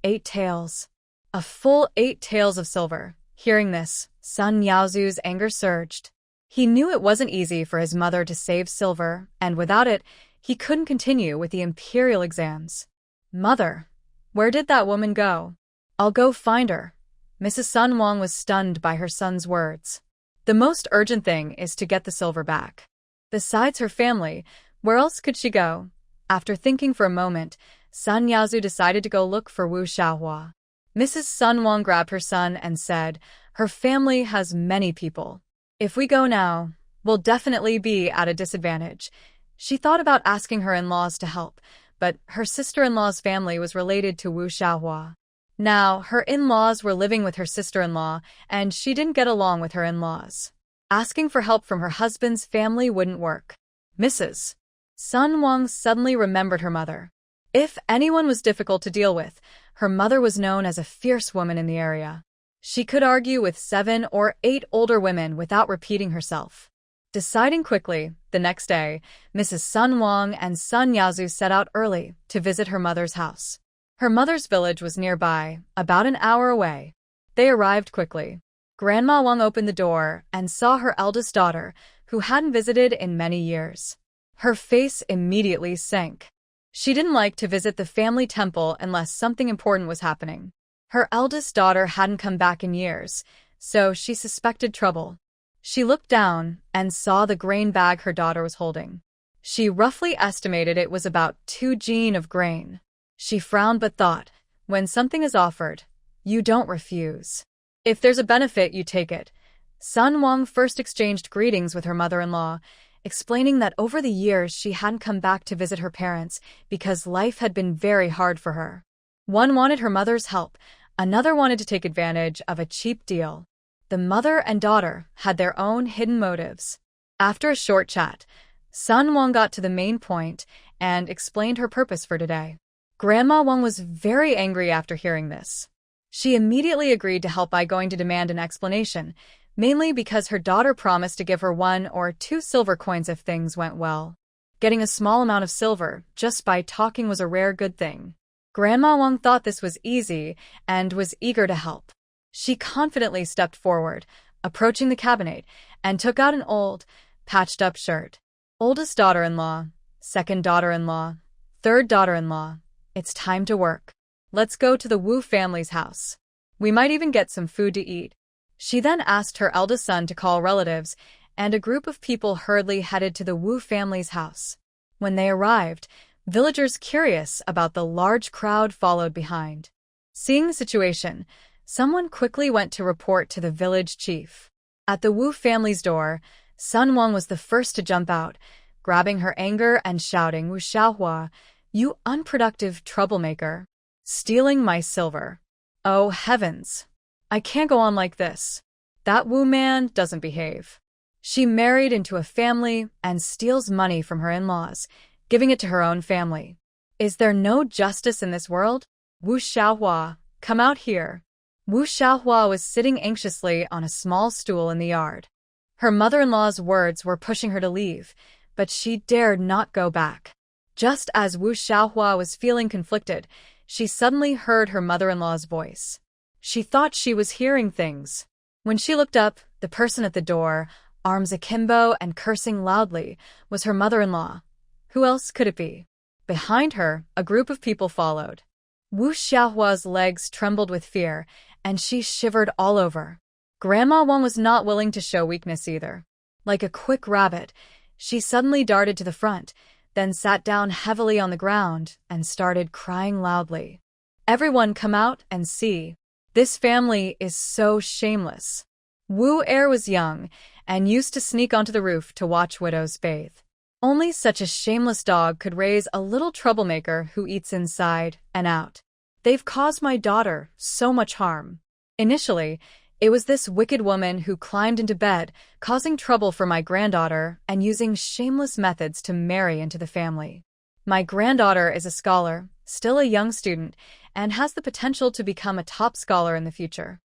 8 taels. A full 8 taels of silver. Hearing this, Sun Yaozu's anger surged. He knew it wasn't easy for his mother to save silver, and without it, he couldn't continue with the imperial exams. Mother, where did that woman go? I'll go find her. Mrs. Sun Wang was stunned by her son's words. The most urgent thing is to get the silver back. Besides her family, where else could she go? After thinking for a moment, Sun Yaozu decided to go look for Wu Xiaohua. Mrs. Sun Wang grabbed her son and said, her family has many people. If we go now, we'll definitely be at a disadvantage. She thought about asking her in-laws to help, but her sister-in-law's family was related to Wu Xiaohua. Now, her in-laws were living with her sister-in-law, and she didn't get along with her in-laws. Asking for help from her husband's family wouldn't work. Mrs. Sun Wang suddenly remembered her mother. If anyone was difficult to deal with, her mother was known as a fierce woman in the area. She could argue with 7 or 8 older women without repeating herself. Deciding quickly, the next day, Mrs. Sun Wang and Sun Yaozu set out early to visit her mother's house. Her mother's village was nearby, about an hour away. They arrived quickly. Grandma Wang opened the door and saw her eldest daughter, who hadn't visited in many years. Her face immediately sank. She didn't like to visit the family temple unless something important was happening. Her eldest daughter hadn't come back in years, so she suspected trouble. She looked down and saw the grain bag her daughter was holding. She roughly estimated it was about 2 jin of grain. She frowned but thought, when something is offered, you don't refuse. If there's a benefit, you take it. Sun Wang first exchanged greetings with her mother-in-law, explaining that over the years she hadn't come back to visit her parents because life had been very hard for her. One wanted her mother's help, another wanted to take advantage of a cheap deal. The mother and daughter had their own hidden motives. After a short chat, Sun Wang got to the main point and explained her purpose for today. Grandma Wang was very angry after hearing this. She immediately agreed to help by going to demand an explanation, mainly because her daughter promised to give her 1 or 2 silver coins if things went well. Getting a small amount of silver just by talking was a rare good thing. Grandma Wang thought this was easy and was eager to help. She confidently stepped forward, approaching the cabinet, and took out an old, patched-up shirt. Oldest daughter-in-law, second daughter-in-law, third daughter-in-law, it's time to work. Let's go to the Wu family's house. We might even get some food to eat. She then asked her eldest son to call relatives, and a group of people hurriedly headed to the Wu family's house. When they arrived, villagers curious about the large crowd followed behind. Seeing the situation, someone quickly went to report to the village chief. At the Wu family's door, Sun Wang was the first to jump out, grabbing her anger and shouting, "Wu Xiaohua, you unproductive troublemaker! Stealing my silver! Oh heavens! I can't go on like this. That Wu man doesn't behave. She married into a family and steals money from her in-laws, giving it to her own family. Is there no justice in this world? Wu Xiaohua, come out here." Wu Xiaohua was sitting anxiously on a small stool in the yard. Her mother-in-law's words were pushing her to leave, but she dared not go back. Just as Wu Xiaohua was feeling conflicted, she suddenly heard her mother-in-law's voice. She thought she was hearing things. When she looked up, the person at the door, arms akimbo and cursing loudly, was her mother-in-law. Who else could it be? Behind her, a group of people followed. Wu Xiaohua's legs trembled with fear, and she shivered all over. Grandma Wang was not willing to show weakness either. Like a quick rabbit, she suddenly darted to the front, then sat down heavily on the ground and started crying loudly. "Everyone come out and see. This family is so shameless." Wu Er was young and used to sneak onto the roof to watch widows bathe. Only such a shameless dog could raise a little troublemaker who eats inside and out. They've caused my daughter so much harm. Initially, it was this wicked woman who climbed into bed, causing trouble for my granddaughter and using shameless methods to marry into the family. My granddaughter is a scholar, still a young student, and has the potential to become a top scholar in the future.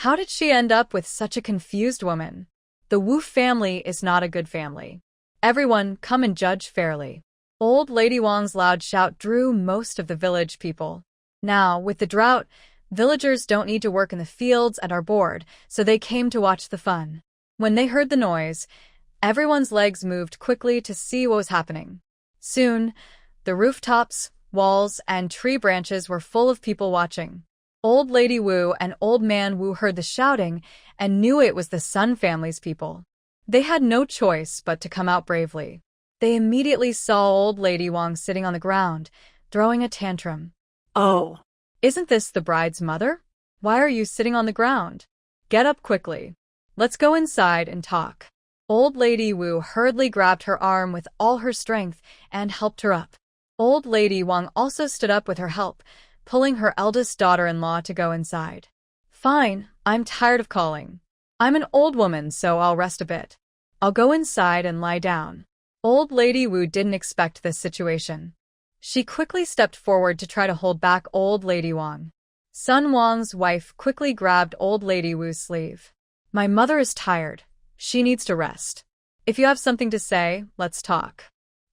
How did she end up with such a confused woman? The Wu family is not a good family. Everyone, come and judge fairly. Old Lady Wang's loud shout drew most of the village people. Now, with the drought, Villagers don't need to work in the fields and are bored, so they came to watch the fun. When they heard the noise, everyone's legs moved quickly to see what was happening. Soon, the rooftops, walls, and tree branches were full of people watching. Old Lady Wu and Old Man Wu heard the shouting and knew it was the Sun family's people. They had no choice but to come out bravely. They immediately saw Old Lady Wang sitting on the ground, throwing a tantrum. Oh, Isn't this the bride's mother? Why are you sitting on the ground? Get up quickly. Let's go inside and talk. Old Lady Wu hurriedly grabbed her arm with all her strength and helped her up. Old Lady Wang also stood up with her help, pulling her eldest daughter-in-law to go inside. Fine, I'm tired of calling. I'm an old woman, so I'll rest a bit. I'll go inside and lie down. Old Lady Wu didn't expect this situation. She quickly stepped forward to try to hold back Old Lady Wang. Sun Wang's wife quickly grabbed Old Lady Wu's sleeve. My mother is tired. She needs to rest. If you have something to say, let's talk.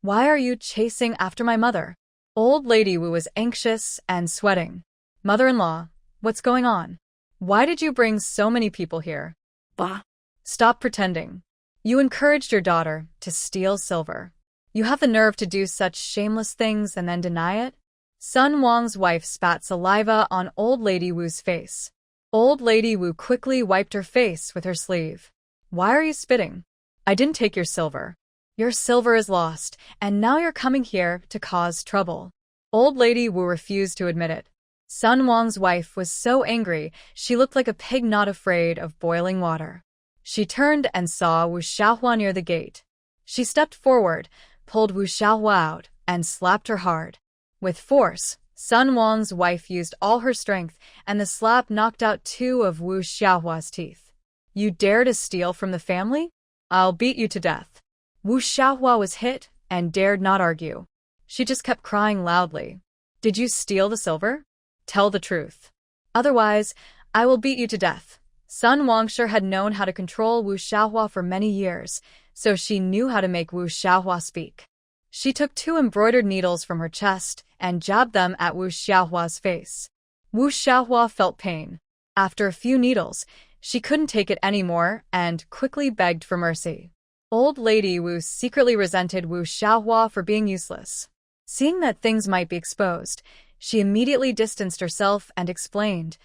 Why are you chasing after my mother? Old Lady Wu was anxious and sweating. Mother-in-law, what's going on? Why did you bring so many people here? bah. Stop pretending. You encouraged your daughter to steal silver. You have the nerve to do such shameless things and then deny it? Sun Wang's wife spat saliva on Old Lady Wu's face. Old Lady Wu quickly wiped her face with her sleeve. Why are you spitting? I didn't take your silver. Your silver is lost, and now you're coming here to cause trouble. Old Lady Wu refused to admit it. Sun Wang's wife was so angry, she looked like a pig not afraid of boiling water. She turned and saw Wu Xiaohua near the gate. She stepped forward, pulled Wu Xiaohua out, and slapped her hard. With force, Sun Wang's wife used all her strength, and the slap knocked out 2 of Wu Xiaohua's teeth. You dare to steal from the family? I'll beat you to death. Wu Xiaohua was hit and dared not argue. She just kept crying loudly. Did you steal the silver? Tell the truth. Otherwise, I will beat you to death. Sun Wangsher had known how to control Wu Xiaohua for many years, so she knew how to make Wu Xiaohua speak. She took 2 embroidered needles from her chest and jabbed them at Wu Xiaohua's face. Wu Xiaohua felt pain. After a few needles, she couldn't take it anymore and quickly begged for mercy. Old Lady Wu secretly resented Wu Xiaohua for being useless. Seeing that things might be exposed, she immediately distanced herself and explained,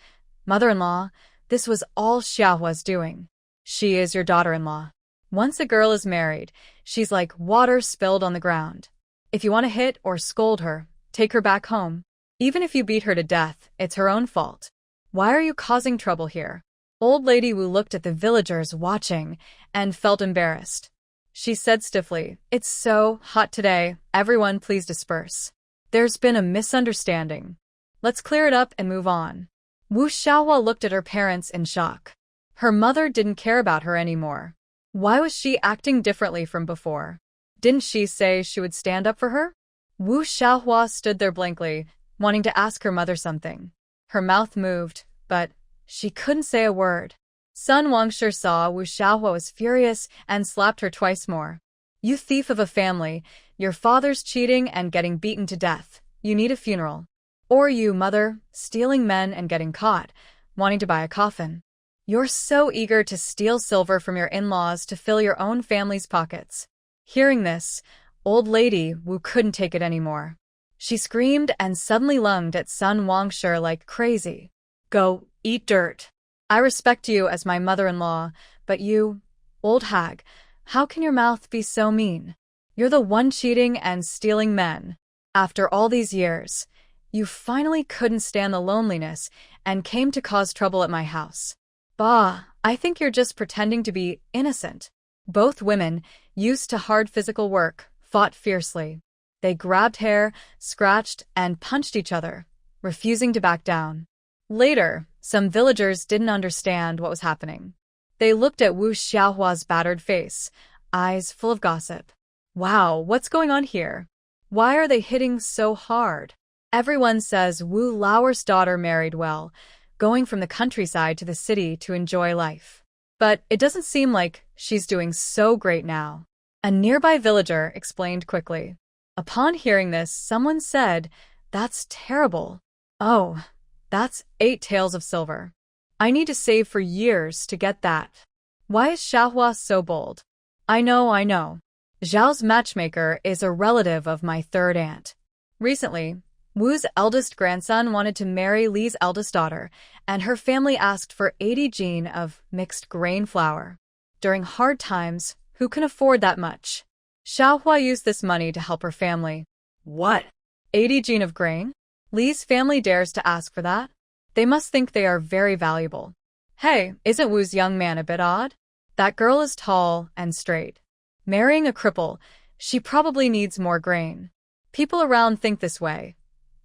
Mother-in-law, this was all Xiaohua's doing. She is your daughter-in-law. Once a girl is married, she's like water spilled on the ground. If you want to hit or scold her, take her back home. Even if you beat her to death, it's her own fault. Why are you causing trouble here? Old Lady Wu looked at the villagers watching and felt embarrassed. She said stiffly, It's so hot today, everyone please disperse. There's been a misunderstanding. Let's clear it up and move on. Wu Xiaohua looked at her parents in shock. Her mother didn't care about her anymore. Why was she acting differently from before? Didn't she say she would stand up for her? Wu Xiaohua stood there blankly, wanting to ask her mother something. Her mouth moved, but she couldn't say a word. Sun Wangsher saw Wu Xiaohua was furious and slapped her twice more. You thief of a family, your father's cheating and getting beaten to death. You need a funeral. Or you, mother, stealing men and getting caught, wanting to buy a coffin. You're so eager to steal silver from your in-laws to fill your own family's pockets. Hearing this, Old Lady Wu couldn't take it anymore. She screamed and suddenly lunged at Sun Wangsher like crazy. Go, eat dirt. I respect you as my mother-in-law, but you, old hag, how can your mouth be so mean? You're the one cheating and stealing men. After all these years, you finally couldn't stand the loneliness and came to cause trouble at my house. Bah, I think you're just pretending to be innocent. Both women, used to hard physical work, fought fiercely. They grabbed hair, scratched, and punched each other, refusing to back down. Later, some villagers didn't understand what was happening. They looked at Wu Xiaohua's battered face, eyes full of gossip. Wow, what's going on here? Why are they hitting so hard? Everyone says Wu Lauer's daughter married well, going from the countryside to the city to enjoy life. But it doesn't seem like she's doing so great now. A nearby villager explained quickly. Upon hearing this, someone said, That's terrible. Oh, That's 8 taels of silver. I need to save for years to get that. Why is Xiaohua so bold? I know. Zhao's matchmaker is a relative of my third aunt. Recently, Wu's eldest grandson wanted to marry Li's eldest daughter, and her family asked for 80 jin of mixed grain flour. During hard times, who can afford that much? Xiaohua used this money to help her family. What? 80 jin of grain? Li's family dares to ask for that? They must think they are very valuable. Hey, isn't Wu's young man a bit odd? That girl is tall and straight. Marrying a cripple, she probably needs more grain. People around think this way.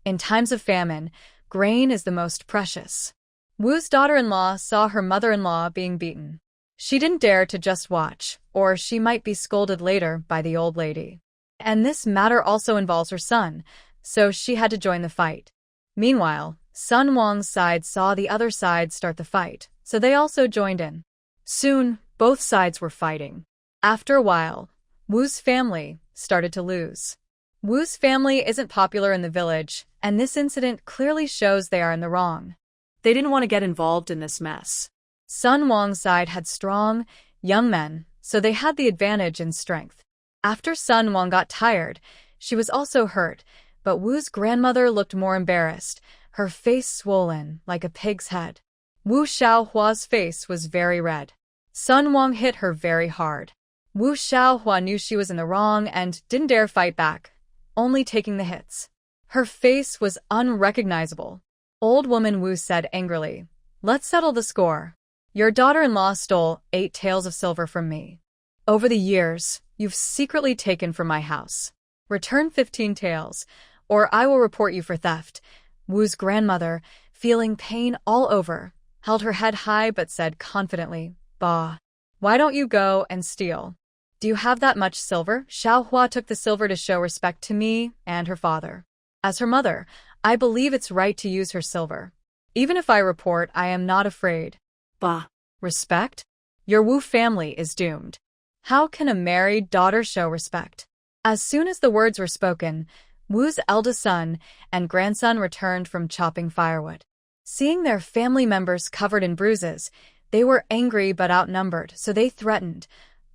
In times of famine, grain is the most precious. Wu's daughter-in-law saw her mother-in-law being beaten. She didn't dare to just watch, or she might be scolded later by the old lady. And this matter also involves her son, so she had to join the fight. Meanwhile, Sun Wang's side saw the other side start the fight, so they also joined in. Soon, both sides were fighting. After a while, Wu's family started to lose. Wu's family isn't popular in the village, and this incident clearly shows they are in the wrong. They didn't want to get involved in this mess. Sun Wang's side had strong, young men, so they had the advantage in strength. After Sun Wang got tired, she was also hurt, but Wu's grandmother looked more embarrassed, her face swollen like a pig's head. Wu Xiaohua's face was very red. Sun Wang hit her very hard. Wu Xiaohua knew she was in the wrong and didn't dare fight back, only taking the hits. Her face was unrecognizable. Old woman Wu said angrily, "Let's settle the score. Your daughter-in-law stole 8 taels of silver from me. Over the years, you've secretly taken from my house. Return 15 taels, or I will report you for theft." Wu's grandmother, feeling pain all over, held her head high but said confidently, "Bah. Why don't you go and steal? Do you have that much silver?" Xiaohua took the silver to show respect to me and her father. As her mother, I believe it's right to use her silver. Even if I report, I am not afraid. Bah. Respect? Your Wu family is doomed. How can a married daughter show respect? As soon as the words were spoken, Wu's eldest son and grandson returned from chopping firewood. Seeing their family members covered in bruises, they were angry but outnumbered, so they threatened,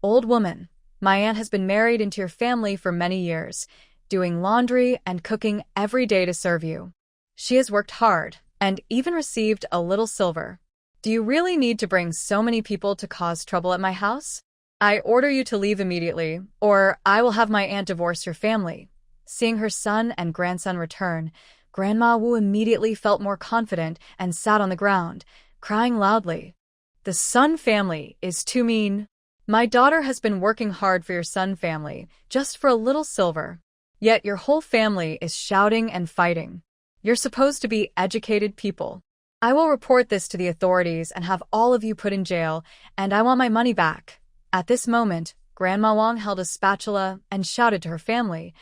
"Old woman, my aunt has been married into your family for many years, doing laundry and cooking every day to serve you. She has worked hard and even received a little silver. Do you really need to bring so many people to cause trouble at my house? I order you to leave immediately, or I will have my aunt divorce your family." Seeing her son and grandson return, Grandma Wu immediately felt more confident and sat on the ground, crying loudly. "The Sun family is too mean. My daughter has been working hard for your Sun family, just for a little silver. Yet your whole family is shouting and fighting. You're supposed to be educated people. I will report this to the authorities and have all of you put in jail, and I want my money back." At this moment, Grandma Wang held a spatula and shouted to her family,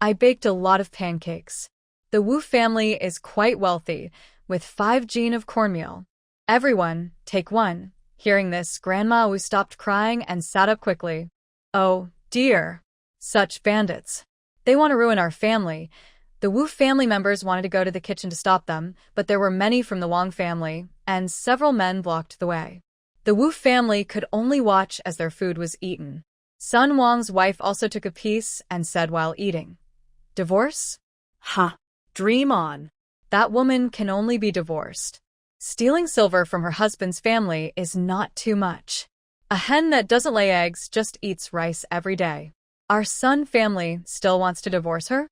"I baked a lot of pancakes. The Wu family is quite wealthy, with 5 jin of cornmeal. Everyone, take one." Hearing this, Grandma Wu stopped crying and sat up quickly. "Oh, dear. Such bandits. They want to ruin our family." The Wu family members wanted to go to the kitchen to stop them, but there were many from the Wang family, and several men blocked the way. The Wu family could only watch as their food was eaten. Sun Wang's wife also took a piece and said while eating, "Divorce? Ha! Dream on. That woman can only be divorced. Stealing silver from her husband's family is not too much. A hen that doesn't lay eggs just eats rice every day. Our Sun family still wants to divorce her?"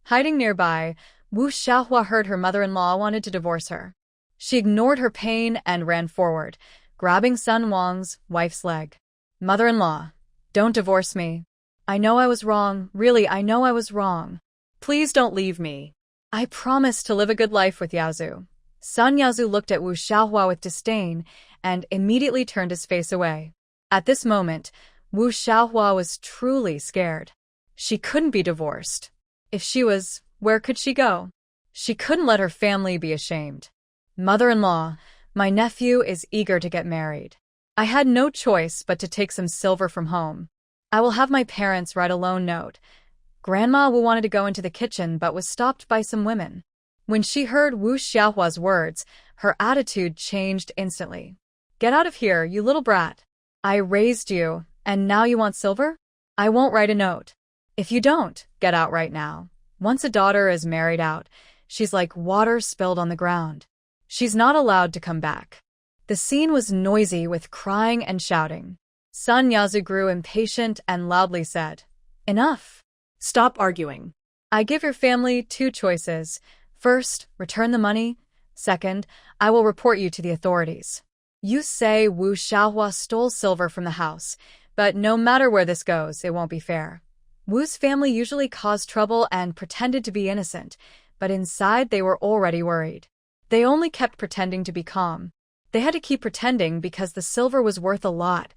Hiding nearby, Wu Xiaohua heard her mother-in-law wanted to divorce her. She ignored her pain and ran forward, grabbing Sun Wang's wife's leg. "Mother-in-law, don't divorce me. I know I was wrong. Really, I know I was wrong. Please don't leave me. I promise to live a good life with Yaozu." Sun Yaozu looked at Wu Xiaohua with disdain and immediately turned his face away. At this moment, Wu Xiaohua was truly scared. She couldn't be divorced. If she was, where could she go? She couldn't let her family be ashamed. "Mother-in-law, my nephew is eager to get married. I had no choice but to take some silver from home. I will have my parents write a loan note." Grandma Wu wanted to go into the kitchen but was stopped by some women. When she heard Wu Xiaohua's words, her attitude changed instantly. Get out of here, you little brat. I raised you, and now you want silver? I won't write a note. If you don't, get out right now. Once a daughter is married out, she's like water spilled on the ground. She's not allowed to come back. The scene was noisy with crying and shouting. Sun Yazu grew impatient and loudly said, Enough. Stop arguing. I give your family two choices. First, return the money. Second, I will report you to the authorities. You say Wu Xiaohua stole silver from the house, but no matter where this goes, it won't be fair. Wu's family usually caused trouble and pretended to be innocent, but inside they were already worried. They only kept pretending to be calm. They had to keep pretending because the silver was worth a lot.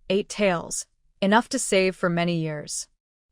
8 taels, enough to save for many years.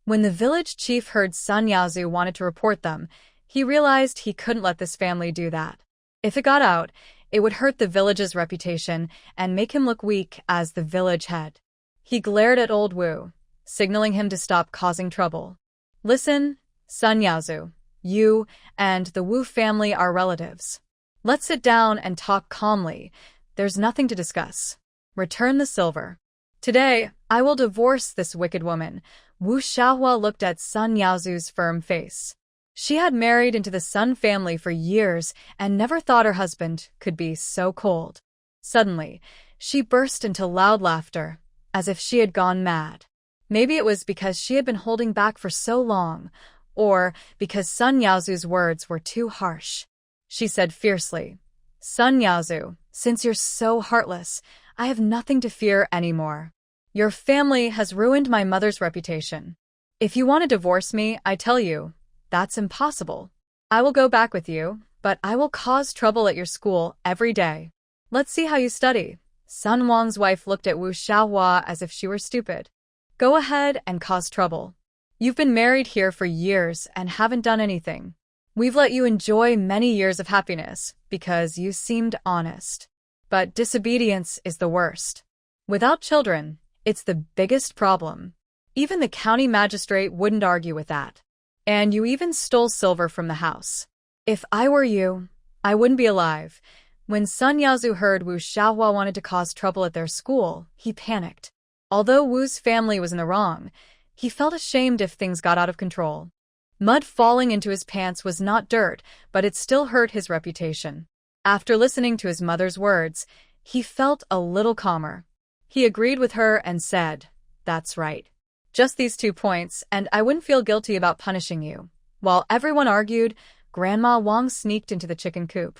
When the village chief heard Sun Yaozu wanted to report them, he realized he couldn't let this family do that. If it got out, it would hurt the village's reputation and make him look weak as the village head. He glared at old Wu, signaling him to stop causing trouble. Listen, Sun Yaozu, you and the Wu family are relatives. Let's sit down and talk calmly. There's nothing to discuss. Return the silver. Today, I will divorce this wicked woman. Wu Xiaohua looked at Sun Yaozu's firm face. She had married into the Sun family for years and never thought her husband could be so cold. Suddenly, she burst into loud laughter, as if she had gone mad. Maybe it was because she had been holding back for so long, or because Sun Yaozu's words were too harsh. She said fiercely, Sun Yaozu, since you're so heartless, I have nothing to fear anymore. Your family has ruined my mother's reputation. If you want to divorce me, I tell you, that's impossible. I will go back with you, but I will cause trouble at your school every day. Let's see how you study. Sun Wang's wife looked at Wu Xiaohua as if she were stupid. Go ahead and cause trouble. You've been married here for years and haven't done anything. We've let you enjoy many years of happiness because you seemed honest. But disobedience is the worst. Without children, it's the biggest problem. Even the county magistrate wouldn't argue with that. And you even stole silver from the house. If I were you, I wouldn't be alive. When Sun Yaozu heard Wu Xiaohua wanted to cause trouble at their school, he panicked. Although Wu's family was in the wrong, he felt ashamed if things got out of control. Mud falling into his pants was not dirt, but it still hurt his reputation. After listening to his mother's words, he felt a little calmer. He agreed with her and said, That's right. Just these 2 points, and I wouldn't feel guilty about punishing you. While everyone argued, Grandma Wang sneaked into the chicken coop.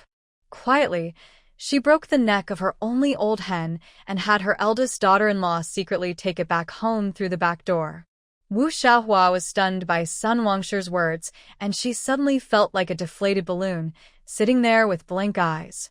Quietly, she broke the neck of her only old hen and had her eldest daughter-in-law secretly take it back home through the back door. Wu Xiaohua was stunned by Sun Wangshi's words, and she suddenly felt like a deflated balloon, sitting there with blank eyes.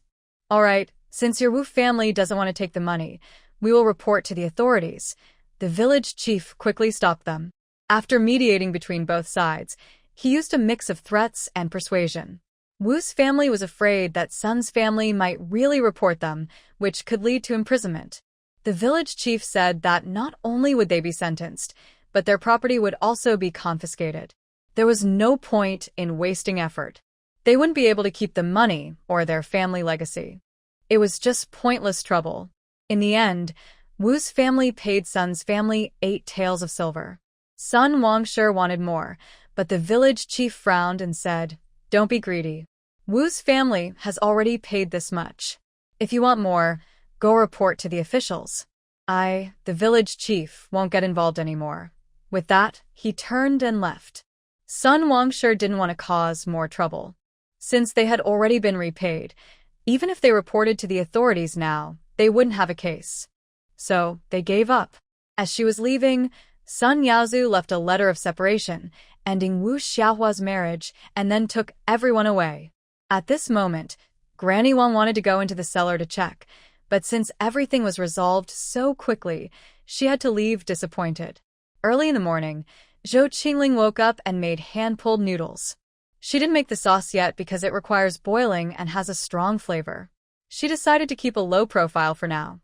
All right, since your Wu family doesn't want to take the money, we will report to the authorities. The village chief quickly stopped them. After mediating between both sides, he used a mix of threats and persuasion. Wu's family was afraid that Sun's family might really report them, which could lead to imprisonment. The village chief said that not only would they be sentenced, but their property would also be confiscated. There was no point in wasting effort. They wouldn't be able to keep the money or their family legacy. It was just pointless trouble. In the end, Wu's family paid Sun's family 8 taels of silver. Sun Wangshi wanted more, but the village chief frowned and said, Don't be greedy. Wu's family has already paid this much. If you want more, go report to the officials. The village chief, won't get involved anymore. With that, he turned and left. Sun Wangshi didn't want to cause more trouble. Since they had already been repaid, even if they reported to the authorities now, they wouldn't have a case. So, they gave up. As she was leaving, Sun Yaozu left a letter of separation, ending Wu Xiaohua's marriage, and then took everyone away. At this moment, Granny Wang wanted to go into the cellar to check, but since everything was resolved so quickly, she had to leave disappointed. Early in the morning, Zhou Chingling woke up and made hand-pulled noodles. She didn't make the sauce yet because it requires boiling and has a strong flavor. She decided to keep a low profile for now.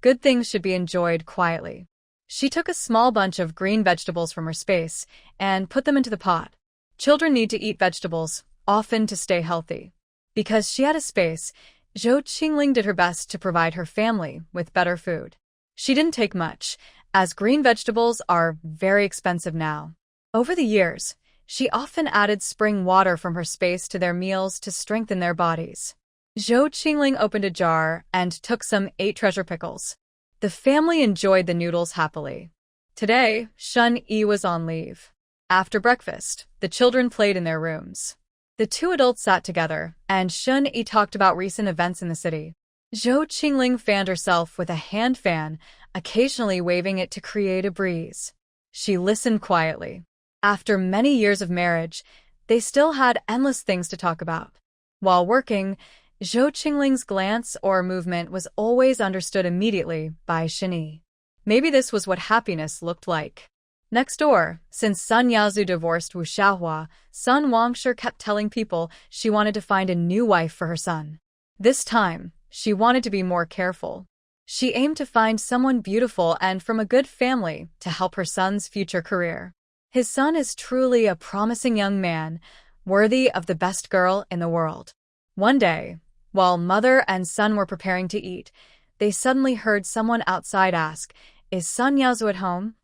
Good things should be enjoyed quietly. She took a small bunch of green vegetables from her space and put them into the pot. Children need to eat vegetables, often to stay healthy. Because she had a space, Zhou Qingling did her best to provide her family with better food. She didn't take much, as green vegetables are very expensive now. Over the years, she often added spring water from her space to their meals to strengthen their bodies. Zhou Qingling opened a jar and took some 8 treasure pickles. The family enjoyed the noodles happily. Today, Shun Yi was on leave. After breakfast, the children played in their rooms. The 2 adults sat together, and Shun Yi talked about recent events in the city. Zhou Qingling fanned herself with a hand fan, occasionally waving it to create a breeze. She listened quietly. After many years of marriage, they still had endless things to talk about. While working, Zhou Qingling's glance or movement was always understood immediately by Shun Yi. Maybe this was what happiness looked like. Next door, since Sun Yazu divorced Wu Xiaohua, Sun Wangshe kept telling people she wanted to find a new wife for her son. This time, she wanted to be more careful. She aimed to find someone beautiful and from a good family to help her son's future career. His son is truly a promising young man, worthy of the best girl in the world. One day, while mother and son were preparing to eat, they suddenly heard someone outside ask, "Is Sun Yazu at home?"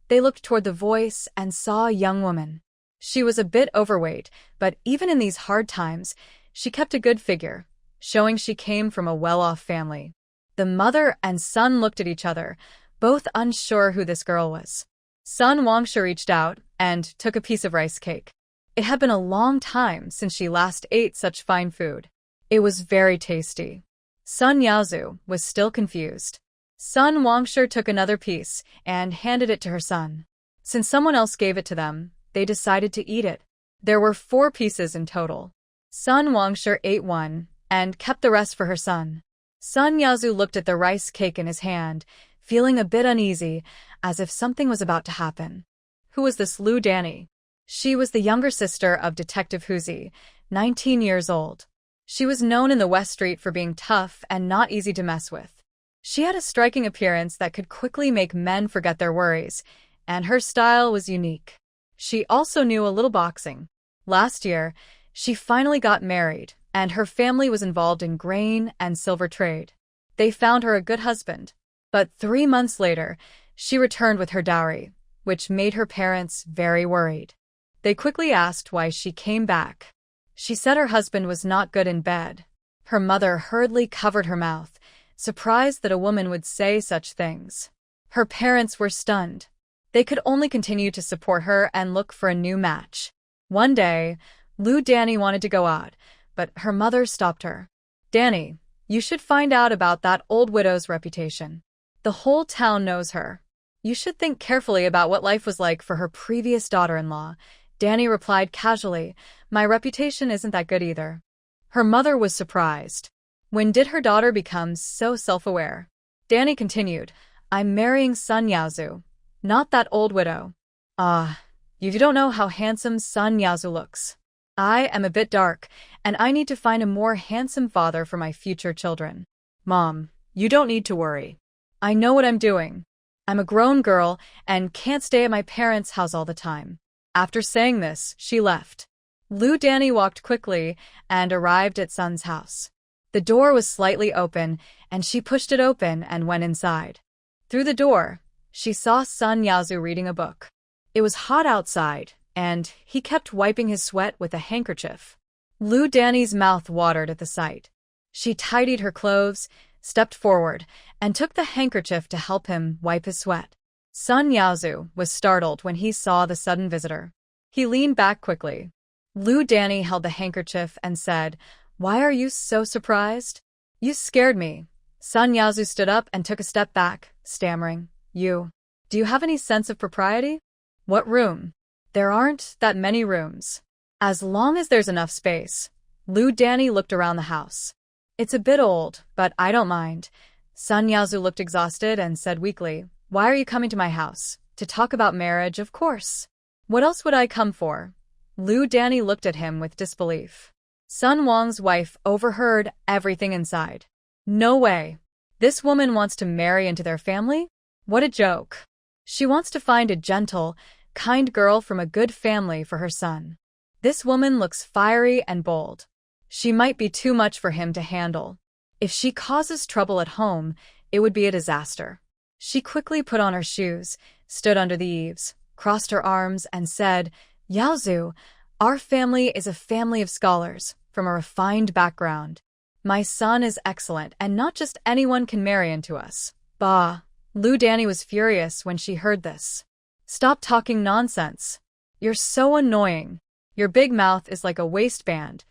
They looked toward the voice and saw a young woman. She was a bit overweight, but even in these hard times, she kept a good figure, showing she came from a well-off family. The mother and son looked at each other, both unsure who this girl was. Sun Wangshe reached out and took a piece of rice cake. It had been a long time since she last ate such fine food. It was very tasty. Sun Yazu was still confused. Sun Wangshe took another piece and handed it to her son. Since someone else gave it to them, they decided to eat it. There were 4 pieces in total. Sun Wangshe ate one and kept the rest for her son. Sun Yazu looked at the rice cake in his hand, feeling a bit uneasy, as if something was about to happen. Who was this Lu Danny? She was the younger sister of Detective Huzi, 19 years old. She was known in the West Street for being tough and not easy to mess with. She had a striking appearance that could quickly make men forget their worries, and her style was unique. She also knew a little boxing. Last year, she finally got married, and her family was involved in grain and silver trade. They found her a good husband. But 3 months later, she returned with her dowry, which made her parents very worried. They quickly asked why she came back. She said her husband was not good in bed. Her mother hurriedly covered her mouth, surprised that a woman would say such things. Her parents were stunned. They could only continue to support her and look for a new match. One day, Lu Danny wanted to go out, but her mother stopped her. "Danny, you should find out about that old widow's reputation. The whole town knows her. You should think carefully about what life was like for her previous daughter-in-law." Danny replied casually, "My reputation isn't that good either." Her mother was surprised. When did her daughter become so self-aware? Danny continued, "I'm marrying Sun Yazu, not that old widow." "Ah, you don't know how handsome Sun Yazu looks. I am a bit dark, and I need to find a more handsome father for my future children." "Mom, you don't need to worry. I know what I'm doing. I'm a grown girl and can't stay at my parents' house all the time." After saying this, she left. Lu Danny walked quickly and arrived at Sun's house. The door was slightly open, and she pushed it open and went inside. Through the door, she saw Sun Yazu reading a book. It was hot outside, and he kept wiping his sweat with a handkerchief. Lu Danny's mouth watered at the sight. She tidied her clothes, stepped forward, and took the handkerchief to help him wipe his sweat. Sun Yazu was startled when he saw the sudden visitor. He leaned back quickly. Lu Danny held the handkerchief and said, "Why are you so surprised?" "You scared me." Sun Yazu stood up and took a step back, stammering, Do you have any sense of propriety?" "What room?" "There aren't that many rooms. As long as there's enough space." Lu Danny looked around the house. "It's a bit old, but I don't mind." Sun Yazu looked exhausted and said weakly, "Why are you coming to my house? To talk about marriage, of course. What else would I come for?" Lu Danny looked at him with disbelief. Sun Wang's wife overheard everything inside. "No way. This woman wants to marry into their family? What a joke. She wants to find a gentle, kind girl from a good family for her son." This woman looks fiery and bold. She might be too much for him to handle. If she causes trouble at home, it would be a disaster. She quickly put on her shoes, stood under the eaves, crossed her arms, and said, "Yaozu, our family is a family of scholars, from a refined background. My son is excellent, and not just anyone can marry into us." Bah! Lu Danny was furious when she heard this. "Stop talking nonsense. You're so annoying. Your big mouth is like a waistband,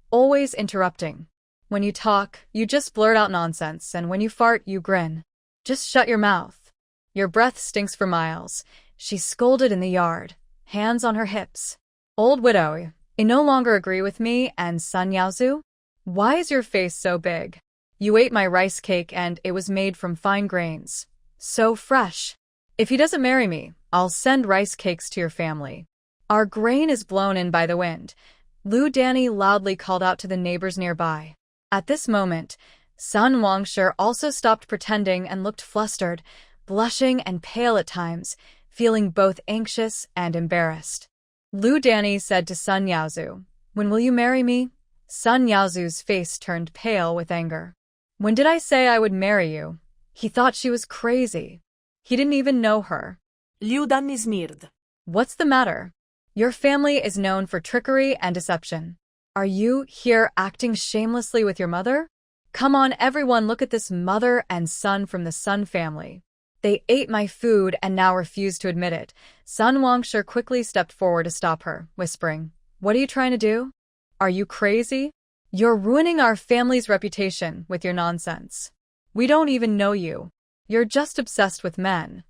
always interrupting. When you talk, you just blurt out nonsense, and when you fart, you grin. Just shut your mouth. Your breath stinks for miles." She scolded in the yard, hands on her hips. "Old widow, you no longer agree with me and son Yaozu? Why is your face so big? You ate my rice cake and it was made from fine grains. So fresh. If he doesn't marry me, I'll send rice cakes to your family. Our grain is blown in by the wind," Lu Danny loudly called out to the neighbors nearby. At this moment, Sun Wangshe also stopped pretending and looked flustered, blushing and pale at times, feeling both anxious and embarrassed. Lu Danny said to Sun Yaozu, "When will you marry me?" Sun Yaozu's face turned pale with anger. "When did I say I would marry you?" He thought she was crazy. He didn't even know her. Liu Danny smirred. "What's the matter? Your family is known for trickery and deception. Are you here acting shamelessly with your mother? Come on, everyone, look at this mother and son from the Sun family. They ate my food and now refuse to admit it." Sun Wangshe quickly stepped forward to stop her, whispering, "What are you trying to do? Are you crazy? You're ruining our family's reputation with your nonsense. We don't even know you. You're just obsessed with men."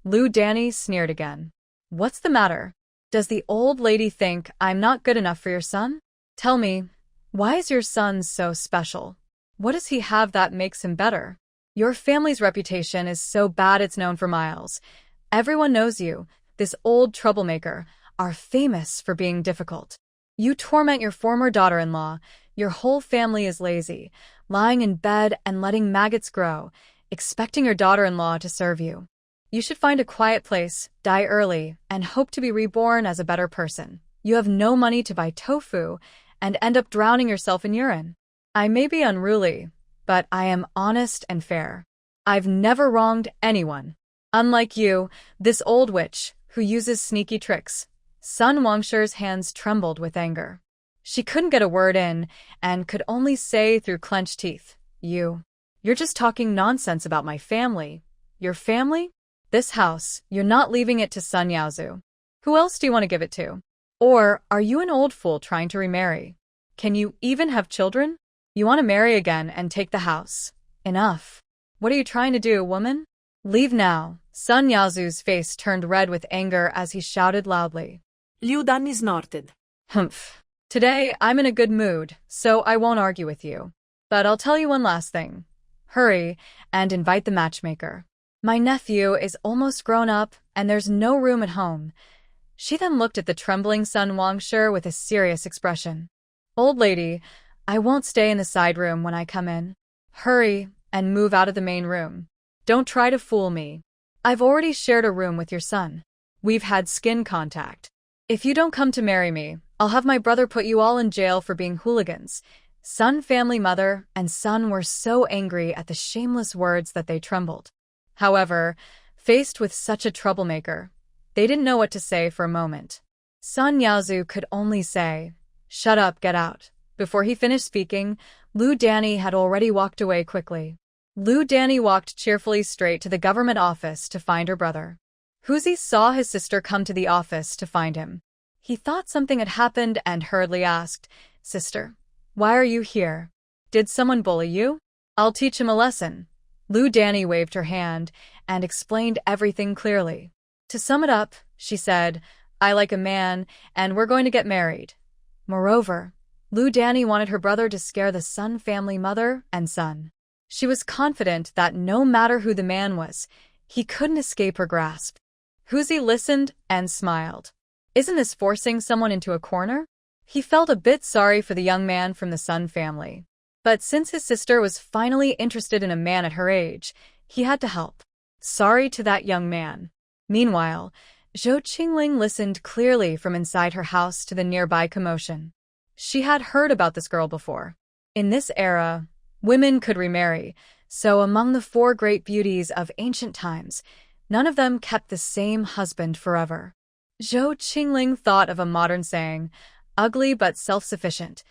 Lu Danny sneered again. "What's the matter? Does the old lady think I'm not good enough for your son? Tell me, why is your son so special? What does he have that makes him better? Your family's reputation is so bad it's known for miles. Everyone knows you, this old troublemaker, are famous for being difficult. You torment your former daughter-in-law. Your whole family is lazy, lying in bed and letting maggots grow, expecting your daughter-in-law to serve you. You should find a quiet place, die early, and hope to be reborn as a better person. You have no money to buy tofu and end up drowning yourself in urine. I may be unruly, but I am honest and fair. I've never wronged anyone. Unlike you, this old witch, who uses sneaky tricks." Sun Wangshe's hands trembled with anger. She couldn't get a word in and could only say through clenched teeth, You're just talking nonsense about my family." "Your family? This house, you're not leaving it to Sun Yaozu. Who else do you want to give it to? Or are you an old fool trying to remarry? Can you even have children? You want to marry again and take the house. Enough. What are you trying to do, woman? Leave now." Sun Yaozu's face turned red with anger as he shouted loudly. Liu Danny snorted. "Humph. Today I'm in a good mood, so I won't argue with you. But I'll tell you one last thing. Hurry and invite the matchmaker. My nephew is almost grown up and there's no room at home." She then looked at the trembling Sun Wangshe with a serious expression. "Old lady, I won't stay in the side room when I come in. Hurry and move out of the main room. Don't try to fool me. I've already shared a room with your son. We've had skin contact. If you don't come to marry me, I'll have my brother put you all in jail for being hooligans." Sun family mother and son were so angry at the shameless words that they trembled. However, faced with such a troublemaker, they didn't know what to say for a moment. Sun Yaozu could only say, "Shut up, get out." Before he finished speaking, Lu Danny had already walked away quickly. Lu Danny walked cheerfully straight to the government office to find her brother. Huzi saw his sister come to the office to find him. He thought something had happened and hurriedly asked, "Sister, why are you here? Did someone bully you? I'll teach him a lesson." Lu Danny waved her hand and explained everything clearly. To sum it up, she said, "I like a man, and we're going to get married." Moreover, Lu Danny wanted her brother to scare the Sun family mother and son. She was confident that no matter who the man was, he couldn't escape her grasp. Huzi listened and smiled. Isn't this forcing someone into a corner? He felt a bit sorry for the young man from the Sun family. But since his sister was finally interested in a man at her age, he had to help. Sorry to that young man. Meanwhile, Zhou Qingling listened clearly from inside her house to the nearby commotion. She had heard about this girl before. In this era, women could remarry, so among the four great beauties of ancient times, none of them kept the same husband forever. Zhou Qingling thought of a modern saying, ugly but self-sufficient,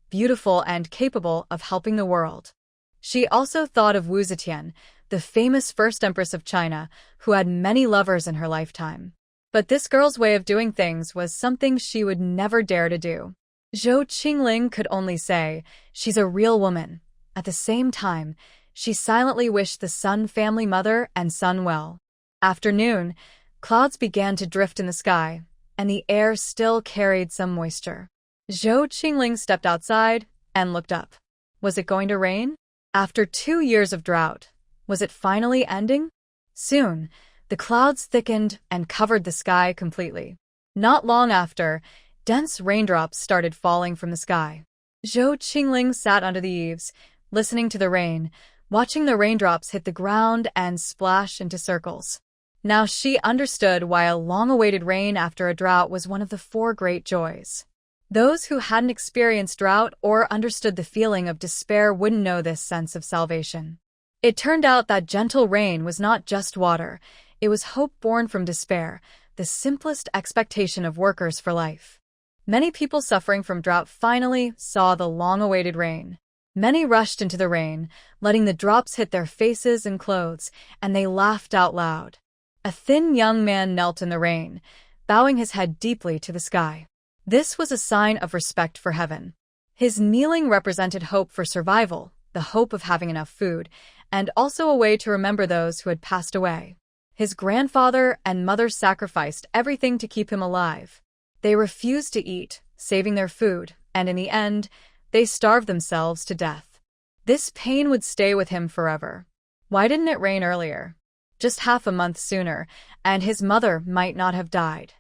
beautiful and capable of helping the world. She also thought of Wu Zetian, the famous first empress of China, who had many lovers in her lifetime. But this girl's way of doing things was something she would never dare to do. Zhou Qingling could only say, she's a real woman. At the same time, she silently wished the Sun family mother and son well. After noon, clouds began to drift in the sky, and the air still carried some moisture. Zhou Qingling stepped outside and looked up. Was it going to rain? After 2 years of drought, was it finally ending? Soon, the clouds thickened and covered the sky completely. Not long after, dense raindrops started falling from the sky. Zhou Qingling sat under the eaves, listening to the rain, watching the raindrops hit the ground and splash into circles. Now she understood why a long-awaited rain after a drought was one of the four great joys. Those who hadn't experienced drought or understood the feeling of despair wouldn't know this sense of salvation. It turned out that gentle rain was not just water, it was hope born from despair, the simplest expectation of workers for life. Many people suffering from drought finally saw the long-awaited rain. Many rushed into the rain, letting the drops hit their faces and clothes, and they laughed out loud. A thin young man knelt in the rain, bowing his head deeply to the sky. This was a sign of respect for heaven. His kneeling represented hope for survival, the hope of having enough food, and also a way to remember those who had passed away. His grandfather and mother sacrificed everything to keep him alive. They refused to eat, saving their food, and in the end, they starved themselves to death. This pain would stay with him forever. Why didn't it rain earlier? Just half a month sooner, and his mother might not have died.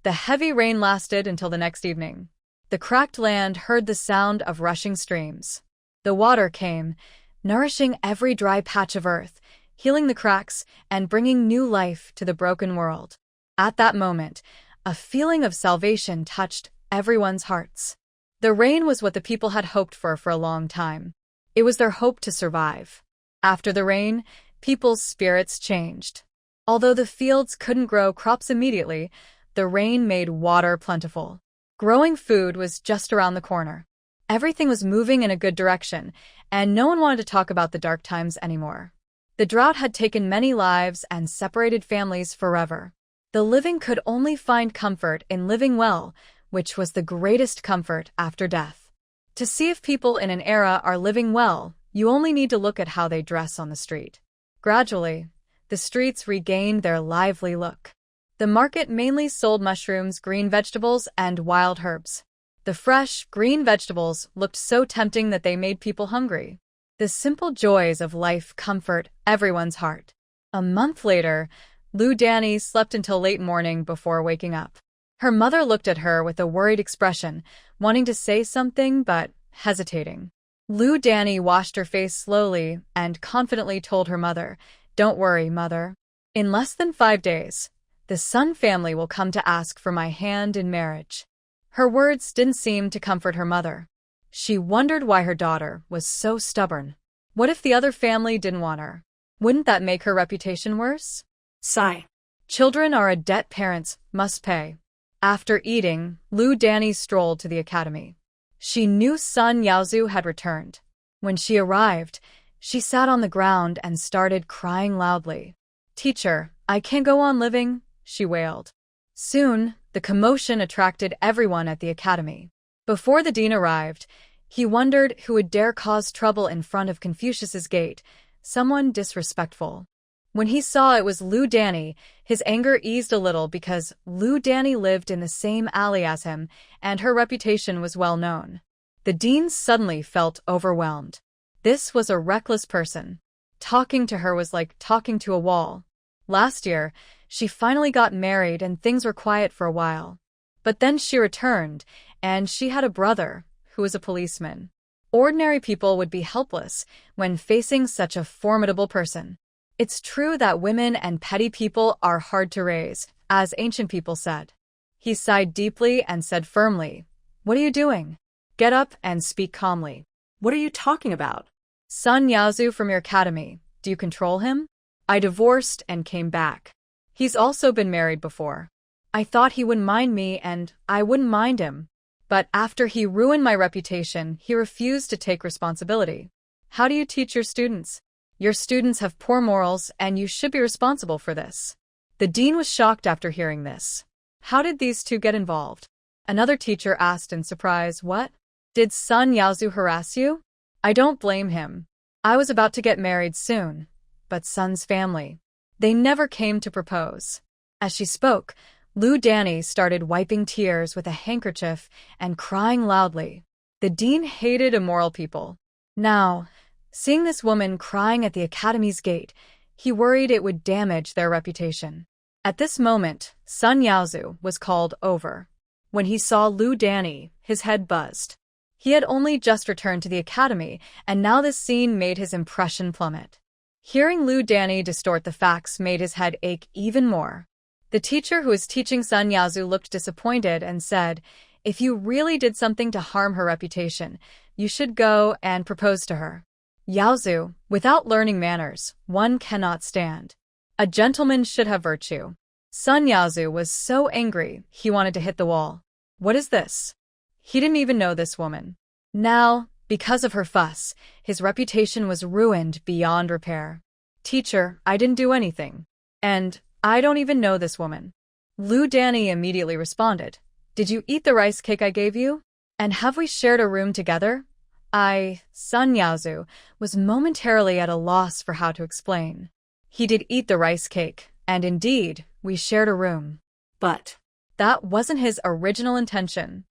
The heavy rain lasted until the next evening. The cracked land heard the sound of rushing streams. The water came, nourishing every dry patch of earth, healing the cracks and bringing new life to the broken world. At that moment, a feeling of salvation touched everyone's hearts. The rain was what the people had hoped for a long time. It was their hope to survive. After the rain, people's spirits changed. Although the fields couldn't grow crops immediately, the rain made water plentiful. Growing food was just around the corner. Everything was moving in a good direction, and no one wanted to talk about the dark times anymore. The drought had taken many lives and separated families forever. The living could only find comfort in living well, which was the greatest comfort after death. To see if people in an era are living well, you only need to look at how they dress on the street. Gradually, the streets regained their lively look. The market mainly sold mushrooms, green vegetables, and wild herbs. The fresh, green vegetables looked so tempting that they made people hungry. The simple joys of life comfort everyone's heart. A month later, Lu Danny slept until late morning before waking up. Her mother looked at her with a worried expression, wanting to say something but hesitating. Lu Danny washed her face slowly and confidently told her mother, "Don't worry, mother. In less than 5 days, the Sun family will come to ask for my hand in marriage." Her words didn't seem to comfort her mother. She wondered why her daughter was so stubborn. What if the other family didn't want her? Wouldn't that make her reputation worse? Sigh. Children are a debt parents must pay. After eating, Lu Danny strolled to the academy. She knew Sun Yaozu had returned. When she arrived, she sat on the ground and started crying loudly. "Teacher, I can't go on living," she wailed. Soon, the commotion attracted everyone at the academy. Before the dean arrived, he wondered who would dare cause trouble in front of Confucius's gate, someone disrespectful. When he saw it was Lu Danny, his anger eased a little because Lu Danny lived in the same alley as him, and her reputation was well known. The dean suddenly felt overwhelmed. This was a reckless person. Talking to her was like talking to a wall. Last year, she finally got married and things were quiet for a while. But then she returned, and she had a brother, who was a policeman. Ordinary people would be helpless when facing such a formidable person. It's true that women and petty people are hard to raise, as ancient people said. He sighed deeply and said firmly, "What are you doing? Get up and speak calmly." What are you talking about? "Sun Yaozu from your academy. Do you control him?" "I divorced and came back. He's also been married before. I thought he wouldn't mind me and I wouldn't mind him. But after he ruined my reputation, he refused to take responsibility. How do you teach your students? Your students have poor morals and you should be responsible for this." The dean was shocked after hearing this. How did these two get involved? Another teacher asked in surprise, "What? Did Sun Yaozu harass you?" "I don't blame him. I was about to get married soon. But Sun's family, they never came to propose." As she spoke, Lu Danny started wiping tears with a handkerchief and crying loudly. The dean hated immoral people. Now, seeing this woman crying at the academy's gate, he worried it would damage their reputation. At this moment, Sun Yaozu was called over. When he saw Lu Danny, his head buzzed. He had only just returned to the academy, and now this scene made his impression plummet. Hearing Lu Danny distort the facts made his head ache even more. The teacher who was teaching Sun Yaozu looked disappointed and said, "If you really did something to harm her reputation, you should go and propose to her." Yaozu, without learning manners, one cannot stand. A gentleman should have virtue. Sun Yaozu was so angry, he wanted to hit the wall. What is this? He didn't even know this woman. Now, because of her fuss, his reputation was ruined beyond repair. "Teacher, I didn't do anything. And I don't even know this woman." Lu Danny immediately responded, "Did you eat the rice cake I gave you? And have we shared a room together?" Sun Yaozu was momentarily at a loss for how to explain. He did eat the rice cake, and indeed, we shared a room. But that wasn't his original intention.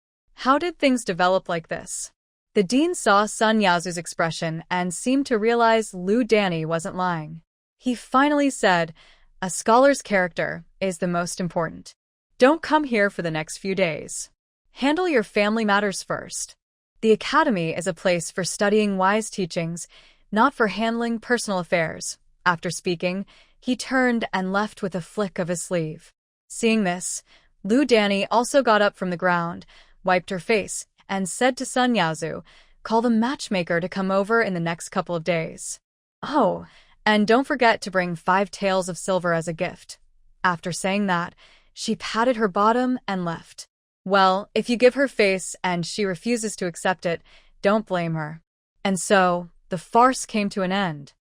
How did things develop like this? The dean saw Sun Yaozu's expression and seemed to realize Lu Danny wasn't lying. He finally said, "A scholar's character is the most important. Don't come here for the next few days. Handle your family matters first. The academy is a place for studying wise teachings, not for handling personal affairs." After speaking, he turned and left with a flick of his sleeve. Seeing this, Lu Danny also got up from the ground, wiped her face, and said to Sun Yaozu, "Call the matchmaker to come over in the next couple of days. Oh, and don't forget to bring 5 taels of silver as a gift." After saying that, she patted her bottom and left. Well, if you give her face and she refuses to accept it, don't blame her. And so, the farce came to an end.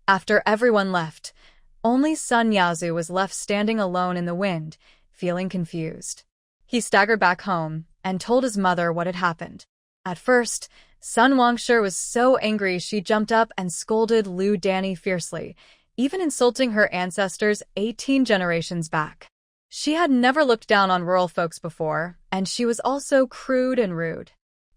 After everyone left, only Sun Yaozu was left standing alone in the wind, feeling confused. He staggered back home and told his mother what had happened. At first, Sun Wangshe was so angry she jumped up and scolded Lu Danny fiercely, even insulting her ancestors 18 generations back. She had never looked down on rural folks before, and she was also crude and rude.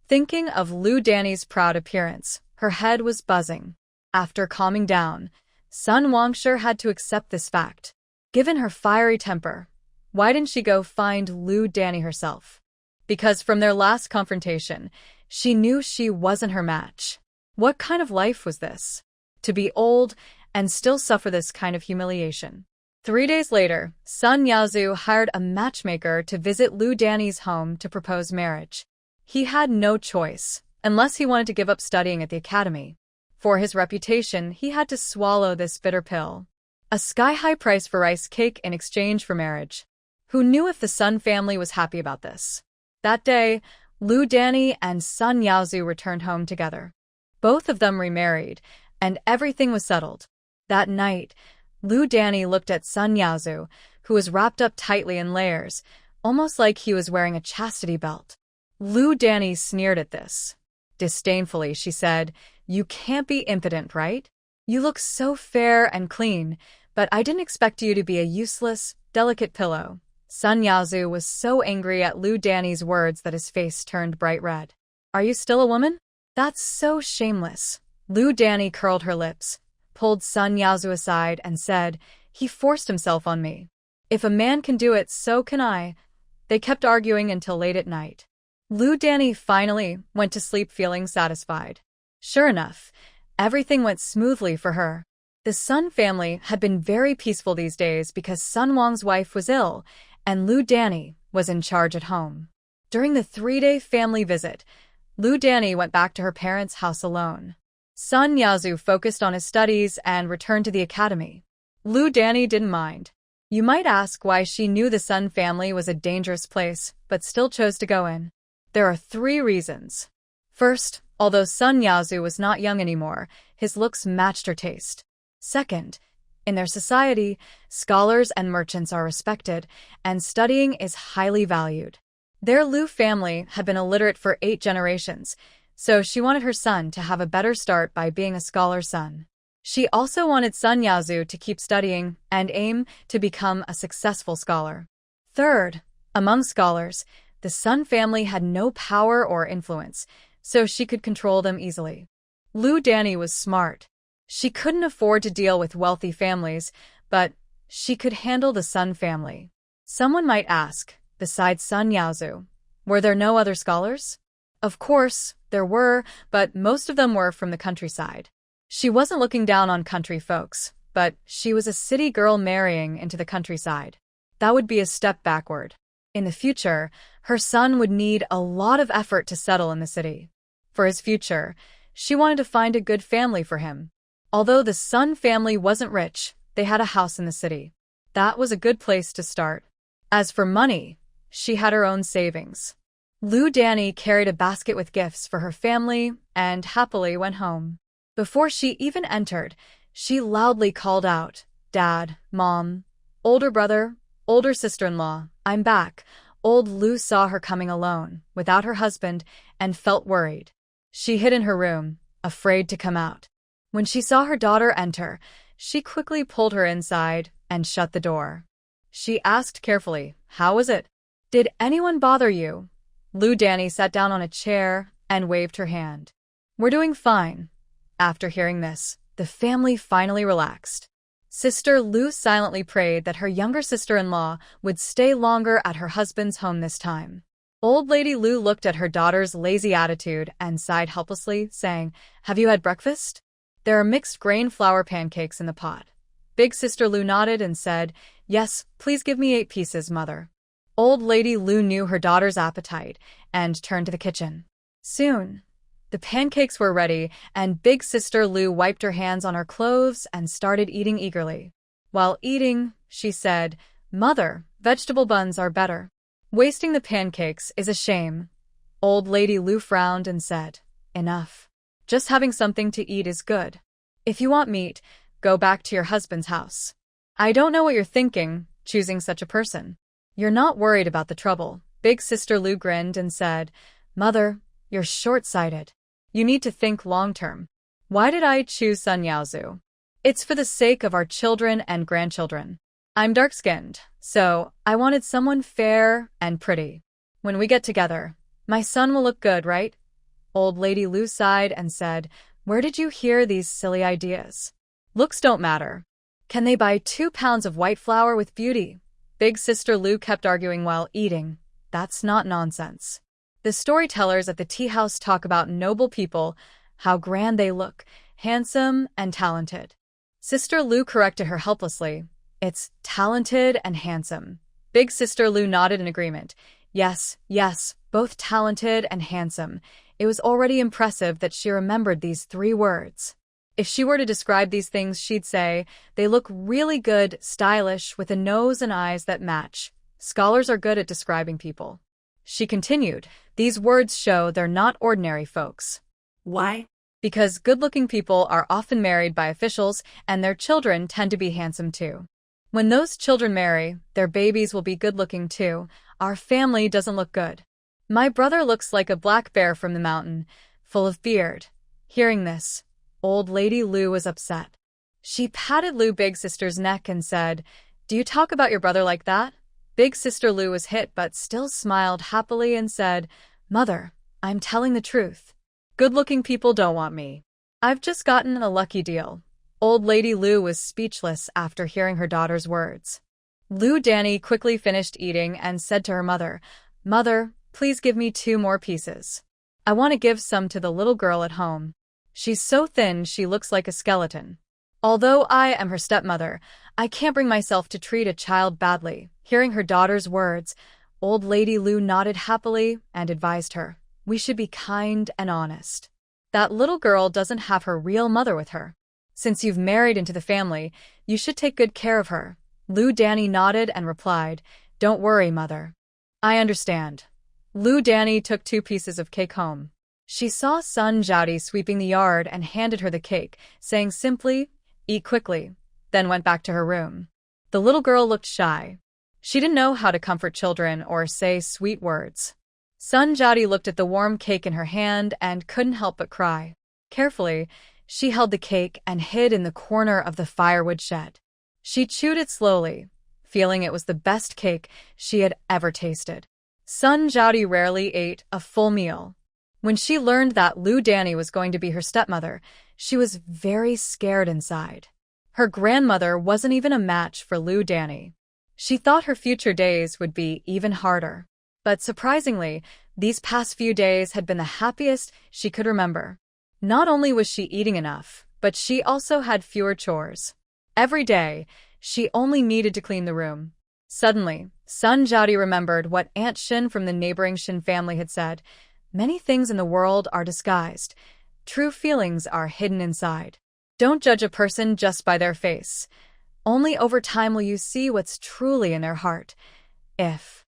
Thinking of Lu Danny's proud appearance, her head was buzzing. After calming down, Sun Wangshe had to accept this fact. Given her fiery temper, why didn't she go find Lu Danny herself? Because from their last confrontation, she knew she wasn't her match. What kind of life was this? To be old and still suffer this kind of humiliation. 3 days later, Sun Yaozu hired a matchmaker to visit Lu Danny's home to propose marriage. He had no choice, unless he wanted to give up studying at the academy. For his reputation, he had to swallow this bitter pill. A sky-high price for rice cake in exchange for marriage. Who knew if the Sun family was happy about this? That day, Lu Danny and Sun Yaozu returned home together. Both of them remarried, and everything was settled. That night, Lu Danny looked at Sun Yaozu, who was wrapped up tightly in layers, almost like he was wearing a chastity belt. Lu Danny sneered at this. Disdainfully, she said, "You can't be impotent, right? You look so fair and clean, but I didn't expect you to be a useless, delicate pillow." Sun Yaozu was so angry at Lu Danny's words that his face turned bright red. "Are you still a woman? That's so shameless." Lu Danny curled her lips, pulled Sun Yaozu aside, and said, "He forced himself on me. If a man can do it, so can I." They kept arguing until late at night. Lu Danny finally went to sleep feeling satisfied. Sure enough, everything went smoothly for her. The Sun family had been very peaceful these days because Sun Wang's wife was ill, and Lu Danny was in charge at home. During the 3-day family visit, Lu Danny went back to her parents' house alone. Sun Yazu focused on his studies and returned to the academy. Lu Danny didn't mind. You might ask why she knew the Sun family was a dangerous place, but still chose to go in. There are 3 reasons. First, although Sun Yazu was not young anymore, his looks matched her taste. Second, in their society, scholars and merchants are respected, and studying is highly valued. Their Lu family had been illiterate for 8 generations, so she wanted her son to have a better start by being a scholar's son. She also wanted Sun Yazu to keep studying and aim to become a successful scholar. Third, among scholars, the Sun family had no power or influence, so she could control them easily. Lu Danny was smart. She couldn't afford to deal with wealthy families, but she could handle the Sun family. Someone might ask, besides Sun Yazu, were there no other scholars? Of course, there were, but most of them were from the countryside. She wasn't looking down on country folks, but she was a city girl marrying into the countryside. That would be a step backward. In the future, her son would need a lot of effort to settle in the city. For his future, she wanted to find a good family for him. Although the Sun family wasn't rich, they had a house in the city. That was a good place to start. As for money, she had her own savings. Lu Danny carried a basket with gifts for her family and happily went home. Before she even entered, she loudly called out, "Dad, Mom, older brother, older sister-in-law, I'm back." Old Lu saw her coming alone, without her husband, and felt worried. She hid in her room, afraid to come out. When she saw her daughter enter, she quickly pulled her inside and shut the door. She asked carefully, "How was it? Did anyone bother you?" Lu Danny sat down on a chair and waved her hand. "We're doing fine." After hearing this, the family finally relaxed. Sister Lu silently prayed that her younger sister-in-law would stay longer at her husband's home this time. Old Lady Lu looked at her daughter's lazy attitude and sighed helplessly, saying, "Have you had breakfast?" "There are mixed grain flour pancakes in the pot." Big Sister Lu nodded and said, "Yes, please give me 8 pieces, Mother." Old Lady Lu knew her daughter's appetite and turned to the kitchen. Soon, the pancakes were ready, and Big Sister Lu wiped her hands on her clothes and started eating eagerly. While eating, she said, "Mother, vegetable buns are better. Wasting the pancakes is a shame." Old Lady Lu frowned and said, "Enough. Just having something to eat is good. If you want meat, go back to your husband's house. I don't know what you're thinking, choosing such a person. You're not worried about the trouble." Big Sister Lu grinned and said, "Mother, you're short-sighted. You need to think long-term. Why did I choose Sun Yaozu? It's for the sake of our children and grandchildren. I'm dark-skinned, so I wanted someone fair and pretty. When we get together, my son will look good, right?" Old Lady Lu sighed and said, "Where did you hear these silly ideas? Looks don't matter. Can they buy 2 pounds of white flour with beauty?" Big Sister Lu kept arguing while eating. "That's not nonsense. The storytellers at the tea house talk about noble people, how grand they look, handsome and talented." Sister Lu corrected her helplessly. "It's talented and handsome." Big Sister Lu nodded in agreement. Yes, both talented and handsome." It was already impressive that she remembered these 3 words. If she were to describe these things, she'd say, "They look really good, stylish, with a nose and eyes that match." Scholars are good at describing people. She continued, "These words show they're not ordinary folks." Why? Because good-looking people are often married by officials, and their children tend to be handsome too. When those children marry, their babies will be good-looking too. Our family doesn't look good. My brother looks like a black bear from the mountain, full of beard. Hearing this, Old Lady Lu was upset. She patted Lu Big Sister's neck and said, "Do you talk about your brother like that?" Big Sister Lu was hit but still smiled happily and said, "Mother, I'm telling the truth. Good-looking people don't want me. I've just gotten a lucky deal." Old Lady Lu was speechless after hearing her daughter's words. Lu Danny quickly finished eating and said to her mother, "Mother, please give me 2 more pieces. I want to give some to the little girl at home. She's so thin she looks like a skeleton." Although I am her stepmother, I can't bring myself to treat a child badly. Hearing her daughter's words, old lady Lu nodded happily and advised her, we should be kind and honest. That little girl doesn't have her real mother with her. Since you've married into the family, you should take good care of her. Lu Danny nodded and replied, don't worry, mother. I understand. Lu Danny took 2 pieces of cake home. She saw Sun Zhaodi sweeping the yard and handed her the cake, saying simply, eat quickly, then went back to her room. The little girl looked shy. She didn't know how to comfort children or say sweet words. Sun Zhaodi looked at the warm cake in her hand and couldn't help but cry. Carefully, she held the cake and hid in the corner of the firewood shed. She chewed it slowly, feeling it was the best cake she had ever tasted. Sun Zhaodi rarely ate a full meal. When she learned that Lu Danny was going to be her stepmother, she was very scared inside. Her grandmother wasn't even a match for Lu Danny. She thought her future days would be even harder. But surprisingly, these past few days had been the happiest she could remember. Not only was she eating enough, but she also had fewer chores. Every day, she only needed to clean the room. Suddenly, Sun Zhaodi remembered what Aunt Shin from the neighboring Shin family had said. Many things in the world are disguised. True feelings are hidden inside. Don't judge a person just by their face. Only over time will you see what's truly in their heart. If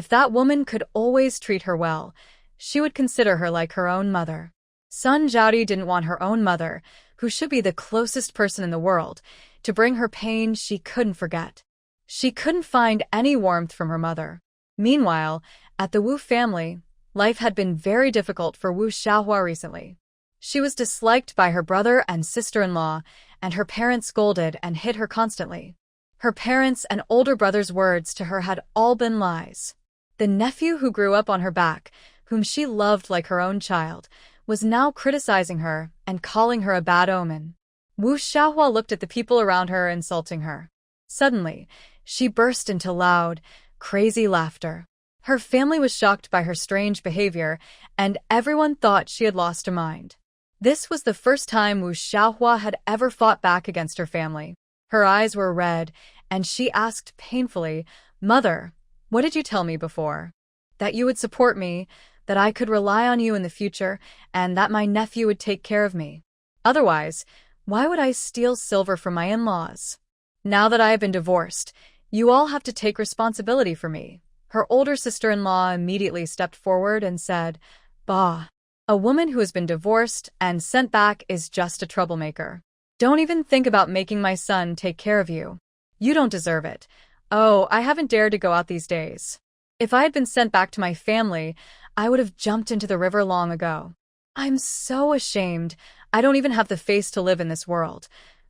that woman could always treat her well, she would consider her like her own mother. Sun Zhaodi didn't want her own mother, who should be the closest person in the world, to bring her pain she couldn't forget. She couldn't find any warmth from her mother. Meanwhile, at the Wu family, life had been very difficult for Wu Xiaohua recently. She was disliked by her brother and sister-in-law, and her parents scolded and hit her constantly. Her parents' and older brother's words to her had all been lies. The nephew who grew up on her back, whom she loved like her own child, was now criticizing her and calling her a bad omen. Wu Xiaohua looked at the people around her, insulting her. Suddenly, she burst into loud, crazy laughter. Her family was shocked by her strange behavior, and everyone thought she had lost her mind. This was the first time Wu Xiaohua had ever fought back against her family. Her eyes were red, and she asked painfully, Mother, what did you tell me before? That you would support me, that I could rely on you in the future, and that my nephew would take care of me. Otherwise, why would I steal silver from my in-laws? Now that I have been divorced, you all have to take responsibility for me. Her older sister-in-law immediately stepped forward and said, Bah, a woman who has been divorced and sent back is just a troublemaker. Don't even think about making my son take care of you. You don't deserve it. Oh, I haven't dared to go out these days. If I had been sent back to my family, I would have jumped into the river long ago. I'm so ashamed. I don't even have the face to live in this world.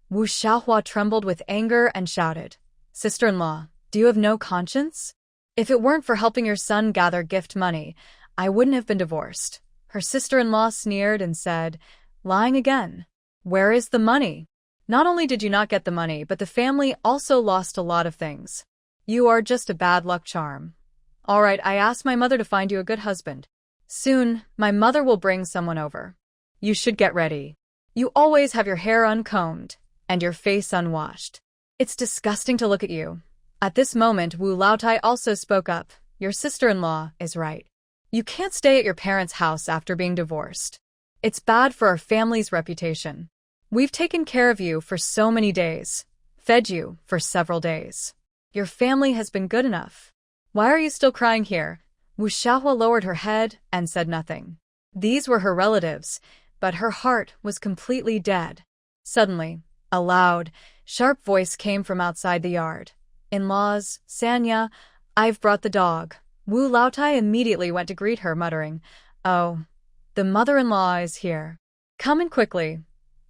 Wu Xiaohua trembled with anger and shouted, Sister-in-law, do you have no conscience? If it weren't for helping your son gather gift money, I wouldn't have been divorced. Her sister-in-law sneered and said, Lying again. Where is the money? Not only did you not get the money, but the family also lost a lot of things. You are just a bad luck charm. All right, I asked my mother to find you a good husband. Soon, my mother will bring someone over. You should get ready. You always have your hair uncombed and your face unwashed. It's disgusting to look at you. At this moment, Wu Laotai also spoke up. Your sister-in-law is right. You can't stay at your parents' house after being divorced. It's bad for our family's reputation. We've taken care of you for so many days, fed you for several days. Your family has been good enough. Why are you still crying here? Wu Xiaohua lowered her head and said nothing. These were her relatives, but her heart was completely dead. Suddenly, a loud, sharp voice came from outside the yard. In-laws, Sanya, I've brought the dog. Wu Laotai immediately went to greet her, muttering, Oh, the mother-in-law is here. Come in quickly.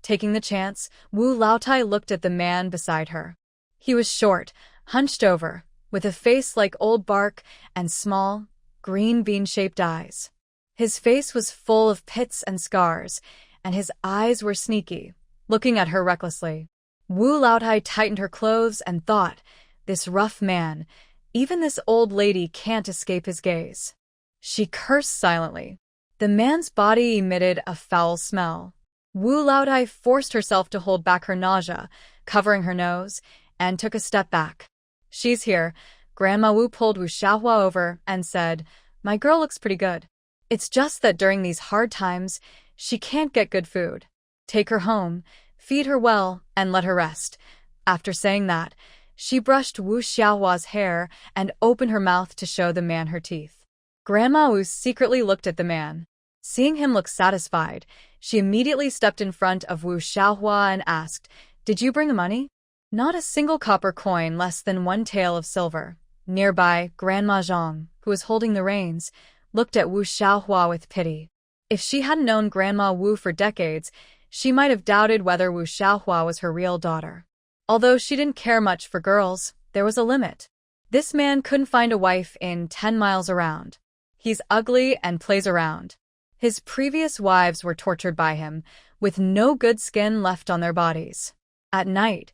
Taking the chance, Wu Laotai looked at the man beside her. He was short, hunched over, with a face like old bark and small, green bean-shaped eyes. His face was full of pits and scars, and his eyes were sneaky, looking at her recklessly. Wu Laotai tightened her clothes and thought, This rough man, even this old lady can't escape his gaze. She cursed silently. The man's body emitted a foul smell. Wu Laodai forced herself to hold back her nausea, covering her nose, and took a step back. She's here. Grandma Wu pulled Wu Xiaohua over and said, "My girl looks pretty good. It's just that during these hard times, she can't get good food. Take her home, feed her well, and let her rest." After saying that, she brushed Wu Xiaohua's hair and opened her mouth to show the man her teeth. Grandma Wu secretly looked at the man. Seeing him look satisfied, she immediately stepped in front of Wu Xiaohua and asked, "Did you bring money?" "Not a single copper coin, less than one tael of silver." Nearby, Grandma Zhang, who was holding the reins, looked at Wu Xiaohua with pity. If she hadn't known Grandma Wu for decades, she might have doubted whether Wu Xiaohua was her real daughter. Although she didn't care much for girls, there was a limit. This man couldn't find a wife in 10 miles around. He's ugly and plays around. His previous wives were tortured by him, with no good skin left on their bodies. At night,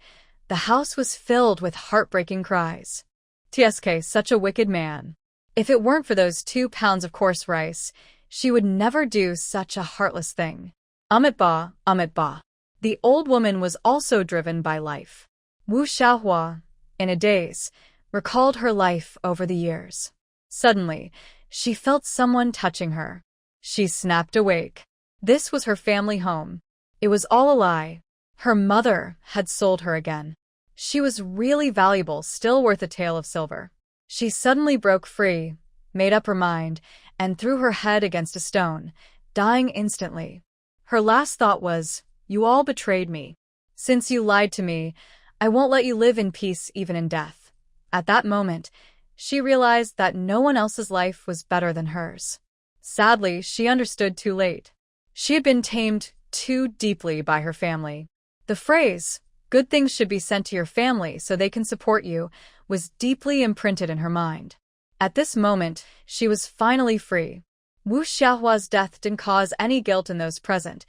the house was filled with heartbreaking cries. TSK, such a wicked man. If it weren't for those 2 pounds of coarse rice, she would never do such a heartless thing. Amit ba, Amit ba. The old woman was also driven by life. Wu Xiaohua, in a daze, recalled her life over the years. Suddenly, she felt someone touching her. She snapped awake. This was her family home. It was all a lie. Her mother had sold her again. She was really valuable, still worth a tael of silver. She suddenly broke free, made up her mind, and threw her head against a stone, dying instantly. Her last thought was, "You all betrayed me. Since you lied to me, I won't let you live in peace even in death." At that moment, she realized that no one else's life was better than hers. Sadly, she understood too late. She had been tamed too deeply by her family. The phrase, "good things should be sent to your family so they can support you," was deeply imprinted in her mind. At this moment, she was finally free. Wu Xiaohua's death didn't cause any guilt in those present,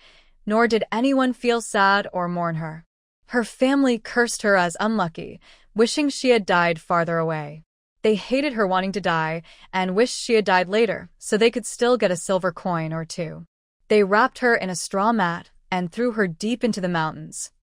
nor did anyone feel sad or mourn her. Her family cursed her as unlucky, wishing she had died farther away. They hated her wanting to die and wished she had died later so they could still get a silver coin or two. They wrapped her in a straw mat and threw her deep into the mountains.